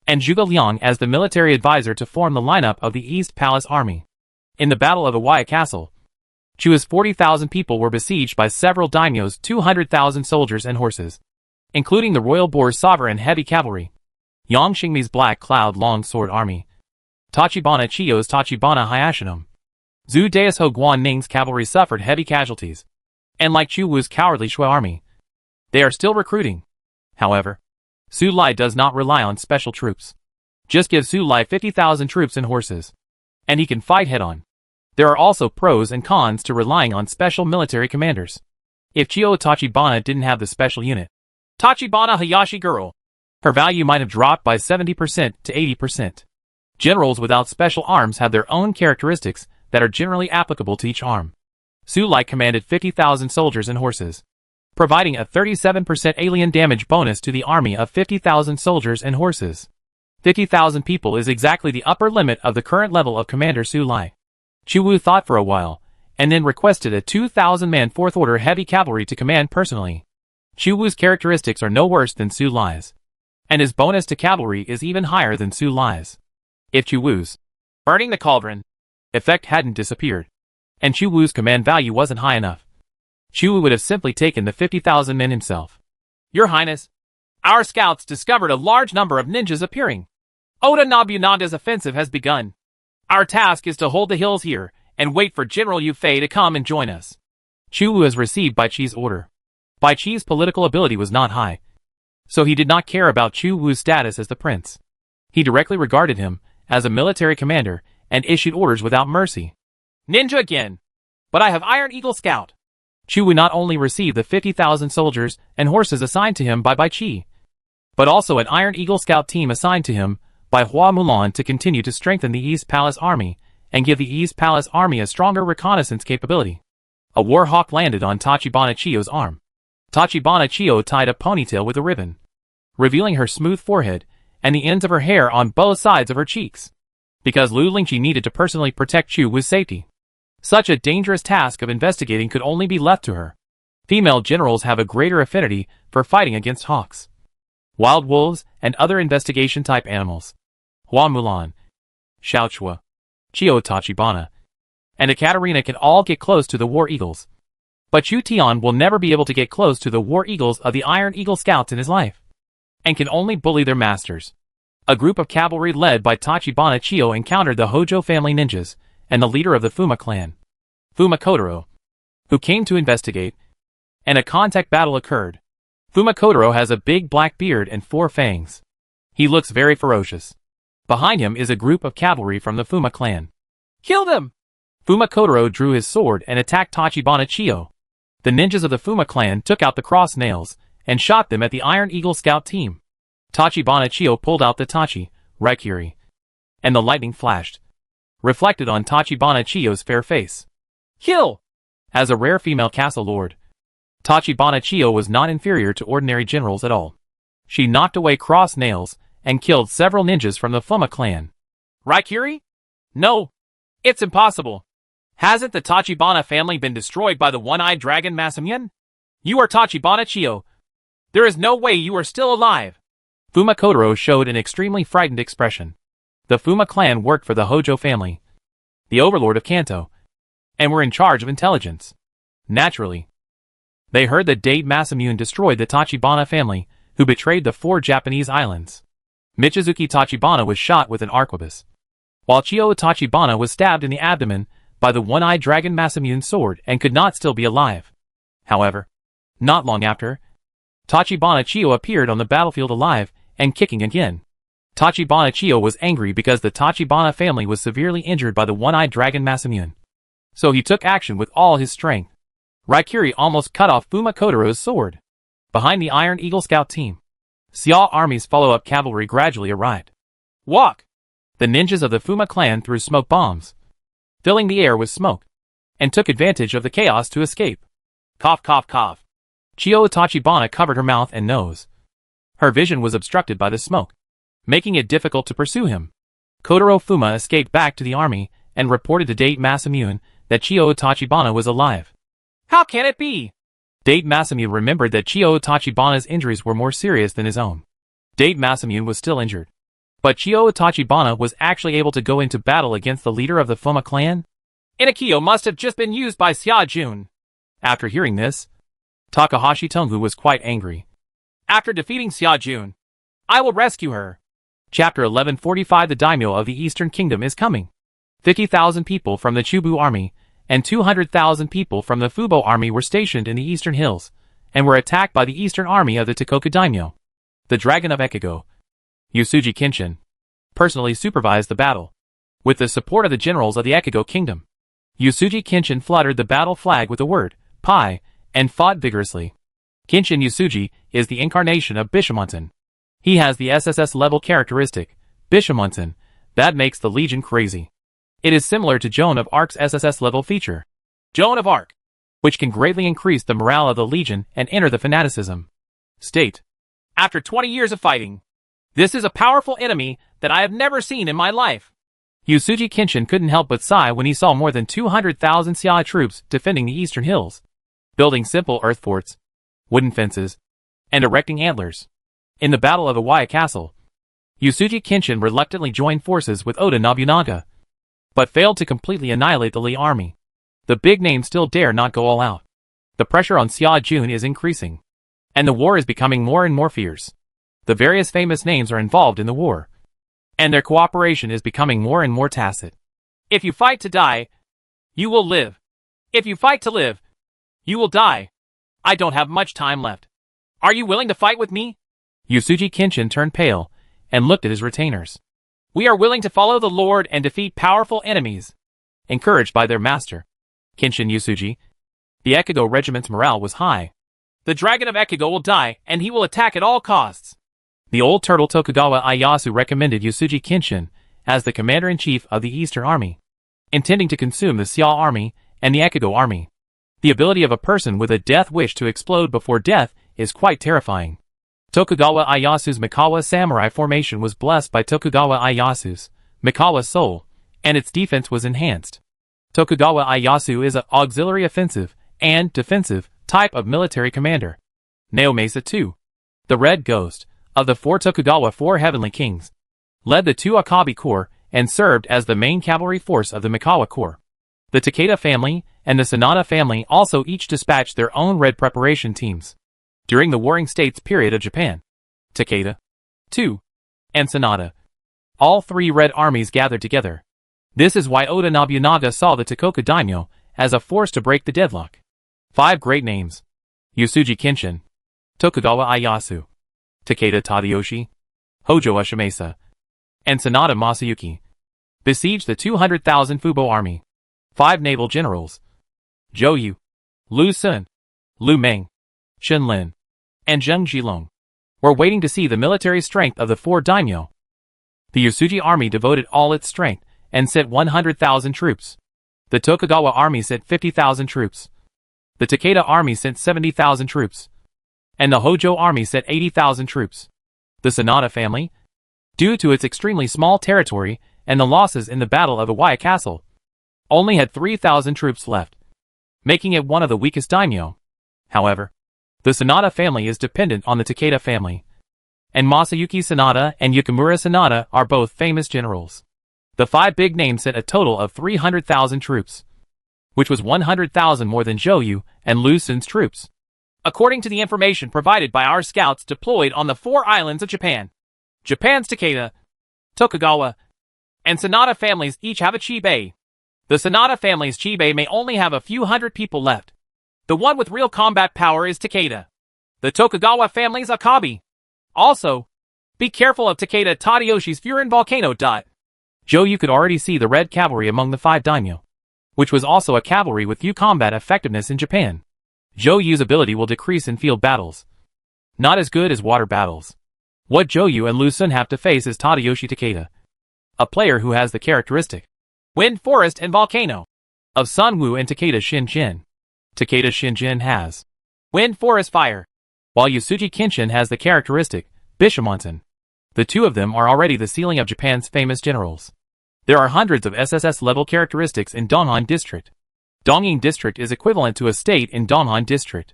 and Zhuge Liang as the military advisor to form the lineup of the East Palace Army. In the Battle of the Waya Castle, Chu's 40,000 people were besieged by several daimyos, 200,000 soldiers and horses, including the Royal Boar's sovereign heavy cavalry, Yang Xingmi's Black Cloud Long Sword Army, Tachibana Chiyo's Tachibana Hayashinum. Zhu Daisho Guan Ning's cavalry suffered heavy casualties, and like Chu Wu's cowardly Shui army, they are still recruiting. However, Su Lai does not rely on special troops. Just give Su Lai 50,000 troops and horses, and he can fight head-on. There are also pros and cons to relying on special military commanders. If Chiyo Tachibana didn't have the special unit, Tachibana Hayashi Girl, her value might have dropped by 70% to 80%. Generals without special arms have their own characteristics that are generally applicable to each arm. Su Lai commanded 50,000 soldiers and horses, providing a 37% alien damage bonus to the army of 50,000 soldiers and horses. 50,000 people is exactly the upper limit of the current level of Commander Su Lai. Chu Wu thought for a while, and then requested a 2,000-man 4th Order heavy cavalry to command personally. Chu Wu's characteristics are no worse than Su Lai's, and his bonus to cavalry is even higher than Su Lai's. If Chu Wu's burning the cauldron effect hadn't disappeared, and Chu Wu's command value wasn't high enough, Chu Wu would have simply taken the 50,000 men himself. Your Highness, our scouts discovered a large number of ninjas appearing. Oda Nobunaga's offensive has begun. Our task is to hold the hills here and wait for General Yu Fei to come and join us. Chu Wu has received Bai Qi's order. Bai Qi's political ability was not high, so he did not care about Chu Wu's status as the prince. He directly regarded him as a military commander and issued orders without mercy. Ninja again! But I have Iron Eagle Scout. Chu Wu not only received the 50,000 soldiers and horses assigned to him by Bai Qi, but also an Iron Eagle Scout team assigned to him by Hua Mulan to continue to strengthen the East Palace Army and give the East Palace Army a stronger reconnaissance capability. A war hawk landed on Tachibana Chiyo's arm. Tachibana Chiyo tied a ponytail with a ribbon, revealing her smooth forehead and the ends of her hair on both sides of her cheeks, because Lu Lingqi needed to personally protect Chu Wu's safety. Such a dangerous task of investigating could only be left to her. Female generals have a greater affinity for fighting against hawks, wild wolves, and other investigation-type animals. Hua Mulan, Xiao Chua, Chiyo Tachibana, and Ekaterina can all get close to the War Eagles. But Chu Tian will never be able to get close to the War Eagles of the Iron Eagle Scouts in his life, and can only bully their masters. A group of cavalry led by Tachibana Chiyo encountered the Hojo family ninjas and the leader of the Fuma clan, Fuma Kotaro, who came to investigate, and a contact battle occurred. Fuma Kotaro has a big black beard and 4 fangs. He looks very ferocious. Behind him is a group of cavalry from the Fuma clan. Kill them! Fuma Kotaro drew his sword and attacked Tachibana Chiyo. The ninjas of the Fuma clan took out the cross nails and shot them at the Iron Eagle Scout team. Tachibana Chiyo pulled out the Tachi, Raikiri, and the lightning flashed, reflected on Tachibana Chiyo's fair face. Kill! As a rare female castle lord, Tachibana Chiyo was not inferior to ordinary generals at all. She knocked away cross nails and killed several ninjas from the Fuma clan. Raikiri? No. It's impossible. Hasn't the Tachibana family been destroyed by the one-eyed dragon Masamune? You are Tachibana Chiyo. There is no way you are still alive. Fuma Kotaro showed an extremely frightened expression. The Fuma clan worked for the Hojo family, the overlord of Kanto, and were in charge of intelligence. Naturally, they heard that Date Masamune destroyed the Tachibana family, who betrayed the 4 Japanese islands. Michizuki Tachibana was shot with an arquebus, while Chiyo Tachibana was stabbed in the abdomen by the one-eyed dragon Masamune's sword and could not still be alive. However, not long after, Tachibana Chiyo appeared on the battlefield alive and kicking again. Tachibana Chiyo was angry because the Tachibana family was severely injured by the one-eyed dragon Masamune. So he took action with all his strength. Raikiri almost cut off Fuma Kotaro's sword. Behind the Iron Eagle Scout team, Xiao Army's follow-up cavalry gradually arrived. Walk! The ninjas of the Fuma clan threw smoke bombs, filling the air with smoke, and took advantage of the chaos to escape. Cough, cough, cough. Chiyo Tachibana covered her mouth and nose. Her vision was obstructed by the smoke, making it difficult to pursue him. Kotaro Fuma escaped back to the army and reported to Date Masamune that Chiyo Tachibana was alive. How can it be? Date Masamune remembered that Chiyo Tachibana's injuries were more serious than his own. Date Masamune was still injured, but Chiyo Tachibana was actually able to go into battle against the leader of the Fuma clan. Inakiyo must have just been used by Xiajun. After hearing this, Takahashi Tongu was quite angry. After defeating Xiajun, I will rescue her. Chapter 1145 The daimyo of the Eastern Kingdom is coming. 50,000 people from the Chubu army and 200,000 people from the Fubo army were stationed in the eastern hills, and were attacked by the eastern army of the Tokoku daimyo. The Dragon of Ekigo, Yusuji Kenshin, personally supervised the battle. With the support of the generals of the Ekigo kingdom, Yusuji Kenshin fluttered the battle flag with the word, Pi, and fought vigorously. Kenshin Yusuji is the incarnation of Bishamonten. He has the SSS level characteristic, Bishamonten, that makes the Legion crazy. It is similar to Joan of Arc's SSS level feature, Joan of Arc, which can greatly increase the morale of the Legion and enter the fanaticism state. After 20 years of fighting, this is a powerful enemy that I have never seen in my life. Yusuji Kenshin couldn't help but sigh when he saw more than 200,000 Xiai troops defending the eastern hills, building simple earth forts, wooden fences, and erecting antlers. In the Battle of the Waya Castle, Yusuji Kenshin reluctantly joined forces with Oda Nobunaga, but failed to completely annihilate the Lee army. The big names still dare not go all out. The pressure on Xiajun is increasing, and the war is becoming more and more fierce. The various famous names are involved in the war, and their cooperation is becoming more and more tacit. If you fight to die, you will live. If you fight to live, you will die. I don't have much time left. Are you willing to fight with me? Yusuji Kenshin turned pale and looked at his retainers. We are willing to follow the Lord and defeat powerful enemies. Encouraged by their master, Kenshin Yusuji, the Ekigo regiment's morale was high. The Dragon of Ekigo will die, and he will attack at all costs. The old turtle Tokugawa Ieyasu recommended Yusuji Kenshin as the commander-in-chief of the Eastern Army, intending to consume the Xiao army and the Ekigo army. The ability of a person with a death wish to explode before death is quite terrifying. Tokugawa Ieyasu's Mikawa samurai formation was blessed by Tokugawa Ieyasu's Mikawa soul, and its defense was enhanced. Tokugawa Ieyasu is an auxiliary offensive and defensive type of military commander. Naomasa II, the Red Ghost of the 4 Tokugawa 4 Heavenly Kings, led the 2 Akabi Corps and served as the main cavalry force of the Mikawa Corps. The Takeda family and the Sanada family also each dispatched their own red preparation teams. During the Warring States period of Japan, Takeda, II, and Sanada, all 3 red armies gathered together. This is why Oda Nobunaga saw the Tokoku daimyo as a force to break the deadlock. 5 great names: Yusuji Kenshin, Tokugawa Ieyasu, Takeda Tadayoshi, Hojo Ushimasa, and Sanada Masayuki besieged the 200,000 Fubo army. 5 naval generals, Zhou Yu, Lu Sun, Lu Meng, Shen Lin, and Zheng Zhilong, were waiting to see the military strength of the 4 daimyo. The Yusuji army devoted all its strength and sent 100,000 troops. The Tokugawa army sent 50,000 troops. The Takeda army sent 70,000 troops. And the Hojo army sent 80,000 troops. The Sanada family due to its extremely small territory and the losses in the Battle of Awaya Castle, only had 3,000 troops left, making it one of the weakest daimyo. However, the Sanada family is dependent on the Takeda family, and Masayuki Sanada and Yukimura Sanada are both famous generals. The 5 big names sent a total of 300,000 troops, which was 100,000 more than Zhou and Lu Xun's troops. According to the information provided by our scouts deployed on the 4 islands of Japan, Japan's Takeda, Tokugawa, and Sanada families each have a chibai. The Sanada family's chibai may only have a few hundred people left. The one with real combat power is Takeda. The Tokugawa family's Akabe. Also, be careful of Takeda Tadayoshi's Furin volcano. Zhou could already see the red cavalry among the 5 daimyo, which was also a cavalry with few combat effectiveness in Japan. Zhou's ability will decrease in field battles, not as good as water battles. What Zhou and Lu Xun have to face is Tadayoshi Takeda, a player who has the characteristic Wind, Forest, and Volcano of Sun Wu and Takeda Shinjin. Takeda Shinjin has Wind, Forest, Fire, while Yasuji Kenshin has the characteristic Bishamonten. The two of them are already the ceiling of Japan's famous generals. There are hundreds of SSS-level characteristics in Donghon District. Dongying District is equivalent to a state in Donghon District.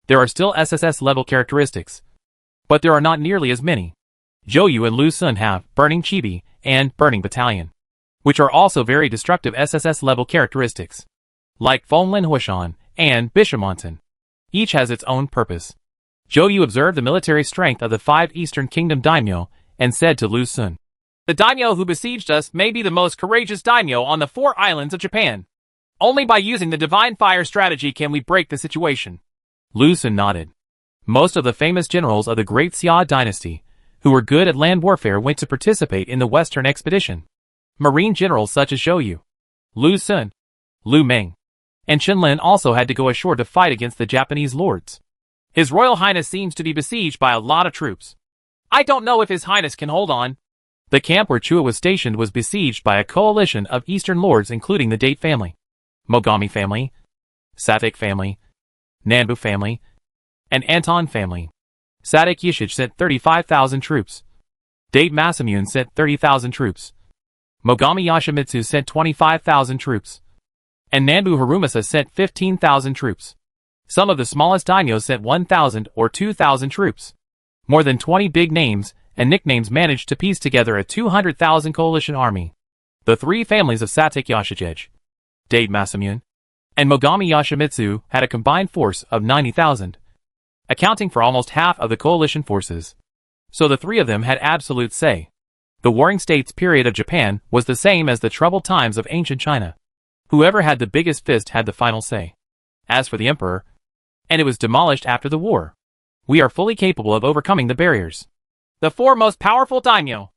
There are still SSS-level characteristics, but there are not nearly as many. Zhou and Lu Xun have Burning Chibi and Burning Battalion, which are also very destructive SSS-level characteristics, like Fonglin Huishan and Bishamonten. Each has its own purpose. Zhou observed the military strength of the 5 Eastern Kingdom daimyo and said to Lu Xun, "The daimyo who besieged us may be the most courageous daimyo on the 4 islands of Japan. Only by using the Divine Fire strategy can we break the situation." Lu Xun nodded. Most of the famous generals of the Great Xia dynasty, who were good at land warfare, went to participate in the Western expedition. Marine generals such as Zhou, Lu Xun, Lu Meng, and Qinlin also had to go ashore to fight against the Japanese lords. His Royal Highness seems to be besieged by a lot of troops. I don't know if His Highness can hold on. The camp where Chua was stationed was besieged by a coalition of Eastern lords including the Date family, Mogami family, Satek family, Nanbu family, and Anton family. Satek Yishij sent 35,000 troops. Date Masamune sent 30,000 troops. Mogami Yoshimitsu sent 25,000 troops. And Nanbu Harumasa sent 15,000 troops. Some of the smallest daimyo sent 1,000 or 2,000 troops. More than 20 big names and nicknames managed to piece together a 200,000 coalition army. The 3 families of Satek Yoshijej, Date Masamune, and Mogami Yoshimitsu had a combined force of 90,000, accounting for almost half of the coalition forces. So the 3 of them had absolute say. The Warring States period of Japan was the same as the troubled times of ancient China. Whoever had the biggest fist had the final say. As for the emperor, and it was demolished after the war. We are fully capable of overcoming the barriers. The 4 most powerful daimyo,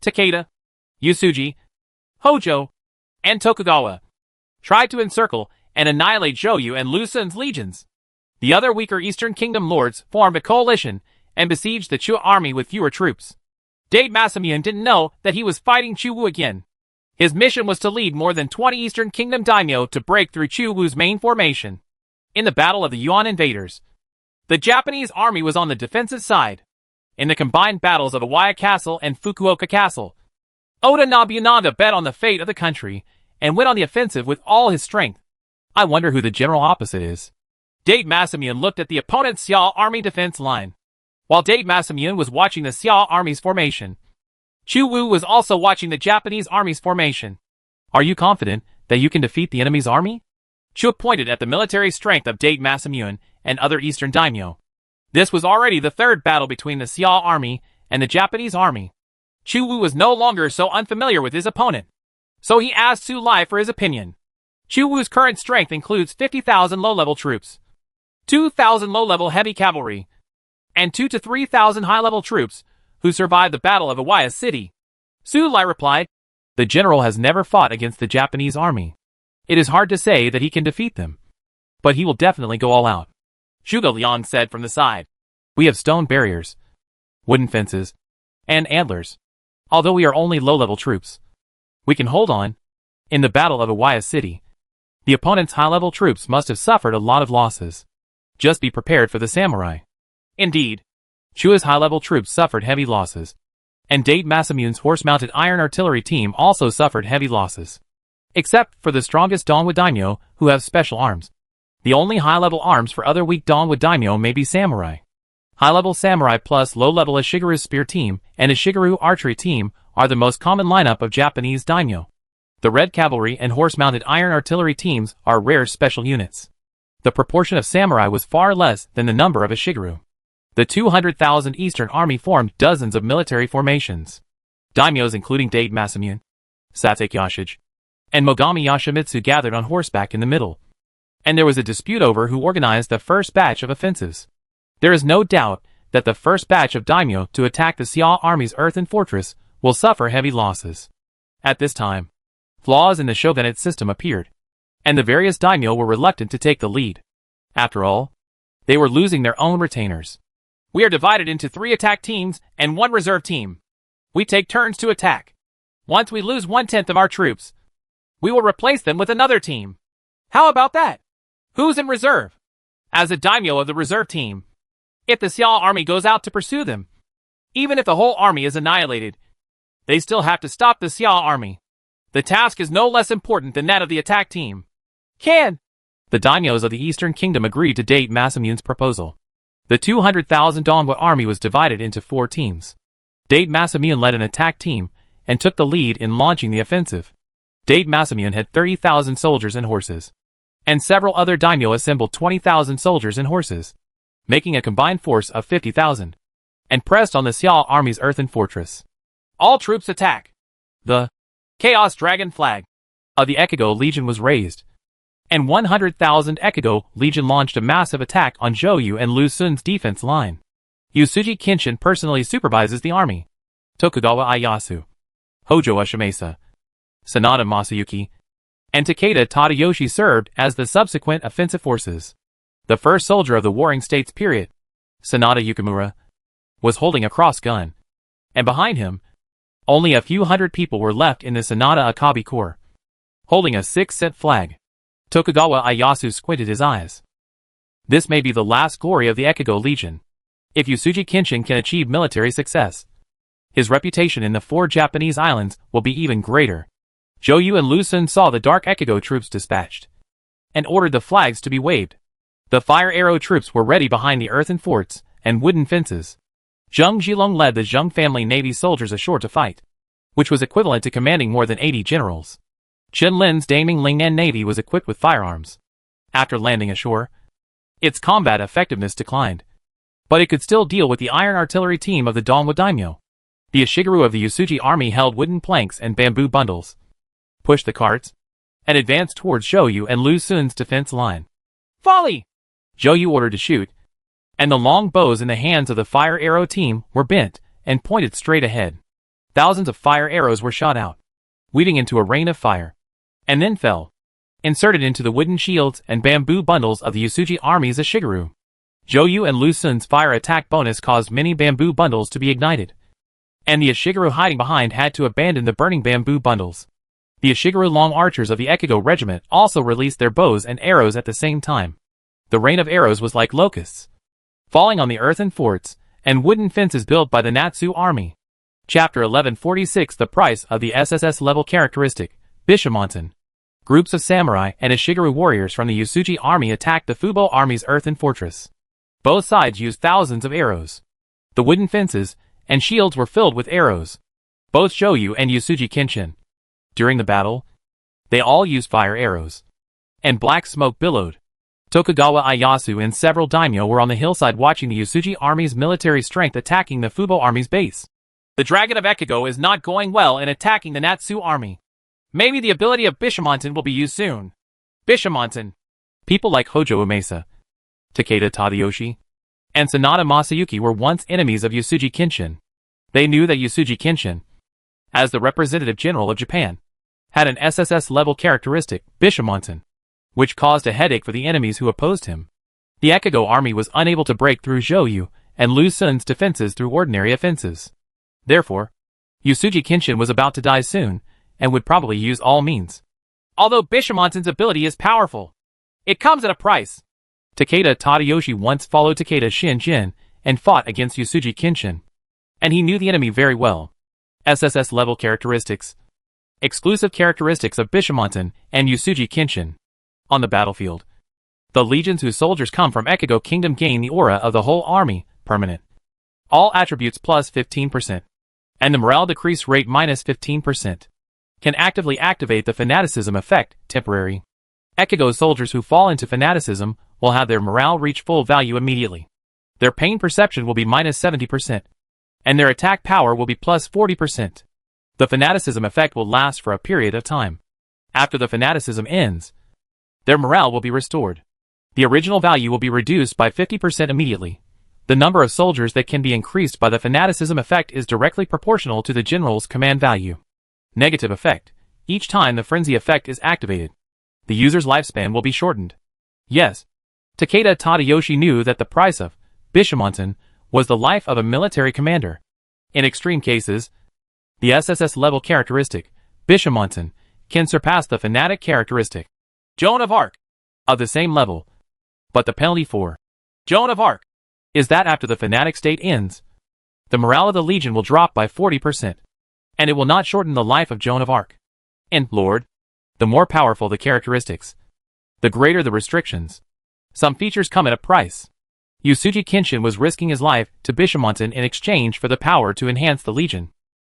Takeda, Yasuji, Hojo, and Tokugawa, tried to encircle and annihilate Zhou and Lu Xun's legions. The other weaker Eastern Kingdom lords formed a coalition and besieged the Chua army with fewer troops. Date Masamune didn't know that he was fighting Chu Wu again. His mission was to lead more than 20 Eastern Kingdom daimyo to break through Chu Wu's main formation. In the Battle of the Yuan Invaders, the Japanese army was on the defensive side. In the combined battles of Awaya Castle and Fukuoka Castle, Oda Nobunaga bet on the fate of the country and went on the offensive with all his strength. I wonder who the general opposite is. Date Masamune looked at the opponent's Xia army defense line. While Date Masamune was watching the Xia army's formation, Chu Wu was also watching the Japanese army's formation. Are you confident that you can defeat the enemy's army? Chu pointed at the military strength of Date Masamune and other Eastern daimyo. This was already the 3rd battle between the Xia army and the Japanese army. Chu Wu was no longer so unfamiliar with his opponent, so he asked Su Lai for his opinion. Chu Wu's current strength includes 50,000 low-level troops, 2,000 low-level heavy cavalry, and 2,000 to 3,000 high-level troops who survived the Battle of Awaya City. Su Lai replied, "The general has never fought against the Japanese army. It is hard to say that he can defeat them, but he will definitely go all out." Zhuge Liang said from the side, "We have stone barriers, wooden fences, and antlers. Although we are only low-level troops, we can hold on. In the Battle of Awaya City, the opponent's high-level troops must have suffered a lot of losses. Just be prepared for the samurai." Indeed, Chua's high-level troops suffered heavy losses. and Date Masamune's horse-mounted iron artillery team also suffered heavy losses. Except for the strongest Dongwu daimyo, who have special arms. The only high-level arms for other weak Dongwu daimyo may be samurai. High-level samurai plus low-level Ishigaru spear team and Ishigaru archery team are the most common lineup of Japanese daimyo. The red cavalry and horse-mounted iron artillery teams are rare special units. The proportion of samurai was far less than the number of Ishigaru. The 200,000 Eastern Army formed dozens of military formations. Daimyos including Date Masamune, Satake Yashige, and Mogami Yoshimitsu gathered on horseback in the middle. And there was a dispute over who organized the first batch of offensives. There is no doubt that the first batch of daimyo to attack the Xiao army's earthen fortress will suffer heavy losses. At this time, flaws in the shogunate system appeared, and the various daimyo were reluctant to take the lead. After all, they were losing their own retainers. We are divided into 3 attack teams and 1 reserve team. We take turns to attack. Once we lose 1/10 of our troops, we will replace them with another team. How about that? Who's in reserve? As a daimyo of the reserve team, if the Xiao army goes out to pursue them, even if the whole army is annihilated, they still have to stop the Xiao army. The task is no less important than that of the attack team. The daimyos of the Eastern Kingdom agreed to Date Masamune's proposal. The 200,000 Dongwu army was divided into 4 teams. Date Masamune led an attack team and took the lead in launching the offensive. Date Masamune had 30,000 soldiers and horses, and several other daimyo assembled 20,000 soldiers and horses, making a combined force of 50,000, and pressed on the Xiao army's earthen fortress. All troops attack! The Chaos Dragon flag of the Ekigo Legion was raised, and 100,000 Ekigo Legion launched a massive attack on Zhou and Lu Sun's defense line. Yusuji Kenshin personally supervises the army. Tokugawa Ieyasu, Hojo Ushimasa, Sanada Masayuki, and Takeda Tadayoshi served as the subsequent offensive forces. The first soldier of the Warring States period, Sanada Yukimura, was holding a cross gun, and behind him, only a few hundred people were left in the Sanada Akabe Corps, holding a 6-cent flag. Tokugawa Ieyasu squinted his eyes. This may be the last glory of the Ekigo Legion. If Yusuji Kenshin can achieve military success, his reputation in the 4 Japanese islands will be even greater. Zhou and Lu Sun saw the Dark Ekigo troops dispatched, and ordered the flags to be waved. The fire arrow troops were ready behind the earthen forts and wooden fences. Zheng Zhilong led the Zheng family navy soldiers ashore to fight, which was equivalent to commanding more than 80 generals. Chen Lin's Daming Lingnan navy was equipped with firearms. After landing ashore, its combat effectiveness declined, but it could still deal with the iron artillery team of the Dongwu daimyo. The Ishigaru of the Yusuji army held wooden planks and bamboo bundles, pushed the carts, and advanced towards Zhou and Lu Sun's defense line. Folly! Zhou ordered to shoot, and the long bows in the hands of the fire arrow team were bent and pointed straight ahead. Thousands of fire arrows were shot out, weaving into a rain of fire, and then fell, inserted into the wooden shields and bamboo bundles of the Yusuji army's Ishigaru. Zhou and Lu Sun's fire attack bonus caused many bamboo bundles to be ignited, and the Ishigaru hiding behind had to abandon the burning bamboo bundles. The Ishigaru long archers of the Ekigo regiment also released their bows and arrows at the same time. The rain of arrows was like locusts, falling on the earthen forts and wooden fences built by the Natsu army. Chapter 1146 The price of the SSS level characteristic, Bishamonten. Groups of samurai and Ishigaru warriors from the Yusuji army attacked the Fubo army's earthen fortress. Both sides used thousands of arrows. The wooden fences and shields were filled with arrows. Both Zhou and Yusuji Kenshin. During the battle, they all used fire arrows, and black smoke billowed. Tokugawa Ieyasu and several daimyo were on the hillside watching the Yusuji army's military strength attacking the Fubo army's base. The Dragon of Ekigo is not going well in attacking the Natsu army. Maybe the ability of Bishamonten will be used soon. Bishamonten. People like Hojo Umesa, Takeda Tadayoshi, and Sanada Masayuki were once enemies of Yusuji Kenshin. They knew that Yusuji Kenshin, as the representative general of Japan, had an SSS-level characteristic, Bishamonten, which caused a headache for the enemies who opposed him. The Ekigo army was unable to break through Zhou and Lu Sun's defenses through ordinary offenses. Therefore, Yusuji Kenshin was about to die soon, and would probably use all means. Although Bishamonten's ability is powerful, it comes at a price. Takeda Tadayoshi once followed Takeda Shinjin and fought against Yusuji Kenshin, and he knew the enemy very well. SSS level characteristics. Exclusive characteristics of Bishamonten and Yusuji Kenshin. On the battlefield, the legions whose soldiers come from Ekigo Kingdom gain the aura of the whole army, permanent. All attributes plus 15%. And the morale decrease rate minus 15%. Can actively activate the fanaticism effect, temporary. Ekigo soldiers who fall into fanaticism will have their morale reach full value immediately. Their pain perception will be minus 70%. And their attack power will be plus 40%. The fanaticism effect will last for a period of time. After the fanaticism ends, their morale will be restored. The original value will be reduced by 50% immediately. The number of soldiers that can be increased by the fanaticism effect is directly proportional to the general's command value. Negative effect. Each time the frenzy effect is activated, the user's lifespan will be shortened. Yes, Takeda Tadayoshi knew that the price of Bishamonten was the life of a military commander. In extreme cases, the SSS level characteristic, Bishamonten, can surpass the fanatic characteristic, Joan of Arc, of the same level. But the penalty for Joan of Arc is that after the fanatic state ends, the morale of the legion will drop by 40%, and it will not shorten the life of Joan of Arc. And, Lord, the more powerful the characteristics, the greater the restrictions. Some features come at a price. Yusuji Kenshin was risking his life to Bishamonten in exchange for the power to enhance the legion.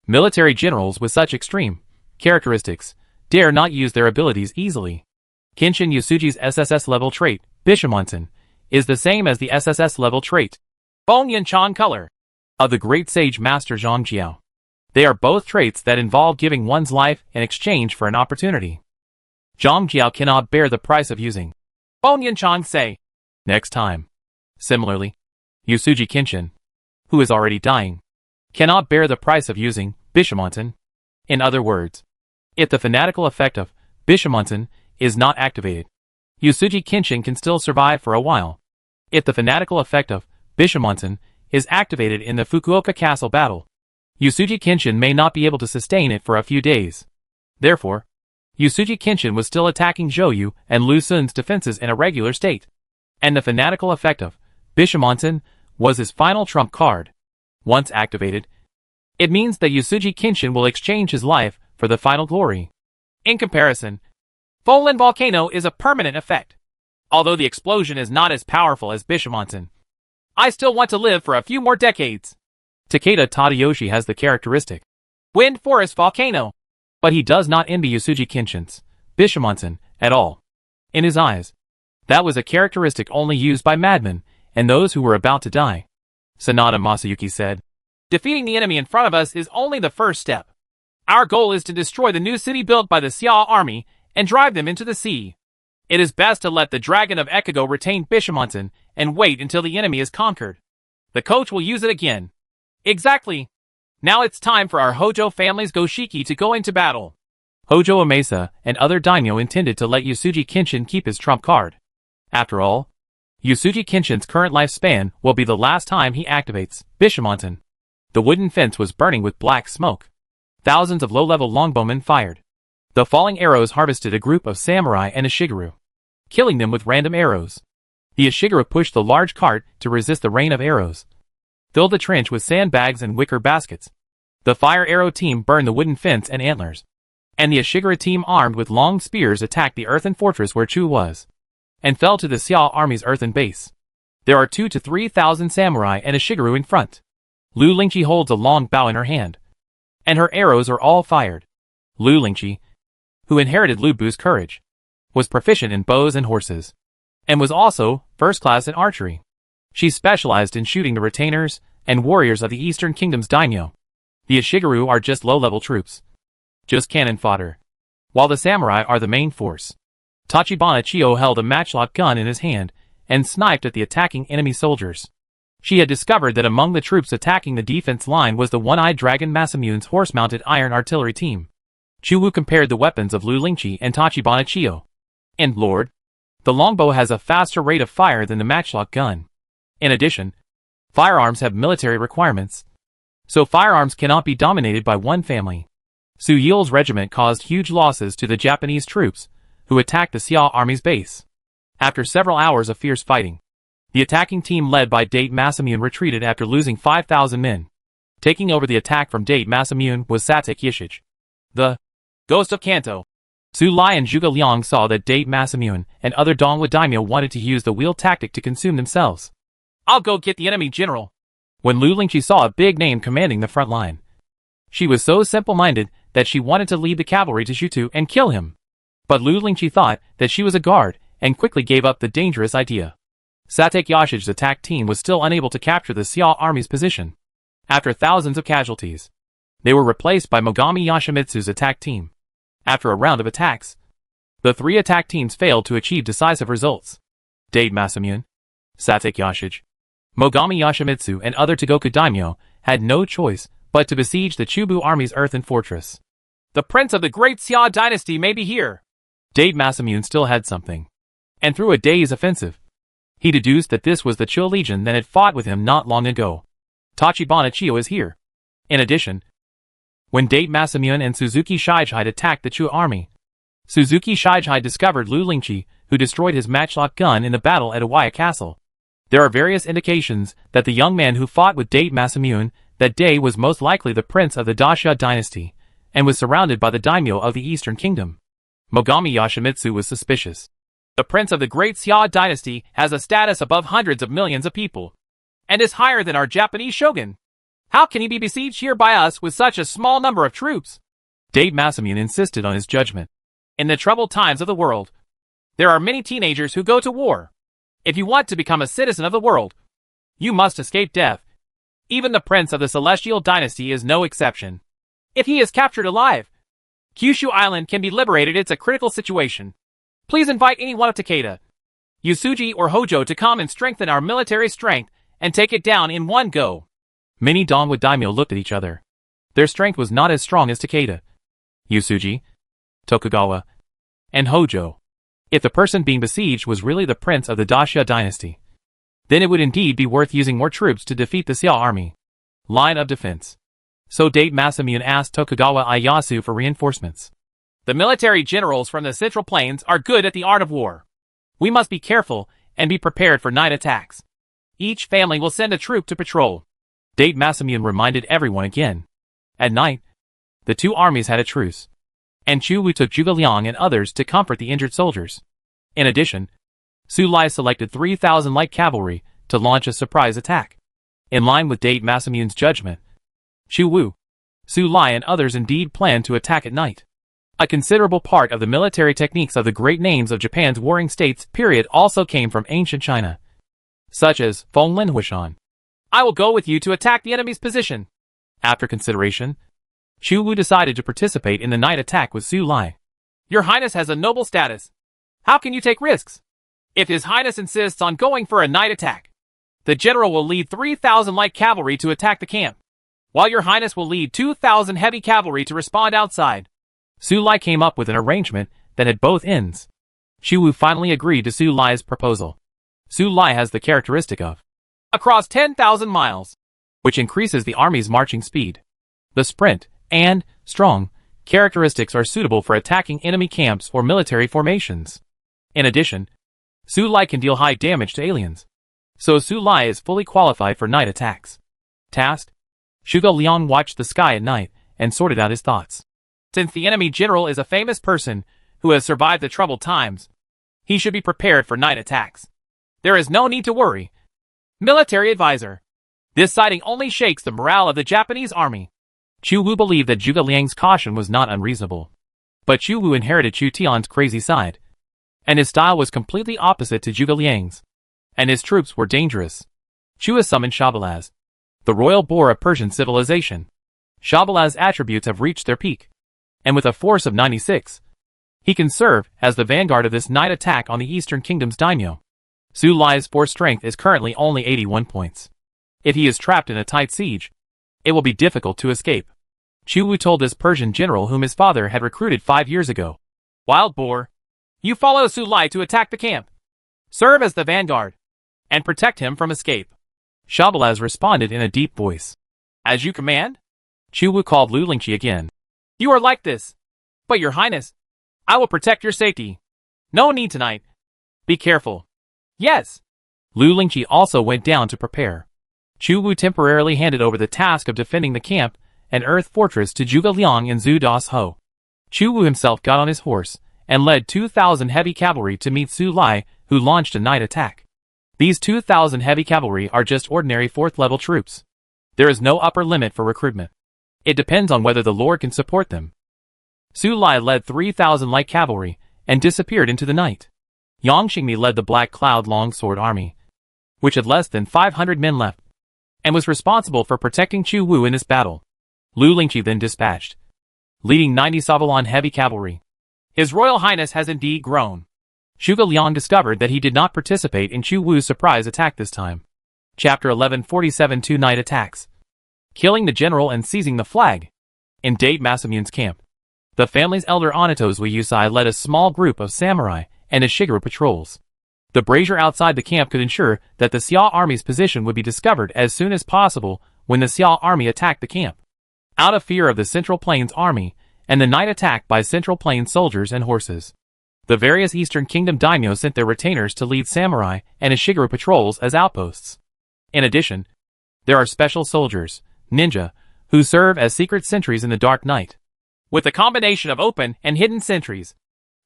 Military generals with such extreme characteristics dare not use their abilities easily. Kenshin Yusuji's SSS level trait, Bishamonten, is the same as the SSS level trait, Bongyan-chan color, of the great sage master Zhang Jiao. They are both traits that involve giving one's life in exchange for an opportunity. Zhang Jiao cannot bear the price of using Bongyan-chan say next time. Similarly, Yusuji Kenshin, who is already dying, cannot bear the price of using Bishamonten. In other words, if the fanatical effect of Bishamonten is not activated, Yusuji Kenshin can still survive for a while. If the fanatical effect of Bishamonten is activated in the Fukuoka Castle battle, Yusuji Kenshin may not be able to sustain it for a few days. Therefore, Yusuji Kenshin was still attacking Zhou and Lu Sun's defenses in a regular state. And the fanatical effect of Bishamonten was his final trump card. Once activated, it means that Yusuji Kenshin will exchange his life for the final glory. In comparison, Folan Volcano is a permanent effect. Although the explosion is not as powerful as Bishamonten, I still want to live for a few more decades. Takeda Tadayoshi has the characteristic Wind Forest Volcano, but he does not envy Yusuji Kenshin's Bishamonten at all. In his eyes, that was a characteristic only used by madmen and those who were about to die. Sanada Masayuki said, defeating the enemy in front of us is only the first step. Our goal is to destroy the new city built by the Xiao army and drive them into the sea. It is best to let the Dragon of Ekigo retain Bishamonten and wait until the enemy is conquered. The coach will use it again. Exactly. Now it's time for our Hojo family's Goshiki to go into battle. Hojo Amesa and other daimyo intended to let Yusuji Kenshin keep his trump card. After all, Yusuji Kenshin's current lifespan will be the last time he activates Bishamonten. The wooden fence was burning with black smoke. Thousands of low-level longbowmen fired. The falling arrows harvested a group of samurai and Ishigaru, killing them with random arrows. The Ishigaru pushed the large cart to resist the rain of arrows, filled the trench with sandbags and wicker baskets. The fire arrow team burned the wooden fence and antlers, and the Ishigaru team armed with long spears attacked the earthen fortress where Chu was, and fell to the Xiao army's earthen base. There are 2,000 to 3,000 samurai and Ishigaru in front. Lu Lingqi holds a long bow in her hand, and her arrows are all fired. Lu Lingqi, who inherited Lu Bu's courage, was proficient in bows and horses, and was also first class in archery. She specialized in shooting the retainers and warriors of the Eastern Kingdom's daimyo. The Ishigaru are just low-level troops, just cannon fodder, while the samurai are the main force. Tachibana Chiyo held a matchlock gun in his hand and sniped at the attacking enemy soldiers. She had discovered that among the troops attacking the defense line was the one-eyed dragon Masamune's horse-mounted iron artillery team. Chuwu compared the weapons of Lu Lingqi and Tachibana Chiyo. And Lord, the longbow has a faster rate of fire than the matchlock gun. In addition, firearms have military requirements, so firearms cannot be dominated by one family. Su Yil's regiment caused huge losses to the Japanese troops, who attacked the Xiao army's base. After several hours of fierce fighting, the attacking team led by Date Masamune retreated after losing 5,000 men. Taking over the attack from Date Masamune was Satek Yishij, the Ghost of Kanto. Su Lai and Zhuge Liang saw that Date Masamune and other Dongwu daimyo wanted to use the wheel tactic to consume themselves. I'll go get the enemy general. When Lu Lingqi saw a big name commanding the front line, she was so simple-minded that she wanted to lead the cavalry to Shutu and kill him. But Lu Lingqi thought that she was a guard and quickly gave up the dangerous idea. Satek Yashij's attack team was still unable to capture the Xiao army's position. After thousands of casualties, they were replaced by Mogami Yoshimitsu's attack team. After a round of attacks, the three attack teams failed to achieve decisive results. Date Masamune, Satek Yashij, Mogami Yoshimitsu and other Togoku daimyo had no choice but to besiege the Chubu army's earthen fortress. The prince of the great Xia dynasty may be here. Date Masamune still had something. And through a day's offensive, he deduced that this was the Chiu Legion that had fought with him not long ago. Tachibana Chiyo is here. In addition, when Date Masamune and Suzuki Shijai attacked the Chu army, Suzuki Shijai discovered Lu Lingqi, who destroyed his matchlock gun in the battle at Iwaya Castle. There are various indications that the young man who fought with Date Masamune that day was most likely the prince of the Daxia dynasty, and was surrounded by the daimyo of the Eastern Kingdom. Mogami Yoshimitsu was suspicious. The prince of the great Xia dynasty has a status above hundreds of millions of people, and is higher than our Japanese shogun. How can he be besieged here by us with such a small number of troops? Date Masamune insisted on his judgment. In the troubled times of the world, there are many teenagers who go to war. If you want to become a citizen of the world, you must escape death. Even the prince of the Celestial dynasty is no exception. If he is captured alive, Kyushu Island can be liberated. It's a critical situation. Please invite any one of Takeda, Yusuji or Hojo to come and strengthen our military strength and take it down in one go. Many Dongwu daimyo looked at each other. Their strength was not as strong as Takeda, Yusuji, Tokugawa, and Hojo. If the person being besieged was really the prince of the Daxia dynasty, then it would indeed be worth using more troops to defeat the Xiao army. Line of defense. So Date Masamune asked Tokugawa Ieyasu for reinforcements. The military generals from the Central Plains are good at the art of war. We must be careful and be prepared for night attacks. Each family will send a troop to patrol. Date Masamune reminded everyone again. At night, the two armies had a truce, and Chu Wu took Zhuge Liang and others to comfort the injured soldiers. In addition, Su Lai selected 3,000 light cavalry to launch a surprise attack. In line with Date Masamune's judgment, Chu Wu, Su Lai and others indeed planned to attack at night. A considerable part of the military techniques of the great names of Japan's warring states period also came from ancient China, such as Feng Lin Huishan. I will go with you to attack the enemy's position. After consideration, Chu Wu decided to participate in the night attack with Su Lai. Your Highness has a noble status. How can you take risks? If His Highness insists on going for a night attack, the general will lead 3,000 light cavalry to attack the camp, while your Highness will lead 2,000 heavy cavalry to respond outside. Su Lai came up with an arrangement that had both ends. Chu Wu finally agreed to Su Lai's proposal. Su Lai has the characteristic of across 10,000 miles, which increases the army's marching speed. The sprint and strong characteristics are suitable for attacking enemy camps or military formations. In addition, Su Lai can deal high damage to aliens, so Su Lai is fully qualified for night attacks. Task: Zhuge Liang watched the sky at night and sorted out his thoughts. Since the enemy general is a famous person who has survived the troubled times, he should be prepared for night attacks. There is no need to worry. Military advisor. This sighting only shakes the morale of the Japanese army. Chu Wu believed that Zhuge Liang's caution was not unreasonable. But Chu Wu inherited Chu Tian's crazy side, and his style was completely opposite to Zhuge Liang's, and his troops were dangerous. Chu has summoned Shabalaz, the royal boar of Persian civilization. Shabalaz's attributes have reached their peak, and with a force of 96, he can serve as the vanguard of this night attack on the Eastern Kingdom's daimyo. Su Lai's force strength is currently only 81 points. If he is trapped in a tight siege, it will be difficult to escape. Chu Wu told this Persian general whom his father had recruited 5 years ago. Wild boar, you follow Su Lai to attack the camp. Serve as the vanguard, and protect him from escape. Shabalaz responded in a deep voice. As you command? Chu Wu called Lu Lingqi again. You are like this. But your Highness, I will protect your safety. No need tonight. Be careful. Yes. Lu Lingqi also went down to prepare. Chu Wu temporarily handed over the task of defending the camp and earth fortress to Zhuge Liang and Zhu Das Ho. Chu Wu himself got on his horse and led 2,000 heavy cavalry to meet Su Lai, who launched a night attack. These 2,000 heavy cavalry are just ordinary 4th-level troops. There is no upper limit for recruitment. It depends on whether the Lord can support them. Su Lai led 3,000 light cavalry and disappeared into the night. Yang Xingmi led the Black Cloud Longsword Army, which had less than 500 men left, and was responsible for protecting Chu Wu in this battle. Lu Lingqi then dispatched, leading 90 Savalon heavy cavalry. His Royal Highness has indeed grown. Zhuge Liang discovered that he did not participate in Chu Wu's surprise attack this time. Chapter 1147 Two Night Attacks. Killing the general and seizing the flag. In Date Masamune's camp, the family's elder Anatos Yusai led a small group of samurai and a Shigeru patrols. The brazier outside the camp could ensure that the Xia army's position would be discovered as soon as possible when the Xia army attacked the camp. Out of fear of the Central Plains army and the night attack by Central Plains soldiers and horses, the various Eastern Kingdom daimyo sent their retainers to lead samurai and Shigeru patrols as outposts. In addition, there are special soldiers, ninja, who serve as secret sentries in the dark night. With a combination of open and hidden sentries,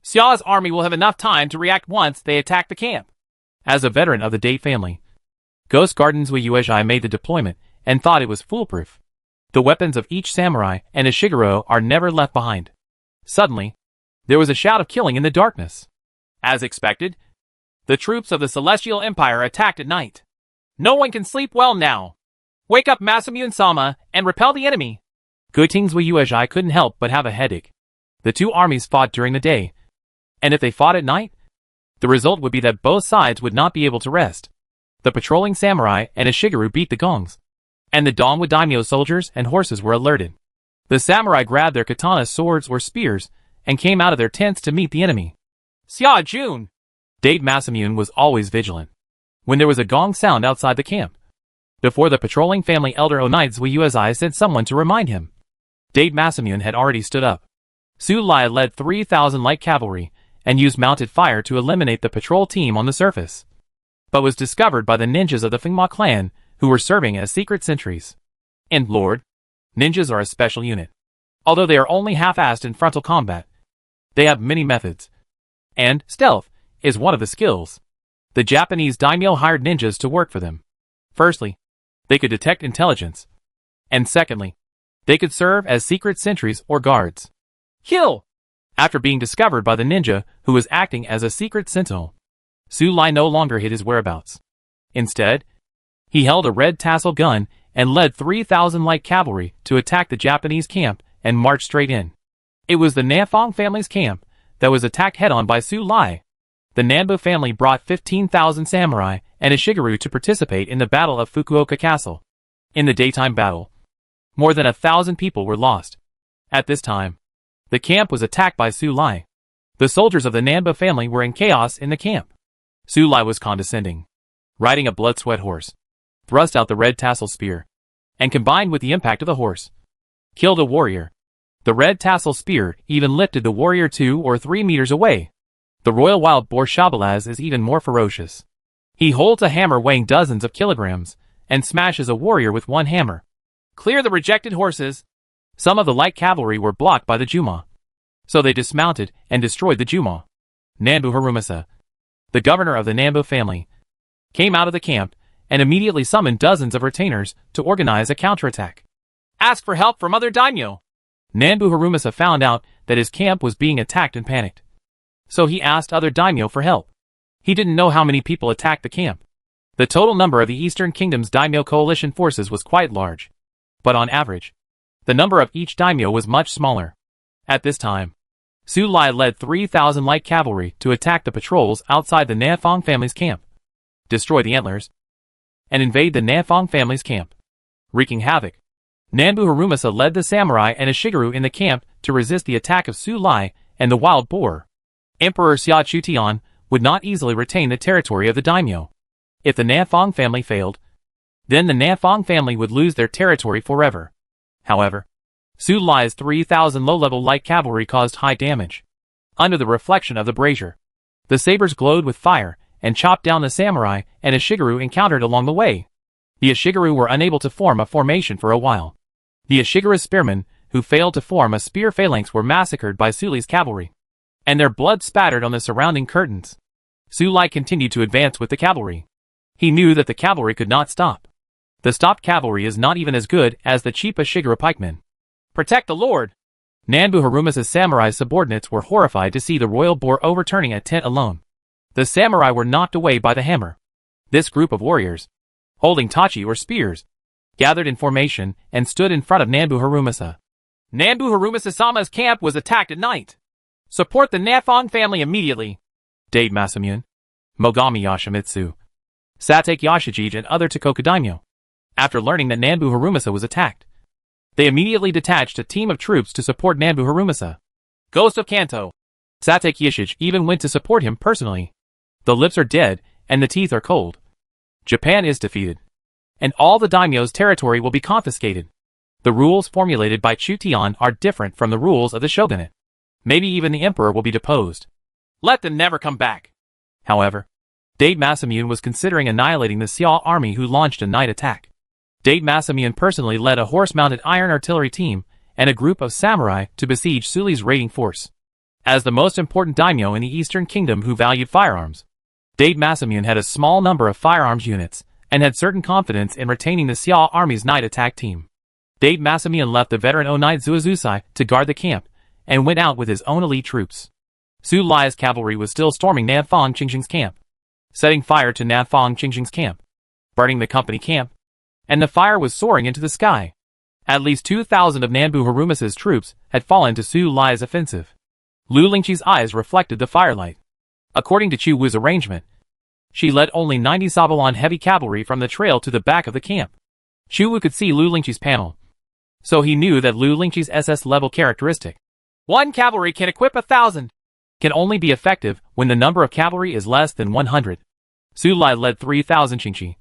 Xia's army will have enough time to react once they attack the camp. As a veteran of the Date family, Ghost Garden's Wei Yuezhai made the deployment and thought it was foolproof. The weapons of each samurai and Shigeru are never left behind. Suddenly, there was a shout of killing in the darkness. As expected, the troops of the Celestial Empire attacked at night. No one can sleep well now. Wake up Masamune-sama and repel the enemy. Guting's Wei Yuezhai couldn't help but have a headache. The two armies fought during the day, and if they fought at night, the result would be that both sides would not be able to rest. The patrolling samurai and Shigeru beat the gongs, and the Dongwu daimyo soldiers and horses were alerted. The samurai grabbed their katana swords or spears and came out of their tents to meet the enemy. Xia Jun! Date Masamune was always vigilant. When there was a gong sound outside the camp, before the patrolling family elder Onai's Wei Yuezhai sent someone to remind him, Date Masamune had already stood up. Su Lai led 3,000 light cavalry and used mounted fire to eliminate the patrol team on the surface, but was discovered by the ninjas of the Fengma clan who were serving as secret sentries. In Lord, ninjas are a special unit. Although they are only half-assed in frontal combat, they have many methods, and stealth is one of the skills. The Japanese daimyo hired ninjas to work for them. Firstly, they could detect intelligence, and secondly, they could serve as secret sentries or guards. Kill! After being discovered by the ninja who was acting as a secret sentinel, Su Lai no longer hid his whereabouts. Instead, he held a red tassel gun and led 3,000 light cavalry to attack the Japanese camp and march straight in. It was the Nanfang family's camp that was attacked head-on by Su Lai. The Nanbu family brought 15,000 samurai and Shigeru to participate in the Battle of Fukuoka Castle. In the daytime battle, more than 1,000 people were lost. At this time, the camp was attacked by Su Lai. The soldiers of the Nanbu family were in chaos in the camp. Su Lai was condescending, riding a blood-sweat horse, thrust out the red tassel spear, and combined with the impact of the horse, killed a warrior. The red tassel spear even lifted the warrior 2 or 3 meters away. The royal wild boar Shabalaz is even more ferocious. He holds a hammer weighing dozens of kilograms and smashes a warrior with one hammer. Clear the rejected horses. Some of the light cavalry were blocked by the Juma, so they dismounted and destroyed the Juma. Nanbu Harumasa, the governor of the Nanbu family, came out of the camp and immediately summoned dozens of retainers to organize a counterattack. Ask for help from other daimyo. Nanbu Harumasa found out that his camp was being attacked and panicked, so he asked other daimyo for help. He didn't know how many people attacked the camp. The total number of the Eastern Kingdom's daimyo coalition forces was quite large, but on average, the number of each daimyo was much smaller. At this time, Su Lai led 3,000 light cavalry to attack the patrols outside the Nanfang family's camp, destroy the antlers, and invade the Nanfang family's camp. Wreaking havoc, Nanbu Harumasa led the samurai and Shigeru in the camp to resist the attack of Su Lai and the wild boar. Emperor Xia Chutian would not easily retain the territory of the daimyo. If the Nanfang family failed, then the Nanfang family would lose their territory forever. However, Su Lai's 3,000 low-level light cavalry caused high damage. Under the reflection of the brazier, the sabers glowed with fire and chopped down the samurai and Shigeru encountered along the way. The Ashigaru were unable to form a formation for a while. The Ashigaru's spearmen, who failed to form a spear phalanx, were massacred by Su Li's cavalry, and their blood spattered on the surrounding curtains. Su Li continued to advance with the cavalry. He knew that the cavalry could not stop. The stopped cavalry is not even as good as the cheap Ashigaru pikemen. Protect the Lord! Nanbu Harumasa's samurai subordinates were horrified to see the royal boar overturning a tent alone. The samurai were knocked away by the hammer. This group of warriors, holding tachi or spears, gathered in formation and stood in front of Nanbu Harumasa. Nanbu Harumasa-sama's camp was attacked at night. Support the Nafong family immediately. Date Masamune, Mogami Yoshimitsu, Satake Yoshijiji and other Tokoku daimyo. After learning that Nanbu Harumasa was attacked, they immediately detached a team of troops to support Nanbu Harumasa. Ghost of Kanto. Satake Yoshijiji even went to support him personally. The lips are dead, and the teeth are cold. Japan is defeated, and all the daimyo's territory will be confiscated. The rules formulated by Chu Tian are different from the rules of the shogunate. Maybe even the emperor will be deposed. Let them never come back. However, Date Masamune was considering annihilating the Xiao army, who launched a night attack. Date Masamune personally led a horse-mounted iron artillery team and a group of samurai to besiege Su Li's raiding force. As the most important daimyo in the Eastern Kingdom who valued firearms, Date Masamune had a small number of firearms units and had certain confidence in retaining the Xiao army's night attack team. Date Masamune left the veteran Onai Zuazusai to guard the camp and went out with his own elite troops. Su Li's cavalry was still storming Nafong Qingxing's camp, setting fire to Nafong Qingxing's camp, burning the company camp, and the fire was soaring into the sky. At least 2,000 of Nanbu Harumasa's troops had fallen to Su Li's offensive. Lu Lingqi's eyes reflected the firelight. According to Chu Wu's arrangement, she led only 90 Sabalon heavy cavalry from the trail to the back of the camp. Chu Wu could see Lu Lingqi's panel, so he knew that Lu Lingqi's SS level characteristic, 1 cavalry can equip 1,000, can only be effective when the number of cavalry is less than 100. Su Li led 3,000 Qingxi,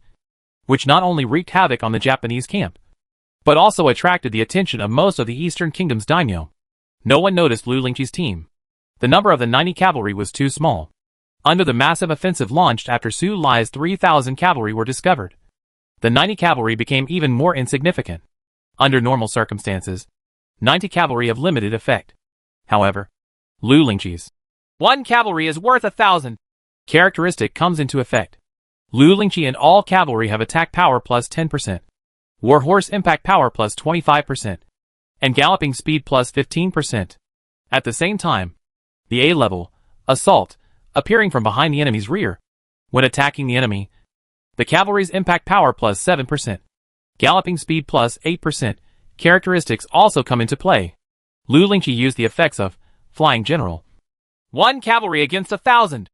which not only wreaked havoc on the Japanese camp, but also attracted the attention of most of the Eastern Kingdom's daimyo. No one noticed Lu Lingqi's team. The number of the 90 cavalry was too small. Under the massive offensive launched after Su Li's 3,000 cavalry were discovered, the 90 cavalry became even more insignificant. Under normal circumstances, 90 cavalry have limited effect. However, Lu Lingqi's 1 cavalry is worth 1,000 characteristic comes into effect. Lu Lingqi and all cavalry have attack power plus 10%, war horse impact power plus 25%, and galloping speed plus 15%. At the same time, the A-level, assault, appearing from behind the enemy's rear. When attacking the enemy, the cavalry's impact power plus 7%, galloping speed plus 8%, characteristics also come into play. Lu Lingqi used the effects of Flying General, 1 cavalry against 1,000,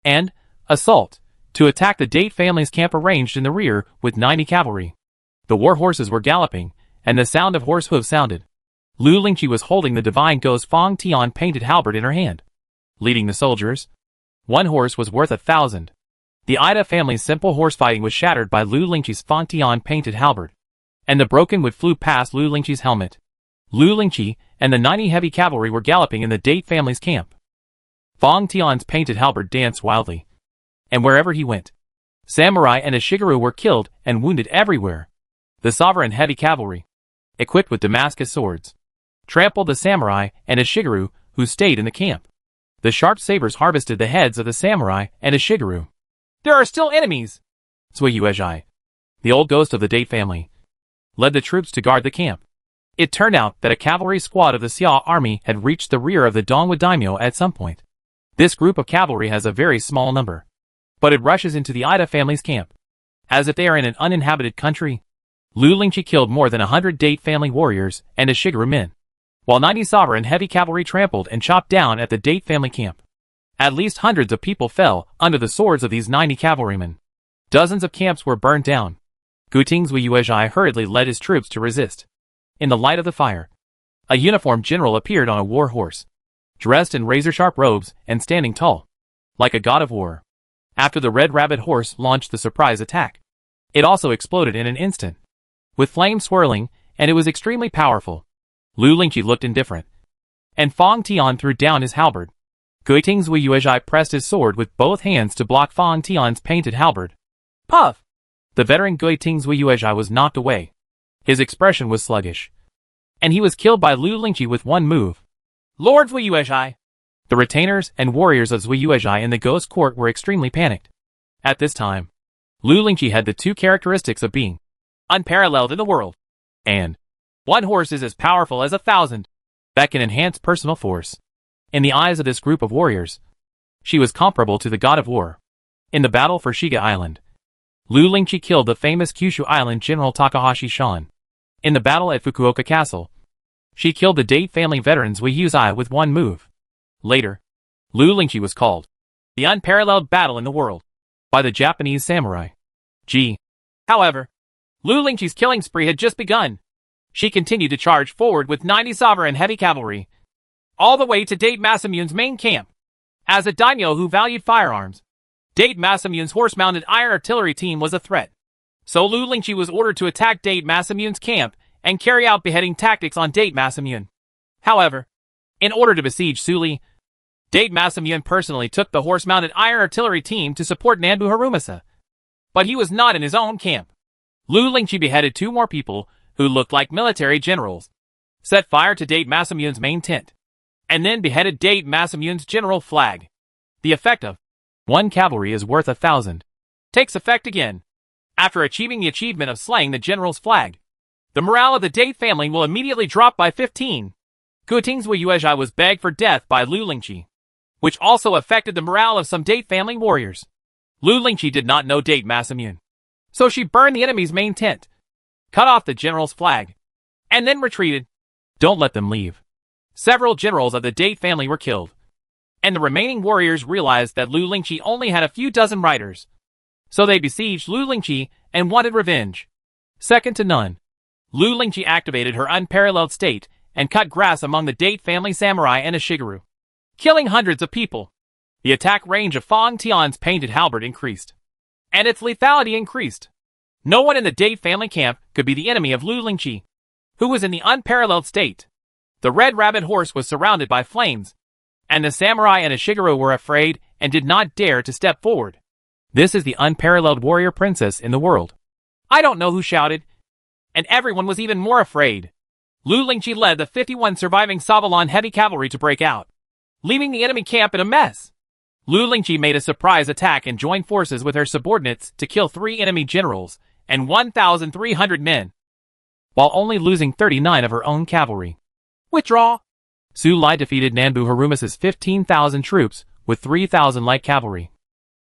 and Assault, to attack the Date family's camp arranged in the rear with 90 cavalry. The war horses were galloping, and the sound of horse hooves sounded. Lu Lingqi was holding the divine ghost Fong Tian painted halberd in her hand. Leading the soldiers, 1 horse was worth 1,000. The Ida family's simple horse fighting was shattered by Lu Lingqi's Fong Tian painted halberd, and the broken wood flew past Lu Lingqi's helmet. Lu Lingqi and the 90 heavy cavalry were galloping in the Date family's camp. Fong Tian's painted halberd danced wildly, and wherever he went, samurai and Ashigaru were killed and wounded everywhere. The sovereign heavy cavalry, equipped with Damascus swords, trampled the samurai and Ashigaru who stayed in the camp. The sharp sabers harvested the heads of the samurai and Ashigaru. There are still enemies! Zui Yuezhai, the old ghost of the Date family, led the troops to guard the camp. It turned out that a cavalry squad of the Xia army had reached the rear of the Dongwu daimyo at some point. This group of cavalry has a very small number, but it rushes into the Ida family's camp, as if they are in an uninhabited country. Lu Lingqi killed more than 100 Date family warriors and Ashigaru men, while 90 sovereign heavy cavalry trampled and chopped down at the Date family camp. At least hundreds of people fell under the swords of these 90 cavalrymen. Dozens of camps were burned down. Guting Zui Yuezhai hurriedly led his troops to resist. In the light of the fire, a uniformed general appeared on a war horse, dressed in razor-sharp robes and standing tall, like a god of war. After the Red Rabbit horse launched the surprise attack, it also exploded in an instant, with flames swirling, and it was extremely powerful. Lu Lingqi looked indifferent, and Fong Tian threw down his halberd. Guiting Zui Yuezhai pressed his sword with both hands to block Fong Tian's painted halberd. Puff! The veteran Guiting Zuiyuezhai was knocked away. His expression was sluggish. And he was killed by Lu Lingqi with one move. Lord Zuiyuezhai! The retainers and warriors of Zuiyuezhai in the ghost court were extremely panicked. At this time, Lu Lingqi had the two characteristics of being unparalleled in the world, and one horse is as powerful as 1,000. that can enhance personal force. In the eyes of this group of warriors, she was comparable to the god of war. In the battle for Shiga Island, Lu Lingqi killed the famous Kyushu Island General Takahashi Shan. In the battle at Fukuoka Castle, she killed the Date family veteran Zuiyuezhai with one move. Later, Lu Lingqi was called the unparalleled battle in the world by the Japanese samurai. However, Lu Lingqi's killing spree had just begun. She continued to charge forward with 90 sovereign heavy cavalry, all the way to Date Masamune's main camp. As a daimyo who valued firearms, Date Masamune's horse-mounted iron artillery team was a threat. So Lu Lingqi was ordered to attack Date Masamune's camp and carry out beheading tactics on Date Masamune. However, in order to besiege Suli, Date Masamune personally took the horse-mounted iron artillery team to support Nanbu Harumasa. But he was not in his own camp. Lu Lingqi beheaded two more people who looked like military generals, set fire to Date Masamune's main tent, and then beheaded Date Masamune's general flag. The effect of one cavalry is worth 1,000 takes effect again. After achieving the achievement of slaying the general's flag, the morale of the Date family will immediately drop by 15. Guiting Zuiyuezhai was begged for death by Lu Lingqi, which also affected the morale of some Date family warriors. Lu Lingqi did not know Date Masamune, so she burned the enemy's main tent, cut off the general's flag, and then retreated. Don't let them leave. Several generals of the Date family were killed, and the remaining warriors realized that Lu Lingqi only had a few dozen riders. So they besieged Lu Lingqi and wanted revenge. Second to none, Lu Lingqi activated her unparalleled state and cut grass among the Date family samurai and Ishigaru, killing hundreds of people. The attack range of Fang Tian's painted halberd increased, and its lethality increased. No one in the Date family camp could be the enemy of Lu Lingqi, who was in the unparalleled state. The red rabbit horse was surrounded by flames, and the samurai and Ishigaru were afraid and did not dare to step forward. This is the unparalleled warrior princess in the world. I don't know who shouted, and everyone was even more afraid. Lu Lingqi led the 51 surviving Savalon heavy cavalry to break out, leaving the enemy camp in a mess. Lu Lingqi made a surprise attack and joined forces with her subordinates to kill 3 enemy generals and 1,300 men, while only losing 39 of her own cavalry. Withdraw! Su Lai defeated Nanbu Harumasa's 15,000 troops with 3,000 light cavalry,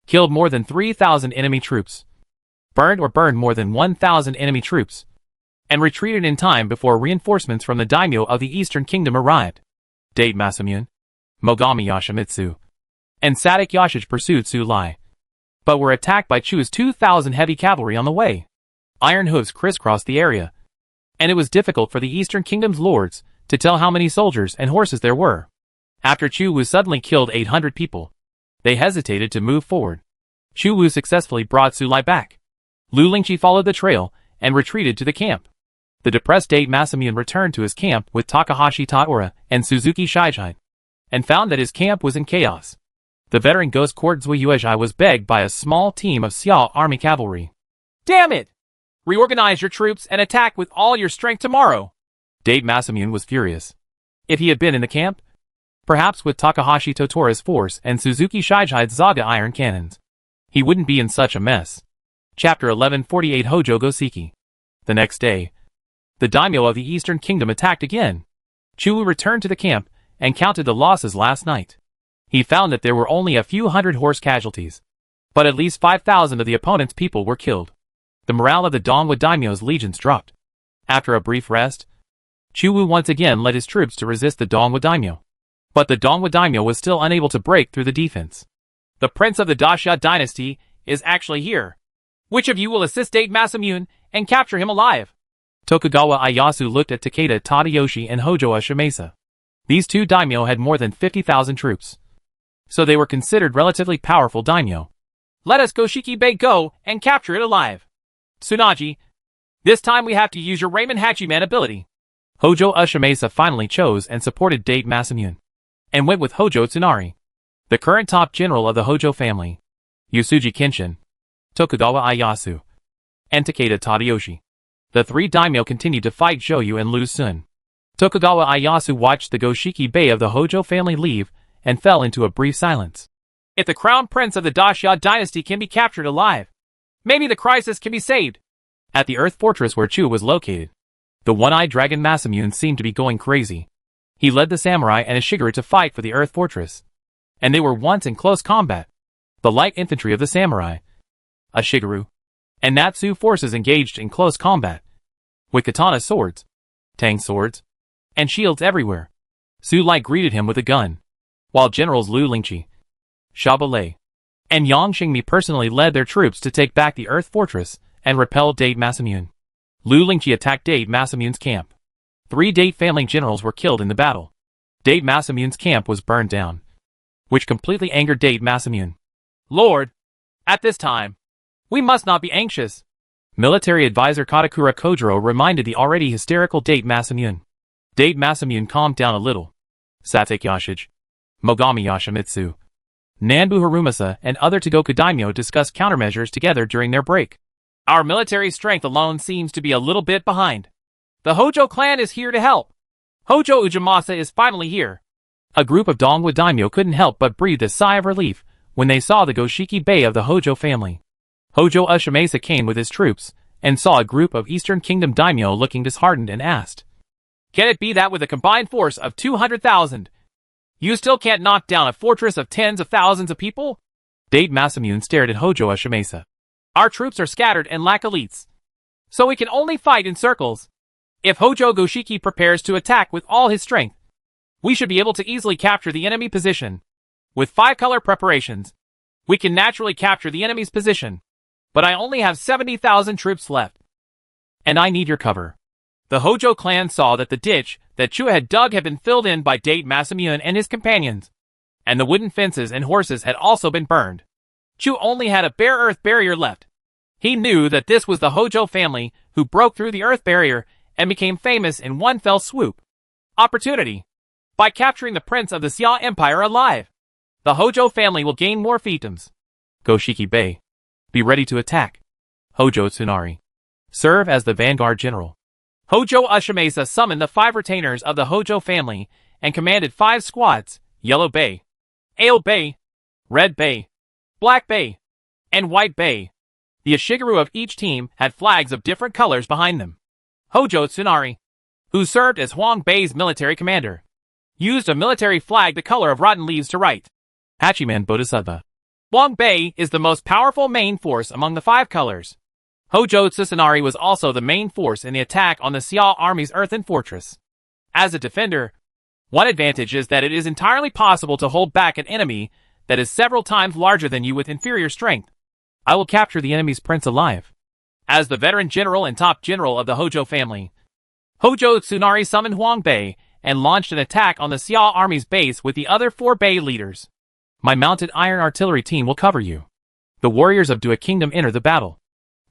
killed more than 3,000 enemy troops, burned more than 1,000 enemy troops, and retreated in time before reinforcements from the daimyo of the Eastern Kingdom arrived. Date Masamune, Mogami Yoshimitsu, and Sadak Yashij pursued Su Lai, but were attacked by Chu's 2,000 heavy cavalry on the way. Iron hooves crisscrossed the area, and it was difficult for the Eastern Kingdom's lords to tell how many soldiers and horses there were. After Chu Wu suddenly killed 800 people, they hesitated to move forward. Chu Wu successfully brought Su Lai back. Lu Lingqi followed the trail and retreated to the camp. The depressed Date Masamune returned to his camp with Takahashi Taora and Suzuki Shijai, and found that his camp was in chaos. The veteran ghost court Zuiyuezhai was begged by a small team of Xiao army cavalry. Damn it! Reorganize your troops and attack with all your strength tomorrow. Date Masamune was furious. If he had been in the camp, perhaps with Takahashi Totora's force and Suzuki Shijai's Zaga iron cannons, he wouldn't be in such a mess. Chapter 1148 Hojo Goseki. The next day, the daimyo of the Eastern Kingdom attacked again. Chu Wu returned to the camp and counted the losses last night. He found that there were only a few hundred horse casualties, but at least 5,000 of the opponent's people were killed. The morale of the Dongwu daimyo's legions dropped. After a brief rest, Chu Wu once again led his troops to resist the Dongwu daimyo. But the Dongwu daimyo was still unable to break through the defense. The prince of the Daxia dynasty is actually here. Which of you will assist Date Masamune and capture him alive? Tokugawa Ieyasu looked at Takeda Tadayoshi and Hojo Ashimasa. These two daimyo had more than 50,000 troops, so they were considered relatively powerful daimyo. Let us Goshiki Bay go and capture it alive. Tsunaji, this time we have to use your Raymond Hachiman ability. Hojo Ashimasa finally chose and supported Date Masamune, and went with Hojo Tsunari, the current top general of the Hojo family. Yusuji Kenshin, Tokugawa Ieyasu, and Takeda Tadayoshi. The three daimyo continued to fight Zhou and Lu Sun. Tokugawa Ieyasu watched the Goshiki Bay of the Hojo family leave and fell into a brief silence. If the crown prince of the Daxia dynasty can be captured alive, maybe the crisis can be saved. At the Earth Fortress where Chu was located, the one-eyed dragon Masamune seemed to be going crazy. He led the samurai and a Shigeru to fight for the Earth Fortress, and they were once in close combat. The light infantry of the samurai, a Shigeru, and Natsu forces engaged in close combat, with katana swords, tang swords, and shields everywhere. Su Lai greeted him with a gun, while generals Lu Lingqi, Shabale, and Yang Xingmi personally led their troops to take back the Earth Fortress and repel Date Masamune. Lu Lingqi attacked Date Masamune's camp. 3 Date family generals were killed in the battle. Date Masamune's camp was burned down, which completely angered Date Masamune. Lord, at this time, we must not be anxious. Military advisor Katakura Kojiro reminded the already hysterical Date Masamune. Date Masamune calmed down a little. Satake Yashij, Mogami Yoshimitsu, Nanbu Harumasa and other Togoku daimyo discussed countermeasures together during their break. Our military strength alone seems to be a little bit behind. The Hojo clan is here to help. Hojo Ujimasa is finally here. A group of Dongwu daimyo couldn't help but breathe a sigh of relief when they saw the Goshiki Bay of the Hojo family. Hojo Ushimasa came with his troops and saw a group of Eastern Kingdom daimyo looking disheartened and asked, "Can it be that with a combined force of 200,000, you still can't knock down a fortress of tens of thousands of people?" Date Masamune stared at Hojo Ushimasa. "Our troops are scattered and lack elites, so we can only fight in circles. If Hojo Goshiki prepares to attack with all his strength, we should be able to easily capture the enemy position. With 5-color preparations, we can naturally capture the enemy's position. But I only have 70,000 troops left, and I need your cover." The Hojo clan saw that the ditch that Chua had dug had been filled in by Date Masamune and his companions, and the wooden fences and horses had also been burned. Chu only had a bare earth barrier left. He knew that this was the Hojo family who broke through the earth barrier and became famous in one fell swoop. Opportunity. By capturing the prince of the Xia Empire alive, the Hojo family will gain more fiefdoms. Goshiki Bay. Be ready to attack. Hojo Tsunari. Serve as the vanguard general. Hojo Ushimasa summoned the 5 retainers of the Hojo family and commanded 5 squads: Yellow Bay, Ale Bay, Red Bay, Black Bay, and White Bay. The Ashigaru of each team had flags of different colors behind them. Hojo Tsunari, who served as Huang Bei's military commander, used a military flag the color of rotten leaves to write, Hachiman Bodhisattva. Huang Bei is the most powerful main force among the 5 colors. Hojo Tsunari was also the main force in the attack on the Xia army's earthen fortress. As a defender, one advantage is that it is entirely possible to hold back an enemy that is several times larger than you with inferior strength. I will capture the enemy's prince alive. As the veteran general and top general of the Hojo family, Hojo Tsunari summoned Huang Bei and launched an attack on the Xia army's base with the other 4 Bei leaders. My mounted iron artillery team will cover you. The warriors of Dua Kingdom enter the battle.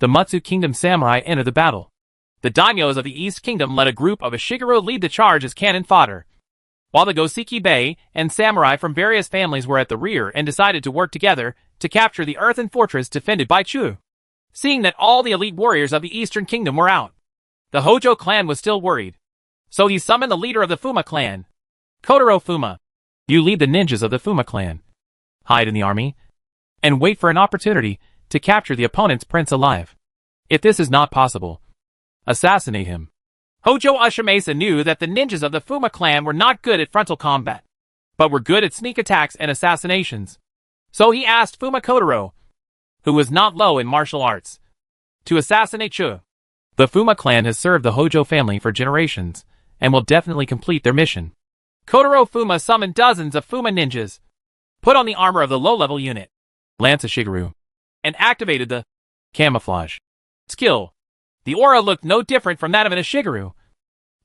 The Mutsu Kingdom samurai enter the battle. The daimyos of the East Kingdom let a group of Ashigaru lead the charge as cannon fodder, while the Goshiki Bei and samurai from various families were at the rear and decided to work together to capture the earthen fortress defended by Chu. Seeing that all the elite warriors of the Eastern Kingdom were out, the Hojo clan was still worried. So he summoned the leader of the Fuma clan, Kotaro Fuma. You lead the ninjas of the Fuma clan. Hide in the army, and wait for an opportunity to capture the opponent's prince alive. If this is not possible, assassinate him. Hojo Ushimasa knew that the ninjas of the Fuma clan were not good at frontal combat, but were good at sneak attacks and assassinations. So he asked Fuma Kotaro, who was not low in martial arts, to assassinate Chu. The Fuma clan has served the Hojo family for generations, and will definitely complete their mission. Kotaro Fuma summoned dozens of Fuma ninjas, put on the armor of the low-level unit, Lance Ashigaru, and activated the camouflage skill. The aura looked no different from that of an Ashigaru,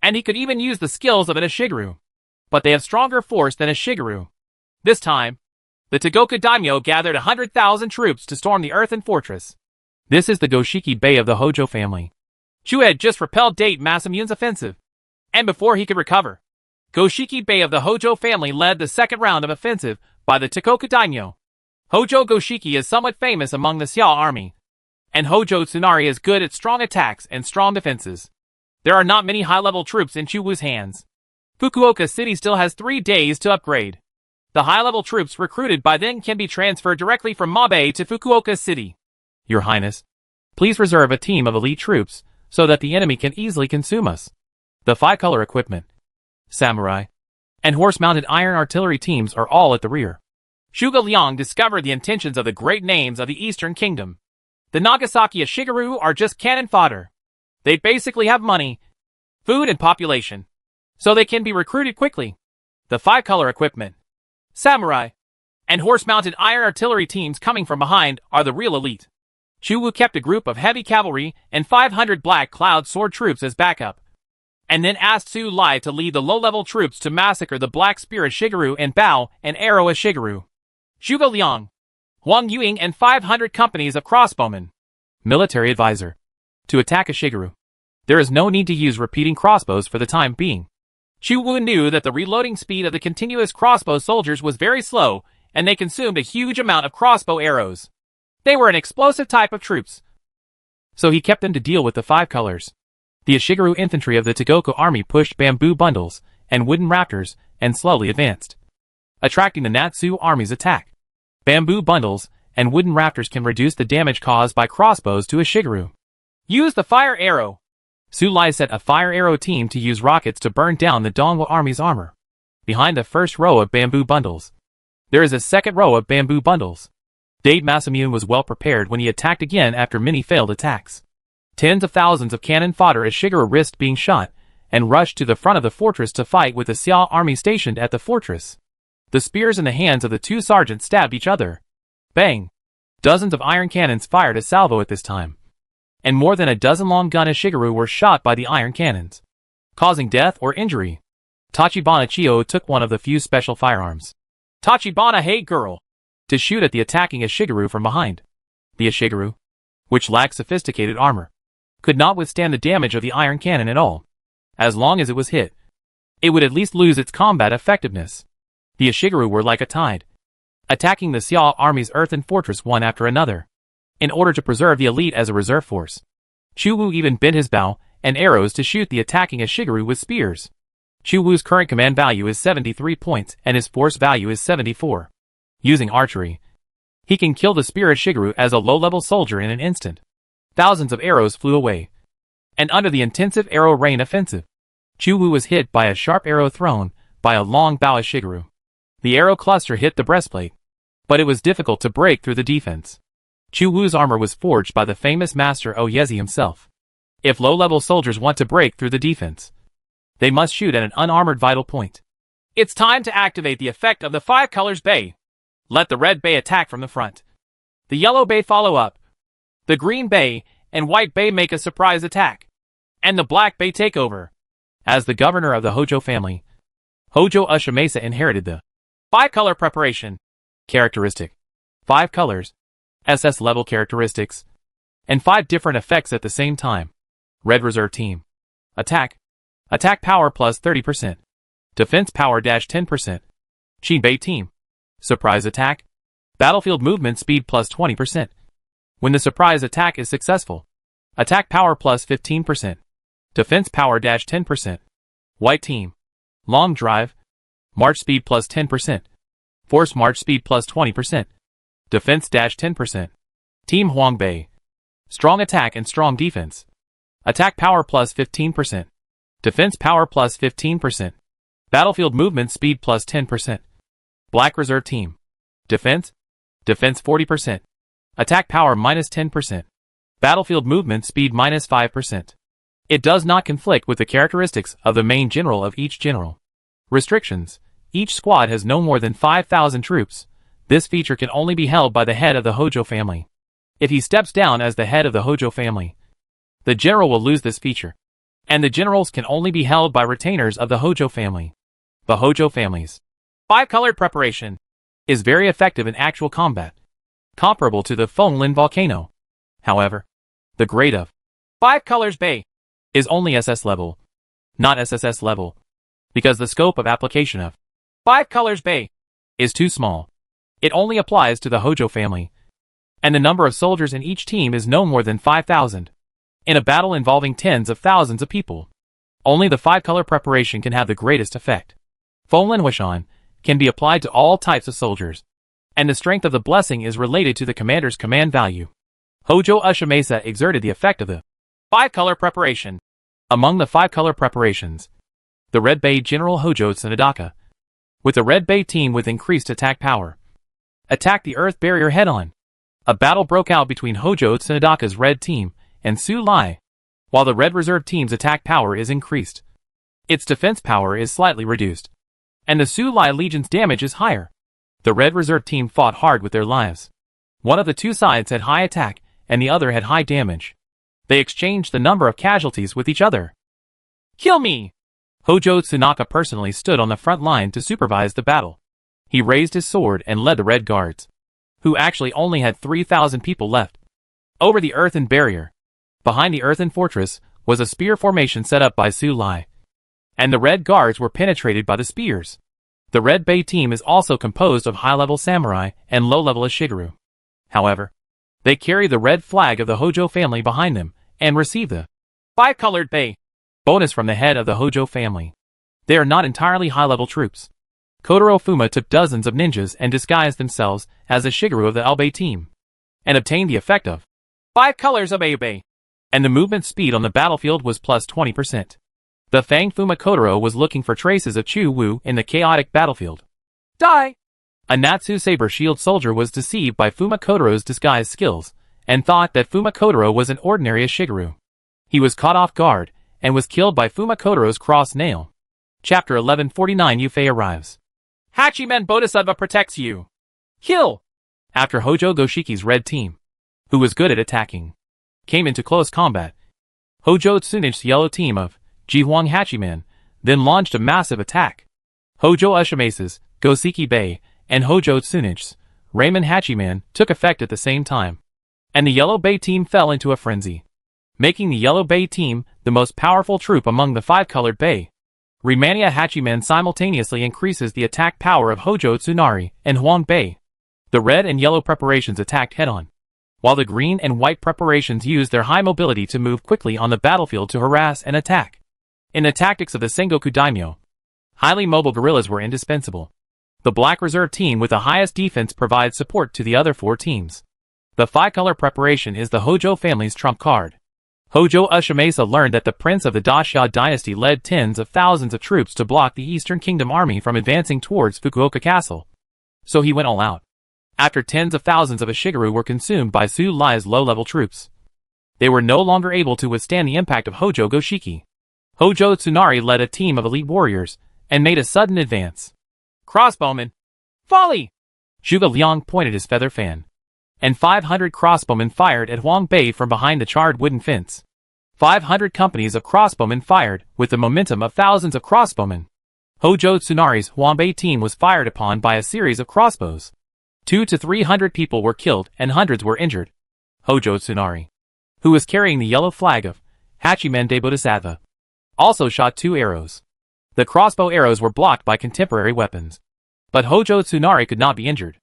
and he could even use the skills of an Ashigaru. But they have stronger force than Ashigaru. This time, the Togoku daimyo gathered 100,000 troops to storm the earthen fortress. This is the Goshiki Bay of the Hojo family. Chu had just repelled Date Masamune's offensive, and before he could recover, Goshiki Bay of the Hojo family led the second round of offensive by the Togoku daimyo. Hojo Goshiki is somewhat famous among the Xia army. and Hojo Tsunari is good at strong attacks and strong defenses. There are not many high-level troops in Chuwu's hands. Fukuoka City still has 3 days to upgrade. The high-level troops recruited by then can be transferred directly from Mabe to Fukuoka City. Your Highness, please reserve a team of elite troops so that the enemy can easily consume us. The 5-color equipment, samurai, and horse-mounted iron artillery teams are all at the rear. Shuga Liang discovered the intentions of the great names of the Eastern Kingdom. The Nagasaki Ashigaru are just cannon fodder. They basically have money, food and population, so they can be recruited quickly. The 5-color equipment, samurai, and horse-mounted iron artillery teams coming from behind are the real elite. Chuwu kept a group of heavy cavalry and 500 Black Cloud sword troops as backup, and then asked Su Lai to lead the low-level troops to massacre the Black Spear Ashigaru and Bao and Arrow Ashigaru. Shuga Liang, Huang Yuing and 500 companies of crossbowmen. Military advisor. To attack Ashigaru, there is no need to use repeating crossbows for the time being. Chuwu knew that the reloading speed of the continuous crossbow soldiers was very slow, and they consumed a huge amount of crossbow arrows. They were an explosive type of troops, so he kept them to deal with the 5 colors. The Ashigaru infantry of the Togoku army pushed bamboo bundles and wooden raptors and slowly advanced, attracting the Natsu army's attack. Bamboo bundles and wooden raptors can reduce the damage caused by crossbows to Ashigaru. Use the fire arrow. Su Lai set a fire arrow team to use rockets to burn down the Dongwu army's armor. Behind the first row of bamboo bundles, there is a second row of bamboo bundles. Date Masamune was well prepared when he attacked again after many failed attacks. Tens of thousands of cannon fodder Ashigaru risked being shot and rushed to the front of the fortress to fight with the Xia army stationed at the fortress. The spears in the hands of the 2 sergeants stabbed each other. Bang! Dozens of iron cannons fired a salvo at this time, and more than a dozen long-gun Ashigaru were shot by the iron cannons, causing death or injury. Tachibana Chiyo took one of the few special firearms, Tachibana Hey Girl, to shoot at the attacking Ashigaru from behind. The Ashigaru, which lacked sophisticated armor, could not withstand the damage of the iron cannon at all. As long as it was hit, it would at least lose its combat effectiveness. The Ashigaru were like a tide, attacking the Xia army's earthen fortress one after another, in order to preserve the elite as a reserve force. Chuwu even bent his bow and arrows to shoot the attacking Ashigaru with spears. Chuwu's current command value is 73 points and his force value is 74. Using archery, he can kill the spear Ashigaru as a low-level soldier in an instant. Thousands of arrows flew away, and under the intensive arrow rain offensive, Chuwu was hit by a sharp arrow thrown by a long bow Ashigaru. The arrow cluster hit the breastplate, but it was difficult to break through the defense. Chuwu's armor was forged by the famous master Oyezi himself. If low-level soldiers want to break through the defense, they must shoot at an unarmored vital point. It's time to activate the effect of the 5 colors Bay. Let the red Bay attack from the front. The yellow Bay follow up. The green Bay and white Bay make a surprise attack, and the black Bay take over. As the governor of the Hojo family, Hojo Ushimasa inherited the 5-color preparation. Characteristic, 5 colors, SS level characteristics, and 5 different effects at the same time. Red Reserve Team. Attack power plus 30%. Defense power -10%. Shinbei Team. Surprise attack. Battlefield movement speed plus 20%. When the surprise attack is successful, attack power plus 15%. Defense power -10%. White Team. Long drive. March speed plus 10%. Force march speed plus 20%. Defense -10%. Team Huangbei. Strong attack and strong defense. Attack power plus 15%. Defense power plus 15%. Battlefield movement speed plus 10%. Black Reserve Team. Defense 40%. Attack power -10%. Battlefield movement speed -5%. It does not conflict with the characteristics of the main general of each general. Restrictions. Each squad has no more than 5,000 troops. This feature can only be held by the head of the Hojo family. If he steps down as the head of the Hojo family, the general will lose this feature, and the generals can only be held by retainers of the Hojo family. The Hojo family's 5-colored preparation is very effective in actual combat, comparable to the Fonglin volcano. However, the grade of 5 colors Bay is only SS level, not SSS level, because the scope of application of 5 colors Bay is too small. It only applies to the Hojo family. and the number of soldiers in each team is no more than 5,000. In a battle involving tens of thousands of people, only the 5-color preparation can have the greatest effect. Fonglen Huishan can be applied to all types of soldiers, and the strength of the blessing is related to the commander's command value. Hojo Ushimesa exerted the effect of the 5-color preparation. Among the 5-color preparations, the Red Bay General Hojo Tsunadaka, with the Red Bay team with increased attack power, attacked the Earth Barrier head-on. A battle broke out between Hojo Tsunadaka's Red team and Su Lai, while the Red Reserve team's attack power is increased. Its defense power is slightly reduced, and the Su Lai Legion's damage is higher. The Red Reserve team fought hard with their lives. One of the two sides had high attack, and the other had high damage. They exchanged the number of casualties with each other. "Kill me!" Hojo Tsunaka personally stood on the front line to supervise the battle. He raised his sword and led the Red Guards, who actually only had 3,000 people left, over the earthen barrier. Behind the earthen fortress was a spear formation set up by Su Lai, and the Red Guards were penetrated by the spears. The Red Bay team is also composed of high-level samurai and low-level Ishigaru. However, they carry the red flag of the Hojo family behind them and receive the 5-colored Bay bonus from the head of the Hojo family. They are not entirely high-level troops. Kotaro Fuma took dozens of ninjas and disguised themselves as the Shigaru of the Albay team, and obtained the effect of 5 colors of Albay, and the movement speed on the battlefield was plus 20%. The Fang Fuma Kotaro was looking for traces of Chu Wu in the chaotic battlefield. Die! A Natsu Saber Shield soldier was deceived by Fuma Kotaro's disguise skills, and thought that Fuma Kotaro was an ordinary Ishigaru. He was caught off guard, and was killed by Fuma Kotaro's cross nail. Chapter 1149 Yufei arrives. Hachimen Bodhisattva protects you. Kill! After Hojo Goshiki's red team, who was good at attacking, came into close combat, Hojo Tsunij's yellow team of Jihuang Hachimen then launched a massive attack. Hojo Ushimesa's Gosiki Bay and Hojo Tsunij's Raymond Hachiman took effect at the same time, and the Yellow Bay team fell into a frenzy, making the Yellow Bay team the most powerful troop among the 5-colored Bay. Remania Hachiman simultaneously increases the attack power of Hojo Tsunari and Huang Bay. The red and yellow preparations attacked head-on, while the green and white preparations used their high mobility to move quickly on the battlefield to harass and attack. In the tactics of the Sengoku Daimyo, highly mobile guerrillas were indispensable. The Black Reserve team with the highest defense provides support to the other 4 teams. The 5-color preparation is the Hojo family's trump card. Hojo Ushimesa learned that the prince of the Daxia dynasty led tens of thousands of troops to block the Eastern Kingdom army from advancing towards Fukuoka Castle. So he went all out. After tens of thousands of Ishigaru were consumed by Su Lai's low-level troops, they were no longer able to withstand the impact of Hojo Goshiki. Hojo Tsunari led a team of elite warriors and made a sudden advance. Crossbowmen! Folly! Zhuge Liang pointed his feather fan, and 500 crossbowmen fired at Huang Bei from behind the charred wooden fence. 500 companies of crossbowmen fired with the momentum of thousands of crossbowmen. Hojo Tsunari's Huang Bei team was fired upon by a series of crossbows. 200 to 300 people were killed and hundreds were injured. Hojo Tsunari, who was carrying the yellow flag of Hachimen de Bodhisattva, also shot 2 arrows. The crossbow arrows were blocked by contemporary weapons, but Hojo Tsunari could not be injured.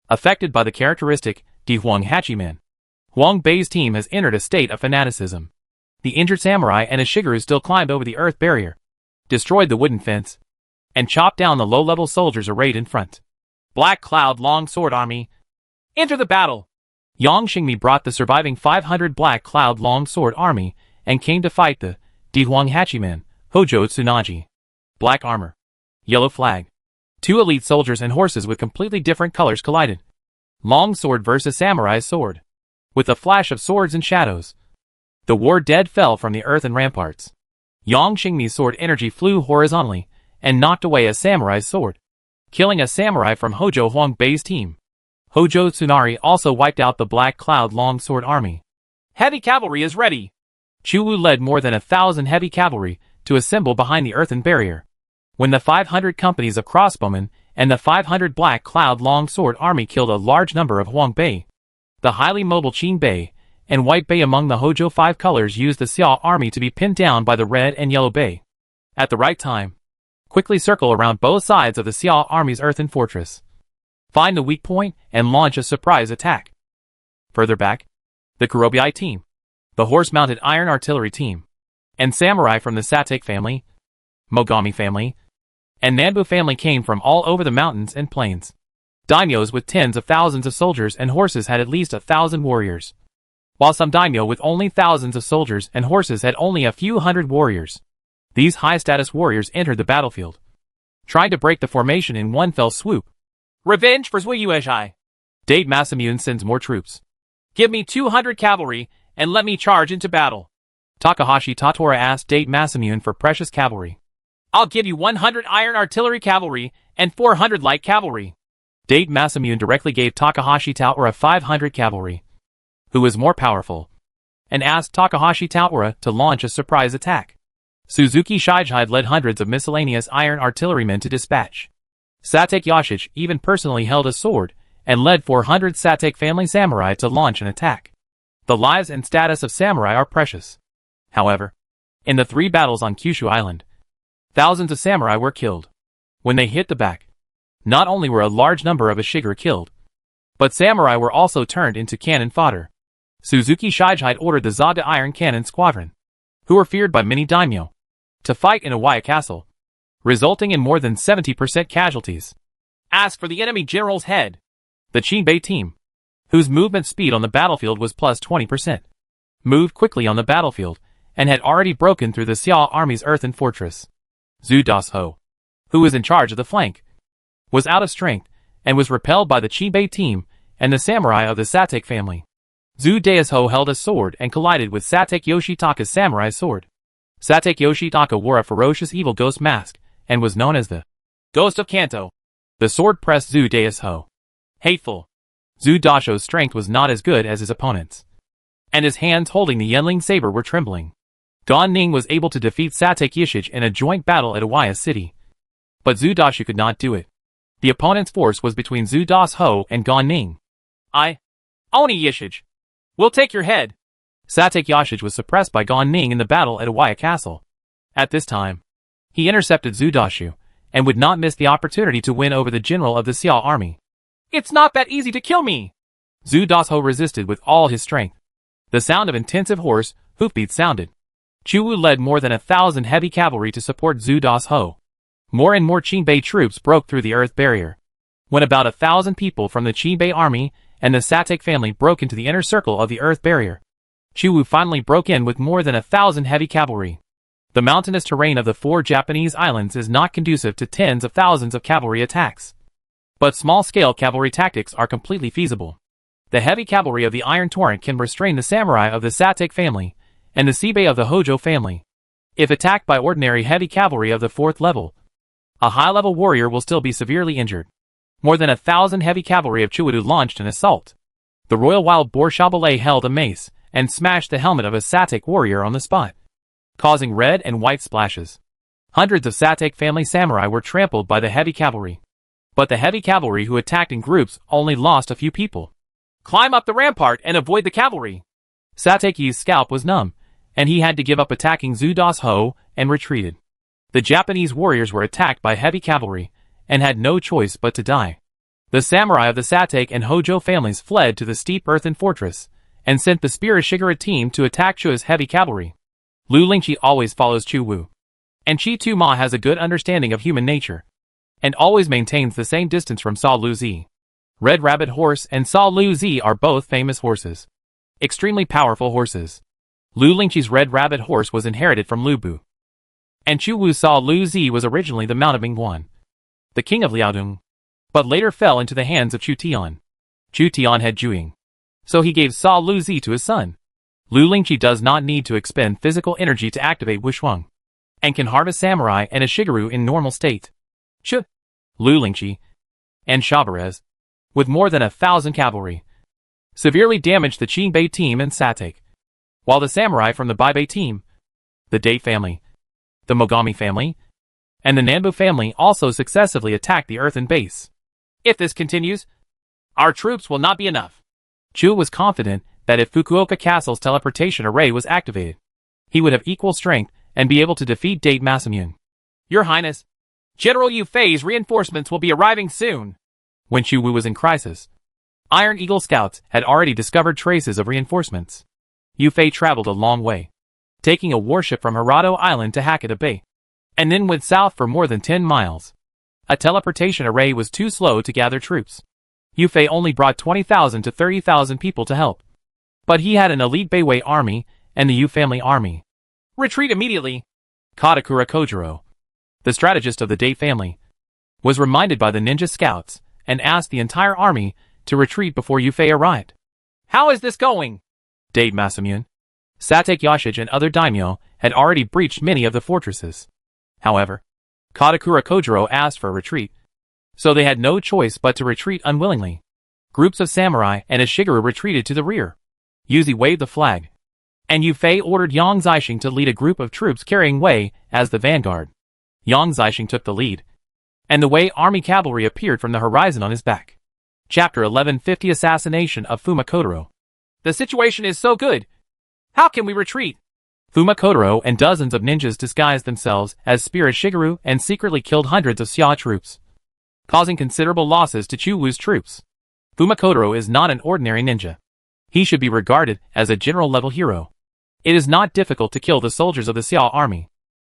Affected by the characteristic Di Huang Hachiman, Huang Bei's team has entered a state of fanaticism. The injured samurai and Ishigaru still climbed over the earth barrier, destroyed the wooden fence, and chopped down the low-level soldiers arrayed in front. Black Cloud Long Sword Army, enter the battle! Yang Xingmi brought the surviving 500 Black Cloud Long Sword Army and came to fight the Di Huang Hachiman, Hojo Tsunaji. Black armor, yellow flag. 2 elite soldiers and horses with completely different colors collided. Long sword versus samurai sword. With a flash of swords and shadows, the war dead fell from the earthen ramparts. Yang Xingmi's sword energy flew horizontally and knocked away a samurai's sword, killing a samurai from Hojo Huang Bei's team. Hojo Tsunari also wiped out the Black Cloud Long Sword Army. Heavy cavalry is ready! Chu Wu led more than 1,000 heavy cavalry to assemble behind the earthen barrier. When the 500 companies of crossbowmen and the 500 Black Cloud Long Sword Army killed a large number of Huang Bei, the highly mobile Qin Bei and White Bei among the Hojo 5 colors used the Xia army to be pinned down by the Red and Yellow Bei. At the right time, quickly circle around both sides of the Xia army's earthen fortress. Find the weak point and launch a surprise attack. Further back, the Kurobi team, the horse-mounted iron artillery team, and samurai from the Satek family, Mogami family, and Nanbu family came from all over the mountains and plains. Daimyos with tens of thousands of soldiers and horses had at least 1,000 warriors, while some daimyo with only thousands of soldiers and horses had only a few hundred warriors. These high-status warriors entered the battlefield, trying to break the formation in one fell swoop. Revenge for Zuyueshai. Date Masamune sends more troops. Give me 200 cavalry, and let me charge into battle. Takahashi Totoro asked Date Masamune for precious cavalry. I'll give you 100 iron artillery cavalry, and 400 light cavalry. Date Masamune directly gave Takahashi Taora 500 cavalry, who was more powerful, and asked Takahashi Taora to launch a surprise attack. Suzuki Shigeide led hundreds of miscellaneous iron artillerymen to dispatch. Satek Yashichi even personally held a sword and led 400 Satek family samurai to launch an attack. The lives and status of samurai are precious. However, in the 3 battles on Kyushu Island, thousands of samurai were killed. When they hit the back, not only were a large number of Ashigara killed, but samurai were also turned into cannon fodder. Suzuki Shigeide ordered the Zada Iron Cannon Squadron, who were feared by many daimyo, to fight in Iwaya Castle, resulting in more than 70% casualties. Ask for the enemy general's head. The Chinbei team, whose movement speed on the battlefield was plus 20%, moved quickly on the battlefield and had already broken through the Xiao army's earthen fortress. Zhu Dasho, who was in charge of the flank, was out of strength and was repelled by the Chinbei team and the samurai of the Satek family. Zhu Dasho held a sword and collided with Satek Yoshitaka's samurai sword. Satek Yoshitaka wore a ferocious evil ghost mask and was known as the Ghost of Kanto. The sword pressed Zhu Dasho. Hateful. Zhu Dasho's strength was not as good as his opponent's, and his hands holding the Yenling saber were trembling. Gan Ning was able to defeat Satek Yashichi in a joint battle at Iwaya City, but Zhu Dasho could not do it. The opponent's force was between Zhu Dasho and Gan Ning. Oni Yashichi, we'll take your head. Satek Yashichi was suppressed by Gan Ning in the battle at Iwaya Castle. At this time, he intercepted Zhu Dasho and would not miss the opportunity to win over the general of the Xiao army. It's not that easy to kill me. Zhu Dasho resisted with all his strength. The sound of intensive horse hoofbeats sounded. Chuwu led more than 1,000 heavy cavalry to support Zhu Dasho. More and more Chinbei troops broke through the earth barrier. When about 1,000 people from the Chinbei army and the Satek family broke into the inner circle of the earth barrier, Chuwu finally broke in with more than 1,000 heavy cavalry. The mountainous terrain of the 4 Japanese islands is not conducive to tens of thousands of cavalry attacks. But small-scale cavalry tactics are completely feasible. The heavy cavalry of the Iron Torrent can restrain the samurai of the Satek family and the Sibei of the Hojo family. If attacked by ordinary heavy cavalry of the 4th level, a high-level warrior will still be severely injured. More than 1,000 heavy cavalry of Chuwudu launched an assault. The Royal Wild Boar Chabalet held a mace and smashed the helmet of a Satek warrior on the spot, causing red and white splashes. Hundreds of Satek family samurai were trampled by the heavy cavalry. But the heavy cavalry who attacked in groups only lost a few people. Climb up the rampart and avoid the cavalry. Sateki's scalp was numb, and he had to give up attacking Zhu Dasho and retreated. The Japanese warriors were attacked by heavy cavalry and had no choice but to die. The samurai of the Satek and Hojo families fled to the steep earthen fortress and sent the Spear Ashigara team to attack Chu's heavy cavalry. Lu Lingqi always follows Chu Wu, and Chi Tu Ma has a good understanding of human nature and always maintains the same distance from Sa Lu Zi. Red Rabbit Horse and Sa Lu Zi are both famous horses. Extremely powerful horses. Lu Lingqi's Red Rabbit Horse was inherited from Lu Bu, and Chu Wu's Sa Lu Zi was originally the mount of Mingguan, the king of Liaodong, but later fell into the hands of Chu Tian. Chu Tian had Jueying, so he gave Sa Lu Zi to his son. Lu Lingqi does not need to expend physical energy to activate Wushuang, and can harness samurai and a Shigeru in normal state. Lu Lingqi and Shabarez, with more than 1,000 cavalry, severely damaged the Chinbei team and Satek, while the samurai from the Baibei team, the Date family, the Mogami family, and the Nanbu family also successively attacked the earthen base. If this continues, our troops will not be enough. Chu was confident that if Fukuoka Castle's teleportation array was activated, he would have equal strength and be able to defeat Date Masamune. Your Highness, General Yu Fei's reinforcements will be arriving soon. When Chu Wu was in crisis, Iron Eagle scouts had already discovered traces of reinforcements. Yufei traveled a long way, taking a warship from Hirado Island to Hakata Bay, and then went south for more than 10 miles. A teleportation array was too slow to gather troops. Yufei only brought 20,000 to 30,000 people to help. But he had an elite Beiwei army and the Yu family army. Retreat immediately! Katakura Kojiro, the strategist of the Date family, was reminded by the ninja scouts and asked the entire army to retreat before Yufei arrived. How is this going? Date Masamune, Satake Yashij and other daimyo had already breached many of the fortresses. However, Katakura Kojiro asked for a retreat, so they had no choice but to retreat unwillingly. Groups of samurai and a Shigeru retreated to the rear. Yuzi waved the flag, and Yufei ordered Yang Zixing to lead a group of troops carrying Wei as the vanguard. Yang Zixing took the lead, and the Wei army cavalry appeared from the horizon on his back. Chapter 1150 Assassination of Fuma Kotaro. The situation is so good. How can we retreat? Fuma Kotaro and dozens of ninjas disguised themselves as Spirit Shigeru and secretly killed hundreds of Xia troops, causing considerable losses to Chuwu's troops. Fuma Kotaro is not an ordinary ninja. He should be regarded as a general-level hero. It is not difficult to kill the soldiers of the Xia army.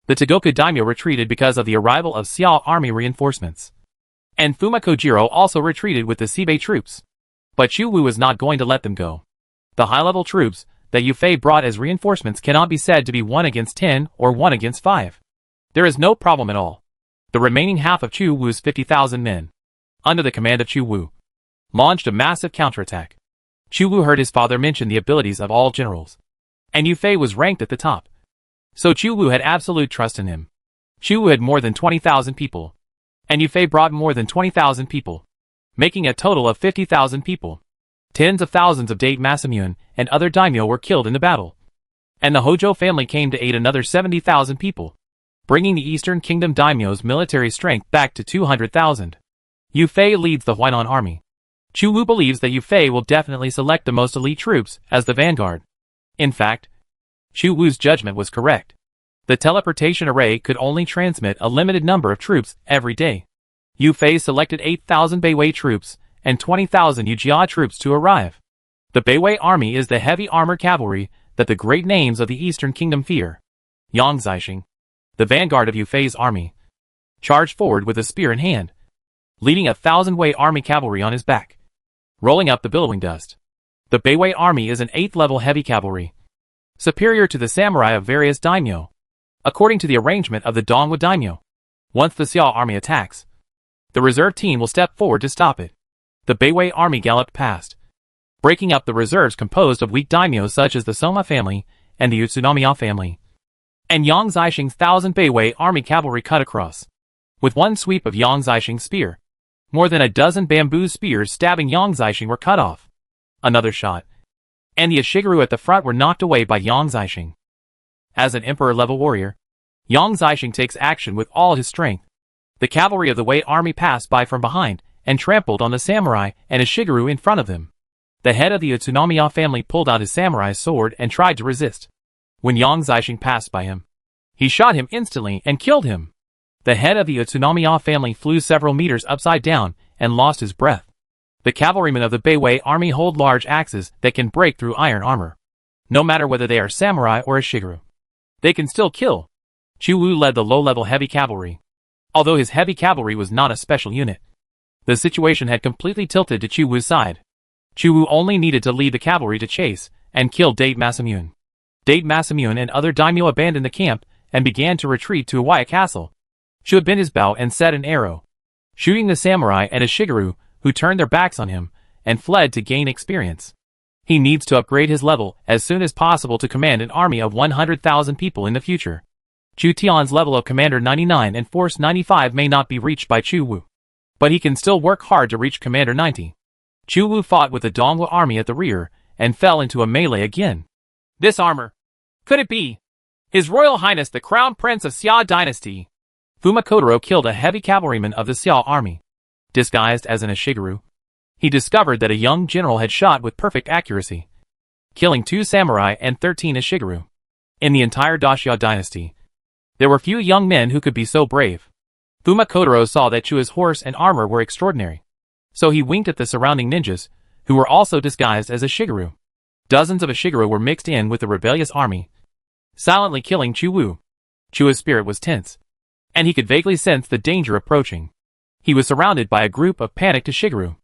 The Togoku daimyo retreated because of the arrival of Xia army reinforcements. And Fuma Kojiro also retreated with the Sibei troops. But Chuwu was not going to let them go. The high-level troops that Yufei brought as reinforcements cannot be said to be 1 against 10 or 1 against 5. There is no problem at all. The remaining half of Chuwu's 50,000 men, under the command of Chuwu, launched a massive counterattack. Chuwu heard his father mention the abilities of all generals, and Yufei was ranked at the top. So Chuwu had absolute trust in him. Chuwu had more than 20,000 people, and Yufei brought more than 20,000 people, making a total of 50,000 people. Tens of thousands of Date Masamune and other daimyo were killed in the battle, and the Hojo family came to aid another 70,000 people, bringing the Eastern Kingdom daimyo's military strength back to 200,000. Yufei leads the Huainan army. Chuwu believes that Yufei will definitely select the most elite troops as the vanguard. In fact, Chuwu's judgment was correct. The teleportation array could only transmit a limited number of troops every day. Yufei selected 8,000 Beiwei troops and 20,000 Yujia troops to arrive. The Beiwei army is the heavy armored cavalry that the great names of the Eastern Kingdom fear. Yang Zixing, the vanguard of Yufei's army, charged forward with a spear in hand, leading 1,000 Wei army cavalry on his back, rolling up the billowing dust. The Beiwei army is an 8th level heavy cavalry, superior to the samurai of various daimyo, according to the arrangement of the Dongwu daimyo. Once the Xia army attacks, the reserve team will step forward to stop it. The Beiwei army galloped past, breaking up the reserves composed of weak daimyo such as the Soma family and the Utsunomiya family. And Yang Zixing's 1,000 Beiwei army cavalry cut across. With one sweep of Yang Zixing's spear, more than a dozen bamboo spears stabbing Yang Zixing were cut off. Another shot, and the Ashigaru at the front were knocked away by Yang Zixing. As an emperor-level warrior, Yang Zixing takes action with all his strength. The cavalry of the Wei army passed by from behind and trampled on the samurai and Ashigaru in front of them. The head of the Utsunomiya family pulled out his samurai's sword and tried to resist. When Yang Zixing passed by him, he shot him instantly and killed him. The head of the Utsunomiya family flew several meters upside down and lost his breath. The cavalrymen of the Beiwei army hold large axes that can break through iron armor. No matter whether they are samurai or Ashigaru, they can still kill. Chuwu led the low-level heavy cavalry. Although his heavy cavalry was not a special unit, the situation had completely tilted to Chuwu's side. Chuwu only needed to lead the cavalry to chase and kill Date Masamune. Date Masamune and other daimyo abandoned the camp and began to retreat to Iwaya Castle. Chu bent his bow and set an arrow, shooting the samurai and Ashigaru, who turned their backs on him and fled to gain experience. He needs to upgrade his level as soon as possible to command an army of 100,000 people in the future. Chu Tian's level of Commander 99 and Force 95 may not be reached by Chuwu, but he can still work hard to reach Commander 90. Chuwu fought with the Dongwu army at the rear and fell into a melee again. This armor. Could it be His Royal Highness the Crown Prince of Xia Dynasty? Fuma Kotaro killed a heavy cavalryman of the Xia army. Disguised as an Ashigaru, he discovered that a young general had shot with perfect accuracy, killing 2 samurai and 13 Ashigaru. In the entire Daxia dynasty, there were few young men who could be so brave. Fuma Kotaro saw that Chua's horse and armor were extraordinary, so he winked at the surrounding ninjas, who were also disguised as a Shigeru. Dozens of Shigeru were mixed in with the rebellious army, silently killing Chu Wu. Chu's spirit was tense, and he could vaguely sense the danger approaching. He was surrounded by a group of panicked Shigeru.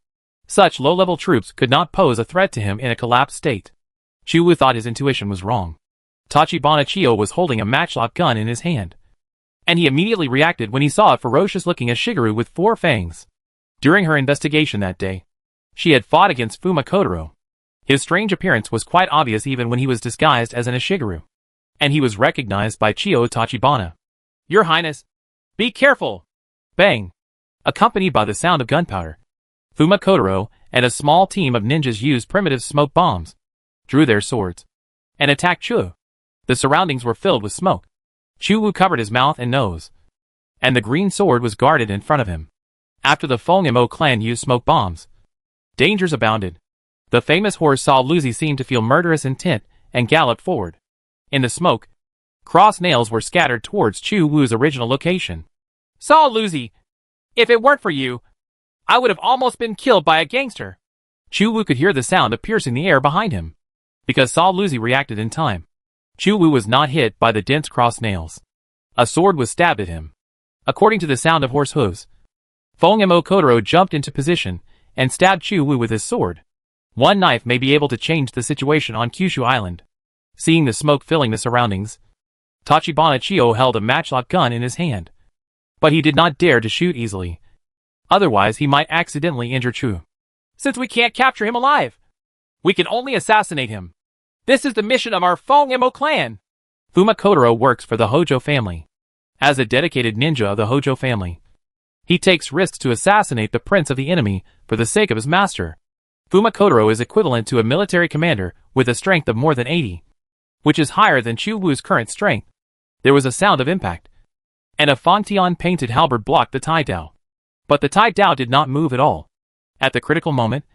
Such low-level troops could not pose a threat to him in a collapsed state. Chu Wu thought his intuition was wrong. Tachibana Chiyo was holding a matchlock gun in his hand, and he immediately reacted when he saw a ferocious-looking Shigeru with 4 fangs. During her investigation that day, she had fought against Fuma Kotaro. His strange appearance was quite obvious even when he was disguised as an Shigeru, and he was recognized by Chiyo Tachibana. "Your Highness, be careful!" Bang! Accompanied by the sound of gunpowder, Fuma Kotaro and a small team of ninjas used primitive smoke bombs, drew their swords, and attacked Chu. The surroundings were filled with smoke. Chu Wu covered his mouth and nose, and the green sword was guarded in front of him. After the Feng-Mo clan used smoke bombs, dangers abounded. The famous horse Saw Luzi seemed to feel murderous intent and galloped forward. In the smoke, cross nails were scattered towards Chu Wu's original location. "Saw Luzi, if it weren't for you, I would have almost been killed by a gangster." Chu Wu could hear the sound of piercing the air behind him. Because Saw Luzi reacted in time, Chu Wu was not hit by the dense cross nails. A sword was stabbed at him. According to the sound of horse hooves, Feng-Mo Kotaro jumped into position and stabbed Chu Wu with his sword. One knife may be able to change the situation on Kyushu Island. Seeing the smoke filling the surroundings, Tachibana Chiyo held a matchlock gun in his hand. But he did not dare to shoot easily. Otherwise he might accidentally injure Chu. "Since we can't capture him alive, we can only assassinate him. This is the mission of our Feng-Mo clan." Fuma Kotaro works for the Hojo family. As a dedicated ninja of the Hojo family, he takes risks to assassinate the prince of the enemy for the sake of his master. Fuma Kotaro is equivalent to a military commander with a strength of more than 80, which is higher than Chu Wu's current strength. There was a sound of impact, and a Fangtian painted halberd blocked the Tai Dao. But the Tai Dao did not move at all. At the critical moment,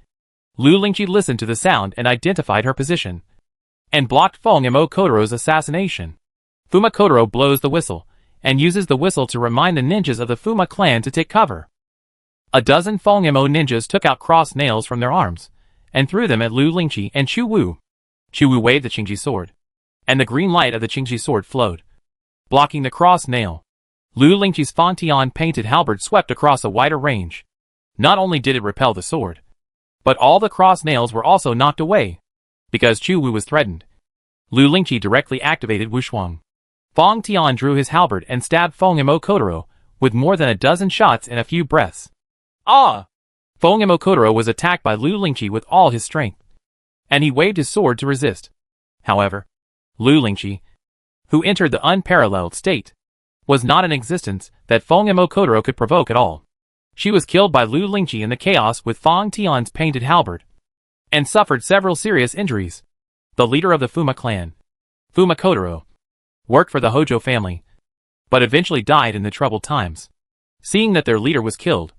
Lu Lingqi listened to the sound and identified her position, and blocked Feng-Mo Kotaro's assassination. Fuma Kotaro blows the whistle, and uses the whistle to remind the ninjas of the Fuma clan to take cover. A dozen Feng-Mo ninjas took out cross nails from their arms, and threw them at Lu Lingqi and Chu Wu. Chu Wu waved the Qingji sword, and the green light of the Qingji sword flowed, blocking the cross nail. Lu Lingqi's Fangtian painted halberd swept across a wider range. Not only did it repel the sword, but all the cross nails were also knocked away. Because Chu Wu was threatened, Lu Lingqi directly activated Wushuang. Fangtian drew his halberd and stabbed Feng-Mo Kotaro with more than a dozen shots in a few breaths. Ah! Feng-Mo Kotaro was attacked by Lu Lingqi with all his strength, and he waved his sword to resist. However, Lu Lingqi, who entered the unparalleled state, was not an existence that Feng-Mo Kotaro could provoke at all. She was killed by Lu Lingqi in the chaos with Fangtian's painted halberd, and suffered several serious injuries. The leader of the Fuma clan, Fuma Kotaro, worked for the Hojo family, but eventually died in the troubled times. Seeing that their leader was killed,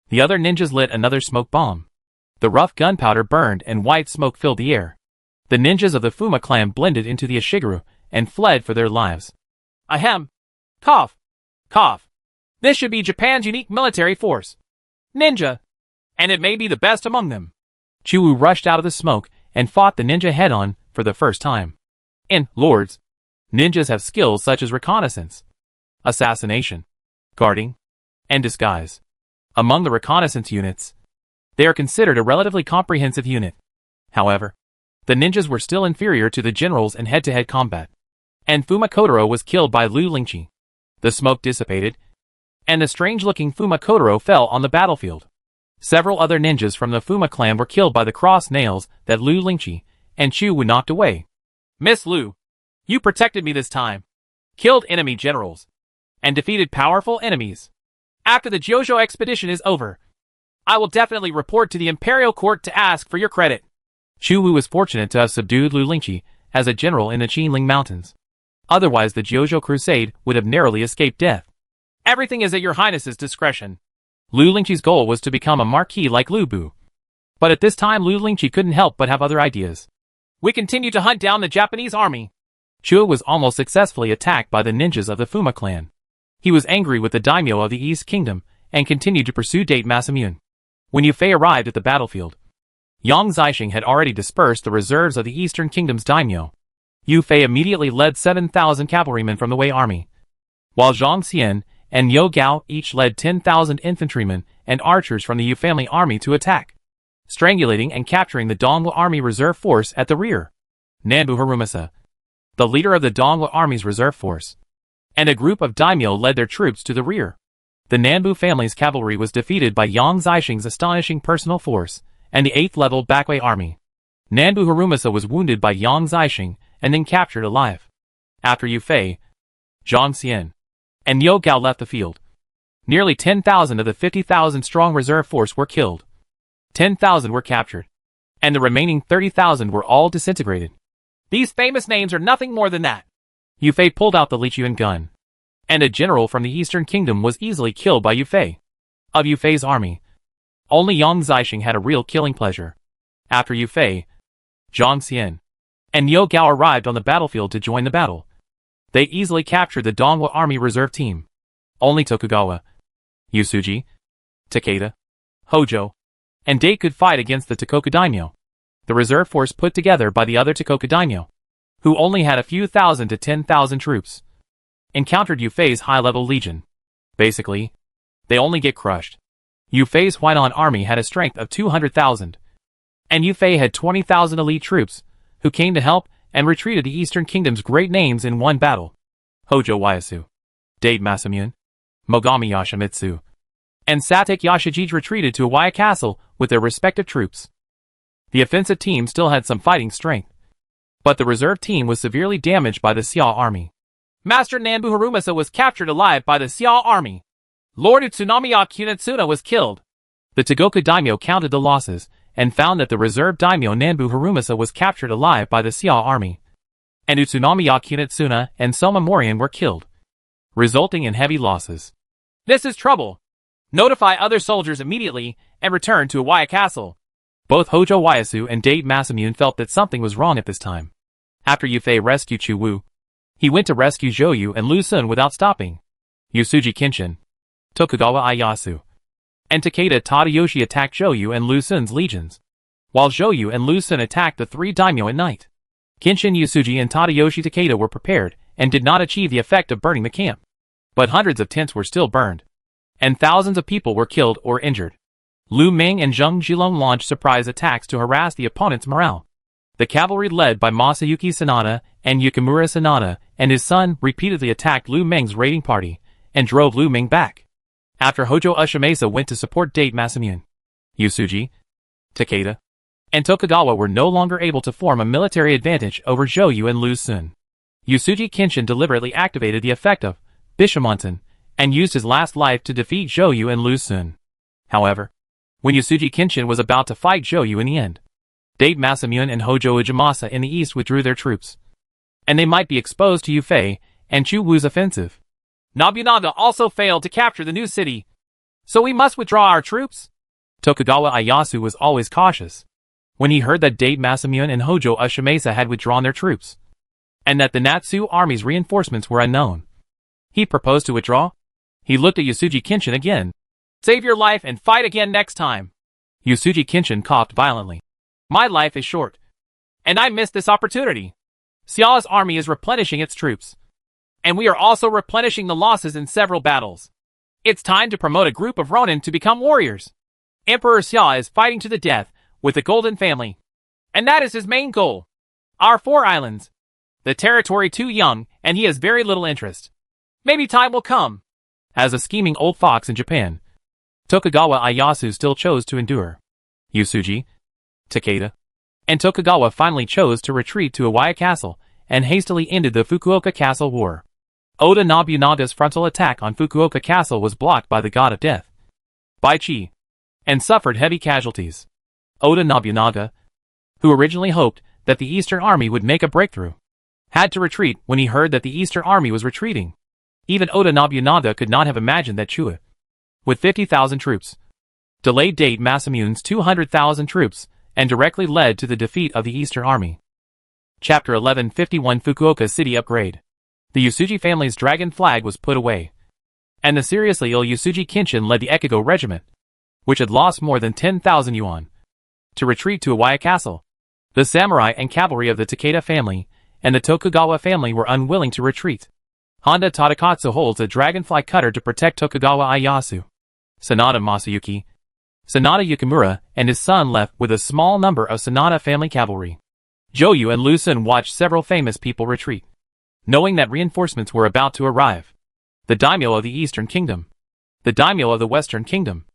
the other ninjas lit another smoke bomb. The rough gunpowder burned and white smoke filled the air. The ninjas of the Fuma clan blended into the Ashigaru and fled for their lives. Ahem. Cough. Cough. This should be Japan's unique military force. Ninja. And it may be the best among them. Chu Wu rushed out of the smoke and fought the ninja head-on for the first time. In Lords, ninjas have skills such as reconnaissance, assassination, guarding, and disguise. Among the reconnaissance units, they are considered a relatively comprehensive unit. However, the ninjas were still inferior to the generals in head-to-head combat, and Fuma Kotaro was killed by Lu Lingqi. The smoke dissipated, and the strange-looking Fuma Kotaro fell on the battlefield. Several other ninjas from the Fuma clan were killed by the cross nails that Lu Lingqi and Chu Wu knocked away. Miss Lu, you protected me this time, killed enemy generals, and defeated powerful enemies. After the Jojo expedition is over, I will definitely report to the Imperial Court to ask for your credit. Chu Wu was fortunate to have subdued Lu Lingqi as a general in the Qinling Mountains. Otherwise the Jojo Crusade would have narrowly escaped death. Everything is at your highness's discretion. Lu Lingqi's goal was to become a marquis like Lu Bu. But at this time Lu Lingqi couldn't help but have other ideas. We continue to hunt down the Japanese army. Chu was almost successfully attacked by the ninjas of the Fuma clan. He was angry with the daimyo of the East Kingdom and continued to pursue Date Masamune. When Yufei arrived at the battlefield, Yang Zixing had already dispersed the reserves of the Eastern Kingdom's daimyo. Yu Fei immediately led 7,000 cavalrymen from the Wei army, while Zhang Xian and Yo Gao each led 10,000 infantrymen and archers from the Yu family army to attack, strangulating and capturing the Dongwu army reserve force at the rear. Nanbu Harumasa, the leader of the Dongwu army's reserve force, and a group of daimyo led their troops to the rear. The Nanbu family's cavalry was defeated by Yang Zixing's astonishing personal force and the 8th level Bakwei army. Nanbu Harumasa was wounded by Yang Zixing and then captured alive. After Yu Fei, Zhang Xian, and Yo Gao left the field, nearly 10,000 of the 50,000 strong reserve force were killed. 10,000 were captured, and the remaining 30,000 were all disintegrated. These famous names are nothing more than that. Yu Fei pulled out the Lichuan gun, and a general from the Eastern Kingdom was easily killed by Yu Fei. Of Yu Fei's army, only Yang Zixing had a real killing pleasure. After Yu Fei, Zhang Xian, and Yo Gao arrived on the battlefield to join the battle. They easily captured the Dongwu army reserve team. Only Tokugawa, Yusuji, Takeda, Hojo, and Date could fight against the Tokoku daimyo, the reserve force put together by the other Tokoku daimyo, who only had a few thousand to 10,000 troops, encountered Yu Fei's high-level legion. Basically, they only get crushed. Yu Fei's Huainan army had a strength of 200,000, and Yu Fei had 20,000 elite troops, who came to help and retreated the Eastern Kingdom's great names in one battle. Hojo Ieyasu, Date Masamune, Mogami Yoshimitsu, and Satake Yashijij retreated to Iwaya Castle with their respective troops. The offensive team still had some fighting strength, but the reserve team was severely damaged by the Xiao army. Master Nanbu Harumasa was captured alive by the Xiao army. Lord Utsunomiya Kunetsuna was killed. The Togoku daimyo counted the losses and found that the reserve daimyo Nanbu Harumasa was captured alive by the Xiao army, and Utsunomiya Kunetsuna and Soma Morian were killed, resulting in heavy losses. This is trouble. Notify other soldiers immediately and return to Iwaya Castle. Both Hojo Ieyasu and Date Masamune felt that something was wrong at this time. After Yu Fei rescued Chu Wu, he went to rescue Zhou and Lu Sun without stopping. Yusuji Kenshin, Tokugawa Ieyasu, and Takeda Tadayoshi attacked Zhou and Lu Sun's legions, while Zhou and Lu Sun attacked the 3 daimyo at night. Kenshin Yusuji and Tadayoshi Takeda were prepared and did not achieve the effect of burning the camp, but hundreds of tents were still burned, and thousands of people were killed or injured. Lu Ming and Zheng Jilong launched surprise attacks to harass the opponent's morale. The cavalry led by Masayuki Sanada and Yukimura Sanada and his son repeatedly attacked Lu Ming's raiding party and drove Lu Ming back. After Hojo Ushimasa went to support Date Masamune, Yusuji, Takeda, and Tokugawa were no longer able to form a military advantage over Zhou and Lu Sun. Yusuji Kenshin deliberately activated the effect of Bishamonten and used his last life to defeat Zhou and Lu Sun. However, when Yusuji Kenshin was about to fight Zhou in the end, Date Masamune and Hojo Ujimasa in the east withdrew their troops, and they might be exposed to Yu Fei and Chu Wu's offensive. Nobunaga also failed to capture the new city, so we must withdraw our troops. Tokugawa Ieyasu was always cautious. When he heard that Date Masamune and Hojo Ushimasa had withdrawn their troops, and that the Natsu army's reinforcements were unknown, he proposed to withdraw. He looked at Yusuji Kenshin again. Save your life and fight again next time. Yusuji Kenshin coughed violently. My life is short, and I missed this opportunity. Xiao's army is replenishing its troops, and we are also replenishing the losses in several battles. It's time to promote a group of Ronin to become warriors. Emperor Xia is fighting to the death with the Golden Family, and that is his main goal. Our 4 islands. The territory too young, and he has very little interest. Maybe time will come. As a scheming old fox in Japan, Tokugawa Ieyasu still chose to endure. Yusuji, Takeda, and Tokugawa finally chose to retreat to Iwaya Castle and hastily ended the Fukuoka Castle War. Oda Nobunaga's frontal attack on Fukuoka Castle was blocked by the God of Death, Baichi, and suffered heavy casualties. Oda Nobunaga, who originally hoped that the Eastern Army would make a breakthrough, had to retreat when he heard that the Eastern Army was retreating. Even Oda Nobunaga could not have imagined that Chua, with 50,000 troops, delayed Date Masamune's 200,000 troops and directly led to the defeat of the Eastern Army. Chapter 1151 Fukuoka City Upgrade. The Yusuji family's dragon flag was put away, and the seriously ill Yusuji Kenshin led the Ekigo regiment, which had lost more than 10,000 yuan, to retreat to Iwaya Castle. The samurai and cavalry of the Takeda family and the Tokugawa family were unwilling to retreat. Honda Tadakatsu holds a dragonfly cutter to protect Tokugawa Ieyasu. Sanada Masayuki, Sanada Yukimura, and his son left with a small number of Sanada family cavalry. Joyu and Lusun watched several famous people retreat, knowing that reinforcements were about to arrive. The daimyo of the Eastern Kingdom, the daimyo of the Western Kingdom,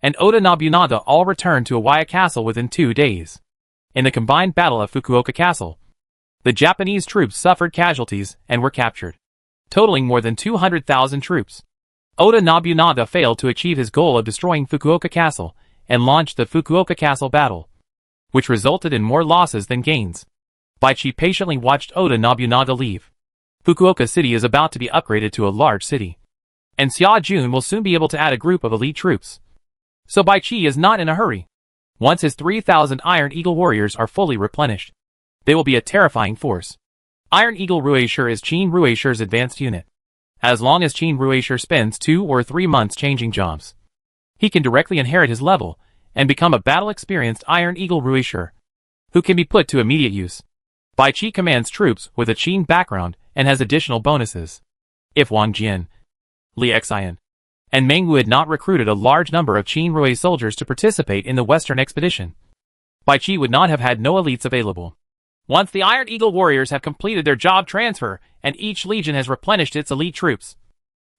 and Oda Nobunaga all returned to Iwaya Castle within 2 days. In the combined battle of Fukuoka Castle, the Japanese troops suffered casualties and were captured, totaling more than 200,000 troops. Oda Nobunaga failed to achieve his goal of destroying Fukuoka Castle and launched the Fukuoka Castle battle, which resulted in more losses than gains. Baichi patiently watched Oda Nobunaga leave. Fukuoka City is about to be upgraded to a large city, and Xia Jun will soon be able to add a group of elite troops. So Baichi is not in a hurry. Once his 3,000 Iron Eagle warriors are fully replenished, they will be a terrifying force. Iron Eagle Rueishir is Qin Rueishir's advanced unit. As long as Qin Rueishir spends 2 or 3 months changing jobs, he can directly inherit his level and become a battle-experienced Iron Eagle Rueishir, who can be put to immediate use. Baichi commands troops with a Qin background and has additional bonuses. If Wang Jian, Li Xian, and Meng Wu had not recruited a large number of Qin Rui soldiers to participate in the Western expedition, Baichi would not have had no elites available. Once the Iron Eagle warriors have completed their job transfer and each legion has replenished its elite troops,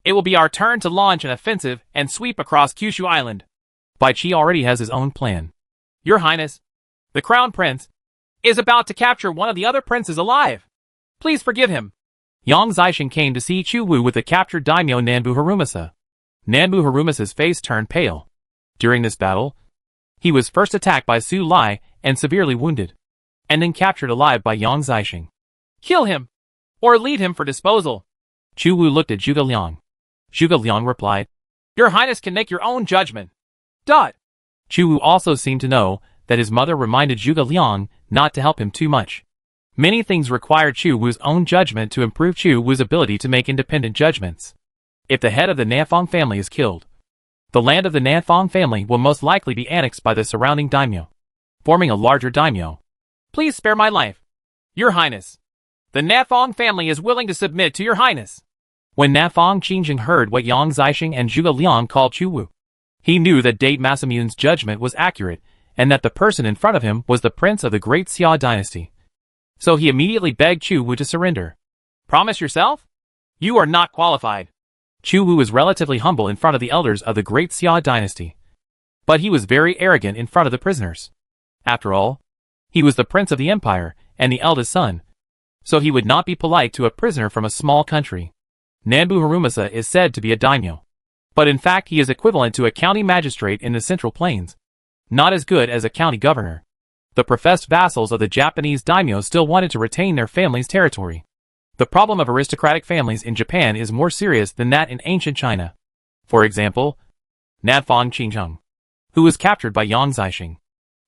it will be our turn to launch an offensive and sweep across Kyushu Island. Baichi already has his own plan. Your Highness, the Crown Prince, is about to capture one of the other princes alive. Please forgive him. Yang Zixing came to see Chu Wu with the captured daimyo Nanbu Harumasa. Nanbu Harumasa's face turned pale. During this battle, he was first attacked by Su Lai and severely wounded, and then captured alive by Yang Zixing. Kill him, or lead him for disposal. Chu Wu looked at Zhuge Liang. Zhuge Liang replied, Your Highness can make your own judgment. Chu Wu also seemed to know that his mother reminded Zhuge Liang not to help him too much. Many things required Chu Wu's own judgment to improve Chu Wu's ability to make independent judgments. If the head of the Nanfang family is killed, the land of the Nanfang family will most likely be annexed by the surrounding daimyo, forming a larger daimyo. Please spare my life. Your Highness, the Nanfang family is willing to submit to your Highness. When Nanfang Qingjing heard what Yang Zixing and Zhuge Liang called Chu Wu, he knew that Date Masamune's judgment was accurate and that the person in front of him was the prince of the great Xia dynasty. So he immediately begged Chu Wu to surrender. Promise yourself? You are not qualified. Chu Wu was relatively humble in front of the elders of the great Xia dynasty, but he was very arrogant in front of the prisoners. After all, he was the prince of the empire and the eldest son, so he would not be polite to a prisoner from a small country. Nanbu Harumasa is said to be a daimyo, but in fact he is equivalent to a county magistrate in the Central Plains, not as good as a county governor. The professed vassals of the Japanese daimyo still wanted to retain their family's territory. The problem of aristocratic families in Japan is more serious than that in ancient China. For example, Nanfang Qingjing, who was captured by Yang Zixing,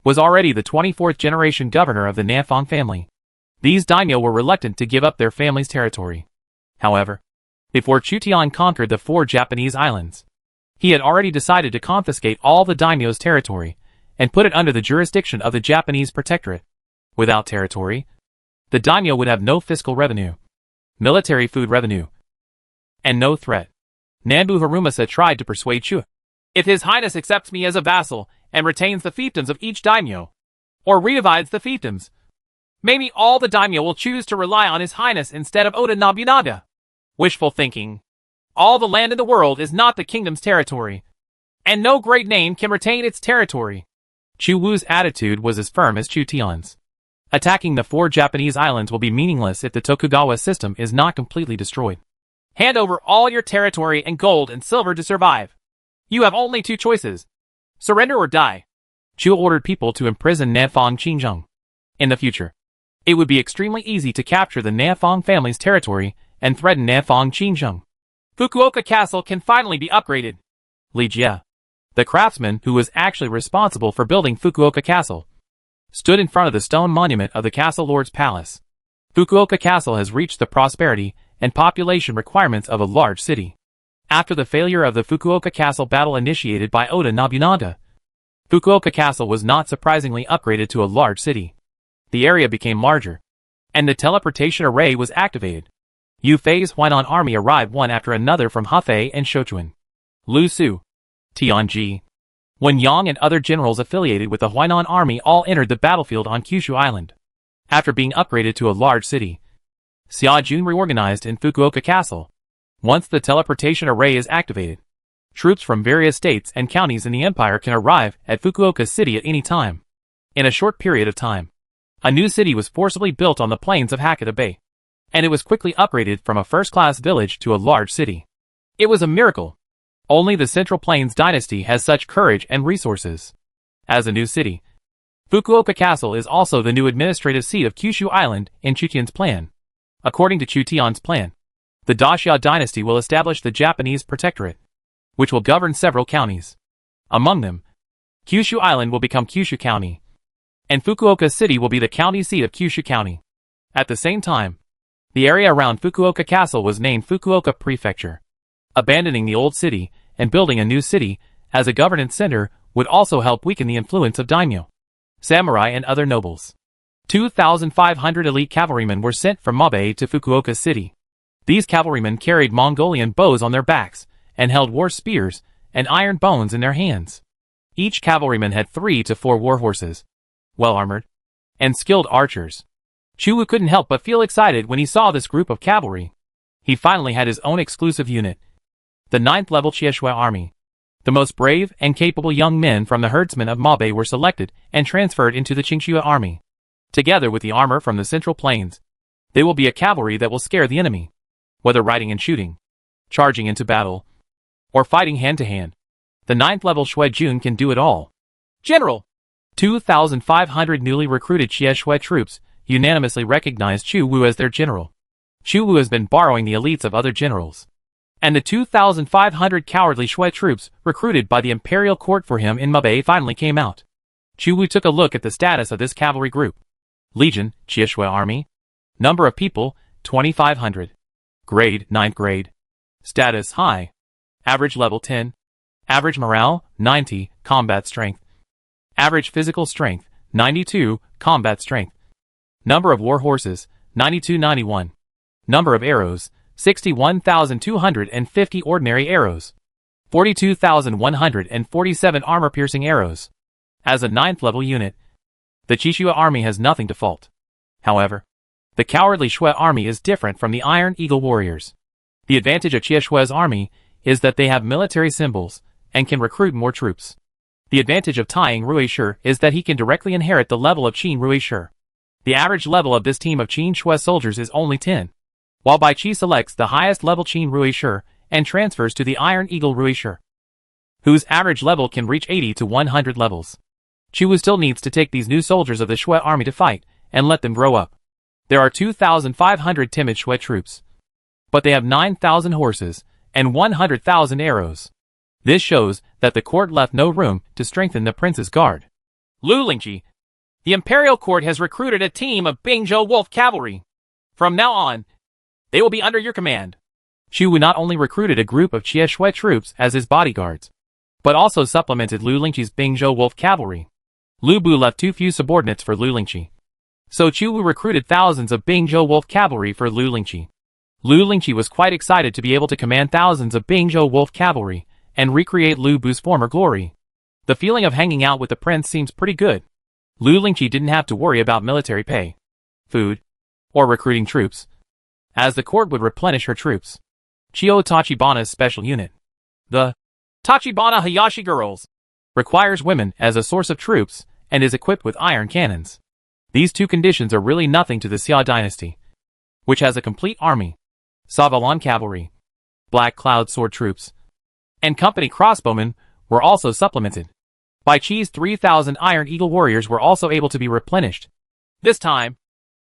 was already the 24th generation governor of the Nanfang family. These daimyo were reluctant to give up their family's territory. However, before Chu Tian conquered the 4 Japanese islands, he had already decided to confiscate all the daimyo's territory and put it under the jurisdiction of the Japanese protectorate. Without territory, the daimyo would have no fiscal revenue, military food revenue, and no threat. Nanbu Harumasa tried to persuade Chu. If His Highness accepts me as a vassal and retains the fiefdoms of each daimyo, or redivides the fiefdoms, maybe all the daimyo will choose to rely on His Highness instead of Oda Nobunaga. Wishful thinking. All the land in the world is not the kingdom's territory, and no great name can retain its territory. Chu Wu's attitude was as firm as Chu Tian's. Attacking the 4 Japanese islands will be meaningless if the Tokugawa system is not completely destroyed. Hand over all your territory and gold and silver to survive. You have only 2 choices. Surrender or die. Chu ordered people to imprison Nanfang Qingjing. In the future, it would be extremely easy to capture the Nanfang family's territory and threaten Nanfang Qingjing. Fukuoka Castle can finally be upgraded. Li Jie, the craftsman who was actually responsible for building Fukuoka Castle, stood in front of the stone monument of the Castle Lord's Palace. Fukuoka Castle has reached the prosperity and population requirements of a large city. After the failure of the Fukuoka Castle battle initiated by Oda Nobunaga, Fukuoka Castle was not surprisingly upgraded to a large city. The area became larger, and the teleportation array was activated. Yu Fei's Huainan army arrived one after another from Hefei and Sichuan. Lu Su, Tianji, Wen Yang and other generals affiliated with the Huainan army all entered the battlefield on Kyushu Island. After being upgraded to a large city, Xia Jun reorganized in Fukuoka Castle. Once the teleportation array is activated, troops from various states and counties in the empire can arrive at Fukuoka City at any time. In a short period of time, a new city was forcibly built on the plains of Hakata Bay, and it was quickly upgraded from a first-class village to a large city. It was a miracle. Only the Central Plains dynasty has such courage and resources. As a new city, Fukuoka Castle is also the new administrative seat of Kyushu Island in Chutian's plan. According to Chu Tian's plan, the Daxia dynasty will establish the Japanese protectorate, which will govern several counties. Among them, Kyushu Island will become Kyushu County, and Fukuoka City will be the county seat of Kyushu County. At the same time, the area around Fukuoka Castle was named Fukuoka Prefecture. Abandoning the old city and building a new city as a governance center would also help weaken the influence of daimyo, samurai and other nobles. 2,500 elite cavalrymen were sent from Mabe to Fukuoka City. These cavalrymen carried Mongolian bows on their backs and held war spears and iron bones in their hands. Each cavalryman had 3 to 4 war horses, well-armored, and skilled archers. Chu couldn't help but feel excited when he saw this group of cavalry. He finally had his own exclusive unit, the 9th level Chieshue army. The most brave and capable young men from the herdsmen of Mabe were selected and transferred into the Qingxue army. Together with the armor from the Central Plains, they will be a cavalry that will scare the enemy. Whether riding and shooting, charging into battle, or fighting hand-to-hand, the 9th level Shui Jun can do it all. General! 2,500 newly recruited Chieshue troops unanimously recognized Chu Wu as their general. Chu Wu has been borrowing the elites of other generals, and the 2,500 cowardly Shui troops recruited by the imperial court for him in Mabe finally came out. Chu Wu took a look at the status of this cavalry group. Legion, Chieshue army. Number of people, 2,500. Grade, 9th grade. Status, high. Average level 10. Average morale, 90, combat strength. Average physical strength, 92, combat strength. Number of war horses, 9291. Number of arrows, 61,250 ordinary arrows. 42,147 armor-piercing arrows. As a 9th level unit, the Chieshue army has nothing to fault. However, the cowardly Shui army is different from the Iron Eagle warriors. The advantage of Chieshue's army is that they have military symbols and can recruit more troops. The advantage of Taiying Ruishi is that he can directly inherit the level of Qin Ruishi. The average level of this team of Qin Shui soldiers is only 10, while Bai Qi selects the highest level Qin Ruishi and transfers to the Iron Eagle Ruishi, whose average level can reach 80 to 100 levels. Chu still needs to take these new soldiers of the Shui army to fight and let them grow up. There are 2,500 timid Shui troops, but they have 9,000 horses and 100,000 arrows. This shows that the court left no room to strengthen the prince's guard. Lu Lingqi, the imperial court has recruited a team of Bingzhou Wolf cavalry. From now on, they will be under your command. Chu not only recruited a group of Chieshue troops as his bodyguards, but also supplemented Lu Lingqi's Bingzhou Wolf cavalry. Lu Bu left too few subordinates for Lu Lingqi, so Chu recruited thousands of Bingzhou Wolf cavalry for Lu Lingqi. Lu Lingqi was quite excited to be able to command thousands of Bingzhou Wolf cavalry and recreate Lu Bu's former glory. The feeling of hanging out with the prince seems pretty good. Lu Lingqi didn't have to worry about military pay, food, or recruiting troops, as the court would replenish her troops. Chio Tachibana's special unit, the Tachibana Hayashi Girls, requires women as a source of troops and is equipped with iron cannons. These two conditions are really nothing to the Xia dynasty, which has a complete army, Savalan cavalry, Black Cloud sword troops, and company crossbowmen were also supplemented. Bai Qi's 3,000 Iron Eagle warriors were also able to be replenished. This time,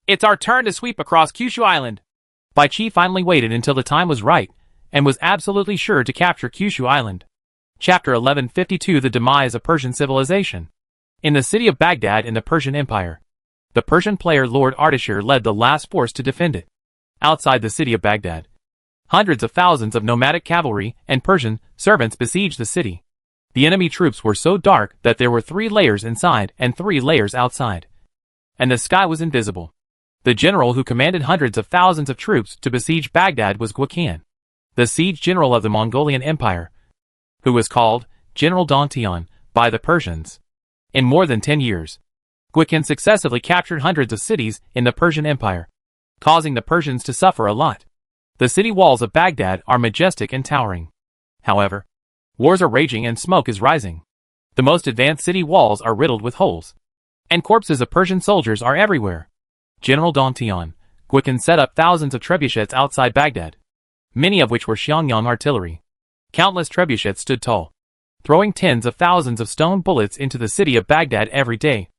it's our turn to sweep across Kyushu Island. Bai Qi finally waited until the time was right and was absolutely sure to capture Kyushu Island. Chapter 1152 The Demise of Persian Civilization. In the city of Baghdad in the Persian Empire, the Persian player Lord Ardashir led the last force to defend it. Outside the city of Baghdad, hundreds of thousands of nomadic cavalry and Persian servants besieged the city. The enemy troops were so dark that there were 3 layers inside and 3 layers outside. And the sky was invisible. The general who commanded hundreds of thousands of troops to besiege Baghdad was Ghuikan, the siege general of the Mongolian Empire, who was called General Dantian by the Persians. In more than 10 years, Ghuikan successively captured hundreds of cities in the Persian Empire, causing the Persians to suffer a lot. The city walls of Baghdad are majestic and towering. However, wars are raging and smoke is rising. The most advanced city walls are riddled with holes, and corpses of Persian soldiers are everywhere. General Dantian, Ghuikan set up thousands of trebuchets outside Baghdad, many of which were Xiangyang artillery. Countless trebuchets stood tall, throwing tens of thousands of stone bullets into the city of Baghdad every day,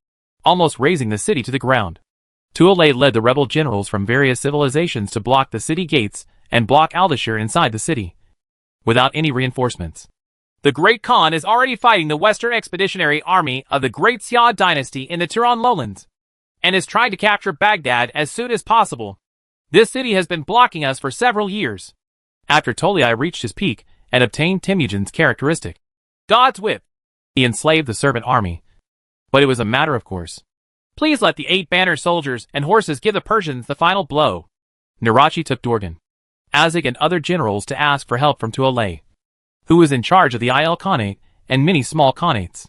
almost razing the city to the ground. Tuolay led the rebel generals from various civilizations to block the city gates and block Ardashir inside the city, without any reinforcements. The Great Khan is already fighting the Western Expeditionary Army of the Great Xia dynasty in the Turan lowlands, and is trying to capture Baghdad as soon as possible. This city has been blocking us for several years. After Tuolay reached his peak and obtained Temujin's characteristic, God's whip, he enslaved the servant army. But it was a matter of course. Please let the 8 banner soldiers and horses give the Persians the final blow. Narachi took Dorgan, Azig and other generals to ask for help from Tuolay, who was in charge of the Il Khanate and many small khanates.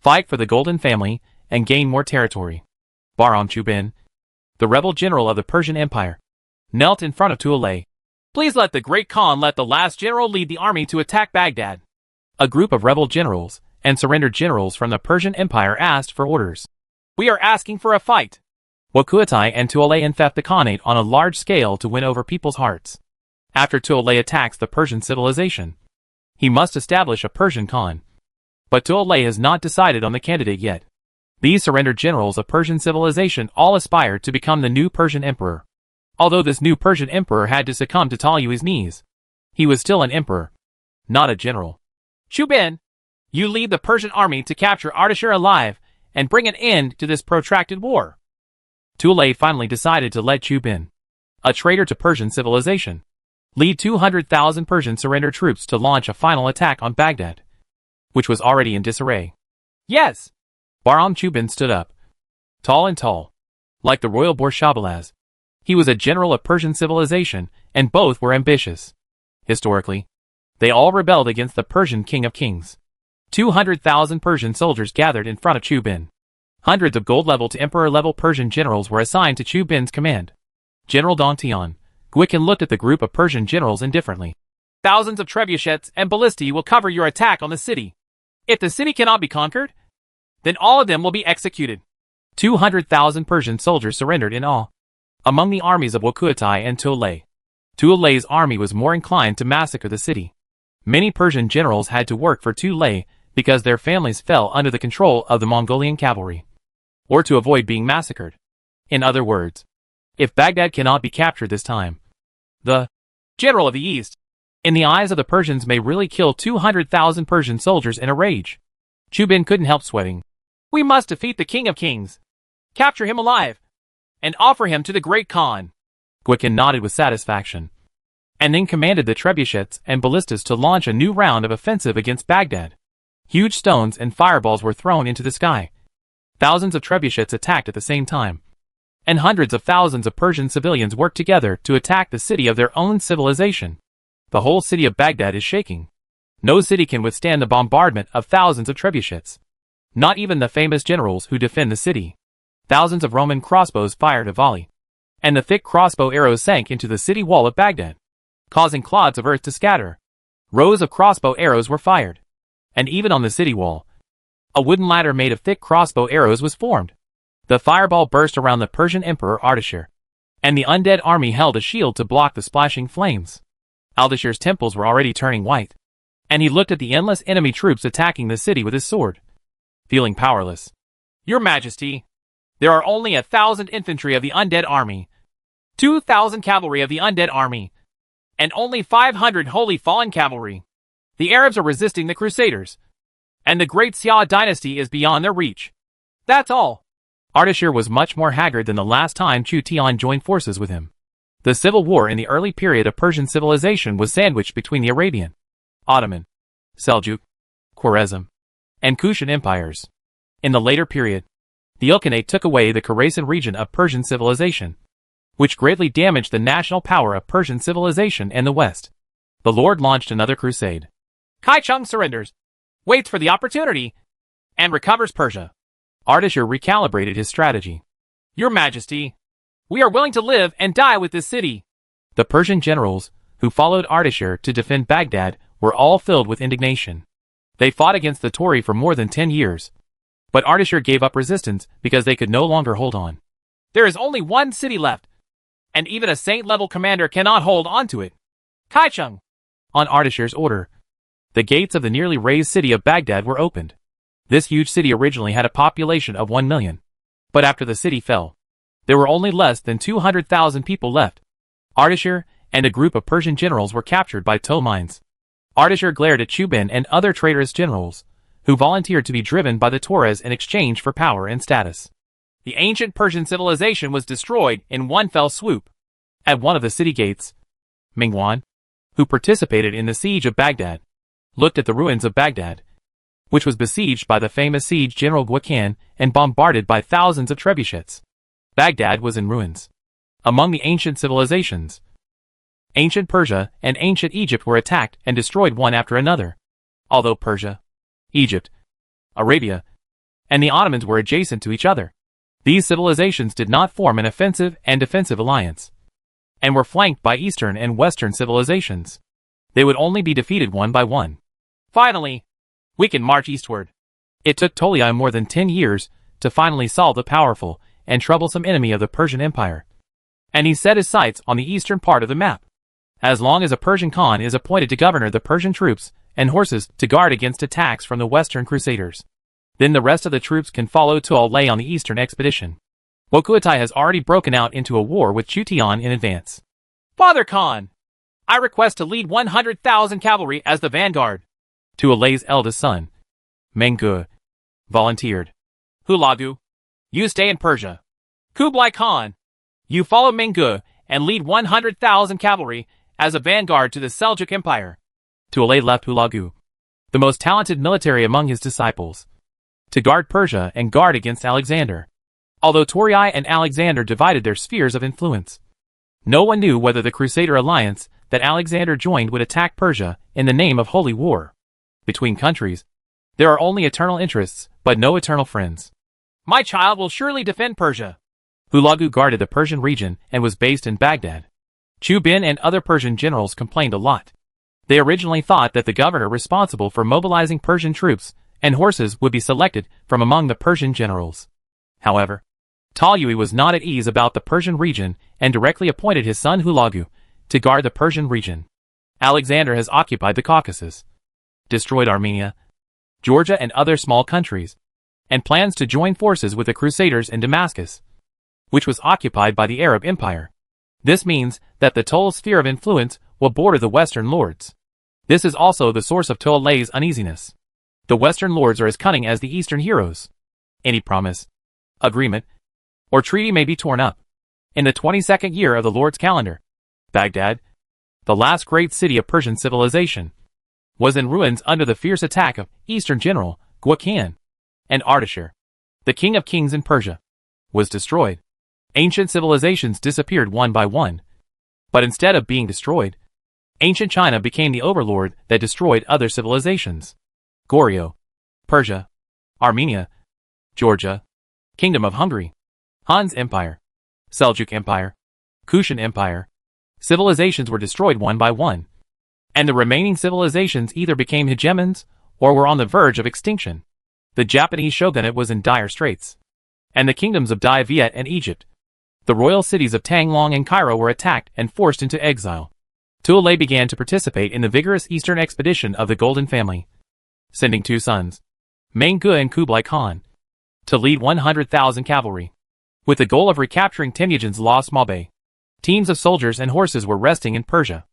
Fight for the Golden Family and gain more territory. Bahram Chubin, the rebel general of the Persian Empire, knelt in front of Tuolay. Please let the Great Khan let the last general lead the army to attack Baghdad. A group of rebel generals and surrendered generals from the Persian Empire asked for orders. We are asking for a fight. Wakuatai and Tuolay infect the Khanate on a large scale to win over people's hearts. After Tuolay attacks the Persian civilization, he must establish a Persian Khan. But Tuolay has not decided on the candidate yet. These surrendered generals of Persian civilization all aspire to become the new Persian emperor. Although this new Persian emperor had to succumb to Talyu's knees, he was still an emperor, not a general. Chubin, you lead the Persian army to capture Ardashir alive and bring an end to this protracted war. Tuolay finally decided to let Chubin, a traitor to Persian civilization, lead 200,000 Persian surrender troops to launch a final attack on Baghdad, which was already in disarray. Yes! Bahram Chubin stood up, tall and tall, like the royal Borshabalaz. He was a general of Persian civilization, and both were ambitious. Historically, they all rebelled against the Persian king of kings. 200,000 Persian soldiers gathered in front of Chubin. Hundreds of gold-level to emperor-level Persian generals were assigned to Chubin's command. General Dantian, Ghuikan looked at the group of Persian generals indifferently. Thousands of trebuchets and ballistae will cover your attack on the city. If the city cannot be conquered, then all of them will be executed. 200,000 Persian soldiers surrendered in all. Among the armies of Wakuatai and Tuolay, Tuolay's army was more inclined to massacre the city. Many Persian generals had to work for Tuolay because their families fell under the control of the Mongolian cavalry, or to avoid being massacred. In other words, if Baghdad cannot be captured this time, the general of the East, in the eyes of the Persians, may really kill 200,000 Persian soldiers in a rage. Chubin couldn't help sweating. We must defeat the King of Kings, capture him alive, and offer him to the Great Khan. Ghuikan nodded with satisfaction, and then commanded the trebuchets and ballistas to launch a new round of offensive against Baghdad. Huge stones and fireballs were thrown into the sky. Thousands of trebuchets attacked at the same time, and hundreds of thousands of Persian civilians worked together to attack the city of their own civilization. The whole city of Baghdad is shaking. No city can withstand the bombardment of thousands of trebuchets. Not even the famous generals who defend the city. Thousands of Roman crossbows fired a volley, and the thick crossbow arrows sank into the city wall of Baghdad, causing clods of earth to scatter. Rows of crossbow arrows were fired, and even on the city wall, a wooden ladder made of thick crossbow arrows was formed. The fireball burst around the Persian Emperor Ardashir, and the undead army held a shield to block the splashing flames. Ardashir's temples were already turning white, and he looked at the endless enemy troops attacking the city with his sword, feeling powerless. Your Majesty, there are only 1,000 infantry of the undead army, 2,000 cavalry of the undead army, and only 500 holy fallen cavalry. The Arabs are resisting the Crusaders, and the Great Xia dynasty is beyond their reach. That's all. Ardashir was much more haggard than the last time Chu Tian joined forces with him. The civil war in the early period of Persian civilization was sandwiched between the Arabian, Ottoman, Seljuk, Khwarezm, and Kushan empires. In the later period, the Ilkhanate took away the Khorasan region of Persian civilization, which greatly damaged the national power of Persian civilization in the West. The Lord launched another crusade. Kaicheng surrenders, waits for the opportunity, and recovers Persia. Ardashir recalibrated his strategy. Your Majesty, we are willing to live and die with this city. The Persian generals, who followed Ardashir to defend Baghdad, were all filled with indignation. They fought against the Tory for more than 10 years. But Ardashir gave up resistance because they could no longer hold on. There is only one city left, and even a saint-level commander cannot hold on to it. Kaicheng. On Ardashir's order, the gates of the nearly razed city of Baghdad were opened. This huge city originally had a population of 1 million. But after the city fell, there were only less than 200,000 people left. Ardashir and a group of Persian generals were captured by tow mines. Ardashir glared at Chubin and other traitorous generals, who volunteered to be driven by the Torres in exchange for power and status. The ancient Persian civilization was destroyed in one fell swoop. At one of the city gates, Mingwan, who participated in the siege of Baghdad, looked at the ruins of Baghdad, which was besieged by the famous siege general Guakan and bombarded by thousands of trebuchets. Baghdad was in ruins. Among the ancient civilizations, ancient Persia and ancient Egypt were attacked and destroyed one after another. Although Persia, Egypt, Arabia, and the Ottomans were adjacent to each other, these civilizations did not form an offensive and defensive alliance, and were flanked by Eastern and Western civilizations. They would only be defeated one by one. Finally, we can march eastward. It took Tolui more than 10 years to finally solve the powerful and troublesome enemy of the Persian Empire, and he set his sights on the eastern part of the map. As long as a Persian Khan is appointed to govern the Persian troops and horses to guard against attacks from the Western Crusaders, then the rest of the troops can follow Tolui on the eastern expedition. Wokuatai has already broken out into a war with Chutian in advance. Father Khan, I request to lead 100,000 cavalry as the vanguard. Tuolei's eldest son, Mengu, volunteered. Hulagu, you stay in Persia. Kublai Khan, you follow Mengu and lead 100,000 cavalry as a vanguard to the Seljuk Empire. Tuolei left Hulagu, the most talented military among his disciples, to guard Persia and guard against Alexander. Although Torii and Alexander divided their spheres of influence, no one knew whether the Crusader alliance that Alexander joined would attack Persia in the name of holy war. Between countries, there are only eternal interests, but no eternal friends. My child will surely defend Persia. Hulagu guarded the Persian region and was based in Baghdad. Chubin and other Persian generals complained a lot. They originally thought that the governor responsible for mobilizing Persian troops and horses would be selected from among the Persian generals. However, Tolui was not at ease about the Persian region and directly appointed his son Hulagu to guard the Persian region. Alexander has occupied the Caucasus, destroyed Armenia, Georgia and other small countries, and plans to join forces with the Crusaders in Damascus, which was occupied by the Arab Empire. This means that the Tol sphere of influence will border the Western lords. This is also the source of Tolei's uneasiness. The Western lords are as cunning as the Eastern heroes. Any promise, agreement, or treaty may be torn up. In the 22nd year of the Lord's calendar, Baghdad, the last great city of Persian civilization, was in ruins under the fierce attack of Eastern general Guakan, and Ardashir, the king of kings in Persia, was destroyed. Ancient civilizations disappeared one by one, but instead of being destroyed, ancient China became the overlord that destroyed other civilizations. Goryeo, Persia, Armenia, Georgia, Kingdom of Hungary, Han's Empire, Seljuk Empire, Kushan Empire. Civilizations were destroyed one by one, and the remaining civilizations either became hegemons or were on the verge of extinction. The Japanese shogunate was in dire straits, and the kingdoms of Dai Viet and Egypt, the royal cities of Tanglong and Cairo, were attacked and forced into exile. Tuolei began to participate in the vigorous eastern expedition of the Golden Family, sending two sons, Mengu and Kublai Khan, to lead 100,000 cavalry, with the goal of recapturing Temujin's lost Mabe. Teams of soldiers and horses were resting in Persia.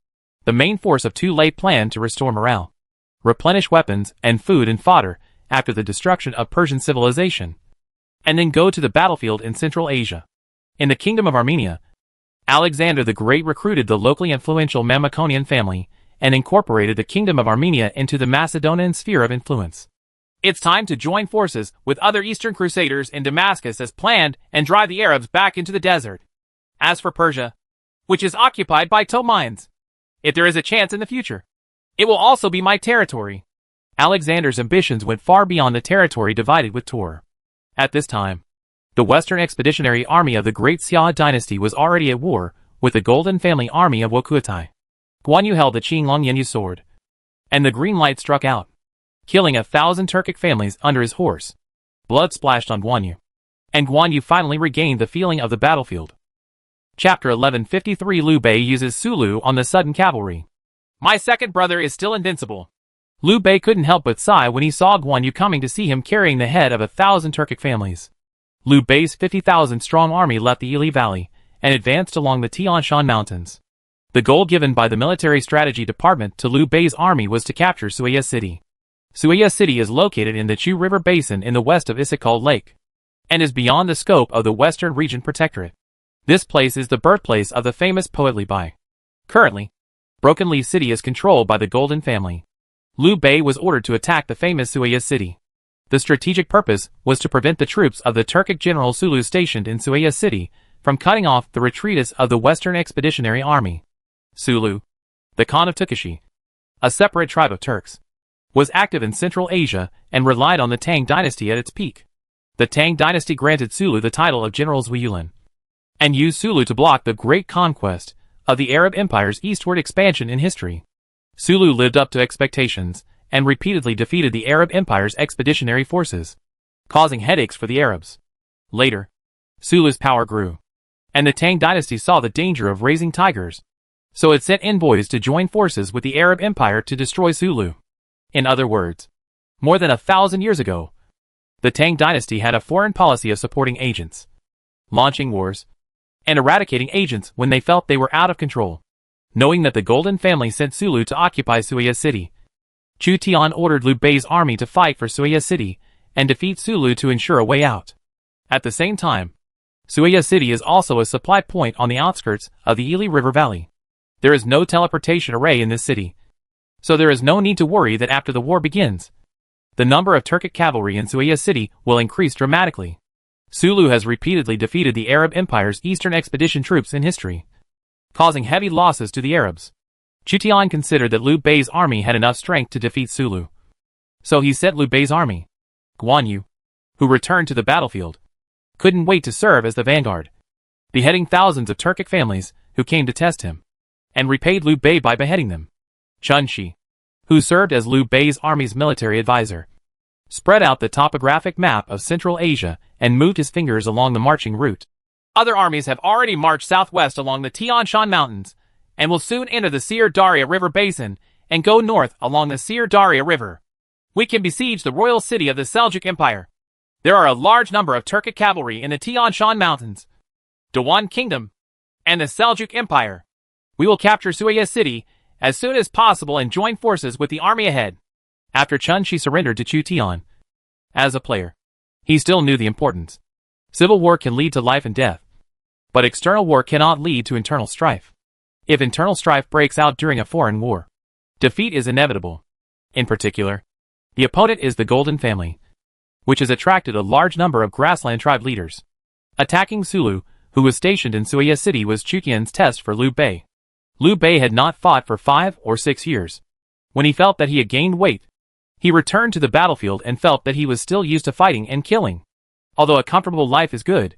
The main force of Tuolei planned to restore morale, replenish weapons and food and fodder after the destruction of Persian civilization, and then go to the battlefield in Central Asia. In the Kingdom of Armenia, Alexander the Great recruited the locally influential Mamikonian family and incorporated the Kingdom of Armenia into the Macedonian sphere of influence. It's time to join forces with other Eastern Crusaders in Damascus as planned and drive the Arabs back into the desert. As for Persia, which is occupied by Ptolemies, if there is a chance in the future, it will also be my territory. Alexander's ambitions went far beyond the territory divided with Tor. At this time, the Western Expeditionary Army of the Great Xia dynasty was already at war with the Golden Family Army of Wokutai. Guan Yu held the Qinglong Yenyu sword, and the green light struck out, killing 1,000 Turkic families under his horse. Blood splashed on Guan Yu, and Guan Yu finally regained the feeling of the battlefield. Chapter 1153. Liu Bei uses Sulu on the sudden cavalry. My second brother is still invincible. Liu Bei couldn't help but sigh when he saw Guan Yu coming to see him carrying the head of 1,000 Turkic families. Liu Bei's 50,000-strong army left the Ili Valley and advanced along the Tian Shan Mountains. The goal given by the Military Strategy Department to Liu Bei's army was to capture Suiya City. Suiya City is located in the Chu River Basin in the west of Issyk-Kul Lake, and is beyond the scope of the Western Region Protectorate. This place is the birthplace of the famous poet Li Bai. Currently, Broken Li City is controlled by the Golden Family. Liu Bei was ordered to attack the famous Suiya City. The strategic purpose was to prevent the troops of the Turkic general Sulu stationed in Suiya City from cutting off the retreats of the Western Expeditionary Army. Sulu, the Khan of Tukashi, a separate tribe of Turks, was active in Central Asia and relied on the Tang dynasty at its peak. The Tang dynasty granted Sulu the title of General Zuyulan, and used Sulu to block the great conquest of the Arab Empire's eastward expansion in history. Sulu lived up to expectations and repeatedly defeated the Arab Empire's expeditionary forces, causing headaches for the Arabs. Later, Sulu's power grew, and the Tang dynasty saw the danger of raising tigers, so it sent envoys to join forces with the Arab Empire to destroy Sulu. In other words, more than 1,000 years ago, the Tang dynasty had a foreign policy of supporting agents, launching wars, and eradicating agents when they felt they were out of control. Knowing that the Golden Family sent Sulu to occupy Suiya City, Chu Tian ordered Liu Bei's army to fight for Suiya City and defeat Sulu to ensure a way out. At the same time, Suiya City is also a supply point on the outskirts of the Ili River Valley. There is no teleportation array in this city, so there is no need to worry that after the war begins, the number of Turkic cavalry in Suiya City will increase dramatically. Sulu has repeatedly defeated the Arab Empire's Eastern Expedition troops in history, causing heavy losses to the Arabs. Chu Tian considered that Liu Bei's army had enough strength to defeat Sulu, so he sent Liu Bei's army. Guan Yu, who returned to the battlefield, couldn't wait to serve as the vanguard, beheading thousands of Turkic families who came to test him, and repaid Liu Bei by beheading them. Chun Shi, who served as Liu Bei's army's military advisor, spread out the topographic map of Central Asia and moved his fingers along the marching route. Other armies have already marched southwest along the Tian Shan Mountains, and will soon enter the Sir Daria River Basin and go north along the Sir Daria River. We can besiege the royal city of the Seljuk Empire. There are a large number of Turkic cavalry in the Tian Shan Mountains, Dewan Kingdom, and the Seljuk Empire. We will capture Suiya City as soon as possible and join forces with the army ahead. After Chun Shi surrendered to Chu Tian, as a player, he still knew the importance. Civil war can lead to life and death, but external war cannot lead to internal strife. If internal strife breaks out during a foreign war, defeat is inevitable. In particular, the opponent is the Golden Family, which has attracted a large number of grassland tribe leaders. Attacking Sulu, who was stationed in Suiya City, was Chu Tian's test for Liu Bei. Liu Bei had not fought for 5 or 6 years. When he felt that he had gained weight, he returned to the battlefield and felt that he was still used to fighting and killing. Although a comfortable life is good,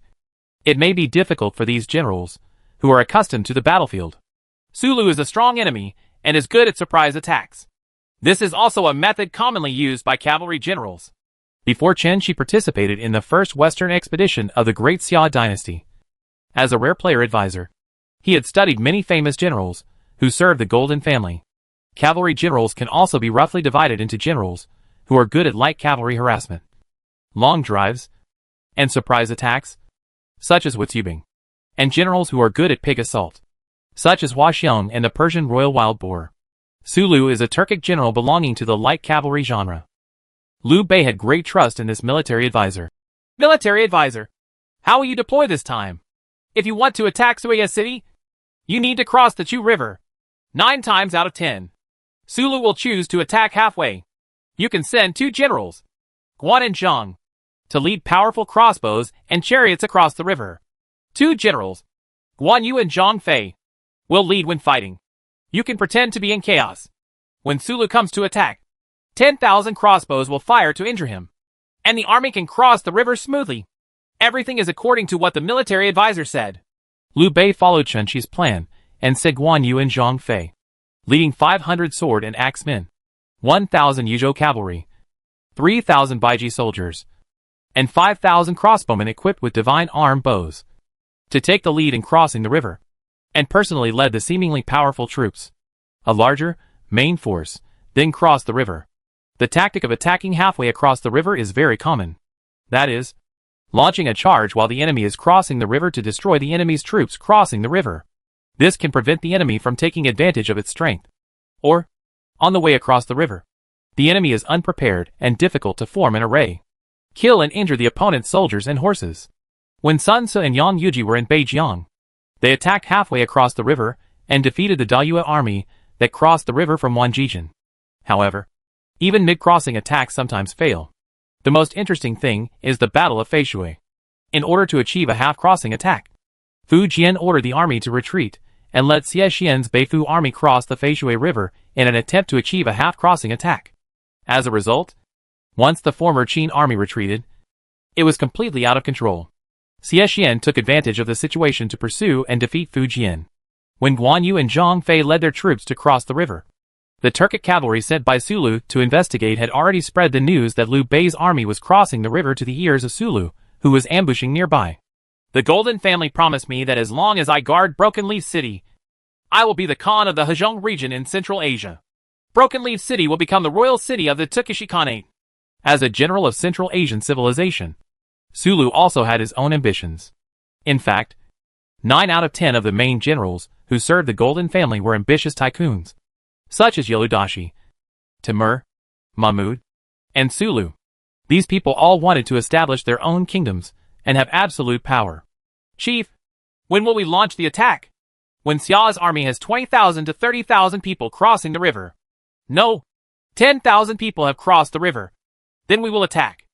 it may be difficult for these generals, who are accustomed to the battlefield. Sulu is a strong enemy and is good at surprise attacks. This is also a method commonly used by cavalry generals. Before Chen Shi participated in the first Western expedition of the Great Xia dynasty. As a rare player advisor, he had studied many famous generals who served the Golden Family. Cavalry generals can also be roughly divided into generals who are good at light cavalry harassment, long drives, and surprise attacks, such as Witzubing, and generals who are good at pig assault, such as Hua Xiong and the Persian Royal Wild Boar. Sulu is a Turkic general belonging to the light cavalry genre. Liu Bei had great trust in this military advisor. Military advisor, how will you deploy this time? If you want to attack Suiya City, you need to cross the Chu River. 9 times out of 10, Sulu will choose to attack halfway. You can send 2 generals, Guan and Zhang, to lead powerful crossbows and chariots across the river. 2 generals, Guan Yu and Zhang Fei, will lead when fighting. You can pretend to be in chaos. When Sulu comes to attack, 10,000 crossbows will fire to injure him, and the army can cross the river smoothly. Everything is according to what the military advisor said. Liu Bei followed Chen Qi's plan and sent Guan Yu and Zhang Fei, leading 500 sword and axe men, 1,000 Yuzhou cavalry, 3,000 Baiji soldiers, and 5,000 crossbowmen equipped with divine arm bows, to take the lead in crossing the river, and personally led the seemingly powerful troops. A larger, main force, then crossed the river. The tactic of attacking halfway across the river is very common. That is, launching a charge while the enemy is crossing the river to destroy the enemy's troops crossing the river. This can prevent the enemy from taking advantage of its strength. Or, on the way across the river, the enemy is unprepared and difficult to form an array. Kill and injure the opponent's soldiers and horses. When Sun Ce and Yang Yuji were in Beijiang, they attacked halfway across the river and defeated the Dayue army that crossed the river from Wanjijin. However, even mid-crossing attacks sometimes fail. The most interesting thing is the Battle of Feishui. In order to achieve a half-crossing attack, Fu Jian ordered the army to retreat and let Xie Xian's Beifu army cross the Feishui River in an attempt to achieve a half-crossing attack. As a result, once the former Qin army retreated, it was completely out of control. Xie Xian took advantage of the situation to pursue and defeat Fu Jian. When Guan Yu and Zhang Fei led their troops to cross the river, the Turkic cavalry sent by Sulu to investigate had already spread the news that Liu Bei's army was crossing the river to the ears of Sulu, who was ambushing nearby. The Golden family promised me that as long as I guard Broken Leaf City, I will be the Khan of the Hejong region in Central Asia. Broken Leaf City will become the royal city of the Turkish Khanate. As a general of Central Asian civilization, Sulu also had his own ambitions. In fact, 9 out of 10 of the main generals who served the Golden family were ambitious tycoons, such as Yeludashi, Timur, Mahmud, and Sulu. These people all wanted to establish their own kingdoms and have absolute power. Chief, when will we launch the attack? When Xia's army has 20,000 to 30,000 people crossing the river. No, 10,000 people have crossed the river. Then we will attack.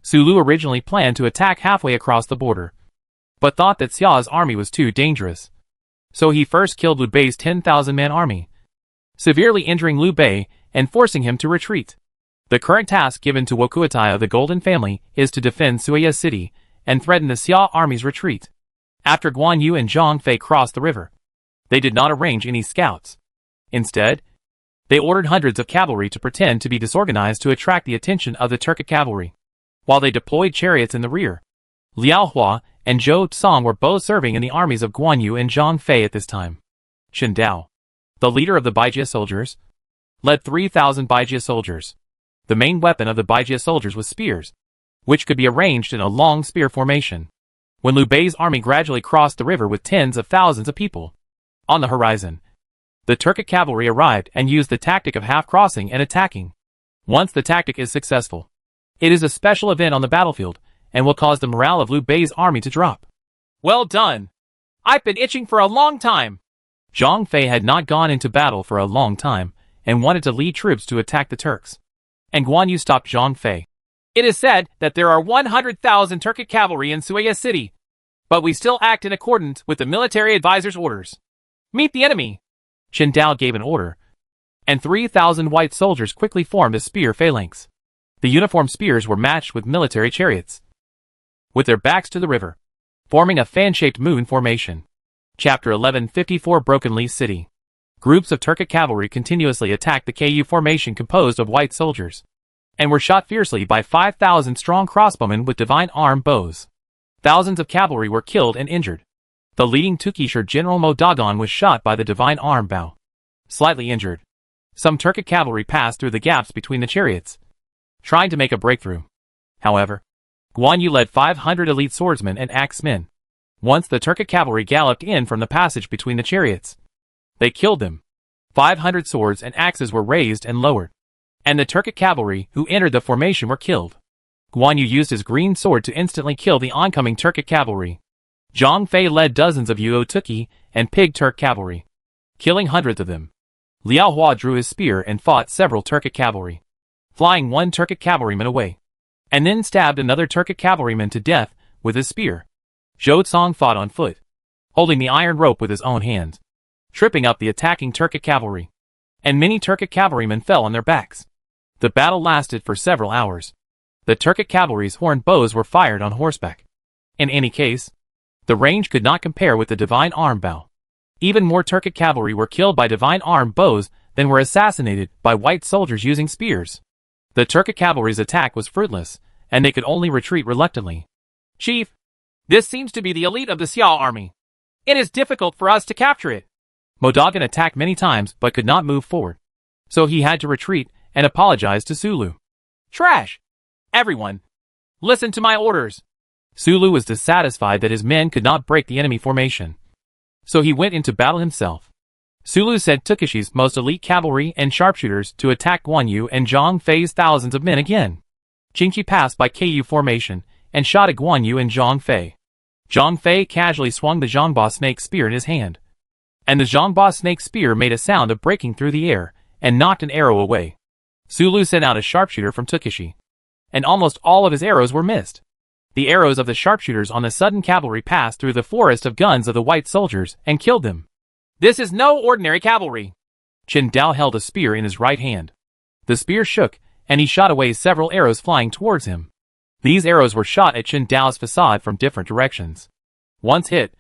Sulu originally planned to attack halfway across the border, but thought that Xia's army was too dangerous. So he first killed Liu Bei's 10,000-man army, severely injuring Liu Bei and forcing him to retreat. The current task given to Wokuotai of the Golden family is to defend Suiya City and threaten the Xia army's retreat. After Guan Yu and Zhang Fei crossed the river, they did not arrange any scouts. Instead, they ordered hundreds of cavalry to pretend to be disorganized to attract the attention of the Turkic cavalry, while they deployed chariots in the rear. Liao Hua and Zhou Song were both serving in the armies of Guan Yu and Zhang Fei at this time. Chen Dao, the leader of the Baijia soldiers, led 3,000 Baijia soldiers. The main weapon of the Baijia soldiers was spears, which could be arranged in a long spear formation. When Liu Bei's army gradually crossed the river with tens of thousands of people on the horizon, the Turkic cavalry arrived and used the tactic of half-crossing and attacking. Once the tactic is successful, it is a special event on the battlefield and will cause the morale of Liu Bei's army to drop. Well done! I've been itching for a long time. Zhang Fei had not gone into battle for a long time and wanted to lead troops to attack the Turks, and Guan Yu stopped Zhang Fei. It is said that there are 100,000 Turkic cavalry in Suiya City, but we still act in accordance with the military advisor's orders. Meet the enemy! Chen Dao gave an order, and 3,000 white soldiers quickly formed a spear phalanx. The uniform spears were matched with military chariots, with their backs to the river, forming a fan-shaped moon formation. Chapter 1154 Broken Leaf City. Groups of Turkic cavalry continuously attacked the KU formation composed of white soldiers, and were shot fiercely by 5,000 strong crossbowmen with divine arm bows. Thousands of cavalry were killed and injured. The leading Tukishar General Mo Dagon was shot by the divine arm bow, slightly injured. Some Turkic cavalry passed through the gaps between the chariots, trying to make a breakthrough. However, Guan Yu led 500 elite swordsmen and axemen. Once the Turkic cavalry galloped in from the passage between the chariots, they killed them. 500 swords and axes were raised and lowered, and the Turkic cavalry who entered the formation were killed. Guan Yu used his green sword to instantly kill the oncoming Turkic cavalry. Zhang Fei led dozens of Yuo Tuki and Pig Turk cavalry, killing hundreds of them. Liao Hua drew his spear and fought several Turkic cavalry, flying one Turkic cavalryman away, and then stabbed another Turkic cavalryman to death with his spear. Zhou Cong fought on foot, holding the iron rope with his own hands, tripping up the attacking Turkic cavalry, and many Turkic cavalrymen fell on their backs. The battle lasted for several hours. The Turkic cavalry's horned bows were fired on horseback. In any case, the range could not compare with the divine arm bow. Even more Turkic cavalry were killed by divine arm bows than were assassinated by white soldiers using spears. The Turkic cavalry's attack was fruitless, and they could only retreat reluctantly. Chief, this seems to be the elite of the Xiao army. It is difficult for us to capture it. Modagan attacked many times but could not move forward, so he had to retreat and apologize to Sulu. Trash! Everyone, listen to my orders. Sulu was dissatisfied that his men could not break the enemy formation, so he went into battle himself. Sulu sent Takeshi's most elite cavalry and sharpshooters to attack Guan Yu and Zhang Fei's thousands of men again. Qingqi passed by KU formation and shot at Guan Yu and Zhang Fei. Zhang Fei casually swung the Zhangba snake spear in his hand, and the Zhangba snake spear made a sound of breaking through the air and knocked an arrow away. Sulu sent out a sharpshooter from Takeshi, and almost all of his arrows were missed. The arrows of the sharpshooters on the sudden cavalry passed through the forest of guns of the white soldiers and killed them. This is no ordinary cavalry. Chen Dao held a spear in his right hand. The spear shook, and he shot away several arrows flying towards him. These arrows were shot at Chen Dao's facade from different directions. Once hit,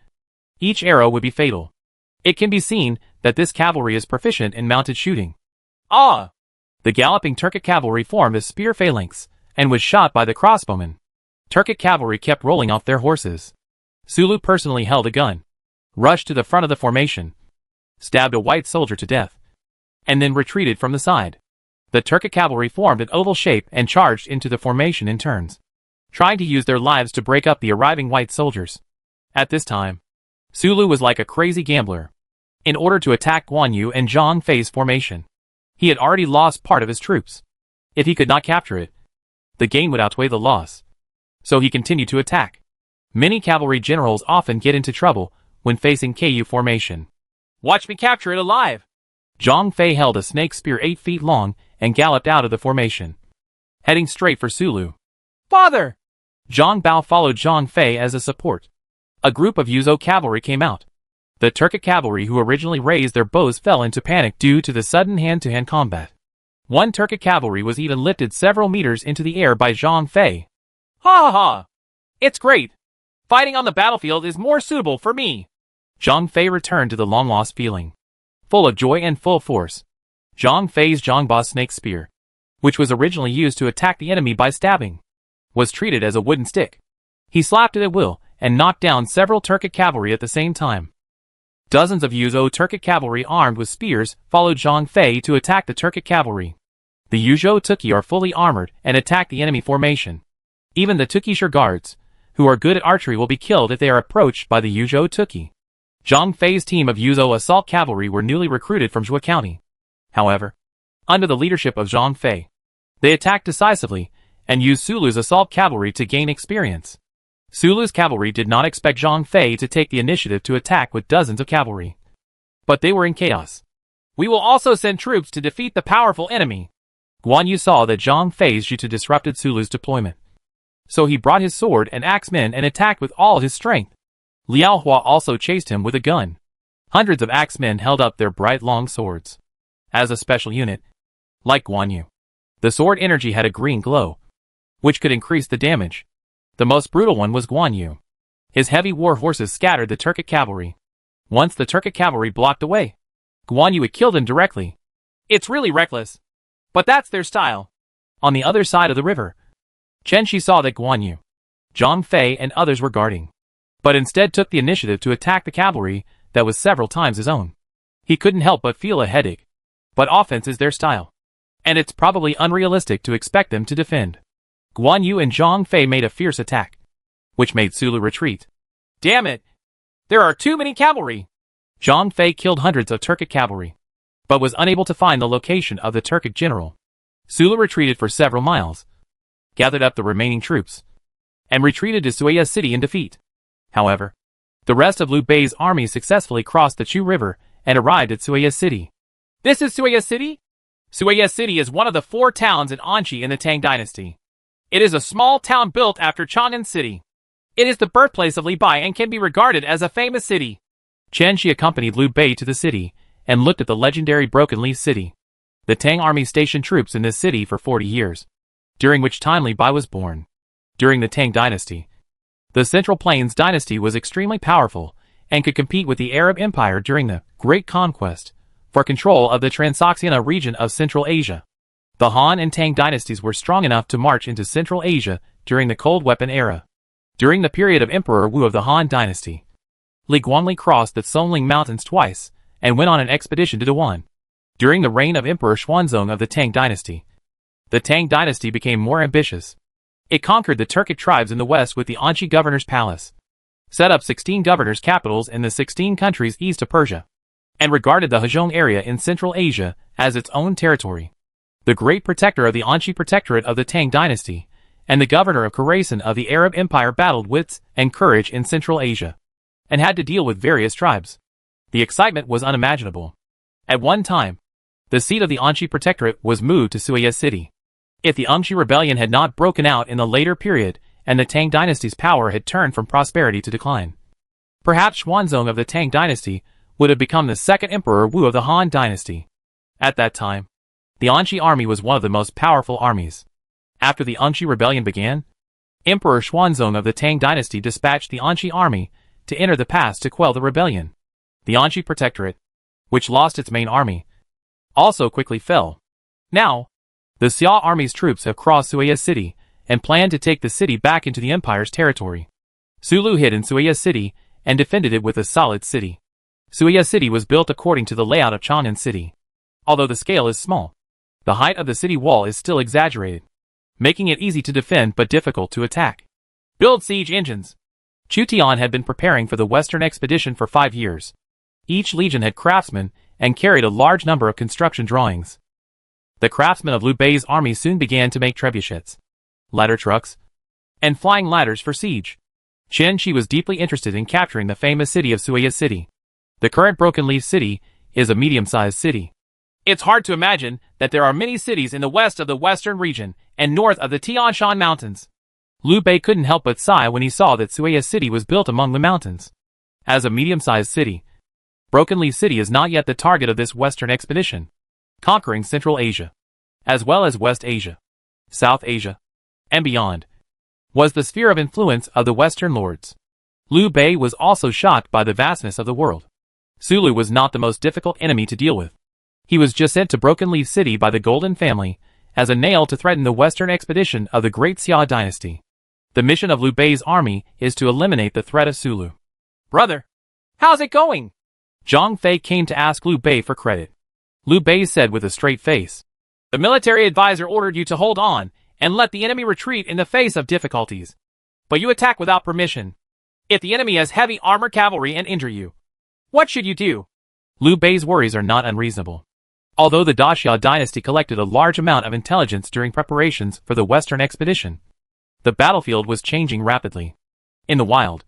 each arrow would be fatal. It can be seen that this cavalry is proficient in mounted shooting. Ah! The galloping Turkic cavalry formed a spear phalanx and was shot by the crossbowmen. Turkic cavalry kept rolling off their horses. Sulu personally held a gun, rushed to the front of the formation, stabbed a white soldier to death, and then retreated from the side. The Turkic cavalry formed an oval shape and charged into the formation in turns, trying to use their lives to break up the arriving white soldiers. At this time, Sulu was like a crazy gambler. In order to attack Guan Yu and Zhang Fei's formation, he had already lost part of his troops. If he could not capture it, the gain would outweigh the loss. So he continued to attack. Many cavalry generals often get into trouble when facing KU formation. Watch me capture it alive! Zhang Fei held a snake spear 8 feet long and galloped out of the formation, heading straight for Sulu. Father! Zhang Bao followed Zhang Fei as a support. A group of Yuzhou cavalry came out. The Turkic cavalry who originally raised their bows fell into panic due to the sudden hand-to-hand combat. One Turkic cavalry was even lifted several meters into the air by Zhang Fei. Ha ha ha! It's great! Fighting on the battlefield is more suitable for me! Zhang Fei returned to the long-lost feeling, full of joy and full force. Zhang Fei's Zhangba snake spear, which was originally used to attack the enemy by stabbing, was treated as a wooden stick. He slapped it at will and knocked down several Turkic cavalry at the same time. Dozens of Yuzhou Turkic cavalry armed with spears followed Zhang Fei to attack the Turkic cavalry. The Yuzhou Tuki are fully armored and attack the enemy formation. Even the Tukisher guards, who are good at archery, will be killed if they are approached by the Yuzhou Tuki. Zhang Fei's team of Yuzhou assault cavalry were newly recruited from Zhua County. However, under the leadership of Zhang Fei, they attacked decisively and used Sulu's assault cavalry to gain experience. Sulu's cavalry did not expect Zhang Fei to take the initiative to attack with dozens of cavalry, but they were in chaos. We will also send troops to defeat the powerful enemy. Guan Yu saw that Zhang Fei's jutsu disrupted Sulu's deployment, so he brought his sword and axemen and attacked with all his strength. Liao Hua also chased him with a gun. Hundreds of axemen held up their bright long swords. As a special unit, like Guan Yu, the sword energy had a green glow, which could increase the damage. The most brutal one was Guan Yu. His heavy war horses scattered the Turkic cavalry. Once the Turkic cavalry blocked the way, Guan Yu had killed him directly. It's really reckless, but that's their style. On the other side of the river, Chen Shi saw that Guan Yu, Zhang Fei and others were guarding, but instead took the initiative to attack the cavalry that was several times his own. He couldn't help but feel a headache. But offense is their style, and it's probably unrealistic to expect them to defend. Guan Yu and Zhang Fei made a fierce attack, which made Sulu retreat. Damn it! There are too many cavalry! Zhang Fei killed hundreds of Turkic cavalry, but was unable to find the location of the Turkic general. Sulu retreated for several miles, gathered up the remaining troops, and retreated to Suya City in defeat. However, the rest of Liu Bei's army successfully crossed the Chu River and arrived at Suya City. This is Suya City? Suya City is one of the 4 towns in Anqi in the Tang Dynasty. It is a small town built after Chang'an City. It is the birthplace of Li Bai and can be regarded as a famous city. Chen Shi accompanied Liu Bei to the city and looked at the legendary Broken Leaf City. The Tang army stationed troops in this city for 40 years, during which time Li Bai was born. During the Tang Dynasty, the Central Plains Dynasty was extremely powerful and could compete with the Arab Empire during the Great Conquest for control of the Transoxiana region of Central Asia. The Han and Tang dynasties were strong enough to march into Central Asia during the Cold Weapon era. During the period of Emperor Wu of the Han dynasty, Li Guangli crossed the Songling Mountains twice and went on an expedition to Dawan. During the reign of Emperor Xuanzong of the Tang dynasty, the Tang dynasty became more ambitious. It conquered the Turkic tribes in the west with the Anqi governor's palace, set up 16 governors' capitals in the 16 countries east of Persia, and regarded the Hejong area in Central Asia as its own territory. The great protector of the Anqi protectorate of the Tang dynasty and the governor of Khorasan of the Arab Empire battled wits and courage in Central Asia, and had to deal with various tribes. The excitement was unimaginable. At one time, the seat of the Anqi protectorate was moved to Suya City. If the Anqi rebellion had not broken out in the later period and the Tang dynasty's power had turned from prosperity to decline, perhaps Xuanzong of the Tang dynasty would have become the second Emperor Wu of the Han dynasty. At that time, the Anqi army was one of the most powerful armies. After the Anqi rebellion began, Emperor Xuanzong of the Tang dynasty dispatched the Anqi army to enter the pass to quell the rebellion. The Anqi protectorate, which lost its main army, also quickly fell. Now, the Xia army's troops have crossed Suya City and plan to take the city back into the empire's territory. Sulu hid in Suya City and defended it with a solid city. Suya City was built according to the layout of Chang'an City. Although the scale is small, the height of the city wall is still exaggerated, making it easy to defend but difficult to attack. Build siege engines. Chu Tian had been preparing for the western expedition for 5 years. Each legion had craftsmen and carried a large number of construction drawings. The craftsmen of Liu Bei's army soon began to make trebuchets, ladder trucks, and flying ladders for siege. Chen Shi was deeply interested in capturing the famous city of Suya City. The current Broken Leaf City is a medium-sized city. It's hard to imagine that there are many cities in the west of the western region and north of the Tian Shan Mountains. Liu Bei couldn't help but sigh when he saw that Suya City was built among the mountains. As a medium-sized city, Broken Leaf City is not yet the target of this western expedition. Conquering Central Asia, as well as West Asia, South Asia, and beyond, was the sphere of influence of the Western lords. Liu Bei was also shocked by the vastness of the world. Sulu was not the most difficult enemy to deal with. He was just sent to Broken Leaf City by the Golden Family as a nail to threaten the western expedition of the Great Xia dynasty. The mission of Liu Bei's army is to eliminate the threat of Sulu. Brother, how's it going? Zhang Fei came to ask Liu Bei for credit. Liu Bei said with a straight face, "The military advisor ordered you to hold on and let the enemy retreat in the face of difficulties. But you attack without permission. If the enemy has heavy armor cavalry and injure you, what should you do?" Liu Bei's worries are not unreasonable. Although the Daxia dynasty collected a large amount of intelligence during preparations for the western expedition, the battlefield was changing rapidly. In the wild,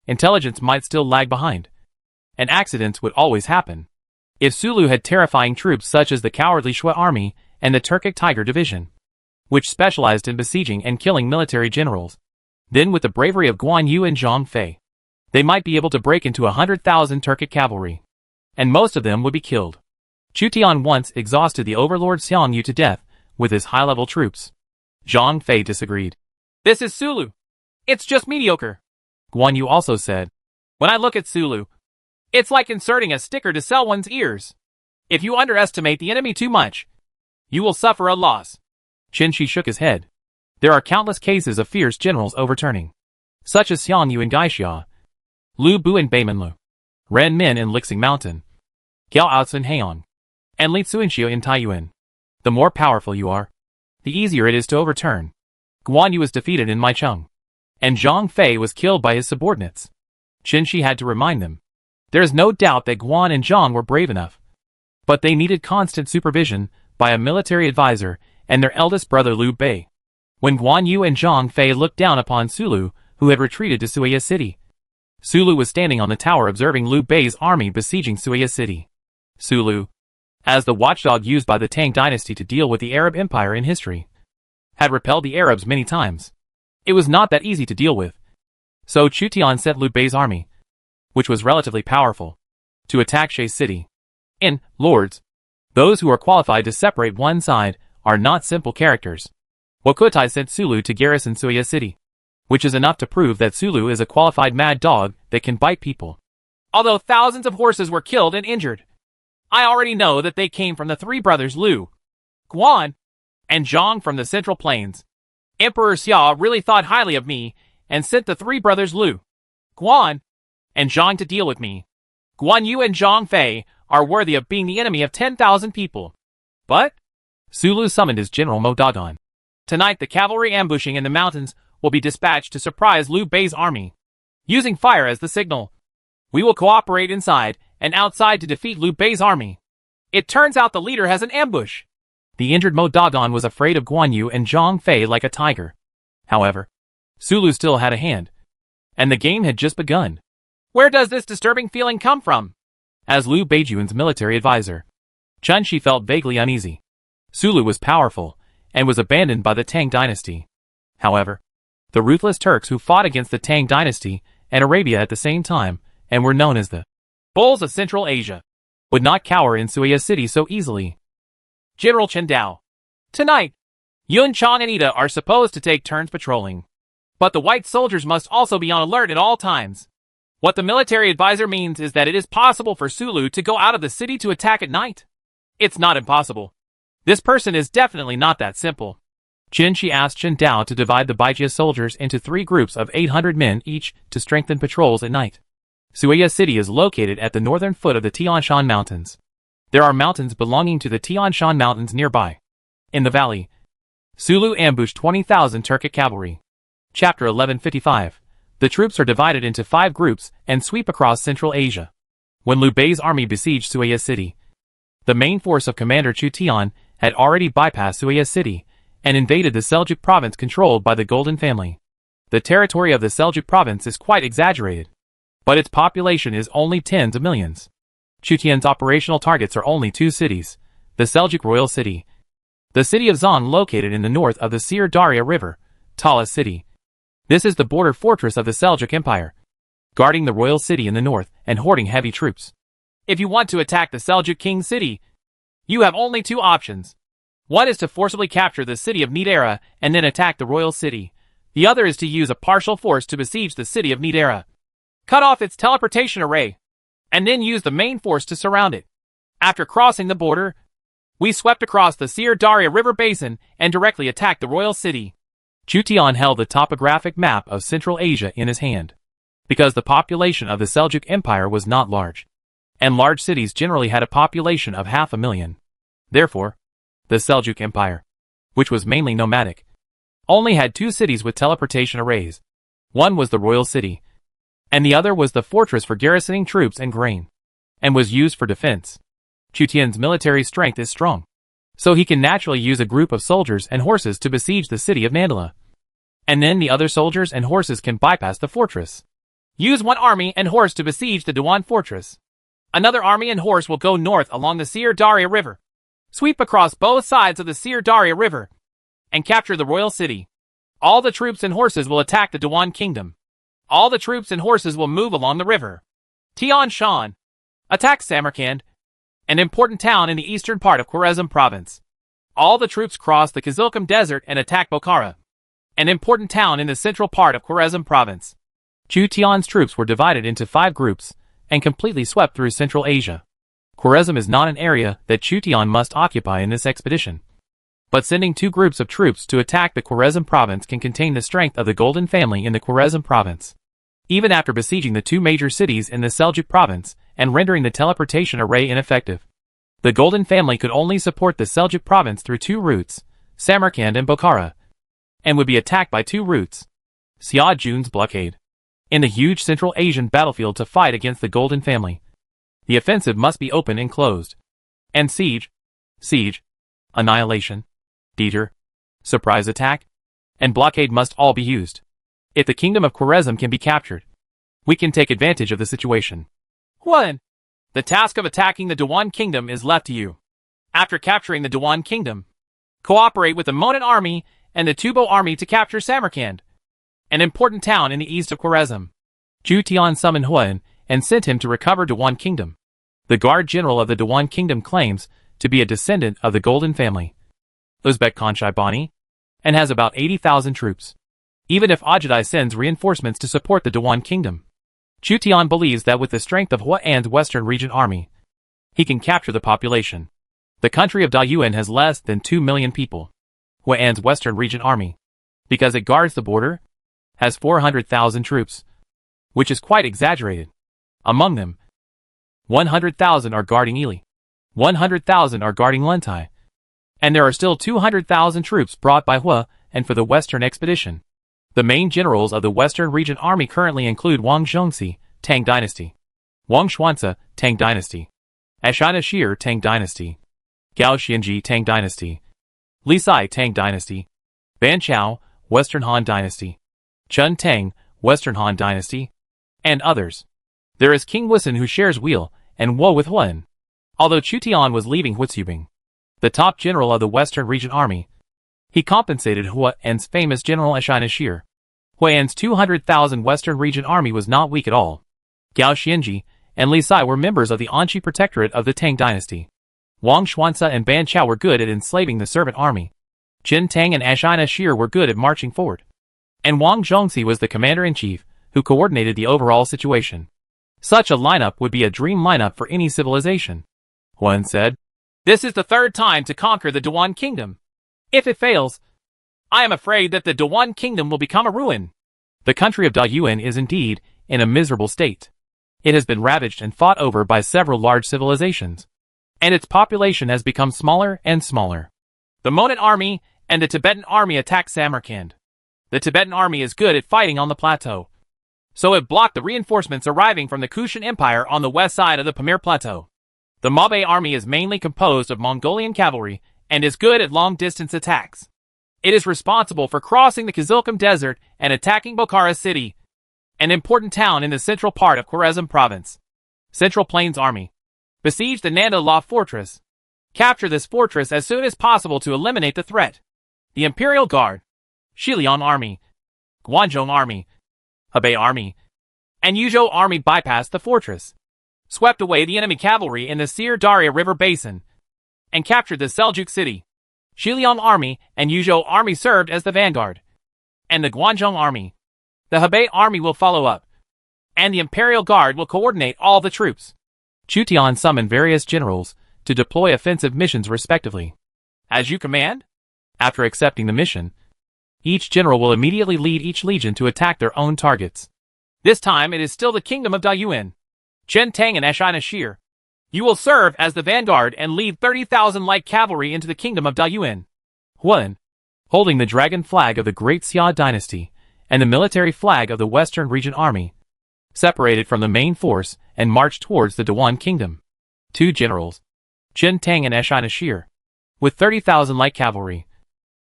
intelligence might still lag behind, and accidents would always happen. If Sulu had terrifying troops such as the cowardly Shui army and the Turkic Tiger division, which specialized in besieging and killing military generals, then with the bravery of Guan Yu and Zhang Fei, they might be able to break into 100,000 Turkic cavalry, and most of them would be killed. Chu Tian once exhausted the overlord Xiang Yu to death with his high-level troops. Zhang Fei disagreed. "This is Sulu. It's just mediocre." Guan Yu also said, "When I look at Sulu, it's like inserting a sticker to sell one's ears. If you underestimate the enemy too much, you will suffer a loss." Chen Shi shook his head. There are countless cases of fierce generals overturning, such as Xiang Yu in Gaixia, Lu Bu in Beimenlu, Ren Min in Lixing Mountain, Gao Outs in Heian, and Li Tsuinxiu in Taiyuan. The more powerful you are, the easier it is to overturn. Guan Yu was defeated in Maicheng, and Zhang Fei was killed by his subordinates. Chen Shi had to remind them. There is no doubt that Guan and Zhang were brave enough, but they needed constant supervision by a military advisor and their eldest brother Liu Bei. When Guan Yu and Zhang Fei looked down upon Sulu, who had retreated to Suya City, Sulu was standing on the tower observing Liu Bei's army besieging Suya City. "Sulu, as the watchdog used by the Tang dynasty to deal with the Arab Empire in history, had repelled the Arabs many times. It was not that easy to deal with. So Chu Tian sent Liu Bei's army, which was relatively powerful, to attack She's city. Lords, those who are qualified to separate one side are not simple characters. Wokutai sent Sulu to garrison Suya city, which is enough to prove that Sulu is a qualified mad dog that can bite people. Although thousands of horses were killed and injured, I already know that they came from the three brothers Liu, Guan, and Zhang from the Central Plains. Emperor Xia really thought highly of me and sent the three brothers Liu, Guan, and Zhang to deal with me. Guan Yu and Zhang Fei are worthy of being the enemy of 10,000 people. But Sulu summoned his general Mo Dagon. Tonight the cavalry ambushing in the mountains will be dispatched to surprise Liu Bei's army, using fire as the signal. We will cooperate inside and outside to defeat Liu Bei's army. It turns out the leader has an ambush. The injured Mo Dagon was afraid of Guan Yu and Zhang Fei like a tiger. However, Sulu still had a hand, and the game had just begun. Where does this disturbing feeling come from? As Liu Beijuan's military advisor, Chun Shi felt vaguely uneasy. Sulu was powerful, and was abandoned by the Tang dynasty. However, the ruthless Turks who fought against the Tang dynasty and Arabia at the same time, and were known as the Bulls of Central Asia, would not cower in Suya city so easily. General Chen Dao. Tonight, Yun Chang and Ida are supposed to take turns patrolling. But the white soldiers must also be on alert at all times. What the military advisor means is that it is possible for Sulu to go out of the city to attack at night. It's not impossible. This person is definitely not that simple. Qin Shi asked Chen Dao to divide the Baijia soldiers into 3 groups of 800 men each to strengthen patrols at night. Suya city is located at the northern foot of the Tian Shan Mountains. There are mountains belonging to the Tian Shan Mountains nearby. In the valley, Sulu ambushed 20,000 Turkic cavalry. Chapter 1155. The troops are divided into 5 groups and sweep across Central Asia. When Liu Bei's army besieged Suya city, the main force of Commander Chu Tian had already bypassed Suya city and invaded the Seljuk province controlled by the Golden family. The territory of the Seljuk province is quite exaggerated, but its population is only tens of millions. Chu Tian's operational targets are only 2 cities, the Seljuk royal city, the city of Zan located in the north of the Sir Darya River, Talas city. This is the border fortress of the Seljuk Empire, guarding the royal city in the north and hoarding heavy troops. If you want to attack the Seljuk King city, you have only 2 options. One is to forcibly capture the city of Nidera and then attack the royal city. The other is to use a partial force to besiege the city of Nidera, cut off its teleportation array, and then use the main force to surround it. After crossing the border, we swept across the Sir Darya River basin and directly attacked the royal city. Chu Tian held the topographic map of Central Asia in his hand. Because the population of the Seljuk Empire was not large, and large cities generally had a population of 500,000. Therefore, the Seljuk Empire, which was mainly nomadic, only had 2 cities with teleportation arrays. One was the royal city, and the other was the fortress for garrisoning troops and grain, and was used for defense. Chu Tian's military strength is strong, so he can naturally use a group of soldiers and horses to besiege the city of Mandala. And then the other soldiers and horses can bypass the fortress. Use 1 army and horse to besiege the Dewan fortress. Another army and horse will go north along the Sir Darya River, sweep across both sides of the Sir Darya River, and capture the royal city. All the troops and horses will attack the Dewan kingdom. All the troops and horses will move along the river. Tian Shan. Attack Samarkand, an important town in the eastern part of Khwarezm province. All the troops cross the Kizilkum desert and attack Bokhara, an important town in the central part of Khwarezm province. Chu Tian's troops were divided into 5 groups and completely swept through Central Asia. Khwarezm is not an area that Chu Tian must occupy in this expedition. But sending 2 groups of troops to attack the Khwarezm province can contain the strength of the Golden family in the Khwarezm province. Even after besieging the 2 major cities in the Seljuk province and rendering the teleportation array ineffective, the Golden family could only support the Seljuk province through 2 routes, Samarkand and Bokhara, and would be attacked by 2 routes, Xia Jun's blockade, in the huge Central Asian battlefield to fight against the Golden family. The offensive must be open and closed, and siege, annihilation, deter, surprise attack, and blockade must all be used. If the kingdom of Khwarezm can be captured, we can take advantage of the situation. 1. The task of attacking the Dewan kingdom is left to you. after capturing the Dewan Kingdom, cooperate with the Monan army and the Tubo army to capture Samarkand, an important town in the east of Khwarezm. Chu Tian summoned Huan and sent him to recover Dewan Kingdom. The guard general of the Dewan Kingdom claims to be a descendant of the Golden family, Uzbek Khanshai Bani, and has about 80,000 troops. Even if Ajadai sends reinforcements to support the Dewan Kingdom, Chu Tian believes that with the strength of Huan's Western Region army, he can capture the population. The country of Dayuan has less than 2 million people. Huan's Western Region army, because it guards the border, has 400,000 troops, which is quite exaggerated. Among them, 100,000 are guarding Ili, 100,000 are guarding Lentai, and there are still 200,000 troops brought by Hua and for the Western expedition. The main generals of the Western Region army currently include Wang Zhongxi, Tang Dynasty, Wang Xuanzi, Tang Dynasty, Ashina Shir, Tang Dynasty, Gao Xianji, Tang Dynasty, Li Sai, Tang Dynasty, Ban Chao, Western Han Dynasty, Chun Tang, Western Han Dynasty, and others. There is King Wisan who shares wheel and woe with Huan. Although Chu Tian was leaving Huitsubing, the top general of the Western Region army, he compensated Huan's famous general Ashina Shir. Huan's 200,000 Western Region army was not weak at all. Gao Xianji and Li Sai were members of the Anqi Protectorate of the Tang Dynasty. Wang Xuanzi and Ban Chao were good at enslaving the servant army. Qin Tang and Ashina Shir were good at marching forward. And Wang Zhongxi was the commander-in-chief who coordinated the overall situation. Such a lineup would be a dream lineup for any civilization. Huan said, "This is the third time to conquer the Dewan Kingdom. If it fails, I am afraid that the Dewan Kingdom will become a ruin." The country of Dayuan is indeed in a miserable state. It has been ravaged and fought over by several large civilizations, and its population has become smaller and smaller. The Monan army and the Tibetan army attacked Samarkand. The Tibetan army is good at fighting on the plateau, so it blocked the reinforcements arriving from the Kushan Empire on the west side of the Pamir Plateau. The Mabe army is mainly composed of Mongolian cavalry and is good at long-distance attacks. It is responsible for crossing the Kizilkum Desert and attacking Bokhara city, an important town in the central part of Khwarezm province. Central Plains Army besieged the Nanda La fortress. Capture this fortress as soon as possible to eliminate the threat. The Imperial Guard, Shilian Army, Guanzhong Army, Hebei Army, and Yuzhou Army bypassed the fortress, swept away the enemy cavalry in the Sir Daria River basin, and captured the Seljuk city. Shilian Army and Yuzhou Army served as the vanguard, and the Guanzhong Army. The Hebei Army will follow up, and the Imperial Guard will coordinate all the troops. Chu Tian summoned various generals to deploy offensive missions respectively. As you command? After accepting the mission, each general will immediately lead each legion to attack their own targets. This time it is still the kingdom of Dayuan. Chen Tang and Ashina Shir, you will serve as the vanguard and lead 30,000 light cavalry into the kingdom of Dayuan. Huan, holding the dragon flag of the Great Xia dynasty and the military flag of the Western Region army, separated from the main force and marched towards the Dewan kingdom. Two generals, Chen Tang and Ashina Shir, with 30,000 light cavalry,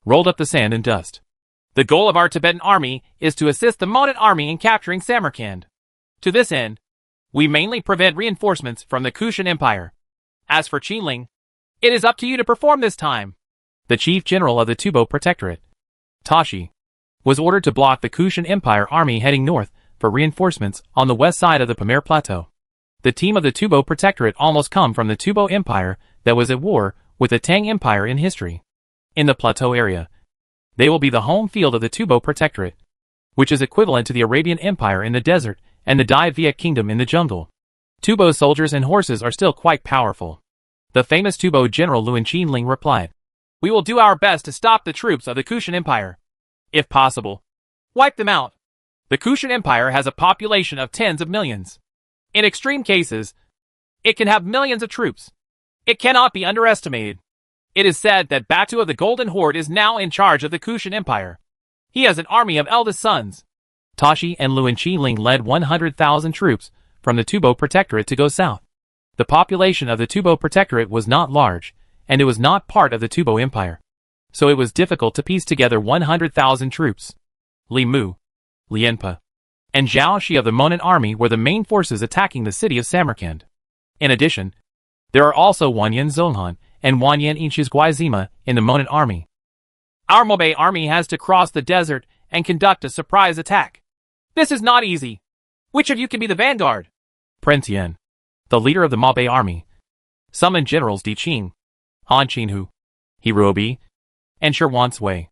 rolled up the sand and dust. The goal of our Tibetan army is to assist the Monan army in capturing Samarkand. To this end, we mainly prevent reinforcements from the Kushan Empire. As for Qinling, it is up to you to perform this time. The chief general of the Tubo Protectorate, Tashi, was ordered to block the Kushan Empire army heading north for reinforcements on the west side of the Pamir Plateau. The team of the Tubo Protectorate almost come from the Tubo Empire that was at war with the Tang Empire in history. In the plateau area, they will be the home field of the Tubo Protectorate, which is equivalent to the Arabian Empire in the desert and the Dai Viet Kingdom in the jungle. Tubo soldiers and horses are still quite powerful. The famous Tubo general Luan Qinling replied, "We will do our best to stop the troops of the Kushan Empire. If possible, wipe them out. The Kushan Empire has a population of tens of millions. In extreme cases, it can have millions of troops. It cannot be underestimated. It is said that Batu of the Golden Horde is now in charge of the Kushan Empire. He has an army of eldest sons." Tashi and Luan Qinling led 100,000 troops from the Tubo Protectorate to go south. The population of the Tubo Protectorate was not large, and it was not part of the Tubo Empire, so it was difficult to piece together 100,000 troops. Li Mu, Lianpa, and Zhao Shi of the Monan army were the main forces attacking the city of Samarkand. In addition, there are also Wanyan Zonghan and Wanyan Inch's Guizima in the Monan army. Our Mabe army has to cross the desert and conduct a surprise attack. This is not easy. Which of you can be the vanguard? Prince Yen, the leader of the Mabe army, summoned Generals Di Qing, Han Qinhu, Hirobi, and Shirwan Sui.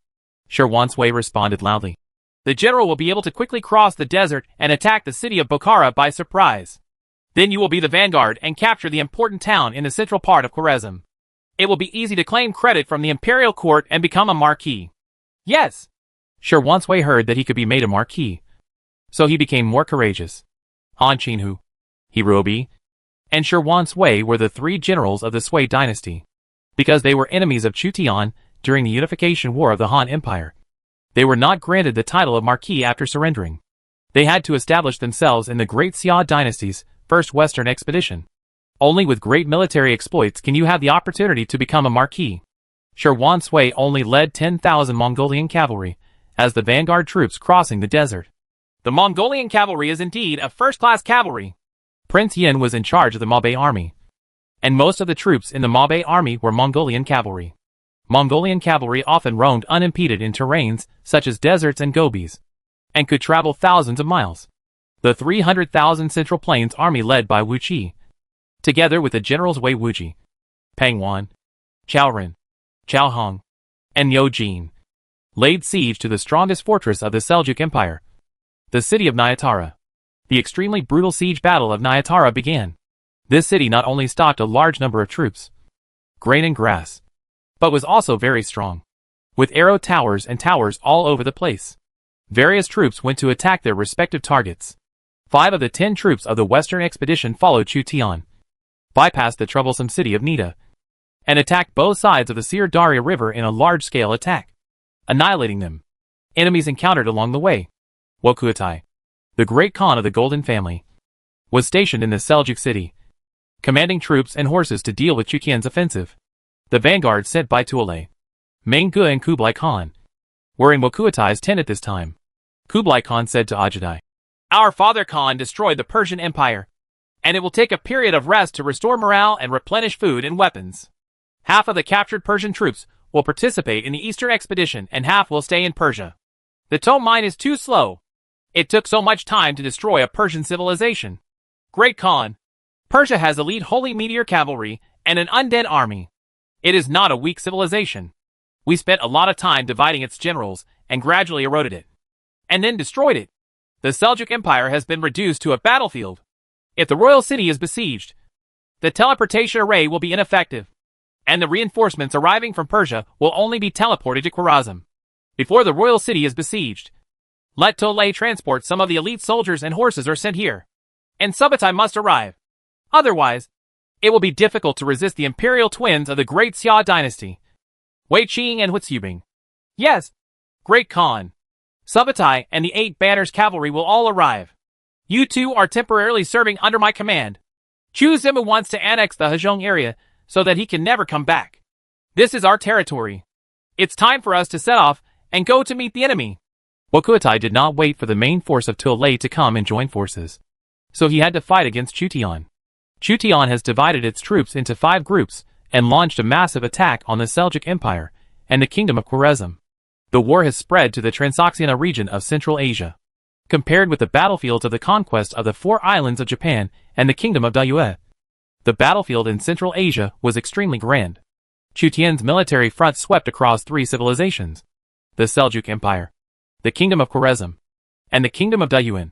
Shirwan Sui responded loudly. The general will be able to quickly cross the desert and attack the city of Bokhara by surprise. Then you will be the vanguard and capture the important town in the central part of Khwarezm. It will be easy to claim credit from the imperial court and become a marquis. Yes. Shirwan Sui heard that he could be made a marquis, so he became more courageous. Han Qinhu, Hirobi, and Shirwan Sui were the three generals of the Sui dynasty. Because they were enemies of Chu Tian during the unification war of the Han Empire, they were not granted the title of marquis after surrendering. They had to establish themselves in the Great Xia dynasty's first western expedition. Only with great military exploits can you have the opportunity to become a marquis. Shirwan Sui only led 10,000 Mongolian cavalry as the vanguard troops crossing the desert. The Mongolian cavalry is indeed a first-class cavalry. Prince Yin was in charge of the Mabe army, and most of the troops in the Mabe army were Mongolian cavalry. Mongolian cavalry often roamed unimpeded in terrains such as deserts and gobies, and could travel thousands of miles. The 300,000 Central Plains army led by Wu Qi, together with the generals Wei Wuji, Pang Wan, Chao Ren, Chao Hong, and Yo Jin, laid siege to the strongest fortress of the Seljuk Empire, the city of Nyatara. The extremely brutal siege battle of Nyatara began. This city not only stocked a large number of troops, grain and grass, but was also very strong, with arrow towers and towers all over the place. Various troops went to attack their respective targets. 5 of the 10 troops of the Western expedition followed Chu Tian, bypassed the troublesome city of Nida, and attacked both sides of the Sir Daria River in a large-scale attack, annihilating them. Enemies encountered along the way. Wokuatai, the great Khan of the Golden Family, was stationed in the Seljuk city, commanding troops and horses to deal with Chu Tian's offensive. The vanguard sent by Tuolai, Mengge and Kublai Khan were in Wokuatai's tent at this time. Kublai Khan said to Ajadai, "Our father Khan destroyed the Persian Empire, and it will take a period of rest to restore morale and replenish food and weapons. Half of the captured Persian troops will participate in the Eastern expedition and half will stay in Persia. The Tome mine is too slow. It took so much time to destroy a Persian civilization. Great Khan, Persia has elite holy meteor cavalry and an undead army. It is not a weak civilization. We spent a lot of time dividing its generals and gradually eroded it, and then destroyed it. The Seljuk Empire has been reduced to a battlefield. If the royal city is besieged, the teleportation array will be ineffective, and the reinforcements arriving from Persia will only be teleported to Khwarezm. Before the royal city is besieged, let Tolai transport some of the elite soldiers and horses are sent here, and Subutai must arrive. Otherwise, it will be difficult to resist the imperial twins of the Great Xia dynasty, Wei Qing and Huitsyubing. Yes, Great Khan, Subutai and the 8 Banners cavalry will all arrive. You two are temporarily serving under my command. Chu Zimu wants to annex the Hezhong area so that he can never come back. This is our territory. It's time for us to set off and go to meet the enemy." Wokuatai did not wait for the main force of Tolai to come and join forces, so he had to fight against Chu Tian. Chu Tian has divided its troops into 5 groups and launched a massive attack on the Seljuk Empire and the Kingdom of Khwarezm. The war has spread to the Transoxiana region of Central Asia. Compared with the battlefields of the conquest of the 4 islands of Japan and the Kingdom of Dayue, the battlefield in Central Asia was extremely grand. Chu Tian's military front swept across 3 civilizations: the Seljuk Empire, the Kingdom of Khwarezm, and the Kingdom of Dayuan,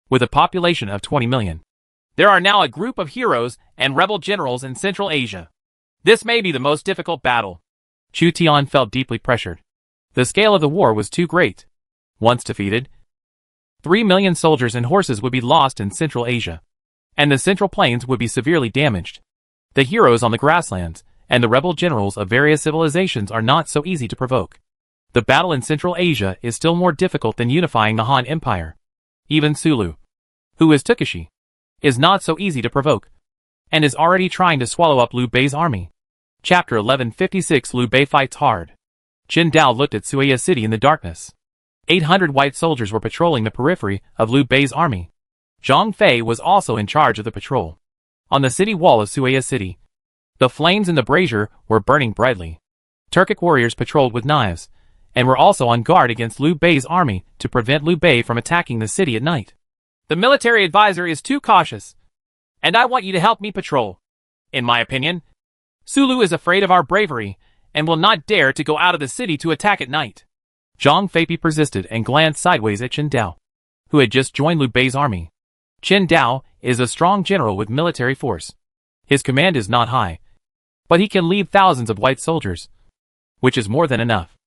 with a population of 20 million. There are now a group of heroes and rebel generals in Central Asia. This may be the most difficult battle. Chu Tian felt deeply pressured. The scale of the war was too great. Once defeated, 3 million soldiers and horses would be lost in Central Asia, and the Central Plains would be severely damaged. The heroes on the grasslands and the rebel generals of various civilizations are not so easy to provoke. The battle in Central Asia is still more difficult than unifying the Han Empire. Even Sulu, who is Tokushi, is not so easy to provoke, and is already trying to swallow up Liu Bei's army. Chapter 1156. Liu Bei fights hard. Jin Dao looked at Sueya City in the darkness. 800 white soldiers were patrolling the periphery of Liu Bei's army. Zhang Fei was also in charge of the patrol. On the city wall of Sueya City, The flames in the brazier were burning brightly. Turkic warriors patrolled with knives, and were also on guard against Liu Bei's army to prevent Liu Bei from attacking the city at night. The military advisor is too cautious, and I want you to help me patrol. In my opinion, Sulu is afraid of our bravery, and will not dare to go out of the city to attack at night. Zhang Fei persisted and glanced sideways at Chen Dao, who had just joined Liu Bei's army. Chen Dao is a strong general with military force. His command is not high, but he can lead thousands of white soldiers, which is more than enough.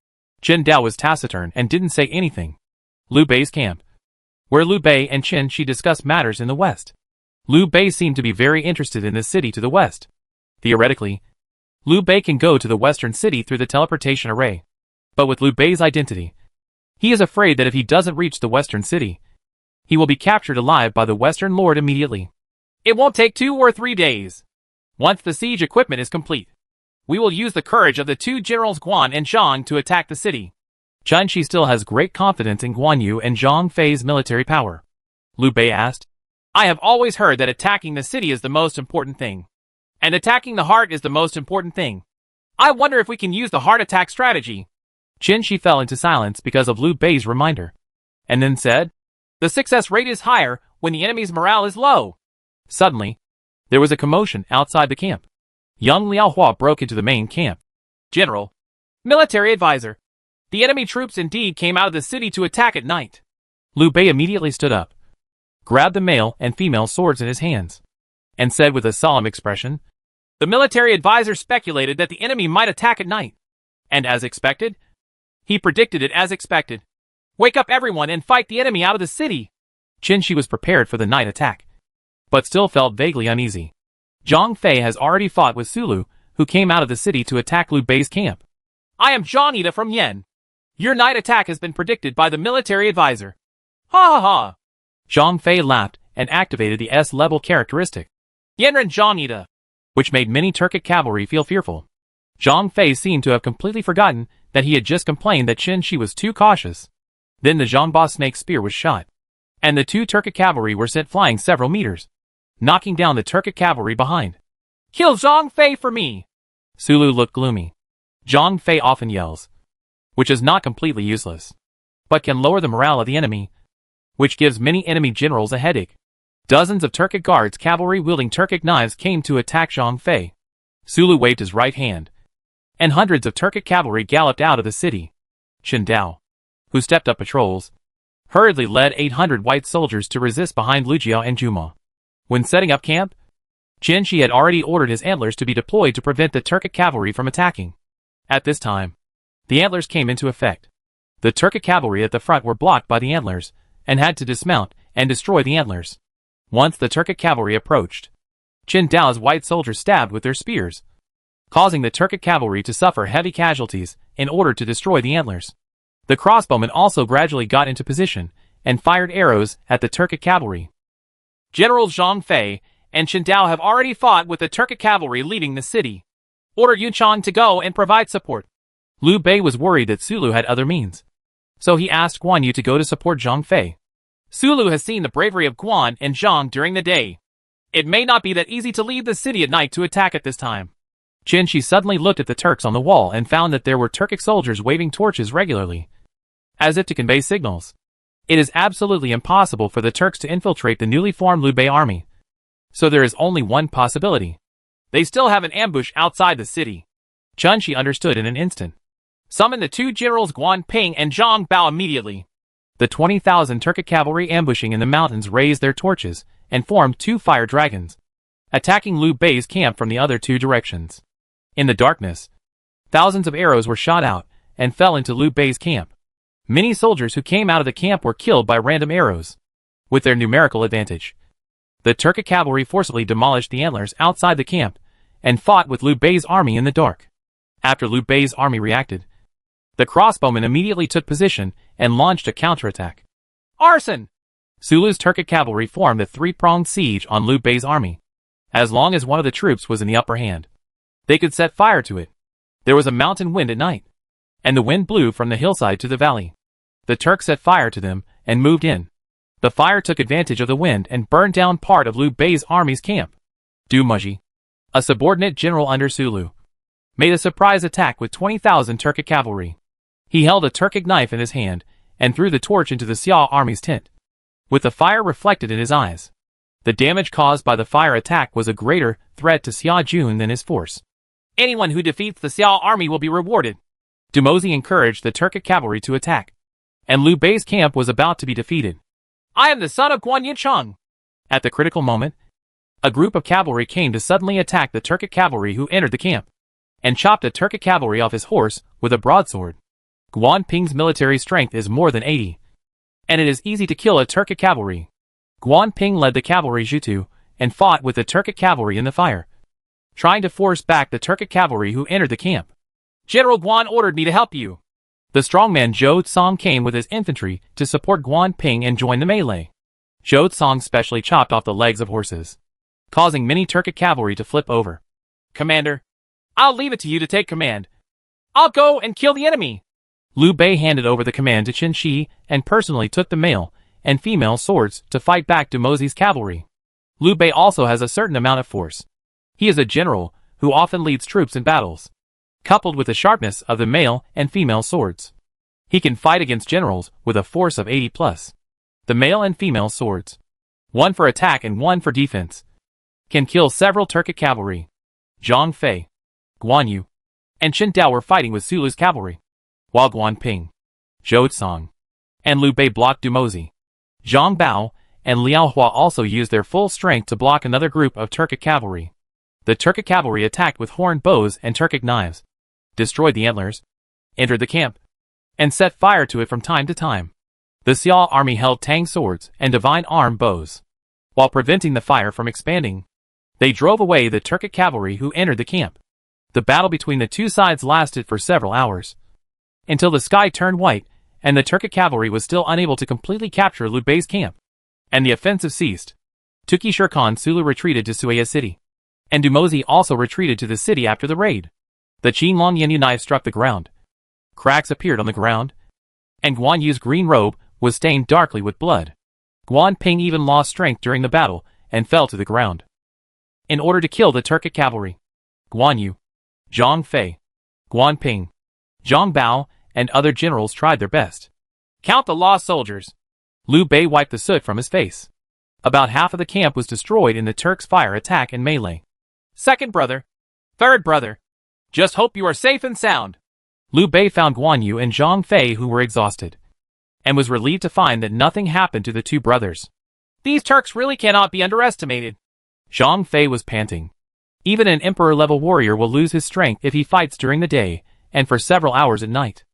Chen Dao was taciturn and didn't say anything. Liu Bei's camp, where Liu Bei and Chen Shi discussed matters in the west. Liu Bei seemed to be very interested in the city to the west. Theoretically, Liu Bei can go to the western city through the teleportation array. But with Liu Bei's identity, he is afraid that if he doesn't reach the western city, he will be captured alive by the western lord immediately. It won't take 2 or 3 days. Once the siege equipment is complete, we will use the courage of the 2 generals Guan and Zhang to attack the city. Chen Shi still has great confidence in Guan Yu and Zhang Fei's military power. Liu Bei asked, I have always heard that attacking the city is the most important thing. And attacking the heart is the most important thing. I wonder if we can use the heart attack strategy. Chen Shi fell into silence because of Liu Bei's reminder, and then said, the success rate is higher when the enemy's morale is low. Suddenly, there was a commotion outside the camp. Young Liao Hua broke into the main camp. General, military advisor, the enemy troops indeed came out of the city to attack at night. Liu Bei immediately stood up, grabbed the male and female swords in his hands, and said with a solemn expression, the military advisor speculated that the enemy might attack at night. And as expected, he predicted it as expected. Wake up everyone and fight the enemy out of the city. Chen Shi was prepared for the night attack, but still felt vaguely uneasy. Zhang Fei has already fought with Sulu, who came out of the city to attack Liu Bei's camp. I am Zhang Ida from Yen. Your night attack has been predicted by the military advisor. Ha ha ha. Zhang Fei laughed and activated the S-level characteristic, Yenren Zhang Ida, which made many Turkic cavalry feel fearful. Zhang Fei seemed to have completely forgotten that he had just complained that Chen Shi was too cautious. Then the Zhangba snake spear was shot, and the 2 Turkic cavalry were sent flying several meters, knocking down the Turkic cavalry behind. Kill Zhang Fei for me! Sulu looked gloomy. Zhang Fei often yells, which is not completely useless, but can lower the morale of the enemy, which gives many enemy generals a headache. Dozens of Turkic guards cavalry wielding Turkic knives came to attack Zhang Fei. Sulu waved his right hand, and hundreds of Turkic cavalry galloped out of the city. Chen Dao, who stepped up patrols, hurriedly led 800 white soldiers to resist behind Liu Jiao and Juma. When setting up camp, Chen Shi had already ordered his antlers to be deployed to prevent the Turkic cavalry from attacking. At this time, the antlers came into effect. The Turkic cavalry at the front were blocked by the antlers, and had to dismount and destroy the antlers. Once the Turkic cavalry approached, Chen Dao's white soldiers stabbed with their spears, causing the Turkic cavalry to suffer heavy casualties in order to destroy the antlers. The crossbowmen also gradually got into position and fired arrows at the Turkic cavalry. General Zhang Fei and Chen Dao have already fought with the Turkic cavalry leading the city. Order Yunchan to go and provide support. Liu Bei was worried that Sulu had other means, so he asked Guan Yu to go to support Zhang Fei. Sulu has seen the bravery of Guan and Zhang during the day. It may not be that easy to leave the city at night to attack at this time. Chen Shi suddenly looked at the Turks on the wall and found that there were Turkic soldiers waving torches regularly, as if to convey signals. It is absolutely impossible for the Turks to infiltrate the newly formed Liu Bei army. So there is only one possibility. They still have an ambush outside the city. Chen Shi understood in an instant. Summon the 2 generals Guan Ping and Zhang Bao immediately. The 20,000 Turkic cavalry ambushing in the mountains raised their torches and formed 2 fire dragons, attacking Liu Bei's camp from the other 2 directions. In the darkness, thousands of arrows were shot out and fell into Liu Bei's camp. Many soldiers who came out of the camp were killed by random arrows. With their numerical advantage, the Turkic cavalry forcibly demolished the antlers outside the camp and fought with Liu Bei's army in the dark. After Liu Bei's army reacted, the crossbowmen immediately took position and launched a counterattack. Arson! Sulu's Turkic cavalry formed a 3-pronged siege on Liu Bei's army. As long as one of the troops was in the upper hand, they could set fire to it. There was a mountain wind at night, and the wind blew from the hillside to the valley. The Turks set fire to them and moved in. The fire took advantage of the wind and burned down part of Liu Bei's army's camp. Du Muji, a subordinate general under Sulu, made a surprise attack with 20,000 Turkic cavalry. He held a Turkic knife in his hand and threw the torch into the Xiao army's tent, with the fire reflected in his eyes. The damage caused by the fire attack was a greater threat to Xiao Jun than his force. Anyone who defeats the Xiao army will be rewarded. Dumozi encouraged the Turkic cavalry to attack, and Liu Bei's camp was about to be defeated. I am the son of Guan Yicheng. At the critical moment, a group of cavalry came to suddenly attack the Turkic cavalry who entered the camp, and chopped a Turkic cavalry off his horse with a broadsword. Guan Ping's military strength is more than 80, and it is easy to kill a Turkic cavalry. Guan Ping led the cavalry Zhutu and fought with the Turkic cavalry in the fire, trying to force back the Turkic cavalry who entered the camp. General Guan ordered me to help you. The strongman Zhou Tsong came with his infantry to support Guan Ping and join the melee. Zhou Tsong specially chopped off the legs of horses, causing many Turkic cavalry to flip over. Commander, I'll leave it to you to take command. I'll go and kill the enemy. Liu Bei handed over the command to Qin Shi and personally took the male and female swords to fight back Dumozi's cavalry. Liu Bei also has a certain amount of force. He is a general who often leads troops in battles. Coupled with the sharpness of the male and female swords, he can fight against generals with a force of 80 plus. The male and female swords, one for attack and one for defense, can kill several Turkic cavalry. Zhang Fei, Guan Yu, and Chen Dao were fighting with Sulu's cavalry, while Guan Ping, Zhou Tsong, and Liu Bei blocked Dumozi. Zhang Bao and Liao Hua also used their full strength to block another group of Turkic cavalry. The Turkic cavalry attacked with horned bows and Turkic knives, destroyed the antlers, entered the camp, and set fire to it from time to time. The Xiao army held Tang swords and divine arm bows, while preventing the fire from expanding. They drove away the Turkic cavalry who entered the camp. The battle between the two sides lasted for several hours, until the sky turned white and the Turkic cavalry was still unable to completely capture Liu Bei's camp, and the offensive ceased. Tuki Shirkan Sulu retreated to Suaya city, and Dumozi also retreated to the city after the raid. The Qinglong Yanyu knife struck the ground. Cracks appeared on the ground, and Guan Yu's green robe was stained darkly with blood. Guan Ping even lost strength during the battle and fell to the ground. In order to kill the Turkic cavalry, Guan Yu, Zhang Fei, Guan Ping, Zhang Bao, and other generals tried their best. Count the lost soldiers. Liu Bei wiped the soot from his face. About half of the camp was destroyed in the Turks' fire attack and melee. Second brother. Third brother. Just hope you are safe and sound. Liu Bei found Guan Yu and Zhang Fei who were exhausted, and was relieved to find that nothing happened to the two brothers. These Turks really cannot be underestimated. Zhang Fei was panting. Even an emperor-level warrior will lose his strength if he fights during the day and for several hours at night.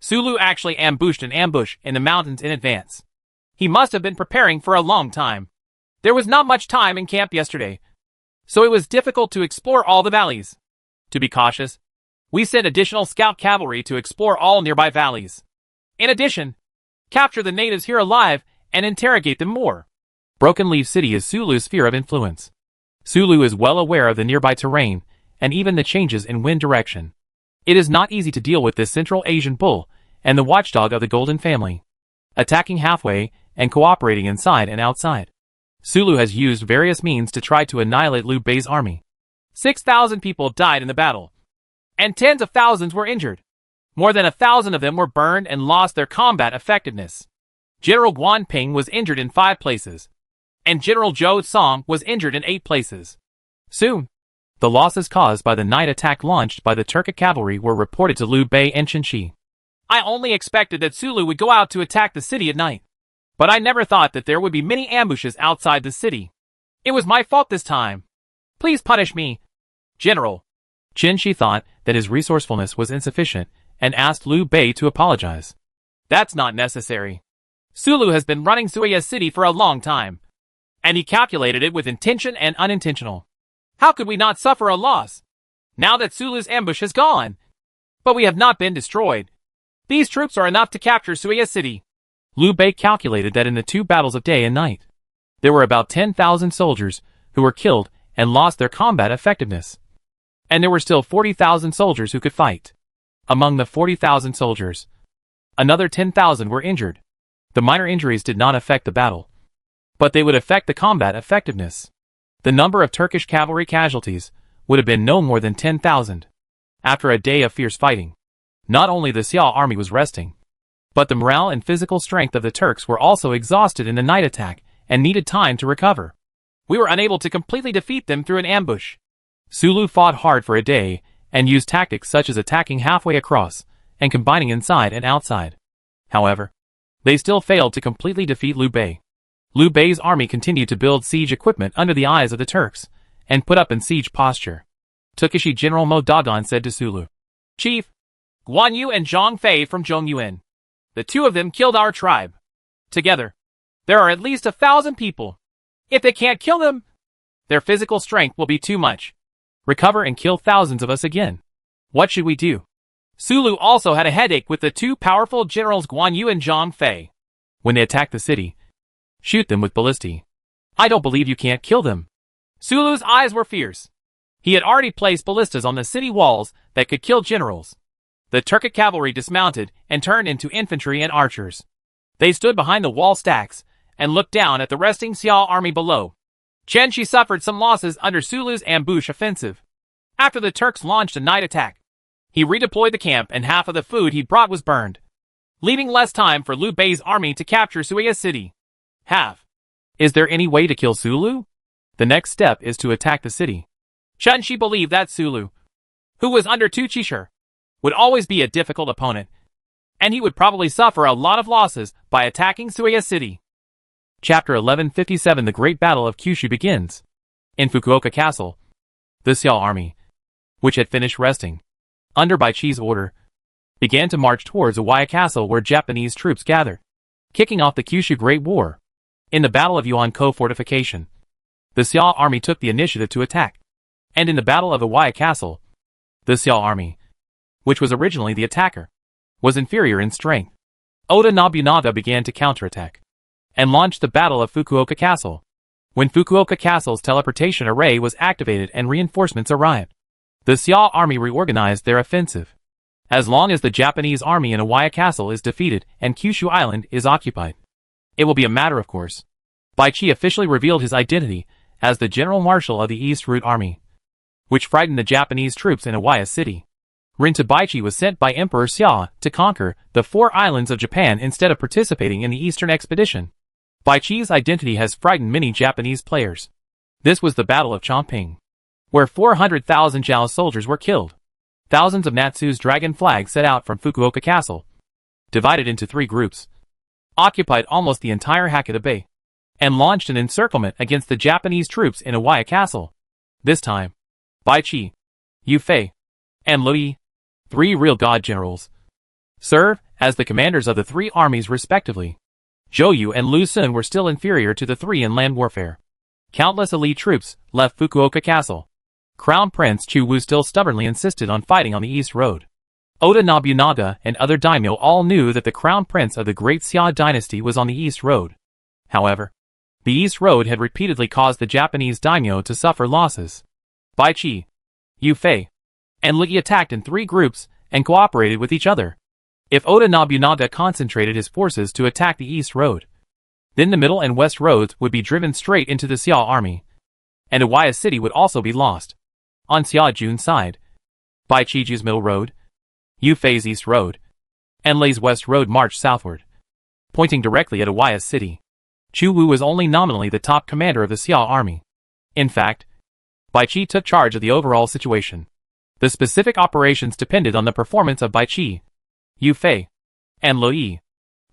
Sulu actually ambushed an ambush in the mountains in advance. He must have been preparing for a long time. There was not much time in camp yesterday, so it was difficult to explore all the valleys. To be cautious, we sent additional scout cavalry to explore all nearby valleys. In addition, capture the natives here alive and interrogate them more. Broken Leaf City is Sulu's sphere of influence. Sulu is well aware of the nearby terrain and even the changes in wind direction. It is not easy to deal with this Central Asian bull and the watchdog of the Golden family, attacking halfway and cooperating inside and outside. Sulu has used various means to try to annihilate Liu Bei's army. 6,000 people died in the battle, and tens of thousands were injured. More than 1,000 of them were burned and lost their combat effectiveness. General Guan Ping was injured in 5 places, and General Zhou Tsong was injured in 8 places. Soon, the losses caused by the night attack launched by the Turkic cavalry were reported to Liu Bei and Qin Shi. I only expected that Sulu would go out to attack the city at night, but I never thought that there would be many ambushes outside the city. It was my fault this time. Please punish me, General. Qin Shi thought that his resourcefulness was insufficient and asked Liu Bei to apologize. That's not necessary. Sulu has been running Suaya City for a long time, and he calculated it with intention and unintentional. How could we not suffer a loss, now that Sulu's ambush has gone? But we have not been destroyed. These troops are enough to capture Suaya City. Liu Bei calculated that in the 2 battles of day and night, there were about 10,000 soldiers who were killed and lost their combat effectiveness. And there were still 40,000 soldiers who could fight. Among the 40,000 soldiers, another 10,000 were injured. The minor injuries did not affect the battle, but they would affect the combat effectiveness. The number of Turkish cavalry casualties would have been no more than 10,000. After a day of fierce fighting, not only the Xiao army was resting, but the morale and physical strength of the Turks were also exhausted in the night attack and needed time to recover. We were unable to completely defeat them through an ambush. Sulu fought hard for a day and used tactics such as attacking halfway across and combining inside and outside. However, they still failed to completely defeat Liu Bei. Liu Bei's army continued to build siege equipment under the eyes of the Turks and put up in siege posture. Tokushi General Mo Dadan said to Sulu, "Chief, Guan Yu and Zhang Fei from Zhongyuan. The two of them killed our tribe. Together, there are at least 1,000 people. If they can't kill them, their physical strength will be too much. Recover and kill thousands of us again. What should we do?" Sulu also had a headache with the two powerful generals Guan Yu and Zhang Fei. "When they attack the city, shoot them with ballistae. I don't believe you can't kill them." Sulu's eyes were fierce. He had already placed ballistas on the city walls that could kill generals. The Turkic cavalry dismounted and turned into infantry and archers. They stood behind the wall stacks and looked down at the resting Xiao army below. Chen Shi suffered some losses under Sulu's ambush offensive. After the Turks launched a night attack, he redeployed the camp and half of the food he brought was burned, leaving less time for Liu Bei's army to capture Suya City. Is there any way to kill Sulu? The next step is to attack the city. Chen Shi believed that Sulu, who was under Tu Qishir, would always be a difficult opponent, and he would probably suffer a lot of losses by attacking Suya City. Chapter 1157 The Great Battle of Kyushu begins. In Fukuoka Castle, the Xiao army, which had finished resting, under Baichi's order, began to march towards Owaya Castle where Japanese troops gathered, kicking off the Kyushu Great War. In the Battle of Yuankou Fortification, the Xiao army took the initiative to attack, and in the Battle of Owaya Castle, the Xiao army, which was originally the attacker, was inferior in strength. Oda Nobunaga began to counterattack and launched the Battle of Fukuoka Castle. When Fukuoka Castle's teleportation array was activated and reinforcements arrived, the Xiao army reorganized their offensive. As long as the Japanese army in Owaya Castle is defeated and Kyushu Island is occupied, it will be a matter of course. Baichi officially revealed his identity as the General Marshal of the East Route Army, which frightened the Japanese troops in Owaya City. Rinta Baichi was sent by Emperor Xia to conquer the 4 islands of Japan instead of participating in the Eastern expedition. Baichi's identity has frightened many Japanese players. This was the Battle of Chongping, where 400,000 Zhao soldiers were killed. Thousands of Natsu's dragon flags set out from Fukuoka Castle, divided into 3 groups, occupied almost the entire Hakata Bay, and launched an encirclement against the Japanese troops in Owaya Castle. This time, Baichi, Yu Fei, and Lu Yi, 3 real god generals, served as the commanders of the 3 armies respectively. Zhou Yu and Lu Sun were still inferior to the 3 in land warfare. Countless elite troops left Fukuoka Castle. Crown Prince Chu Wu still stubbornly insisted on fighting on the East Road. Oda Nobunaga and other daimyo all knew that the Crown Prince of the Great Xia dynasty was on the East Road. However, the East Road had repeatedly caused the Japanese daimyo to suffer losses. Baichi, Yu Fei, and Lu Yi attacked in 3 groups and cooperated with each other. If Oda Nobunaga concentrated his forces to attack the East Road, then the Middle and West Roads would be driven straight into the Xiao army, and Owaya City would also be lost. On Xia Jun's side, Baichi's Middle Road, Yu Fei's East Road, and Lei's West Road marched southward, pointing directly at Owaya City. Chu Wu was only nominally the top commander of the Xiao army. In fact, Baichi took charge of the overall situation. The specific operations depended on the performance of Baichi, Yu Fei, and Lu Yi.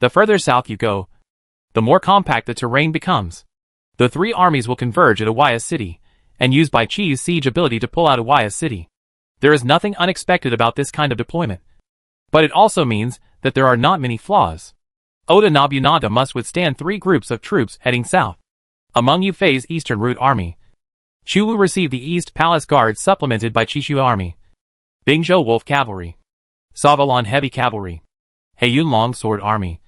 The further south you go, the more compact the terrain becomes. The 3 armies will converge at Owaya City, and use Baichi's siege ability to pull out Owaya City. There is nothing unexpected about this kind of deployment. But it also means that there are not many flaws. Oda Nobunaga must withstand 3 groups of troops heading south. Among Yu Fei's Eastern Route Army, Chu Wu received the East Palace Guard supplemented by Chishu Army, Bingzhou Wolf Cavalry, Savalon Heavy Cavalry, Heiyun Long Sword Army,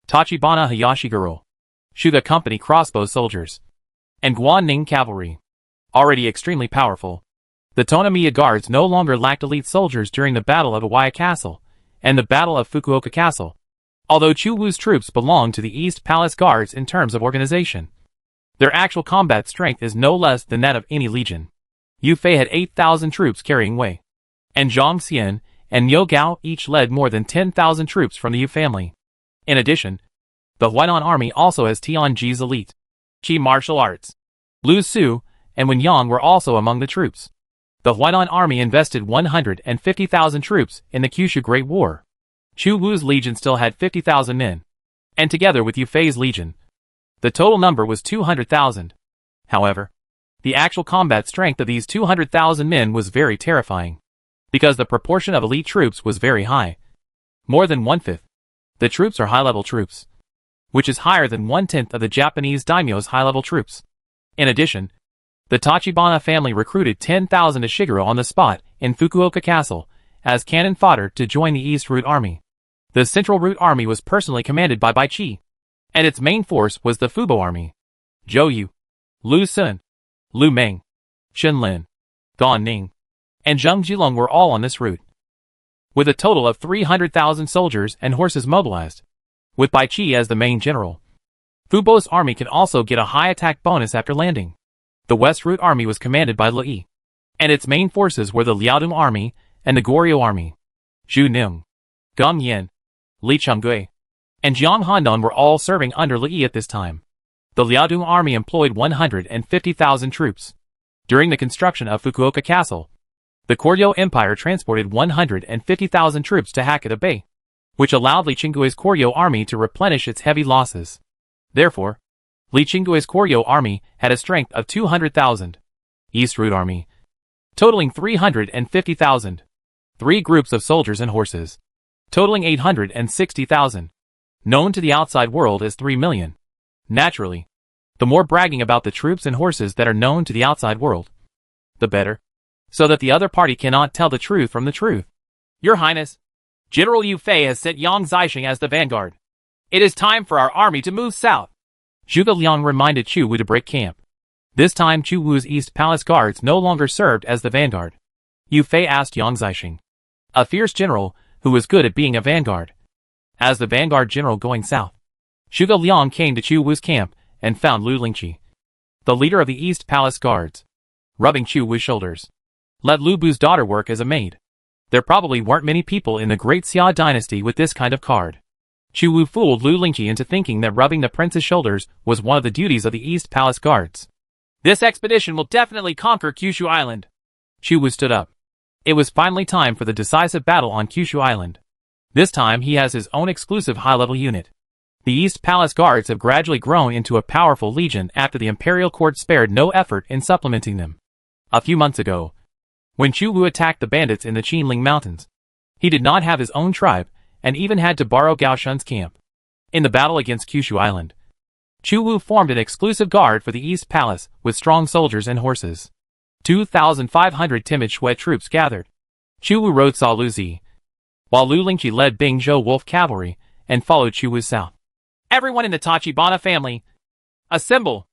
Tachibana Hayashiguro, Shuga Company Crossbow Soldiers, and Guanning Cavalry. Already extremely powerful, the Tonomiya Guards no longer lacked elite soldiers during the Battle of Owaya Castle and the Battle of Fukuoka Castle. Although Chu Wu's troops belong to the East Palace Guards in terms of organization, their actual combat strength is no less than that of any legion. Yu Fei had 8,000 troops carrying Wei, and Zhang Xian and Niu Gao each led more than 10,000 troops from the Yu family. In addition, the Huainan army also has Tianji's elite Qi martial arts. Lu Su and Wen Yang were also among the troops. The Huainan army invested 150,000 troops in the Kyushu Great War. Chu Wu's legion still had 50,000 men, and together with Yu Fei's legion, the total number was 200,000. However, the actual combat strength of these 200,000 men was very terrifying, because the proportion of elite troops was very high. More than 1/5. The troops are high-level troops, which is higher than 1/10 of the Japanese daimyo's high-level troops. In addition, the Tachibana family recruited 10,000 Ishiguro on the spot in Fukuoka Castle as cannon fodder to join the East Route Army. The Central Route Army was personally commanded by Bai Qi, and its main force was the Fubo Army. Zhou Yu, Lu Sun, Lu Meng, Shen Lin, Gan Ning, and Zheng Jilong were all on this route, with a total of 300,000 soldiers and horses mobilized, with Bai Qi as the main general. Fubo's army can also get a high attack bonus after landing. The West Route Army was commanded by Lu Yi, and its main forces were the Liaodong Army and the Goryeo Army. Zhu Ning, Gong Yin, Li Chonggui, and Jiang Handan were all serving under Lu Yi at this time. The Liaodong Army employed 150,000 troops. During the construction of Fukuoka Castle, the Koryo Empire transported 150,000 troops to Hakata Bay, which allowed Li Chinggui's Koryo army to replenish its heavy losses. Therefore, Li Chinggui's Koryo army had a strength of 200,000. East Route Army, totaling 350,000. 3 groups of soldiers and horses, totaling 860,000. Known to the outside world as 3 million. Naturally, the more bragging about the troops and horses that are known to the outside world, the better, so that the other party cannot tell the truth from the truth. Your Highness, General Yu Fei has sent Yang Zixing as the vanguard. It is time for our army to move south. Zhuge Liang reminded Chu Wu to break camp. This time Chu Wu's East Palace guards no longer served as the vanguard. Yu Fei asked Yang Zixing, a fierce general who was good at being a vanguard, as the vanguard general going south. Zhuge Liang came to Chu Wu's camp and found Lu Lingqi, the leader of the East Palace guards, rubbing Chu Wu's shoulders. Let Lu Bu's daughter work as a maid. There probably weren't many people in the Great Xia dynasty with this kind of card. Chu Wu fooled Lu Lingqi into thinking that rubbing the prince's shoulders was one of the duties of the East Palace guards. This expedition will definitely conquer Kyushu Island. Chu Wu stood up. It was finally time for the decisive battle on Kyushu Island. This time he has his own exclusive high-level unit. The East Palace guards have gradually grown into a powerful legion after the imperial court spared no effort in supplementing them. A few months ago, when Chu Wu attacked the bandits in the Qinling Mountains, he did not have his own tribe and even had to borrow Gao Shun's camp. In the battle against Kyushu Island, Chu Wu formed an exclusive guard for the East Palace with strong soldiers and horses. 2,500 timid Shui troops gathered. Chu Wu rode Sa Lu Zi, while Lu Lingqi led Bing Zhou Wolf cavalry and followed Chu Wu south. Everyone in the Tachibana family, assemble!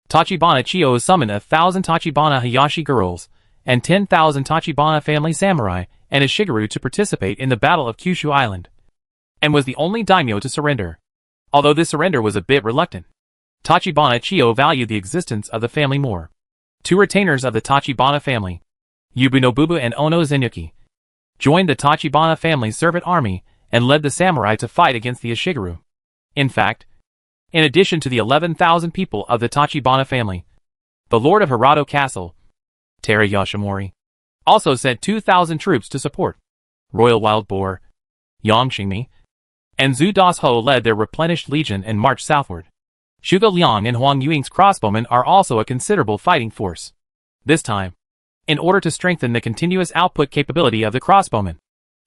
Tachibana Chiyo summoned 1,000 Tachibana Hayashi girls and 10,000 Tachibana family samurai and Ishiguro to participate in the Battle of Kyushu Island, and was the only daimyo to surrender. Although this surrender was a bit reluctant, Tachibana Chiyo valued the existence of the family more. 2 retainers of the Tachibana family, Yubunobubu and Ono Zenyuki, joined the Tachibana family's servant army and led the samurai to fight against the Ishiguro. In fact, in addition to the 11,000 people of the Tachibana family, the Lord of Hirado Castle, Tera Yoshimori, also sent 2,000 troops to support. Royal Wild Boar, Yang Xingmi, and Zhu Dasho led their replenished legion and marched southward. Zhuge Liang and Huang Yuing's crossbowmen are also a considerable fighting force. This time, in order to strengthen the continuous output capability of the crossbowmen,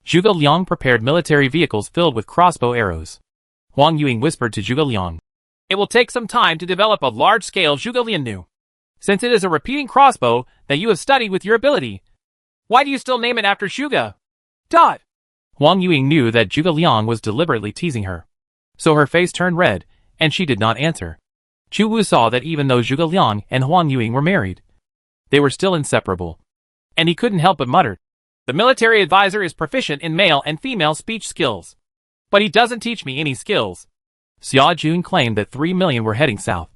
Zhuge Liang prepared military vehicles filled with crossbow arrows. Huang Yuing whispered to Zhuge Liang, "It will take some time to develop a large-scale Zhuge Liang, since it is a repeating crossbow that you have studied with your ability. Why do you still name it after Zhuge?" Huang Yuing knew that Zhuge Liang was deliberately teasing her, so her face turned red, and she did not answer. Chu Wu saw that even though Zhuge Liang and Huang Yuing were married, they were still inseparable, and he couldn't help but mutter, "The military advisor is proficient in male and female speech skills, but he doesn't teach me any skills." Xia Jun claimed that 3 million were heading south,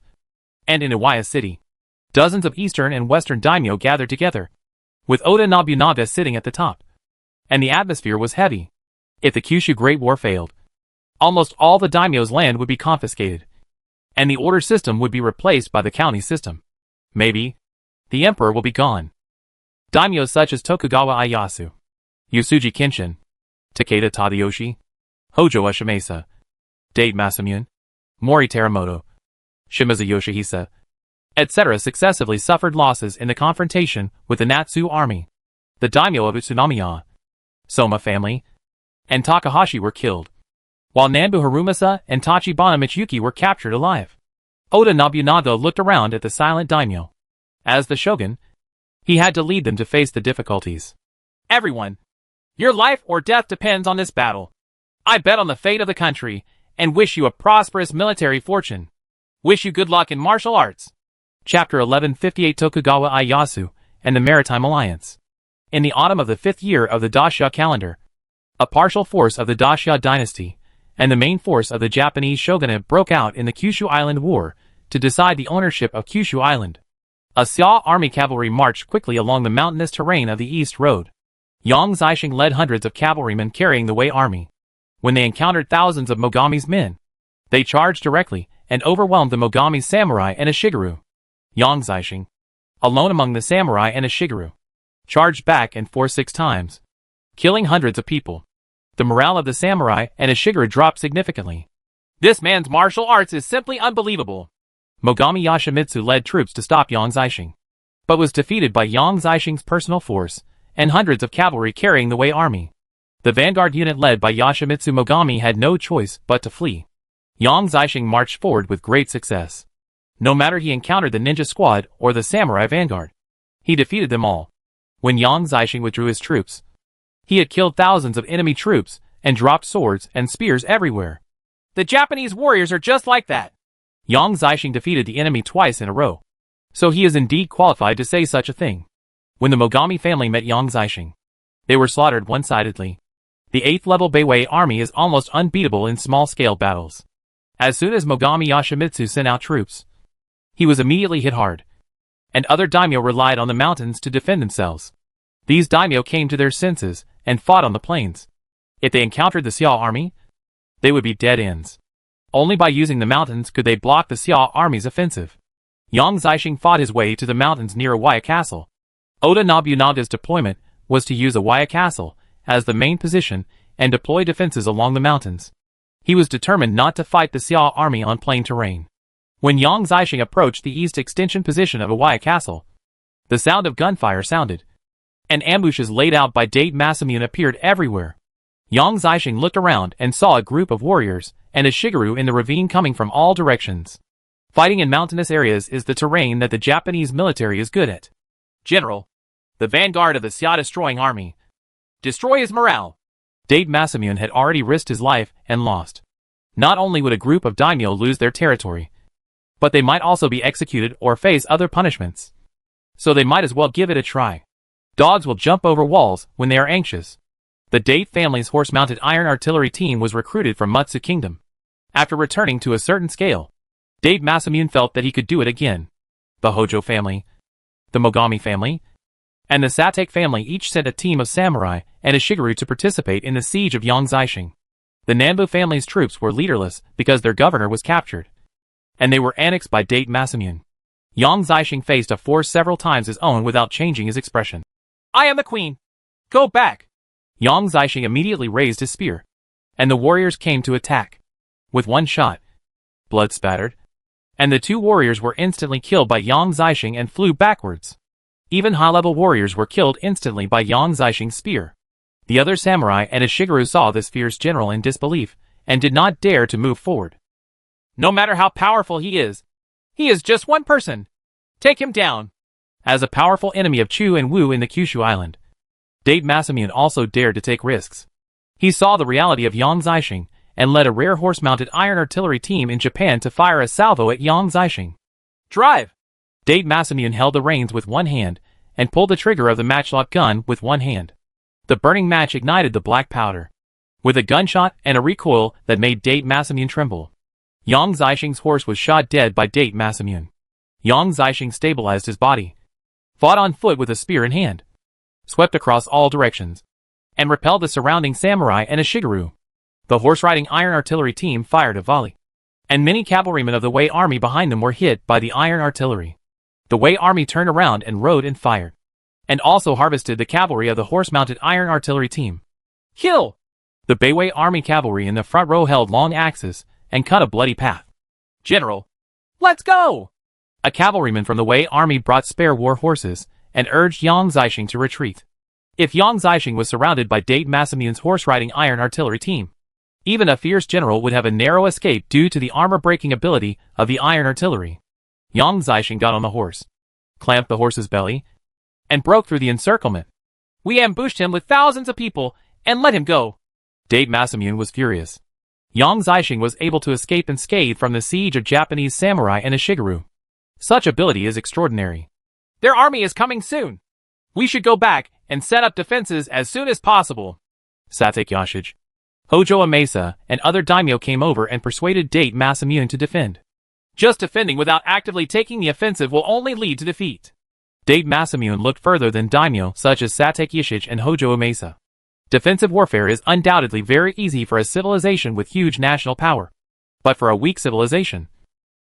and in Iwaya City, dozens of eastern and western daimyo gathered together. with Oda Nobunaga sitting at the top. And the atmosphere was heavy. If the Kyushu Great War failed, almost all the daimyo's land would be confiscated, and the order system would be replaced by the county system. Maybe the emperor will be gone. Daimyos such as Tokugawa Ieyasu, Yasuji Kenshin, Takeda Tadayoshi, Hojo Ushimasa, Date Masamune, Mori Teramoto, Shimizu Yoshihisa, etc. successively suffered losses in the confrontation with the Natsu army. The daimyo of Utsunomiya, Soma family, and Takahashi were killed, while Nanbu Harumasa and Tachibana Michiyuki were captured alive. Oda Nobunaga looked around at the silent daimyo. As the shogun, he had to lead them to face the difficulties. Everyone, your life or death depends on this battle. I bet on the fate of the country, and wish you a prosperous military fortune. Wish you good luck in martial arts. Chapter 1158 Tokugawa Ieyasu and the Maritime Alliance. In the autumn of the 5th year of the Daisha calendar, a partial force of the Daisha dynasty and the main force of the Japanese shogunate broke out in the Kyushu Island War to decide the ownership of Kyushu Island. A Xia army cavalry marched quickly along the mountainous terrain of the East Road. Yang Zixing led hundreds of cavalrymen carrying the Wei army. When they encountered thousands of Mogami's men, they charged directly and overwhelmed the Mogami samurai and Ishigaru. Yang Zixing, alone among the samurai and Ishigaru, charged back and forth 6 times, killing hundreds of people. The morale of the samurai and Ishigaru dropped significantly. This man's martial arts is simply unbelievable. Mogami Yoshimitsu led troops to stop Yang Zixing, but was defeated by Yang Zixing's personal force and hundreds of cavalry carrying the Wei army. The vanguard unit led by Yoshimitsu Mogami had no choice but to flee. Yang Zixing marched forward with great success. No matter he encountered the ninja squad or the samurai vanguard, he defeated them all. When Yang Zixing withdrew his troops, he had killed thousands of enemy troops and dropped swords and spears everywhere. The Japanese warriors are just like that. Yang Zixing defeated the enemy twice in a row, so he is indeed qualified to say such a thing. When the Mogami family met Yang Zixing, they were slaughtered one-sidedly. The 8th level Beiwei army is almost unbeatable in small-scale battles. As soon as Mogami Yoshimitsu sent out troops, he was immediately hit hard, and other daimyo relied on the mountains to defend themselves. These daimyo came to their senses and fought on the plains. If they encountered the Xia army, they would be dead ends. Only by using the mountains could they block the Xia army's offensive. Yang Zixing fought his way to the mountains near Awaya Castle. Oda Nobunaga's deployment was to use Awaya Castle as the main position and deploy defenses along the mountains. He was determined not to fight the Xia army on plain terrain. When Yang Zixing approached the east extension position of Awaya Castle, the sound of gunfire sounded, and ambushes laid out by Date Masamune appeared everywhere. Yang Zixing looked around and saw a group of warriors and Ishigaru in the ravine coming from all directions. Fighting in mountainous areas is the terrain that the Japanese military is good at. General, the vanguard of the Xia destroying army. Destroy his morale. Date Masamune had already risked his life and lost. Not only would a group of daimyo lose their territory, but they might also be executed or face other punishments. So they might as well give it a try. Dogs will jump over walls when they are anxious. The Date family's horse-mounted iron artillery team was recruited from Mutsu Kingdom. After returning to a certain scale, Date Masamune felt that he could do it again. The Hojo family, the Mogami family, and the Satake family each sent a team of samurai and Ishigaru to participate in the siege of Yang Zixing. The Nanbu family's troops were leaderless because their governor was captured, and they were annexed by Date Masamune. Yang Zixing faced a force several times his own without changing his expression. I am the queen. Go back. Yang Zixing immediately raised his spear, and the warriors came to attack. With one shot, blood spattered, and the 2 warriors were instantly killed by Yang Zixing and flew backwards. Even high-level warriors were killed instantly by Yang Zixing's spear. The other samurai and Ishigaru saw this fierce general in disbelief, and did not dare to move forward. No matter how powerful he is just one person. Take him down. As a powerful enemy of Chu and Wu in the Kyushu Island, Date Masamune also dared to take risks. He saw the reality of Yang Zixing, and led a rare horse-mounted iron artillery team in Japan to fire a salvo at Yang Zixing. Drive! Date Masamune held the reins with one hand, and pulled the trigger of the matchlock gun with one hand. The burning match ignited the black powder, with a gunshot and a recoil that made Date Masamune tremble. Yang Zixing's horse was shot dead by Date Masamune. Yang Zixing stabilized his body, fought on foot with a spear in hand, swept across all directions, and repelled the surrounding samurai and a shigaryu. The horse-riding iron artillery team fired a volley, and many cavalrymen of the Wei army behind them were hit by the iron artillery. The Wei army turned around and rode and fired, and also harvested the cavalry of the horse-mounted iron artillery team. Kill! The Beiwei army cavalry in the front row held long axes and cut a bloody path. General, let's go! A cavalryman from the Wei army brought spare war horses and urged Yang Zixing to retreat. If Yang Zixing was surrounded by Date Masamune's horse-riding iron artillery team, even a fierce general would have a narrow escape due to the armor-breaking ability of the iron artillery. Yang Zixing got on the horse, clamped the horse's belly, and broke through the encirclement. We ambushed him with thousands of people and let him go. Date Masamune was furious. Yang Zixing was able to escape unscathed from the siege of Japanese samurai and a shigaryu. Such ability is extraordinary. Their army is coming soon. We should go back and set up defenses as soon as possible. Satek Yashij, Hojo Amesa, and other daimyo came over and persuaded Date Masamune to defend. Just defending without actively taking the offensive will only lead to defeat. Date Masamune looked further than daimyo such as Satek Yashij and Hojo Amesa. Defensive warfare is undoubtedly very easy for a civilization with huge national power. But for a weak civilization,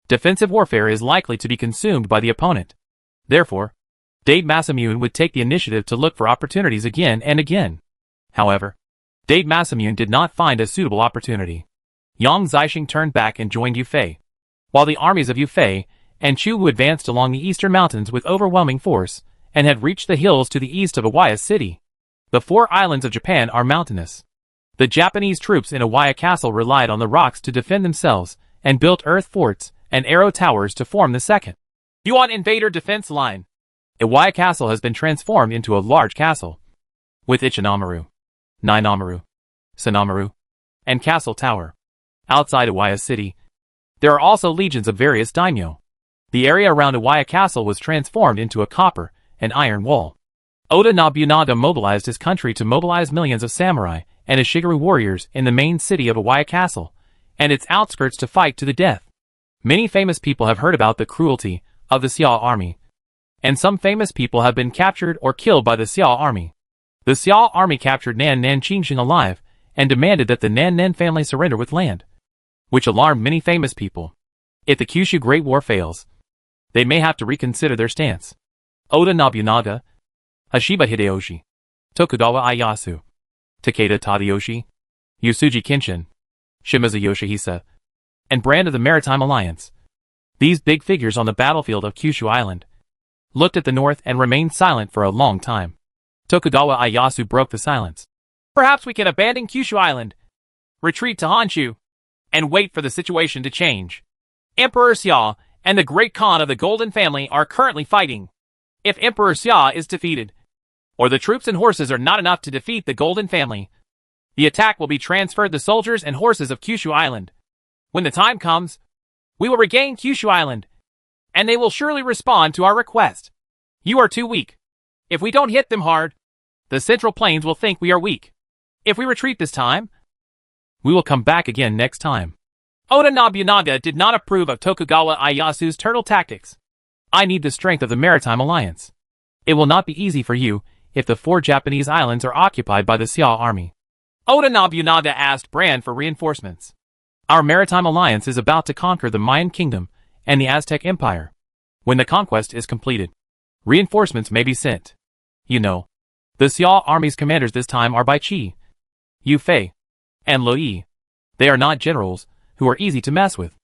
defensive warfare is likely to be consumed by the opponent. Therefore, Date Masamune would take the initiative to look for opportunities again and again. However, Date Masamune did not find a suitable opportunity. Yang Zixing turned back and joined Yufei, while the armies of Yufei and Chu advanced along the eastern mountains with overwhelming force and had reached the hills to the east of Iwaya City. The 4 islands of Japan are mountainous. The Japanese troops in Iwaya Castle relied on the rocks to defend themselves and built earth forts and arrow towers to form the second Yuan invader defense line. Iwaya Castle has been transformed into a large castle, with Ichinamaru, Nainamaru, Sanamaru, and Castle Tower. Outside Iwaya City, there are also legions of various daimyo. The area around Iwaya Castle was transformed into a copper and iron wall. Oda Nobunaga mobilized his country to mobilize millions of samurai and his shigaryu warriors in the main city of Iwaya Castle and its outskirts to fight to the death. Many famous people have heard about the cruelty of the Xiao army, and some famous people have been captured or killed by the Xiao army. The Xiao army captured Nan Nan Qingxing alive and demanded that the Nan Nan family surrender with land, which alarmed many famous people. If the Kyushu Great War fails, they may have to reconsider their stance. Oda Nobunaga, Hashiba Hideyoshi, Tokugawa Ieyasu, Takeda Tadayoshi, Yusuji Kenshin, Shimizu Yoshihisa, and Brand of the Maritime Alliance. These big figures on the battlefield of Kyushu Island looked at the north and remained silent for a long time. Tokugawa Ieyasu broke the silence. Perhaps we can abandon Kyushu Island, retreat to Honshu, and wait for the situation to change. Emperor Xia and the Great Khan of the Golden Family are currently fighting. If Emperor Xia is defeated, or the troops and horses are not enough to defeat the Golden Family, the attack will be transferred to the soldiers and horses of Kyushu Island. When the time comes, we will regain Kyushu Island, and they will surely respond to our request. You are too weak. If we don't hit them hard, the Central Plains will think we are weak. If we retreat this time, we will come back again next time. Oda Nobunaga did not approve of Tokugawa Ieyasu's turtle tactics. I need the strength of the Maritime Alliance. It will not be easy for you if the 4 Japanese islands are occupied by the Xiao army. Oda Nobunaga asked Brand for reinforcements. Our Maritime Alliance is about to conquer the Mayan Kingdom and the Aztec Empire. When the conquest is completed, reinforcements may be sent. You know, the Xiao army's commanders this time are Bai Qi, Yu Fei, and Lo Yi. They are not generals who are easy to mess with.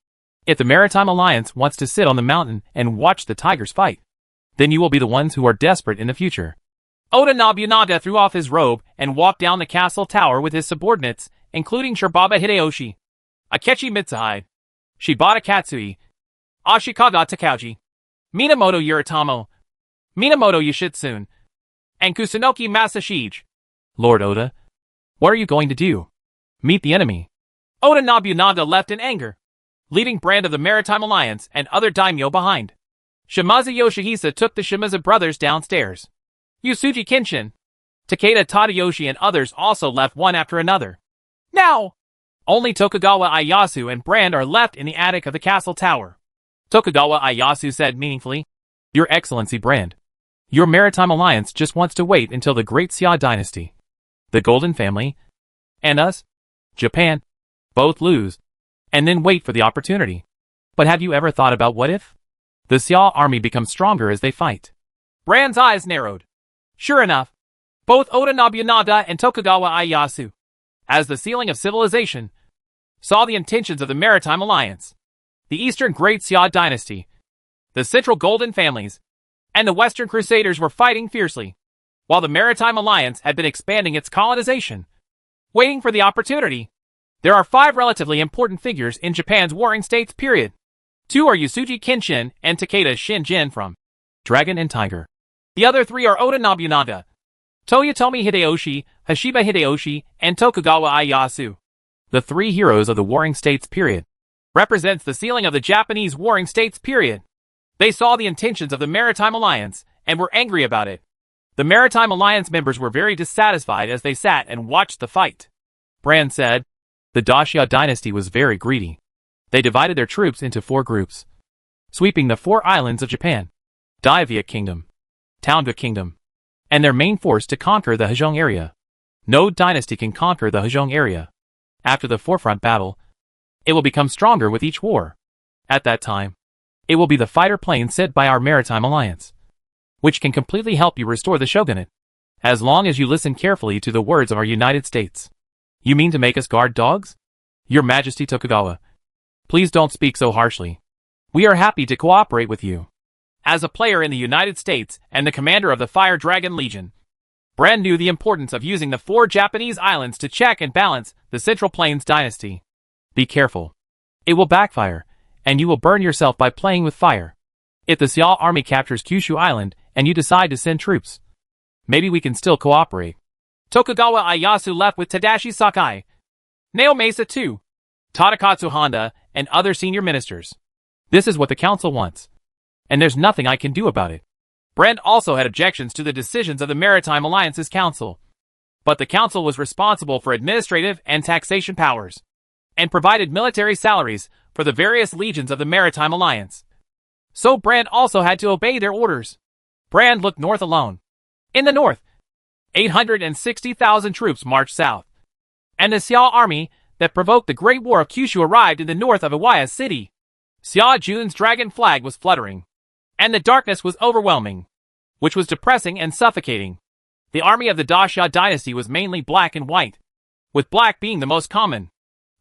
If the Maritime Alliance wants to sit on the mountain and watch the tigers fight, then you will be the ones who are desperate in the future. Oda Nobunaga threw off his robe and walked down the castle tower with his subordinates, including Shibaba Hideyoshi, Akechi Mitsuhide, Shibata Katsui, Ashikaga Takauji, Minamoto Yoritomo, Minamoto Yoshitsune, and Kusunoki Masashige. Lord Oda, what are you going to do? Meet the enemy. Oda Nobunaga left in anger, leaving Brand of the Maritime Alliance and other daimyo behind. Shimazu Yoshihisa took the Shimazu brothers downstairs. Yusuji Kenshin, Takeda Tadayoshi and others also left one after another. Now, only Tokugawa Ieyasu and Brand are left in the attic of the castle tower. Tokugawa Ieyasu said meaningfully, Your Excellency Brand, Your maritime alliance just wants to wait until the Great Xia dynasty, the Golden Family, and us, Japan, both lose, and then wait for the opportunity. But have you ever thought about what if? The Xia army becomes stronger as they fight. Brand's eyes narrowed. Sure enough, both Oda Nobunaga and Tokugawa Ieyasu, as the ceiling of civilization, saw the intentions of the Maritime Alliance, the Eastern Great Xia dynasty, the Central Golden families, and the Western Crusaders were fighting fiercely, while the Maritime Alliance had been expanding its colonization, waiting for the opportunity. There are 5 relatively important figures in Japan's Warring States period. 2 are Yasuji Kenshin and Takeda Shinjin from Dragon and Tiger. The other 3 are Oda Nobunaga, Toyotomi Hideyoshi, Hashiba Hideyoshi, and Tokugawa Ieyasu. The 3 heroes of the Warring States period represents the ceiling of the Japanese Warring States period. They saw the intentions of the Maritime Alliance and were angry about it. The Maritime Alliance members were very dissatisfied as they sat and watched the fight. Brand said, the Dacia dynasty was very greedy. They divided their troops into 4 groups, sweeping the 4 islands of Japan, Daivia Kingdom, Townba Kingdom, and their main force to conquer the Hejong area. No dynasty can conquer the Hejong area. After the forefront battle, it will become stronger with each war. At that time, it will be the fighter plane sent by our Maritime Alliance, which can completely help you restore the shogunate, as long as you listen carefully to the words of our United States. You mean to make us guard dogs? Your Majesty Tokugawa, please don't speak so harshly. We are happy to cooperate with you. As a player in the United States and the commander of the Fire Dragon Legion, Brand knew the importance of using the 4 Japanese islands to check and balance the Central Plains dynasty. Be careful. It will backfire, and you will burn yourself by playing with fire. If the Xia army captures Kyushu Island and you decide to send troops, maybe we can still cooperate. Tokugawa Ieyasu left with Tadashi Sakai, Naomasa II, Tadakatsu Honda, and other senior ministers. This is what the council wants, and there's nothing I can do about it. Brand also had objections to the decisions of the Maritime Alliance's council, but the council was responsible for administrative and taxation powers, and provided military salaries for the various legions of the Maritime Alliance. So Brand also had to obey their orders. Brand looked north alone. In the north, 860,000 troops marched south, and the Xia army that provoked the Great War of Kyushu arrived in the north of Iwaya City. Xia Jun's dragon flag was fluttering, and the darkness was overwhelming, which was depressing and suffocating. The army of the Dacia dynasty was mainly black and white, with black being the most common.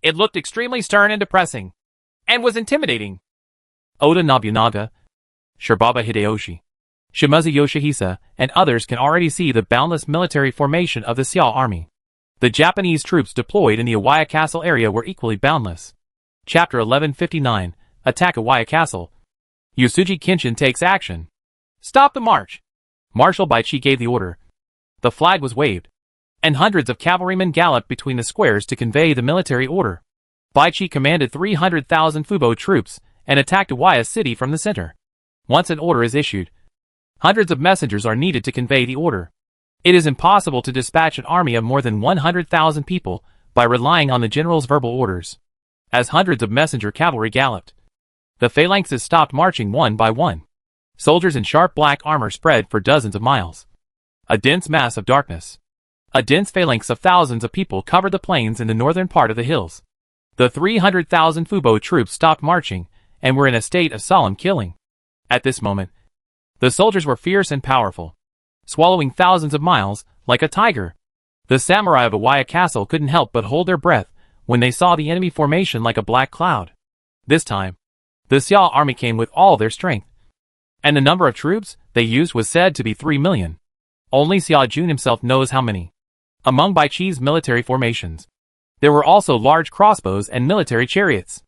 It looked extremely stern and depressing, and was intimidating. Oda Nobunaga, Shibaba Hideyoshi, Shimazu Yoshihisa, and others can already see the boundless military formation of the Xia army. The Japanese troops deployed in the Iwaya Castle area were equally boundless. Chapter 1159, Attack Iwaya Castle. Yasuji Kenshin takes action. Stop the march. Marshal Baichi gave the order. The flag was waved, and hundreds of cavalrymen galloped between the squares to convey the military order. Baichi commanded 300,000 Fubo troops and attacked Iwaya City from the center. Once an order is issued, hundreds of messengers are needed to convey the order. It is impossible to dispatch an army of more than 100,000 people by relying on the general's verbal orders. As hundreds of messenger cavalry galloped, the phalanxes stopped marching one by one. Soldiers in sharp black armor spread for dozens of miles. A dense mass of darkness. A dense phalanx of thousands of people covered the plains in the northern part of the hills. The 300,000 Fubo troops stopped marching and were in a state of solemn killing. At this moment, the soldiers were fierce and powerful, swallowing thousands of miles like a tiger. The samurai of Iwaya Castle couldn't help but hold their breath when they saw the enemy formation like a black cloud. This time, the Xia army came with all their strength, and the number of troops they used was said to be 3 million. Only Xia Jun himself knows how many. Among Baichi's military formations, there were also large crossbows and military chariots.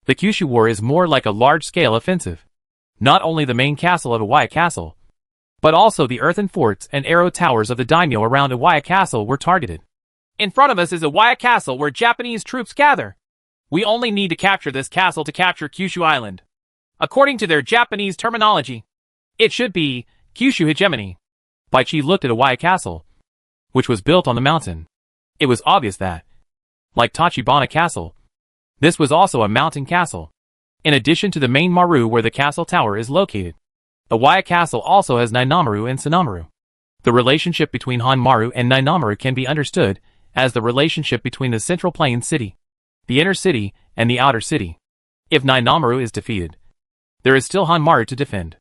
The Kyushu War is more like a large-scale offensive. Not only the main castle of Iwaya Castle, but also the earthen forts and arrow towers of the daimyo around Iwaya Castle were targeted. In front of us is Iwaya Castle where Japanese troops gather. We only need to capture this castle to capture Kyushu Island. According to their Japanese terminology, it should be Kyushu hegemony. Baichi looked at Iwaya Castle, which was built on the mountain. It was obvious that, like Tachibana Castle, this was also a mountain castle, in addition to the main Maru where the castle tower is located. The Waya Castle also has Nainamaru and Sanamaru. The relationship between Hanmaru and Nainamaru can be understood as the relationship between the Central Plain City, the Inner City, and the Outer City. If Nainamaru is defeated, there is still Hanmaru to defend.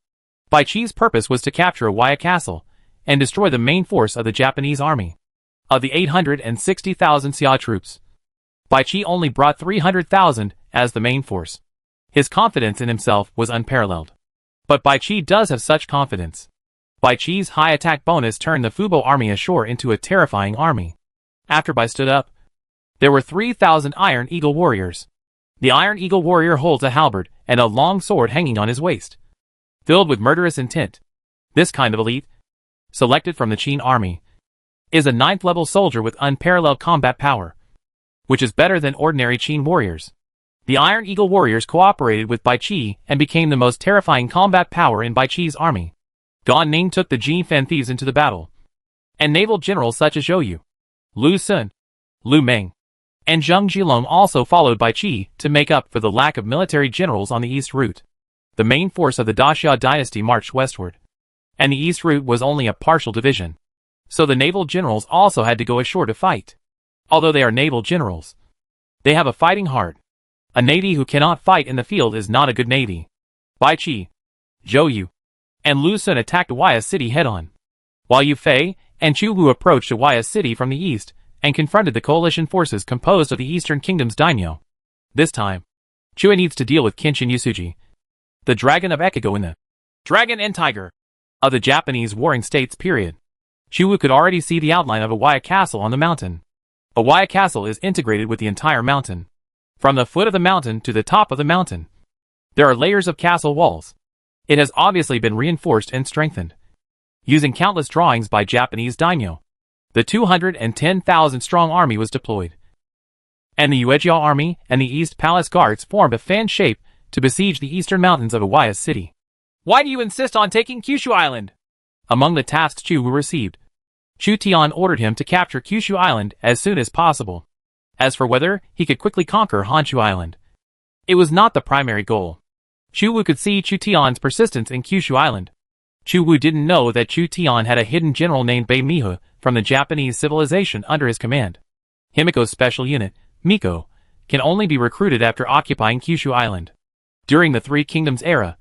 Bai Chi's purpose was to capture Waya Castle and destroy the main force of the Japanese army. Of the 860,000 Xia troops, Bai Chi only brought 300,000 as the main force. His confidence in himself was unparalleled. But Bai Chi does have such confidence. Bai Chi's high attack bonus turned the Fubo army ashore into a terrifying army. After Bai stood up, there were 3,000 Iron Eagle warriors. The Iron Eagle warrior holds a halberd and a long sword hanging on his waist, filled with murderous intent. This kind of elite, selected from the Qin army, is a 9th level soldier with unparalleled combat power, which is better than ordinary Qin warriors. The Iron Eagle warriors cooperated with Bai Chi and became the most terrifying combat power in Bai Chi's army. Gan Ning took the Ji Fan thieves into the battle, and naval generals such as Zhou Yu, Lu Sun, Lu Meng, and Zheng Jilong also followed Bai Chi to make up for the lack of military generals on the east route. The main force of the Daxia dynasty marched westward, and the east route was only a partial division, so the naval generals also had to go ashore to fight. Although they are naval generals, they have a fighting heart. A navy who cannot fight in the field is not a good navy. Bai Chi, Zhou Yu, and Lu Sun attacked Waya City head-on, while Yu Fei and Chu Wu approached Waya City from the east and confronted the coalition forces composed of the Eastern Kingdom's daimyo. This time, Chua needs to deal with Kenshin Yusuji, the dragon of Ekigo in the dragon and tiger of the Japanese warring states period. Chu Wu could already see the outline of a Waya Castle on the mountain. A Waya Castle is integrated with the entire mountain. From the foot of the mountain to the top of the mountain, there are layers of castle walls. It has obviously been reinforced and strengthened, using countless drawings by Japanese daimyo. The 210,000-strong army was deployed, and the Yuejia army and the East Palace Guards formed a fan shape to besiege the eastern mountains of Waya City. Why do you insist on taking Kyushu Island? Among the tasks Chu Wu received, Chu Tian ordered him to capture Kyushu Island as soon as possible. As for whether he could quickly conquer Honshu Island, it was not the primary goal. Chu Wu could see Chu Tian's persistence in Kyushu Island. Chu Wu didn't know that Chu Tian had a hidden general named Bei Mihu from the Japanese civilization under his command. Himiko's special unit, Miko, can only be recruited after occupying Kyushu Island. During the Three Kingdoms era,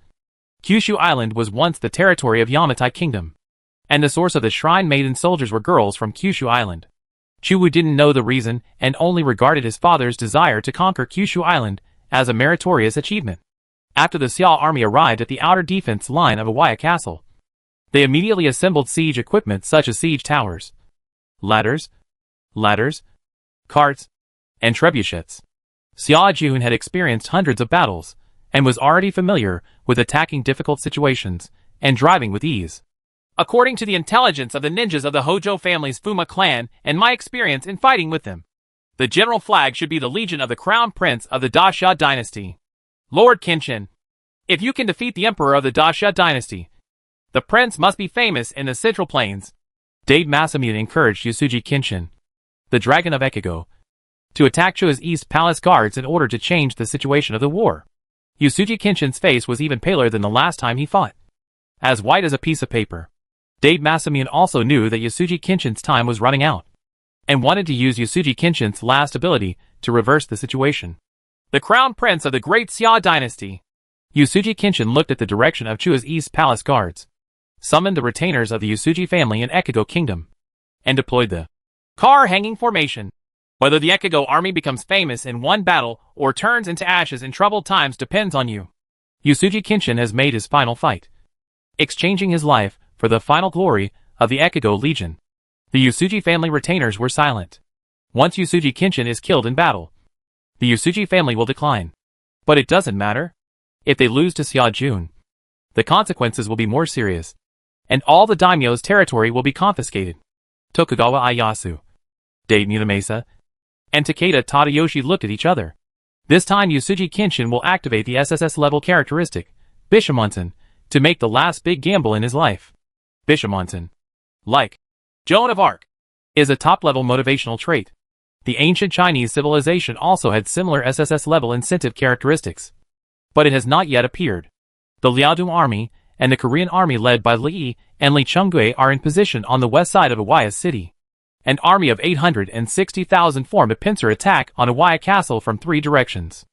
Kyushu Island was once the territory of Yamatai Kingdom, and the source of the Shrine Maiden soldiers were girls from Kyushu Island. Chu Wu didn't know the reason and only regarded his father's desire to conquer Kyushu Island as a meritorious achievement. After the Xia army arrived at the outer defense line of Waya Castle, they immediately assembled siege equipment such as siege towers, ladders, carts, and trebuchets. Xia Jun had experienced hundreds of battles, and was already familiar with attacking difficult situations and driving with ease. According to the intelligence of the ninjas of the Hojo family's Fuma clan and my experience in fighting with them, the general flag should be the Legion of the Crown Prince of the Daxia dynasty, Lord Kenshin. If you can defeat the Emperor of the Daxia dynasty, the prince must be famous in the Central Plains. Dade Masamune encouraged Yusuji Kenshin, the Dragon of Ekigo, to attack Chua's East Palace Guards in order to change the situation of the war. Yusuji Kenshin's face was even paler than the last time he fought, as white as a piece of paper. Dade Masamune also knew that Yusuji Kenshin's time was running out, and wanted to use Yusuji Kenshin's last ability to reverse the situation. The Crown Prince of the Great Xia dynasty. Yusuji Kenshin looked at the direction of Chua's East Palace Guards, summoned the retainers of the Yusuji family in Ekigo Kingdom, and deployed the car hanging formation. Whether the Ekigo army becomes famous in one battle or turns into ashes in troubled times depends on you. Yusuji Kenshin has made his final fight, exchanging his life for the final glory of the Ekigo Legion. The Yusuji family retainers were silent. Once Yusuji Kenshin is killed in battle, the Yusuji family will decline. But it doesn't matter. If they lose to Xia Jun, the consequences will be more serious, and all the daimyo's territory will be confiscated. Tokugawa Ieyasu, Dade Muramasa, and Takeda Tadayoshi looked at each other. This time Yusuji Kenshin will activate the SSS level characteristic, Bishamonten, to make the last big gamble in his life. Bishamonten, like Joan of Arc, is a top-level motivational trait. The ancient Chinese civilization also had similar SSS level incentive characteristics, but it has not yet appeared. The Liaodong army and the Korean army led by Lee and Lee Chung-gui are in position on the west side of Awaya City. An army of 860,000 formed a pincer attack on Awaya Castle from 3 directions.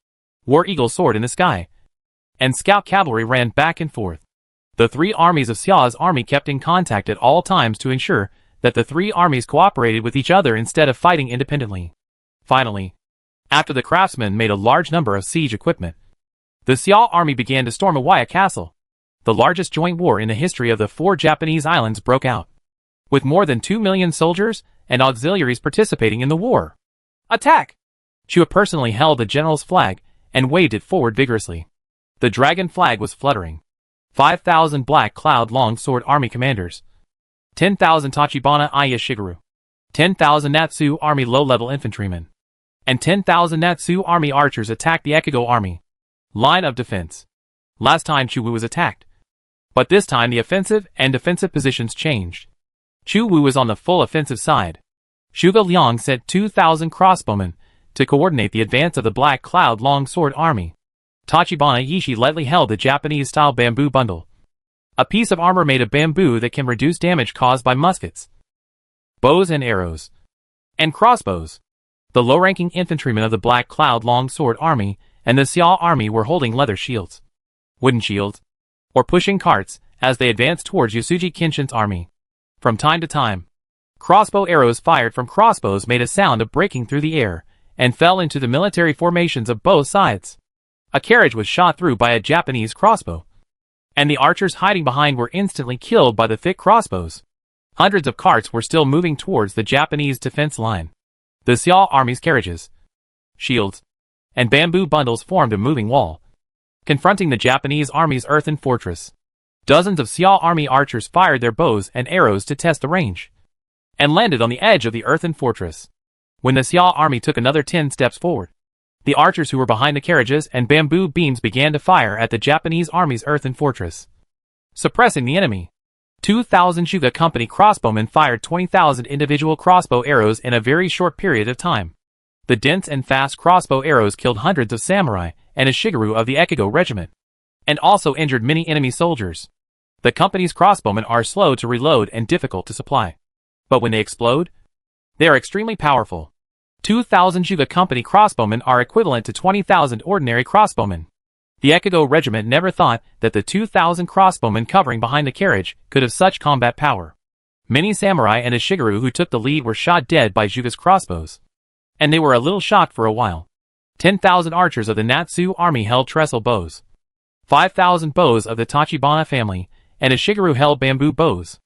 War Eagle soared in the sky, and scout cavalry ran back and forth. The 3 armies of Xia's army kept in contact at all times to ensure that the 3 armies cooperated with each other instead of fighting independently. Finally, after the craftsmen made a large number of siege equipment, the Xia army began to storm Awaya Castle. The largest joint war in the history of the 4 Japanese islands broke out, with more than 2 million soldiers and auxiliaries participating in the war. Attack! Chua personally held the general's flag and waved it forward vigorously. The dragon flag was fluttering. 5,000 Black Cloud Long Sword Army commanders, 10,000 Tachibana Iya Shigeru, 10,000 Natsu Army low-level infantrymen, and 10,000 Natsu Army archers attacked the Ekigo army. Line of defense. Last time Chu Wu was attacked, but this time the offensive and defensive positions changed. Chu Wu was on the full offensive side. Zhuge Liang sent 2,000 crossbowmen to coordinate the advance of the Black Cloud Long Sword Army. Tachibana Yishi lightly held the Japanese-style bamboo bundle, a piece of armor made of bamboo that can reduce damage caused by muskets, bows and arrows, and crossbows. The low-ranking infantrymen of the Black Cloud Long Sword Army and the Xia army were holding leather shields, wooden shields, or pushing carts as they advanced towards Yasuji Kenshin's army. From time to time, crossbow arrows fired from crossbows made a sound of breaking through the air and fell into the military formations of both sides. A carriage was shot through by a Japanese crossbow, and the archers hiding behind were instantly killed by the thick crossbows. Hundreds of carts were still moving towards the Japanese defense line. The Xia army's carriages, shields, and bamboo bundles formed a moving wall, confronting the Japanese army's earthen fortress. Dozens of Xia army archers fired their bows and arrows to test the range, and landed on the edge of the earthen fortress. When the Xia army took another 10 steps forward, the archers who were behind the carriages and bamboo beams began to fire at the Japanese army's earthen fortress, suppressing the enemy. 2,000 Shuga Company crossbowmen fired 20,000 individual crossbow arrows in a very short period of time. The dense and fast crossbow arrows killed hundreds of samurai and a Shigeru of the Ekigo regiment, and also injured many enemy soldiers. The company's crossbowmen are slow to reload and difficult to supply, but when they explode, they are extremely powerful. 2,000 Shuga Company crossbowmen are equivalent to 20,000 ordinary crossbowmen. The Ekigo regiment never thought that the 2,000 crossbowmen covering behind the carriage could have such combat power. Many samurai and a Shigeru who took the lead were shot dead by Zhuge's crossbows, and they were a little shocked for a while. 10,000 archers of the Natsu army held trestle bows, 5,000 bows of the Tachibana family, and a Shigeru held bamboo bows.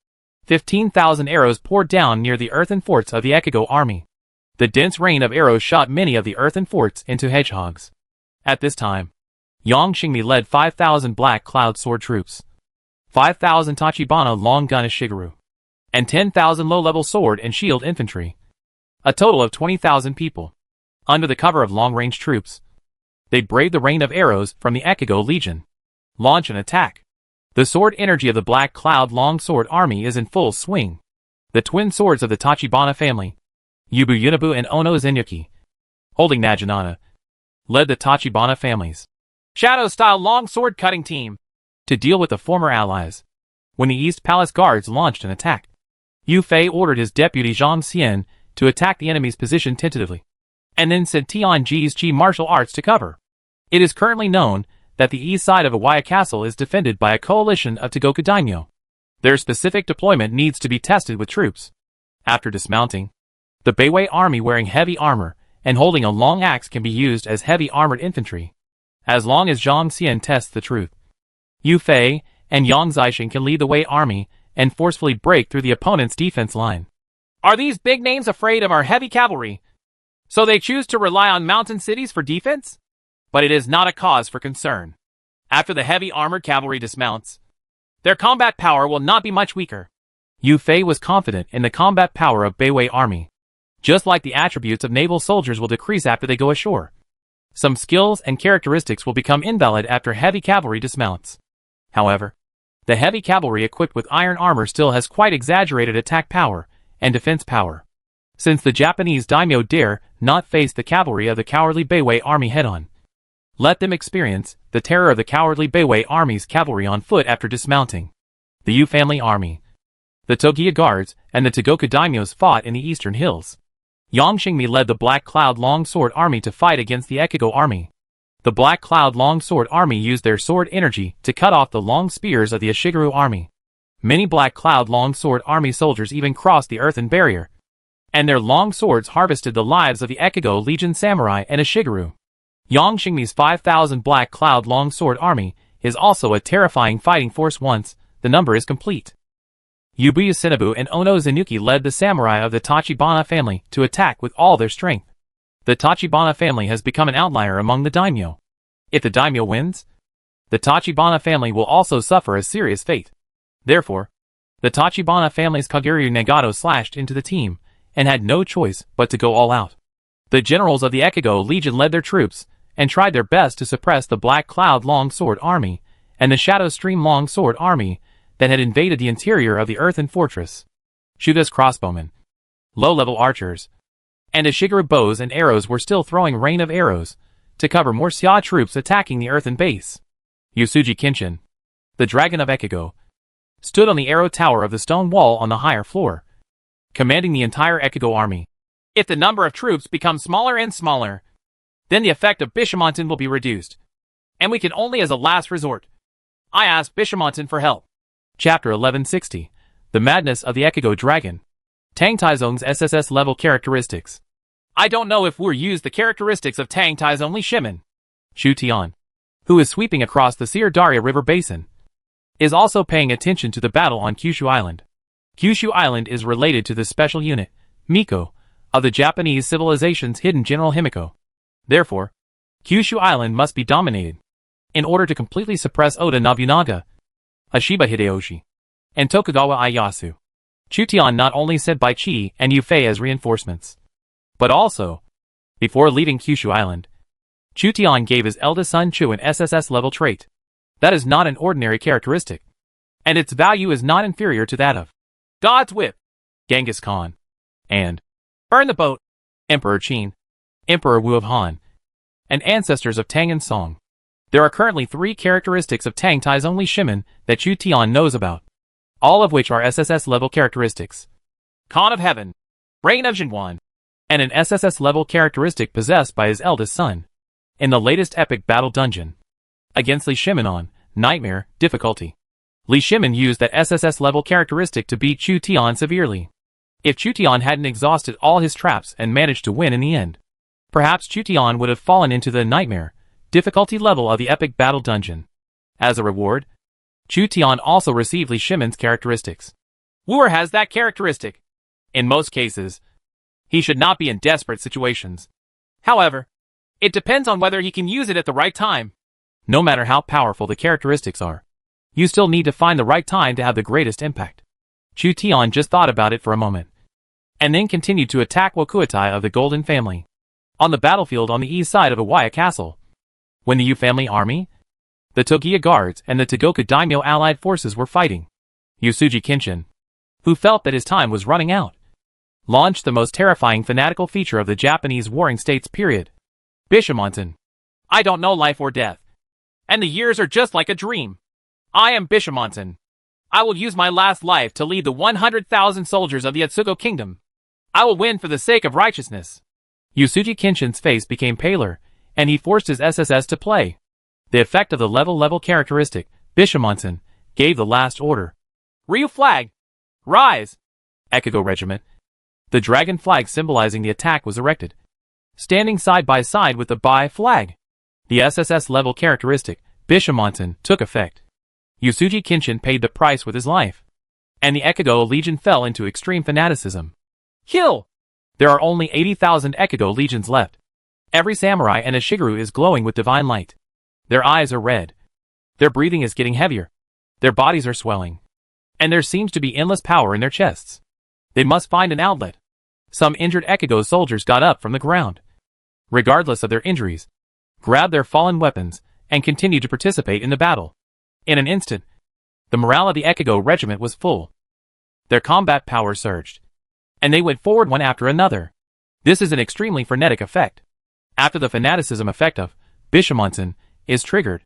15,000 arrows poured down near the earthen forts of the Ekigo army. The dense rain of arrows shot many of the earthen forts into hedgehogs. At this time, Yang Xingmi led 5,000 Black Cloud sword troops, 5,000 Tachibana long gun Shigeru, and 10,000 low-level sword and shield infantry. A total of 20,000 people. Under the cover of long-range troops, they braved the rain of arrows from the Ekigo Legion. Launch and attack. The sword energy of the Black Cloud Long Sword Army is in full swing. The twin swords of the Tachibana family, Yubu Yunabu and Ono Zenyuki, holding Naginata, led the Tachibana families Shadow-style long sword cutting team to deal with the former allies. When the East Palace Guards launched an attack, Yu Fei ordered his deputy Zhang Xian to attack the enemy's position tentatively, and then sent Tianji's Qi martial arts to cover. It is currently known that the east side of Awaya Castle is defended by a coalition of Togoku daimyo. Their specific deployment needs to be tested with troops. After dismounting, the Beiwei army wearing heavy armor and holding a long axe can be used as heavy armored infantry, as long as Zhang Xian tests the truth. Yu Fei and Yang Zixing can lead the Wei army and forcefully break through the opponent's defense line. Are these big names afraid of our heavy cavalry, so they choose to rely on mountain cities for defense? But it is not a cause for concern. After the heavy armored cavalry dismounts, their combat power will not be much weaker. Yu Fei was confident in the combat power of Beiwei army. Just like the attributes of naval soldiers will decrease after they go ashore, some skills and characteristics will become invalid after heavy cavalry dismounts. However, the heavy cavalry equipped with iron armor still has quite exaggerated attack power and defense power, since the Japanese daimyo dare not face the cavalry of the cowardly Beiwei army head-on. Let them experience the terror of the cowardly Beiwei army's cavalry on foot after dismounting. The Yu family army, the Togiya guards, and the Togoku daimyos fought in the eastern hills. Yang Xingmi led the Black Cloud Longsword army to fight against the Ekigo army. The Black Cloud Longsword army used their sword energy to cut off the long spears of the Ashigaru army. Many Black Cloud Longsword army soldiers even crossed the earthen barrier, and their long swords harvested the lives of the Ekigo Legion samurai and Ashigaru. Yang Xingmi's 5,000 Black Cloud Longsword army is also a terrifying fighting force once the number is complete. Yubuya Shinobu and Ono Zanuki led the samurai of the Tachibana family to attack with all their strength. The Tachibana family has become an outlier among the daimyo. If the daimyo wins, the Tachibana family will also suffer a serious fate. Therefore, the Tachibana family's Kaguryu Nagato slashed into the team and had no choice but to go all out. The generals of the Ekigo Legion led their troops and tried their best to suppress the Black Cloud Longsword army and the Shadow Stream Longsword army that had invaded the interior of the earthen fortress. Shuda's crossbowmen, low-level archers, and Ashigaru bows and arrows were still throwing rain of arrows to cover more Xia troops attacking the earthen base. Yusuji Kenshin, the dragon of Ekigo, stood on the arrow tower of the stone wall on the higher floor, commanding the entire Ekigo army. If the number of troops becomes smaller and smaller, then the effect of Bishamonten will be reduced, and we can only as a last resort. I ask Bishamonten for help. Chapter 1160. The Madness of the Ekigo Dragon. Tang Taizong's SSS level characteristics. I don't know if we'll use the characteristics of Tang Taizong Li Shimin. Shu Tian, who is sweeping across the Seer Daria River basin, is also paying attention to the battle on Kyushu Island. Kyushu Island is related to the special unit, Miko, of the Japanese civilization's hidden General Himiko. Therefore, Kyushu Island must be dominated in order to completely suppress Oda Nobunaga, Ashiba Hideyoshi, and Tokugawa Ieyasu. Chutian not only sent Bai Chi and Yufei as reinforcements, but also, before leaving Kyushu Island, Chutian gave his eldest son Chu an SSS level trait. That is not an ordinary characteristic, and its value is not inferior to that of God's Whip, Genghis Khan, and Burn the Boat, Emperor Qin, Emperor Wu of Han, and ancestors of Tang and Song. There are currently 3 characteristics of Tang Taizong Li Shimin that Chu Tian knows about, all of which are SSS level characteristics. Khan of Heaven, Reign of Jinwan, and an SSS level characteristic possessed by his eldest son. In the latest epic battle dungeon, against Li Shimin on Nightmare difficulty, Li Shimin used that SSS level characteristic to beat Chu Tian severely. If Chu Tian hadn't exhausted all his traps and managed to win in the end, perhaps Chu Tian would have fallen into the Nightmare difficulty level of the epic battle dungeon. As a reward, Chu Tian also received Li Shimin's characteristics. Wooer has that characteristic. In most cases, he should not be in desperate situations. However, it depends on whether he can use it at the right time. No matter how powerful the characteristics are, you still need to find the right time to have the greatest impact. Chu Tian just thought about it for a moment, and then continued to attack Wokuotai of the Golden Family on the battlefield on the east side of Iwaya Castle. When the Yu family army, the Togiya guards, and the Togoku daimyo allied forces were fighting, Yusuji Kenshin, who felt that his time was running out, launched the most terrifying fanatical feature of the Japanese warring states period. Bishamonten. I don't know life or death, and the years are just like a dream. I am Bishamonten. I will use my last life to lead the 100,000 soldiers of the Atsugo Kingdom. I will win for the sake of righteousness. Yusuji Kenshin's face became paler, and he forced his SSS to play. The effect of the level characteristic, Bishamonten, gave the last order. Ryu flag! Rise! Ekigo regiment. The dragon flag symbolizing the attack was erected, standing side by side with the Bai flag. The SSS level characteristic, Bishamonten, took effect. Yusuji Kenshin paid the price with his life, and the Ekigo Legion fell into extreme fanaticism. Kill! There are only 80,000 Ekigo legions left. Every samurai and Ashigaru is glowing with divine light. Their eyes are red. Their breathing is getting heavier. Their bodies are swelling. And there seems to be endless power in their chests. They must find an outlet. Some injured Ekigo soldiers got up from the ground, regardless of their injuries, grabbed their fallen weapons, and continued to participate in the battle. In an instant, the morale of the Ekigo regiment was full. Their combat power surged, and they went forward one after another. This is an extremely frenetic effect. After the fanaticism effect of Bishamonten, is triggered.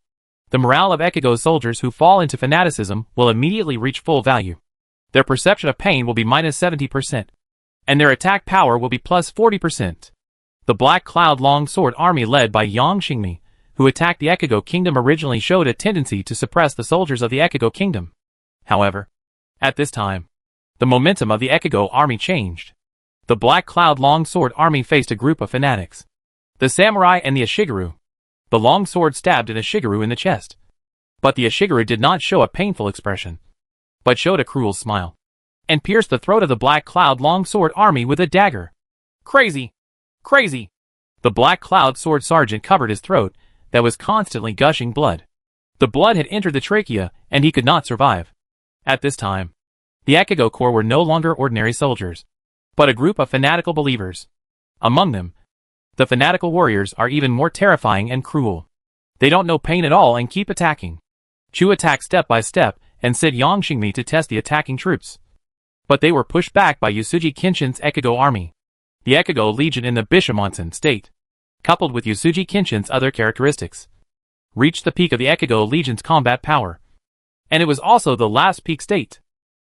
The morale of Ekigo's soldiers who fall into fanaticism will immediately reach full value. Their perception of pain will be minus 70%, and their attack power will be plus 40%. The Black Cloud Longsword army led by Yang Xingmi, who attacked the Ekigo kingdom, originally showed a tendency to suppress the soldiers of the Ekigo kingdom. However, at this time, the momentum of the Ekigo army changed. The Black Cloud Longsword army faced a group of fanatics. The samurai and the Ashigaru. The longsword stabbed an Ashigaru in the chest. But the Ashigaru did not show a painful expression, but showed a cruel smile, and pierced the throat of the Black Cloud Longsword army with a dagger. Crazy! Crazy! The Black Cloud Sword Sergeant covered his throat, that was constantly gushing blood. The blood had entered the trachea, and he could not survive. At this time, the Ekigo Corps were no longer ordinary soldiers, but a group of fanatical believers. Among them, the fanatical warriors are even more terrifying and cruel. They don't know pain at all and keep attacking. Chu attacked step by step and sent Yang Xingmi to test the attacking troops. But they were pushed back by Yasuji Kenshin's Ekigo army. The Ekigo Legion in the Bishamonten state, coupled with Yasuji Kenshin's other characteristics, reached the peak of the Ekigo Legion's combat power. And it was also the last peak state.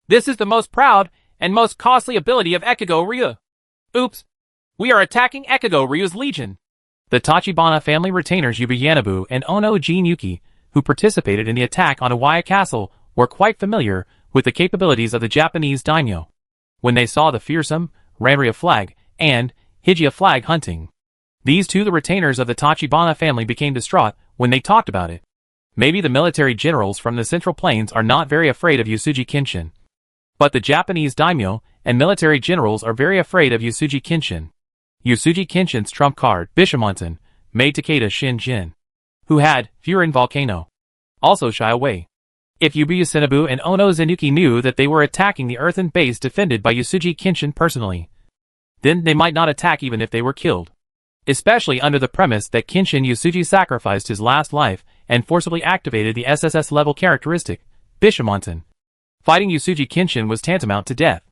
This is the most proud and most costly ability of Ekigo Ryu. Oops. We are attacking Ekigo Ryu's Legion. The Tachibana family retainers Yuba Yanabu and Ono Jinyuki, who participated in the attack on Iwaya Castle, were quite familiar with the capabilities of the Japanese daimyo. When they saw the fearsome Ranria flag and Hijiya flag hunting, these two, the retainers of the Tachibana family, became distraught when they talked about it. Maybe the military generals from the Central Plains are not very afraid of Yasuji Kenshin, but the Japanese daimyo and military generals are very afraid of Yasuji Kenshin. Yasuji Kenshin's trump card, Bishamonten, made Takeda Shinjin, who had Furin Volcano, also shy away. If Yubiya Shinobu and Ono Zenuki knew that they were attacking the earthen base defended by Yasuji Kenshin personally, then they might not attack even if they were killed. Especially under the premise that Kenshin Yasuji sacrificed his last life and forcibly activated the SSS level characteristic, Bishamonten. Fighting Yasuji Kenshin was tantamount to death.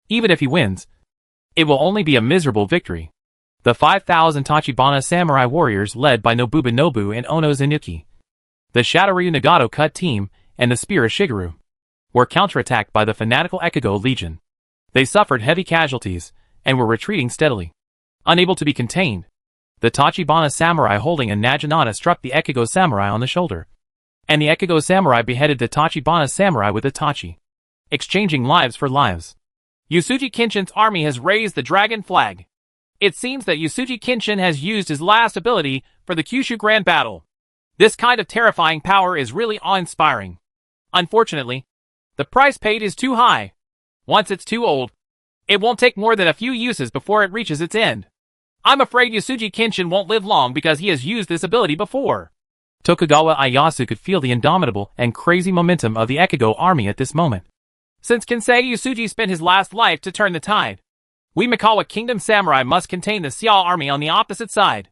Even if he wins, it will only be a miserable victory. The 5,000 Tachibana samurai warriors led by Nobuba Nobu and Ono Zenuki, the Shadoryu Nagato Cut team, and the Spear Ashigaru, were counterattacked by the fanatical Ekigo Legion. They suffered heavy casualties and were retreating steadily, unable to be contained. The Tachibana samurai holding a naginata struck the Ekigo samurai on the shoulder, and the Ekigo samurai beheaded the Tachibana samurai with a tachi, exchanging lives for lives. Yasuji Kenshin's army has raised the dragon flag. It seems that Yasuji Kenshin has used his last ability for the Kyushu Grand Battle. This kind of terrifying power is really awe-inspiring. Unfortunately, the price paid is too high. Once it's too old, it won't take more than a few uses before it reaches its end. I'm afraid Yasuji Kenshin won't live long because he has used this ability before. Tokugawa Ieyasu could feel the indomitable and crazy momentum of the Ekigo army at this moment. Since Kensei Yasuji spent his last life to turn the tide, we Mikawa Kingdom samurai must contain the Xiao army on the opposite side.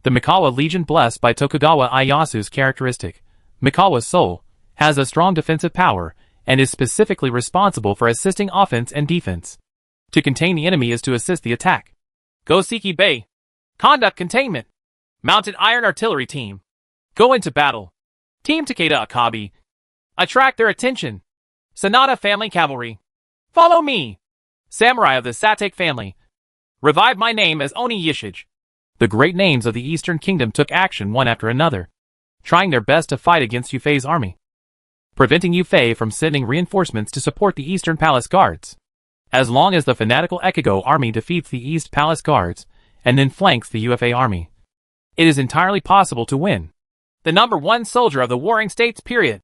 The Mikawa Legion, blessed by Tokugawa Ieyasu's characteristic, Mikawa's soul, has a strong defensive power and is specifically responsible for assisting offense and defense. To contain the enemy is to assist the attack. Goseki Bay. Conduct containment. Mounted Iron Artillery Team. Go into battle. Team Takeda Akabe. Attract their attention. Sanada Family Cavalry. Follow me. Samurai of the Satake family. Revive my name as Oni Yishige. The great names of the Eastern Kingdom took action one after another, trying their best to fight against Yufei's army, preventing Yufei from sending reinforcements to support the Eastern Palace Guards. As long as the fanatical Ekigo army defeats the East Palace Guards and then flanks the Yufei army, it is entirely possible to win. The number one soldier of the Warring States period.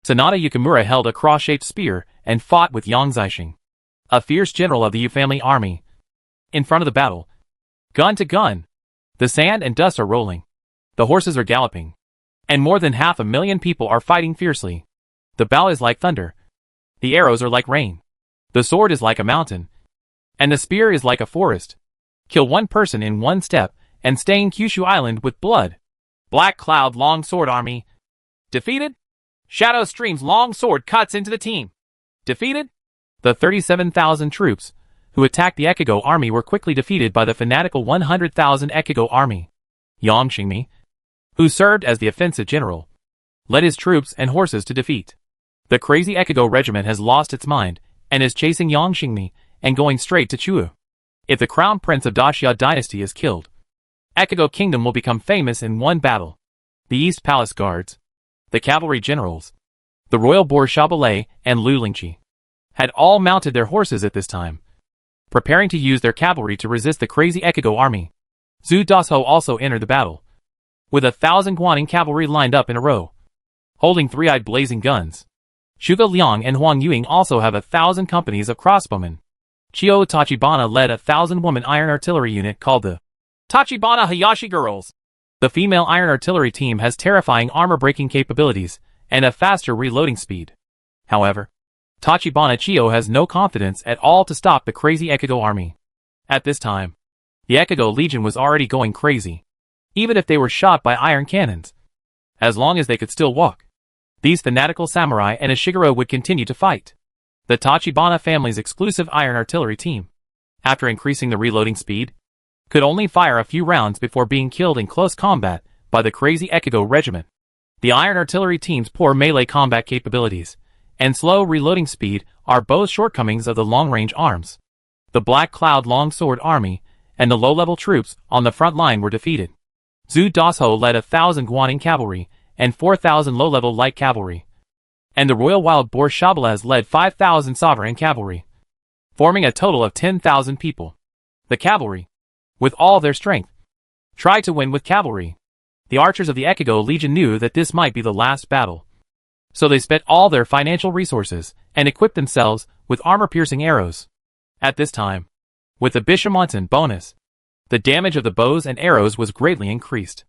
Sanada Yukimura held a cross-shaped spear and fought with Yang Zixing, a fierce general of the Yu family army. In front of the battle, gun to gun, the sand and dust are rolling, the horses are galloping, and more than 500,000 people are fighting fiercely. The bow is like thunder, the arrows are like rain, the sword is like a mountain, and the spear is like a forest. Kill one person in one step and stain Kyushu Island with blood. Black Cloud Long Sword Army. Defeated. Shadow Stream's long sword cuts into the team. Defeated. The 37,000 troops who attacked the Ekigo army were quickly defeated by the fanatical 100,000 Ekigo army. Yang Xingmi, who served as the offensive general, led his troops and horses to defeat. The crazy Ekigo regiment has lost its mind and is chasing Yang Xingmi and going straight to Chuo. If the crown prince of Daxia dynasty is killed, Ekigo kingdom will become famous in one battle. The East Palace Guards, the cavalry generals, the royal boar Shabalay and Lu Lingqi had all mounted their horses at this time, preparing to use their cavalry to resist the crazy Ekigo army. Zhu Dasho also entered the battle, with 1,000 Guanning cavalry lined up in a row, holding three-eyed blazing guns. Zhuge Liang and Huang Yuing also have 1,000 companies of crossbowmen. Chio Tachibana led 1,000-woman iron artillery unit called the Tachibana Hayashi Girls. The female iron artillery team has terrifying armor-breaking capabilities and a faster reloading speed. However, Tachibana Chio has no confidence at all to stop the crazy Ekigo army. At this time, the Ekigo legion was already going crazy, even if they were shot by iron cannons. As long as they could still walk, these fanatical samurai and a Shigeru would continue to fight. The Tachibana family's exclusive iron artillery team, after increasing the reloading speed, could only fire a few rounds before being killed in close combat by the crazy Ekigo regiment. The iron artillery team's poor melee combat capabilities and slow reloading speed are both shortcomings of the long-range arms. The Black Cloud Longsword Army and the low-level troops on the front line were defeated. Zhu Dasho led 1,000 Guanning cavalry and 4,000 low-level light cavalry, and the Royal Wild Boar Shabalaz led 5,000 sovereign cavalry, forming a total of 10,000 people. The cavalry, with all their strength, tried to win with cavalry. The archers of the Ekigo Legion knew that this might be the last battle, so they spent all their financial resources and equipped themselves with armor-piercing arrows. At this time, with the Bishamonten bonus, the damage of the bows and arrows was greatly increased.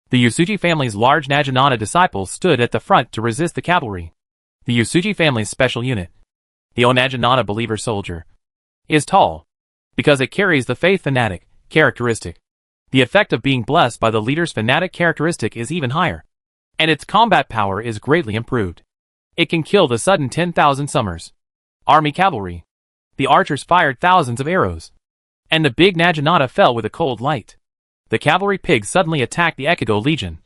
The Yusuji family's large Naginata disciples stood at the front to resist the cavalry. The Yusuji family's special unit, the Onaginata Believer Soldier, is tall, because it carries the Faith Fanatic characteristic. The effect of being blessed by the leader's fanatic characteristic is even higher, and its combat power is greatly improved. It can kill the sudden 10,000 summers. Army cavalry. The archers fired thousands of arrows, and the big Naginata fell with a cold light. The cavalry pigs suddenly attacked the Ekigo Legion,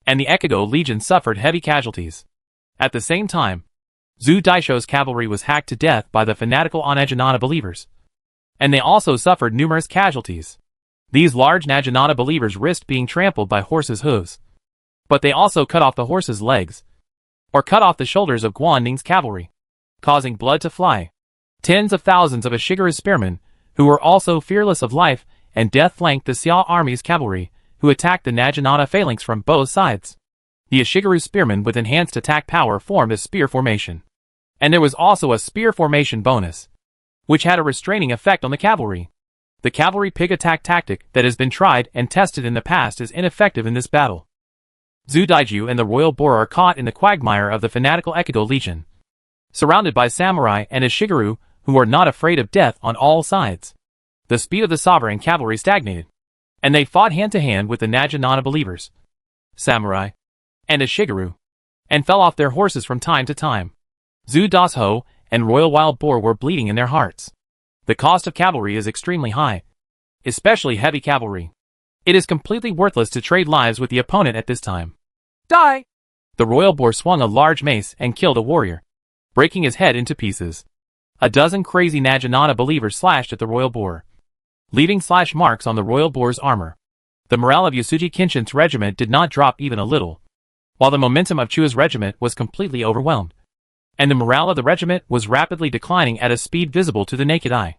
and the Ekigo Legion suffered heavy casualties. At the same time, Zhu Daisho's cavalry was hacked to death by the fanatical Onaginata believers, and they also suffered numerous casualties. These large Naginata believers risked being trampled by horses' hooves, but they also cut off the horses' legs, or cut off the shoulders of Guan Ning's cavalry, causing blood to fly. Tens of thousands of Ashigaru spearmen, who were also fearless of life and death, flanked the Xia army's cavalry, who attacked the Naginata phalanx from both sides. The Ashigaru spearmen with enhanced attack power formed a spear formation, and there was also a spear formation bonus, which had a restraining effect on the cavalry. The cavalry pig attack tactic that has been tried and tested in the past is ineffective in this battle. Zhu Daiju and the Royal Boar are caught in the quagmire of the fanatical Ekigo Legion, surrounded by samurai and Ashigaru who are not afraid of death on all sides. The speed of the sovereign cavalry stagnated, and they fought hand-to-hand with the Naginata believers, samurai, and Ashigaru, and fell off their horses from time to time. Zhu Dasho and Royal Wild Boar were bleeding in their hearts. The cost of cavalry is extremely high, especially heavy cavalry. It is completely worthless to trade lives with the opponent at this time. Die! The Royal Boar swung a large mace and killed a warrior, breaking his head into pieces. A dozen crazy Naginata believers slashed at the Royal Boar, leaving slash marks on the Royal Boar's armor. The morale of Yasuji Kenshin's regiment did not drop even a little, while the momentum of Chua's regiment was completely overwhelmed, and the morale of the regiment was rapidly declining at a speed visible to the naked eye.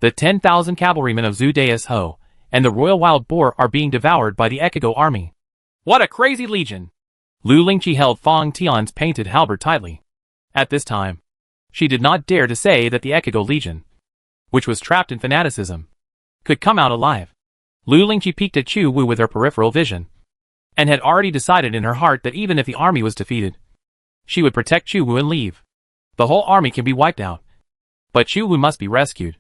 The 10,000 cavalrymen of Zhu Daisho and the Royal Wild Boar are being devoured by the Ekigo army. What a crazy legion! Lu Lingqi held Fang Tian's painted halberd tightly. At this time, she did not dare to say that the Ekigo Legion, which was trapped in fanaticism, could come out alive. Lu Lingqi peeked at Chu Wu with her peripheral vision, and had already decided in her heart that even if the army was defeated, she would protect Chu Wu and leave. The whole army can be wiped out, but Chu Wu must be rescued.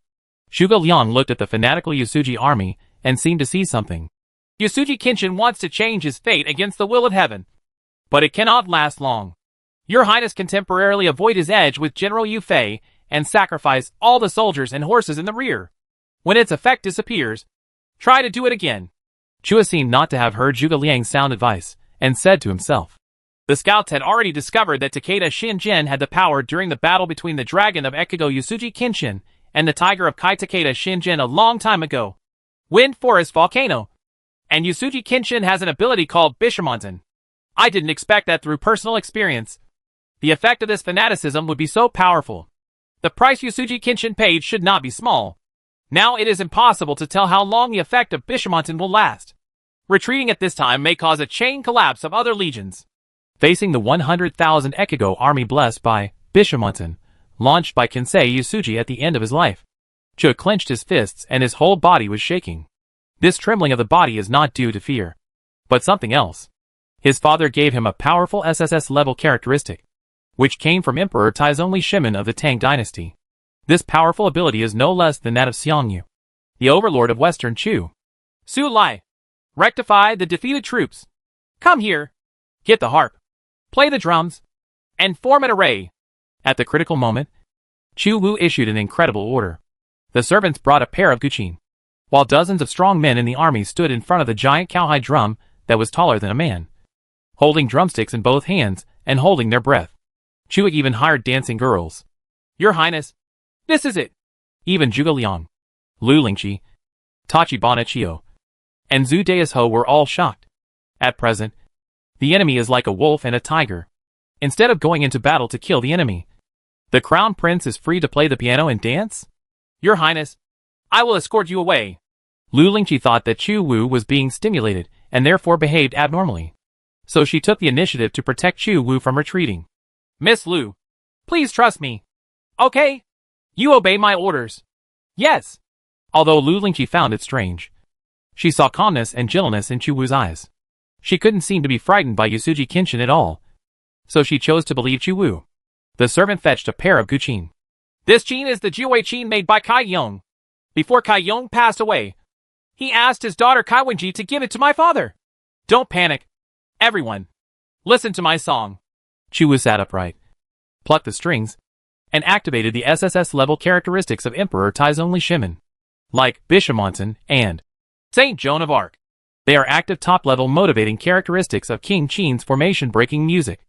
Zhuge Liang looked at the fanatical Yasuji army and seemed to see something. Yasuji Kenshin wants to change his fate against the will of heaven, but it cannot last long. Your Highness can temporarily avoid his edge with General Yu Fei and sacrifice all the soldiers and horses in the rear. When its effect disappears, try to do it again. Chua seemed not to have heard Zhuge Liang's sound advice, and said to himself. The scouts had already discovered that Takeda Shinjin had the power during the battle between the dragon of Ekigo Yusuji Kenshin and the tiger of Kai Takeda Shinjin a long time ago. Wind, forest, volcano. And Yusuji Kenshin has an ability called Bishamonten. I didn't expect that through personal experience. The effect of this fanaticism would be so powerful. The price Yusuji Kenshin paid should not be small. Now it is impossible to tell how long the effect of Bishamonten will last. Retreating at this time may cause a chain collapse of other legions. Facing the 100,000 Ekigo army blessed by Bishamonten, launched by Kensei Yusuji at the end of his life, Chu clenched his fists and his whole body was shaking. This trembling of the body is not due to fear, but something else. His father gave him a powerful SSS-level characteristic, which came from Emperor Taizongli Shimin of the Tang dynasty. This powerful ability is no less than that of Xiongyu, the overlord of Western Chu. Su Lai. Rectify the defeated troops. Come here. Get the harp. Play the drums. And form an array. At the critical moment, Chu Wu issued an incredible order. The servants brought a pair of guqin, while dozens of strong men in the army stood in front of the giant cowhide drum that was taller than a man, holding drumsticks in both hands and holding their breath. Chu even hired dancing girls. Your Highness, this is it. Even Zhuge Liang, Lu Lingqi, Tachibana Chio, and Zhu Deisho were all shocked. At present, the enemy is like a wolf and a tiger. Instead of going into battle to kill the enemy, the crown prince is free to play the piano and dance? Your Highness, I will escort you away. Lu Lingqi thought that Chu Wu was being stimulated and therefore behaved abnormally. So she took the initiative to protect Chu Wu from retreating. Miss Lu, please trust me. Okay? You obey my orders. Yes. Although Lu Lingqi found it strange, she saw calmness and gentleness in Chu Wu's eyes. She couldn't seem to be frightened by Yusuji Kenshin at all. So she chose to believe Chu Wu. The servant fetched a pair of guqin. This qin is the Jiwei qin made by Kai Yong. Before Kai Yong passed away, he asked his daughter Kai Wenji to give it to my father. Don't panic. Everyone, listen to my song. Chu Wu sat upright, plucked the strings, and activated the SSS-level characteristics of Emperor Taizongli Shimin, like Bishamonten and Saint Joan of Arc. They are active top-level motivating characteristics of King Qin's formation-breaking music.